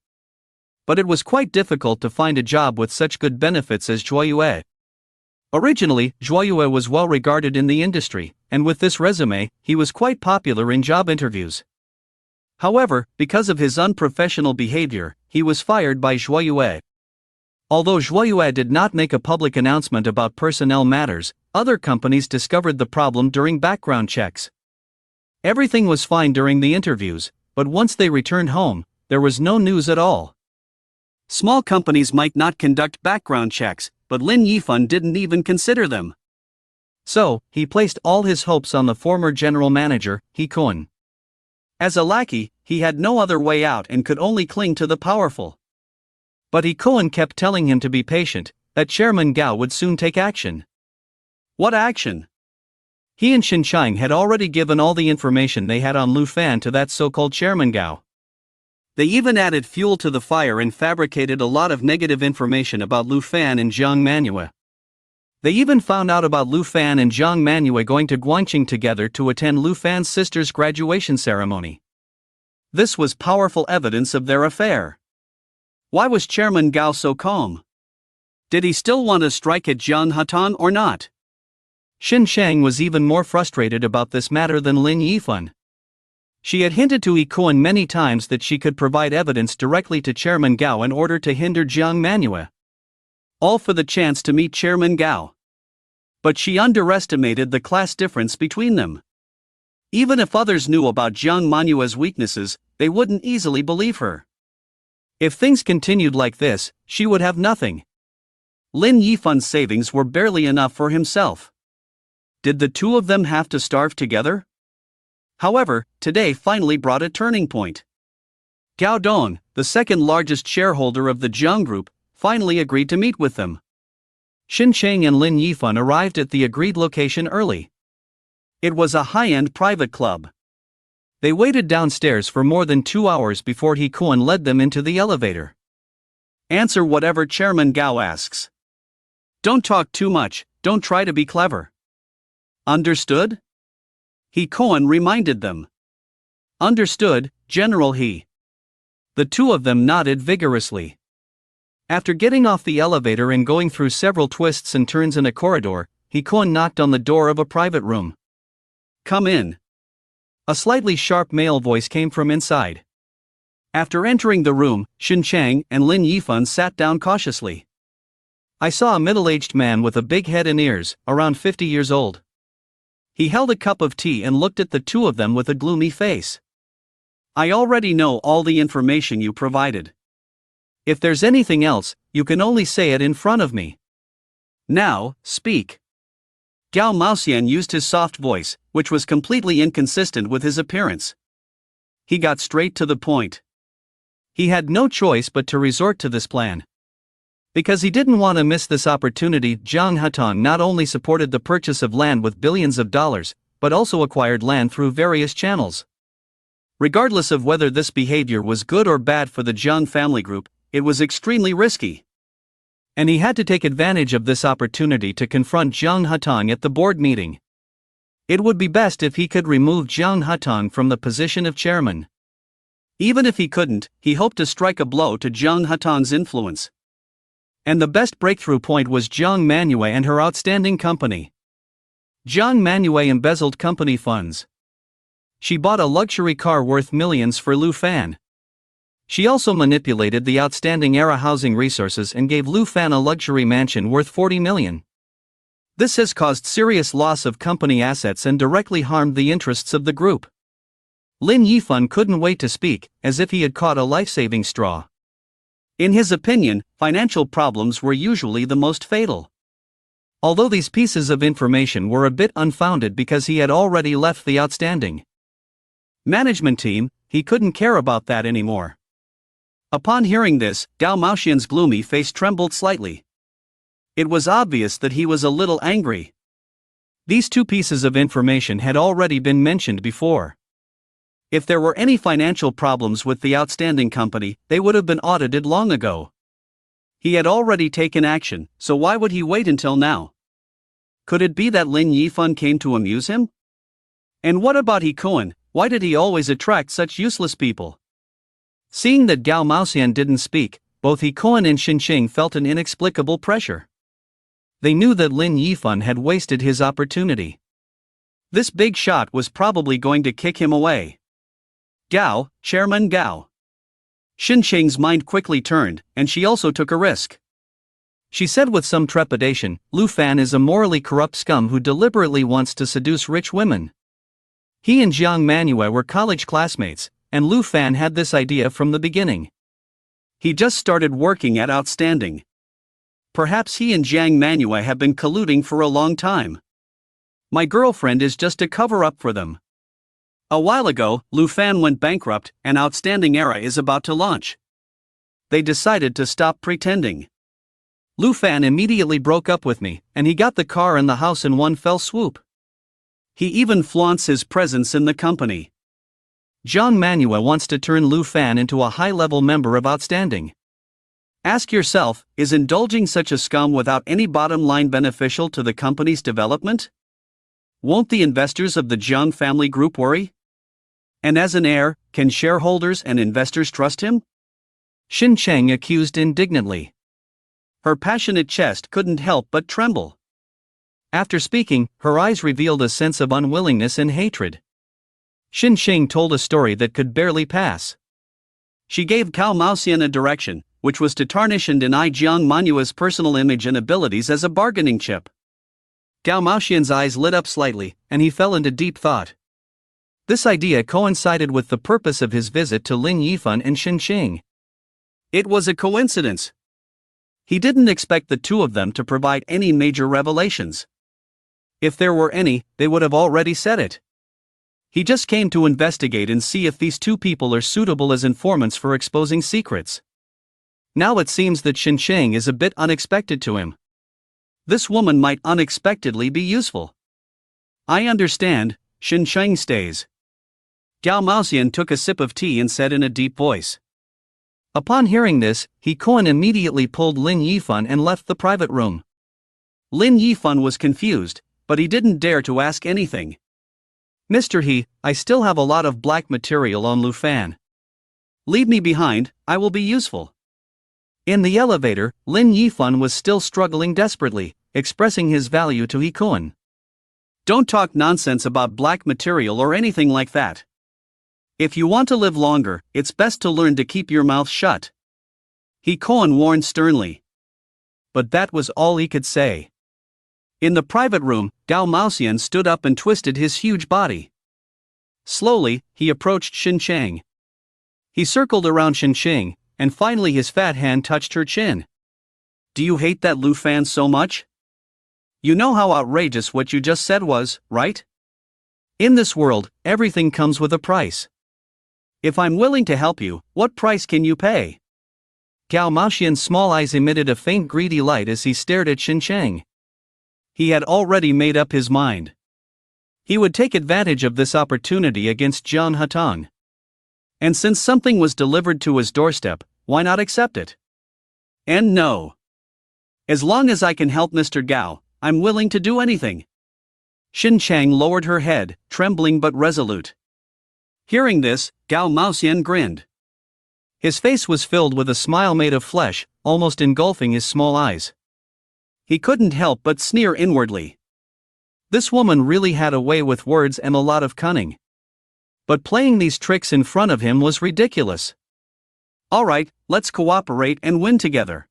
But it was quite difficult to find a job with such good benefits as Zhua Yue. Originally, Zhua Yue was well regarded in the industry, and with this resume, he was quite popular in job interviews. However, because of his unprofessional behavior, he was fired by Zhua Yue. Although Zhua Yue did not make a public announcement about personnel matters, other companies discovered the problem during background checks. Everything was fine during the interviews, but once they returned home, there was no news at all. Small companies might not conduct background checks, but Lin Yifan didn't even consider them. So, he placed all his hopes on the former general manager, He Kun. As a lackey, he had no other way out and could only cling to the powerful. But He Kun kept telling him to be patient, that Chairman Gao would soon take action. What action? He and Xin Chang had already given all the information they had on Lu Fan to that so-called Chairman Gao. They even added fuel to the fire and fabricated a lot of negative information about Lu Fan and Jiang Manhwa. They even found out about Lu Fan and Jiang Manhwa going to Guangqing together to attend Lu Fan's sister's graduation ceremony. This was powerful evidence of their affair. Why was Chairman Gao so calm? Did he still want to strike at Jiang Hatan or not? Xin Chang was even more frustrated about this matter than Lin Yifan. She had hinted to He Kun many times that she could provide evidence directly to Chairman Gao in order to hinder Jiang Manhwa. All for the chance to meet Chairman Gao. But she underestimated the class difference between them. Even if others knew about Jiang Manhua's weaknesses, they wouldn't easily believe her. If things continued like this, she would have nothing. Lin Yifun's savings were barely enough for himself. Did the two of them have to starve together? However, today finally brought a turning point. Gao Dong, the second largest shareholder of the Jiang Group, finally agreed to meet with them. Xin Cheng and Lin Yifun arrived at the agreed location early. It was a high-end private club. They waited downstairs for more than 2 hours before He Kuan led them into the elevator. Answer whatever Chairman Gao asks. Don't talk too much, don't try to be clever. Understood? He Kuan reminded them. Understood, General He. The two of them nodded vigorously. After getting off the elevator and going through several twists and turns in a corridor, He Kuan knocked on the door of a private room. Come in. A slightly sharp male voice came from inside. After entering the room, Xin Cheng and Lin Yifun sat down cautiously. I saw a middle-aged man with a big head and ears, around 50 years old. He held a cup of tea and looked at the two of them with a gloomy face. I already know all the information you provided. If there's anything else, you can only say it in front of me. Now, speak. Gao Maoxian used his soft voice, which was completely inconsistent with his appearance. He got straight to the point. He had no choice but to resort to this plan. Because he didn't want to miss this opportunity, Jiang Hatong not only supported the purchase of land with billions of dollars, but also acquired land through various channels. Regardless of whether this behavior was good or bad for the Jiang family group, it was extremely risky. And he had to take advantage of this opportunity to confront Jiang Hatong at the board meeting. It would be best if he could remove Jiang Hatong from the position of chairman. Even if he couldn't, he hoped to strike a blow to Jiang Hatong's influence. And the best breakthrough point was Jiang Manhwa and her outstanding company. Jiang Manhwa embezzled company funds. She bought a luxury car worth millions for Lu Fan. She also manipulated the outstanding era housing resources and gave Lu Fan a luxury mansion worth 40 million. This has caused serious loss of company assets and directly harmed the interests of the group. Lin Yifun couldn't wait to speak, as if he had caught a life-saving straw. In his opinion, financial problems were usually the most fatal. Although these pieces of information were a bit unfounded because he had already left the outstanding management team, he couldn't care about that anymore. Upon hearing this, Gao Maoxian's gloomy face trembled slightly. It was obvious that he was a little angry. These two pieces of information had already been mentioned before. If there were any financial problems with the outstanding company, they would have been audited long ago. He had already taken action, so why would he wait until now? Could it be that Lin Yifun came to amuse him? And what about He Kuan? Why did he always attract such useless people? Seeing that Gao Maoxian didn't speak, both He Kuan and Xin Cheng felt an inexplicable pressure. They knew that Lin Yifun had wasted his opportunity. This big shot was probably going to kick him away. Gao, Chairman Gao. Xin Cheng's mind quickly turned, and she also took a risk. She said with some trepidation, Lu Fan is a morally corrupt scum who deliberately wants to seduce rich women. He and Jiang Manhwa were college classmates, and Lu Fan had this idea from the beginning. He just started working at Outstanding. Perhaps he and Jiang Manhwa have been colluding for a long time. My girlfriend is just a cover-up for them. A while ago, Lu Fan went bankrupt, and Outstanding Era is about to launch. They decided to stop pretending. Lu Fan immediately broke up with me, and he got the car and the house in one fell swoop. He even flaunts his presence in the company. Jiang Manhwa wants to turn Lu Fan into a high-level member of Outstanding. Ask yourself, is indulging such a scum without any bottom line beneficial to the company's development? Won't the investors of the Jiang family group worry? And as an heir, can shareholders and investors trust him? Xin Cheng accused indignantly. Her passionate chest couldn't help but tremble. After speaking, her eyes revealed a sense of unwillingness and hatred. Xin Cheng told a story that could barely pass. She gave Gao Maoxian a direction, which was to tarnish and deny Jiang Manhua's personal image and abilities as a bargaining chip. Gao Maoxian's eyes lit up slightly, and he fell into deep thought. This idea coincided with the purpose of his visit to Lin Yifan and Xin Qing. It was a coincidence. He didn't expect the two of them to provide any major revelations. If there were any, they would have already said it. He just came to investigate and see if these two people are suitable as informants for exposing secrets. Now it seems that Xin Qing is a bit unexpected to him. This woman might unexpectedly be useful. I understand, Xin Qing stays. Gao Maoxian took a sip of tea and said in a deep voice. Upon hearing this, He Kuan immediately pulled Lin Yifan and left the private room. Lin Yifan was confused, but he didn't dare to ask anything. Mr. He, I still have a lot of black material on Lu Fan. Leave me behind, I will be useful. In the elevator, Lin Yifan was still struggling desperately, expressing his value to He Kuan. Don't talk nonsense about black material or anything like that. If you want to live longer, it's best to learn to keep your mouth shut. He Kuan warned sternly. But that was all he could say. In the private room, Gao Maoxian stood up and twisted his huge body. Slowly, he approached Xin Qing. He circled around Xin Qing, and finally his fat hand touched her chin. Do you hate that Lu Fan so much? You know how outrageous what you just said was, right? In this world, everything comes with a price. If I'm willing to help you, what price can you pay? Gao Maoxian's small eyes emitted a faint greedy light as he stared at Xin Qing. He had already made up his mind. He would take advantage of this opportunity against Jiang Hatong. And since something was delivered to his doorstep, why not accept it? And no. As long as I can help Mr. Gao, I'm willing to do anything. Xin Qing lowered her head, trembling but resolute. Hearing this, Gao Maoxian grinned. His face was filled with a smile made of flesh, almost engulfing his small eyes. He couldn't help but sneer inwardly. This woman really had a way with words and a lot of cunning. But playing these tricks in front of him was ridiculous. Alright, let's cooperate and win together.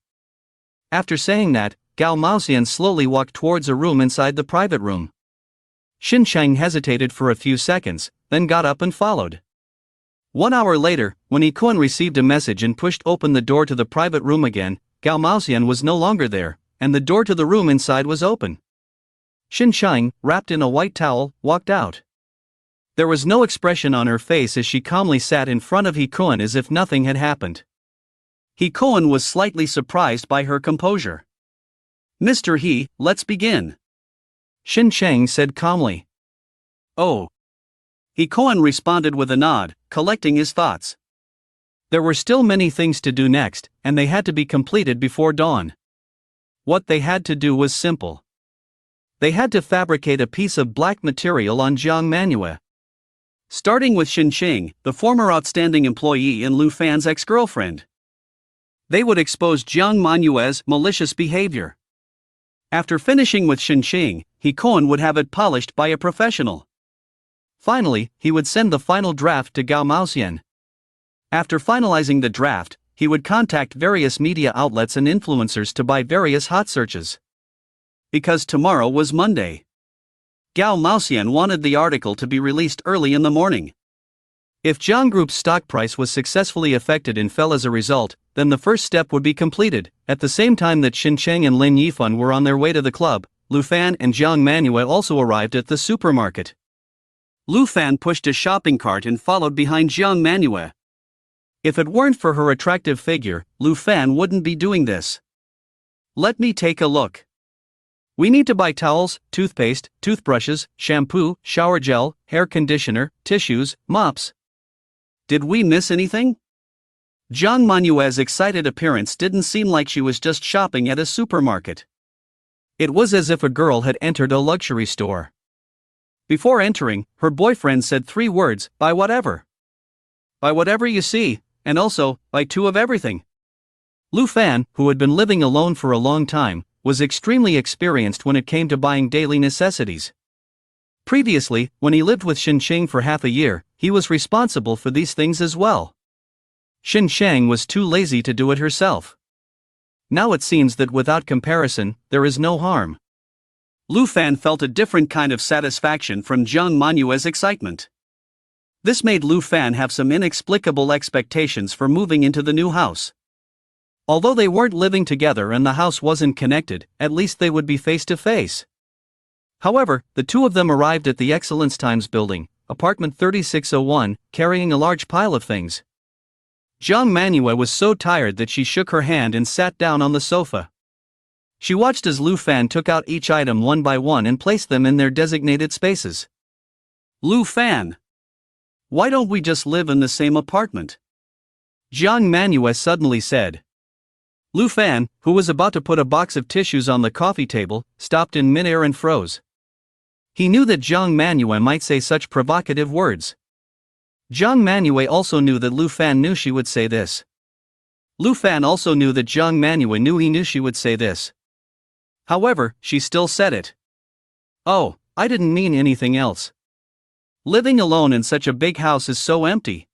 After saying that, Gao Maoxian slowly walked towards a room inside the private room. Xin Qing hesitated for a few seconds, then got up and followed. 1 hour later, when He Kuan received a message and pushed open the door to the private room again, Gao Maoxian was no longer there, and the door to the room inside was open. Xin Qing, wrapped in a white towel, walked out. There was no expression on her face as she calmly sat in front of He Kuan as if nothing had happened. He Kuan was slightly surprised by her composure. Mr. He, let's begin. Xin Qing said calmly. Oh. He Kuan responded with a nod, collecting his thoughts. There were still many things to do next, and they had to be completed before dawn. What they had to do was simple. They had to fabricate a piece of black material on Jiang Manhwa. Starting with Xin Qing, the former outstanding employee and Lu Fan's ex-girlfriend. They would expose Jiang Manhua's malicious behavior. After finishing with Xin Qing, He Kuan would have it polished by a professional. Finally, he would send the final draft to Gao Maoxian. After finalizing the draft, he would contact various media outlets and influencers to buy various hot searches. Because tomorrow was Monday. Gao Maoxian wanted the article to be released early in the morning. If Jiang Group's stock price was successfully affected and fell as a result, then the first step would be completed. At the same time that Xin Qing and Lin Yifan were on their way to the club, Lu Fan and Jiang Manhwa also arrived at the supermarket. Lu Fan pushed a shopping cart and followed behind Jiang Manhwa. If it weren't for her attractive figure, Lu Fan wouldn't be doing this. Let me take a look. We need to buy towels, toothpaste, toothbrushes, shampoo, shower gel, hair conditioner, tissues, mops. Did we miss anything? Jiang Manhua's excited appearance didn't seem like she was just shopping at a supermarket. It was as if a girl had entered a luxury store. Before entering, her boyfriend said 3 words, buy whatever. Buy whatever you see, and also, buy 2 of everything. Lu Fan, who had been living alone for a long time, was extremely experienced when it came to buying daily necessities. Previously, when he lived with Xin Qing for half a year, he was responsible for these things as well. Xin Qing was too lazy to do it herself. Now it seems that without comparison, there is no harm. Lu Fan felt a different kind of satisfaction from Jiang Manhua's excitement. This made Lu Fan have some inexplicable expectations for moving into the new house. Although they weren't living together and the house wasn't connected, at least they would be face to face. However, the two of them arrived at the Excellence Times building, apartment 3601, carrying a large pile of things. Jiang Manhwa was so tired that she shook her hand and sat down on the sofa. She watched as Lu Fan took out each item one by one and placed them in their designated spaces. Lu Fan, why don't we just live in the same apartment? Jiang Manhwa suddenly said. Lu Fan, who was about to put a box of tissues on the coffee table, stopped in midair and froze. He knew that Jiang Manhwa might say such provocative words. Jiang Manhwa also knew that Lu Fan knew she would say this. Lu Fan also knew that Jiang Manhwa knew he knew she would say this. However, she still said it. Oh, I didn't mean anything else. Living alone in such a big house is so empty.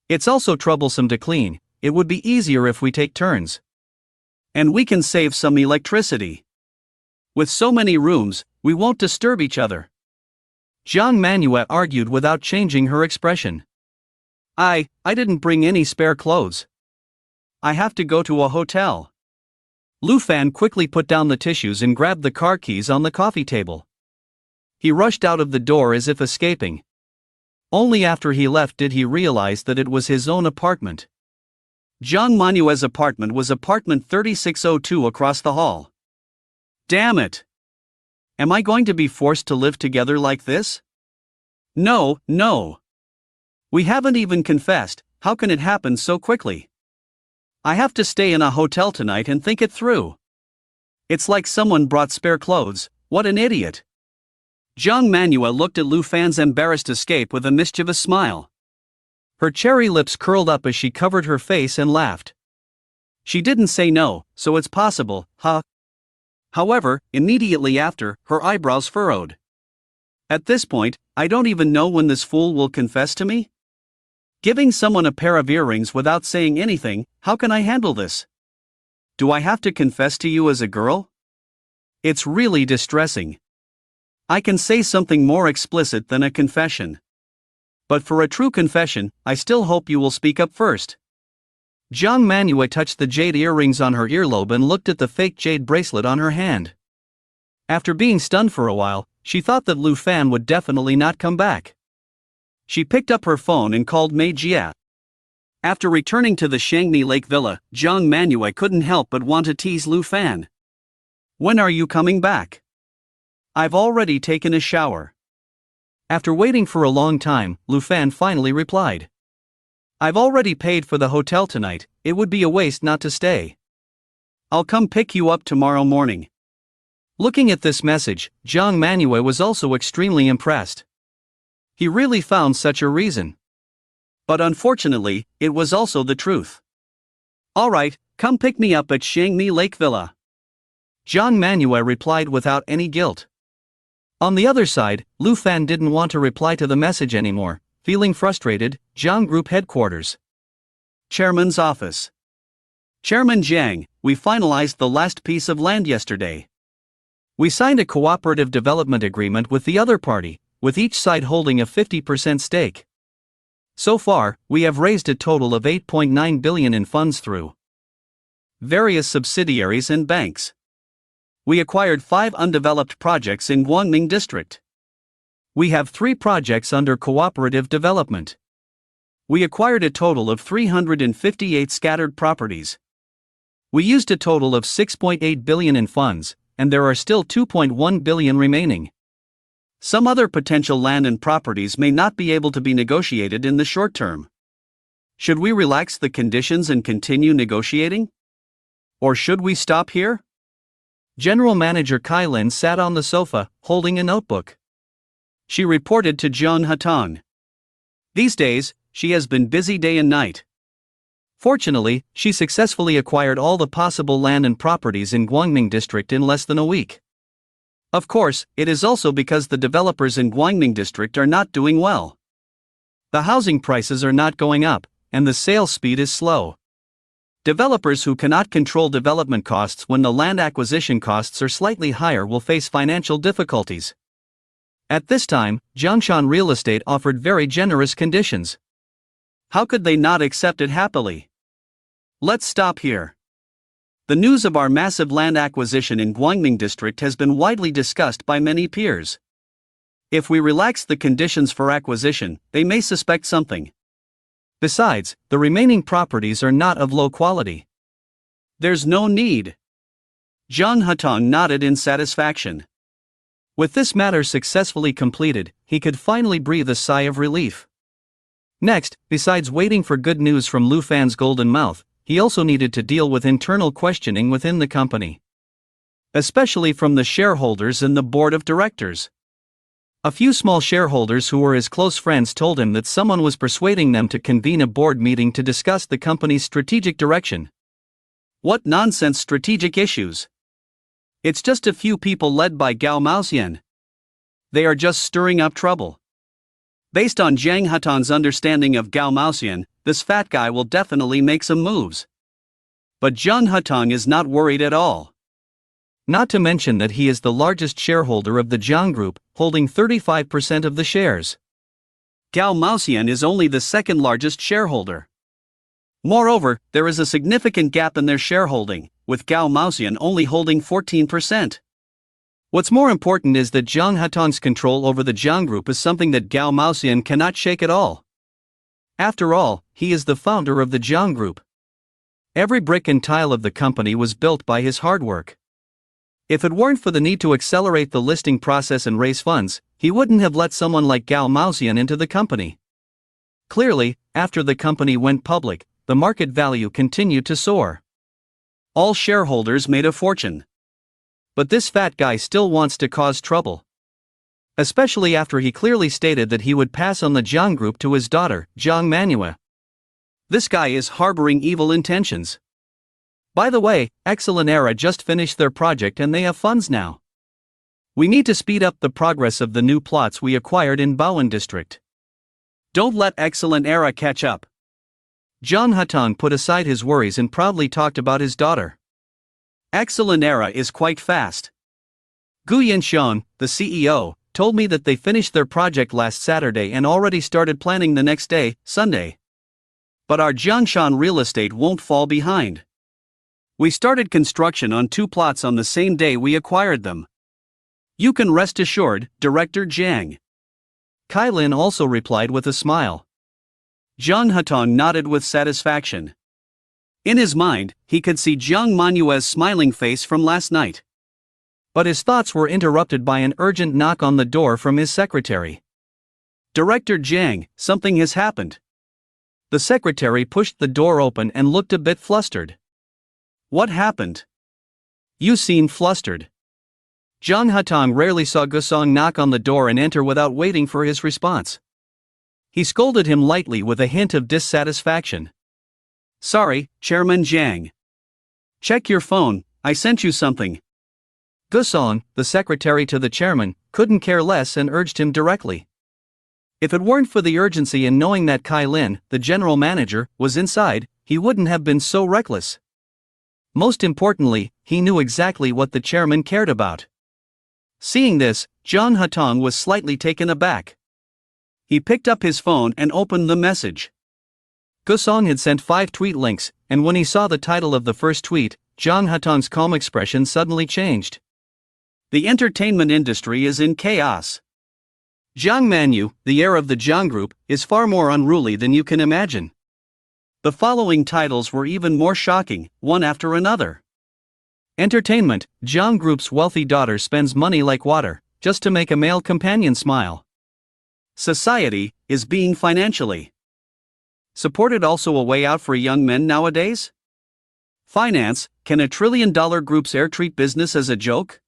It's also troublesome to clean. It would be easier if we take turns. And we can save some electricity. With so many rooms, we won't disturb each other. Jiang Manhwa argued without changing her expression. I didn't bring any spare clothes. I have to go to a hotel. Lu Fan quickly put down the tissues and grabbed the car keys on the coffee table. He rushed out of the door as if escaping. Only after he left did he realize that it was his own apartment. Jiang Manhua's apartment was apartment 3602 across the hall. Damn it! Am I going to be forced to live together like this? No. We haven't even confessed, how can it happen so quickly? I have to stay in a hotel tonight and think it through. It's like someone brought spare clothes, what an idiot. Jiang Manhwa looked at Lu Fan's embarrassed escape with a mischievous smile. Her cherry lips curled up as she covered her face and laughed. She didn't say no, so it's possible, huh? However, immediately after, her eyebrows furrowed. At this point, I don't even know when this fool will confess to me? Giving someone a pair of earrings without saying anything, how can I handle this? Do I have to confess to you as a girl? It's really distressing. I can say something more explicit than a confession. But for a true confession, I still hope you will speak up first. Jiang Manhwa touched the jade earrings on her earlobe and looked at the fake jade bracelet on her hand. After being stunned for a while, she thought that Lu Fan would definitely not come back. She picked up her phone and called Mei Jia. After returning to the Shangni Lake Villa, Jiang Manhwa couldn't help but want to tease Lu Fan. When are you coming back? I've already taken a shower. After waiting for a long time, Lu Fan finally replied. I've already paid for the hotel tonight, it would be a waste not to stay. I'll come pick you up tomorrow morning. Looking at this message, Jiang Manhwa was also extremely impressed. He really found such a reason. But unfortunately, it was also the truth. Alright, come pick me up at Shangni Lake Villa. Jiang Manhwa replied without any guilt. On the other side, Lu Fan didn't want to reply to the message anymore. Feeling frustrated, Jiang Group headquarters. Chairman's office. Chairman Jiang, we finalized the last piece of land yesterday. We signed a cooperative development agreement with the other party, with each side holding a 50% stake. So far, we have raised a total of 8.9 billion in funds through various subsidiaries and banks. We acquired 5 undeveloped projects in Guangming District. We have 3 projects under cooperative development. We acquired a total of 358 scattered properties. We used a total of 6.8 billion in funds, and there are still 2.1 billion remaining. Some other potential land and properties may not be able to be negotiated in the short term. Should we relax the conditions and continue negotiating? Or should we stop here? General Manager Kai Lin sat on the sofa, holding a notebook. She reported to Jiang Hatong. These days, she has been busy day and night. Fortunately, she successfully acquired all the possible land and properties in Guangming District in less than a week. Of course, it is also because the developers in Guangming District are not doing well. The housing prices are not going up, and the sales speed is slow. Developers who cannot control development costs when the land acquisition costs are slightly higher will face financial difficulties. At this time, Jiangshan Real Estate offered very generous conditions. How could they not accept it happily? Let's stop here. The news of our massive land acquisition in Guangming district has been widely discussed by many peers. If we relax the conditions for acquisition, they may suspect something. Besides, the remaining properties are not of low quality. There's no need. Zhang Hutong nodded in satisfaction. With this matter successfully completed, he could finally breathe a sigh of relief. Next, besides waiting for good news from Lu Fan's golden mouth, he also needed to deal with internal questioning within the company. Especially from the shareholders and the board of directors. A few small shareholders who were his close friends told him that someone was persuading them to convene a board meeting to discuss the company's strategic direction. What nonsense strategic issues! It's just a few people led by Gao Maoxian. They are just stirring up trouble. Based on Zhang Hutong's understanding of Gao Maoxian, this fat guy will definitely make some moves. But Zhang Hutong is not worried at all. Not to mention that he is the largest shareholder of the Jiang Group, holding 35% of the shares. Gao Maoxian is only the second largest shareholder. Moreover, there is a significant gap in their shareholding, with Gao Maoxian only holding 14%. What's more important is that Zhang Hutong's control over the Jiang Group is something that Gao Maoxian cannot shake at all. After all, he is the founder of the Jiang Group. Every brick and tile of the company was built by his hard work. If it weren't for the need to accelerate the listing process and raise funds, he wouldn't have let someone like Gao Maoxian into the company. Clearly, after the company went public, the market value continued to soar. All shareholders made a fortune. But this fat guy still wants to cause trouble. Especially after he clearly stated that he would pass on the Jiang Group to his daughter, Jiang Manhwa. This guy is harboring evil intentions. By the way, Excellent Era just finished their project and they have funds now. We need to speed up the progress of the new plots we acquired in Baoan district. Don't let Excellent Era catch up. Zhang Hutong put aside his worries and proudly talked about his daughter. Excellent Era is quite fast. Gu Yanxiang, the CEO, told me that they finished their project last Saturday and already started planning the next day, Sunday. But our Jiangshan Real Estate won't fall behind. We started construction on 2 plots on the same day we acquired them. You can rest assured, Director Jiang. Kai Lin also replied with a smile. Zhang Hutong nodded with satisfaction. In his mind, he could see Jiang Manhua's smiling face from last night. But his thoughts were interrupted by an urgent knock on the door from his secretary. Director Jiang, something has happened. The secretary pushed the door open and looked a bit flustered. What happened? You seem flustered. Zhang Hutong rarely saw Gusong knock on the door and enter without waiting for his response. He scolded him lightly with a hint of dissatisfaction. Sorry, Chairman Jiang. Check your phone, I sent you something. Gusong, the secretary to the chairman, couldn't care less and urged him directly. If it weren't for the urgency in knowing that Kai Lin, the general manager, was inside, he wouldn't have been so reckless. Most importantly, he knew exactly what the chairman cared about. Seeing this, Zhang Hutong was slightly taken aback. He picked up his phone and opened the message. Gusong had sent 5 tweet links, and when he saw the title of the first tweet, Zhang Hutong's calm expression suddenly changed. The entertainment industry is in chaos. Jiang Manhu, the heir of the Jiang Group, is far more unruly than you can imagine. The following titles were even more shocking, one after another. Entertainment: Jiang Group's wealthy daughter spends money like water, just to make a male companion smile. Society is being financially supported, also a way out for young men nowadays? Finance: can a $1 trillion group's heir treat business as a joke?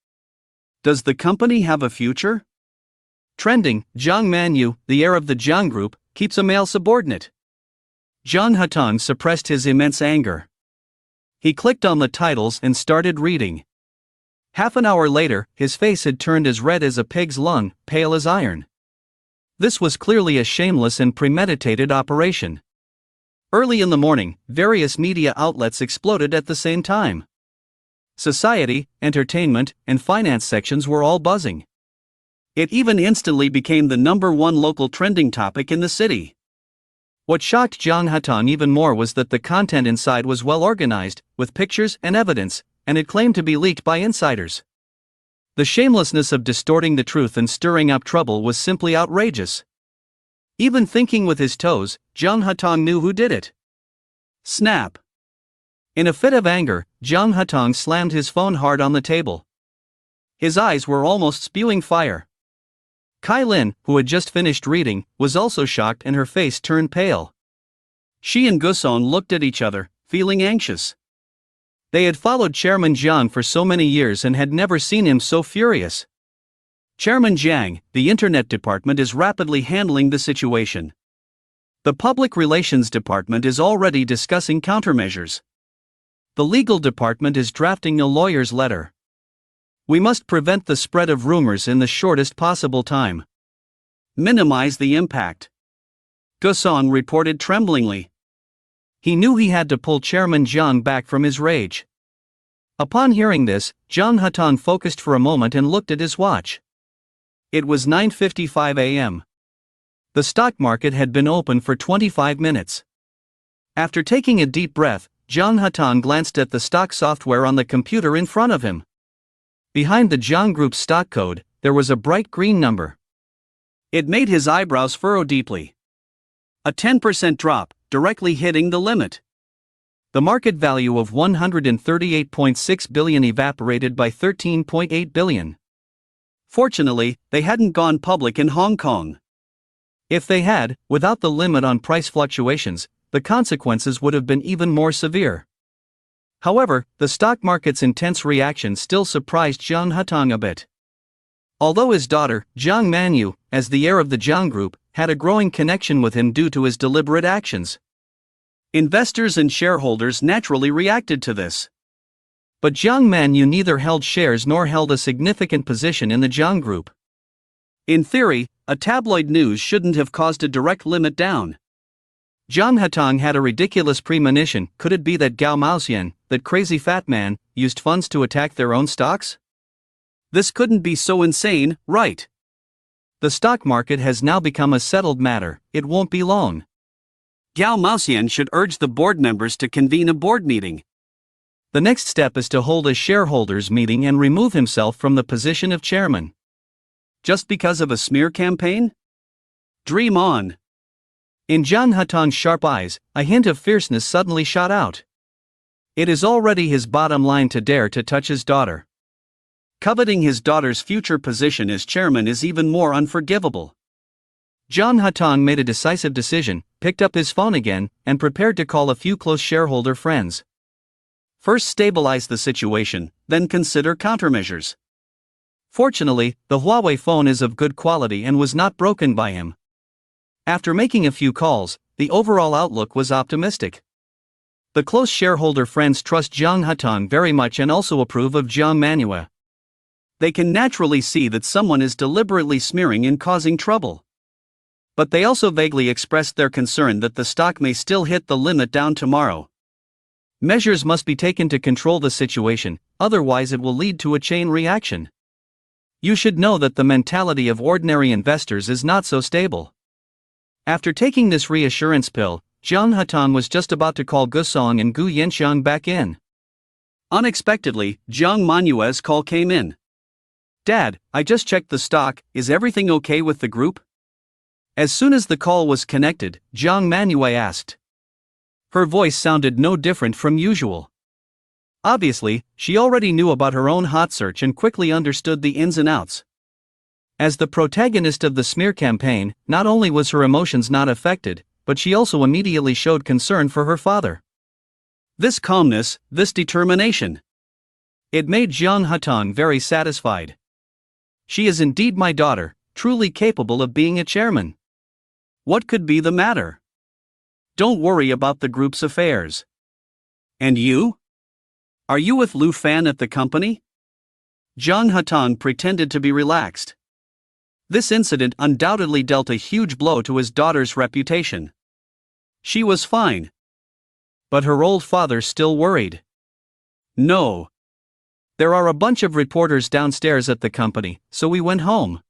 Does the company have a future? Trending: Jiang Manhu, the heir of the Jiang Group, keeps a male subordinate. Zhang Hutong suppressed his immense anger. He clicked on the titles and started reading. Half an hour later, his face had turned as red as a pig's lung, pale as iron. This was clearly a shameless and premeditated operation. Early in the morning, various media outlets exploded at the same time. Society, entertainment, and finance sections were all buzzing. It even instantly became the #1 local trending topic in the city. What shocked Jang Ha-tong even more was that the content inside was well organized, with pictures and evidence, and it claimed to be leaked by insiders. The shamelessness of distorting the truth and stirring up trouble was simply outrageous. Even thinking with his toes, Jang Ha-tong knew who did it. Snap! In a fit of anger, Jang Ha-tong slammed his phone hard on the table. His eyes were almost spewing fire. Kai Lin, who had just finished reading, was also shocked and her face turned pale. She and Guson looked at each other, feeling anxious. They had followed Chairman Jiang for so many years and had never seen him so furious. Chairman Jiang, the Internet Department is rapidly handling the situation. The Public Relations Department is already discussing countermeasures. The Legal Department is drafting a lawyer's letter. We must prevent the spread of rumors in the shortest possible time. Minimize the impact. Guson reported tremblingly. He knew he had to pull Chairman Jiang back from his rage. Upon hearing this, Jang Ha-tong focused for a moment and looked at his watch. It was 9:55 a.m. The stock market had been open for 25 minutes. After taking a deep breath, Jang Ha-tong glanced at the stock software on the computer in front of him. Behind the Jiang Group's stock code, there was a bright green number. It made his eyebrows furrow deeply. A 10% drop, directly hitting the limit. The market value of 138.6 billion evaporated by 13.8 billion. Fortunately, they hadn't gone public in Hong Kong. If they had, without the limit on price fluctuations, the consequences would have been even more severe. However, the stock market's intense reaction still surprised Jang Ha-tong a bit. Although his daughter, Jiang Manhwa, as the heir of the Jiang Group, had a growing connection with him due to his deliberate actions. Investors and shareholders naturally reacted to this. But Jiang Manhwa neither held shares nor held a significant position in the Jiang Group. In theory, a tabloid news shouldn't have caused a direct limit down. Jang Ha-tong had a ridiculous premonition. Could it be that Gao Maoxian, that crazy fat man, used funds to attack their own stocks? This couldn't be so insane, right? The stock market has now become a settled matter. It won't be long. Gao Maoxian should urge the board members to convene a board meeting. The next step is to hold a shareholders' meeting and remove himself from the position of chairman. Just because of a smear campaign? Dream on. In Jang Ha-tong's sharp eyes, a hint of fierceness suddenly shot out. It is already his bottom line to dare to touch his daughter. Coveting his daughter's future position as chairman is even more unforgivable. Jang Ha-tong made a decisive decision, picked up his phone again, and prepared to call a few close shareholder friends. First stabilize the situation, then consider countermeasures. Fortunately, the Huawei phone is of good quality and was not broken by him. After making a few calls, the overall outlook was optimistic. The close shareholder friends trust Jang Ha-tong very much and also approve of Jiang Manhwa. They can naturally see that someone is deliberately smearing and causing trouble. But they also vaguely expressed their concern that the stock may still hit the limit down tomorrow. Measures must be taken to control the situation, otherwise it will lead to a chain reaction. You should know that the mentality of ordinary investors is not so stable. After taking this reassurance pill, Jang Ha-tong was just about to call Gusong and Gu Yanxiang back in. Unexpectedly, Jiang Manhwa's call came in. Dad, I just checked the stock, is everything okay with the group? As soon as the call was connected, Jiang Manhwa asked. Her voice sounded no different from usual. Obviously, she already knew about her own hot search and quickly understood the ins and outs. As the protagonist of the smear campaign, not only was her emotions not affected, but she also immediately showed concern for her father. This calmness, this determination. It made Jang Ha-tong very satisfied. She is indeed my daughter, truly capable of being a chairman. What could be the matter? Don't worry about the group's affairs. And you? Are you with Lu Fan at the company? Jang Ha-tong pretended to be relaxed. This incident undoubtedly dealt a huge blow to his daughter's reputation. She was fine, But her old father still worried. No. There are a bunch of reporters downstairs at the company, so we went home.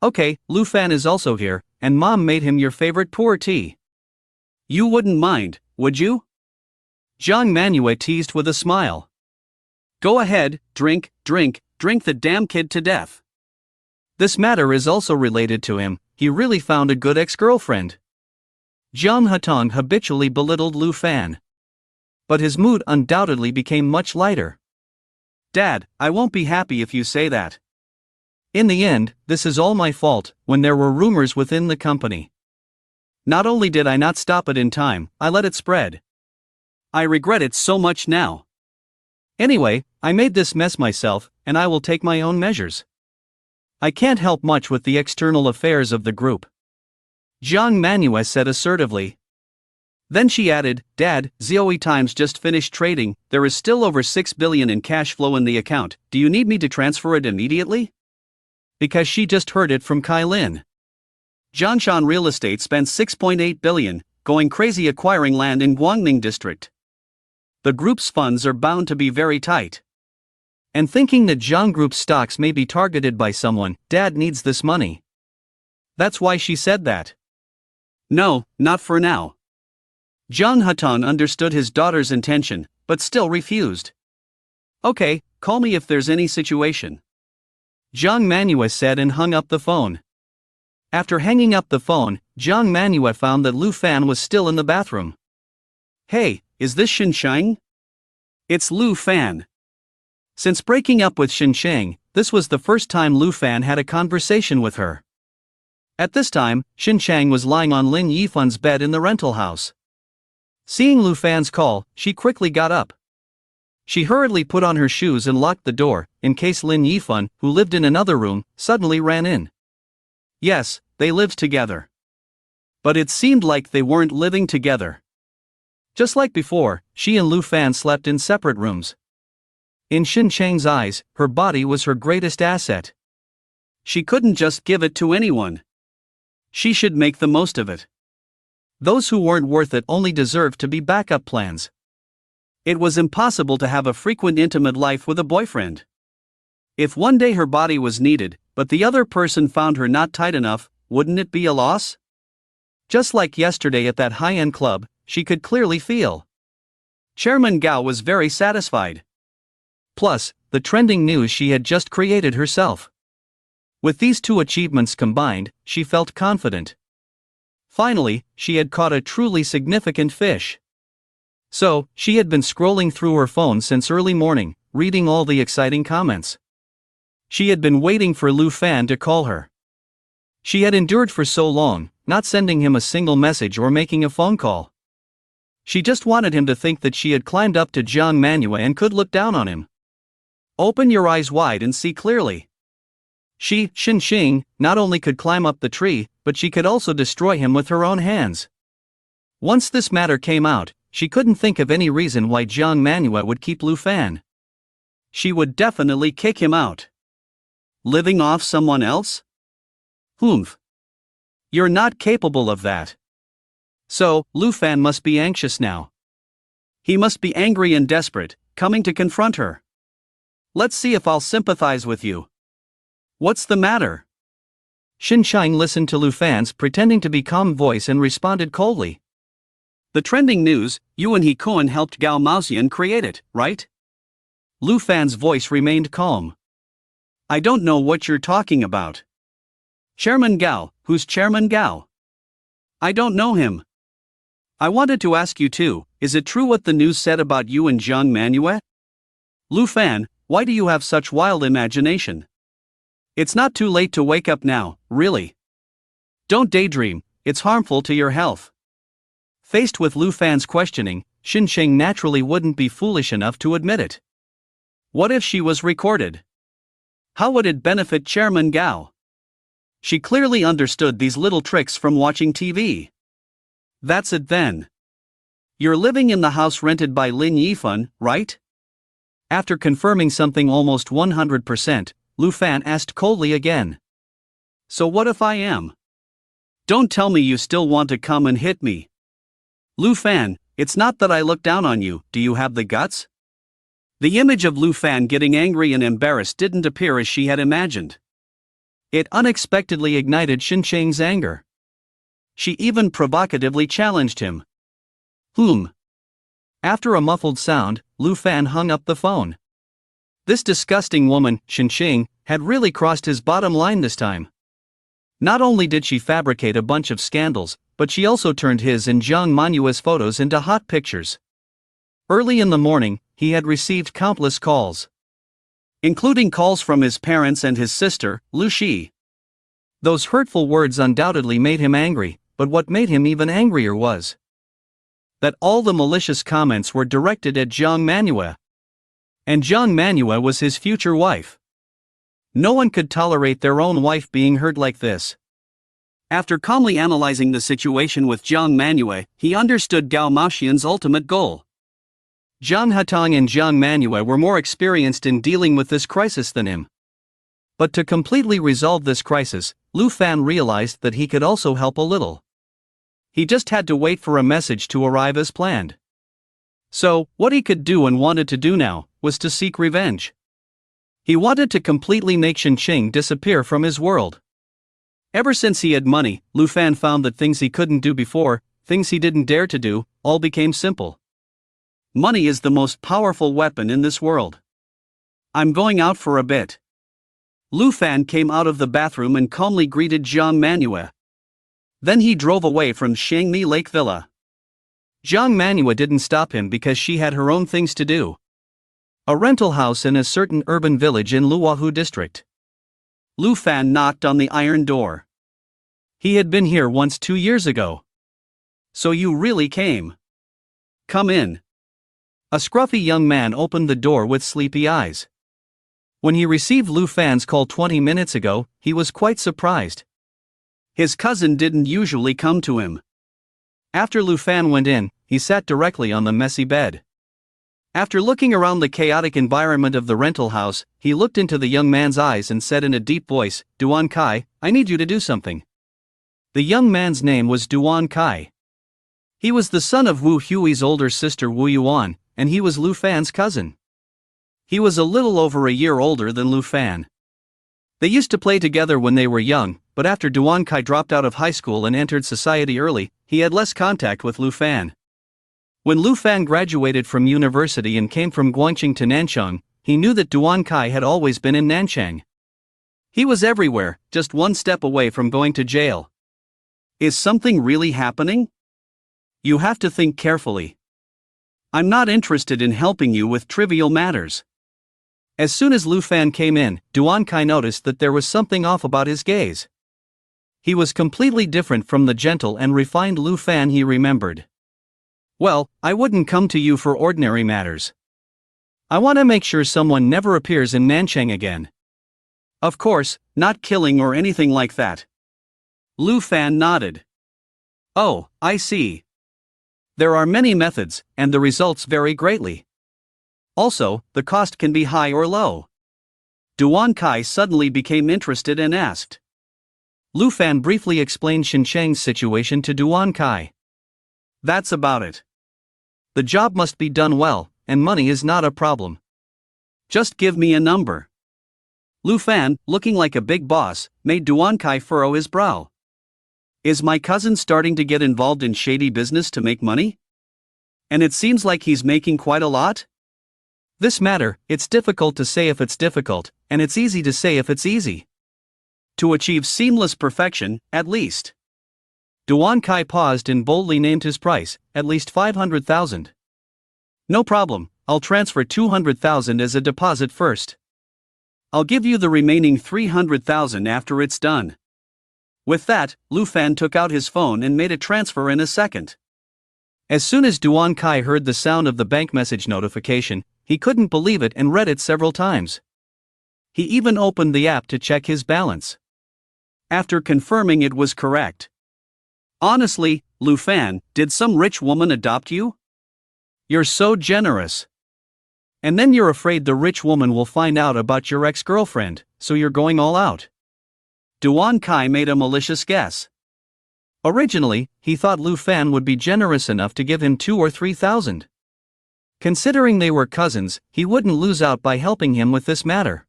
Okay, Lu Fan is also here, and Mom made him your favorite pu'er tea. You wouldn't mind, would you? Jiang Manhwa teased with a smile. Go ahead, drink the damn kid to death. This matter is also related to him, he really found a good ex-girlfriend. Jiang Hatong habitually belittled Lu Fan. But his mood undoubtedly became much lighter. Dad, I won't be happy if you say that. In the end, this is all my fault, when there were rumors within the company. Not only did I not stop it in time, I let it spread. I regret it so much now. Anyway, I made this mess myself, and I will take my own measures. I can't help much with the external affairs of the group. Jiang Manhwa said assertively. Then she added, Dad, Zoe Times just finished trading, there is still over 6 billion in cash flow in the account, do you need me to transfer it immediately? Because she just heard it from Kai Lin. Jianshan Real Estate spent 6.8 billion, going crazy acquiring land in Guangning district. The group's funds are bound to be very tight. And thinking that Jiang Group's stocks may be targeted by someone, Dad needs this money. That's why she said that. No, not for now. Jiang Hatong understood his daughter's intention, but still refused. Okay, call me if there's any situation. Jiang Manhwa said and hung up the phone. After hanging up the phone, Jiang Manhwa found that Lu Fan was still in the bathroom. Hey, is this Xinsheng? It's Lu Fan. Since breaking up with Xinsheng, this was the first time Lu Fan had a conversation with her. At this time, Xinsheng was lying on Lin Yifan's bed in the rental house. Seeing Lu Fan's call, she quickly got up. She hurriedly put on her shoes and locked the door, in case Lin Yifan, who lived in another room, suddenly ran in. Yes, they lived together. But it seemed like they weren't living together. Just like before, she and Lu Fan slept in separate rooms. In Xinsheng's eyes, her body was her greatest asset. She couldn't just give it to anyone. She should make the most of it. Those who weren't worth it only deserved to be backup plans. It was impossible to have a frequent intimate life with a boyfriend. If one day her body was needed, but the other person found her not tight enough, wouldn't it be a loss? Just like yesterday at that high-end club, she could clearly feel. Chairman Gao was very satisfied. Plus, the trending news she had just created herself. With these two achievements combined, she felt confident. Finally, she had caught a truly significant fish. So, she had been scrolling through her phone since early morning, reading all the exciting comments. She had been waiting for Lu Fan to call her. She had endured for so long, not sending him a single message or making a phone call. She just wanted him to think that she had climbed up to Jiang Manhwa and could look down on him. Open your eyes wide and see clearly. She, Xinsheng, not only could climb up the tree, but she could also destroy him with her own hands. Once this matter came out, she couldn't think of any reason why Jiang Manhwa would keep Lu Fan. She would definitely kick him out. Living off someone else? Humph. You're not capable of that. So, Lu Fan must be anxious now. He must be angry and desperate, coming to confront her. Let's see if I'll sympathize with you. What's the matter? Xinsheng listened to Lu Fan's pretending to be calm voice and responded coldly. The trending news, you and He Kuan helped Gao Maoxian create it, right? Lu Fan's voice remained calm. I don't know what you're talking about. Chairman Gao, who's Chairman Gao? I don't know him. I wanted to ask you too, is it true what the news said about you and Jiang Manhwa? Lu Fan, why do you have such wild imagination? It's not too late to wake up now, really. Don't daydream, it's harmful to your health. Faced with Lu Fan's questioning, Xinsheng naturally wouldn't be foolish enough to admit it. What if she was recorded? How would it benefit Chairman Gao? She clearly understood these little tricks from watching TV. That's it then. You're living in the house rented by Lin Yifan, right? After confirming something almost 100%, Lu Fan asked coldly again. So what if I am? Don't tell me you still want to come and hit me. Lu Fan, It's not that I look down on you, do you have the guts? The image of Lu Fan getting angry and embarrassed didn't appear as she had imagined. It unexpectedly ignited Shincheng's anger. She even provocatively challenged him. After a muffled sound, Lu Fan hung up the phone. This disgusting woman, Shincheng, had really crossed his bottom line this time. Not only did she fabricate a bunch of scandals, but she also turned his and Jiang Manhua's photos into hot pictures. Early in the morning, he had received countless calls, including calls from his parents and his sister, Lu Shi. Those hurtful words undoubtedly made him angry, but what made him even angrier was that all the malicious comments were directed at Jiang Manhua. And Jiang Manhua was his future wife. No one could tolerate their own wife being hurt like this. After calmly analyzing the situation with Jiang Manhua, he understood Gao Maoxian's ultimate goal. Jiang Hatang and Jiang Manhua were more experienced in dealing with this crisis than him. But to completely resolve this crisis, Lu Fan realized that he could also help a little. He just had to wait for a message to arrive as planned. So, what he could do and wanted to do now was to seek revenge. He wanted to completely make Shincheng disappear from his world. Ever since he had money, Lu Fan found that things he couldn't do before, things he didn't dare to do, all became simple. Money is the most powerful weapon in this world. I'm going out for a bit. Lu Fan came out of the bathroom and calmly greeted Jiang Manhua. Then he drove away from Shangmi Lake Villa. Jiang Manhua didn't stop him because she had her own things to do. A rental house in a certain urban village in Luohu district. Lu Fan knocked on the iron door. He had been here once 2 years ago. So you really came? Come in. A scruffy young man opened the door with sleepy eyes. When he received Lu Fan's call 20 minutes ago, he was quite surprised. His cousin didn't usually come to him. After Lu Fan went in, he sat directly on the messy bed. After looking around the chaotic environment of the rental house, he looked into the young man's eyes and said in a deep voice, "Duan Kai, I need you to do something." The young man's name was Duan Kai. He was the son of Wu Hui's older sister Wu Yuan, and he was Lu Fan's cousin. He was a little over a year older than Lu Fan. They used to play together when they were young, but after Duan Kai dropped out of high school and entered society early, he had less contact with Lu Fan. When Lu Fan graduated from university and came from Guangqing to Nanchang, he knew that Duan Kai had always been in Nanchang. He was everywhere, just one step away from going to jail. Is something really happening? You have to think carefully. I'm not interested in helping you with trivial matters. As soon as Lu Fan came in, Duan Kai noticed that there was something off about his gaze. He was completely different from the gentle and refined Lu Fan he remembered. Well, I wouldn't come to you for ordinary matters. I want to make sure someone never appears in Nanchang again. Of course, not killing or anything like that. Lu Fan nodded. Oh, I see. There are many methods, and the results vary greatly. Also, the cost can be high or low. Duan Kai suddenly became interested and asked. Lu Fan briefly explained Shincheng's situation to Duan Kai. That's about it. The job must be done well, and money is not a problem. Just give me a number. Lu Fan, looking like a big boss, made Duan Kai furrow his brow. Is my cousin starting to get involved in shady business to make money? And it seems like he's making quite a lot? This matter, it's difficult to say if it's difficult, and it's easy to say if it's easy. To achieve seamless perfection, at least. Duan Kai paused and boldly named his price, at least 500,000. No problem, I'll transfer 200,000 as a deposit first. I'll give you the remaining 300,000 after it's done. With that, Lu Fan took out his phone and made a transfer in a second. As soon as Duan Kai heard the sound of the bank message notification, he couldn't believe it and read it several times. He even opened the app to check his balance. After confirming it was correct. Honestly, Lu Fan, did some rich woman adopt you? You're so generous. And then you're afraid the rich woman will find out about your ex-girlfriend, so you're going all out. Duan Kai made a malicious guess. Originally, he thought Lu Fan would be generous enough to give him 2 or 3,000. Considering they were cousins, he wouldn't lose out by helping him with this matter.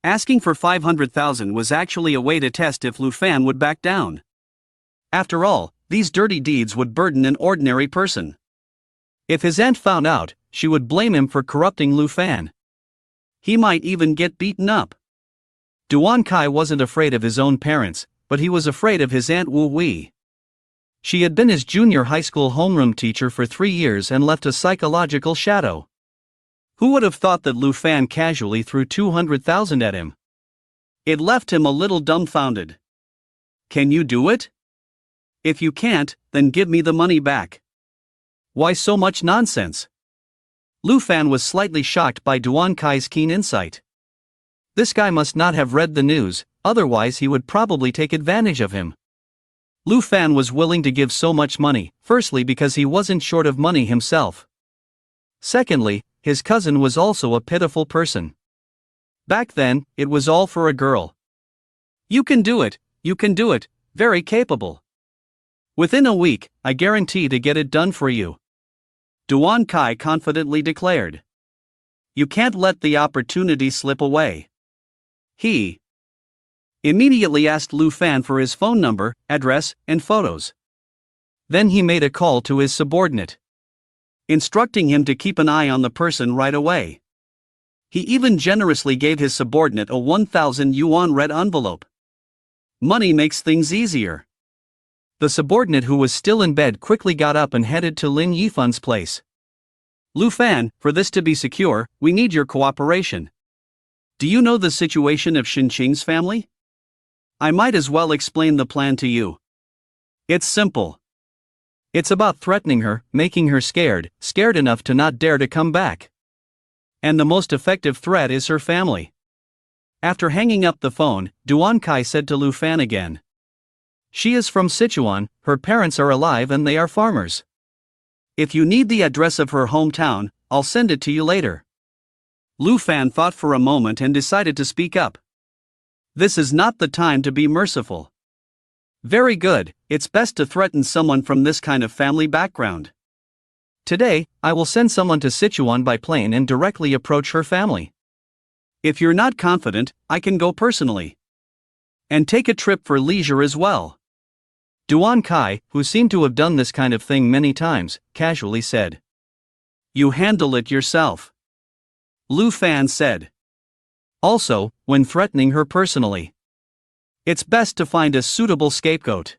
Asking for 500,000 was actually a way to test if Lu Fan would back down. After all, these dirty deeds would burden an ordinary person. If his aunt found out, she would blame him for corrupting Lu Fan. He might even get beaten up. Duan Kai wasn't afraid of his own parents, but he was afraid of his Aunt Wu Wei. She had been his junior high school homeroom teacher for 3 years and left a psychological shadow. Who would have thought that Lu Fan casually threw 200,000 at him? It left him a little dumbfounded. Can you do it? If you can't, then give me the money back. Why so much nonsense? Lu Fan was slightly shocked by Duan Kai's keen insight. This guy must not have read the news, otherwise he would probably take advantage of him. Lu Fan was willing to give so much money, firstly because he wasn't short of money himself. Secondly, his cousin was also a pitiful person. Back then, it was all for a girl. You can do it, very capable. Within a week, I guarantee to get it done for you. Duan Kai confidently declared. You can't let the opportunity slip away. He immediately asked Lu Fan for his phone number, address, and photos. Then he made a call to his subordinate, instructing him to keep an eye on the person right away. He even generously gave his subordinate a 1,000 yuan red envelope. Money makes things easier. The subordinate, who was still in bed, quickly got up and headed to Lin Yifan's place. Lu Fan, for this to be secure, we need your cooperation. Do you know the situation of Xinqing's family? I might as well explain the plan to you. It's simple. It's about threatening her, making her scared enough to not dare to come back. And the most effective threat is her family. After hanging up the phone, Duan Kai said to Lu Fan again. She is from Sichuan, her parents are alive and they are farmers. If you need the address of her hometown, I'll send it to you later. Lu Fan thought for a moment and decided to speak up. This is not the time to be merciful. Very good, it's best to threaten someone from this kind of family background. Today, I will send someone to Sichuan by plane and directly approach her family. If you're not confident, I can go personally. And take a trip for leisure as well. Duan Kai, who seemed to have done this kind of thing many times, casually said. You handle it yourself. Lu Fan said. Also, when threatening her personally, it's best to find a suitable scapegoat.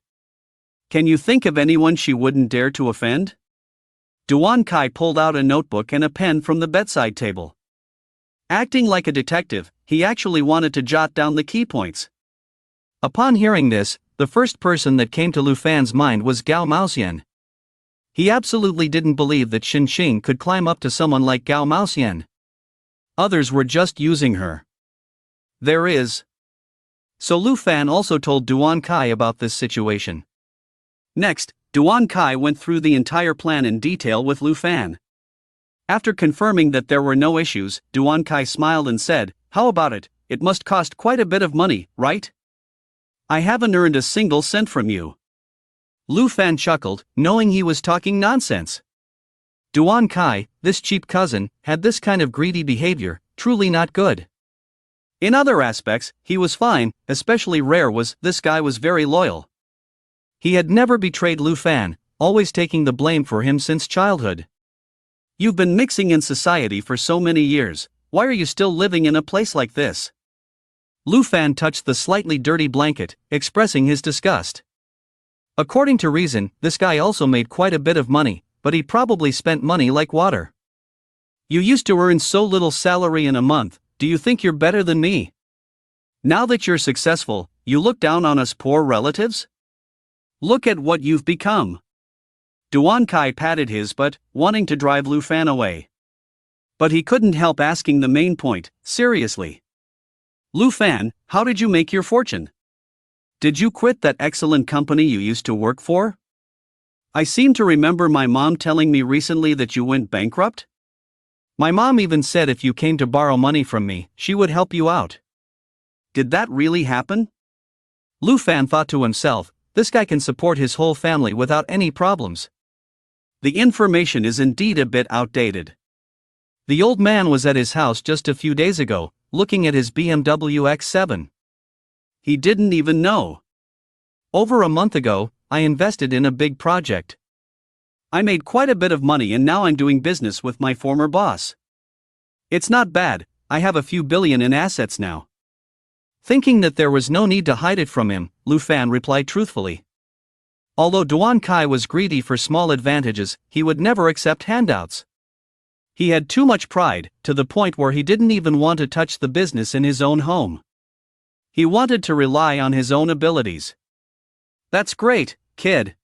Can you think of anyone she wouldn't dare to offend? Duan Kai pulled out a notebook and a pen from the bedside table. Acting like a detective, he actually wanted to jot down the key points. Upon hearing this, the first person that came to Lu Fan's mind was Gao Maoxian. He absolutely didn't believe that Xinqing could climb up to someone like Gao Maoxian. Others were just using her. There is. So Lu Fan also told Duan Kai about this situation. Next, Duan Kai went through the entire plan in detail with Lu Fan. After confirming that there were no issues, Duan Kai smiled and said, How about it? It must cost quite a bit of money, right? I haven't earned a single cent from you. Lu Fan chuckled, knowing he was talking nonsense. Duan Kai, this cheap cousin, had this kind of greedy behavior, truly not good. In other aspects, he was fine, especially rare was this guy was very loyal. He had never betrayed Lu Fan, always taking the blame for him since childhood. You've been mixing in society for so many years, why are you still living in a place like this? Lu Fan touched the slightly dirty blanket, expressing his disgust. According to reason, this guy also made quite a bit of money, but he probably spent money like water. You used to earn so little salary in a month, do you think you're better than me? Now that you're successful, you look down on us poor relatives? Look at what you've become. Duan Kai patted his butt, wanting to drive Lu Fan away. But he couldn't help asking the main point, seriously. Lu Fan, how did you make your fortune? Did you quit that excellent company you used to work for? I seem to remember my mom telling me recently that you went bankrupt. My mom even said if you came to borrow money from me, she would help you out. Did that really happen? Lu Fan thought to himself, this guy can support his whole family without any problems. The information is indeed a bit outdated. The old man was at his house just a few days ago, looking at his BMW X7. He didn't even know. Over a month ago, I invested in a big project. I made quite a bit of money and now I'm doing business with my former boss. It's not bad, I have a few billion in assets now. Thinking that there was no need to hide it from him, Lu Fan replied truthfully. Although Duan Kai was greedy for small advantages, he would never accept handouts. He had too much pride, to the point where he didn't even want to touch the business in his own home. He wanted to rely on his own abilities. That's great, kid.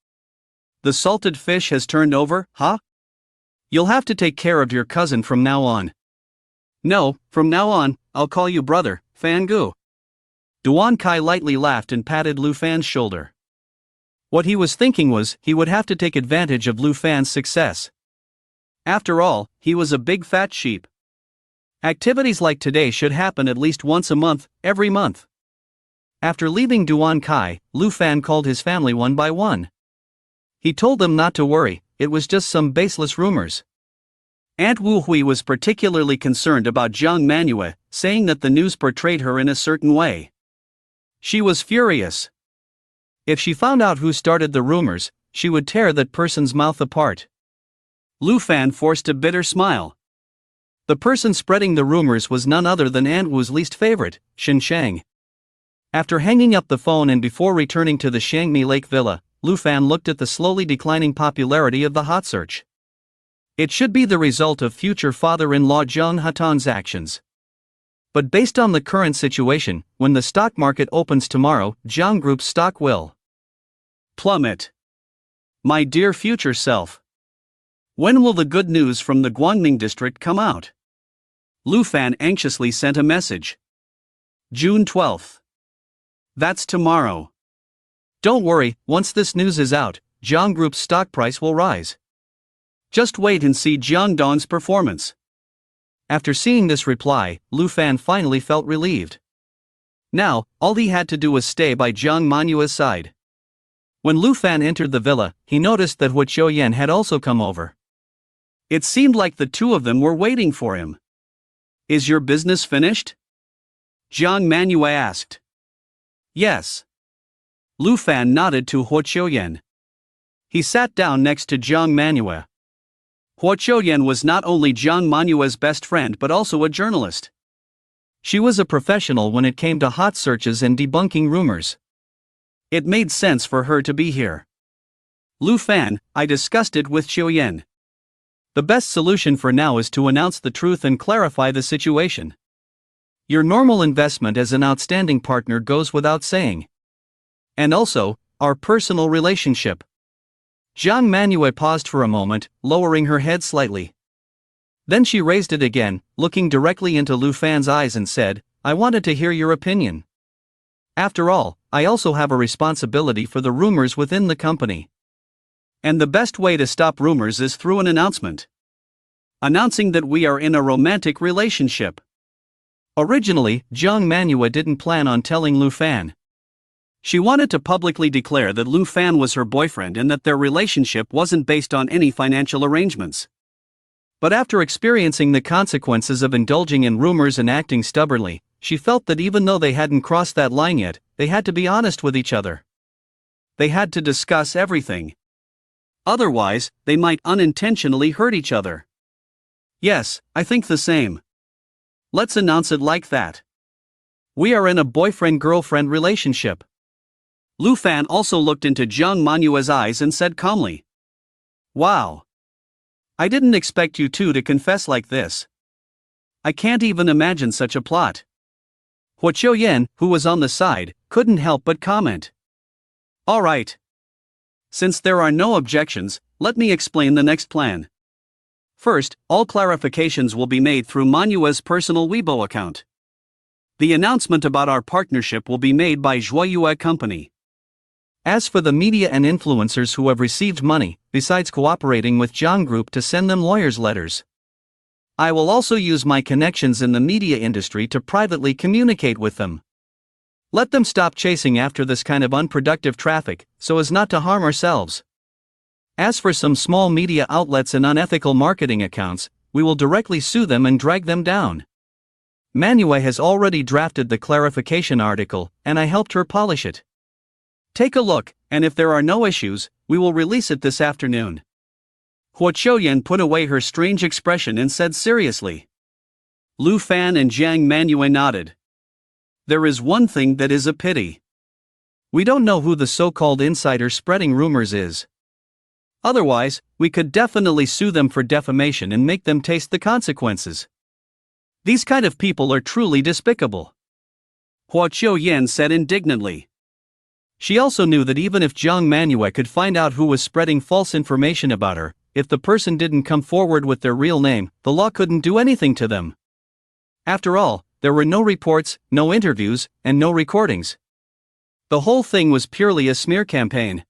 The salted fish has turned over, huh? You'll have to take care of your cousin from now on. No, from now on, I'll call you brother, Fangu. Duan Kai lightly laughed and patted Lu Fan's shoulder. What he was thinking was, he would have to take advantage of Lu Fan's success. After all, he was a big fat sheep. Activities like today should happen at least once a month, every month. After leaving Duan Kai, Lu Fan called his family one by one. He told them not to worry, it was just some baseless rumors. Aunt Wu Hui was particularly concerned about Jiang Manhwa, saying that the news portrayed her in a certain way. She was furious. If she found out who started the rumors, she would tear that person's mouth apart. Lu Fan forced a bitter smile. The person spreading the rumors was none other than Aunt Wu's least favorite, Shen Shang. After hanging up the phone and before returning to the Shangmi Lake Villa, Lu Fan looked at the slowly declining popularity of the hot search. It should be the result of future father-in-law Zhang Hatan's actions. But based on the current situation, when the stock market opens tomorrow, Zhang Group's stock will plummet. My dear future self. When will the good news from the Guangming district come out? Lu Fan anxiously sent a message. June 12th. That's tomorrow. Don't worry, once this news is out, Zhang Group's stock price will rise. Just wait and see Jiang Dong's performance. After seeing this reply, Lu Fan finally felt relieved. Now, all he had to do was stay by Jiang Manhua's side. When Lu Fan entered the villa, he noticed that Hu Qiuyan had also come over. It seemed like the two of them were waiting for him. Is your business finished? Jiang Manhua asked. Yes. Lu Fan nodded to Hu Qiuyan. He sat down next to Jiang Manhua. Hu Qiuyan was not only Jiang Manhua's best friend but also a journalist. She was a professional when it came to hot searches and debunking rumors. It made sense for her to be here. Lu Fan, I discussed it with Qiuyan. The best solution for now is to announce the truth and clarify the situation. Your normal investment as an outstanding partner goes without saying. And also, our personal relationship. Jiang Manhua paused for a moment, lowering her head slightly. Then she raised it again, looking directly into Lu Fan's eyes and said, I wanted to hear your opinion. After all, I also have a responsibility for the rumors within the company. And the best way to stop rumors is through an announcement. Announcing that we are in a romantic relationship. Originally, Jiang Manhua didn't plan on telling Lu Fan. She wanted to publicly declare that Lu Fan was her boyfriend and that their relationship wasn't based on any financial arrangements. But after experiencing the consequences of indulging in rumors and acting stubbornly, she felt that even though they hadn't crossed that line yet, they had to be honest with each other. They had to discuss everything. Otherwise, they might unintentionally hurt each other. Yes, I think the same. Let's announce it like that. We are in a boyfriend-girlfriend relationship. Lu Fan also looked into Jiang Manhua's eyes and said calmly. Wow. I didn't expect you two to confess like this. I can't even imagine such a plot. Hu Qiuyan, who was on the side, couldn't help but comment. All right. Since there are no objections, let me explain the next plan. First, all clarifications will be made through Manhua's personal Weibo account. The announcement about our partnership will be made by Zhuoyue Company. As for the media and influencers who have received money, besides cooperating with Zhang Group to send them lawyers' letters, I will also use my connections in the media industry to privately communicate with them. Let them stop chasing after this kind of unproductive traffic, so as not to harm ourselves. As for some small media outlets and unethical marketing accounts, we will directly sue them and drag them down. Manhwa has already drafted the clarification article, and I helped her polish it. Take a look, and if there are no issues, we will release it this afternoon. Huo Qiuyan put away her strange expression and said seriously. Lu Fan and Jiang Manhwa nodded. There is one thing that is a pity. We don't know who the so-called insider spreading rumors is. Otherwise, we could definitely sue them for defamation and make them taste the consequences. These kind of people are truly despicable. Huo Qiuyan said indignantly. She also knew that even if Jiang Manhwa could find out who was spreading false information about her, if the person didn't come forward with their real name, the law couldn't do anything to them. After all, there were no reports, no interviews, and no recordings. The whole thing was purely a smear campaign.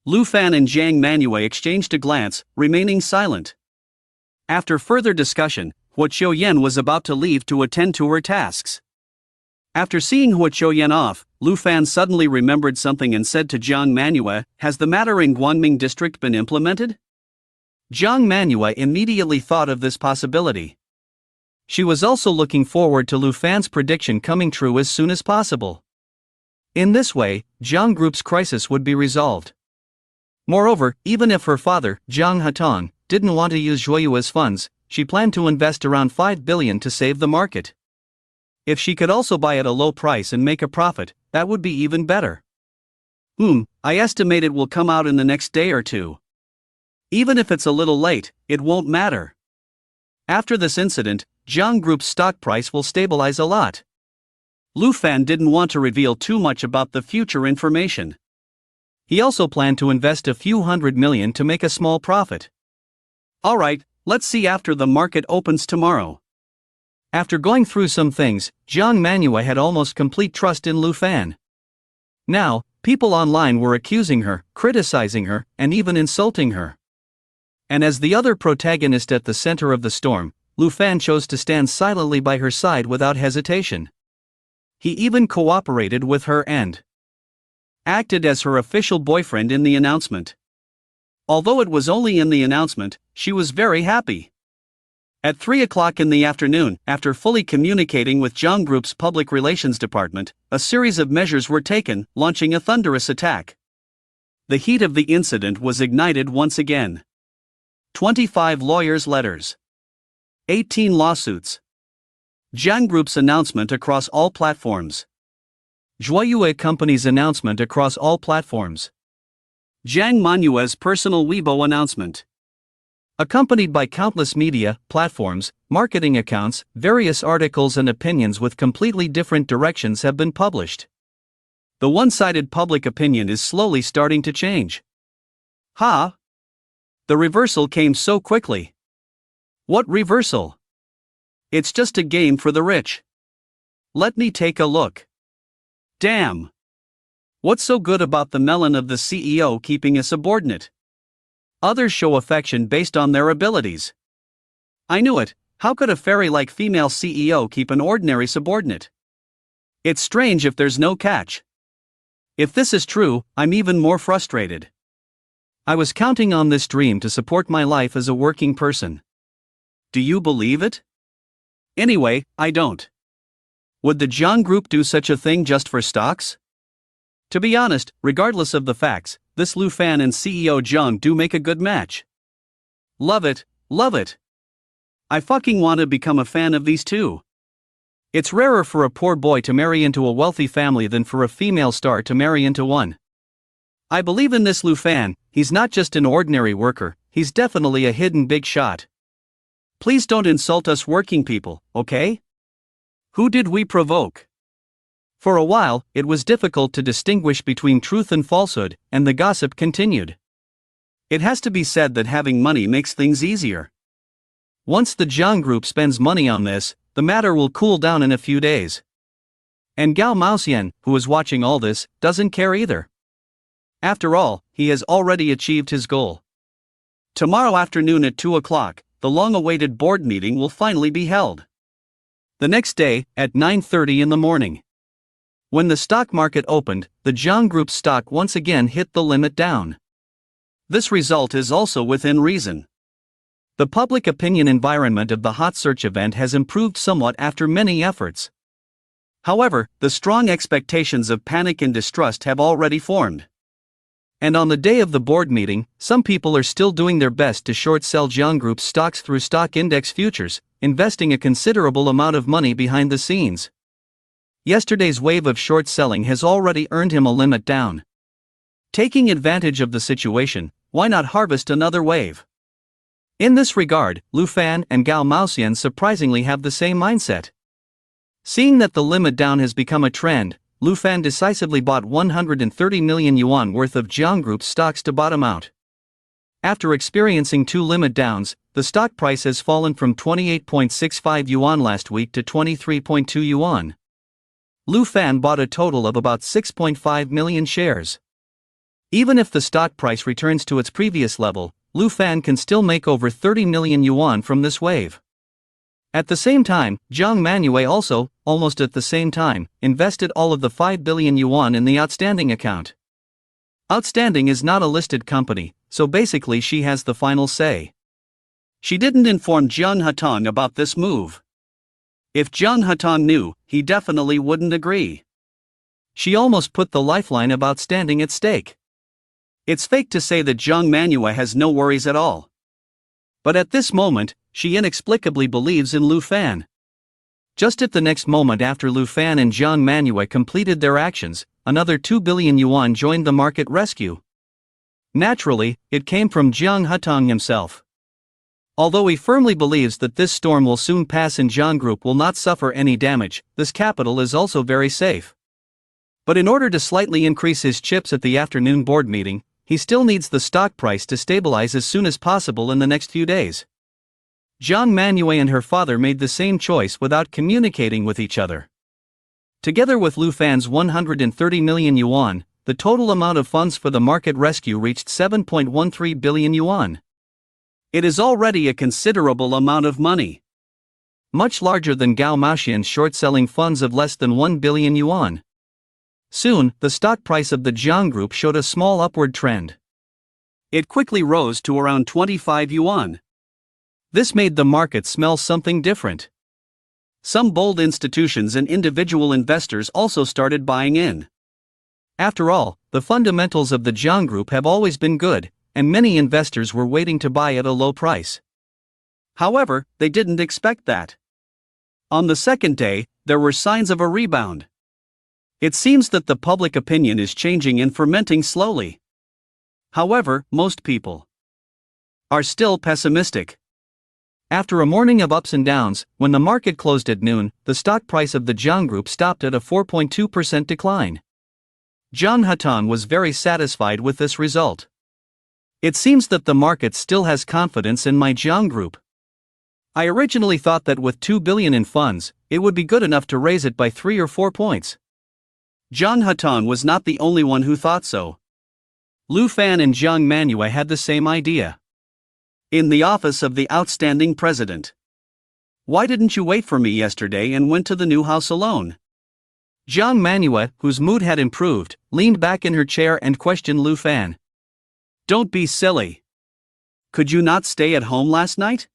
Lu Fan and Jiang Manhwa exchanged a glance, remaining silent. After further discussion, Huo Qiuyan was about to leave to attend to her tasks. After seeing Huo Qiuyan off, Lu Fan suddenly remembered something and said to Jiang Manhwa, "Has the matter in Guanming district been implemented?" Jiang Manhwa immediately thought of this possibility. She was also looking forward to Lu Fan's prediction coming true as soon as possible. In this way, Jiang Group's crisis would be resolved. Moreover, even if her father, Jiang Hatong, didn't want to use Zhuoyua's funds, she planned to invest around 5 billion to save the market. If she could also buy at a low price and make a profit, that would be even better. I estimate it will come out in the next day or two. Even if it's a little late, it won't matter. After this incident, Jiang Group's stock price will stabilize a lot. Lu Fan didn't want to reveal too much about the future information. He also planned to invest a few $100 million to make a small profit. Alright, let's see after the market opens tomorrow. After going through some things, Jiang Manhwa had almost complete trust in Lu Fan. Now, people online were accusing her, criticizing her, and even insulting her. And as the other protagonist at the center of the storm, Lu Fan chose to stand silently by her side without hesitation. He even cooperated with her and acted as her official boyfriend in the announcement. Although it was only in the announcement, she was very happy. At 3 o'clock in the afternoon, after fully communicating with Jiang Group's public relations department, a series of measures were taken, launching a thunderous attack. The heat of the incident was ignited once again. 25 lawyers' letters. 18 lawsuits. Jiang Group's announcement across all platforms. Zhuoyue Company's announcement across all platforms. Jiang Manhwa's personal Weibo announcement. Accompanied by countless media, platforms, marketing accounts, various articles and opinions with completely different directions have been published. The one-sided public opinion is slowly starting to change. The reversal came so quickly. What reversal? It's just a game for the rich. Let me take a look. Damn! What's so good about the melon of the CEO keeping a subordinate? Others show affection based on their abilities. I knew it, how could a fairy-like female CEO keep an ordinary subordinate? It's strange if there's no catch. If this is true, I'm even more frustrated. I was counting on this dream to support my life as a working person. Do you believe it? Anyway, I don't. Would the Jiang Group do such a thing just for stocks? To be honest, regardless of the facts, this Lu Fan and CEO Jiang do make a good match. Love it, love it. I fucking want to become a fan of these two. It's rarer for a poor boy to marry into a wealthy family than for a female star to marry into one. I believe in this Lu Fan, he's not just an ordinary worker, he's definitely a hidden big shot. Please don't insult us working people, okay? Who did we provoke? For a while, it was difficult to distinguish between truth and falsehood, and the gossip continued. It has to be said that having money makes things easier. Once the Jiang Group spends money on this, the matter will cool down in a few days. And Gao Maoxian, who is watching all this, doesn't care either. After all, he has already achieved his goal. Tomorrow afternoon at 2 o'clock, the long-awaited board meeting will finally be held. The next day, at 9:30 in the morning. When the stock market opened, the Jiang Group's stock once again hit the limit down. This result is also within reason. The public opinion environment of the hot search event has improved somewhat after many efforts. However, the strong expectations of panic and distrust have already formed. And on the day of the board meeting, some people are still doing their best to short sell Jiang Group's stocks through stock index futures, investing a considerable amount of money behind the scenes. Yesterday's wave of short selling has already earned him a limit down. Taking advantage of the situation, why not harvest another wave? In this regard, Lu Fan and Gao Maoxian surprisingly have the same mindset. Seeing that the limit down has become a trend, Lu Fan decisively bought 130 million yuan worth of Jiang Group's stocks to bottom out. After experiencing 2 limit downs, the stock price has fallen from 28.65 yuan last week to 23.2 yuan. Lu Fan bought a total of about 6.5 million shares. Even if the stock price returns to its previous level, Lu Fan can still make over 30 million yuan from this wave. At the same time, Jiang Manhwa also, almost at the same time, invested all of the 5 billion yuan in the outstanding account. Outstanding is not a listed company, so basically she has the final say. She didn't inform Jiang Hatong about this move. If Jiang Hatong knew, he definitely wouldn't agree. She almost put the lifeline of outstanding at stake. It's fake to say that Jiang Manhwa has no worries at all. But at this moment, she inexplicably believes in Lu Fan. Just at the next moment after Lu Fan and Jiang Manhwa completed their actions, another 2 billion yuan joined the market rescue. Naturally, it came from Jiang Hatong himself. Although he firmly believes that this storm will soon pass and Jiang Group will not suffer any damage, this capital is also very safe. But in order to slightly increase his chips at the afternoon board meeting, he still needs the stock price to stabilize as soon as possible in the next few days. Jiang Manhwa and her father made the same choice without communicating with each other. Together with Lu Fan's 130 million yuan, the total amount of funds for the market rescue reached 7.13 billion yuan. It is already a considerable amount of money. Much larger than Gao Maoxian's short-selling funds of less than 1 billion yuan. Soon, the stock price of the Jiang Group showed a small upward trend. It quickly rose to around 25 yuan. This made the market smell something different. Some bold institutions and individual investors also started buying in. After all, the fundamentals of the Jiang Group have always been good, and many investors were waiting to buy at a low price. However, they didn't expect that. On the second day, there were signs of a rebound. It seems that the public opinion is changing and fermenting slowly. However, most people are still pessimistic. After a morning of ups and downs, when the market closed at noon, the stock price of the Jiang Group stopped at a 4.2% decline. Jiang Hatong was very satisfied with this result. It seems that the market still has confidence in my Jiang Group. I originally thought that with 2 billion in funds, it would be good enough to raise it by 3 or 4 points. Jiang Hatong was not the only one who thought so. Lu Fan and Jiang Manhwa had the same idea. In the office of the outstanding president. Why didn't you wait for me yesterday and went to the new house alone? Jiang Manhwa, whose mood had improved, leaned back in her chair and questioned Lu Fan. Don't be silly. Could you not stay at home last night?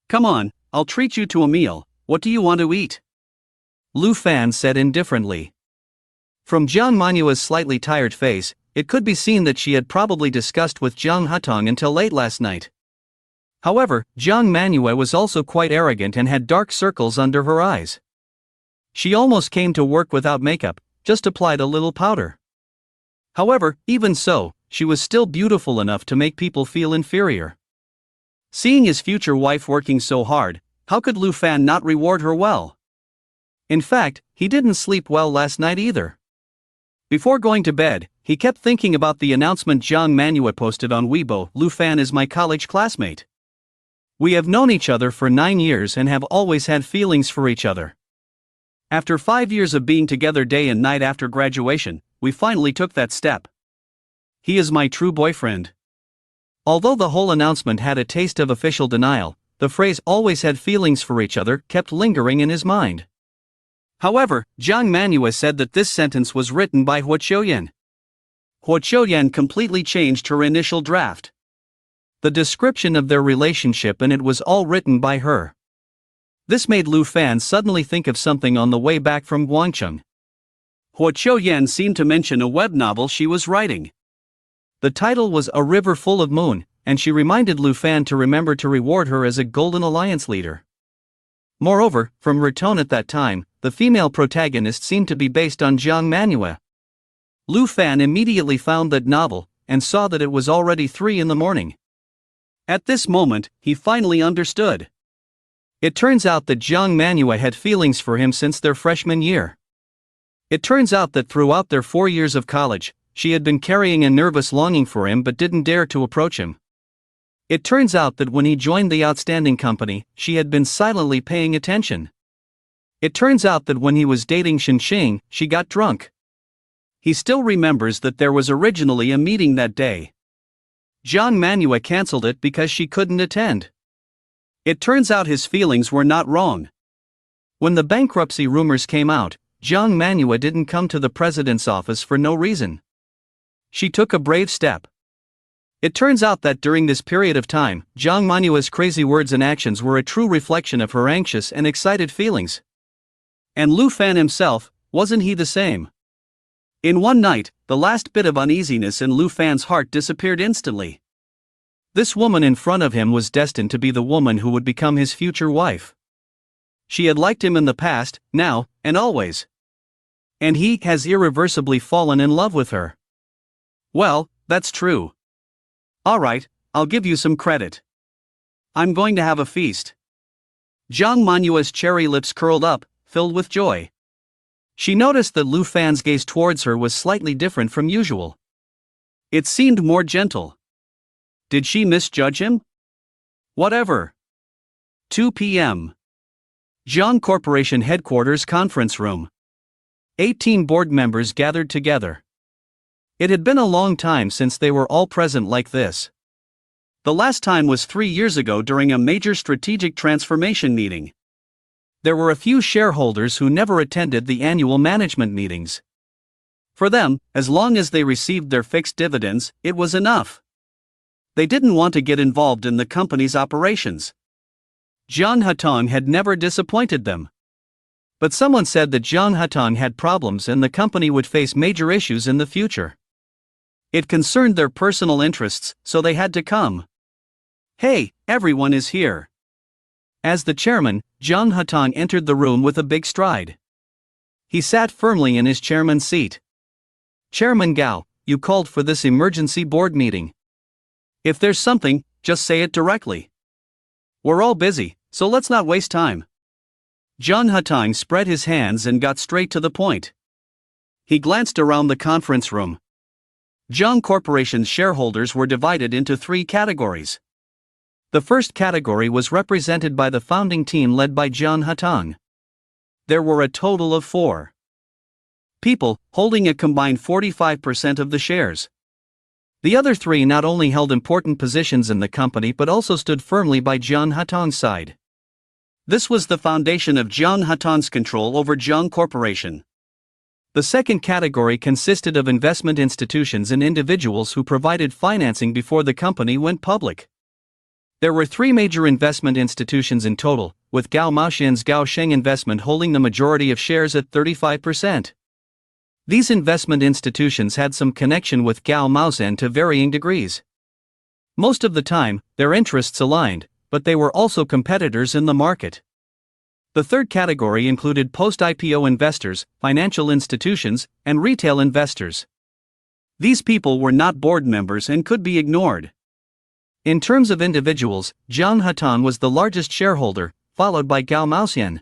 Come on, I'll treat you to a meal. What do you want to eat? Lu Fan said indifferently. From Jiang Manhwa's slightly tired face, it could be seen that she had probably discussed with Jiang Hatong until late last night. However, Jiang Manhwa was also quite arrogant and had dark circles under her eyes. She almost came to work without makeup, just applied a little powder. However, even so, she was still beautiful enough to make people feel inferior. Seeing his future wife working so hard, how could Lu Fan not reward her well? In fact, he didn't sleep well last night either. Before going to bed, he kept thinking about the announcement Jiang Manhwa posted on Weibo. Lu Fan is my college classmate. We have known each other for 9 years and have always had feelings for each other. After 5 years of being together day and night after graduation, we finally took that step. He is my true boyfriend. Although the whole announcement had a taste of official denial, the phrase always had feelings for each other kept lingering in his mind. However, Jiang Manhwa said that this sentence was written by Hua Qiuyan. Hua Qiuyan completely changed her initial draft. The description of their relationship, and it was all written by her. This made Lu Fan suddenly think of something on the way back from Guangcheng. Hua Qiuyan seemed to mention a web novel she was writing. The title was A River Full of Moon, and she reminded Lu Fan to remember to reward her as a Golden Alliance leader. Moreover, from her tone at that time, the female protagonist seemed to be based on Jiang Manhwa. Lu Fan immediately found that novel, and saw that it was already 3 in the morning. At this moment, he finally understood. It turns out that Jiang Manhwa had feelings for him since their freshman year. It turns out that throughout their 4 years of college, she had been carrying a nervous longing for him but didn't dare to approach him. It turns out that when he joined the outstanding company, she had been silently paying attention. It turns out that when he was dating Shenxing, she got drunk. He still remembers that there was originally a meeting that day. Jiang Manhwa cancelled it because she couldn't attend. It turns out his feelings were not wrong. When the bankruptcy rumors came out, Jiang Manhwa didn't come to the president's office for no reason. She took a brave step. It turns out that during this period of time, Jiang Manhwa's crazy words and actions were a true reflection of her anxious and excited feelings. And Lu Fan himself, wasn't he the same? In one night, the last bit of uneasiness in Lu Fan's heart disappeared instantly. This woman in front of him was destined to be the woman who would become his future wife. She had liked him in the past, now, and always. And he has irreversibly fallen in love with her. Well, that's true. Alright, I'll give you some credit. I'm going to have a feast. Jiang Manhwa's cherry lips curled up, filled with joy. She noticed that Lu Fan's gaze towards her was slightly different from usual. It seemed more gentle. Did she misjudge him? Whatever. 2 p.m. Jiang Corporation Headquarters Conference Room. 18 board members gathered together. It had been a long time since they were all present like this. The last time was 3 years ago during a major strategic transformation meeting. There were a few shareholders who never attended the annual management meetings. For them, as long as they received their fixed dividends, it was enough. They didn't want to get involved in the company's operations. Jiang Hatong had never disappointed them. But someone said that Jiang Hatong had problems and the company would face major issues in the future. It concerned their personal interests, so they had to come. Hey, everyone is here. As the chairman, Jiang Hatong entered the room with a big stride. He sat firmly in his chairman's seat. Chairman Gao, you called for this emergency board meeting. If there's something, just say it directly. We're all busy, so let's not waste time. Jiang Hatong spread his hands and got straight to the point. He glanced around the conference room. Jiang Corporation's shareholders were divided into 3 categories. The first category was represented by the founding team led by Jiang Hatong. There were a total of 4 people, holding a combined 45% of the shares. The other 3 not only held important positions in the company but also stood firmly by Jiang Hatong's side. This was the foundation of Jiang Hatong's control over Jiang Corporation. The second category consisted of investment institutions and individuals who provided financing before the company went public. There were 3 major investment institutions in total, with Gao Maoxian's Gao Sheng Investment holding the majority of shares at 35%. These investment institutions had some connection with Gao Maoxian to varying degrees. Most of the time, their interests aligned, but they were also competitors in the market. The third category included post-IPO investors, financial institutions, and retail investors. These people were not board members and could be ignored. In terms of individuals, Jiang Hatong was the largest shareholder, followed by Gao Maoxian.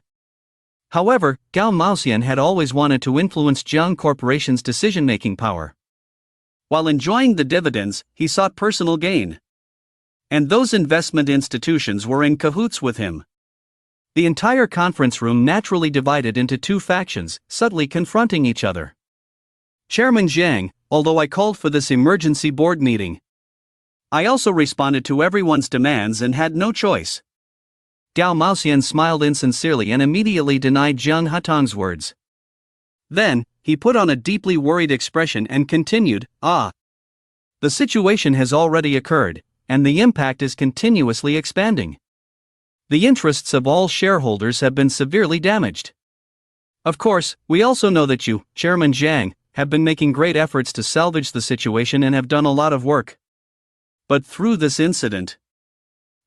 However, Gao Maoxian had always wanted to influence Jiang Corporation's decision-making power. While enjoying the dividends, he sought personal gain. And those investment institutions were in cahoots with him. The entire conference room naturally divided into 2 factions, subtly confronting each other. Chairman Zhang, although I called for this emergency board meeting, I also responded to everyone's demands and had no choice. Gao Maoxian smiled insincerely and immediately denied Jiang Hatong's words. Then, he put on a deeply worried expression and continued, the situation has already occurred, and the impact is continuously expanding. The interests of all shareholders have been severely damaged. Of course, we also know that you, Chairman Jiang, have been making great efforts to salvage the situation and have done a lot of work. But through this incident,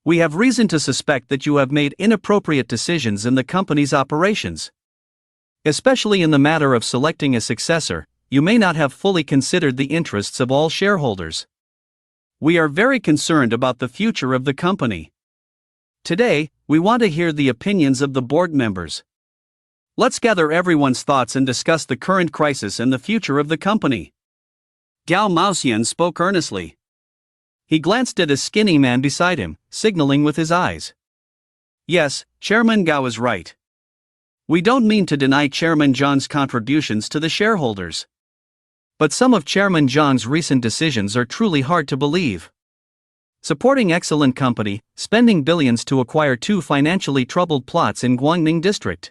we have reason to suspect that you have made inappropriate decisions in the company's operations. Especially in the matter of selecting a successor, you may not have fully considered the interests of all shareholders. We are very concerned about the future of the company. Today, we want to hear the opinions of the board members. Let's gather everyone's thoughts and discuss the current crisis and the future of the company. Gao Maoxian spoke earnestly. He glanced at a skinny man beside him, signaling with his eyes. Yes, Chairman Gao is right. We don't mean to deny Chairman Zhang's contributions to the shareholders. But some of Chairman Zhang's recent decisions are truly hard to believe. Supporting excellent company, spending billions to acquire 2 financially troubled plots in Guangning district.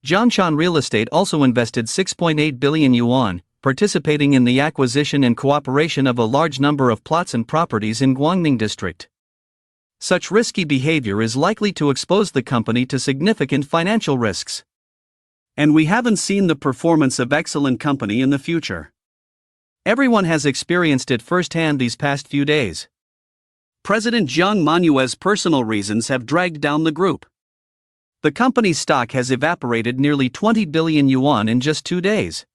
Zhongshan Real Estate also invested 6.8 billion yuan, participating in the acquisition and cooperation of a large number of plots and properties in Guangning district. Such risky behavior is likely to expose the company to significant financial risks. And we haven't seen the performance of excellent company in the future. Everyone has experienced it firsthand these past few days. President Jiang Manhua's personal reasons have dragged down the group. The company's stock has evaporated nearly 20 billion yuan in just 2 days.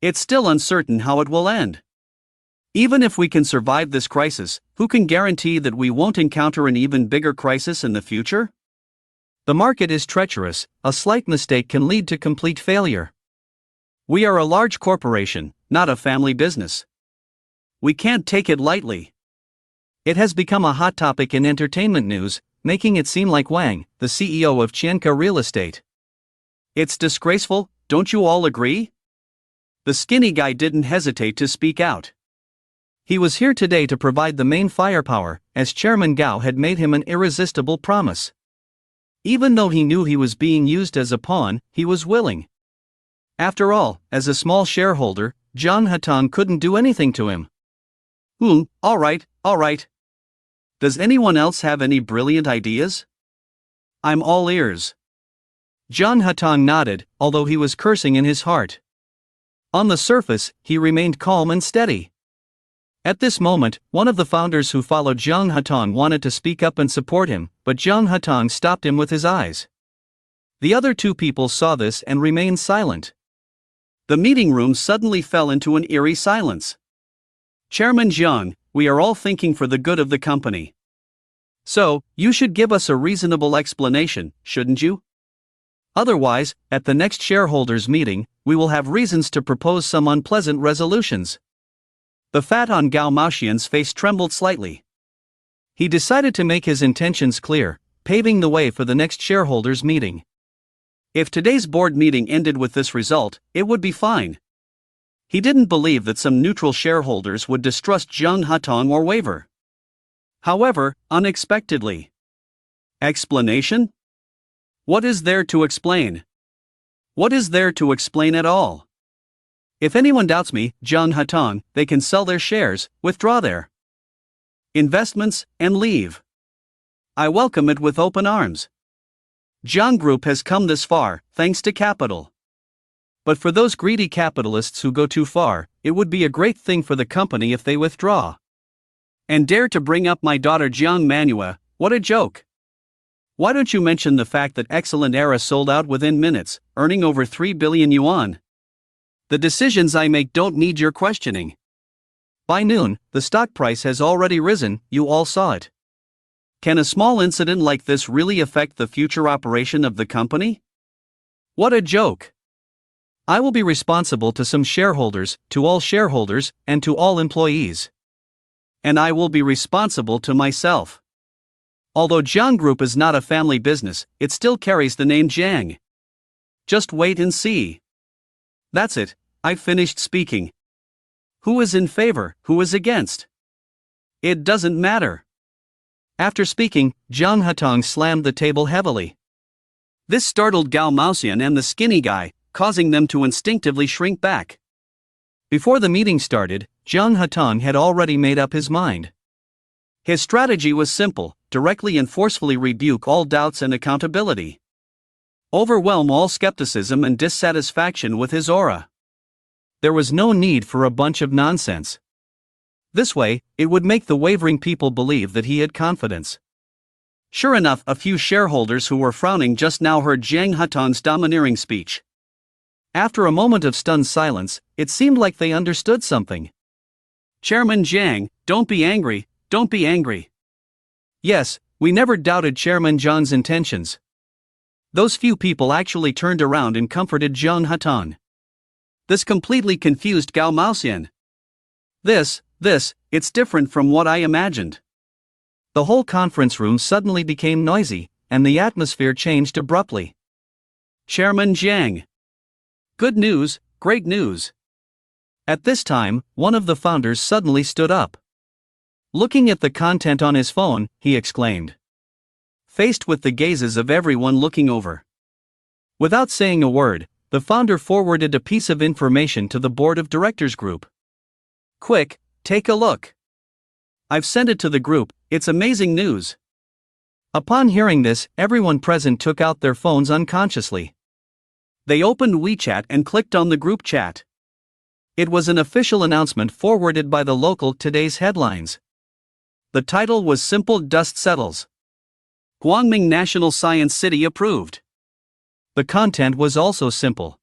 It's still uncertain how it will end. Even if we can survive this crisis, who can guarantee that we won't encounter an even bigger crisis in the future? The market is treacherous, a slight mistake can lead to complete failure. We are a large corporation, not a family business. We can't take it lightly. It has become a hot topic in entertainment news, making it seem like Wang, the CEO of Qianke Real Estate. It's disgraceful, don't you all agree? The skinny guy didn't hesitate to speak out. He was here today to provide the main firepower, as Chairman Gao had made him an irresistible promise. Even though he knew he was being used as a pawn, he was willing. After all, as a small shareholder, Jiang Hatong couldn't do anything to him. All right. Does anyone else have any brilliant ideas? I'm all ears. Jiang Hatong nodded, although he was cursing in his heart. On the surface, he remained calm and steady. At this moment, one of the founders who followed Jiang Hatong wanted to speak up and support him, but Jiang Hatong stopped him with his eyes. The other 2 people saw this and remained silent. The meeting room suddenly fell into an eerie silence. Chairman Jiang, we are all thinking for the good of the company. So, you should give us a reasonable explanation, shouldn't you? Otherwise, at the next shareholders' meeting, we will have reasons to propose some unpleasant resolutions. The fat on Gao Maoxian's face trembled slightly. He decided to make his intentions clear, paving the way for the next shareholders' meeting. If today's board meeting ended with this result, it would be fine. He didn't believe that some neutral shareholders would distrust Jiang Hatong or waver. However, unexpectedly. Explanation? What is there to explain? What is there to explain at all? If anyone doubts me, Jiang Hatong, they can sell their shares, withdraw their investments, and leave. I welcome it with open arms. Jiang Group has come this far, thanks to capital. But for those greedy capitalists who go too far, it would be a great thing for the company if they withdraw. And dare to bring up my daughter Jiang Manhwa, what a joke. Why don't you mention the fact that Excellent Era sold out within minutes, earning over 3 billion yuan? The decisions I make don't need your questioning. By noon, the stock price has already risen, you all saw it. Can a small incident like this really affect the future operation of the company? What a joke. I will be responsible to some shareholders, to all shareholders, and to all employees. And I will be responsible to myself. Although Jiang Group is not a family business, it still carries the name Jiang. Just wait and see. That's it, I've finished speaking. Who is in favor, who is against? It doesn't matter. After speaking, Jiang Hatong slammed the table heavily. This startled Gao Maoxian and the skinny guy, causing them to instinctively shrink back. Before the meeting started, Jiang Hatong had already made up his mind. His strategy was simple: directly and forcefully rebuke all doubts and accountability. Overwhelm all skepticism and dissatisfaction with his aura. There was no need for a bunch of nonsense. This way, it would make the wavering people believe that he had confidence. Sure enough, a few shareholders who were frowning just now heard Jiang Hatong's domineering speech. After a moment of stunned silence, it seemed like they understood something. "Chairman Jiang, don't be angry, don't be angry." Yes, we never doubted Chairman Jiang's intentions. Those few people actually turned around and comforted Jiang Hatong. This completely confused Gao Maoxian. It's different from what I imagined. The whole conference room suddenly became noisy, and the atmosphere changed abruptly. "Chairman Jiang. Good news, great news." At this time, one of the founders suddenly stood up. Looking at the content on his phone, he exclaimed. Faced with the gazes of everyone looking over. Without saying a word, the founder forwarded a piece of information to the board of directors group. "Quick, take a look. I've sent it to the group, it's amazing news." Upon hearing this, everyone present took out their phones unconsciously. They opened WeChat and clicked on the group chat. It was an official announcement forwarded by the local Today's headlines. The title was simple: Dust Settles. Guangming National Science City approved. The content was also simple.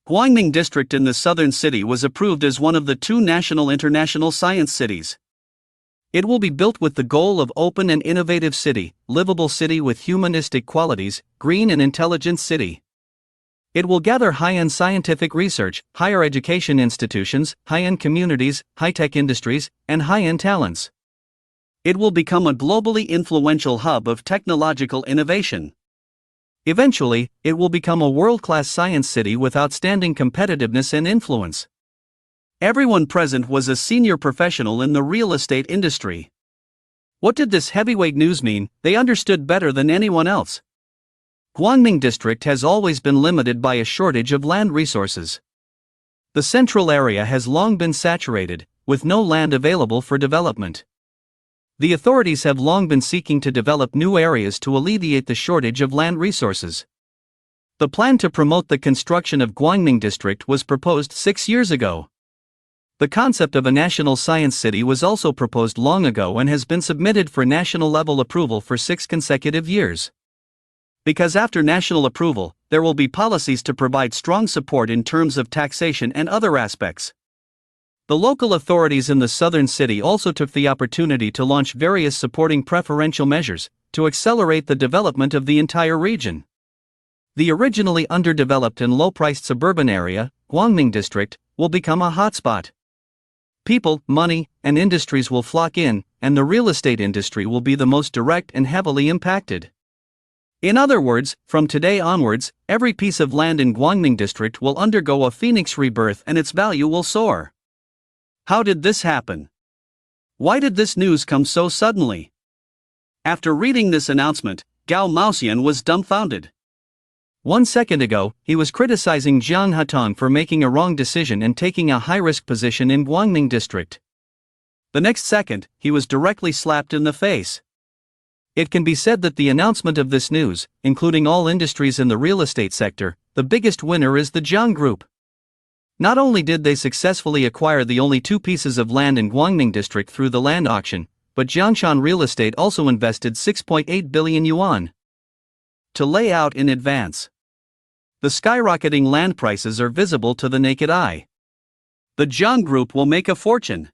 Guangming District in the southern city was approved as one of the 2 national international science cities. It will be built with the goal of open and innovative city, livable city with humanistic qualities, green and intelligent city. It will gather high-end scientific research, higher education institutions, high-end communities, high-tech industries, and high-end talents. It will become a globally influential hub of technological innovation. Eventually, it will become a world-class science city with outstanding competitiveness and influence. Everyone present was a senior professional in the real estate industry. What did this heavyweight news mean? They understood better than anyone else. Guangming District has always been limited by a shortage of land resources. The central area has long been saturated, with no land available for development. The authorities have long been seeking to develop new areas to alleviate the shortage of land resources. The plan to promote the construction of Guangming District was proposed 6 years ago. The concept of a national science city was also proposed long ago and has been submitted for national level approval for 6 consecutive years. Because after national approval, there will be policies to provide strong support in terms of taxation and other aspects. The local authorities in the southern city also took the opportunity to launch various supporting preferential measures to accelerate the development of the entire region. The originally underdeveloped and low-priced suburban area, Guangming District, will become a hotspot. People, money, and industries will flock in, and the real estate industry will be the most direct and heavily impacted. In other words, from today onwards, every piece of land in Guangming District will undergo a phoenix rebirth and its value will soar. How did this happen? Why did this news come so suddenly? After reading this announcement, Gao Maoxian was dumbfounded. 1 second ago, he was criticizing Jiang Hatong for making a wrong decision and taking a high-risk position in Guangming District. The next second, he was directly slapped in the face. It can be said that the announcement of this news, including all industries in the real estate sector, the biggest winner is the Jiang Group. Not only did they successfully acquire the only 2 pieces of land in Guangming District through the land auction, but Jiangshan Real Estate also invested 6.8 billion yuan to lay out in advance. The skyrocketing land prices are visible to the naked eye. The Jiang Group will make a fortune.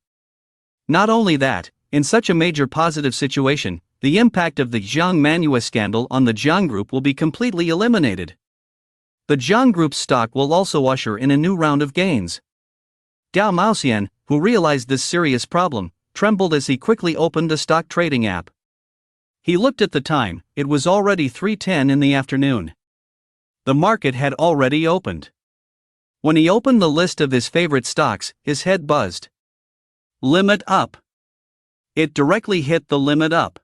Not only that, in such a major positive situation, the impact of the Jiang Manhwa scandal on the Jiang Group will be completely eliminated. The Jiang Group's stock will also usher in a new round of gains. Gao Maoxian, who realized this serious problem, trembled as he quickly opened the stock trading app. He looked at the time, it was already 3:10 in the afternoon. The market had already opened. When he opened the list of his favorite stocks, his head buzzed. Limit up. It directly hit the limit up.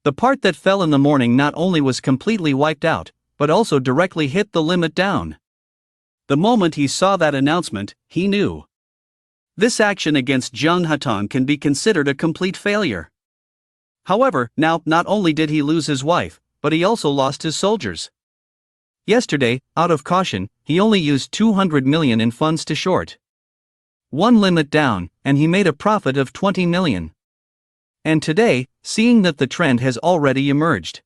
The part that fell in the morning not only was completely wiped out, but also directly hit the limit down. The moment he saw that announcement, he knew. This action against Jung Hatong can be considered a complete failure. However, now, not only did he lose his wife, but he also lost his soldiers. Yesterday, out of caution, he only used 200 million in funds to short one limit down, and he made a profit of 20 million. And today, seeing that the trend has already emerged,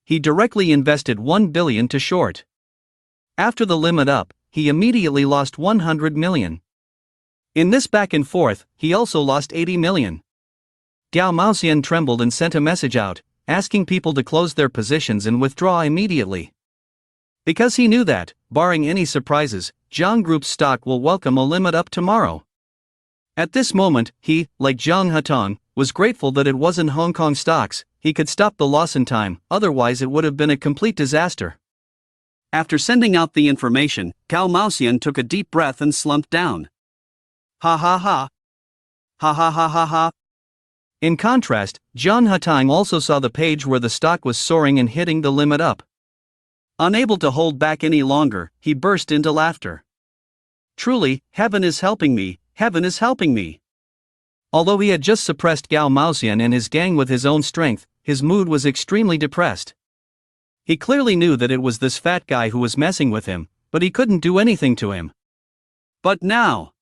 he directly invested 1 billion to short. After the limit up, he immediately lost 100 million. In this back and forth, he also lost 80 million. Gao Maoxian trembled and sent a message out, asking people to close their positions and withdraw immediately. Because he knew that, barring any surprises, Zhang Group's stock will welcome a limit up tomorrow. At this moment, he, like Zhang Hatong, was grateful that it wasn't Hong Kong stocks. He could stop the loss in time, otherwise it would have been a complete disaster. After sending out the information, Gao Maoxian took a deep breath and slumped down. Ha ha ha. Ha ha ha ha ha. In contrast, Zhang Hatong also saw the page where the stock was soaring and hitting the limit up. Unable to hold back any longer, he burst into laughter. Truly, heaven is helping me, heaven is helping me. Although he had just suppressed Gao Maoxian and his gang with his own strength, his mood was extremely depressed. He clearly knew that it was this fat guy who was messing with him, but he couldn't do anything to him. But now,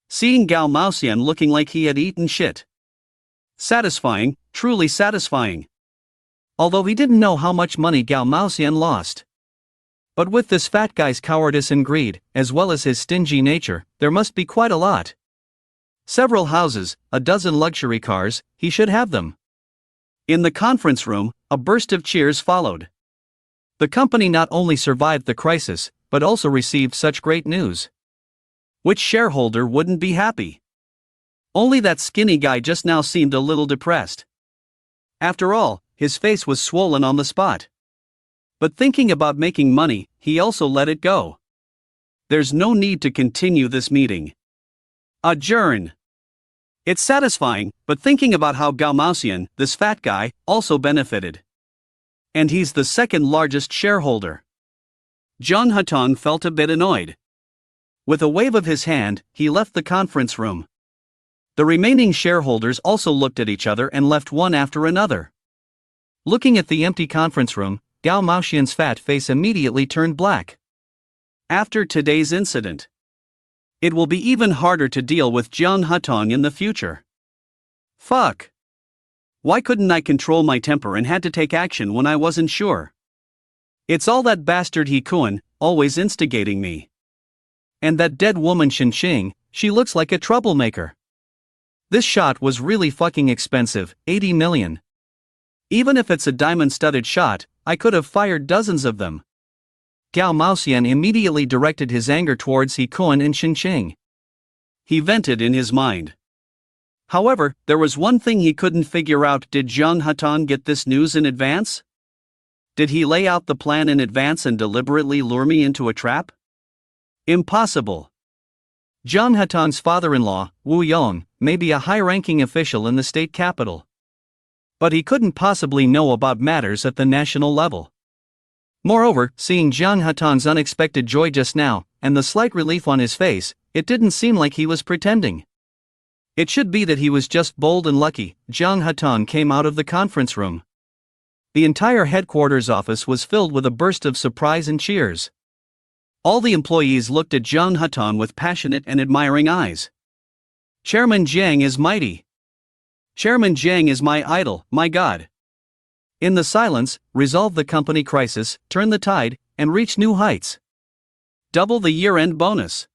seeing Gao Maoxian looking like he had eaten shit. Satisfying, truly satisfying. Although he didn't know how much money Gao Maoxian lost. But with this fat guy's cowardice and greed, as well as his stingy nature, there must be quite a lot. Several houses, a dozen luxury cars, he should have them. In the conference room, a burst of cheers followed. The company not only survived the crisis, but also received such great news. Which shareholder wouldn't be happy? Only that skinny guy just now seemed a little depressed. After all, his face was swollen on the spot. But thinking about making money, he also let it go. There's no need to continue this meeting. Adjourn. It's satisfying, but thinking about how Gao Maoxian, this fat guy, also benefited. And he's the second largest shareholder. Zhang Hatong felt a bit annoyed. With a wave of his hand, he left the conference room. The remaining shareholders also looked at each other and left one after another. Looking at the empty conference room, Gao Maoxian's fat face immediately turned black. After today's incident, it will be even harder to deal with Zhang Hatong in the future. Fuck. Why couldn't I control my temper and had to take action when I wasn't sure? It's all that bastard He Kuan, always instigating me. And that dead woman Shen Xing, she looks like a troublemaker. This shot was really fucking expensive, 80 million. Even if it's a diamond-studded shot, I could have fired dozens of them. Gao Maoxian immediately directed his anger towards He Kuan and Shen Xing. He vented in his mind. However, there was one thing he couldn't figure out. Did Zhang Hatong get this news in advance? Did he lay out the plan in advance and deliberately lure me into a trap? Impossible. Zhang Hatong's father-in-law, Wu Yong, may be a high-ranking official in the state capital. But he couldn't possibly know about matters at the national level. Moreover, seeing Zhang Hatong's unexpected joy just now, and the slight relief on his face, it didn't seem like he was pretending. It should be that he was just bold and lucky. Zhang Hatong came out of the conference room. The entire headquarters office was filled with a burst of surprise and cheers. All the employees looked at Zhang Hatong with passionate and admiring eyes. Chairman Jiang is mighty. Chairman Jiang is my idol, my god. In the silence, resolve the company crisis, turn the tide, and reach new heights. Double the year-end bonus.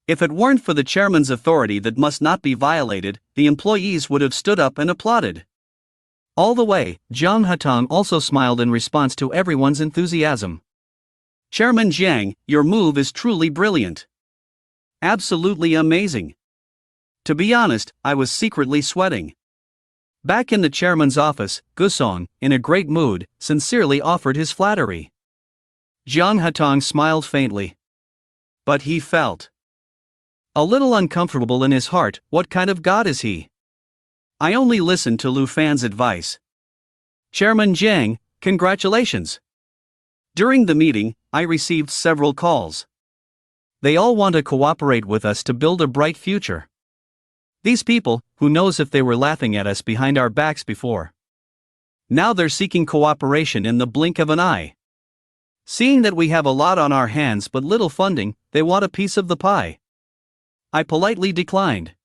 If it weren't for the chairman's authority that must not be violated, the employees would have stood up and applauded. All the way, Zhang Hatong also smiled in response to everyone's enthusiasm. Chairman Jiang, your move is truly brilliant. Absolutely amazing. To be honest, I was secretly sweating. Back in the chairman's office, Gusong, in a great mood, sincerely offered his flattery. Zhang Hatong smiled faintly. But he felt a little uncomfortable in his heart. What kind of god is he? I only listened to Lu Fan's advice. Chairman Jiang, congratulations. During the meeting, I received several calls. They all want to cooperate with us to build a bright future. These people, who knows if they were laughing at us behind our backs before. Now they're seeking cooperation in the blink of an eye. Seeing that we have a lot on our hands but little funding, they want a piece of the pie. I politely declined.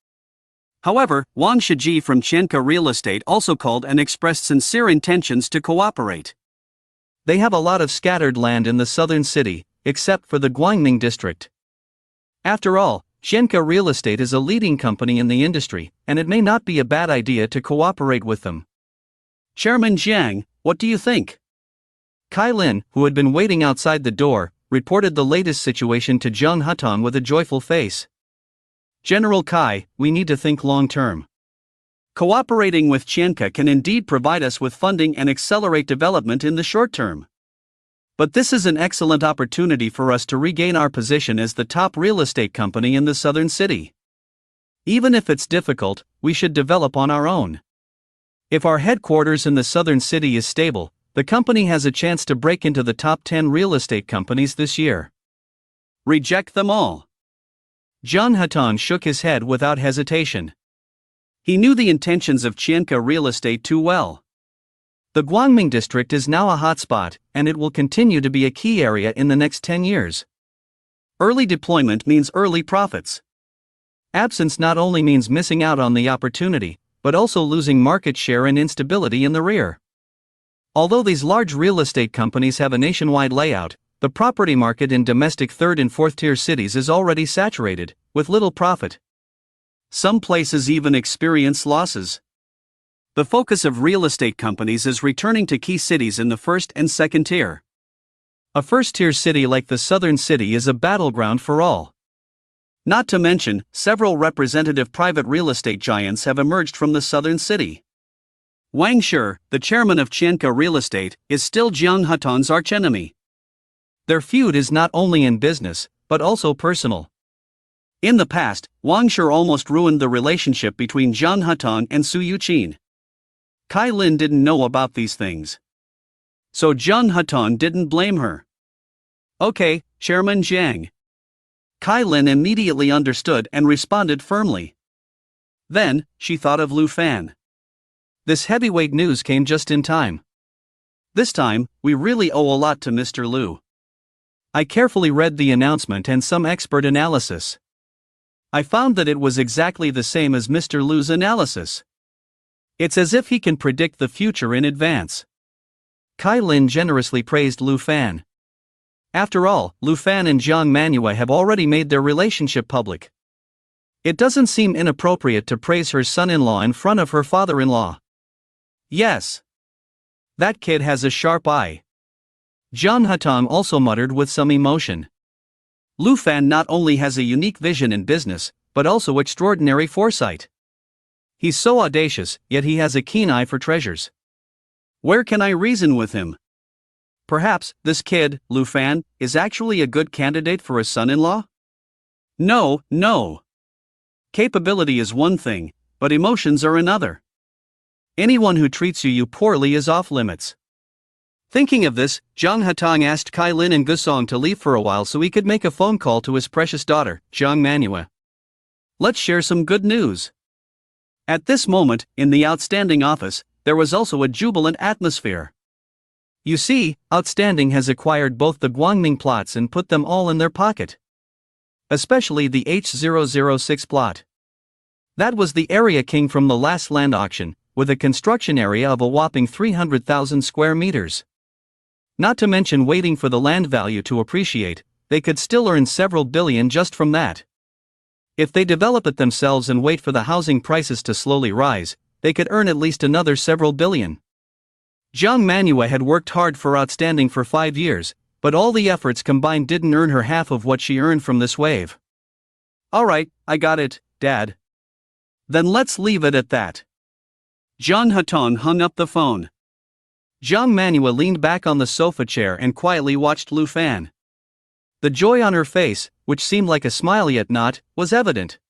However, Wang Shiji from Chenka Real Estate also called and expressed sincere intentions to cooperate. They have a lot of scattered land in the southern city, except for the Guangming district. After all, Chenka Real Estate is a leading company in the industry, and it may not be a bad idea to cooperate with them. Chairman Jiang, what do you think? Kai Lin, who had been waiting outside the door, reported the latest situation to Zhang Hutong with a joyful face. General Kai, we need to think long-term. Cooperating with Chenka can indeed provide us with funding and accelerate development in the short term. But this is an excellent opportunity for us to regain our position as the top real estate company in the southern city. Even if it's difficult, we should develop on our own. If our headquarters in the southern city is stable, the company has a chance to break into the top 10 real estate companies this year. Reject them all. Zhang Hutong shook his head without hesitation. He knew the intentions of Chenka Real Estate too well. The Guangming district is now a hotspot, and it will continue to be a key area in the next 10 years. Early deployment means early profits. Absence not only means missing out on the opportunity, but also losing market share and instability in the rear. Although these large real estate companies have a nationwide layout, the property market in domestic third and fourth tier cities is already saturated, with little profit. Some places even experience losses. The focus of real estate companies is returning to key cities in the first and second tier. A first-tier city like the southern city is a battleground for all. Not to mention, several representative private real estate giants have emerged from the southern city. Wang Shi, the chairman of Chenka Real Estate, is still Zhang Hutong's archenemy. Their feud is not only in business, but also personal. In the past, Wang Shi almost ruined the relationship between Zhang Hutong and Su Yuqin. Kai Lin didn't know about these things. So Zhang Hutong didn't blame her. Okay, Chairman Jiang. Kai Lin immediately understood and responded firmly. Then, she thought of Lu Fan. This heavyweight news came just in time. This time, we really owe a lot to Mr. Lu. I carefully read the announcement and some expert analysis. I found that it was exactly the same as Mr. Lu's analysis. It's as if he can predict the future in advance. Kai Lin generously praised Lu Fan. After all, Lu Fan and Jiang Manhwa have already made their relationship public. It doesn't seem inappropriate to praise her son-in-law in front of her father-in-law. Yes. That kid has a sharp eye. Zhang Hutong also muttered with some emotion. Lu Fan not only has a unique vision in business, but also extraordinary foresight. He's so audacious, yet he has a keen eye for treasures. Where can I reason with him? Perhaps, this kid, Lu Fan, is actually a good candidate for a son-in-law? No. Capability is one thing, but emotions are another. Anyone who treats you poorly is off limits. Thinking of this, Zhang Hutong asked Kai Lin and Gusong to leave for a while so he could make a phone call to his precious daughter, Jiang Manhwa. Let's share some good news. At this moment, in the Outstanding office, there was also a jubilant atmosphere. You see, Outstanding has acquired both the Guangming plots and put them all in their pocket. Especially the H006 plot. That was the area king from the last land auction, with a construction area of a whopping 300,000 square meters. Not to mention waiting for the land value to appreciate, they could still earn several billion just from that. If they develop it themselves and wait for the housing prices to slowly rise, they could earn at least another several billion. Jiang Manhwa had worked hard for Outstanding for 5 years, but all the efforts combined didn't earn her half of what she earned from this wave. Alright, I got it, Dad. Then let's leave it at that. Zhang Hutong hung up the phone. Jiang Manhwa leaned back on the sofa chair and quietly watched Lu Fan. The joy on her face, which seemed like a smile yet not, was evident.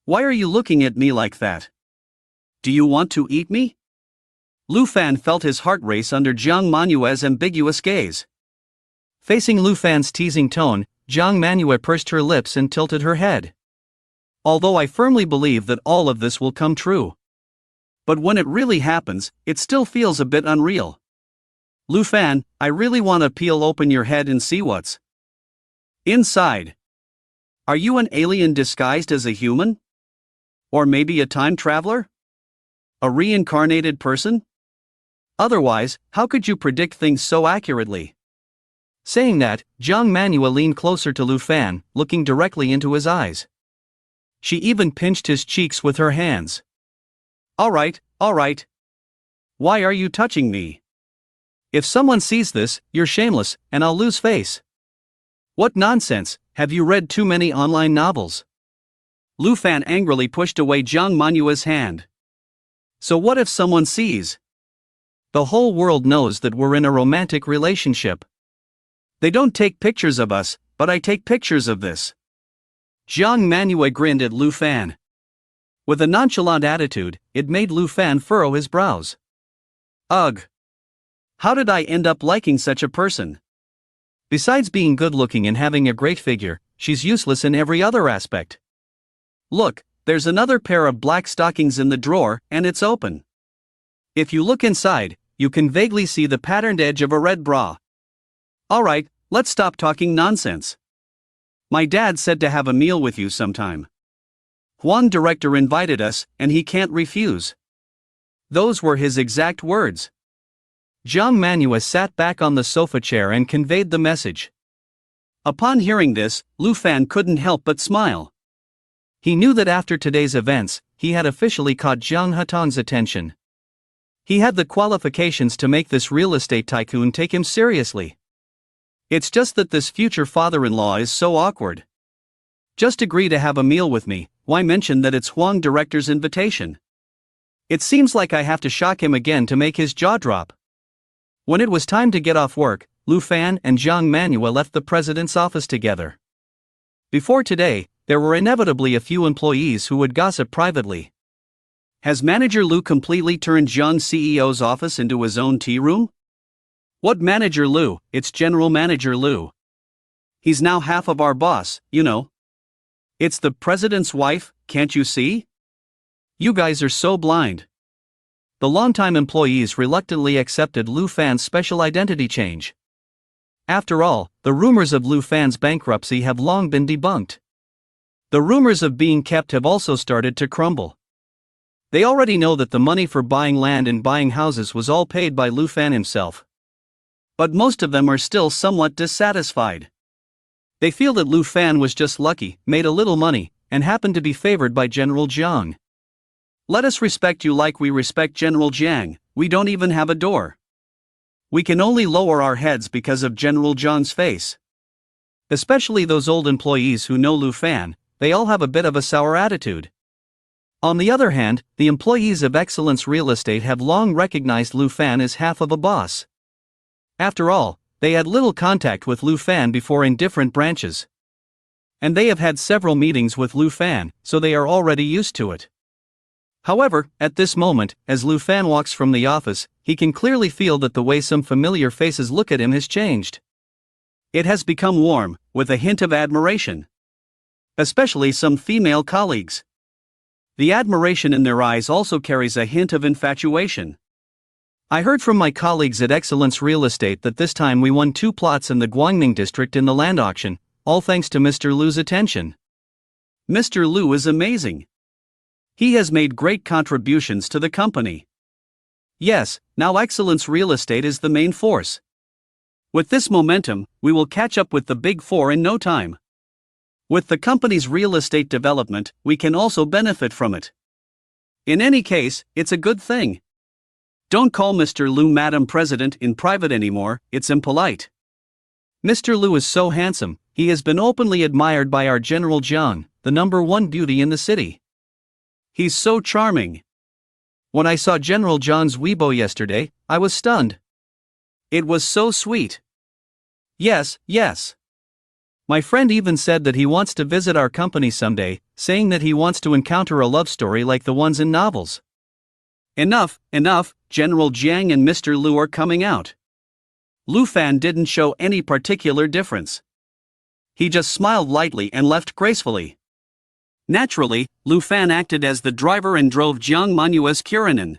Why are you looking at me like that? Do you want to eat me? Lu Fan felt his heart race under Jiang Manua's ambiguous gaze. Facing Lu Fan's teasing tone, Jiang Manhwa pursed her lips and tilted her head. Although I firmly believe that all of this will come true. But when it really happens, it still feels a bit unreal. Lu Fan, I really want to peel open your head and see what's inside. Are you an alien disguised as a human? Or maybe a time traveler? A reincarnated person? Otherwise, how could you predict things so accurately? Saying that, Jiang Manhwa leaned closer to Lu Fan, looking directly into his eyes. She even pinched his cheeks with her hands. All right. Why are you touching me? If someone sees this, you're shameless, and I'll lose face. What nonsense, have you read too many online novels? Lu Fan angrily pushed away Jiang Manhua's hand. So what if someone sees? The whole world knows that we're in a romantic relationship. They don't take pictures of us, but I take pictures of this. Jiang Manhwa grinned at Lu Fan. With a nonchalant attitude, it made Lu Fan furrow his brows. Ugh! How did I end up liking such a person? Besides being good-looking and having a great figure, she's useless in every other aspect. Look, there's another pair of black stockings in the drawer, and it's open. If you look inside, you can vaguely see the patterned edge of a red bra. Alright, let's stop talking nonsense. My dad said to have a meal with you sometime. Huang director invited us, and he can't refuse. Those were his exact words. Jiang Manhwa sat back on the sofa chair and conveyed the message. Upon hearing this, Lu Fan couldn't help but smile. He knew that after today's events, he had officially caught Jiang Hatong's attention. He had the qualifications to make this real estate tycoon take him seriously. It's just that this future father-in-law is so awkward. Just agree to have a meal with me, why mention that it's Huang director's invitation? It seems like I have to shock him again to make his jaw drop. When it was time to get off work, Lu Fan and Jiang Manhwa left the president's office together. Before today, there were inevitably a few employees who would gossip privately. Has Manager Lu completely turned Jiang's CEO's office into his own tea room? What Manager Lu? It's General Manager Lu. He's now half of our boss, you know. It's the president's wife, can't you see? You guys are so blind. The longtime employees reluctantly accepted Lu Fan's special identity change. After all, the rumors of Lu Fan's bankruptcy have long been debunked. The rumors of being kept have also started to crumble. They already know that the money for buying land and buying houses was all paid by Lu Fan himself. But most of them are still somewhat dissatisfied. They feel that Lu Fan was just lucky, made a little money, and happened to be favored by General Jiang. Let us respect you like we respect General Jiang, we don't even have a door. We can only lower our heads because of General Jiang's face. Especially those old employees who know Lu Fan, they all have a bit of a sour attitude. On the other hand, the employees of Excellence Real Estate have long recognized Lu Fan as half of a boss. After all, they had little contact with Lu Fan before in different branches. And they have had several meetings with Lu Fan, so they are already used to it. However, at this moment, as Lu Fan walks from the office, he can clearly feel that the way some familiar faces look at him has changed. It has become warm, with a hint of admiration. Especially some female colleagues. The admiration in their eyes also carries a hint of infatuation. I heard from my colleagues at Excellence Real Estate that this time we won 2 plots in the Guangning district in the land auction, all thanks to Mr. Lu's attention. Mr. Lu is amazing. He has made great contributions to the company. Yes, now Excellence Real Estate is the main force. With this momentum, we will catch up with the Big Four in no time. With the company's real estate development, we can also benefit from it. In any case, it's a good thing. Don't call Mr. Lu Madam President in private anymore, it's impolite. Mr. Lu is so handsome, he has been openly admired by our General Jiang, the #1 beauty in the city. He's so charming. When I saw General Jiang's Weibo yesterday, I was stunned. It was so sweet. Yes. My friend even said that he wants to visit our company someday, saying that he wants to encounter a love story like the ones in novels. Enough, enough, General Jiang and Mr. Lu are coming out. Lu Fan didn't show any particular difference. He just smiled lightly and left gracefully. Naturally, Lu Fan acted as the driver and drove Jiang Manhua's Kuranin.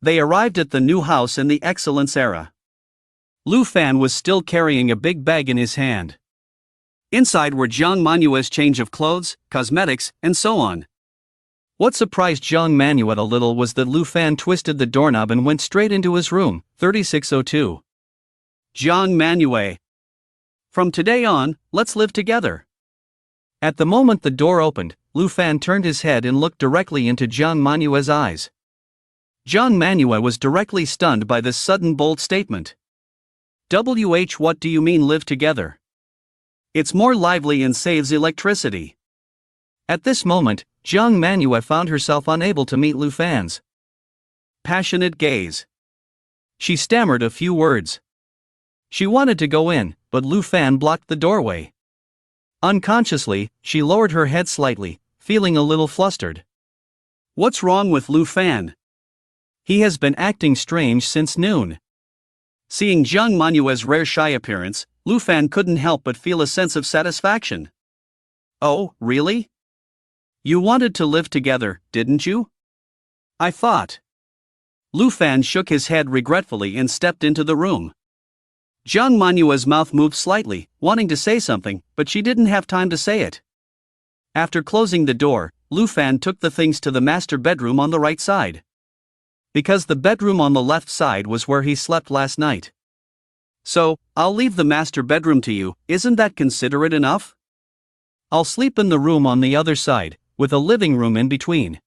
They arrived at the new house in the Excellence era. Lu Fan was still carrying a big bag in his hand. Inside were Jiang Manhua's change of clothes, cosmetics, and so on. What surprised Jiang Manhua a little was that Lu Fan twisted the doorknob and went straight into his room, 3602. Jiang Manhua. From today on, let's live together. At the moment the door opened, Lu Fan turned his head and looked directly into Jiang Manhua's eyes. Jiang Manhua was directly stunned by this sudden bold statement. What do you mean live together? It's more lively and saves electricity. At this moment, Jiang Manhua found herself unable to meet Lu Fan's passionate gaze. She stammered a few words. She wanted to go in, but Lu Fan blocked the doorway. Unconsciously, she lowered her head slightly, feeling a little flustered. What's wrong with Lu Fan? He has been acting strange since noon. Seeing Jiang Manhua's rare shy appearance, Lu Fan couldn't help but feel a sense of satisfaction. Oh, really? You wanted to live together, didn't you? I thought. Lu Fan shook his head regretfully and stepped into the room. Jiang Manhua's mouth moved slightly, wanting to say something, but she didn't have time to say it. After closing the door, Lu Fan took the things to the master bedroom on the right side. Because the bedroom on the left side was where he slept last night. So, I'll leave the master bedroom to you, isn't that considerate enough? I'll sleep in the room on the other side, with a living room in between.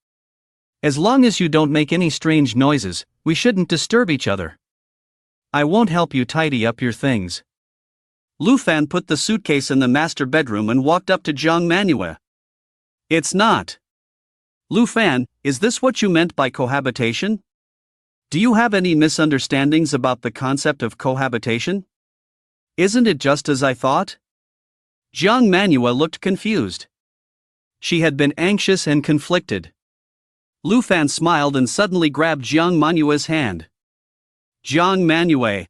As long as you don't make any strange noises, we shouldn't disturb each other. I won't help you tidy up your things. Lu Fan put the suitcase in the master bedroom and walked up to Jiang Manhua. It's not. Lu Fan, is this what you meant by cohabitation? Do you have any misunderstandings about the concept of cohabitation? Isn't it just as I thought? Jiang Manhua looked confused. She had been anxious and conflicted. Lu Fan smiled and suddenly grabbed Jiang Manhua's hand. Jiang Manhua.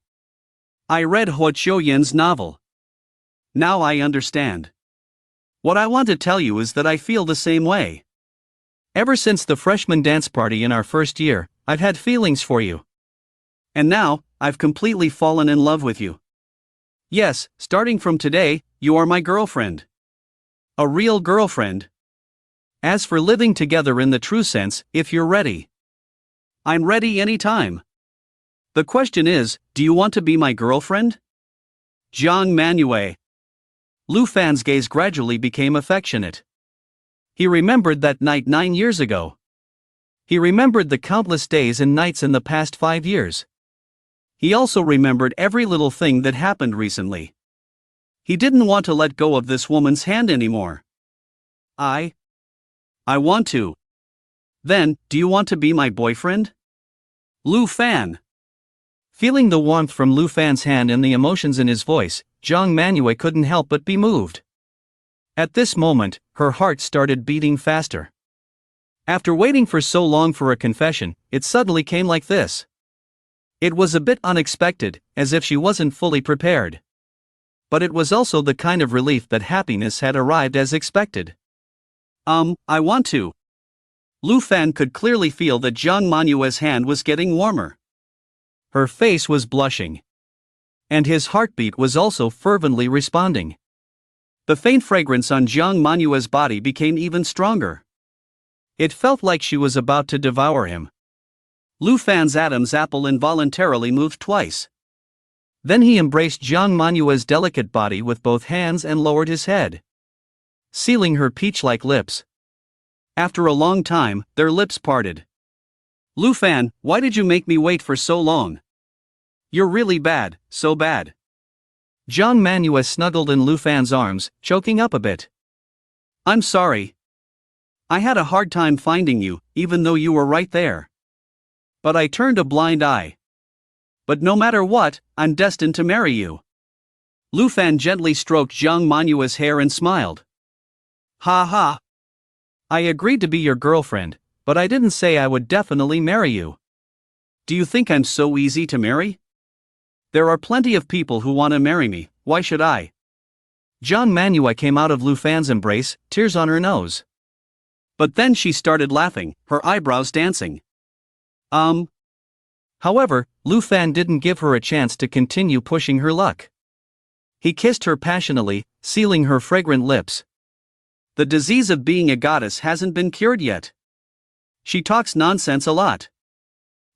I read Huo Qiuyin's novel. Now I understand. What I want to tell you is that I feel the same way. Ever since the freshman dance party in our first year, I've had feelings for you. And now, I've completely fallen in love with you. Yes, starting from today, you are my girlfriend. A real girlfriend. As for living together in the true sense, if you're ready. I'm ready anytime. The question is, do you want to be my girlfriend? Jiang Manhua. Lu Fan's gaze gradually became affectionate. He remembered that night 9 years ago. He remembered the countless days and nights in the past 5 years. He also remembered every little thing that happened recently. He didn't want to let go of this woman's hand anymore. I want to. Then, do you want to be my boyfriend? Lu Fan. Feeling the warmth from Lu Fan's hand and the emotions in his voice, Jiang Manhua couldn't help but be moved. At this moment, her heart started beating faster. After waiting for so long for a confession, it suddenly came like this. It was a bit unexpected, as if she wasn't fully prepared. But it was also the kind of relief that happiness had arrived as expected. I want to. Lu Fan could clearly feel that Jiang Manhua's hand was getting warmer. Her face was blushing. And his heartbeat was also fervently responding. The faint fragrance on Jiang Manhua's body became even stronger. It felt like she was about to devour him. Lu Fan's Adam's apple involuntarily moved twice. Then he embraced Jiang Manhua's delicate body with both hands and lowered his head, sealing her peach-like lips. After a long time, their lips parted. Lu Fan, why did you make me wait for so long? You're really bad, so bad. Jiang Manhua snuggled in Lu Fan's arms, choking up a bit. I'm sorry. I had a hard time finding you, even though you were right there. But I turned a blind eye. But no matter what, I'm destined to marry you. Lu Fan gently stroked Jiang Manhua's hair and smiled. Ha ha. I agreed to be your girlfriend, but I didn't say I would definitely marry you. Do you think I'm so easy to marry? There are plenty of people who want to marry me, why should I? Jiang Manhwa came out of Lu Fan's embrace, tears on her nose. But then she started laughing, her eyebrows dancing. However, Lu Fan didn't give her a chance to continue pushing her luck. He kissed her passionately, sealing her fragrant lips. The disease of being a goddess hasn't been cured yet. She talks nonsense a lot.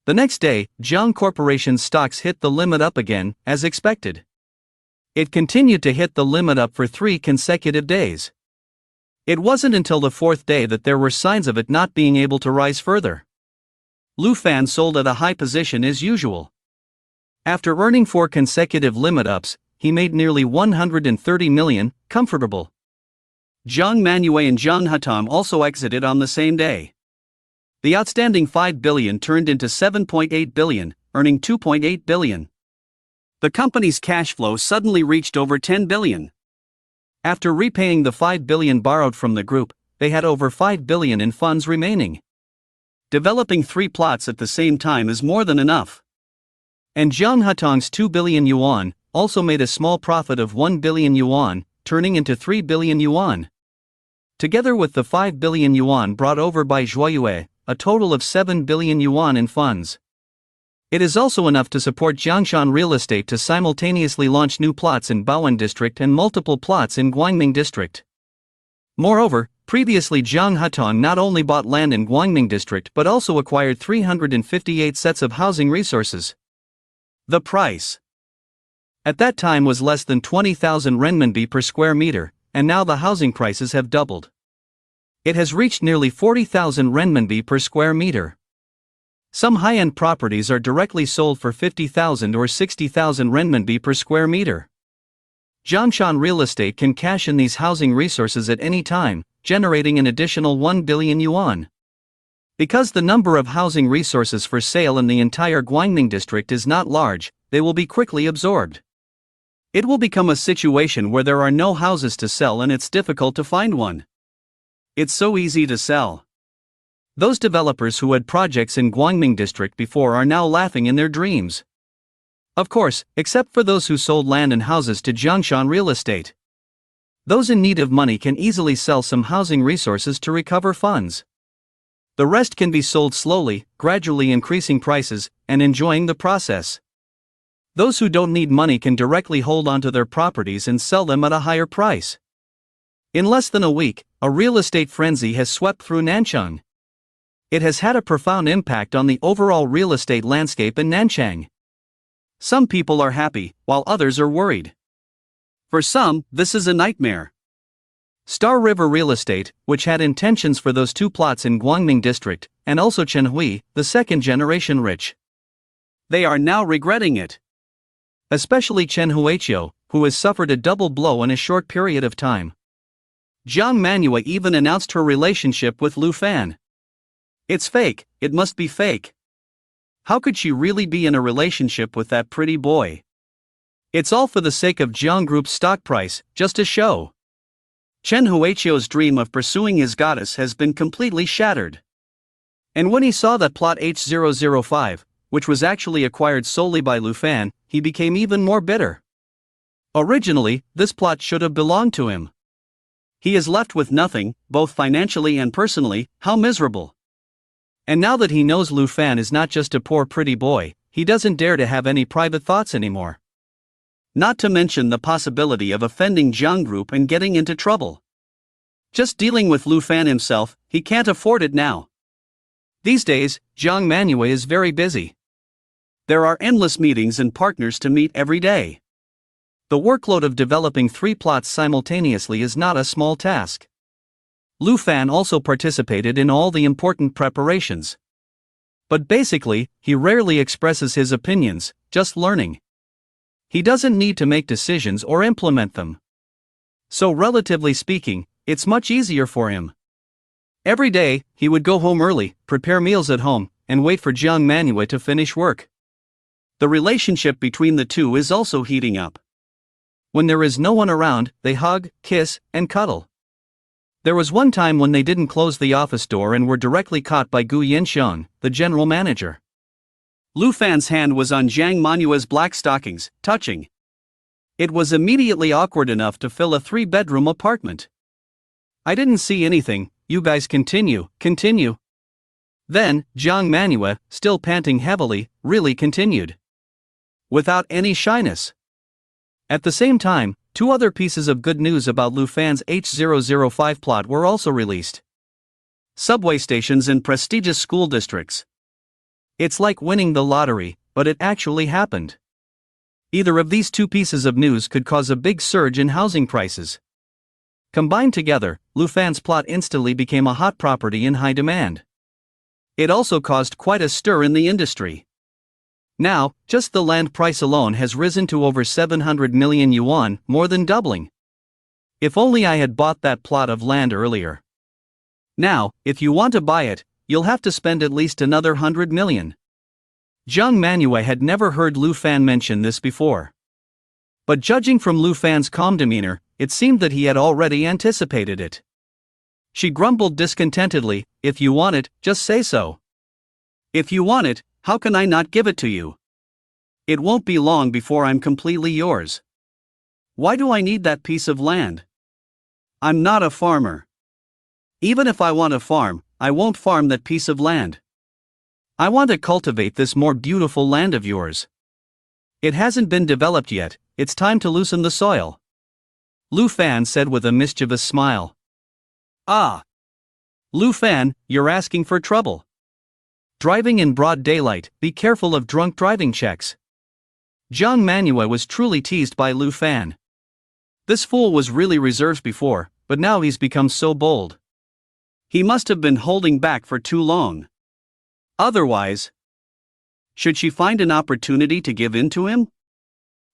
The next day, Jiang Corporation's stocks hit the limit up again, as expected. It continued to hit the limit up for 3 consecutive days. It wasn't until the 4th day that there were signs of it not being able to rise further. Lu Fan sold at a high position as usual. After earning 4 consecutive limit ups, he made nearly 130 million, comfortable. Jiang Manhwa and Jiang Hatam also exited on the same day. The outstanding 5 billion turned into 7.8 billion, earning 2.8 billion. The company's cash flow suddenly reached over 10 billion. After repaying the 5 billion borrowed from the group, they had over 5 billion in funds remaining. Developing 3 plots at the same time is more than enough. And Jiang Hatong's 2 billion yuan also made a small profit of 1 billion yuan, turning into 3 billion yuan. Together with the 5 billion yuan brought over by Zhuoyue, a total of 7 billion yuan in funds. It is also enough to support Jiangshan Real Estate to simultaneously launch new plots in Baoan District and multiple plots in Guangming District. Moreover, previously Jiang Hatong not only bought land in Guangming District but also acquired 358 sets of housing resources. The price at that time was less than 20,000 renminbi per square meter, and now the housing prices have doubled. It has reached nearly 40,000 renminbi per square meter. Some high-end properties are directly sold for 50,000 or 60,000 renminbi per square meter. Jiangshan Real Estate can cash in these housing resources at any time, generating an additional 1 billion yuan. Because the number of housing resources for sale in the entire Guangming district is not large, they will be quickly absorbed. It will become a situation where there are no houses to sell and it's difficult to find one. It's so easy to sell. Those developers who had projects in Guangming district before are now laughing in their dreams. Of course, except for those who sold land and houses to Jiangshan Real Estate. Those in need of money can easily sell some housing resources to recover funds. The rest can be sold slowly, gradually increasing prices, and enjoying the process. Those who don't need money can directly hold onto their properties and sell them at a higher price. In less than a week, a real estate frenzy has swept through Nanchang. It has had a profound impact on the overall real estate landscape in Nanchang. Some people are happy, while others are worried. For some, this is a nightmare. Star River Real Estate, which had intentions for those 2 plots in Guangming District, and also Chenhui, the second generation rich. They are now regretting it. Especially Chen Huiqiu, who has suffered a double blow in a short period of time. Jiang Manhwa even announced her relationship with Lu Fan. It's fake, it must be fake. How could she really be in a relationship with that pretty boy? It's all for the sake of Jiang Group's stock price, just a show. Chen Huiqiu's dream of pursuing his goddess has been completely shattered. And when he saw that plot H005, which was actually acquired solely by Lu Fan, he became even more bitter. Originally, this plot should have belonged to him. He is left with nothing, both financially and personally. How miserable. And now that he knows Lu Fan is not just a poor pretty boy, he doesn't dare to have any private thoughts anymore. Not to mention the possibility of offending Jiang Group and getting into trouble. Just dealing with Lu Fan himself, he can't afford it now. These days, Jiang Manhwa is very busy. There are endless meetings and partners to meet every day. The workload of developing 3 plots simultaneously is not a small task. Lu Fan also participated in all the important preparations. But basically, he rarely expresses his opinions, just learning. He doesn't need to make decisions or implement them. So relatively speaking, it's much easier for him. Every day, he would go home early, prepare meals at home, and wait for Jiang Manhwa to finish work. The relationship between the two is also heating up. When there is no one around, they hug, kiss, and cuddle. There was one time when they didn't close the office door and were directly caught by Gu Yanxiang, the general manager. Lu Fan's hand was on Zhang Manhua's black stockings, touching. It was immediately awkward enough to fill a 3-bedroom apartment. I didn't see anything, you guys continue. Then, Zhang Manhua, still panting heavily, really continued. Without any shyness. At the same time, 2 other pieces of good news about Lu Fan's H005 plot were also released. Subway stations in prestigious school districts. It's like winning the lottery, but it actually happened. Either of these 2 pieces of news could cause a big surge in housing prices. Combined together, Lu Fan's plot instantly became a hot property in high demand. It also caused quite a stir in the industry. Now, just the land price alone has risen to over 700 million yuan, more than doubling. If only I had bought that plot of land earlier. Now, if you want to buy it, you'll have to spend at least another 100 million. Zhang Manhua had never heard Lu Fan mention this before. But judging from Lu Fan's calm demeanor, it seemed that he had already anticipated it. She grumbled discontentedly, "If you want it, just say so. If you want it, how can I not give it to you? It won't be long before I'm completely yours. Why do I need that piece of land? I'm not a farmer. Even if I want a farm, I won't farm that piece of land. I want to cultivate this more beautiful land of yours. It hasn't been developed yet, it's time to loosen the soil." Lu Fan said with a mischievous smile. "Ah. Lu Fan, you're asking for trouble. Driving in broad daylight, be careful of drunk driving checks." Zhang Manhua was truly teased by Lu Fan. This fool was really reserved before, but now he's become so bold. He must have been holding back for too long. Otherwise, should she find an opportunity to give in to him?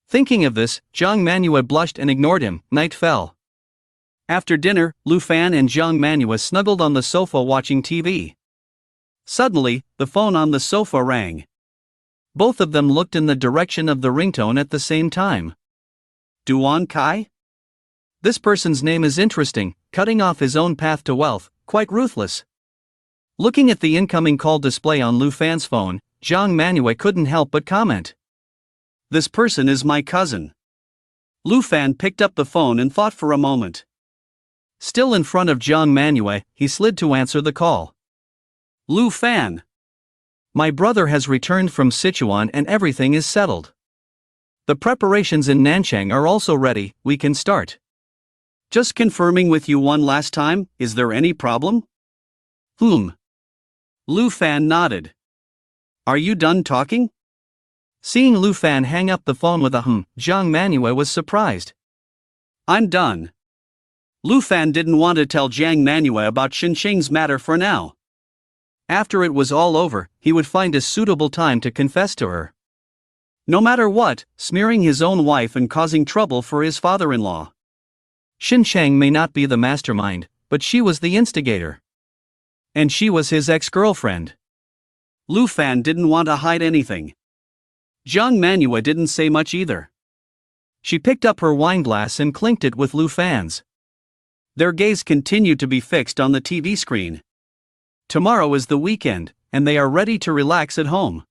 Thinking of this, Zhang Manhua blushed and ignored him. Night fell. After dinner, Lu Fan and Zhang Manhua snuggled on the sofa watching TV. Suddenly, the phone on the sofa rang. Both of them looked in the direction of the ringtone at the same time. Duan Kai? This person's name is interesting, cutting off his own path to wealth, quite ruthless. Looking at the incoming call display on Lu Fan's phone, Zhang Manhua couldn't help but comment. "This person is my cousin." Lu Fan picked up the phone and thought for a moment. Still in front of Zhang Manhua, he slid to answer the call. "Lu Fan. My brother has returned from Sichuan and everything is settled. The preparations in Nanchang are also ready, we can start. Just confirming with you one last time, is there any problem?" Lu Fan nodded. "Are you done talking?" Seeing Lu Fan hang up the phone with a Zhang Manhua was surprised. "I'm done." Lu Fan didn't want to tell Zhang Manhua about Xinqing's matter for now. After it was all over, he would find a suitable time to confess to her. No matter what, smearing his own wife and causing trouble for his father-in-law. Xinqiang may not be the mastermind, but she was the instigator. And she was his ex-girlfriend. Lu Fan didn't want to hide anything. Zhang Manhua didn't say much either. She picked up her wineglass and clinked it with Lu Fan's. Their gaze continued to be fixed on the TV screen. Tomorrow is the weekend, and they are ready to relax at home.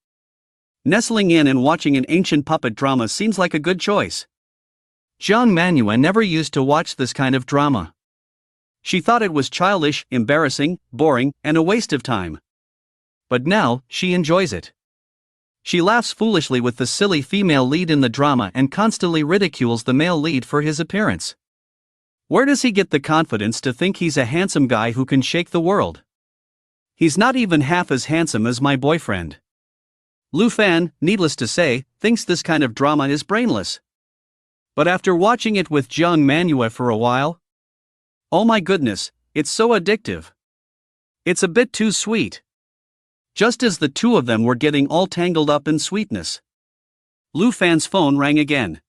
Nestling in and watching an ancient puppet drama seems like a good choice. Zhang Manhua never used to watch this kind of drama. She thought it was childish, embarrassing, boring, and a waste of time. But now, she enjoys it. She laughs foolishly with the silly female lead in the drama and constantly ridicules the male lead for his appearance. Where does he get the confidence to think he's a handsome guy who can shake the world? He's not even half as handsome as my boyfriend. Lu Fan, needless to say, thinks this kind of drama is brainless. But after watching it with Zhang Manhua for a while, oh my goodness, it's so addictive. It's a bit too sweet. Just as the two of them were getting all tangled up in sweetness, Lu Fan's phone rang again.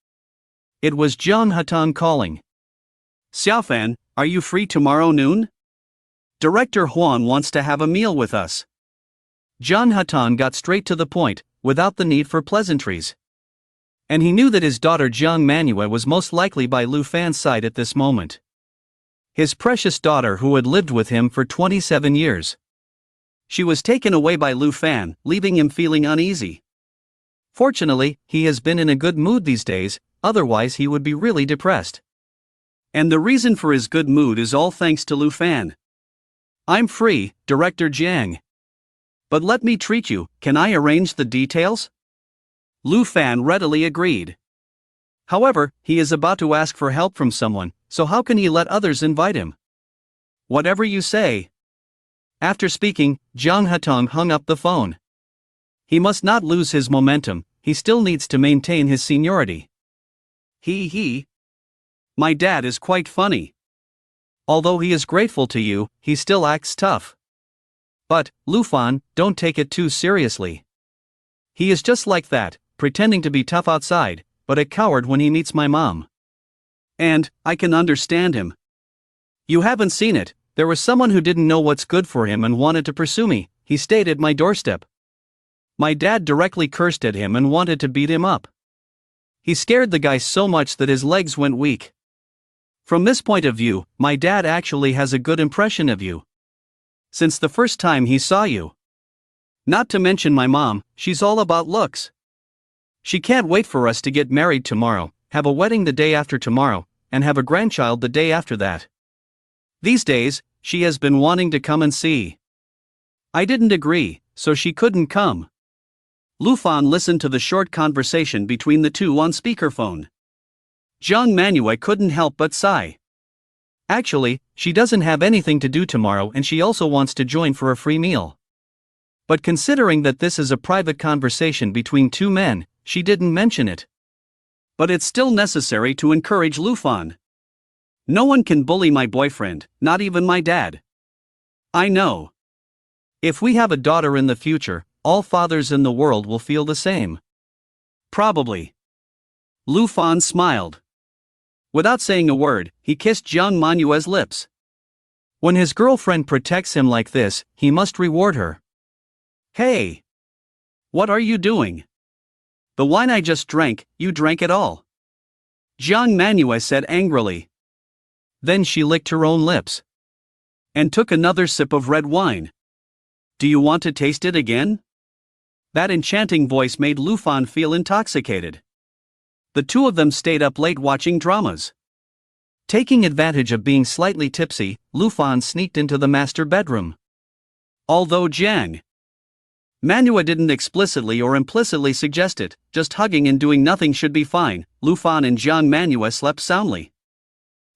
It was Zhang Hetan calling. "Xiaofan, are you free tomorrow noon? Director Huan wants to have a meal with us." Zhang Hetan got straight to the point, without the need for pleasantries. And he knew that his daughter Zhang Manhua was most likely by Lu Fan's side at this moment. his precious daughter who had lived with him for 27 years. She was taken away by Lu Fan, leaving him feeling uneasy. Fortunately, he has been in a good mood these days, otherwise he would be really depressed. And the reason for his good mood is all thanks to Lu Fan. I'm free, Director Jiang. But let me treat you, can I arrange the details? Lu Fan readily agreed. However, he is about to ask for help from someone, so how can he let others invite him? Whatever you say. After speaking, Jiang Hetong hung up the phone. He must not lose his momentum, he still needs to maintain his seniority. My dad is quite funny. Although he is grateful to you, he still acts tough. But, Lu Fan, don't take it too seriously. He is just like that, pretending to be tough outside, but a coward when he meets my mom. And, I can understand him. You haven't seen it, there was someone who didn't know what's good for him and wanted to pursue me, he stayed at my doorstep. My dad directly cursed at him and wanted to beat him up. He scared the guy so much that his legs went weak. From this point of view, my dad actually has a good impression of you. Since the first time he saw you. Not to mention my mom, she's all about looks. She can't wait for us to get married tomorrow, have a wedding the day after tomorrow, and have a grandchild the day after that. These days, she has been wanting to come and see. I didn't agree, so she couldn't come. Lu Fan listened to the short conversation between the two on speakerphone. Jiang Manhwa couldn't help but sigh. Actually, she doesn't have anything to do tomorrow and she also wants to join for a free meal. But considering that this is a private conversation between two men, she didn't mention it. But it's still necessary to encourage Lu Fan. No one can bully my boyfriend, not even my dad. I know. If we have a daughter in the future, all fathers in the world will feel the same. Probably. Lu Fan smiled. Without saying a word, he kissed Jiang Manhua's lips. When his girlfriend protects him like this, he must reward her. Hey! What are you doing? The wine I just drank, you drank it all. Jiang Manhwa said angrily. Then she licked her own lips. And took another sip of red wine. Do you want to taste it again? That enchanting voice made Lu Fan feel intoxicated. The two of them stayed up late watching dramas. Taking advantage of being slightly tipsy, Lu Fan sneaked into the master bedroom. Although Jiang Manhwa didn't explicitly or implicitly suggest it, just hugging and doing nothing should be fine, Lu Fan and Jiang Manhwa slept soundly.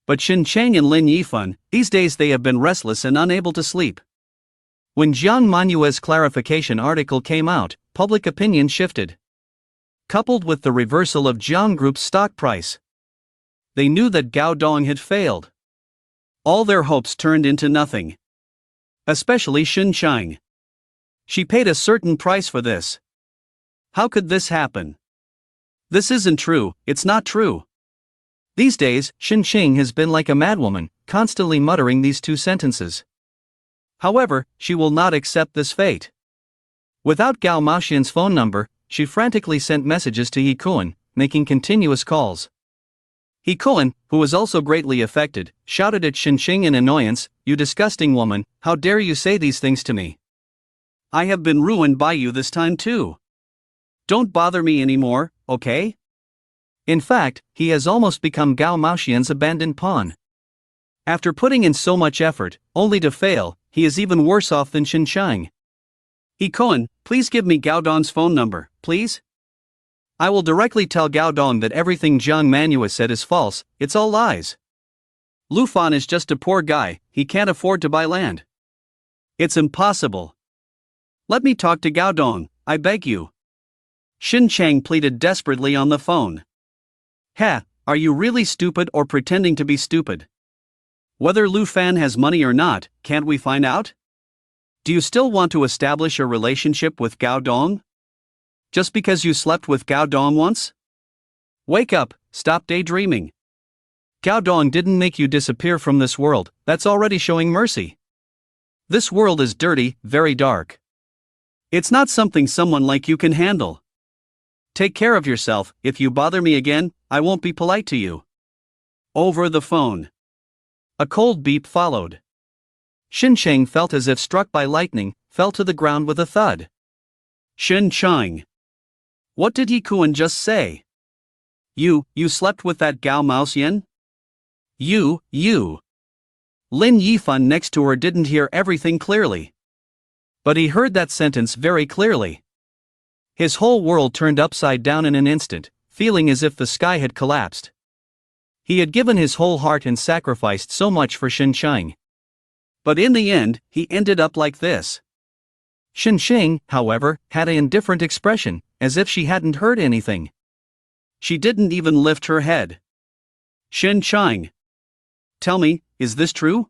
But Xin Cheng and Lin Yifan, these days they have been restless and unable to sleep. When Jiang Manhua's clarification article came out, public opinion shifted. Coupled with the reversal of Jiang Group's stock price, they knew that Gao Dong had failed. All their hopes turned into nothing. Especially Xin Cheng. She paid a certain price for this. How could this happen? This isn't true, it's not true. These days, Xin Cheng has been like a madwoman, constantly muttering these two sentences. However, she will not accept this fate. Without Gao Maoxian's phone number, she frantically sent messages to He Kuan, making continuous calls. He Kuan, who was also greatly affected, shouted at Xin Cheng in annoyance, "You disgusting woman, how dare you say these things to me? I have been ruined by you this time too. Don't bother me anymore, okay?" In fact, he has almost become Gao Maoxian's abandoned pawn. After putting in so much effort, only to fail, he is even worse off than Xin Cheng. He Kuan, please give me Gao Dong's phone number, please? I will directly tell Gao Dong that everything Jiang Manhwa said is false, it's all lies. Lu Fan is just a poor guy, he can't afford to buy land. It's impossible. Let me talk to Gao Dong, I beg you. Xin Cheng pleaded desperately on the phone. Are you really stupid or pretending to be stupid? Whether Lu Fan has money or not, can't we find out? Do you still want to establish a relationship with Gao Dong? Just because you slept with Gao Dong once? Wake up, stop daydreaming. Gao Dong didn't make you disappear from this world, that's already showing mercy. This world is dirty, very dark. It's not something someone like you can handle. Take care of yourself, if you bother me again, I won't be polite to you. Over the phone. A cold beep followed. Xincheng felt as if struck by lightning, fell to the ground with a thud. Xincheng! What did Yi Kuan just say? You slept with that Gao Maoxian? You. Lin Yifan next to her didn't hear everything clearly. But he heard that sentence very clearly. His whole world turned upside down in an instant, feeling as if the sky had collapsed. He had given his whole heart and sacrificed so much for Xincheng. But in the end, he ended up like this. Xincheng, however, had an indifferent expression, as if she hadn't heard anything. She didn't even lift her head. Xincheng! Tell me, is this true?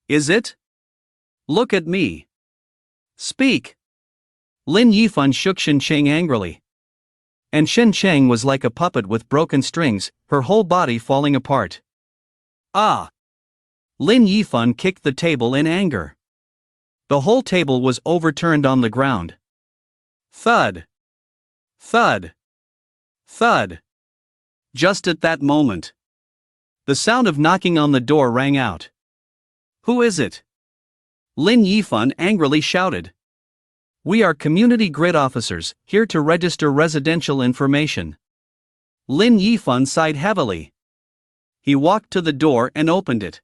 Is it? Look at me. Speak. Lin Yifan shook Xincheng angrily. And Xincheng was like a puppet with broken strings, her whole body falling apart. Ah! Lin Yifan kicked the table in anger. The whole table was overturned on the ground. Thud! Thud! Thud! Just at that moment, the sound of knocking on the door rang out. Who is it? Lin Yifan angrily shouted. We are community grid officers, here to register residential information. Lin Yifan sighed heavily. He walked to the door and opened it.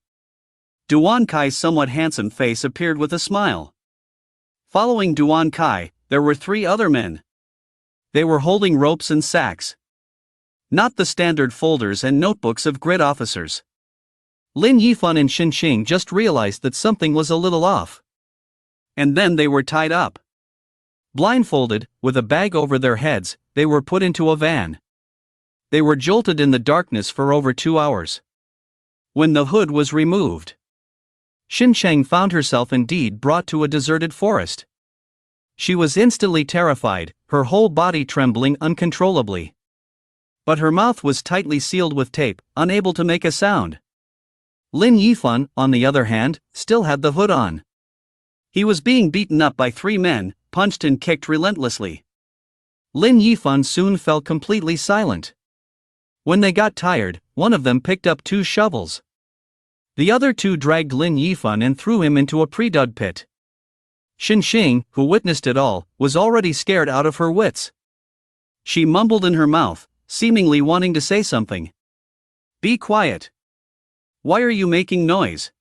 Duan Kai's somewhat handsome face appeared with a smile. Following Duan Kai, there were 3 other men. They were holding ropes and sacks. Not the standard folders and notebooks of grid officers. Lin Yifan and Xincheng just realized that something was a little off. And then they were tied up. Blindfolded, with a bag over their heads, they were put into a van. They were jolted in the darkness for over 2 hours. When the hood was removed, Xincheng found herself indeed brought to a deserted forest. She was instantly terrified, her whole body trembling uncontrollably. But her mouth was tightly sealed with tape, unable to make a sound. Lin Yifan, on the other hand, still had the hood on. He was being beaten up by 3 men, punched and kicked relentlessly. Lin Yifan soon fell completely silent. When they got tired, one of them picked up 2 shovels. The other 2 dragged Lin Yifan and threw him into a pre-dug pit. Xincheng, who witnessed it all, was already scared out of her wits. She mumbled in her mouth, seemingly wanting to say something. Be quiet. Why are you making noise?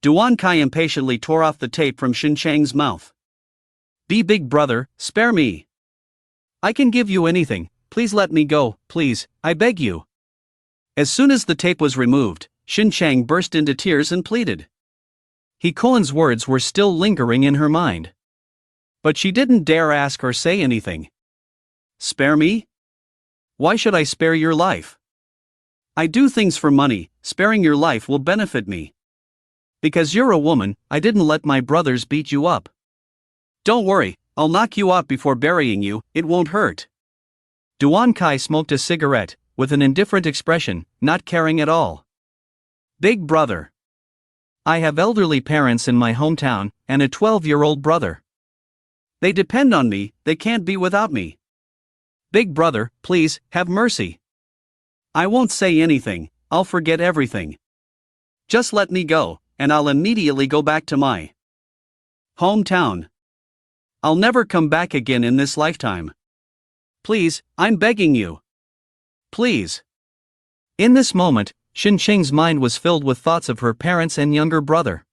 Duan Kai impatiently tore off the tape from Xincheng's mouth. Be big brother, spare me. I can give you anything, please let me go, please, I beg you. As soon as the tape was removed, Xincheng burst into tears and pleaded. He Koan's words were still lingering in her mind. But she didn't dare ask or say anything. Spare me? Why should I spare your life? I do things for money, sparing your life will benefit me. Because you're a woman, I didn't let my brothers beat you up. Don't worry, I'll knock you out before burying you, it won't hurt. Duan Kai smoked a cigarette, with an indifferent expression, not caring at all. Big brother. I have elderly parents in my hometown, and a 12-year-old brother. They depend on me, they can't be without me. Big brother, please, have mercy. I won't say anything, I'll forget everything. Just let me go, and I'll immediately go back to my hometown. I'll never come back again in this lifetime. Please, I'm begging you. Please. In this moment, Xincheng's mind was filled with thoughts of her parents and younger brother.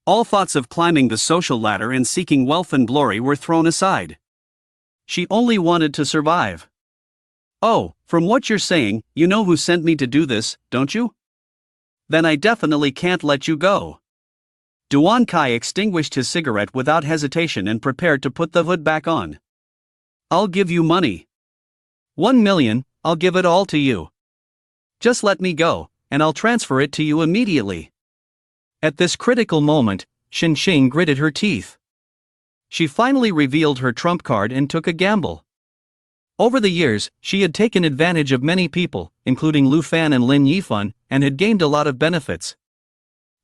All thoughts of climbing the social ladder and seeking wealth and glory were thrown aside. She only wanted to survive. Oh, from what you're saying, you know who sent me to do this, don't you? Then I definitely can't let you go. Duan Kai extinguished his cigarette without hesitation and prepared to put the hood back on. I'll give you money. 1 million, I'll give it all to you. Just let me go, and I'll transfer it to you immediately. At this critical moment, Xincheng gritted her teeth. She finally revealed her trump card and took a gamble. Over the years, she had taken advantage of many people, including Lu Fan and Lin Yifan, and had gained a lot of benefits.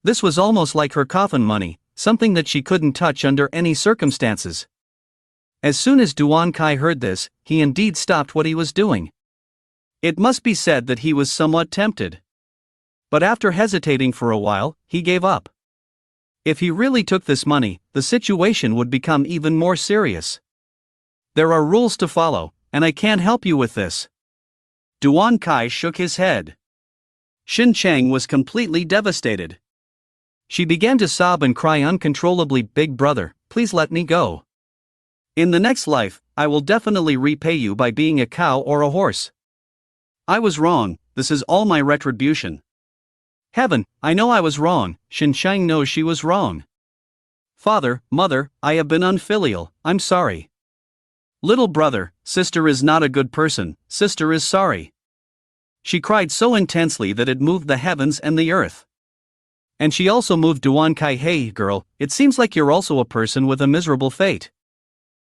This was almost like her coffin money, something that she couldn't touch under any circumstances. As soon as Duan Kai heard this, he indeed stopped what he was doing. It must be said that he was somewhat tempted. But after hesitating for a while, he gave up. If he really took this money, the situation would become even more serious. There are rules to follow, and I can't help you with this. Duan Kai shook his head. Xin Chang was completely devastated. She began to sob and cry uncontrollably. Big brother, please let me go. In the next life, I will definitely repay you by being a cow or a horse. I was wrong, this is all my retribution. Heaven, I know I was wrong, Xin Chang knows she was wrong. Father, mother, I have been unfilial, I'm sorry. Little brother, sister is not a good person, sister is sorry. She cried so intensely that it moved the heavens and the earth. And she also moved Duan Kai. Hey girl, it seems like you're also a person with a miserable fate.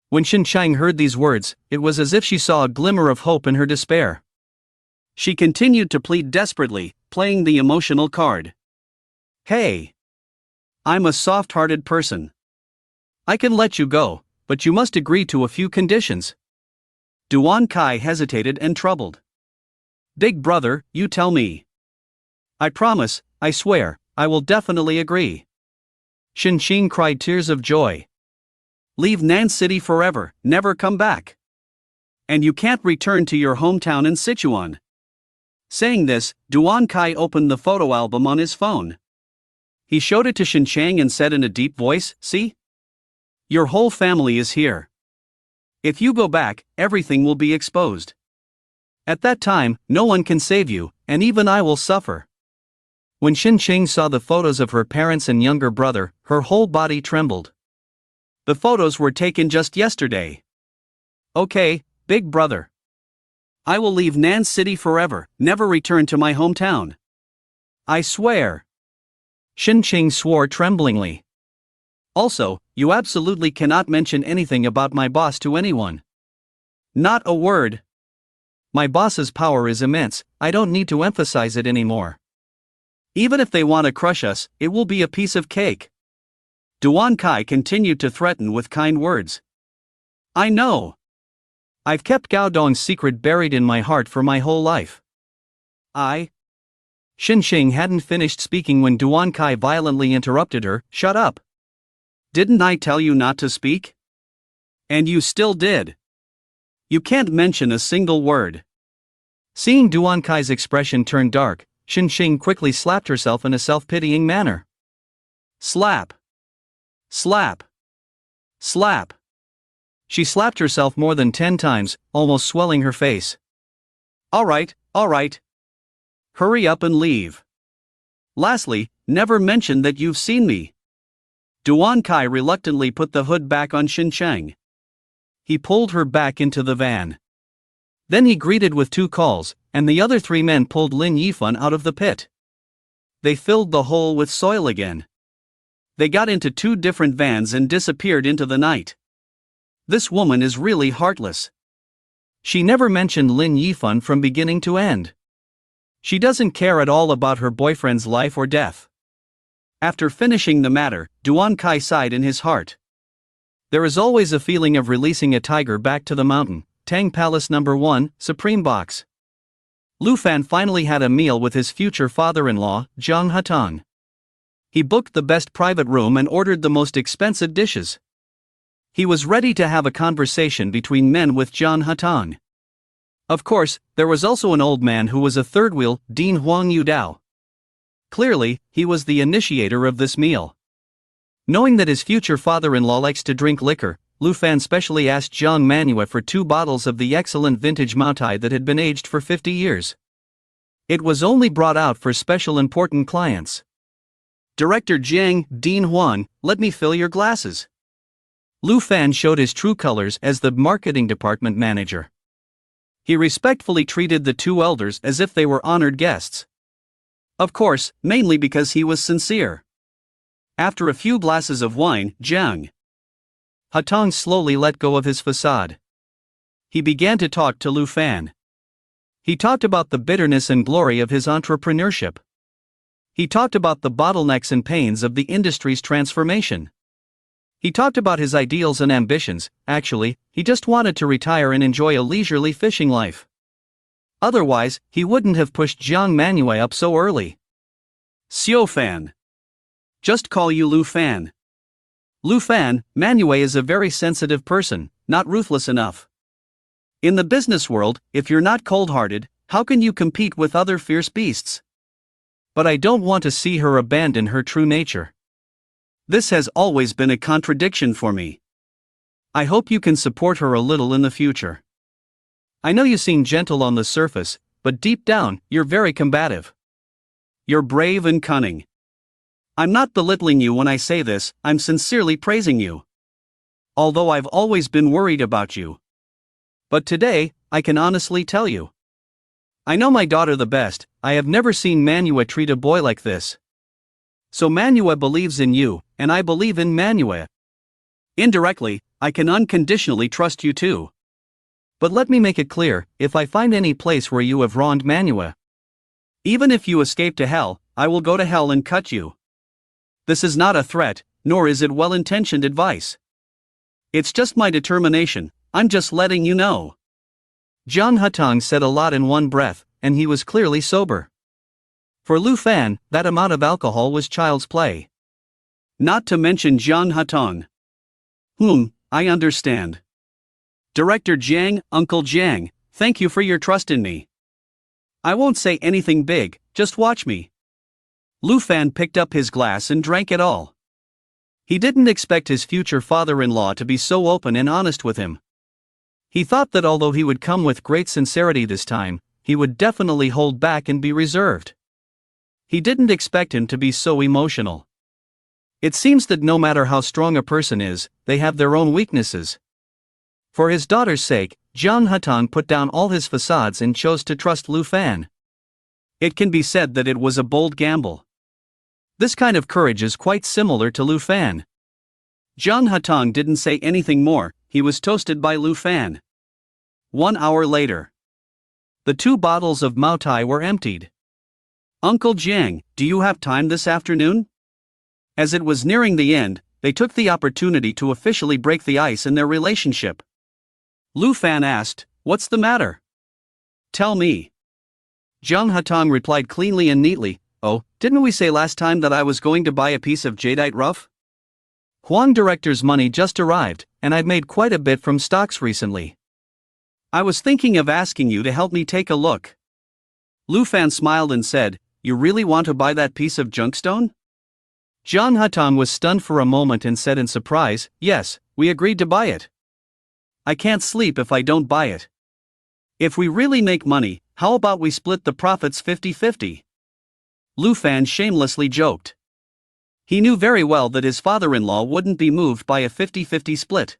When Xin Chang heard these words, it was as if she saw a glimmer of hope in her despair. She continued to plead desperately, playing the emotional card. Hey! I'm a soft-hearted person. I can let you go, but you must agree to a few conditions. Duan Kai hesitated and troubled. Big brother, you tell me. I promise, I swear, I will definitely agree. Xin Chang cried tears of joy. Leave Nan City forever, never come back. And you can't return to your hometown in Sichuan. Saying this, Duan Kai opened the photo album on his phone. He showed it to Xin Chang and said in a deep voice, see? Your whole family is here. If you go back, everything will be exposed. At that time, no one can save you, and even I will suffer. When Xin Chang saw the photos of her parents and younger brother, her whole body trembled. The photos were taken just yesterday. Okay, big brother. I will leave Nan City forever, never return to my hometown. I swear. Xin Chang swore tremblingly. Also, you absolutely cannot mention anything about my boss to anyone. Not a word. My boss's power is immense, I don't need to emphasize it anymore. Even if they want to crush us, it will be a piece of cake. Duan Kai continued to threaten with kind words. I know. I've kept Gao Dong's secret buried in my heart for my whole life. Xin Chang hadn't finished speaking when Duan Kai violently interrupted her. Shut up. Didn't I tell you not to speak? And you still did. You can't mention a single word. Seeing Duan Kai's expression turn dark, Xin Chang quickly slapped herself in a self-pitying manner. Slap. Slap. Slap. She slapped herself more than 10 times, almost swelling her face. All right. Hurry up and leave. Lastly, never mention that you've seen me. Duan Kai reluctantly put the hood back on Xin Chang. He pulled her back into the van. Then he greeted with 2 calls, and the other 3 men pulled Lin Yifan out of the pit. They filled the hole with soil again. They got into 2 different vans and disappeared into the night. This woman is really heartless. She never mentioned Lin Yifan from beginning to end. She doesn't care at all about her boyfriend's life or death. After finishing the matter, Duan Kai sighed in his heart. There is always a feeling of releasing a tiger back to the mountain. Tang Palace No. 1, Supreme Box. Lu Fan finally had a meal with his future father-in-law, Zhang Hatang. He booked the best private room and ordered the most expensive dishes. He was ready to have a conversation between men with Zhang Hatang. Of course, there was also an old man who was a third wheel, Dean Huang Yudao. Clearly, he was the initiator of this meal. Knowing that his future father-in-law likes to drink liquor, Lu Fan specially asked Zhang Manhwa for 2 bottles of the excellent vintage Maotai that had been aged for 50 years. It was only brought out for special important clients. Director Jiang, Dean Huang, let me fill your glasses. Lu Fan showed his true colors as the marketing department manager. He respectfully treated the 2 elders as if they were honored guests. Of course, mainly because he was sincere. After a few glasses of wine, Zhang Hatang slowly let go of his facade. He began to talk to Lu Fan. He talked about the bitterness and glory of his entrepreneurship. He talked about the bottlenecks and pains of the industry's transformation. He talked about his ideals and ambitions. Actually, he just wanted to retire and enjoy a leisurely fishing life. Otherwise, he wouldn't have pushed Zhang Manhwa up so early. Xiao Fan. Just call you Lu Fan. Lu Fan, Manhwa is a very sensitive person, not ruthless enough. In the business world, if you're not cold-hearted, how can you compete with other fierce beasts? But I don't want to see her abandon her true nature. This has always been a contradiction for me. I hope you can support her a little in the future. I know you seem gentle on the surface, but deep down, you're very combative. You're brave and cunning. I'm not belittling you when I say this, I'm sincerely praising you. Although I've always been worried about you. But today, I can honestly tell you. I know my daughter the best, I have never seen Manhwa treat a boy like this. So Manhwa believes in you, and I believe in Manhwa. Indirectly, I can unconditionally trust you too. But let me make it clear, if I find any place where you have wronged Manhwa, even if you escape to hell, I will go to hell and cut you. This is not a threat, nor is it well-intentioned advice. It's just my determination, I'm just letting you know. John Hutong said a lot in one breath, and he was clearly sober. For Lu Fan, that amount of alcohol was child's play. Not to mention John Hutong. I understand. Director Jiang, Uncle Jiang, thank you for your trust in me. I won't say anything big, just watch me. Lu Fan picked up his glass and drank it all. He didn't expect his future father-in-law to be so open and honest with him. He thought that although he would come with great sincerity this time, he would definitely hold back and be reserved. He didn't expect him to be so emotional. It seems that no matter how strong a person is, they have their own weaknesses. For his daughter's sake, Jiang Hutong put down all his facades and chose to trust Lu Fan. It can be said that it was a bold gamble. This kind of courage is quite similar to Lu Fan. Jiang Hutong didn't say anything more, he was toasted by Lu Fan. 1 hour later. The 2 bottles of Mao Tai were emptied. Uncle Jiang, do you have time this afternoon? As it was nearing the end, they took the opportunity to officially break the ice in their relationship. Lu Fan asked, "What's the matter?" "Tell me." Jiang Hutong replied cleanly and neatly, "Oh, didn't we say last time that I was going to buy a piece of jadeite rough? Huang director's money just arrived, and I've made quite a bit from stocks recently. I was thinking of asking you to help me take a look." Lu Fan smiled and said, "You really want to buy that piece of junkstone?" Jiang Hutong was stunned for a moment and said in surprise, "Yes, we agreed to buy it. I can't sleep if I don't buy it. If we really make money, how about we split the profits 50-50? Lu Fan shamelessly joked. He knew very well that his father-in-law wouldn't be moved by a 50-50 split.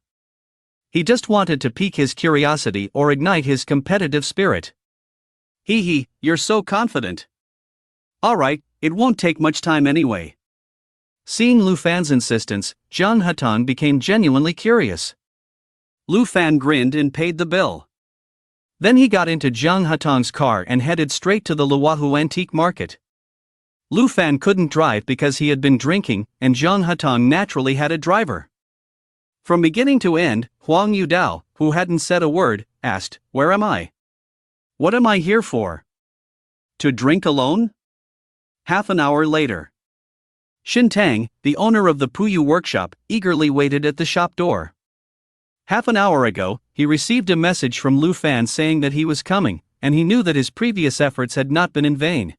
He just wanted to pique his curiosity or ignite his competitive spirit. Hee, you're so confident. Alright, it won't take much time anyway. Seeing Lu Fan's insistence, Jiang Hutong became genuinely curious. Lu Fan grinned and paid the bill. Then he got into Jiang Hutong's car and headed straight to the Luohu antique market. Lu Fan couldn't drive because he had been drinking, and Jiang Hutong naturally had a driver. From beginning to end, Huang Yudao, who hadn't said a word, asked, "Where am I? What am I here for? To drink alone?" Half an hour later. Xin Tang, the owner of the Puyu workshop, eagerly waited at the shop door. Half an hour ago, he received a message from Lu Fan saying that he was coming, and he knew that his previous efforts had not been in vain.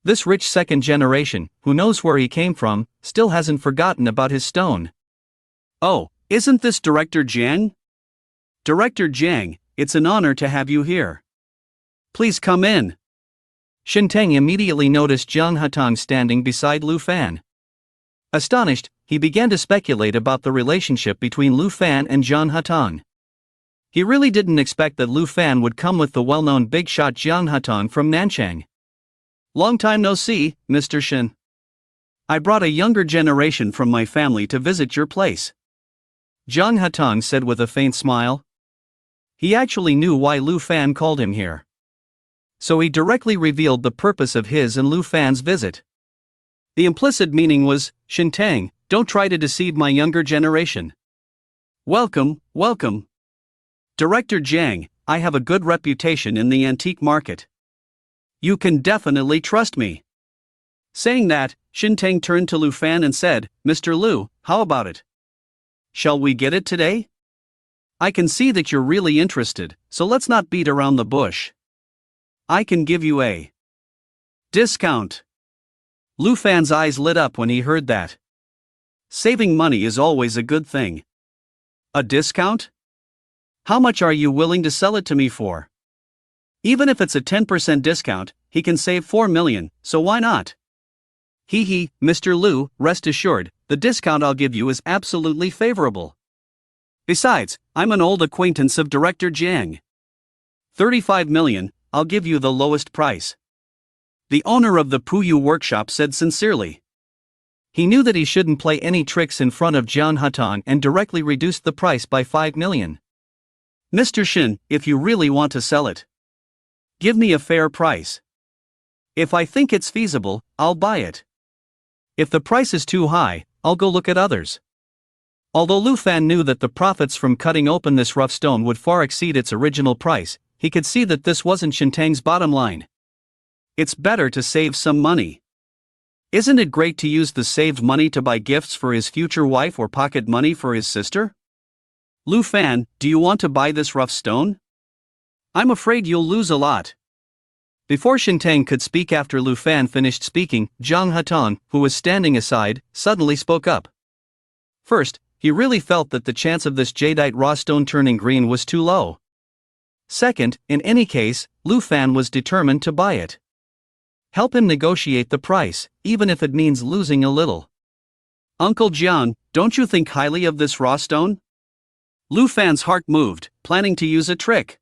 This rich second generation, who knows where he came from, still hasn't forgotten about his stone. "Oh, isn't this Director Jiang?" "Director Jiang, it's an honor to have you here. Please come in." Xin Tang immediately noticed Jiang Hutong standing beside Lu Fan. Astonished, he began to speculate about the relationship between Lu Fan and Jiang Hutong. He really didn't expect that Lu Fan would come with the well-known big shot Jiang Hutong from Nanchang. "Long time no see, Mr. Xin. I brought a younger generation from my family to visit your place," Jiang Hutong said with a faint smile. He actually knew why Lu Fan called him here. So he directly revealed the purpose of his and Lu Fan's visit. The implicit meaning was, "Xin Tang, don't try to deceive my younger generation. Welcome, welcome. Director Jiang, I have a good reputation in the antique market. You can definitely trust me." Saying that, Shintang turned to Lu Fan and said, "Mr. Lu, how about it? Shall we get it today? I can see that you're really interested, so let's not beat around the bush. I can give you a discount." Lu Fan's eyes lit up when he heard that. Saving money is always a good thing. A discount? How much are you willing to sell it to me for? Even if it's a 10% discount, he can save 4 million, so why not? Hee, Mr. Lu, rest assured, the discount I'll give you is absolutely favorable. Besides, I'm an old acquaintance of Director Jiang. 35 million, I'll give you the lowest price. The owner of the Puyu workshop said sincerely. He knew that he shouldn't play any tricks in front of Jiang Hatan and directly reduced the price by 5 million. Mr. Shin, if you really want to sell it, give me a fair price. If I think it's feasible, I'll buy it. If the price is too high, I'll go look at others. Although Lu Fan knew that the profits from cutting open this rough stone would far exceed its original price, he could see that this wasn't Shintang's bottom line. It's better to save some money. Isn't it great to use the saved money to buy gifts for his future wife or pocket money for his sister? Lu Fan, do you want to buy this rough stone? I'm afraid you'll lose a lot. Before Shintang could speak after Lu Fan finished speaking, Jiang Hatan, who was standing aside, suddenly spoke up. First, he really felt that the chance of this jadeite raw stone turning green was too low. Second, in any case, Lu Fan was determined to buy it. Help him negotiate the price, even if it means losing a little. Uncle Jiang, don't you think highly of this raw stone? Lu Fan's heart moved, planning to use a trick.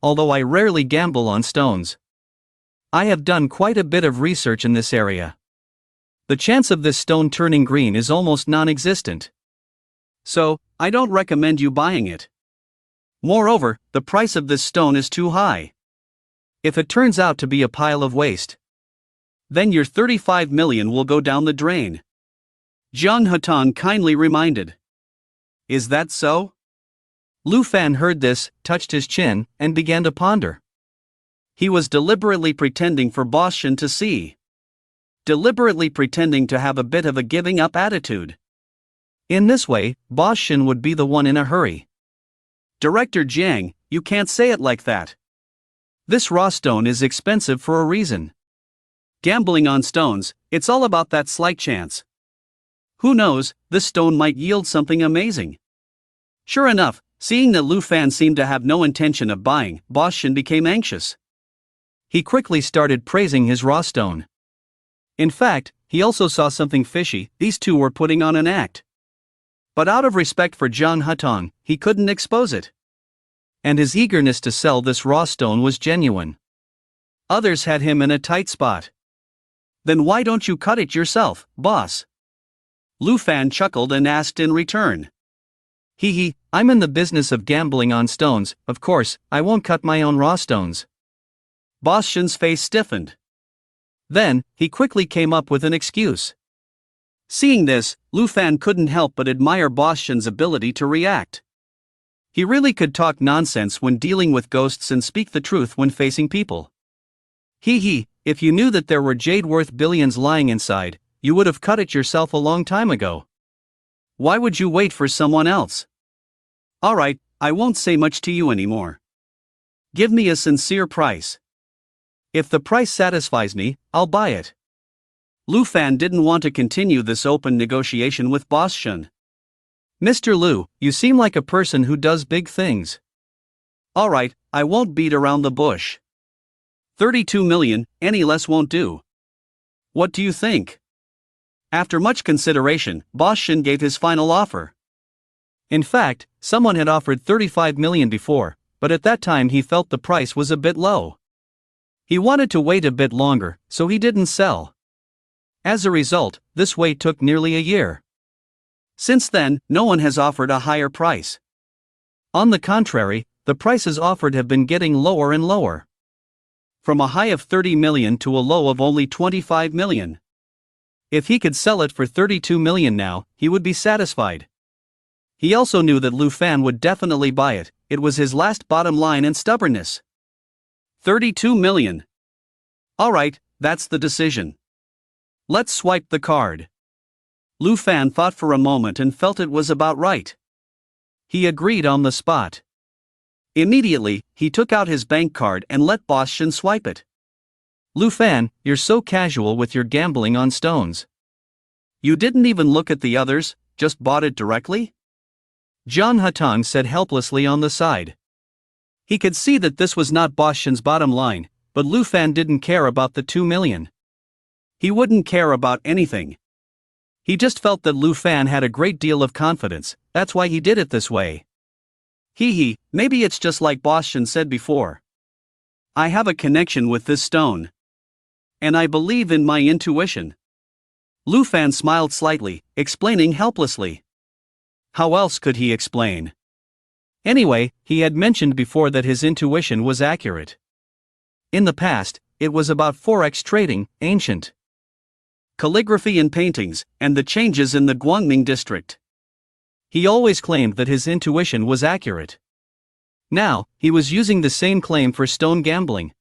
Although I rarely gamble on stones, I have done quite a bit of research in this area. The chance of this stone turning green is almost non-existent. So, I don't recommend you buying it. Moreover, the price of this stone is too high. If it turns out to be a pile of waste, then your 35 million will go down the drain. Jiang Hatan kindly reminded. Is that so? Lu Fan heard this, touched his chin, and began to ponder. He was deliberately pretending for Boss Shin to see. Deliberately pretending to have a bit of a giving up attitude. In this way, Boss Shin would be the one in a hurry. Director Jiang, you can't say it like that. This raw stone is expensive for a reason. Gambling on stones, it's all about that slight chance. Who knows, this stone might yield something amazing. Sure enough, seeing that Lu Fan seemed to have no intention of buying, Boss Shin became anxious. He quickly started praising his raw stone. In fact, he also saw something fishy. These two were putting on an act. But out of respect for Jiang Hatan, he couldn't expose it. And his eagerness to sell this raw stone was genuine. Others had him in a tight spot. Then why don't you cut it yourself, boss? Lu Fan chuckled and asked in return. Hee, I'm in the business of gambling on stones, of course, I won't cut my own raw stones. Boss Shin's face stiffened. Then, he quickly came up with an excuse. Seeing this, Lu Fan couldn't help but admire Boss Shin's ability to react. He really could talk nonsense when dealing with ghosts and speak the truth when facing people. Hee, if you knew that there were jade worth billions lying inside, you would have cut it yourself a long time ago. Why would you wait for someone else? Alright, I won't say much to you anymore. Give me a sincere price. If the price satisfies me, I'll buy it. Lu Fan didn't want to continue this open negotiation with Boss Shin. Mr. Lu, you seem like a person who does big things. Alright, I won't beat around the bush. 32 million, any less won't do. What do you think? After much consideration, Boss Shin gave his final offer. In fact, someone had offered 35 million before, but at that time he felt the price was a bit low. He wanted to wait a bit longer, so he didn't sell. As a result, this wait took nearly a year. Since then, no one has offered a higher price. On the contrary, the prices offered have been getting lower and lower. From a high of 30 million to a low of only 25 million. If he could sell it for 32 million now, he would be satisfied. He also knew that Lu Fan would definitely buy it. It was his last bottom line and stubbornness. 32 million. Alright, that's the decision. Let's swipe the card. Lu Fan thought for a moment and felt it was about right. He agreed on the spot. Immediately, he took out his bank card and let Boss Shen swipe it. Lu Fan, you're so casual with your gambling on stones. You didn't even look at the others, just bought it directly? John Hatong said helplessly on the side. He could see that this was not Boss Shen's bottom line, but Lu Fan didn't care about the 2 million. He wouldn't care about anything. He just felt that Lu Fan had a great deal of confidence, that's why he did it this way. Maybe it's just like Boss Shen said before. I have a connection with this stone. And I believe in my intuition. Lu Fan smiled slightly, explaining helplessly. How else could he explain? Anyway, he had mentioned before that his intuition was accurate. In the past, it was about forex trading, ancient calligraphy and paintings, and the changes in the Guangming district. He always claimed that his intuition was accurate. Now, he was using the same claim for stone gambling.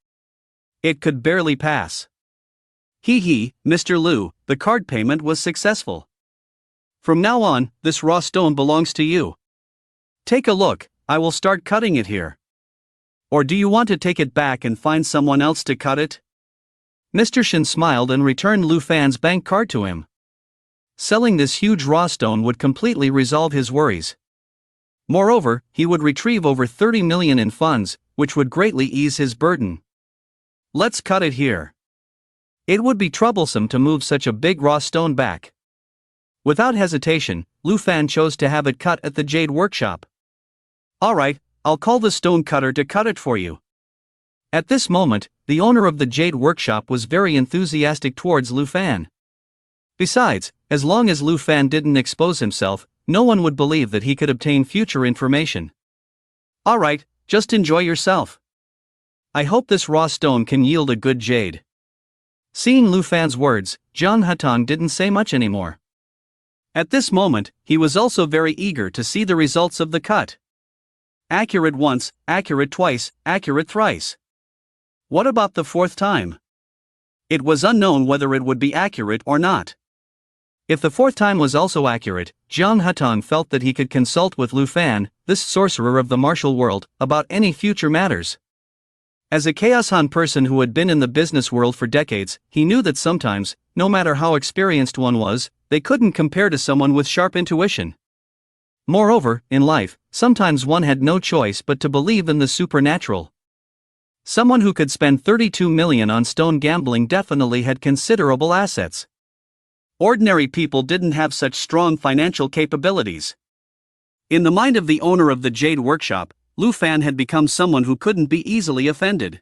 It could barely pass. Mr. Lu, the card payment was successful. From now on, this raw stone belongs to you. Take a look, I will start cutting it here. Or do you want to take it back and find someone else to cut it? Mr. Shen smiled and returned Lu Fan's bank card to him. Selling this huge raw stone would completely resolve his worries. Moreover, he would retrieve over 30 million in funds, which would greatly ease his burden. Let's cut it here. It would be troublesome to move such a big raw stone back. Without hesitation, Lu Fan chose to have it cut at the Jade Workshop. Alright, I'll call the stone cutter to cut it for you. At this moment, the owner of the Jade Workshop was very enthusiastic towards Lu Fan. Besides, as long as Lu Fan didn't expose himself, no one would believe that he could obtain future information. Alright, just enjoy yourself. I hope this raw stone can yield a good jade. Seeing Lu Fan's words, Zhang Hatong didn't say much anymore. At this moment, he was also very eager to see the results of the cut. Accurate once, accurate twice, accurate thrice. What about the fourth time? It was unknown whether it would be accurate or not. If the fourth time was also accurate, Zhang Hatong felt that he could consult with Lu Fan, this sorcerer of the martial world, about any future matters. As a Chaos-Han person who had been in the business world for decades, he knew that sometimes, no matter how experienced one was, they couldn't compare to someone with sharp intuition. Moreover, in life, sometimes one had no choice but to believe in the supernatural. Someone who could spend 32 million on stone gambling definitely had considerable assets. Ordinary people didn't have such strong financial capabilities. In the mind of the owner of the Jade Workshop, Lu Fan had become someone who couldn't be easily offended.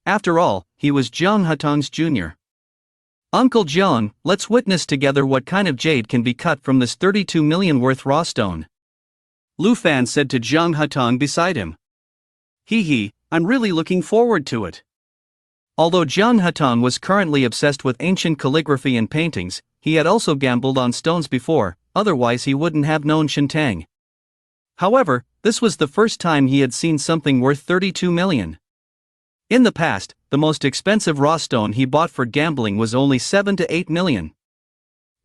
After all, he was Zhang Hatong's junior. Uncle Zhang, let's witness together what kind of jade can be cut from this 32 million worth raw stone. Lu Fan said to Zhang Hatong beside him. I'm really looking forward to it. Although Zhang Hatong was currently obsessed with ancient calligraphy and paintings, he had also gambled on stones before, otherwise he wouldn't have known Shintang. However, this was the first time he had seen something worth 32 million. In the past, the most expensive raw stone he bought for gambling was only 7 to 8 million.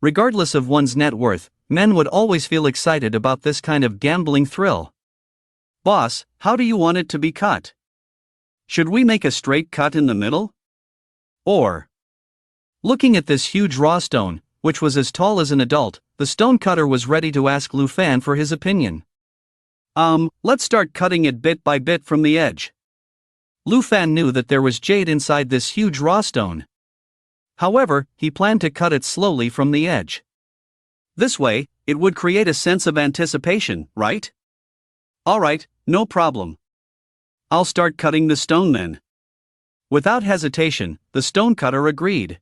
Regardless of one's net worth, men would always feel excited about this kind of gambling thrill. Boss, how do you want it to be cut? Should we make a straight cut in the middle? Or? Looking at this huge raw stone, which was as tall as an adult, the stone cutter was ready to ask Lu Fan for his opinion. Let's start cutting it bit by bit from the edge. Lu Fan knew that there was jade inside this huge raw stone. However, he planned to cut it slowly from the edge. This way, it would create a sense of anticipation, right? Alright, no problem. I'll start cutting the stone then. Without hesitation, the stone cutter agreed.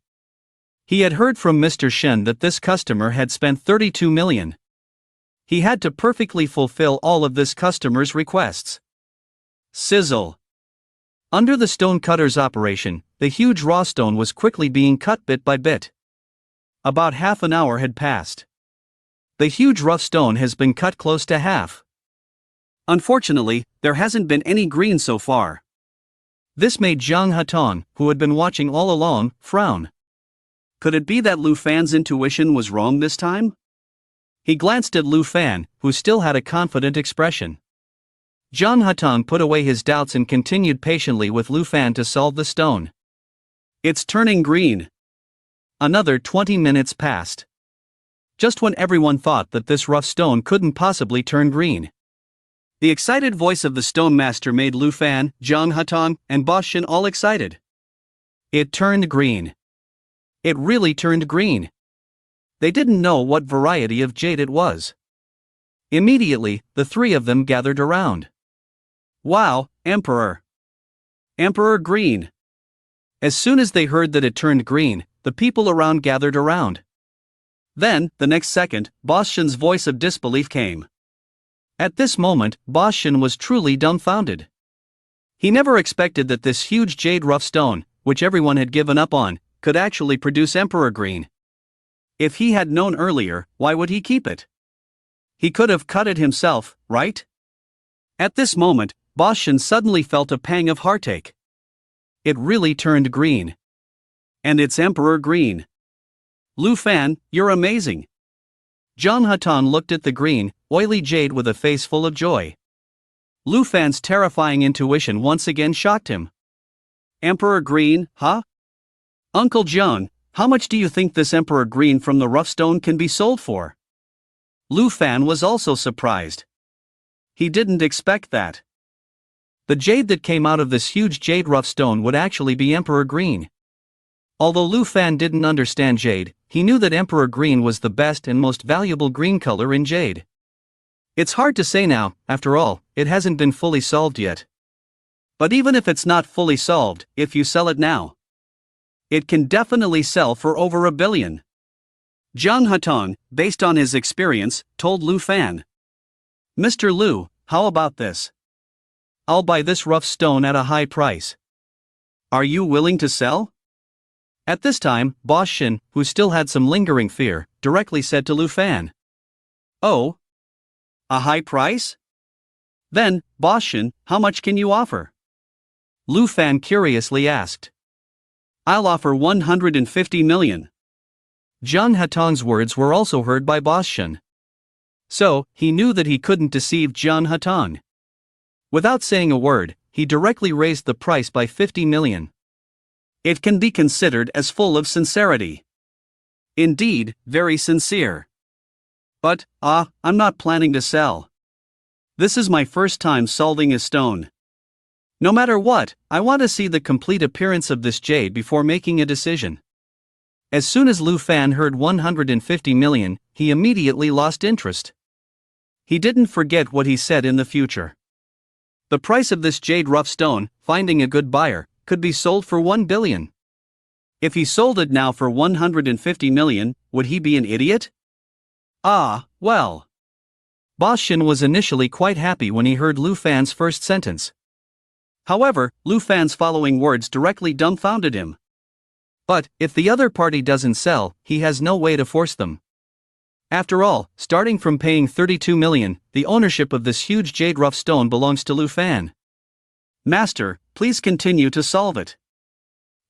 He had heard from Mr. Shen that this customer had spent 32 million. He had to perfectly fulfill all of this customer's requests. Sizzle. Under the stone cutter's operation, the huge raw stone was quickly being cut bit by bit. About half an hour had passed. The huge rough stone has been cut close to half. Unfortunately, there hasn't been any green so far. This made Zhang Hatong, who had been watching all along, frown. Could it be that Lu Fan's intuition was wrong this time? He glanced at Lu Fan, who still had a confident expression. Zhang Hatan put away his doubts and continued patiently with Lu Fan to solve the stone. It's turning green. Another 20 minutes passed. Just when everyone thought that this rough stone couldn't possibly turn green, the excited voice of the stone master made Lu Fan, Zhang Hatan, and Boss Shin all excited. It turned green. It really turned green. They didn't know what variety of jade it was. Immediately, the three of them gathered around. Wow, Emperor! Emperor Green! As soon as they heard that it turned green, the people around gathered around. Then, the next second, Boss Shin's voice of disbelief came. At this moment, Boss Shin was truly dumbfounded. He never expected that this huge jade rough stone, which everyone had given up on, could actually produce Emperor Green. If he had known earlier, why would he keep it? He could have cut it himself, right? At this moment, Boss Shin suddenly felt a pang of heartache. It really turned green. And it's Emperor Green. Lu Fan, you're amazing. Zhang Hatan looked at the green, oily jade with a face full of joy. Lu Fan's terrifying intuition once again shocked him. Emperor Green, huh? Uncle Zhang, how much do you think this Emperor Green from the rough stone can be sold for? Lu Fan was also surprised. He didn't expect that. The jade that came out of this huge jade rough stone would actually be Emperor Green. Although Lu Fan didn't understand jade, he knew that Emperor Green was the best and most valuable green color in jade. It's hard to say now, after all, it hasn't been fully solved yet. But even if it's not fully solved, if you sell it now, it can definitely sell for over $1 billion. Zhang Hatan, based on his experience, told Lu Fan. Mr. Lu, how about this? I'll buy this rough stone at a high price. Are you willing to sell? At this time, Boss Shin, who still had some lingering fear, directly said to Lu Fan. Oh? A high price? Then, Boss Shin, how much can you offer? Lu Fan curiously asked. I'll offer 150 million. Zhang Hatan's words were also heard by Boss Shin. So, he knew that he couldn't deceive Zhang Hatan. Without saying a word, he directly raised the price by 50 million. It can be considered as full of sincerity. Indeed, very sincere. But, I'm not planning to sell. This is my first time solving a stone. No matter what, I want to see the complete appearance of this jade before making a decision. As soon as Lu Fan heard 150 million, he immediately lost interest. He didn't forget what he said in the future. The price of this jade rough stone, finding a good buyer, could be sold for 1 billion. If he sold it now for 150 million, would he be an idiot? Well. Boss Shin was initially quite happy when he heard Lu Fan's first sentence. However, Lu Fan's following words directly dumbfounded him. But, if the other party doesn't sell, he has no way to force them. After all, starting from paying 32 million, the ownership of this huge jade rough stone belongs to Lu Fan. Master, please continue to solve it.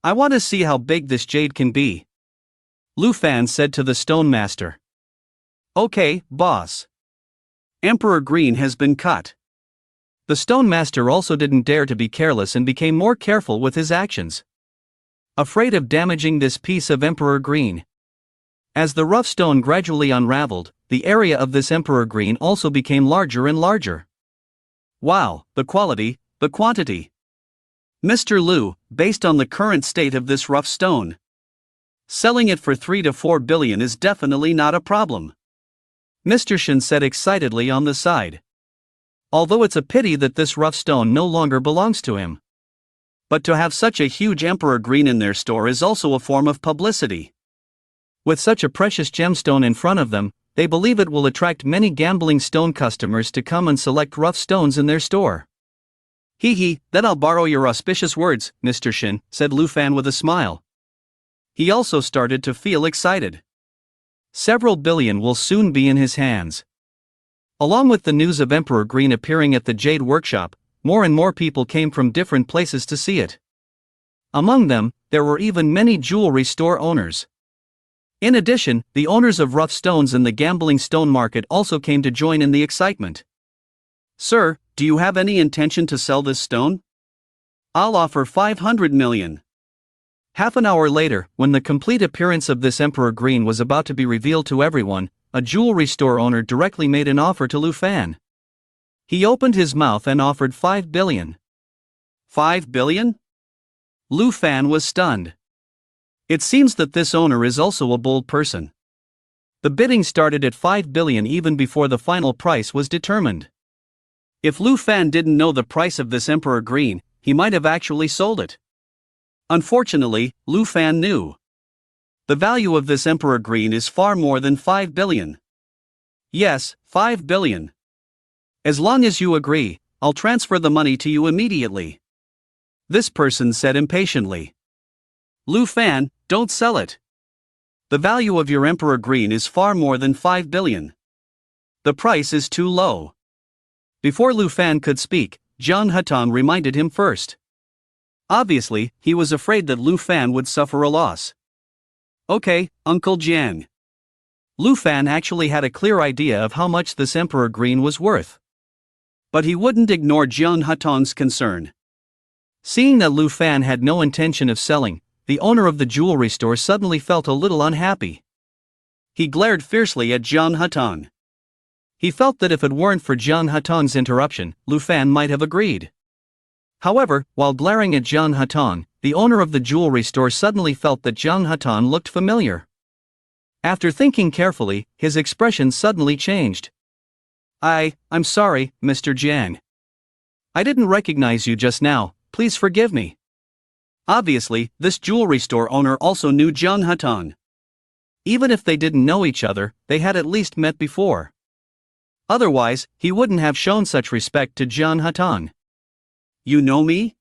I want to see how big this jade can be. Lu Fan said to the stone master. Okay, boss. Emperor Green has been cut. The stone master also didn't dare to be careless and became more careful with his actions. Afraid of damaging this piece of Emperor Green. As the rough stone gradually unraveled, the area of this Emperor Green also became larger and larger. Wow, the quality, the quantity. Mr. Lu, based on the current state of this rough stone, selling it for 3 to 4 billion is definitely not a problem. Mr. Shin said excitedly on the side. Although it's a pity that this rough stone no longer belongs to him. But to have such a huge Emperor Green in their store is also a form of publicity. With such a precious gemstone in front of them, they believe it will attract many gambling stone customers to come and select rough stones in their store. Then I'll borrow your auspicious words, Mr. Shin, said Lu Fan with a smile. He also started to feel excited. Several billion will soon be in his hands. Along with the news of Emperor Green appearing at the Jade Workshop, more and more people came from different places to see it. Among them, there were even many jewelry store owners. In addition, the owners of rough stones in the gambling stone market also came to join in the excitement. "Sir, do you have any intention to sell this stone? I'll offer 500 million. Half an hour later, when the complete appearance of this Emperor Green was about to be revealed to everyone, a jewelry store owner directly made an offer to Lu Fan. He opened his mouth and offered 5 billion. 5 billion? Lu Fan was stunned. It seems that this owner is also a bold person. The bidding started at 5 billion even before the final price was determined. If Lu Fan didn't know the price of this Emperor Green, he might have actually sold it. Unfortunately, Lu Fan knew. The value of this Emperor Green is far more than 5 billion. Yes, 5 billion. As long as you agree, I'll transfer the money to you immediately. This person said impatiently. Lu Fan, don't sell it. The value of your Emperor Green is far more than 5 billion. The price is too low. Before Lu Fan could speak, Jiang Hutong reminded him first. Obviously, he was afraid that Lu Fan would suffer a loss. Okay, Uncle Jiang. Lu Fan actually had a clear idea of how much this Emperor Green was worth. But he wouldn't ignore Jiang Hutong's concern. Seeing that Lu Fan had no intention of selling, the owner of the jewelry store suddenly felt a little unhappy. He glared fiercely at Jiang Hutong. He felt that if it weren't for Jiang Hutong's interruption, Lu Fan might have agreed. However, while glaring at Jiang Hutong, the owner of the jewelry store suddenly felt that Jiang Hutong looked familiar. After thinking carefully, his expression suddenly changed. I'm sorry, Mr. Jiang. I didn't recognize you just now, please forgive me. Obviously, this jewelry store owner also knew Jiang Hutong. Even if they didn't know each other, they had at least met before. Otherwise, he wouldn't have shown such respect to Jiang Hutong. You know me?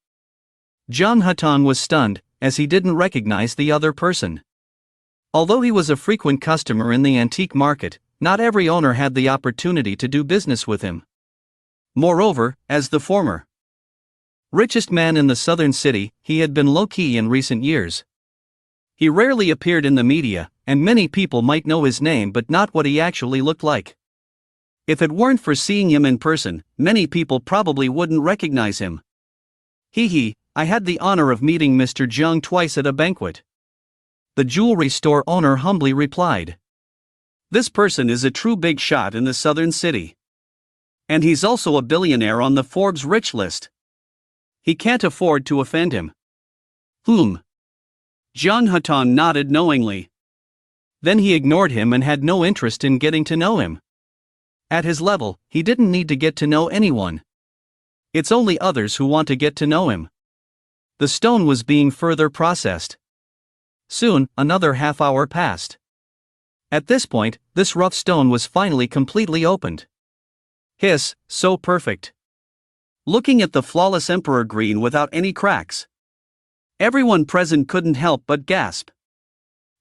Jiang Hutong was stunned, as he didn't recognize the other person. Although he was a frequent customer in the antique market, not every owner had the opportunity to do business with him. Moreover, as the former richest man in the southern city, he had been low-key in recent years. He rarely appeared in the media, and many people might know his name but not what he actually looked like. If it weren't for seeing him in person, many people probably wouldn't recognize him. I had the honor of meeting Mr. Jiang twice at a banquet. The jewelry store owner humbly replied. This person is a true big shot in the southern city. And he's also a billionaire on the Forbes rich list. He can't afford to offend him. Jiang Hutong nodded knowingly. Then he ignored him and had no interest in getting to know him. At his level, he didn't need to get to know anyone. It's only others who want to get to know him. The stone was being further processed. Soon, another half hour passed. At this point, this rough stone was finally completely opened. So perfect. Looking at the flawless Emperor Green without any cracks. Everyone present couldn't help but gasp.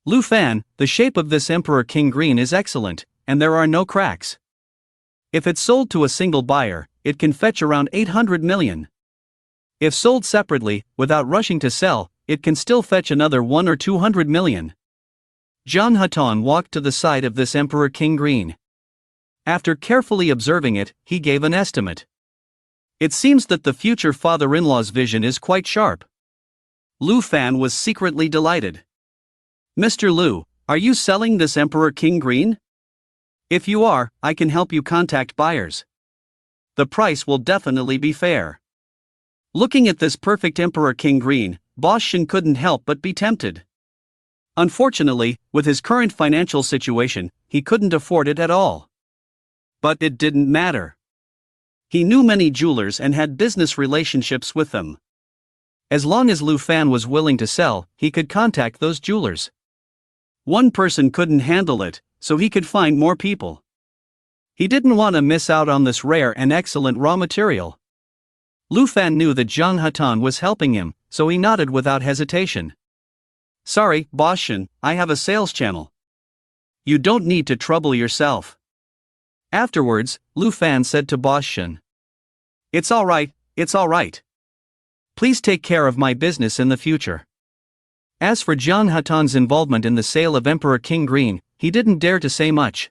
Lu Fan, the shape of this Emperor King Green is excellent, and there are no cracks. If it's sold to a single buyer, it can fetch around 800 million. If sold separately, without rushing to sell, it can still fetch another 1 or 200 million. Jiang Hutong walked to the side of this Emperor King Green. After carefully observing it, he gave an estimate. It seems that the future father-in-law's vision is quite sharp. Lu Fan was secretly delighted. Mr. Lu, are you selling this Emperor King Green? If you are, I can help you contact buyers. The price will definitely be fair. Looking at this perfect Emperor King Green, Boss Shen couldn't help but be tempted. Unfortunately, with his current financial situation, he couldn't afford it at all. But it didn't matter. He knew many jewelers and had business relationships with them. As long as Lu Fan was willing to sell, he could contact those jewelers. One person couldn't handle it, so he could find more people. He didn't want to miss out on this rare and excellent raw material. Lu Fan knew that Jiang Hutong was helping him, so he nodded without hesitation. Sorry, Boss Shen, I have a sales channel. You don't need to trouble yourself. Afterwards, Lu Fan said to Boss Shen. It's alright. Please take care of my business in the future. As for Jiang Hatan's involvement in the sale of Emperor King Green, he didn't dare to say much.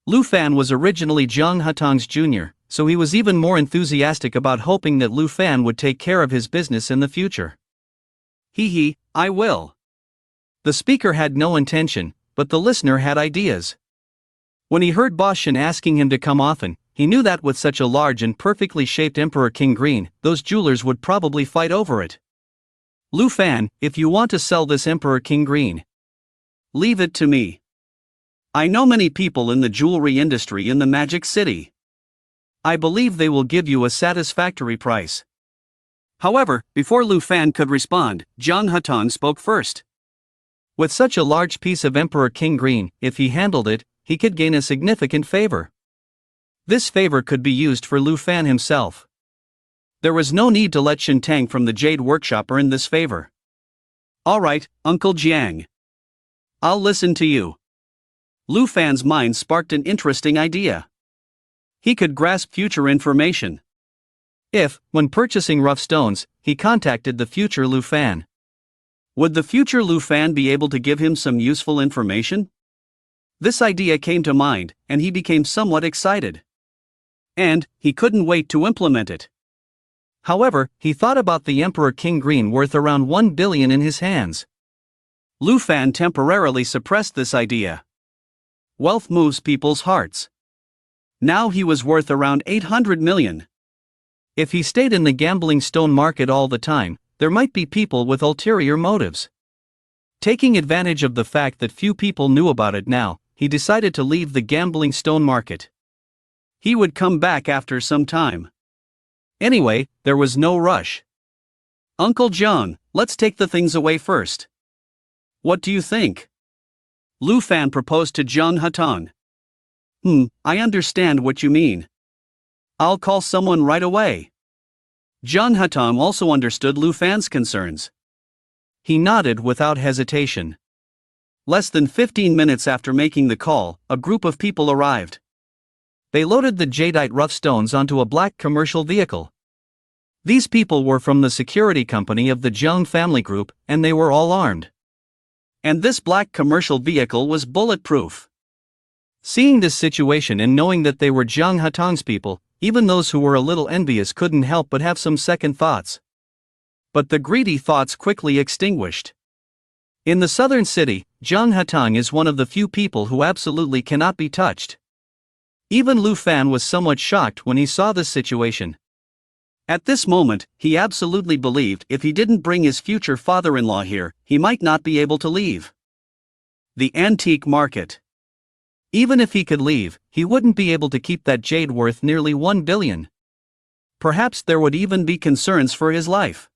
Lu Fan was originally Jiang Hatan's junior, so he was even more enthusiastic about hoping that Lu Fan would take care of his business in the future. I will. The speaker had no intention, but the listener had ideas. When he heard Bo Shen asking him to come often, he knew that with such a large and perfectly shaped Emperor King Green, those jewelers would probably fight over it. Lu Fan, if you want to sell this Emperor King Green, leave it to me. I know many people in the jewelry industry in the Magic City. I believe they will give you a satisfactory price. However, before Lu Fan could respond, Jiang Hatan spoke first. With such a large piece of Emperor King Green, if he handled it, he could gain a significant favor. This favor could be used for Lu Fan himself. There was no need to let Shen Tang from the Jade Workshop earn this favor. Alright, Uncle Jiang. I'll listen to you. Lu Fan's mind sparked an interesting idea. He could grasp future information. If, when purchasing rough stones, he contacted the future Lu Fan, would the future Lu Fan be able to give him some useful information? This idea came to mind, and he became somewhat excited. And he couldn't wait to implement it. However, he thought about the Emperor King Green worth around 1 billion in his hands. Lu Fan temporarily suppressed this idea. Wealth moves people's hearts. Now he was worth around 800 million. If he stayed in the gambling stone market all the time, there might be people with ulterior motives. Taking advantage of the fact that few people knew about it now, he decided to leave the gambling stone market. He would come back after some time. Anyway, there was no rush. Uncle Jiang, let's take the things away first. What do you think? Lu Fan proposed to Jiang Hatan. I understand what you mean. I'll call someone right away. Jiang Hatan also understood Lu Fan's concerns. He nodded without hesitation. Less than 15 minutes after making the call, a group of people arrived. They loaded the jadeite rough stones onto a black commercial vehicle. These people were from the security company of the Jiang family group, and they were all armed. And this black commercial vehicle was bulletproof. Seeing this situation and knowing that they were Jiang Hatan's people, even those who were a little envious couldn't help but have some second thoughts. But the greedy thoughts quickly extinguished. In the southern city, Jiang Hatang is one of the few people who absolutely cannot be touched. Even Lu Fan was somewhat shocked when he saw this situation. At this moment, he absolutely believed if he didn't bring his future father-in-law here, he might not be able to leave. The antique market. Even if he could leave, he wouldn't be able to keep that jade worth nearly 1 billion. Perhaps there would even be concerns for his life.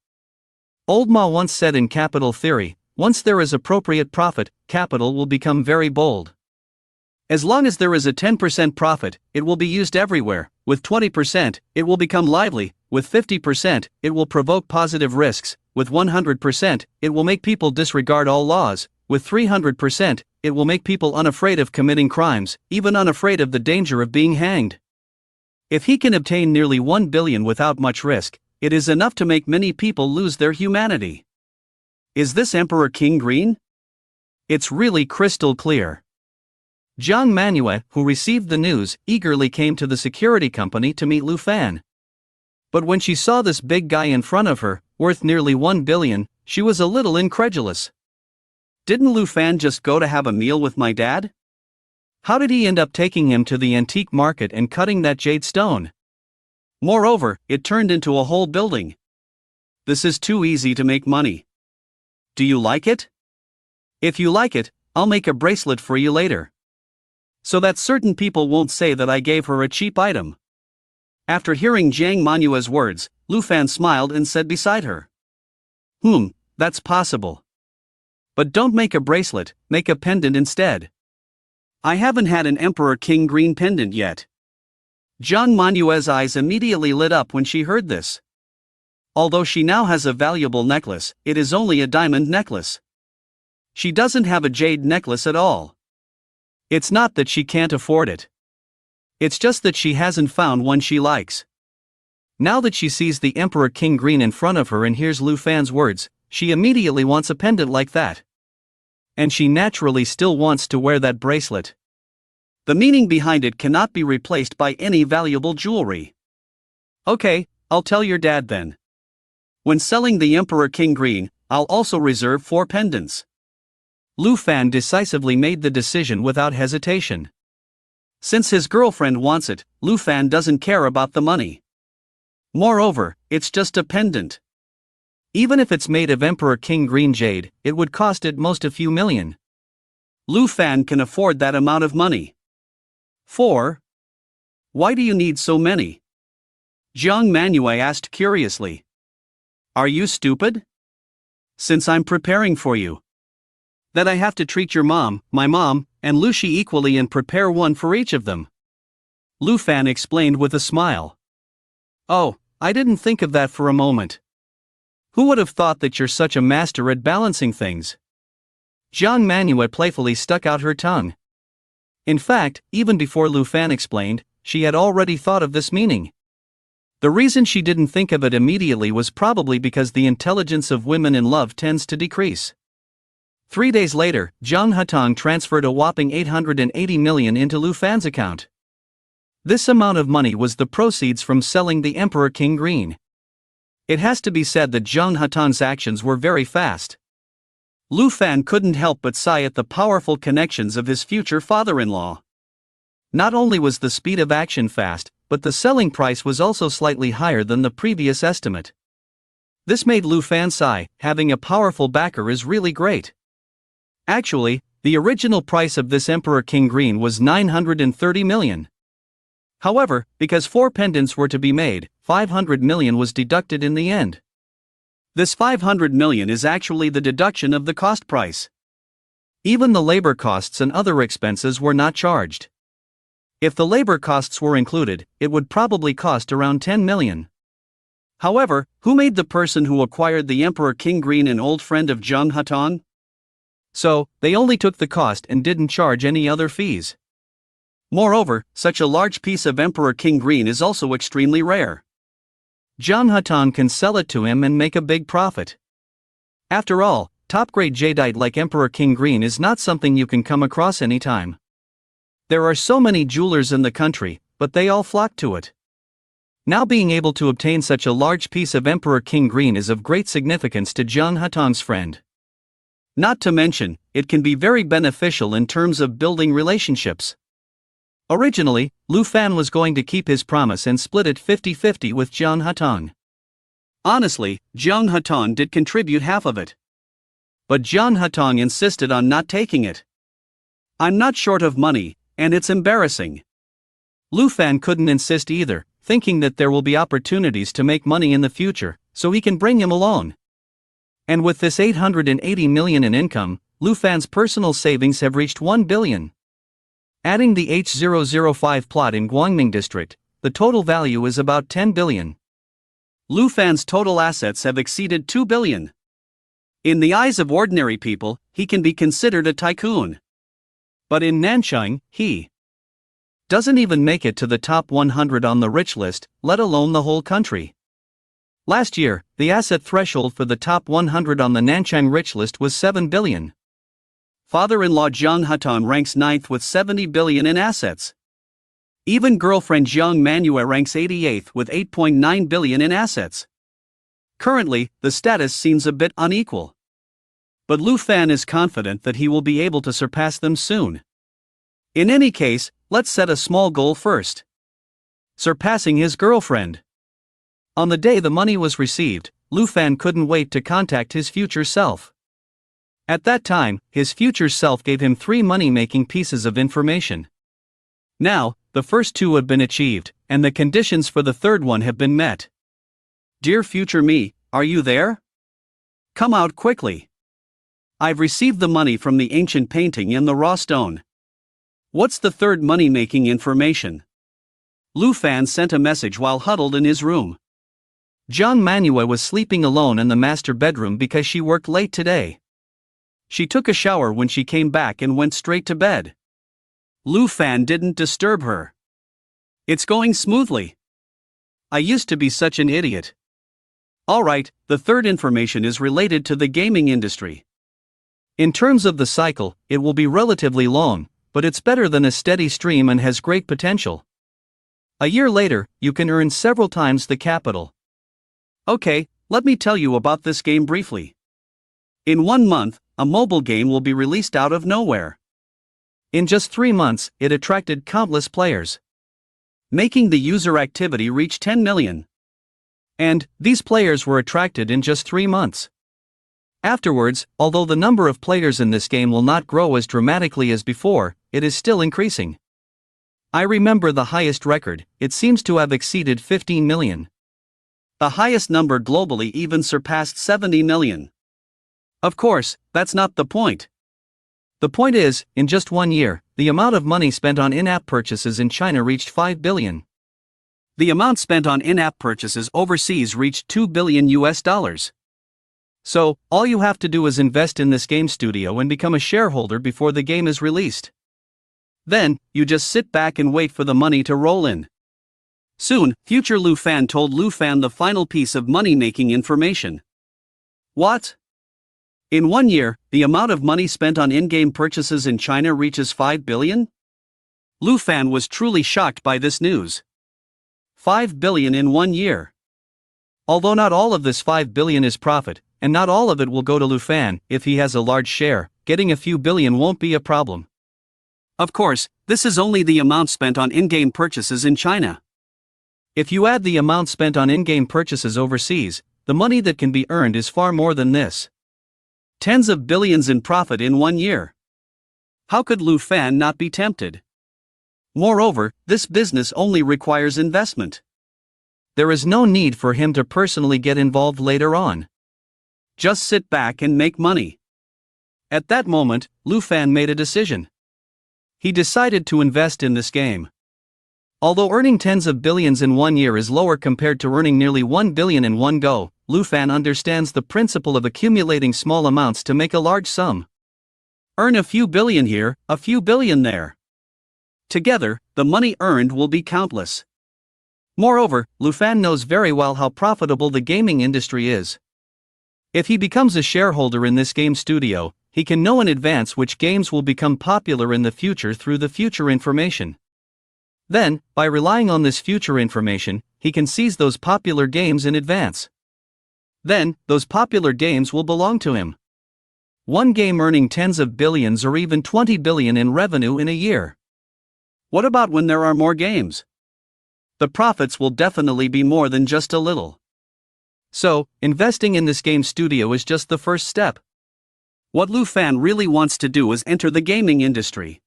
Old Ma once said in Capital Theory, once there is appropriate profit, capital will become very bold. As long as there is a 10% profit, it will be used everywhere. With 20%, it will become lively. With 50%, it will provoke positive risks. With 100%, it will make people disregard all laws. With 300%, it will make people unafraid of committing crimes, even unafraid of the danger of being hanged. If he can obtain nearly 1 billion without much risk, it is enough to make many people lose their humanity. Is this Emperor King Green? It's really crystal clear. Jiang Manhwa, who received the news, eagerly came to the security company to meet Lu Fan. But when she saw this big guy in front of her, worth nearly 1 billion, she was a little incredulous. Didn't Lu Fan just go to have a meal with my dad? How did he end up taking him to the antique market and cutting that jade stone? Moreover, it turned into a whole building. This is too easy to make money. Do you like it? If you like it, I'll make a bracelet for you later. So that certain people won't say that I gave her a cheap item. After hearing Jiang Manhua's words, Lu Fan smiled and said beside her. That's possible. But don't make a bracelet, make a pendant instead. I haven't had an Emperor King Green pendant yet. Jiang Manhua's eyes immediately lit up when she heard this. Although she now has a valuable necklace, it is only a diamond necklace. She doesn't have a jade necklace at all. It's not that she can't afford it. It's just that she hasn't found one she likes. Now that she sees the Emperor King Green in front of her and hears Lu Fan's words, she immediately wants a pendant like that. And she naturally still wants to wear that bracelet. The meaning behind it cannot be replaced by any valuable jewelry. Okay, I'll tell your dad then. When selling the Emperor King Green, I'll also reserve 4 pendants. Lu Fan decisively made the decision without hesitation. Since his girlfriend wants it, Lu Fan doesn't care about the money. Moreover, it's just a pendant. Even if it's made of Emperor King Green jade, it would cost at most a few million. Lu Fan can afford that amount of money. 4. Why do you need so many? Jiang Manhwa asked curiously. Are you stupid? Since I'm preparing for you. That I have to treat your mom, my mom, and Lucy equally and prepare one for each of them. Lu Fan explained with a smile. Oh, I didn't think of that for a moment. Who would have thought that you're such a master at balancing things? Jiang Manhwa playfully stuck out her tongue. In fact, even before Lu Fan explained, she had already thought of this meaning. The reason she didn't think of it immediately was probably because the intelligence of women in love tends to decrease. 3 days later, Zhang Hetong transferred a whopping 880 million into Lu Fan's account. This amount of money was the proceeds from selling the Emperor King Green. It has to be said that Zhang Hetong's actions were very fast. Lu Fan couldn't help but sigh at the powerful connections of his future father-in-law. Not only was the speed of action fast, but the selling price was also slightly higher than the previous estimate. This made Lu Fan sigh. Having a powerful backer is really great. Actually, the original price of this Emperor King Green was 930 million. However, because 4 pendants were to be made, 500 million was deducted in the end. This 500 million is actually the deduction of the cost price. Even the labor costs and other expenses were not charged. If the labor costs were included, it would probably cost around 10 million. However, who made the person who acquired the Emperor King Green an old friend of Zhang Hetong? So, they only took the cost and didn't charge any other fees. Moreover, such a large piece of Emperor King Green is also extremely rare. Zhang Hetong can sell it to him and make a big profit. After all, top-grade jadeite like Emperor King Green is not something you can come across anytime. There are so many jewelers in the country, but they all flock to it. Now being able to obtain such a large piece of Emperor King Green is of great significance to Zhang Hetong's friend. Not to mention, it can be very beneficial in terms of building relationships. Originally, Lu Fan was going to keep his promise and split it 50-50 with Zhang Hetong. Honestly, Zhang Hetong did contribute half of it. But Zhang Hetong insisted on not taking it. I'm not short of money, and it's embarrassing. Lu Fan couldn't insist either, thinking that there will be opportunities to make money in the future, so he can bring him along. And with this 880 million in income, Lu Fan's personal savings have reached 1 billion. Adding the H005 plot in Guangming district, the total value is about 10 billion. Lu Fan's total assets have exceeded 2 billion. In the eyes of ordinary people, he can be considered a tycoon. But in Nanchang, he doesn't even make it to the top 100 on the rich list, let alone the whole country. Last year, the asset threshold for the top 100 on the Nanchang rich list was 7 billion. Father-in-law Zhang Hetong ranks 9th with 70 billion in assets. Even girlfriend Jiang Manhwa ranks 88th with 8.9 billion in assets. Currently, the status seems a bit unequal. But Lu Fan is confident that he will be able to surpass them soon. In any case, let's set a small goal first. Surpassing his girlfriend. On the day the money was received, Lu Fan couldn't wait to contact his future self. At that time, his future self gave him 3 money-making pieces of information. Now, the first 2 have been achieved, and the conditions for the third one have been met. Dear future me, are you there? Come out quickly. I've received the money from the ancient painting and the raw stone. What's the third money-making information? Lu Fan sent a message while huddled in his room. Jiang Manhwa was sleeping alone in the master bedroom because she worked late today. She took a shower when she came back and went straight to bed. Lu Fan didn't disturb her. It's going smoothly. I used to be such an idiot. Alright, the third information is related to the gaming industry. In terms of the cycle, it will be relatively long, but it's better than a steady stream and has great potential. A year later, you can earn several times the capital. Okay, let me tell you about this game briefly. In 1 month, a mobile game will be released out of nowhere. In just 3 months, it attracted countless players, making the user activity reach 10 million. And these players were attracted in just 3 months. Afterwards, although the number of players in this game will not grow as dramatically as before, it is still increasing. I remember the highest record, it seems to have exceeded 15 million. The highest number globally even surpassed 70 million. Of course, that's not the point. The point is, in just 1 year, the amount of money spent on in-app purchases in China reached 5 billion. The amount spent on in-app purchases overseas reached $2 billion US. So, all you have to do is invest in this game studio and become a shareholder before the game is released. Then, you just sit back and wait for the money to roll in. Soon, future Lu Fan told Lu Fan the final piece of money-making information. What? In 1 year, the amount of money spent on in-game purchases in China reaches 5 billion? Lu Fan was truly shocked by this news. 5 billion in 1 year. Although not all of this 5 billion is profit, and not all of it will go to Lu Fan, if he has a large share, getting a few billion won't be a problem. Of course, this is only the amount spent on in-game purchases in China. If you add the amount spent on in-game purchases overseas, the money that can be earned is far more than this. Tens of billions in profit in 1 year. How could Lu Fan not be tempted? Moreover, this business only requires investment. There is no need for him to personally get involved later on. Just sit back and make money. At that moment, Lu Fan made a decision. He decided to invest in this game. Although earning tens of billions in 1 year is lower compared to earning nearly 1 billion in one go, Lu Fan understands the principle of accumulating small amounts to make a large sum. Earn a few billion here, a few billion there. Together, the money earned will be countless. Moreover, Lu Fan knows very well how profitable the gaming industry is. If he becomes a shareholder in this game studio, he can know in advance which games will become popular in the future through the future information. Then, by relying on this future information, he can seize those popular games in advance. Then, those popular games will belong to him. One game earning tens of billions or even 20 billion in revenue in a year. What about when there are more games? The profits will definitely be more than just a little. So, investing in this game studio is just the first step. What Lu Fan really wants to do is enter the gaming industry.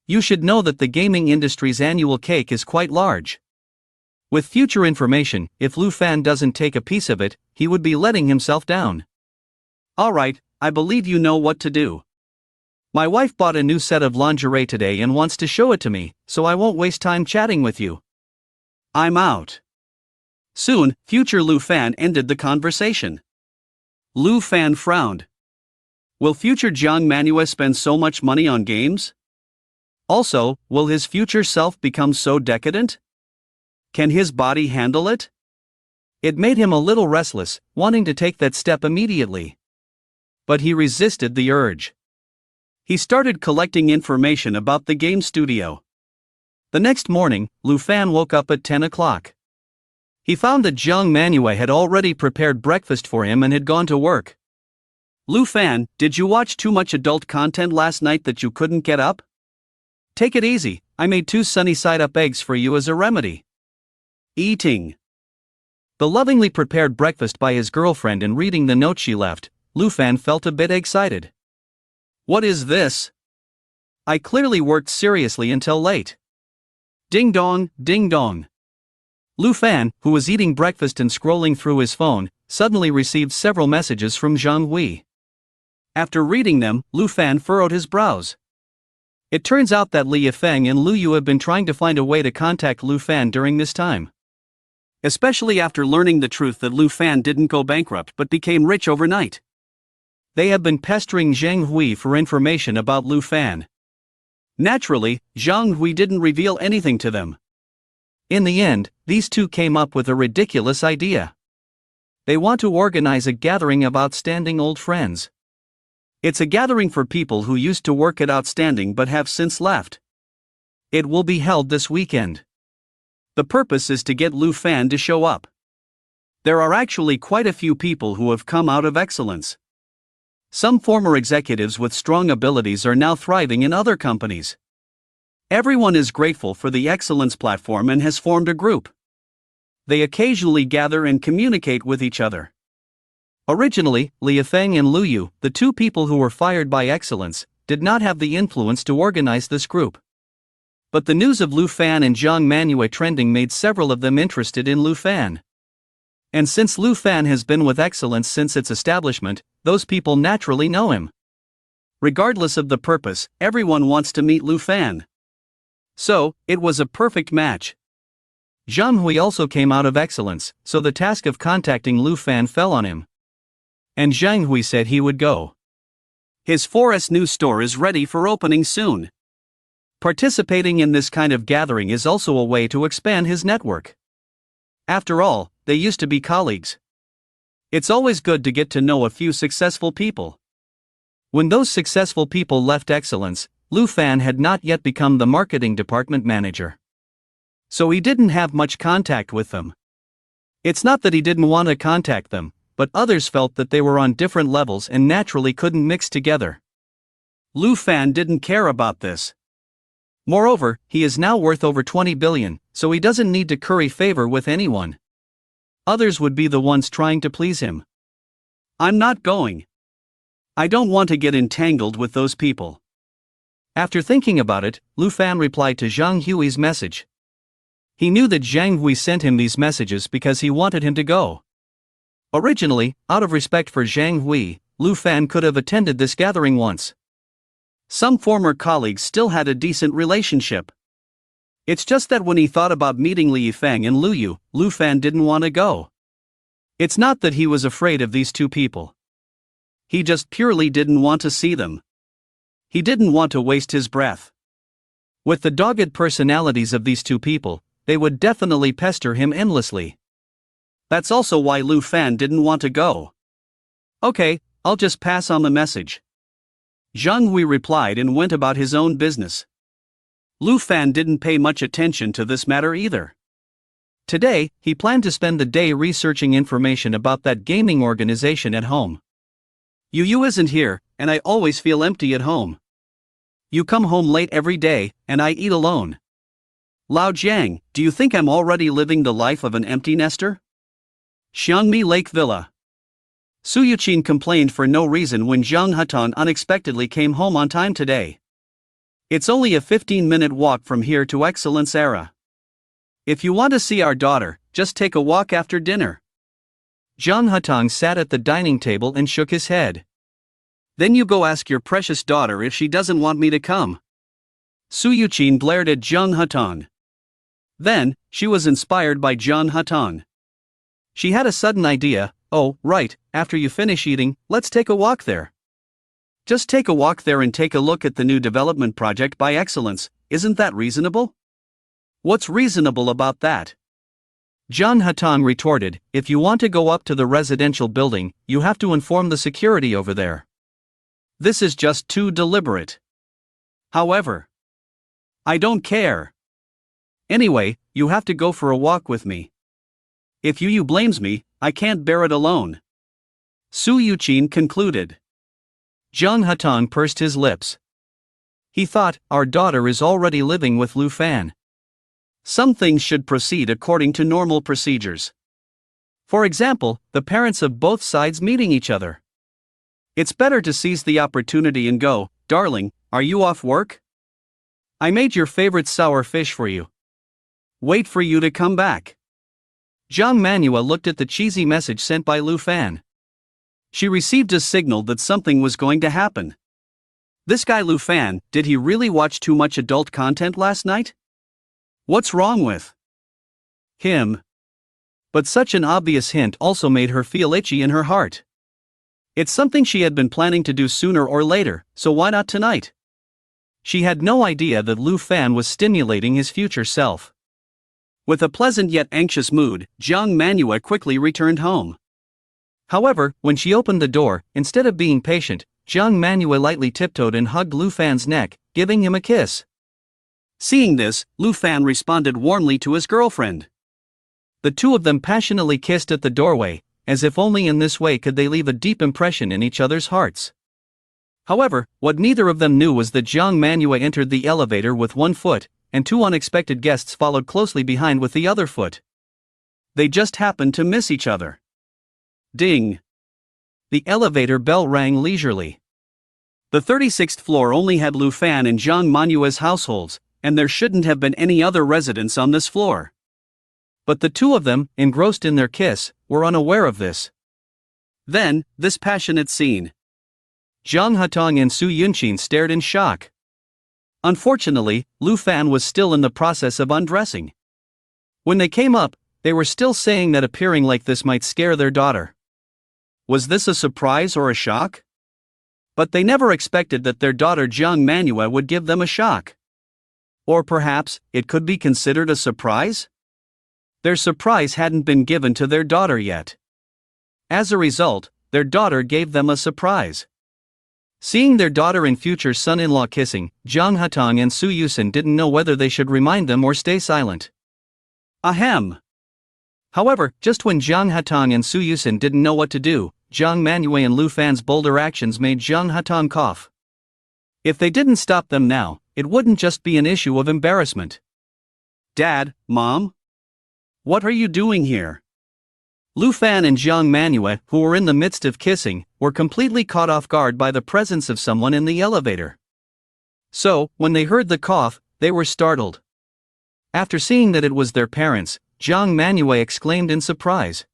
You should know that the gaming industry's annual cake is quite large. With future information, if Lu Fan doesn't take a piece of it, he would be letting himself down. Alright, I believe you know what to do. My wife bought a new set of lingerie today and wants to show it to me, so I won't waste time chatting with you. I'm out. Soon, future Lu Fan ended the conversation. Lu Fan frowned. Will future Jiang Manhwa spend so much money on games? Also, will his future self become so decadent? Can his body handle it? It made him a little restless, wanting to take that step immediately. But he resisted the urge. He started collecting information about the game studio. The next morning, Lu Fan woke up at 10 o'clock. He found that Jiang Manhwa had already prepared breakfast for him and had gone to work. Lu Fan, did you watch too much adult content last night that you couldn't get up? Take it easy, I made 2 sunny-side-up eggs for you as a remedy. Eating. The lovingly prepared breakfast by his girlfriend and reading the note she left, Lu Fan felt a bit excited. What is this? I clearly worked seriously until late. Ding dong, ding dong. Lu Fan, who was eating breakfast and scrolling through his phone, suddenly received several messages from Zhang Hui. After reading them, Lu Fan furrowed his brows. It turns out that Li Yifeng and Lu Yu have been trying to find a way to contact Lu Fan during this time. Especially after learning the truth that Lu Fan didn't go bankrupt but became rich overnight. They have been pestering Zhang Hui for information about Lu Fan. Naturally, Zhang Hui didn't reveal anything to them. In the end, these two came up with a ridiculous idea. they want to organize a gathering of outstanding old friends. It's a gathering for people who used to work at Outstanding but have since left. It will be held this weekend. The purpose is to get Lu Fan to show up. There are actually quite a few people who have come out of Excellence. Some former executives with strong abilities are now thriving in other companies. Everyone is grateful for the Excellence platform and has formed a group. They occasionally gather and communicate with each other. Originally, Li Yifeng and Lu Yu, the two people who were fired by Excellence, did not have the influence to organize this group. But the news of Lu Fan and Zhang Manhwa trending made several of them interested in Lu Fan. And since Lu Fan has been with Excellence since its establishment, those people naturally know him. Regardless of the purpose, everyone wants to meet Lu Fan. So, it was a perfect match. Zhang Hui also came out of Excellence, so the task of contacting Lu Fan fell on him. And Zhang Hui said he would go. His 4S new store is ready for opening soon. Participating in this kind of gathering is also a way to expand his network. After all, they used to be colleagues. It's always good to get to know a few successful people. When those successful people left Excellence, Lu Fan had not yet become the marketing department manager. So he didn't have much contact with them. It's not that he didn't want to contact them, but others felt that they were on different levels and naturally couldn't mix together. Lu Fan didn't care about this. Moreover, he is now worth over 20 billion, so he doesn't need to curry favor with anyone. Others would be the ones trying to please him. I'm not going. I don't want to get entangled with those people. After thinking about it, Lu Fan replied to Zhang Hui's message. He knew that Zhang Hui sent him these messages because he wanted him to go. Originally, out of respect for Zhang Hui, Lu Fan could have attended this gathering once. Some former colleagues still had a decent relationship. It's just that when he thought about meeting Li Yifeng and Lu Yu, Lu Fan didn't want to go. It's not that he was afraid of these two people. He just purely didn't want to see them. He didn't want to waste his breath. With the dogged personalities of these two people, they would definitely pester him endlessly. That's also why Lu Fan didn't want to go. Okay, I'll just pass on the message. Zhang Hui replied and went about his own business. Lu Fan didn't pay much attention to this matter either. Today, he planned to spend the day researching information about that gaming organization at home. Yu Yu isn't here, and I always feel empty at home. You come home late every day, and I eat alone. Lao Jiang, do you think I'm already living the life of an empty nester? Xiangmi Lake Villa. Su Yuqin complained for no reason when Zhang Hetan unexpectedly came home on time today. It's only a 15-minute walk from here to Excellence Era. If you want to see our daughter, just take a walk after dinner. Zhang Hetan sat at the dining table and shook his head. Then you go ask your precious daughter if she doesn't want me to come. Su Yuqin glared at Zhang Hetan. Then, she was inspired by Zhang Hetan. She had a sudden idea. Oh, right, after you finish eating, let's take a walk there. Just take a walk there and take a look at the new development project by Excellence, isn't that reasonable? What's reasonable about that? Zhang Hetan retorted, if you want to go up to the residential building, you have to inform the security over there. This is just too deliberate. However, I don't care. Anyway, you have to go for a walk with me. If Yu Yu blames me, I can't bear it alone. Su Yuqin concluded. Zhang Hetan pursed his lips. He thought, our daughter is already living with Lu Fan. Some things should proceed according to normal procedures. For example, the parents of both sides meeting each other. It's better to seize the opportunity and go, darling, are you off work? I made your favorite sour fish for you. Wait for you to come back. Zhang Manhwa looked at the cheesy message sent by Lu Fan. She received a signal that something was going to happen. This guy Lu Fan, did he really watch too much adult content last night? What's wrong with him? But such an obvious hint also made her feel itchy in her heart. It's something she had been planning to do sooner or later, so why not tonight? She had no idea that Lu Fan was stimulating his future self. With a pleasant yet anxious mood, Zhang Manhwa quickly returned home. However, when she opened the door, instead of being patient, Jiang Manhwa lightly tiptoed and hugged Lu Fan's neck, giving him a kiss. Seeing this, Lu Fan responded warmly to his girlfriend. The two of them passionately kissed at the doorway, as if only in this way could they leave a deep impression in each other's hearts. However, what neither of them knew was that Jiang Manhwa entered the elevator with one foot, and two unexpected guests followed closely behind with the other foot. They just happened to miss each other. Ding! The elevator bell rang leisurely. The 36th floor only had Lu Fan and Jiang Manhwa's households, and there shouldn't have been any other residents on this floor. But the two of them, engrossed in their kiss, were unaware of this. Then, this passionate scene. Zhang Hatong and Su Yunqin stared in shock. Unfortunately, Lu Fan was still in the process of undressing. When they came up, they were still saying that appearing like this might scare their daughter. Was this a surprise or a shock? But they never expected that their daughter Jiang Manhwa would give them a shock. Or perhaps, it could be considered a surprise? Their surprise hadn't been given to their daughter yet. As a result, their daughter gave them a surprise. Seeing their daughter and future son-in-law kissing, Zhang Hatong and Su Yusin didn't know whether they should remind them or stay silent. Ahem! However, just when Zhang Hatong and Su Yusin didn't know what to do, Jiang Manhwa and Lu Fan's bolder actions made Zhang Hatong cough. If they didn't stop them now, it wouldn't just be an issue of embarrassment. Dad, Mom? What are you doing here? Lu Fan and Jiang Manhwa, who were in the midst of kissing, were completely caught off guard by the presence of someone in the elevator. So, when they heard the cough, they were startled. After seeing that it was their parents, Jiang Manhwa exclaimed in surprise.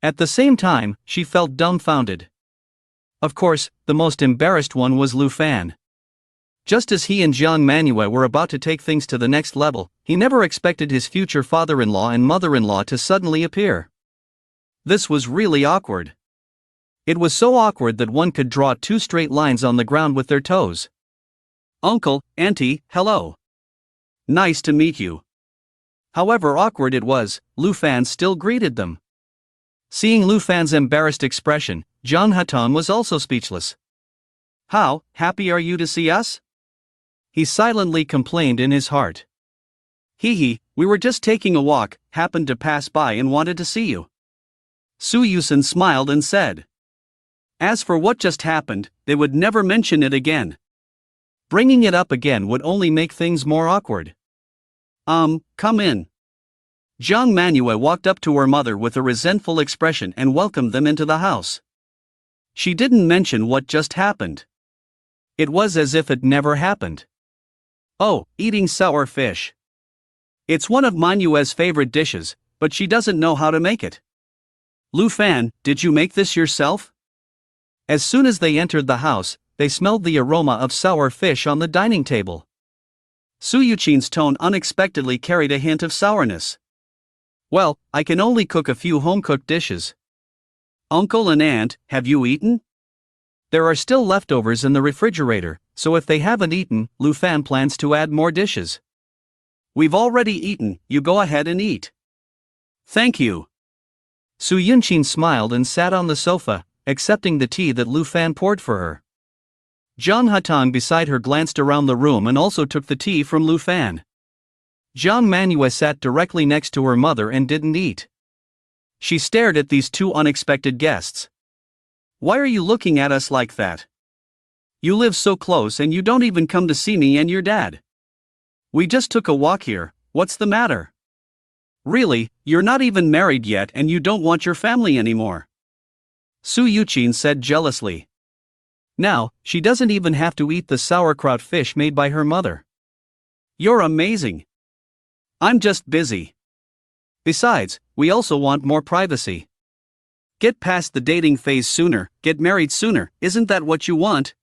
At the same time, she felt dumbfounded. Of course, the most embarrassed one was Lu Fan. Just as he and Jiang Manhwa were about to take things to the next level, he never expected his future father-in-law and mother-in-law to suddenly appear. This was really awkward. It was so awkward that one could draw two straight lines on the ground with their toes. Uncle, Auntie, hello. Nice to meet you. However awkward it was, Lu Fan still greeted them. Seeing Lu Fan's embarrassed expression, Zhang Hatong was also speechless. How happy are you to see us? He silently complained in his heart. Hee, we were just taking a walk, happened to pass by and wanted to see you. Su Yusin smiled and said. As for what just happened, they would never mention it again. Bringing it up again would only make things more awkward. Come in. Jiang Manhwa walked up to her mother with a resentful expression and welcomed them into the house. She didn't mention what just happened. It was as if it never happened. Oh, eating sour fish. It's one of Manhwa's favorite dishes, but she doesn't know how to make it. Lu Fan, did you make this yourself? As soon as they entered the house, they smelled the aroma of sour fish on the dining table. Su Yuqin's tone unexpectedly carried a hint of sourness. Well, I can only cook a few home-cooked dishes. Uncle and Aunt, have you eaten? There are still leftovers in the refrigerator, so if they haven't eaten, Lu Fan plans to add more dishes. We've already eaten, you go ahead and eat. Thank you. Su Yunqin smiled and sat on the sofa, accepting the tea that Lu Fan poured for her. Zhang Hatong beside her glanced around the room and also took the tea from Lu Fan. Jiang Manhwa sat directly next to her mother and didn't eat. She stared at these two unexpected guests. Why are you looking at us like that? You live so close and you don't even come to see me and your dad. We just took a walk here, what's the matter? Really, you're not even married yet and you don't want your family anymore. Su Yuqin said jealously. Now, she doesn't even have to eat the sauerkraut fish made by her mother. You're amazing. I'm just busy. Besides, we also want more privacy. Get past the dating phase sooner, get married sooner, isn't that what you want?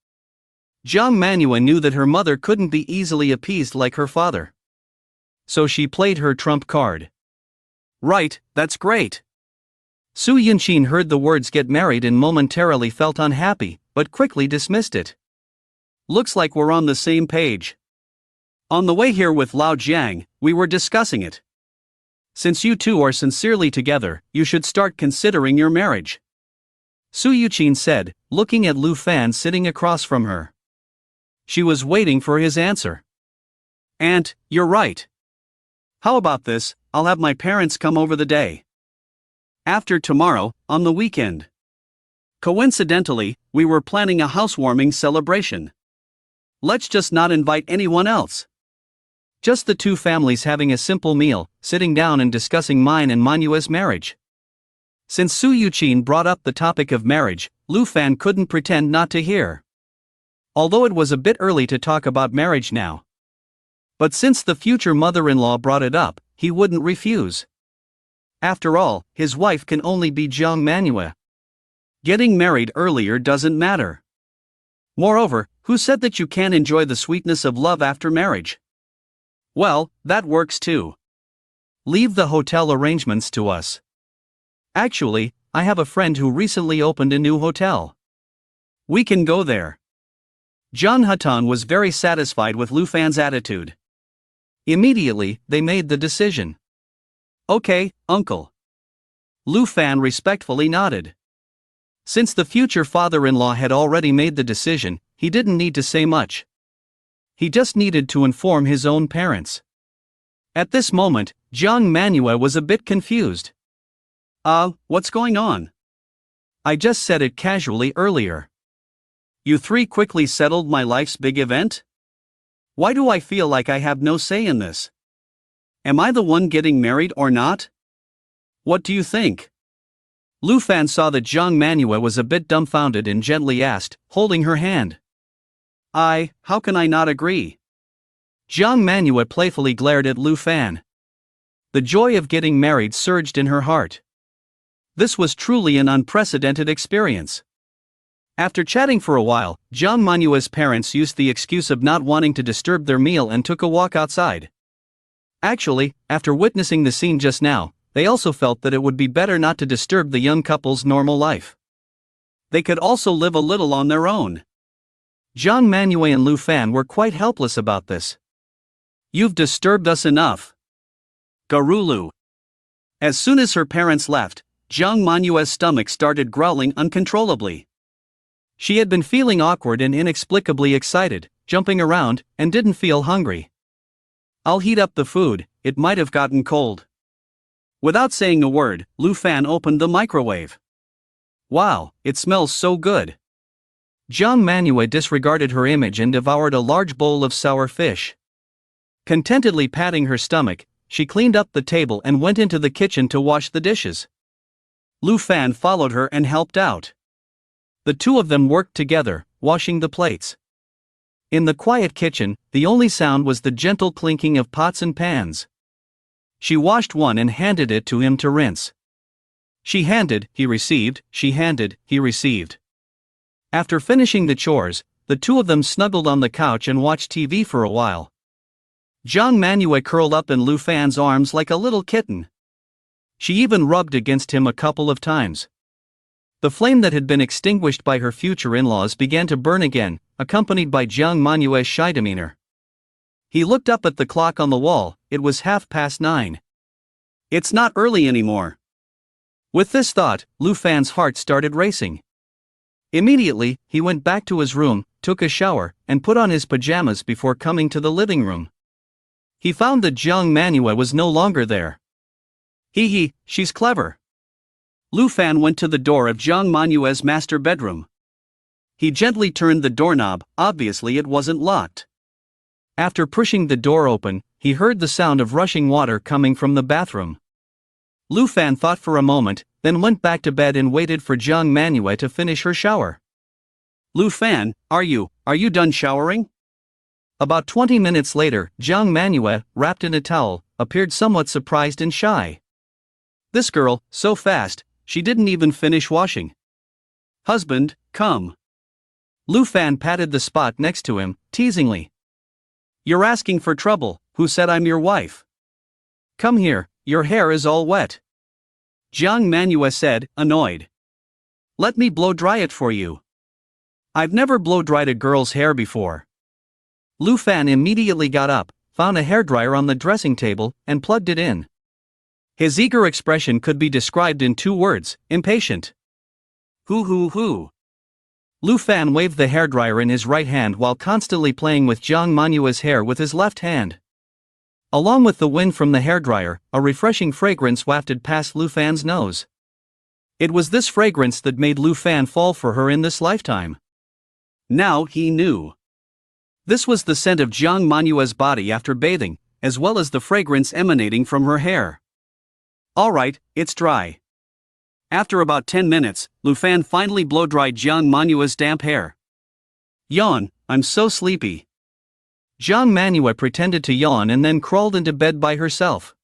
Jiang Manhwa knew that her mother couldn't be easily appeased like her father. So she played her trump card. Right, that's great. Su Yunqin heard the words get married and momentarily felt unhappy, but quickly dismissed it. Looks like we're on the same page. On the way here with Lao Jiang, we were discussing it. Since you two are sincerely together, you should start considering your marriage. Su Yuqin said, looking at Lu Fan sitting across from her. She was waiting for his answer. Aunt, you're right. How about this, I'll have my parents come over the day after tomorrow, on the weekend. Coincidentally, we were planning a housewarming celebration. Let's just not invite anyone else. Just the two families having a simple meal, sitting down and discussing mine and Manhua's marriage. Since Su Yuqin brought up the topic of marriage, Lu Fan couldn't pretend not to hear. Although it was a bit early to talk about marriage now. But since the future mother-in-law brought it up, he wouldn't refuse. After all, his wife can only be Jiang Manhwa. Getting married earlier doesn't matter. Moreover, who said that you can't enjoy the sweetness of love after marriage? Well, that works too. Leave the hotel arrangements to us. Actually, I have a friend who recently opened a new hotel. We can go there. John Hutton was very satisfied with Lu Fan's attitude. Immediately, they made the decision. Okay, uncle. Lu Fan respectfully nodded. Since the future father-in-law had already made the decision, he didn't need to say much. He just needed to inform his own parents. At this moment, Jiang Manhwa was a bit confused. What's going on? I just said it casually earlier. You three quickly settled my life's big event? Why do I feel like I have no say in this? Am I the one getting married or not? What do you think? Lu Fan saw that Jiang Manhwa was a bit dumbfounded and gently asked, holding her hand. How can I not agree? Jiang Manhwa playfully glared at Lu Fan. The joy of getting married surged in her heart. This was truly an unprecedented experience. After chatting for a while, Jiang Manhwa's parents used the excuse of not wanting to disturb their meal and took a walk outside. Actually, after witnessing the scene just now, they also felt that it would be better not to disturb the young couple's normal life. They could also live a little on their own. Jiang Manhwa and Lu Fan were quite helpless about this. You've disturbed us enough. Garulu. As soon as her parents left, Jiang Manhwa's stomach started growling uncontrollably. She had been feeling awkward and inexplicably excited, jumping around, and didn't feel hungry. I'll heat up the food, it might have gotten cold. Without saying a word, Lu Fan opened the microwave. Wow, it smells so good. Jiang Manhwa disregarded her image and devoured a large bowl of sour fish. Contentedly patting her stomach, she cleaned up the table and went into the kitchen to wash the dishes. Lu Fan followed her and helped out. The two of them worked together, washing the plates. In the quiet kitchen, the only sound was the gentle clinking of pots and pans. She washed one and handed it to him to rinse. She handed, he received, she handed, he received. After finishing the chores, the two of them snuggled on the couch and watched TV for a while. Jiang Manhwa curled up in Lu Fan's arms like a little kitten. She even rubbed against him a couple of times. The flame that had been extinguished by her future in-laws began to burn again, accompanied by Jiang Manhwa's shy demeanor. He looked up at the clock on the wall, it was 9:30. It's not early anymore. With this thought, Lu Fan's heart started racing. Immediately, he went back to his room, took a shower, and put on his pajamas before coming to the living room. He found that Jiang Manhwa was no longer there. She's clever. Lu Fan went to the door of Jiang Manhwa's master bedroom. He gently turned the doorknob, obviously it wasn't locked. After pushing the door open, he heard the sound of rushing water coming from the bathroom. Lu Fan thought for a moment, then went back to bed and waited for Jiang Manhwa to finish her shower. Lu Fan, are you done showering? About 20 minutes later, Jiang Manhwa, wrapped in a towel, appeared somewhat surprised and shy. This girl, so fast, she didn't even finish washing. Husband, come. Lu Fan patted the spot next to him, teasingly. You're asking for trouble, who said I'm your wife? Come here, your hair is all wet. Jiang Manhwa said, annoyed. Let me blow dry it for you. I've never blow dried a girl's hair before. Lu Fan immediately got up, found a hairdryer on the dressing table, and plugged it in. His eager expression could be described in 2 words, impatient. Hoo hoo hoo. Lu Fan waved the hairdryer in his right hand while constantly playing with Jiang Manhua's hair with his left hand. Along with the wind from the hairdryer, a refreshing fragrance wafted past Lu Fan's nose. It was this fragrance that made Lu Fan fall for her in this lifetime. Now he knew. This was the scent of Jiang Manhua's body after bathing, as well as the fragrance emanating from her hair. Alright, it's dry. After about 10 minutes, Lu Fan finally blow-dried Jiang Manhua's damp hair. Yawn, I'm so sleepy. Jiang Manhwa pretended to yawn and then crawled into bed by herself.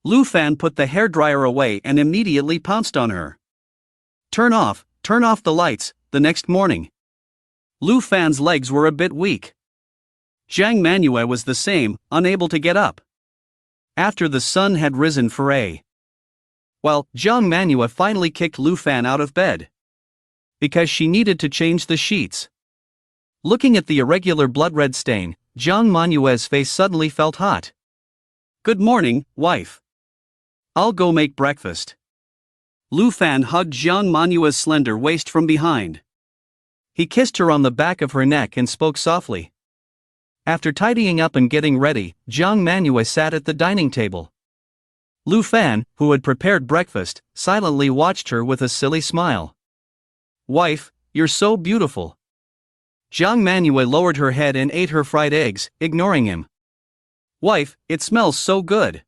Lu Fan put the hairdryer away and immediately pounced on her. Turn off the lights. The next morning, Lu Fan's legs were a bit weak. Jiang Manhwa was the same, unable to get up. After the sun had risen for Jiang Manhwa finally kicked Lu Fan out of bed. Because she needed to change the sheets. Looking at the irregular blood-red stain, Jiang Manhua's face suddenly felt hot. Good morning, wife. I'll go make breakfast. Lu Fan hugged Jiang Manhua's slender waist from behind. He kissed her on the back of her neck and spoke softly. After tidying up and getting ready, Jiang Manhwa sat at the dining table. Lu Fan, who had prepared breakfast, silently watched her with a silly smile. Wife, you're so beautiful. Jiang Manhwa lowered her head and ate her fried eggs, ignoring him. Wife, it smells so good.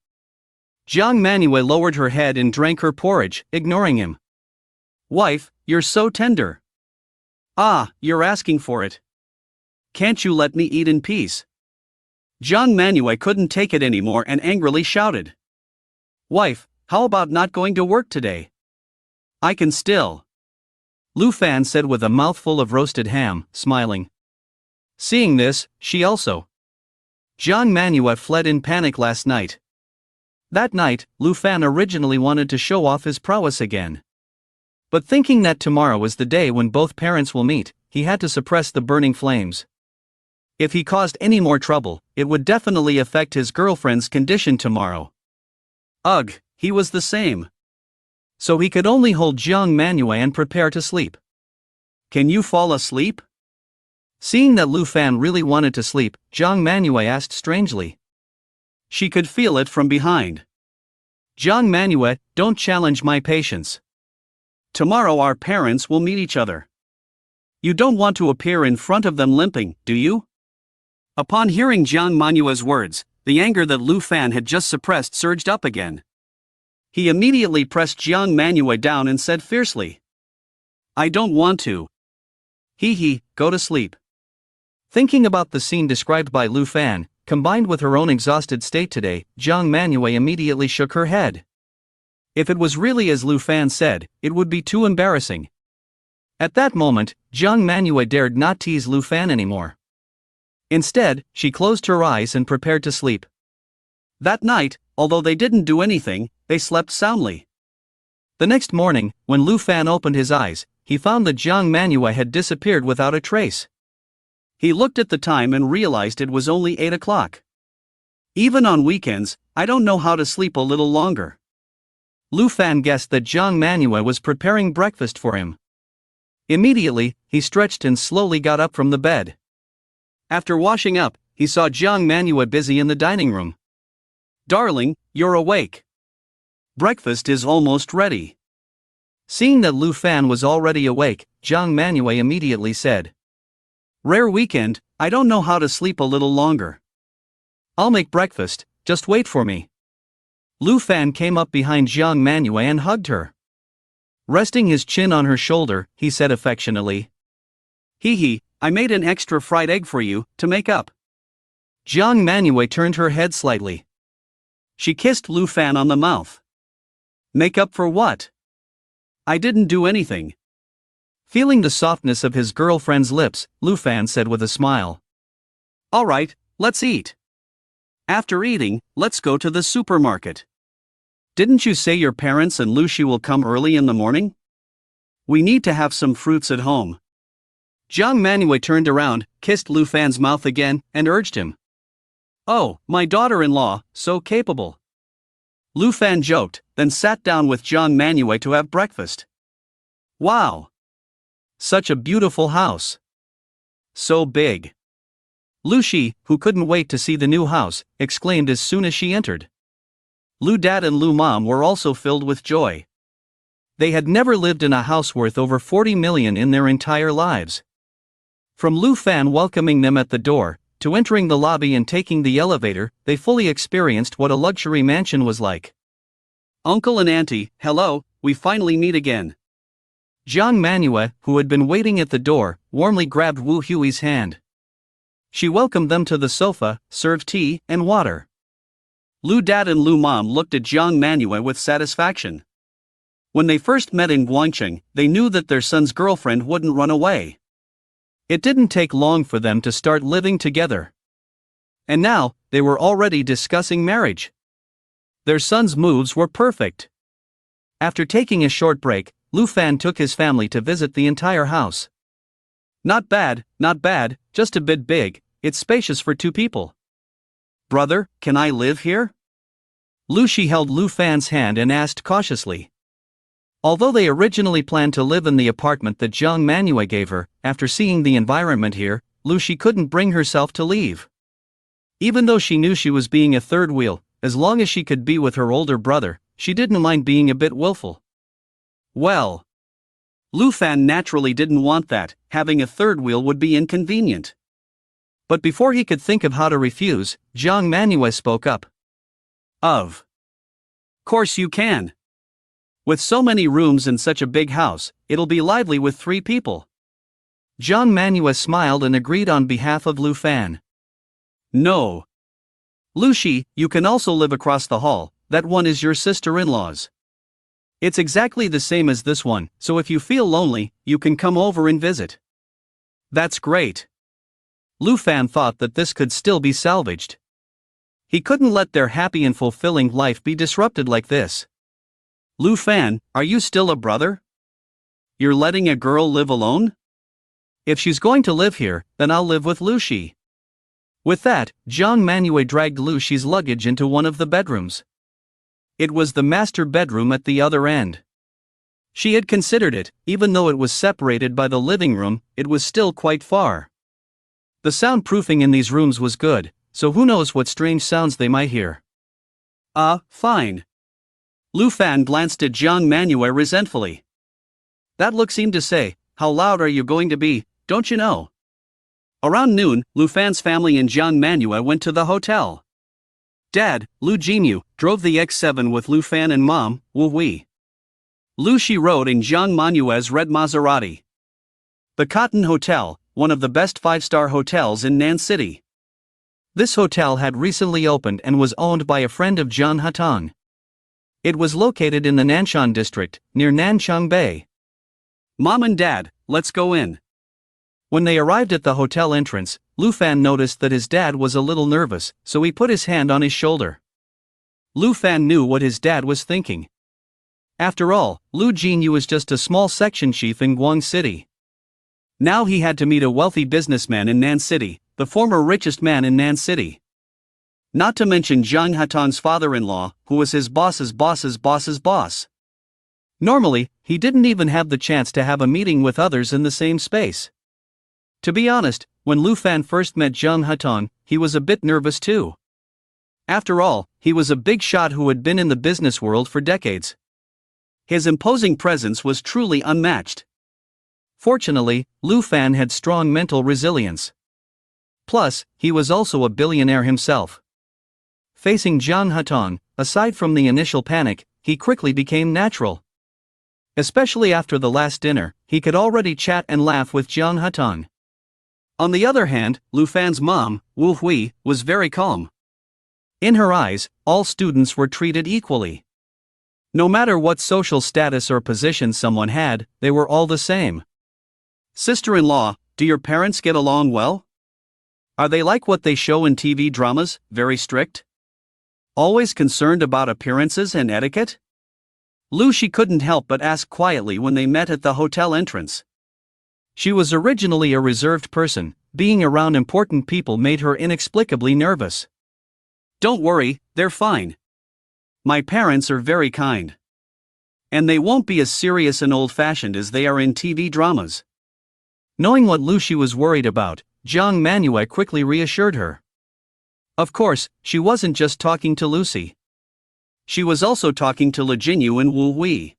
Jiang Manhwa lowered her head and drank her porridge, ignoring him. Wife, you're so tender. Ah, you're asking for it. Can't you let me eat in peace? Jiang Manhwa couldn't take it anymore and angrily shouted. Wife, how about not going to work today? I can still. Lu Fan said with a mouthful of roasted ham, smiling. Seeing this, she also. Jiang Manhwa fled in panic last night. That night, Lu Fan originally wanted to show off his prowess again. But thinking that tomorrow was the day when both parents will meet, he had to suppress the burning flames. If he caused any more trouble, it would definitely affect his girlfriend's condition tomorrow. Ugh, he was the same. So he could only hold Jiang Manhwa and prepare to sleep. Can you fall asleep? Seeing that Lu Fan really wanted to sleep, Jiang Manhwa asked strangely. She could feel it from behind. Jiang Manhwa, don't challenge my patience. Tomorrow our parents will meet each other. You don't want to appear in front of them limping, do you? Upon hearing Jiang Manhua's words, the anger that Lu Fan had just suppressed surged up again. He immediately pressed Jiang Manhwa down and said fiercely. I don't want to. Go to sleep. Thinking about the scene described by Lu Fan, combined with her own exhausted state today, Jiang Manhwa immediately shook her head. If it was really as Lu Fan said, it would be too embarrassing. At that moment, Jiang Manhwa dared not tease Lu Fan anymore. Instead, she closed her eyes and prepared to sleep. That night, although they didn't do anything, they slept soundly. The next morning, when Lu Fan opened his eyes, he found that Jiang Manhwa had disappeared without a trace. He looked at the time and realized it was only 8 o'clock. Even on weekends, I don't know how to sleep a little longer. Lu Fan guessed that Jiang Manhwa was preparing breakfast for him. Immediately, he stretched and slowly got up from the bed. After washing up, he saw Jiang Manhwa busy in the dining room. Darling, you're awake. Breakfast is almost ready. Seeing that Lu Fan was already awake, Jiang Manhwa immediately said. Rare weekend, I don't know how to sleep a little longer. I'll make breakfast, just wait for me. Lu Fan came up behind Jiang Manhwa and hugged her. Resting his chin on her shoulder, he said affectionately. I made an extra fried egg for you, to make up. Jiang Manhwa turned her head slightly. She kissed Lu Fan on the mouth. Make up for what? I didn't do anything. Feeling the softness of his girlfriend's lips, Lu Fan said with a smile. Alright, let's eat. After eating, let's go to the supermarket. Didn't you say your parents and Lucy will come early in the morning? We need to have some fruits at home. Jiang Manhwa turned around, kissed Lu Fan's mouth again, and urged him. Oh, my daughter-in-law, so capable. Lu Fan joked, then sat down with Jiang Manhwa to have breakfast. Wow! Such a beautiful house. So big. Lu Shi, who couldn't wait to see the new house, exclaimed as soon as she entered. Lu Dad and Lu Mom were also filled with joy. They had never lived in a house worth over 40 million in their entire lives. From Lu Fan welcoming them at the door, to entering the lobby and taking the elevator, they fully experienced what a luxury mansion was like. Uncle and Auntie, hello, we finally meet again. Jiang Manhwa, who had been waiting at the door, warmly grabbed Wu Hui's hand. She welcomed them to the sofa, served tea and water. Lu Dad and Lu Mom looked at Jiang Manhwa with satisfaction. When they first met in Guangcheng, they knew that their son's girlfriend wouldn't run away. It didn't take long for them to start living together. And now, they were already discussing marriage. Their son's moves were perfect. After taking a short break, Lu Fan took his family to visit the entire house. Not bad, just a bit big, it's spacious for 2 people. Brother, can I live here? Lu Shi held Lu Fan's hand and asked cautiously. Although they originally planned to live in the apartment that Jiang Manhwa gave her, after seeing the environment here, Lu Shi couldn't bring herself to leave. Even though she knew she was being a third wheel, as long as she could be with her older brother, she didn't mind being a bit willful. Well, Lu Fan naturally didn't want that, having a third wheel would be inconvenient. But before he could think of how to refuse, Jiang Manhwa spoke up. Of course you can. With so many rooms in such a big house, it'll be lively with 3 people. Jiang Manhwa smiled and agreed on behalf of Lu Fan. No. Lu Shi, you can also live across the hall, that one is your sister-in-law's. It's exactly the same as this one, so if you feel lonely, you can come over and visit. That's great. Lu Fan thought that this could still be salvaged. He couldn't let their happy and fulfilling life be disrupted like this. Lu Fan, are you still a brother? You're letting a girl live alone? If she's going to live here, then I'll live with Lu Shi. With that, Jiang Manhwa dragged Lu Shi's luggage into one of the bedrooms. It was the master bedroom at the other end. She had considered it, even though it was separated by the living room, it was still quite far. The soundproofing in these rooms was good, so who knows what strange sounds they might hear. Fine. Lu Fan glanced at Jiang Manhwa resentfully. That look seemed to say, how loud are you going to be, don't you know? Around noon, Lu Fan's family and Jiang Manhwa went to the hotel. Dad, Lu Jinyu, drove the X7 with Lu Fan and Mom, Wu Hui. Lu Shi rode in Jiang Manhwa's red Maserati. The Cotton Hotel, one of the best 5-star hotels in Nan City. This hotel had recently opened and was owned by a friend of Jiang Hatong. It was located in the Nanshan district, near Nanchang Bay. Mom and Dad, let's go in. When they arrived at the hotel entrance, Lu Fan noticed that his dad was a little nervous, so he put his hand on his shoulder. Lu Fan knew what his dad was thinking. After all, Lu Jinyu was just a small section chief in Guang City. Now he had to meet a wealthy businessman in Nan City, the former richest man in Nan City. Not to mention Jiang Hatong's father-in-law, who was his boss's boss. Normally, he didn't even have the chance to have a meeting with others in the same space. To be honest, when Lu Fan first met Jiang Hatong, he was a bit nervous too. After all, he was a big shot who had been in the business world for decades. His imposing presence was truly unmatched. Fortunately, Lu Fan had strong mental resilience. Plus, he was also a billionaire himself. Facing Jiang Hatong, aside from the initial panic, he quickly became natural. Especially after the last dinner, he could already chat and laugh with Jiang Hatong. On the other hand, Lu Fan's mom, Wu Hui, was very calm. In her eyes, all students were treated equally. No matter what social status or position someone had, they were all the same. Sister-in-law, do your parents get along well? Are they like what they show in TV dramas, very strict? Always concerned about appearances and etiquette? Lu Shi couldn't help but ask quietly when they met at the hotel entrance. She was originally a reserved person, being around important people made her inexplicably nervous. Don't worry, they're fine. My parents are very kind. And they won't be as serious and old-fashioned as they are in TV dramas. Knowing what Lucy was worried about, Jiang Manhwa quickly reassured her. Of course, she wasn't just talking to Lucy. She was also talking to Lu Jinyu and Wu Wei.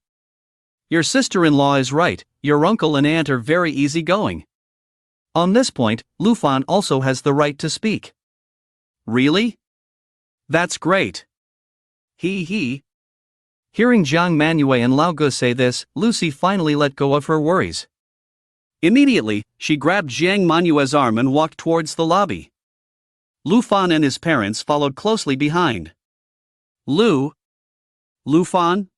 Your sister-in-law is right, your uncle and aunt are very easygoing. On this point, Lu Fan also has the right to speak. Really? That's great. He. Hearing Jiang Manhwa and Lao Gu say this, Lucy finally let go of her worries. Immediately, she grabbed Jiang Manhua's arm and walked towards the lobby. Lu Fan and his parents followed closely behind. Lu Fan?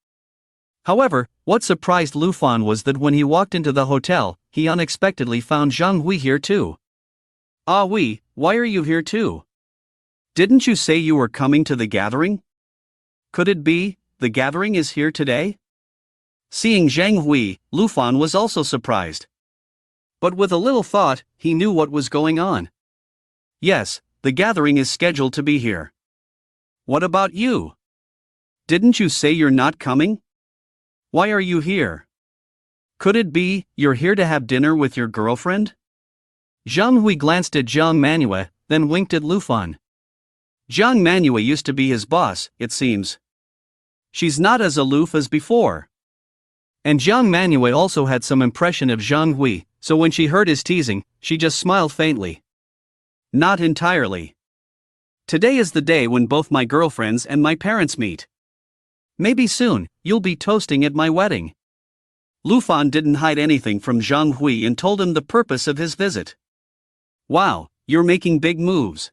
However, what surprised Lu Fan was that when he walked into the hotel, he unexpectedly found Zhang Hui here too. Ah Hui, why are you here too? Didn't you say you were coming to the gathering? Could it be, the gathering is here today? Seeing Zhang Hui, Lu Fan was also surprised. But with a little thought, he knew what was going on. Yes, the gathering is scheduled to be here. What about you? Didn't you say you're not coming? Why are you here? Could it be, you're here to have dinner with your girlfriend? Zhang Hui glanced at Jiang Manhwa, then winked at Lu Fan. Jiang Manhwa used to be his boss, it seems. She's not as aloof as before. And Jiang Manhwa also had some impression of Zhang Hui, so when she heard his teasing, she just smiled faintly. Not entirely. Today is the day when both my girlfriends and my parents meet. Maybe soon, you'll be toasting at my wedding. Lu Fan didn't hide anything from Zhang Hui and told him the purpose of his visit. Wow, you're making big moves.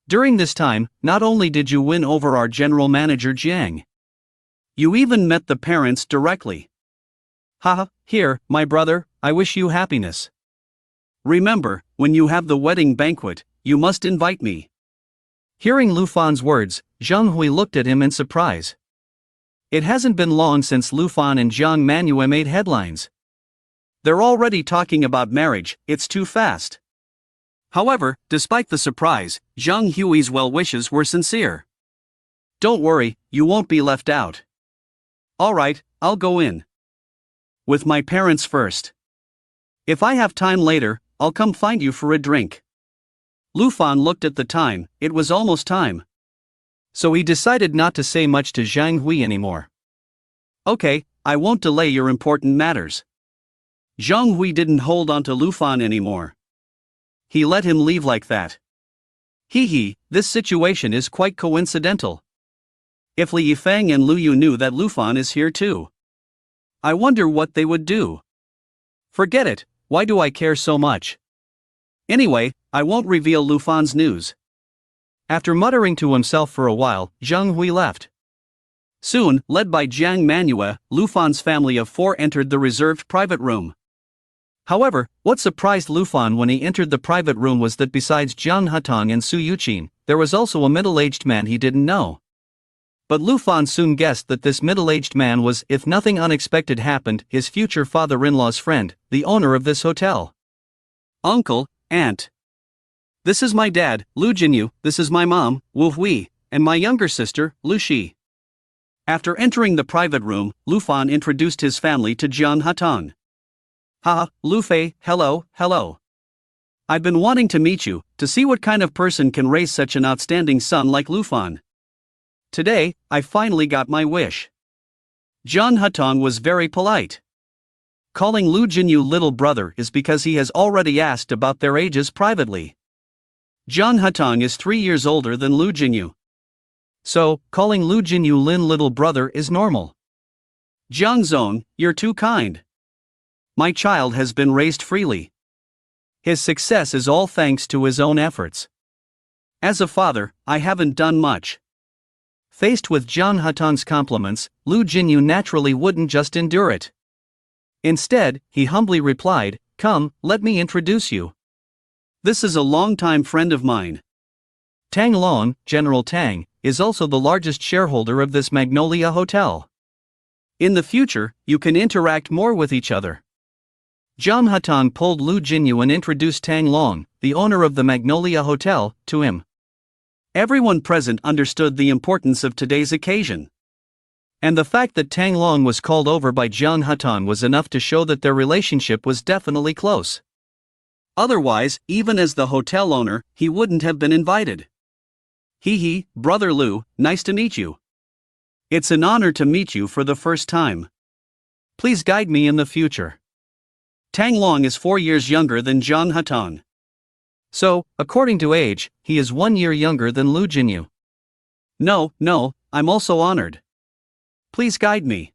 During this time, not only did you win over our general manager Jiang, you even met the parents directly. Haha, here, my brother, I wish you happiness. Remember, when you have the wedding banquet, you must invite me. Hearing Lu Fan's words, Zhang Hui looked at him in surprise. It hasn't been long since Lu Fan and Jiang Manhwa made headlines. They're already talking about marriage, it's too fast. However, despite the surprise, Zhang Hui's well wishes were sincere. Don't worry, you won't be left out. Alright, I'll go in. With my parents first. If I have time later, I'll come find you for a drink. Lu Fan looked at the time, it was almost time. So he decided not to say much to Zhang Hui anymore. Okay, I won't delay your important matters. Zhang Hui didn't hold on to Lu Fan anymore. He let him leave like that. This situation is quite coincidental. If Li Yifeng and Lu Yu knew that Lu Fan is here too, I wonder what they would do. Forget it, why do I care so much? Anyway, I won't reveal Lu Fan's news. After muttering to himself for a while, Zhang Hui left. Soon, led by Jiang Manhwa, Lu Fan's family of 4 entered the reserved private room. However, what surprised Lu Fan when he entered the private room was that besides Jiang Hutong and Su Yuqin, there was also a middle-aged man he didn't know. But Lu Fan soon guessed that this middle-aged man was, if nothing unexpected happened, his future father-in-law's friend, the owner of this hotel. Uncle, aunt. This is my dad, Lu Jinyu, this is my mom, Wu Hui, and my younger sister, Lu Shi. After entering the private room, Lu Fan introduced his family to Jiang Hutong. Lu Fei, hello. I've been wanting to meet you, to see what kind of person can raise such an outstanding son like Lu Fan. Today, I finally got my wish. Jiang Hutong was very polite. Calling Lu Jinyu little brother is because he has already asked about their ages privately. Jiang Hutong is 3 years older than Lu Jinyu. So, calling Lu Jinyu Lin little brother is normal. Jiang Zong, you're too kind. My child has been raised freely. His success is all thanks to his own efforts. As a father, I haven't done much. Faced with Jiang Hutong's compliments, Lu Jinyu naturally wouldn't just endure it. Instead, he humbly replied, "Come, let me introduce you. This is a longtime friend of mine. Tang Long, General Tang, is also the largest shareholder of this Magnolia Hotel. In the future, you can interact more with each other." Jiang Hutong pulled Lu Jinyu and introduced Tang Long, the owner of the Magnolia Hotel, to him. Everyone present understood the importance of today's occasion. And the fact that Tang Long was called over by Jiang Hetan was enough to show that their relationship was definitely close. Otherwise, even as the hotel owner, he wouldn't have been invited. Hee, Brother Lu, nice to meet you. It's an honor to meet you for the first time. Please guide me in the future. Tang Long is 4 years younger than Jiang Hetan. So, according to age, he is 1 year younger than Lu Jinyu. No, I'm also honored. Please guide me.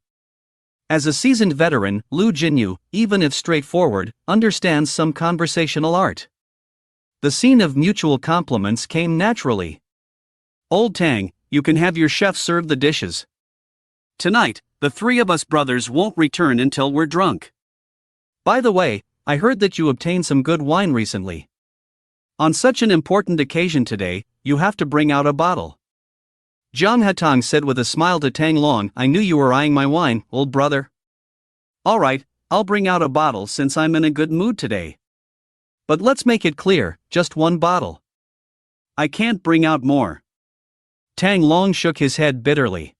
As a seasoned veteran, Lu Jinyu, even if straightforward, understands some conversational art. The scene of mutual compliments came naturally. Old Tang, you can have your chef serve the dishes. Tonight, the three of us brothers won't return until we're drunk. By the way, I heard that you obtained some good wine recently. On such an important occasion today, you have to bring out a bottle. Jiang Hetan said with a smile to Tang Long, I knew you were eyeing my wine, old brother. Alright, I'll bring out a bottle since I'm in a good mood today. But let's make it clear, just one bottle. I can't bring out more. Tang Long shook his head bitterly.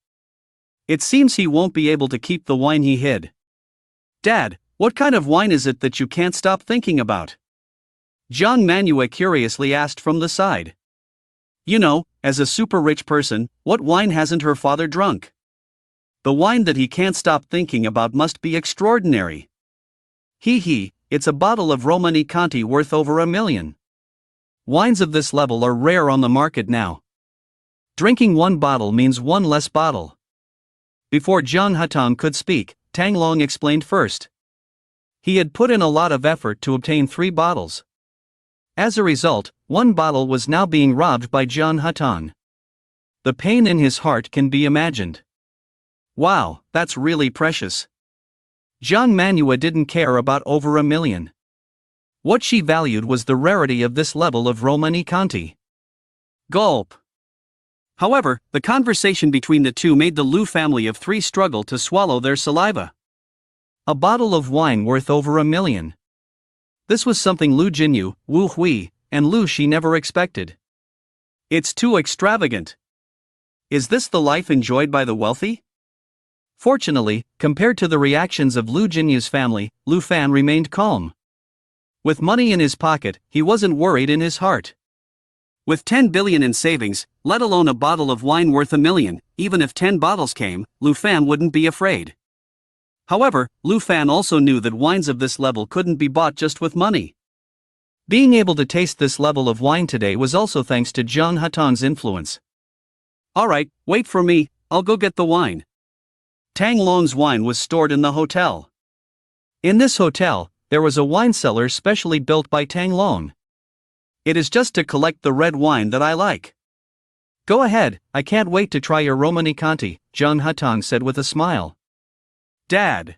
It seems he won't be able to keep the wine he hid. Dad, what kind of wine is it that you can't stop thinking about? Jiang Manhwa curiously asked from the side. You know, as a super rich person, what wine hasn't her father drunk? The wine that he can't stop thinking about must be extraordinary. It's a bottle of Romani Conti worth over $1 million. Wines of this level are rare on the market now. Drinking one bottle means one less bottle. Before Jiang Hetan could speak, Tang Long explained first. He had put in a lot of effort to obtain 3 bottles. As a result, 1 bottle was now being robbed by Jiang Hetan. The pain in his heart can be imagined. Wow, that's really precious. Jiang Manhwa didn't care about over $1 million. What she valued was the rarity of this level of Romani Conti. Gulp. However, the conversation between the two made the Lu family of 3 struggle to swallow their saliva. A bottle of wine worth over $1 million. This was something Lu Jinyu, Wu Hui, and Lu Shi never expected. It's too extravagant. Is this the life enjoyed by the wealthy? Fortunately, compared to the reactions of Lu Jinyu's family, Lu Fan remained calm. With money in his pocket, he wasn't worried in his heart. With 10 billion in savings, let alone a bottle of wine worth $1 million, even if 10 bottles came, Lu Fan wouldn't be afraid. However, Lu Fan also knew that wines of this level couldn't be bought just with money. Being able to taste this level of wine today was also thanks to Jiang Hetan's influence. Alright, wait for me, I'll go get the wine. Tang Long's wine was stored in the hotel. In this hotel, there was a wine cellar specially built by Tang Long. It is just to collect the red wine that I like. Go ahead, I can't wait to try your Romani Conti, Jiang Hetan said with a smile. Dad.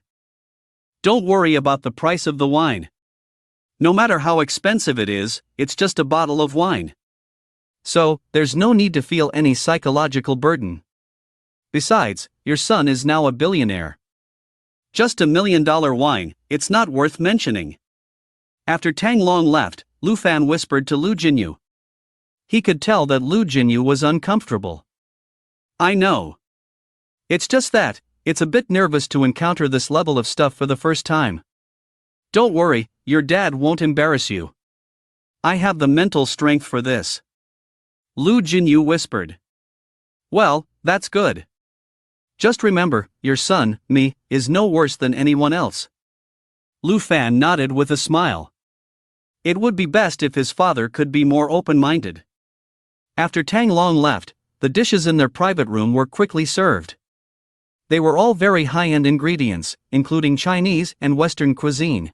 Don't worry about the price of the wine. No matter how expensive it is, it's just a bottle of wine. So, there's no need to feel any psychological burden. Besides, your son is now a billionaire. Just $1 million wine, it's not worth mentioning. After Tang Long left, Lu Fan whispered to Lu Jinyu. He could tell that Lu Jinyu was uncomfortable. I know. It's just that, it's a bit nervous to encounter this level of stuff for the first time. Don't worry, your dad won't embarrass you. I have the mental strength for this. Lu Jinyu whispered. Well, that's good. Just remember, your son, me, is no worse than anyone else. Lu Fan nodded with a smile. It would be best if his father could be more open-minded. After Tang Long left, the dishes in their private room were quickly served. They were all very high-end ingredients, including Chinese and Western cuisine.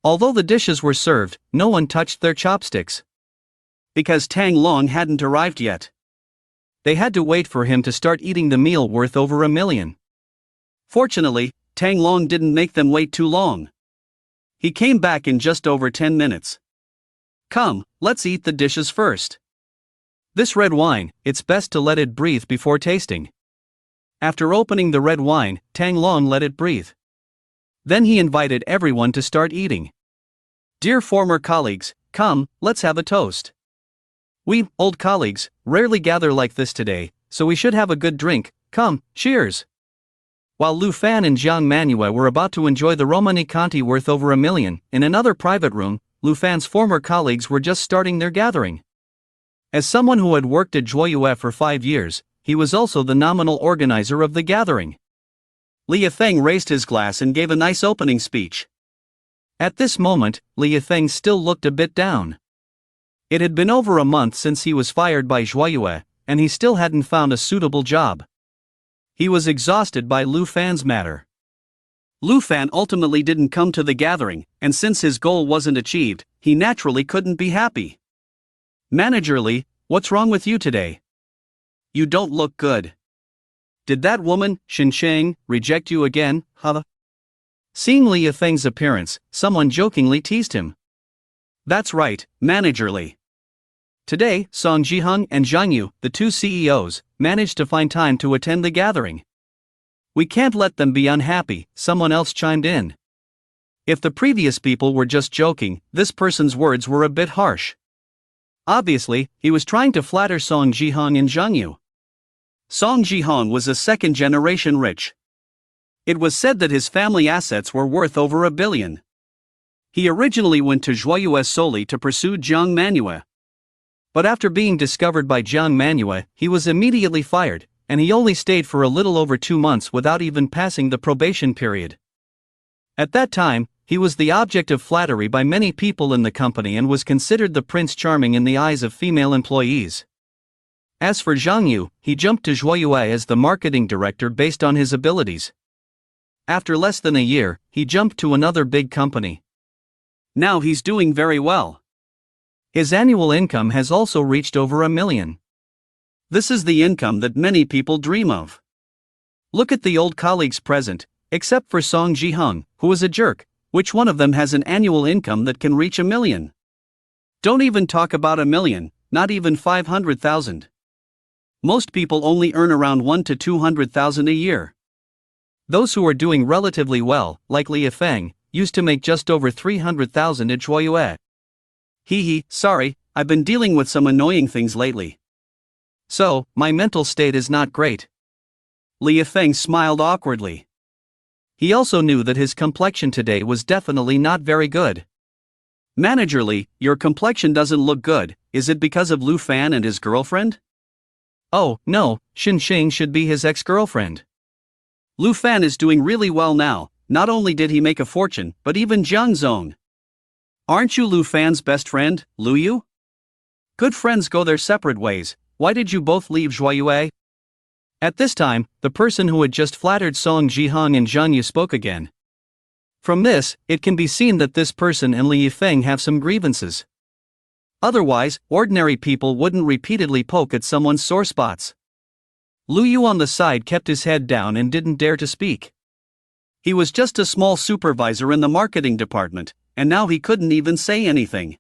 Although the dishes were served, no one touched their chopsticks. Because Tang Long hadn't arrived yet. They had to wait for him to start eating the meal worth over $1 million. Fortunately, Tang Long didn't make them wait too long. He came back in just over 10 minutes. Come, let's eat the dishes first. This red wine, it's best to let it breathe before tasting. After opening the red wine, Tang Long let it breathe. Then he invited everyone to start eating. Dear former colleagues, come, let's have a toast. We, old colleagues, rarely gather like this today, so we should have a good drink. Come, cheers. While Lu Fan and Jiang Manhwa were about to enjoy the Romani Conti worth over $1 million, in another private room, Lu Fan's former colleagues were just starting their gathering. As someone who had worked at Joyue for 5 years, he was also the nominal organizer of the gathering. Li Yifeng raised his glass and gave a nice opening speech. At this moment, Li Yifeng still looked a bit down. It had been over a month since he was fired by Joyue, and he still hadn't found a suitable job. He was exhausted by Lu Fan's matter. Lu Fan ultimately didn't come to the gathering, and since his goal wasn't achieved, he naturally couldn't be happy. "Manager Li, what's wrong with you today? You don't look good. Did that woman, Xinsheng, reject you again, huh?" Seeing Li Yifeng's appearance, someone jokingly teased him. "That's right, Manager Li. Today, Song Jihong and Zhang Yu, the two CEOs, managed to find time to attend the gathering. We can't let them be unhappy," someone else chimed in. If the previous people were just joking, this person's words were a bit harsh. Obviously, he was trying to flatter Song Jihong and Zhang Yu. Song Jihong was a second-generation rich. It was said that his family assets were worth over $1 billion. He originally went to Joyue solely to pursue Jiang Manhwa. But after being discovered by Jiang Manhwa, he was immediately fired, and he only stayed for a little over 2 months without even passing the probation period. At that time, he was the object of flattery by many people in the company and was considered the Prince Charming in the eyes of female employees. As for Zhang Yu, he jumped to Joyue as the marketing director based on his abilities. After less than a year, he jumped to another big company. Now he's doing very well. His annual income has also reached over $1 million. This is the income that many people dream of. Look at the old colleagues present, except for Song Jihong, who is a jerk. Which one of them has an annual income that can reach $1 million? Don't even talk about $1 million, not even 500,000. Most people only earn around 1 to 200,000 a year. Those who are doing relatively well, like Li Yifeng, used to make just over 300,000 at Joyue. Sorry, I've been dealing with some annoying things lately. So, my mental state is not great. Li Yifeng smiled awkwardly. He also knew that his complexion today was definitely not very good. "Manager Li, your complexion doesn't look good, is it because of Lu Fan and his girlfriend?" "Oh, no, Xinsheng should be his ex-girlfriend. Lu Fan is doing really well now, not only did he make a fortune, but even Jiang Zong. Aren't you Lu Fan's best friend, Lu Yu? Good friends go their separate ways, why did you both leave Joyue?" At this time, the person who had just flattered Song Jihong and Zhang Yu spoke again. From this, it can be seen that this person and Li Yifeng have some grievances. Otherwise, ordinary people wouldn't repeatedly poke at someone's sore spots. Lu Yu on the side kept his head down and didn't dare to speak. He was just a small supervisor in the marketing department, and now he couldn't even say anything.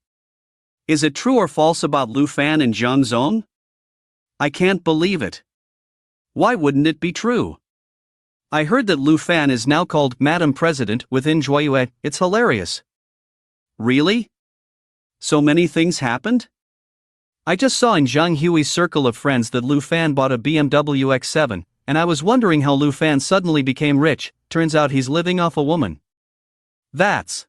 Is it true or false about Lu Fan and Jiang Zong? I can't believe it. Why wouldn't it be true? I heard that Lu Fan is now called Madam President within Joyue. It's hilarious. Really? So many things happened? I just saw in Zhang Hui's circle of friends that Lu Fan bought a BMW X7, and I was wondering how Lu Fan suddenly became rich. Turns out he's living off a woman. That's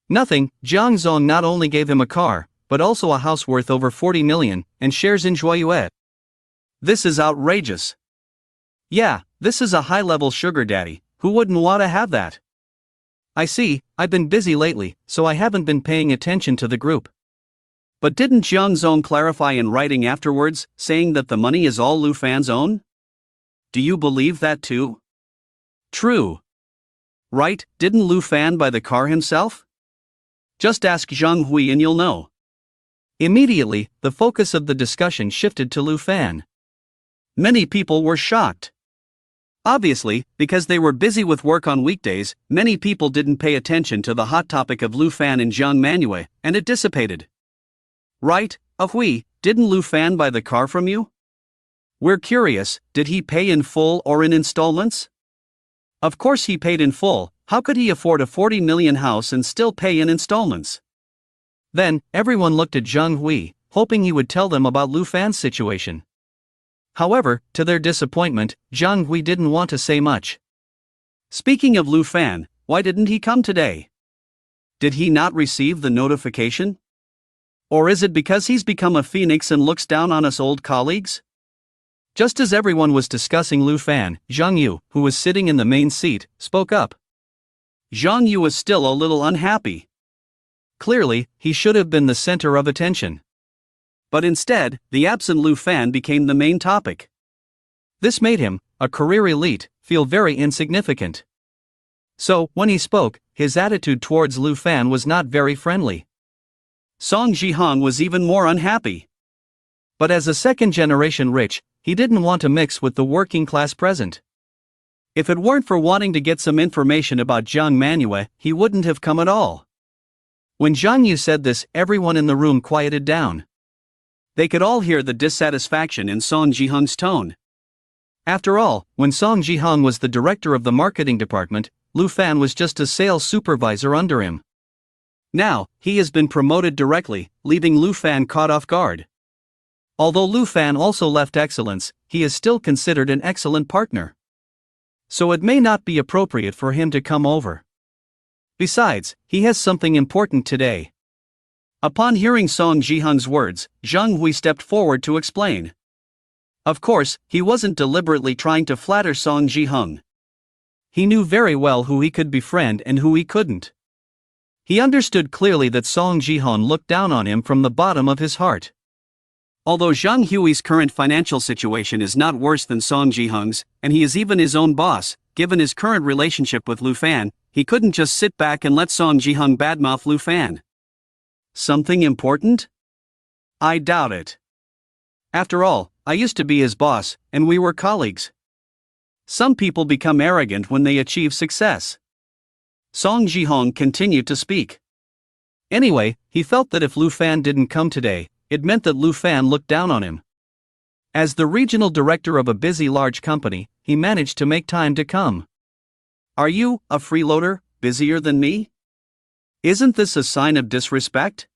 nothing. Jiang Zong not only gave him a car, but also a house worth over 40 million, and shares in Joyue. This is outrageous. Yeah, this is a high-level sugar daddy, who wouldn't want to have that? I see, I've been busy lately, so I haven't been paying attention to the group. But didn't Jiang Zong clarify in writing afterwards, saying that the money is all Lu Fan's own? Do you believe that too? True. Right, didn't Lu Fan buy the car himself? Just ask Zhang Hui and you'll know. Immediately, the focus of the discussion shifted to Lu Fan. Many people were shocked. Obviously, because they were busy with work on weekdays, many people didn't pay attention to the hot topic of Lu Fan and Jiang Manhwa, and it dissipated. Right, Hui, didn't Lu Fan buy the car from you? We're curious, did he pay in full or in installments? Of course he paid in full. How could he afford a 40 million house and still pay in installments? Then, everyone looked at Zhang Hui, hoping he would tell them about Lu Fan's situation. However, to their disappointment, Zhang Hui didn't want to say much. Speaking of Lu Fan, why didn't he come today? Did he not receive the notification? Or is it because he's become a phoenix and looks down on us old colleagues? Just as everyone was discussing Lu Fan, Zhang Yu, who was sitting in the main seat, spoke up. Zhang Yu was still a little unhappy. Clearly, he should have been the center of attention. But instead, the absent Lu Fan became the main topic. This made him, a career elite, feel very insignificant. So, when he spoke, his attitude towards Lu Fan was not very friendly. Song Jihong was even more unhappy. But as a second-generation rich, he didn't want to mix with the working class present. If it weren't for wanting to get some information about Jiang Manhwa, he wouldn't have come at all. When Zhang Yu said this, everyone in the room quieted down. They could all hear the dissatisfaction in Song Jihong's tone. After all, when Song Jihong was the director of the marketing department, Lu Fan was just a sales supervisor under him. Now, he has been promoted directly, leaving Lu Fan caught off guard. Although Lu Fan also left excellence, he is still considered an excellent partner. So it may not be appropriate for him to come over. Besides, he has something important today. Upon hearing Song Jihong's words, Zhang Hui stepped forward to explain. Of course, he wasn't deliberately trying to flatter Song Jihong. He knew very well who he could befriend and who he couldn't. He understood clearly that Song Jihong looked down on him from the bottom of his heart. Although Zhang Hui's current financial situation is not worse than Song Jihong's, and he is even his own boss, given his current relationship with Lu Fan, he couldn't just sit back and let Song Jihong badmouth Lu Fan. Something important? I doubt it. After all, I used to be his boss, and we were colleagues. Some people become arrogant when they achieve success. Song Jihong continued to speak. Anyway, he felt that if Lu Fan didn't come today, it meant that Lu Fan looked down on him. As the regional director of a busy large company, he managed to make time to come. Are you, a freeloader, busier than me? Isn't this a sign of disrespect?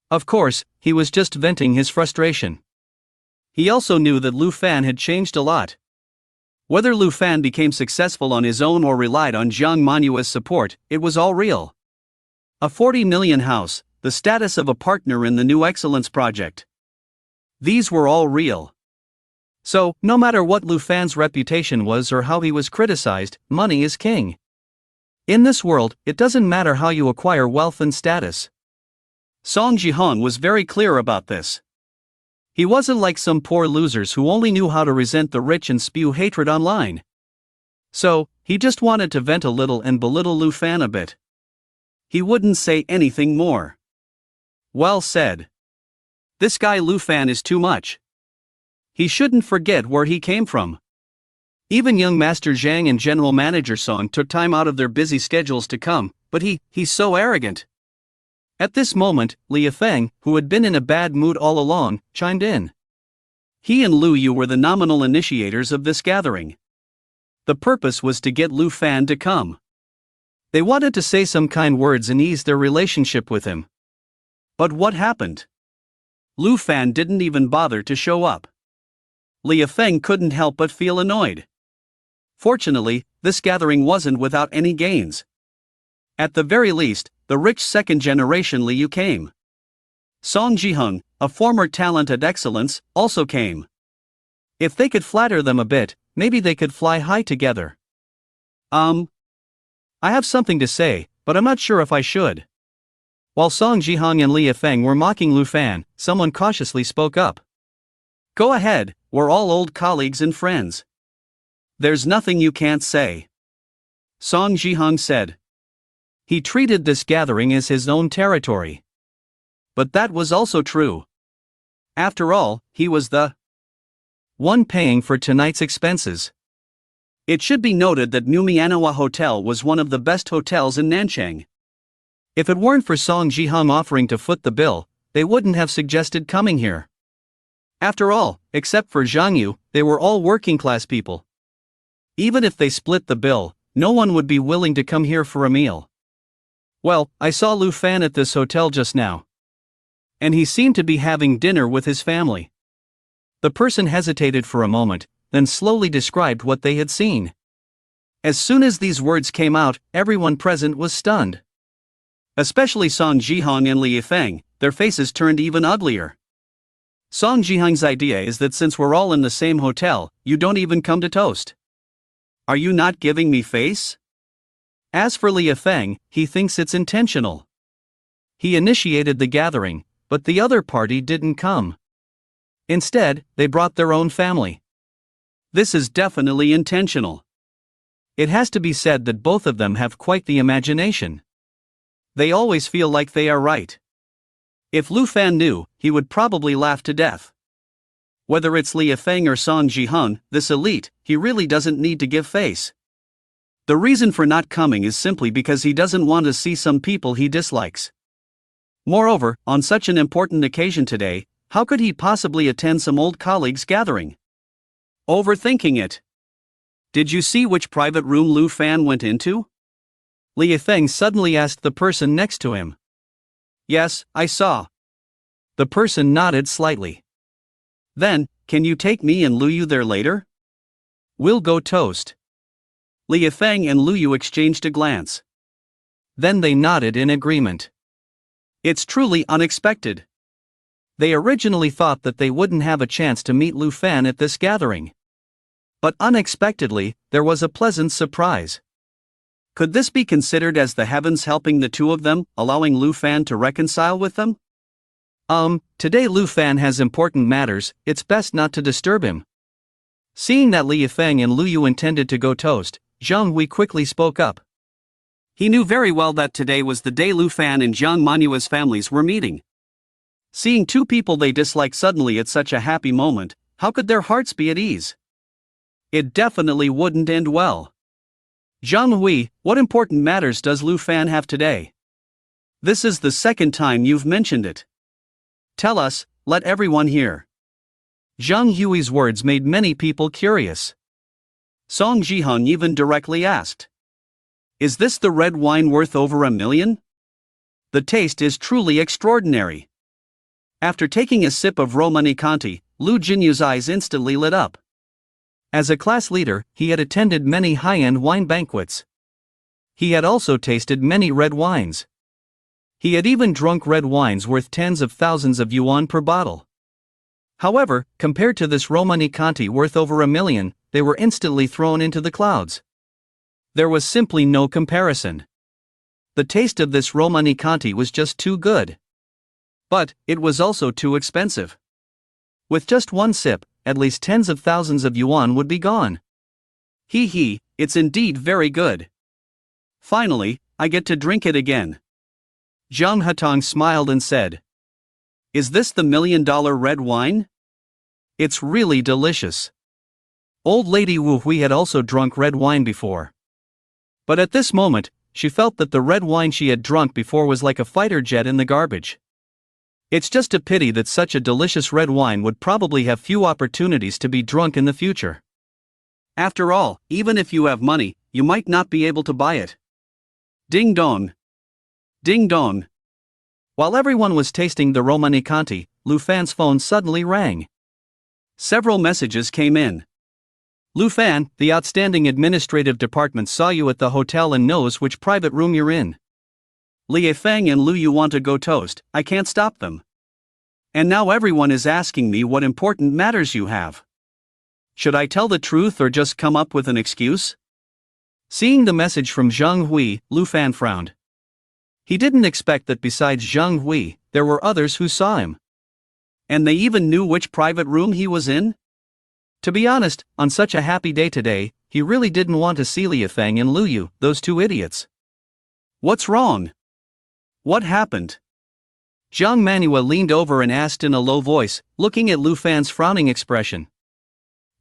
Of course, he was just venting his frustration. He also knew that Lu Fan had changed a lot. Whether Lu Fan became successful on his own or relied on Jiang Manhua's support, it was all real. A 40 million house, the status of a partner in the new excellence project. These were all real. So, no matter what Lu Fan's reputation was or how he was criticized, money is king. In this world, it doesn't matter how you acquire wealth and status. Song Jihong was very clear about this. He wasn't like some poor losers who only knew how to resent the rich and spew hatred online. So, he just wanted to vent a little and belittle Lu Fan a bit. He wouldn't say anything more. Well said. This guy Lu Fan is too much. He shouldn't forget where he came from. Even young Master Zhang and General Manager Song took time out of their busy schedules to come, but he's so arrogant. At this moment, Li Yifeng, who had been in a bad mood all along, chimed in. He and Lu Yu were the nominal initiators of this gathering. The purpose was to get Lu Fan to come. They wanted to say some kind words and ease their relationship with him. But what happened? Lu Fan didn't even bother to show up. Li Yifeng couldn't help but feel annoyed. Fortunately, this gathering wasn't without any gains. At the very least, the rich second-generation Li Yu came. Song Jihong, a former talent at excellence, also came. If they could flatter them a bit, maybe they could fly high together. I have something to say, but I'm not sure if I should. While Song Jihong and Li Yifeng were mocking Lu Fan, someone cautiously spoke up. Go ahead, we're all old colleagues and friends. There's nothing you can't say. Song Jihong said. He treated this gathering as his own territory. But that was also true. After all, he was the one paying for tonight's expenses. It should be noted that Mumianawa Hotel was one of the best hotels in Nanchang. If it weren't for Song Jihong offering to foot the bill, they wouldn't have suggested coming here. After all, except for Zhang Yu, they were all working-class people. Even if they split the bill, no one would be willing to come here for a meal. Well, I saw Lu Fan at this hotel just now. And he seemed to be having dinner with his family. The person hesitated for a moment, then slowly described what they had seen. As soon as these words came out, everyone present was stunned. Especially Song Jihong and Li Yifeng, their faces turned even uglier. Song Jihong's idea is that since we're all in the same hotel, you don't even come to toast. Are you not giving me face? As for Li Yifeng, he thinks it's intentional. He initiated the gathering, but the other party didn't come. Instead, they brought their own family. This is definitely intentional. It has to be said that both of them have quite the imagination. They always feel like they are right. If Lu Fan knew, he would probably laugh to death. Whether it's Li Yifeng or Song Jihong, this elite, he really doesn't need to give face. The reason for not coming is simply because he doesn't want to see some people he dislikes. Moreover, on such an important occasion today, how could he possibly attend some old colleagues' gathering? Overthinking it. Did you see which private room Lu Fan went into? Li Yifeng suddenly asked the person next to him. Yes, I saw. The person nodded slightly. Then, can you take me and Lu Yu there later? We'll go toast. Li Yifeng and Lu Yu exchanged a glance. Then they nodded in agreement. It's truly unexpected. They originally thought that they wouldn't have a chance to meet Lu Fan at this gathering. But unexpectedly, there was a pleasant surprise. Could this be considered as the heavens helping the two of them, allowing Lu Fan to reconcile with them? Today Lu Fan has important matters, it's best not to disturb him. Seeing that Li Yifeng and Lu Yu intended to go toast, Zhang Hui quickly spoke up. He knew very well that today was the day Lu Fan and Jiang Manhua's families were meeting. Seeing two people they dislike suddenly at such a happy moment, how could their hearts be at ease? It definitely wouldn't end well. Zhang Hui, what important matters does Lu Fan have today? This is the second time you've mentioned it. Tell us, let everyone hear. Zhang Hui's words made many people curious. Song Jihong even directly asked. Is this the red wine worth over $1 million? The taste is truly extraordinary. After taking a sip of Romani Conti, Lu Jinyu's eyes instantly lit up. As a class leader, he had attended many high-end wine banquets. He had also tasted many red wines. He had even drunk red wines worth tens of thousands of yuan per bottle. However, compared to this Romani Conti worth over $1 million, they were instantly thrown into the clouds. There was simply no comparison. The taste of this Romani Conti was just too good. But, it was also too expensive. With just one sip, at least tens of thousands of yuan would be gone. It's indeed very good. Finally, I get to drink it again. Zhang Hatong smiled and said. Is this the $1 million red wine? It's really delicious. Old Lady Wu Hui had also drunk red wine before. But at this moment, she felt that the red wine she had drunk before was like a fighter jet in the garbage. It's just a pity that such a delicious red wine would probably have few opportunities to be drunk in the future. After all, even if you have money, you might not be able to buy it. Ding dong. Ding dong. While everyone was tasting the Romani Conti, Lu Fan's phone suddenly rang. Several messages came in. Lu Fan, the outstanding administrative department saw you at the hotel and knows which private room you're in. Li Yifeng and Lu Yu want to go toast, I can't stop them. And now everyone is asking me what important matters you have. Should I tell the truth or just come up with an excuse? Seeing the message from Zhang Hui, Lu Fan frowned. He didn't expect that besides Zhang Hui, there were others who saw him. And they even knew which private room he was in? To be honest, on such a happy day today, he really didn't want to see Li Yifeng and Lu Yu, those two idiots. What's wrong? What happened? Jiang Manhwa leaned over and asked in a low voice, looking at Lu Fan's frowning expression.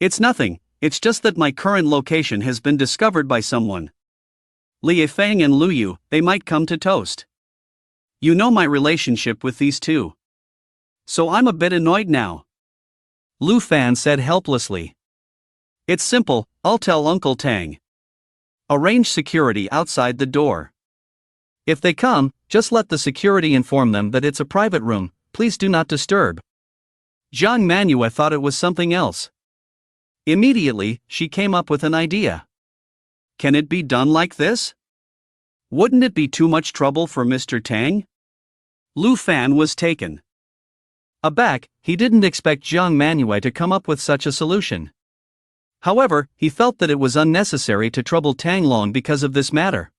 It's nothing, it's just that my current location has been discovered by someone. Li Yifeng and Lu Yu, they might come to toast. You know my relationship with these two. So I'm a bit annoyed now. Lu Fan said helplessly. It's simple, I'll tell Uncle Tang. Arrange security outside the door. If they come, just let the security inform them that it's a private room, please do not disturb. Jiang Manhwa thought it was something else. Immediately, she came up with an idea. Can it be done like this? Wouldn't it be too much trouble for Mr. Tang? Lu Fan was taken aback. He didn't expect Jiang Manhwa to come up with such a solution. However, he felt that it was unnecessary to trouble Tang Long because of this matter.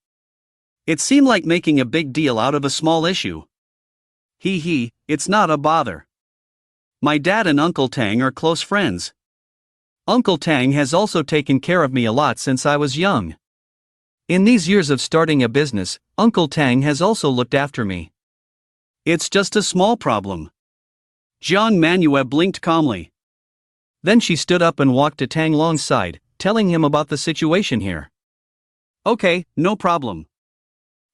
It seemed like making a big deal out of a small issue. It's not a bother. My dad and Uncle Tang are close friends. Uncle Tang has also taken care of me a lot since I was young. In these years of starting a business, Uncle Tang has also looked after me. It's just a small problem. Jiang Manhwa blinked calmly. Then she stood up and walked to Tang Long's side, telling him about the situation here. Okay, no problem.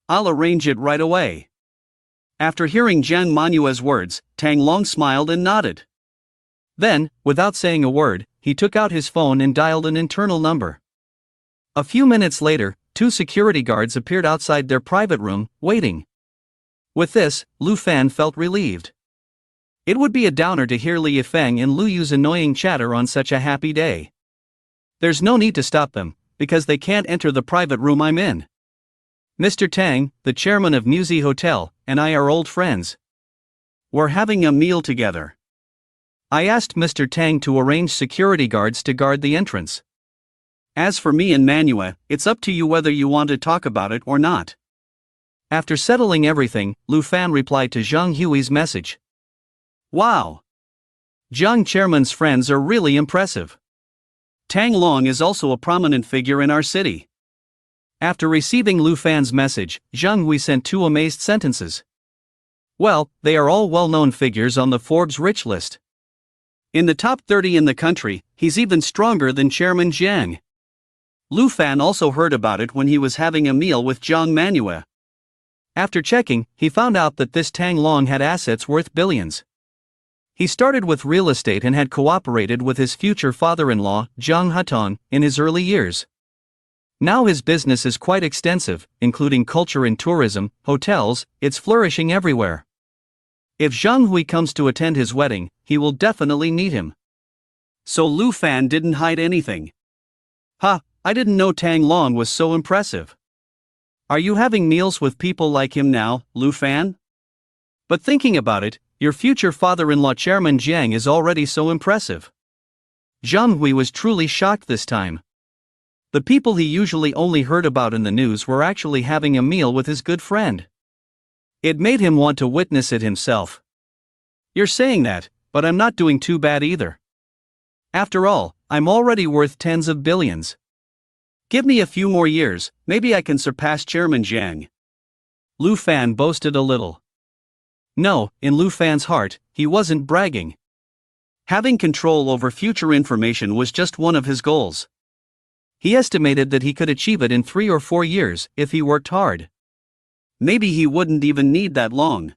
I'll arrange it right away. After hearing Jiang Manhwa's words, Tang Long smiled and nodded. Then, without saying a word, he took out his phone and dialed an internal number. A few minutes later, 2 security guards appeared outside their private room, waiting. With this, Lu Fan felt relieved. It would be a downer to hear Li Yifeng and Lu Yu's annoying chatter on such a happy day. There's no need to stop them, because they can't enter the private room I'm in. Mr. Tang, the chairman of Musée Hotel, and I are old friends. We're having a meal together. I asked Mr. Tang to arrange security guards to guard the entrance. As for me and Manhwa, it's up to you whether you want to talk about it or not. After settling everything, Lu Fan replied to Zhang Hui's message. Wow! Zhang Chairman's friends are really impressive. Tang Long is also a prominent figure in our city. After receiving Lu Fan's message, Zhang Hui sent 2 amazed sentences. Well, they are all well-known figures on the Forbes rich list. In the top 30 in the country, he's even stronger than Chairman Jiang. Lu Fan also heard about it when he was having a meal with Jiang Manhwa. After checking, he found out that this Tang Long had assets worth billions. He started with real estate and had cooperated with his future father-in-law, Jiang Hutong, in his early years. Now his business is quite extensive, including culture and tourism, hotels, it's flourishing everywhere. If Zhang Hui comes to attend his wedding, he will definitely need him. So Lu Fan didn't hide anything. I didn't know Tang Long was so impressive. Are you having meals with people like him now, Lu Fan? But thinking about it, your future father-in-law Chairman Jiang is already so impressive. Zhang Hui was truly shocked this time. The people he usually only heard about in the news were actually having a meal with his good friend. It made him want to witness it himself. You're saying that, but I'm not doing too bad either. After all, I'm already worth tens of billions. Give me a few more years, maybe I can surpass Chairman Jiang. Lu Fan boasted a little. No, in Lu Fan's heart, he wasn't bragging. Having control over future information was just one of his goals. He estimated that he could achieve it in 3 or 4 years, if he worked hard. Maybe he wouldn't even need that long.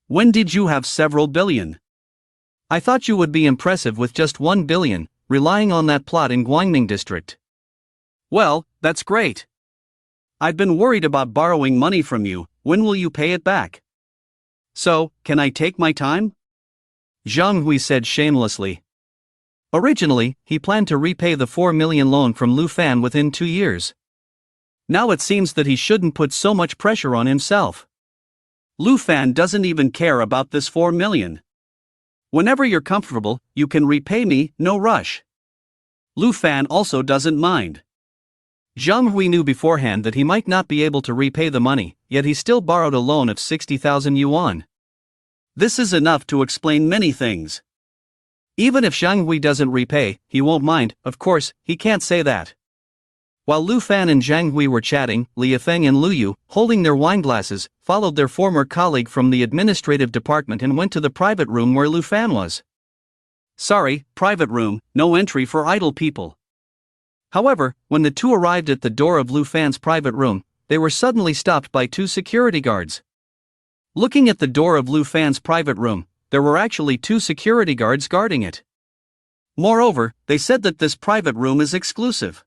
When did you have several billion? I thought you would be impressive with just 1 billion, relying on that plot in Guangning district. Well, that's great. I've been worried about borrowing money from you, when will you pay it back? So, can I take my time? Zhang Hui said shamelessly. Originally, he planned to repay the 4 million loan from Lu Fan within 2 years. Now it seems that he shouldn't put so much pressure on himself. Lu Fan doesn't even care about this 4 million. Whenever you're comfortable, you can repay me, no rush. Lu Fan also doesn't mind. Zhang Hui knew beforehand that he might not be able to repay the money, yet he still borrowed a loan of 60,000 yuan. This is enough to explain many things. Even if Zhang Hui doesn't repay, he won't mind, of course, he can't say that. While Lu Fan and Zhang Hui were chatting, Li Yifeng and Lu Yu, holding their wine glasses, followed their former colleague from the administrative department and went to the private room where Lu Fan was. Sorry, private room, no entry for idle people. However, when the 2 arrived at the door of Lu Fan's private room, they were suddenly stopped by 2 security guards. Looking at the door of Lu Fan's private room, there were actually 2 security guards guarding it. Moreover, they said that this private room is exclusive.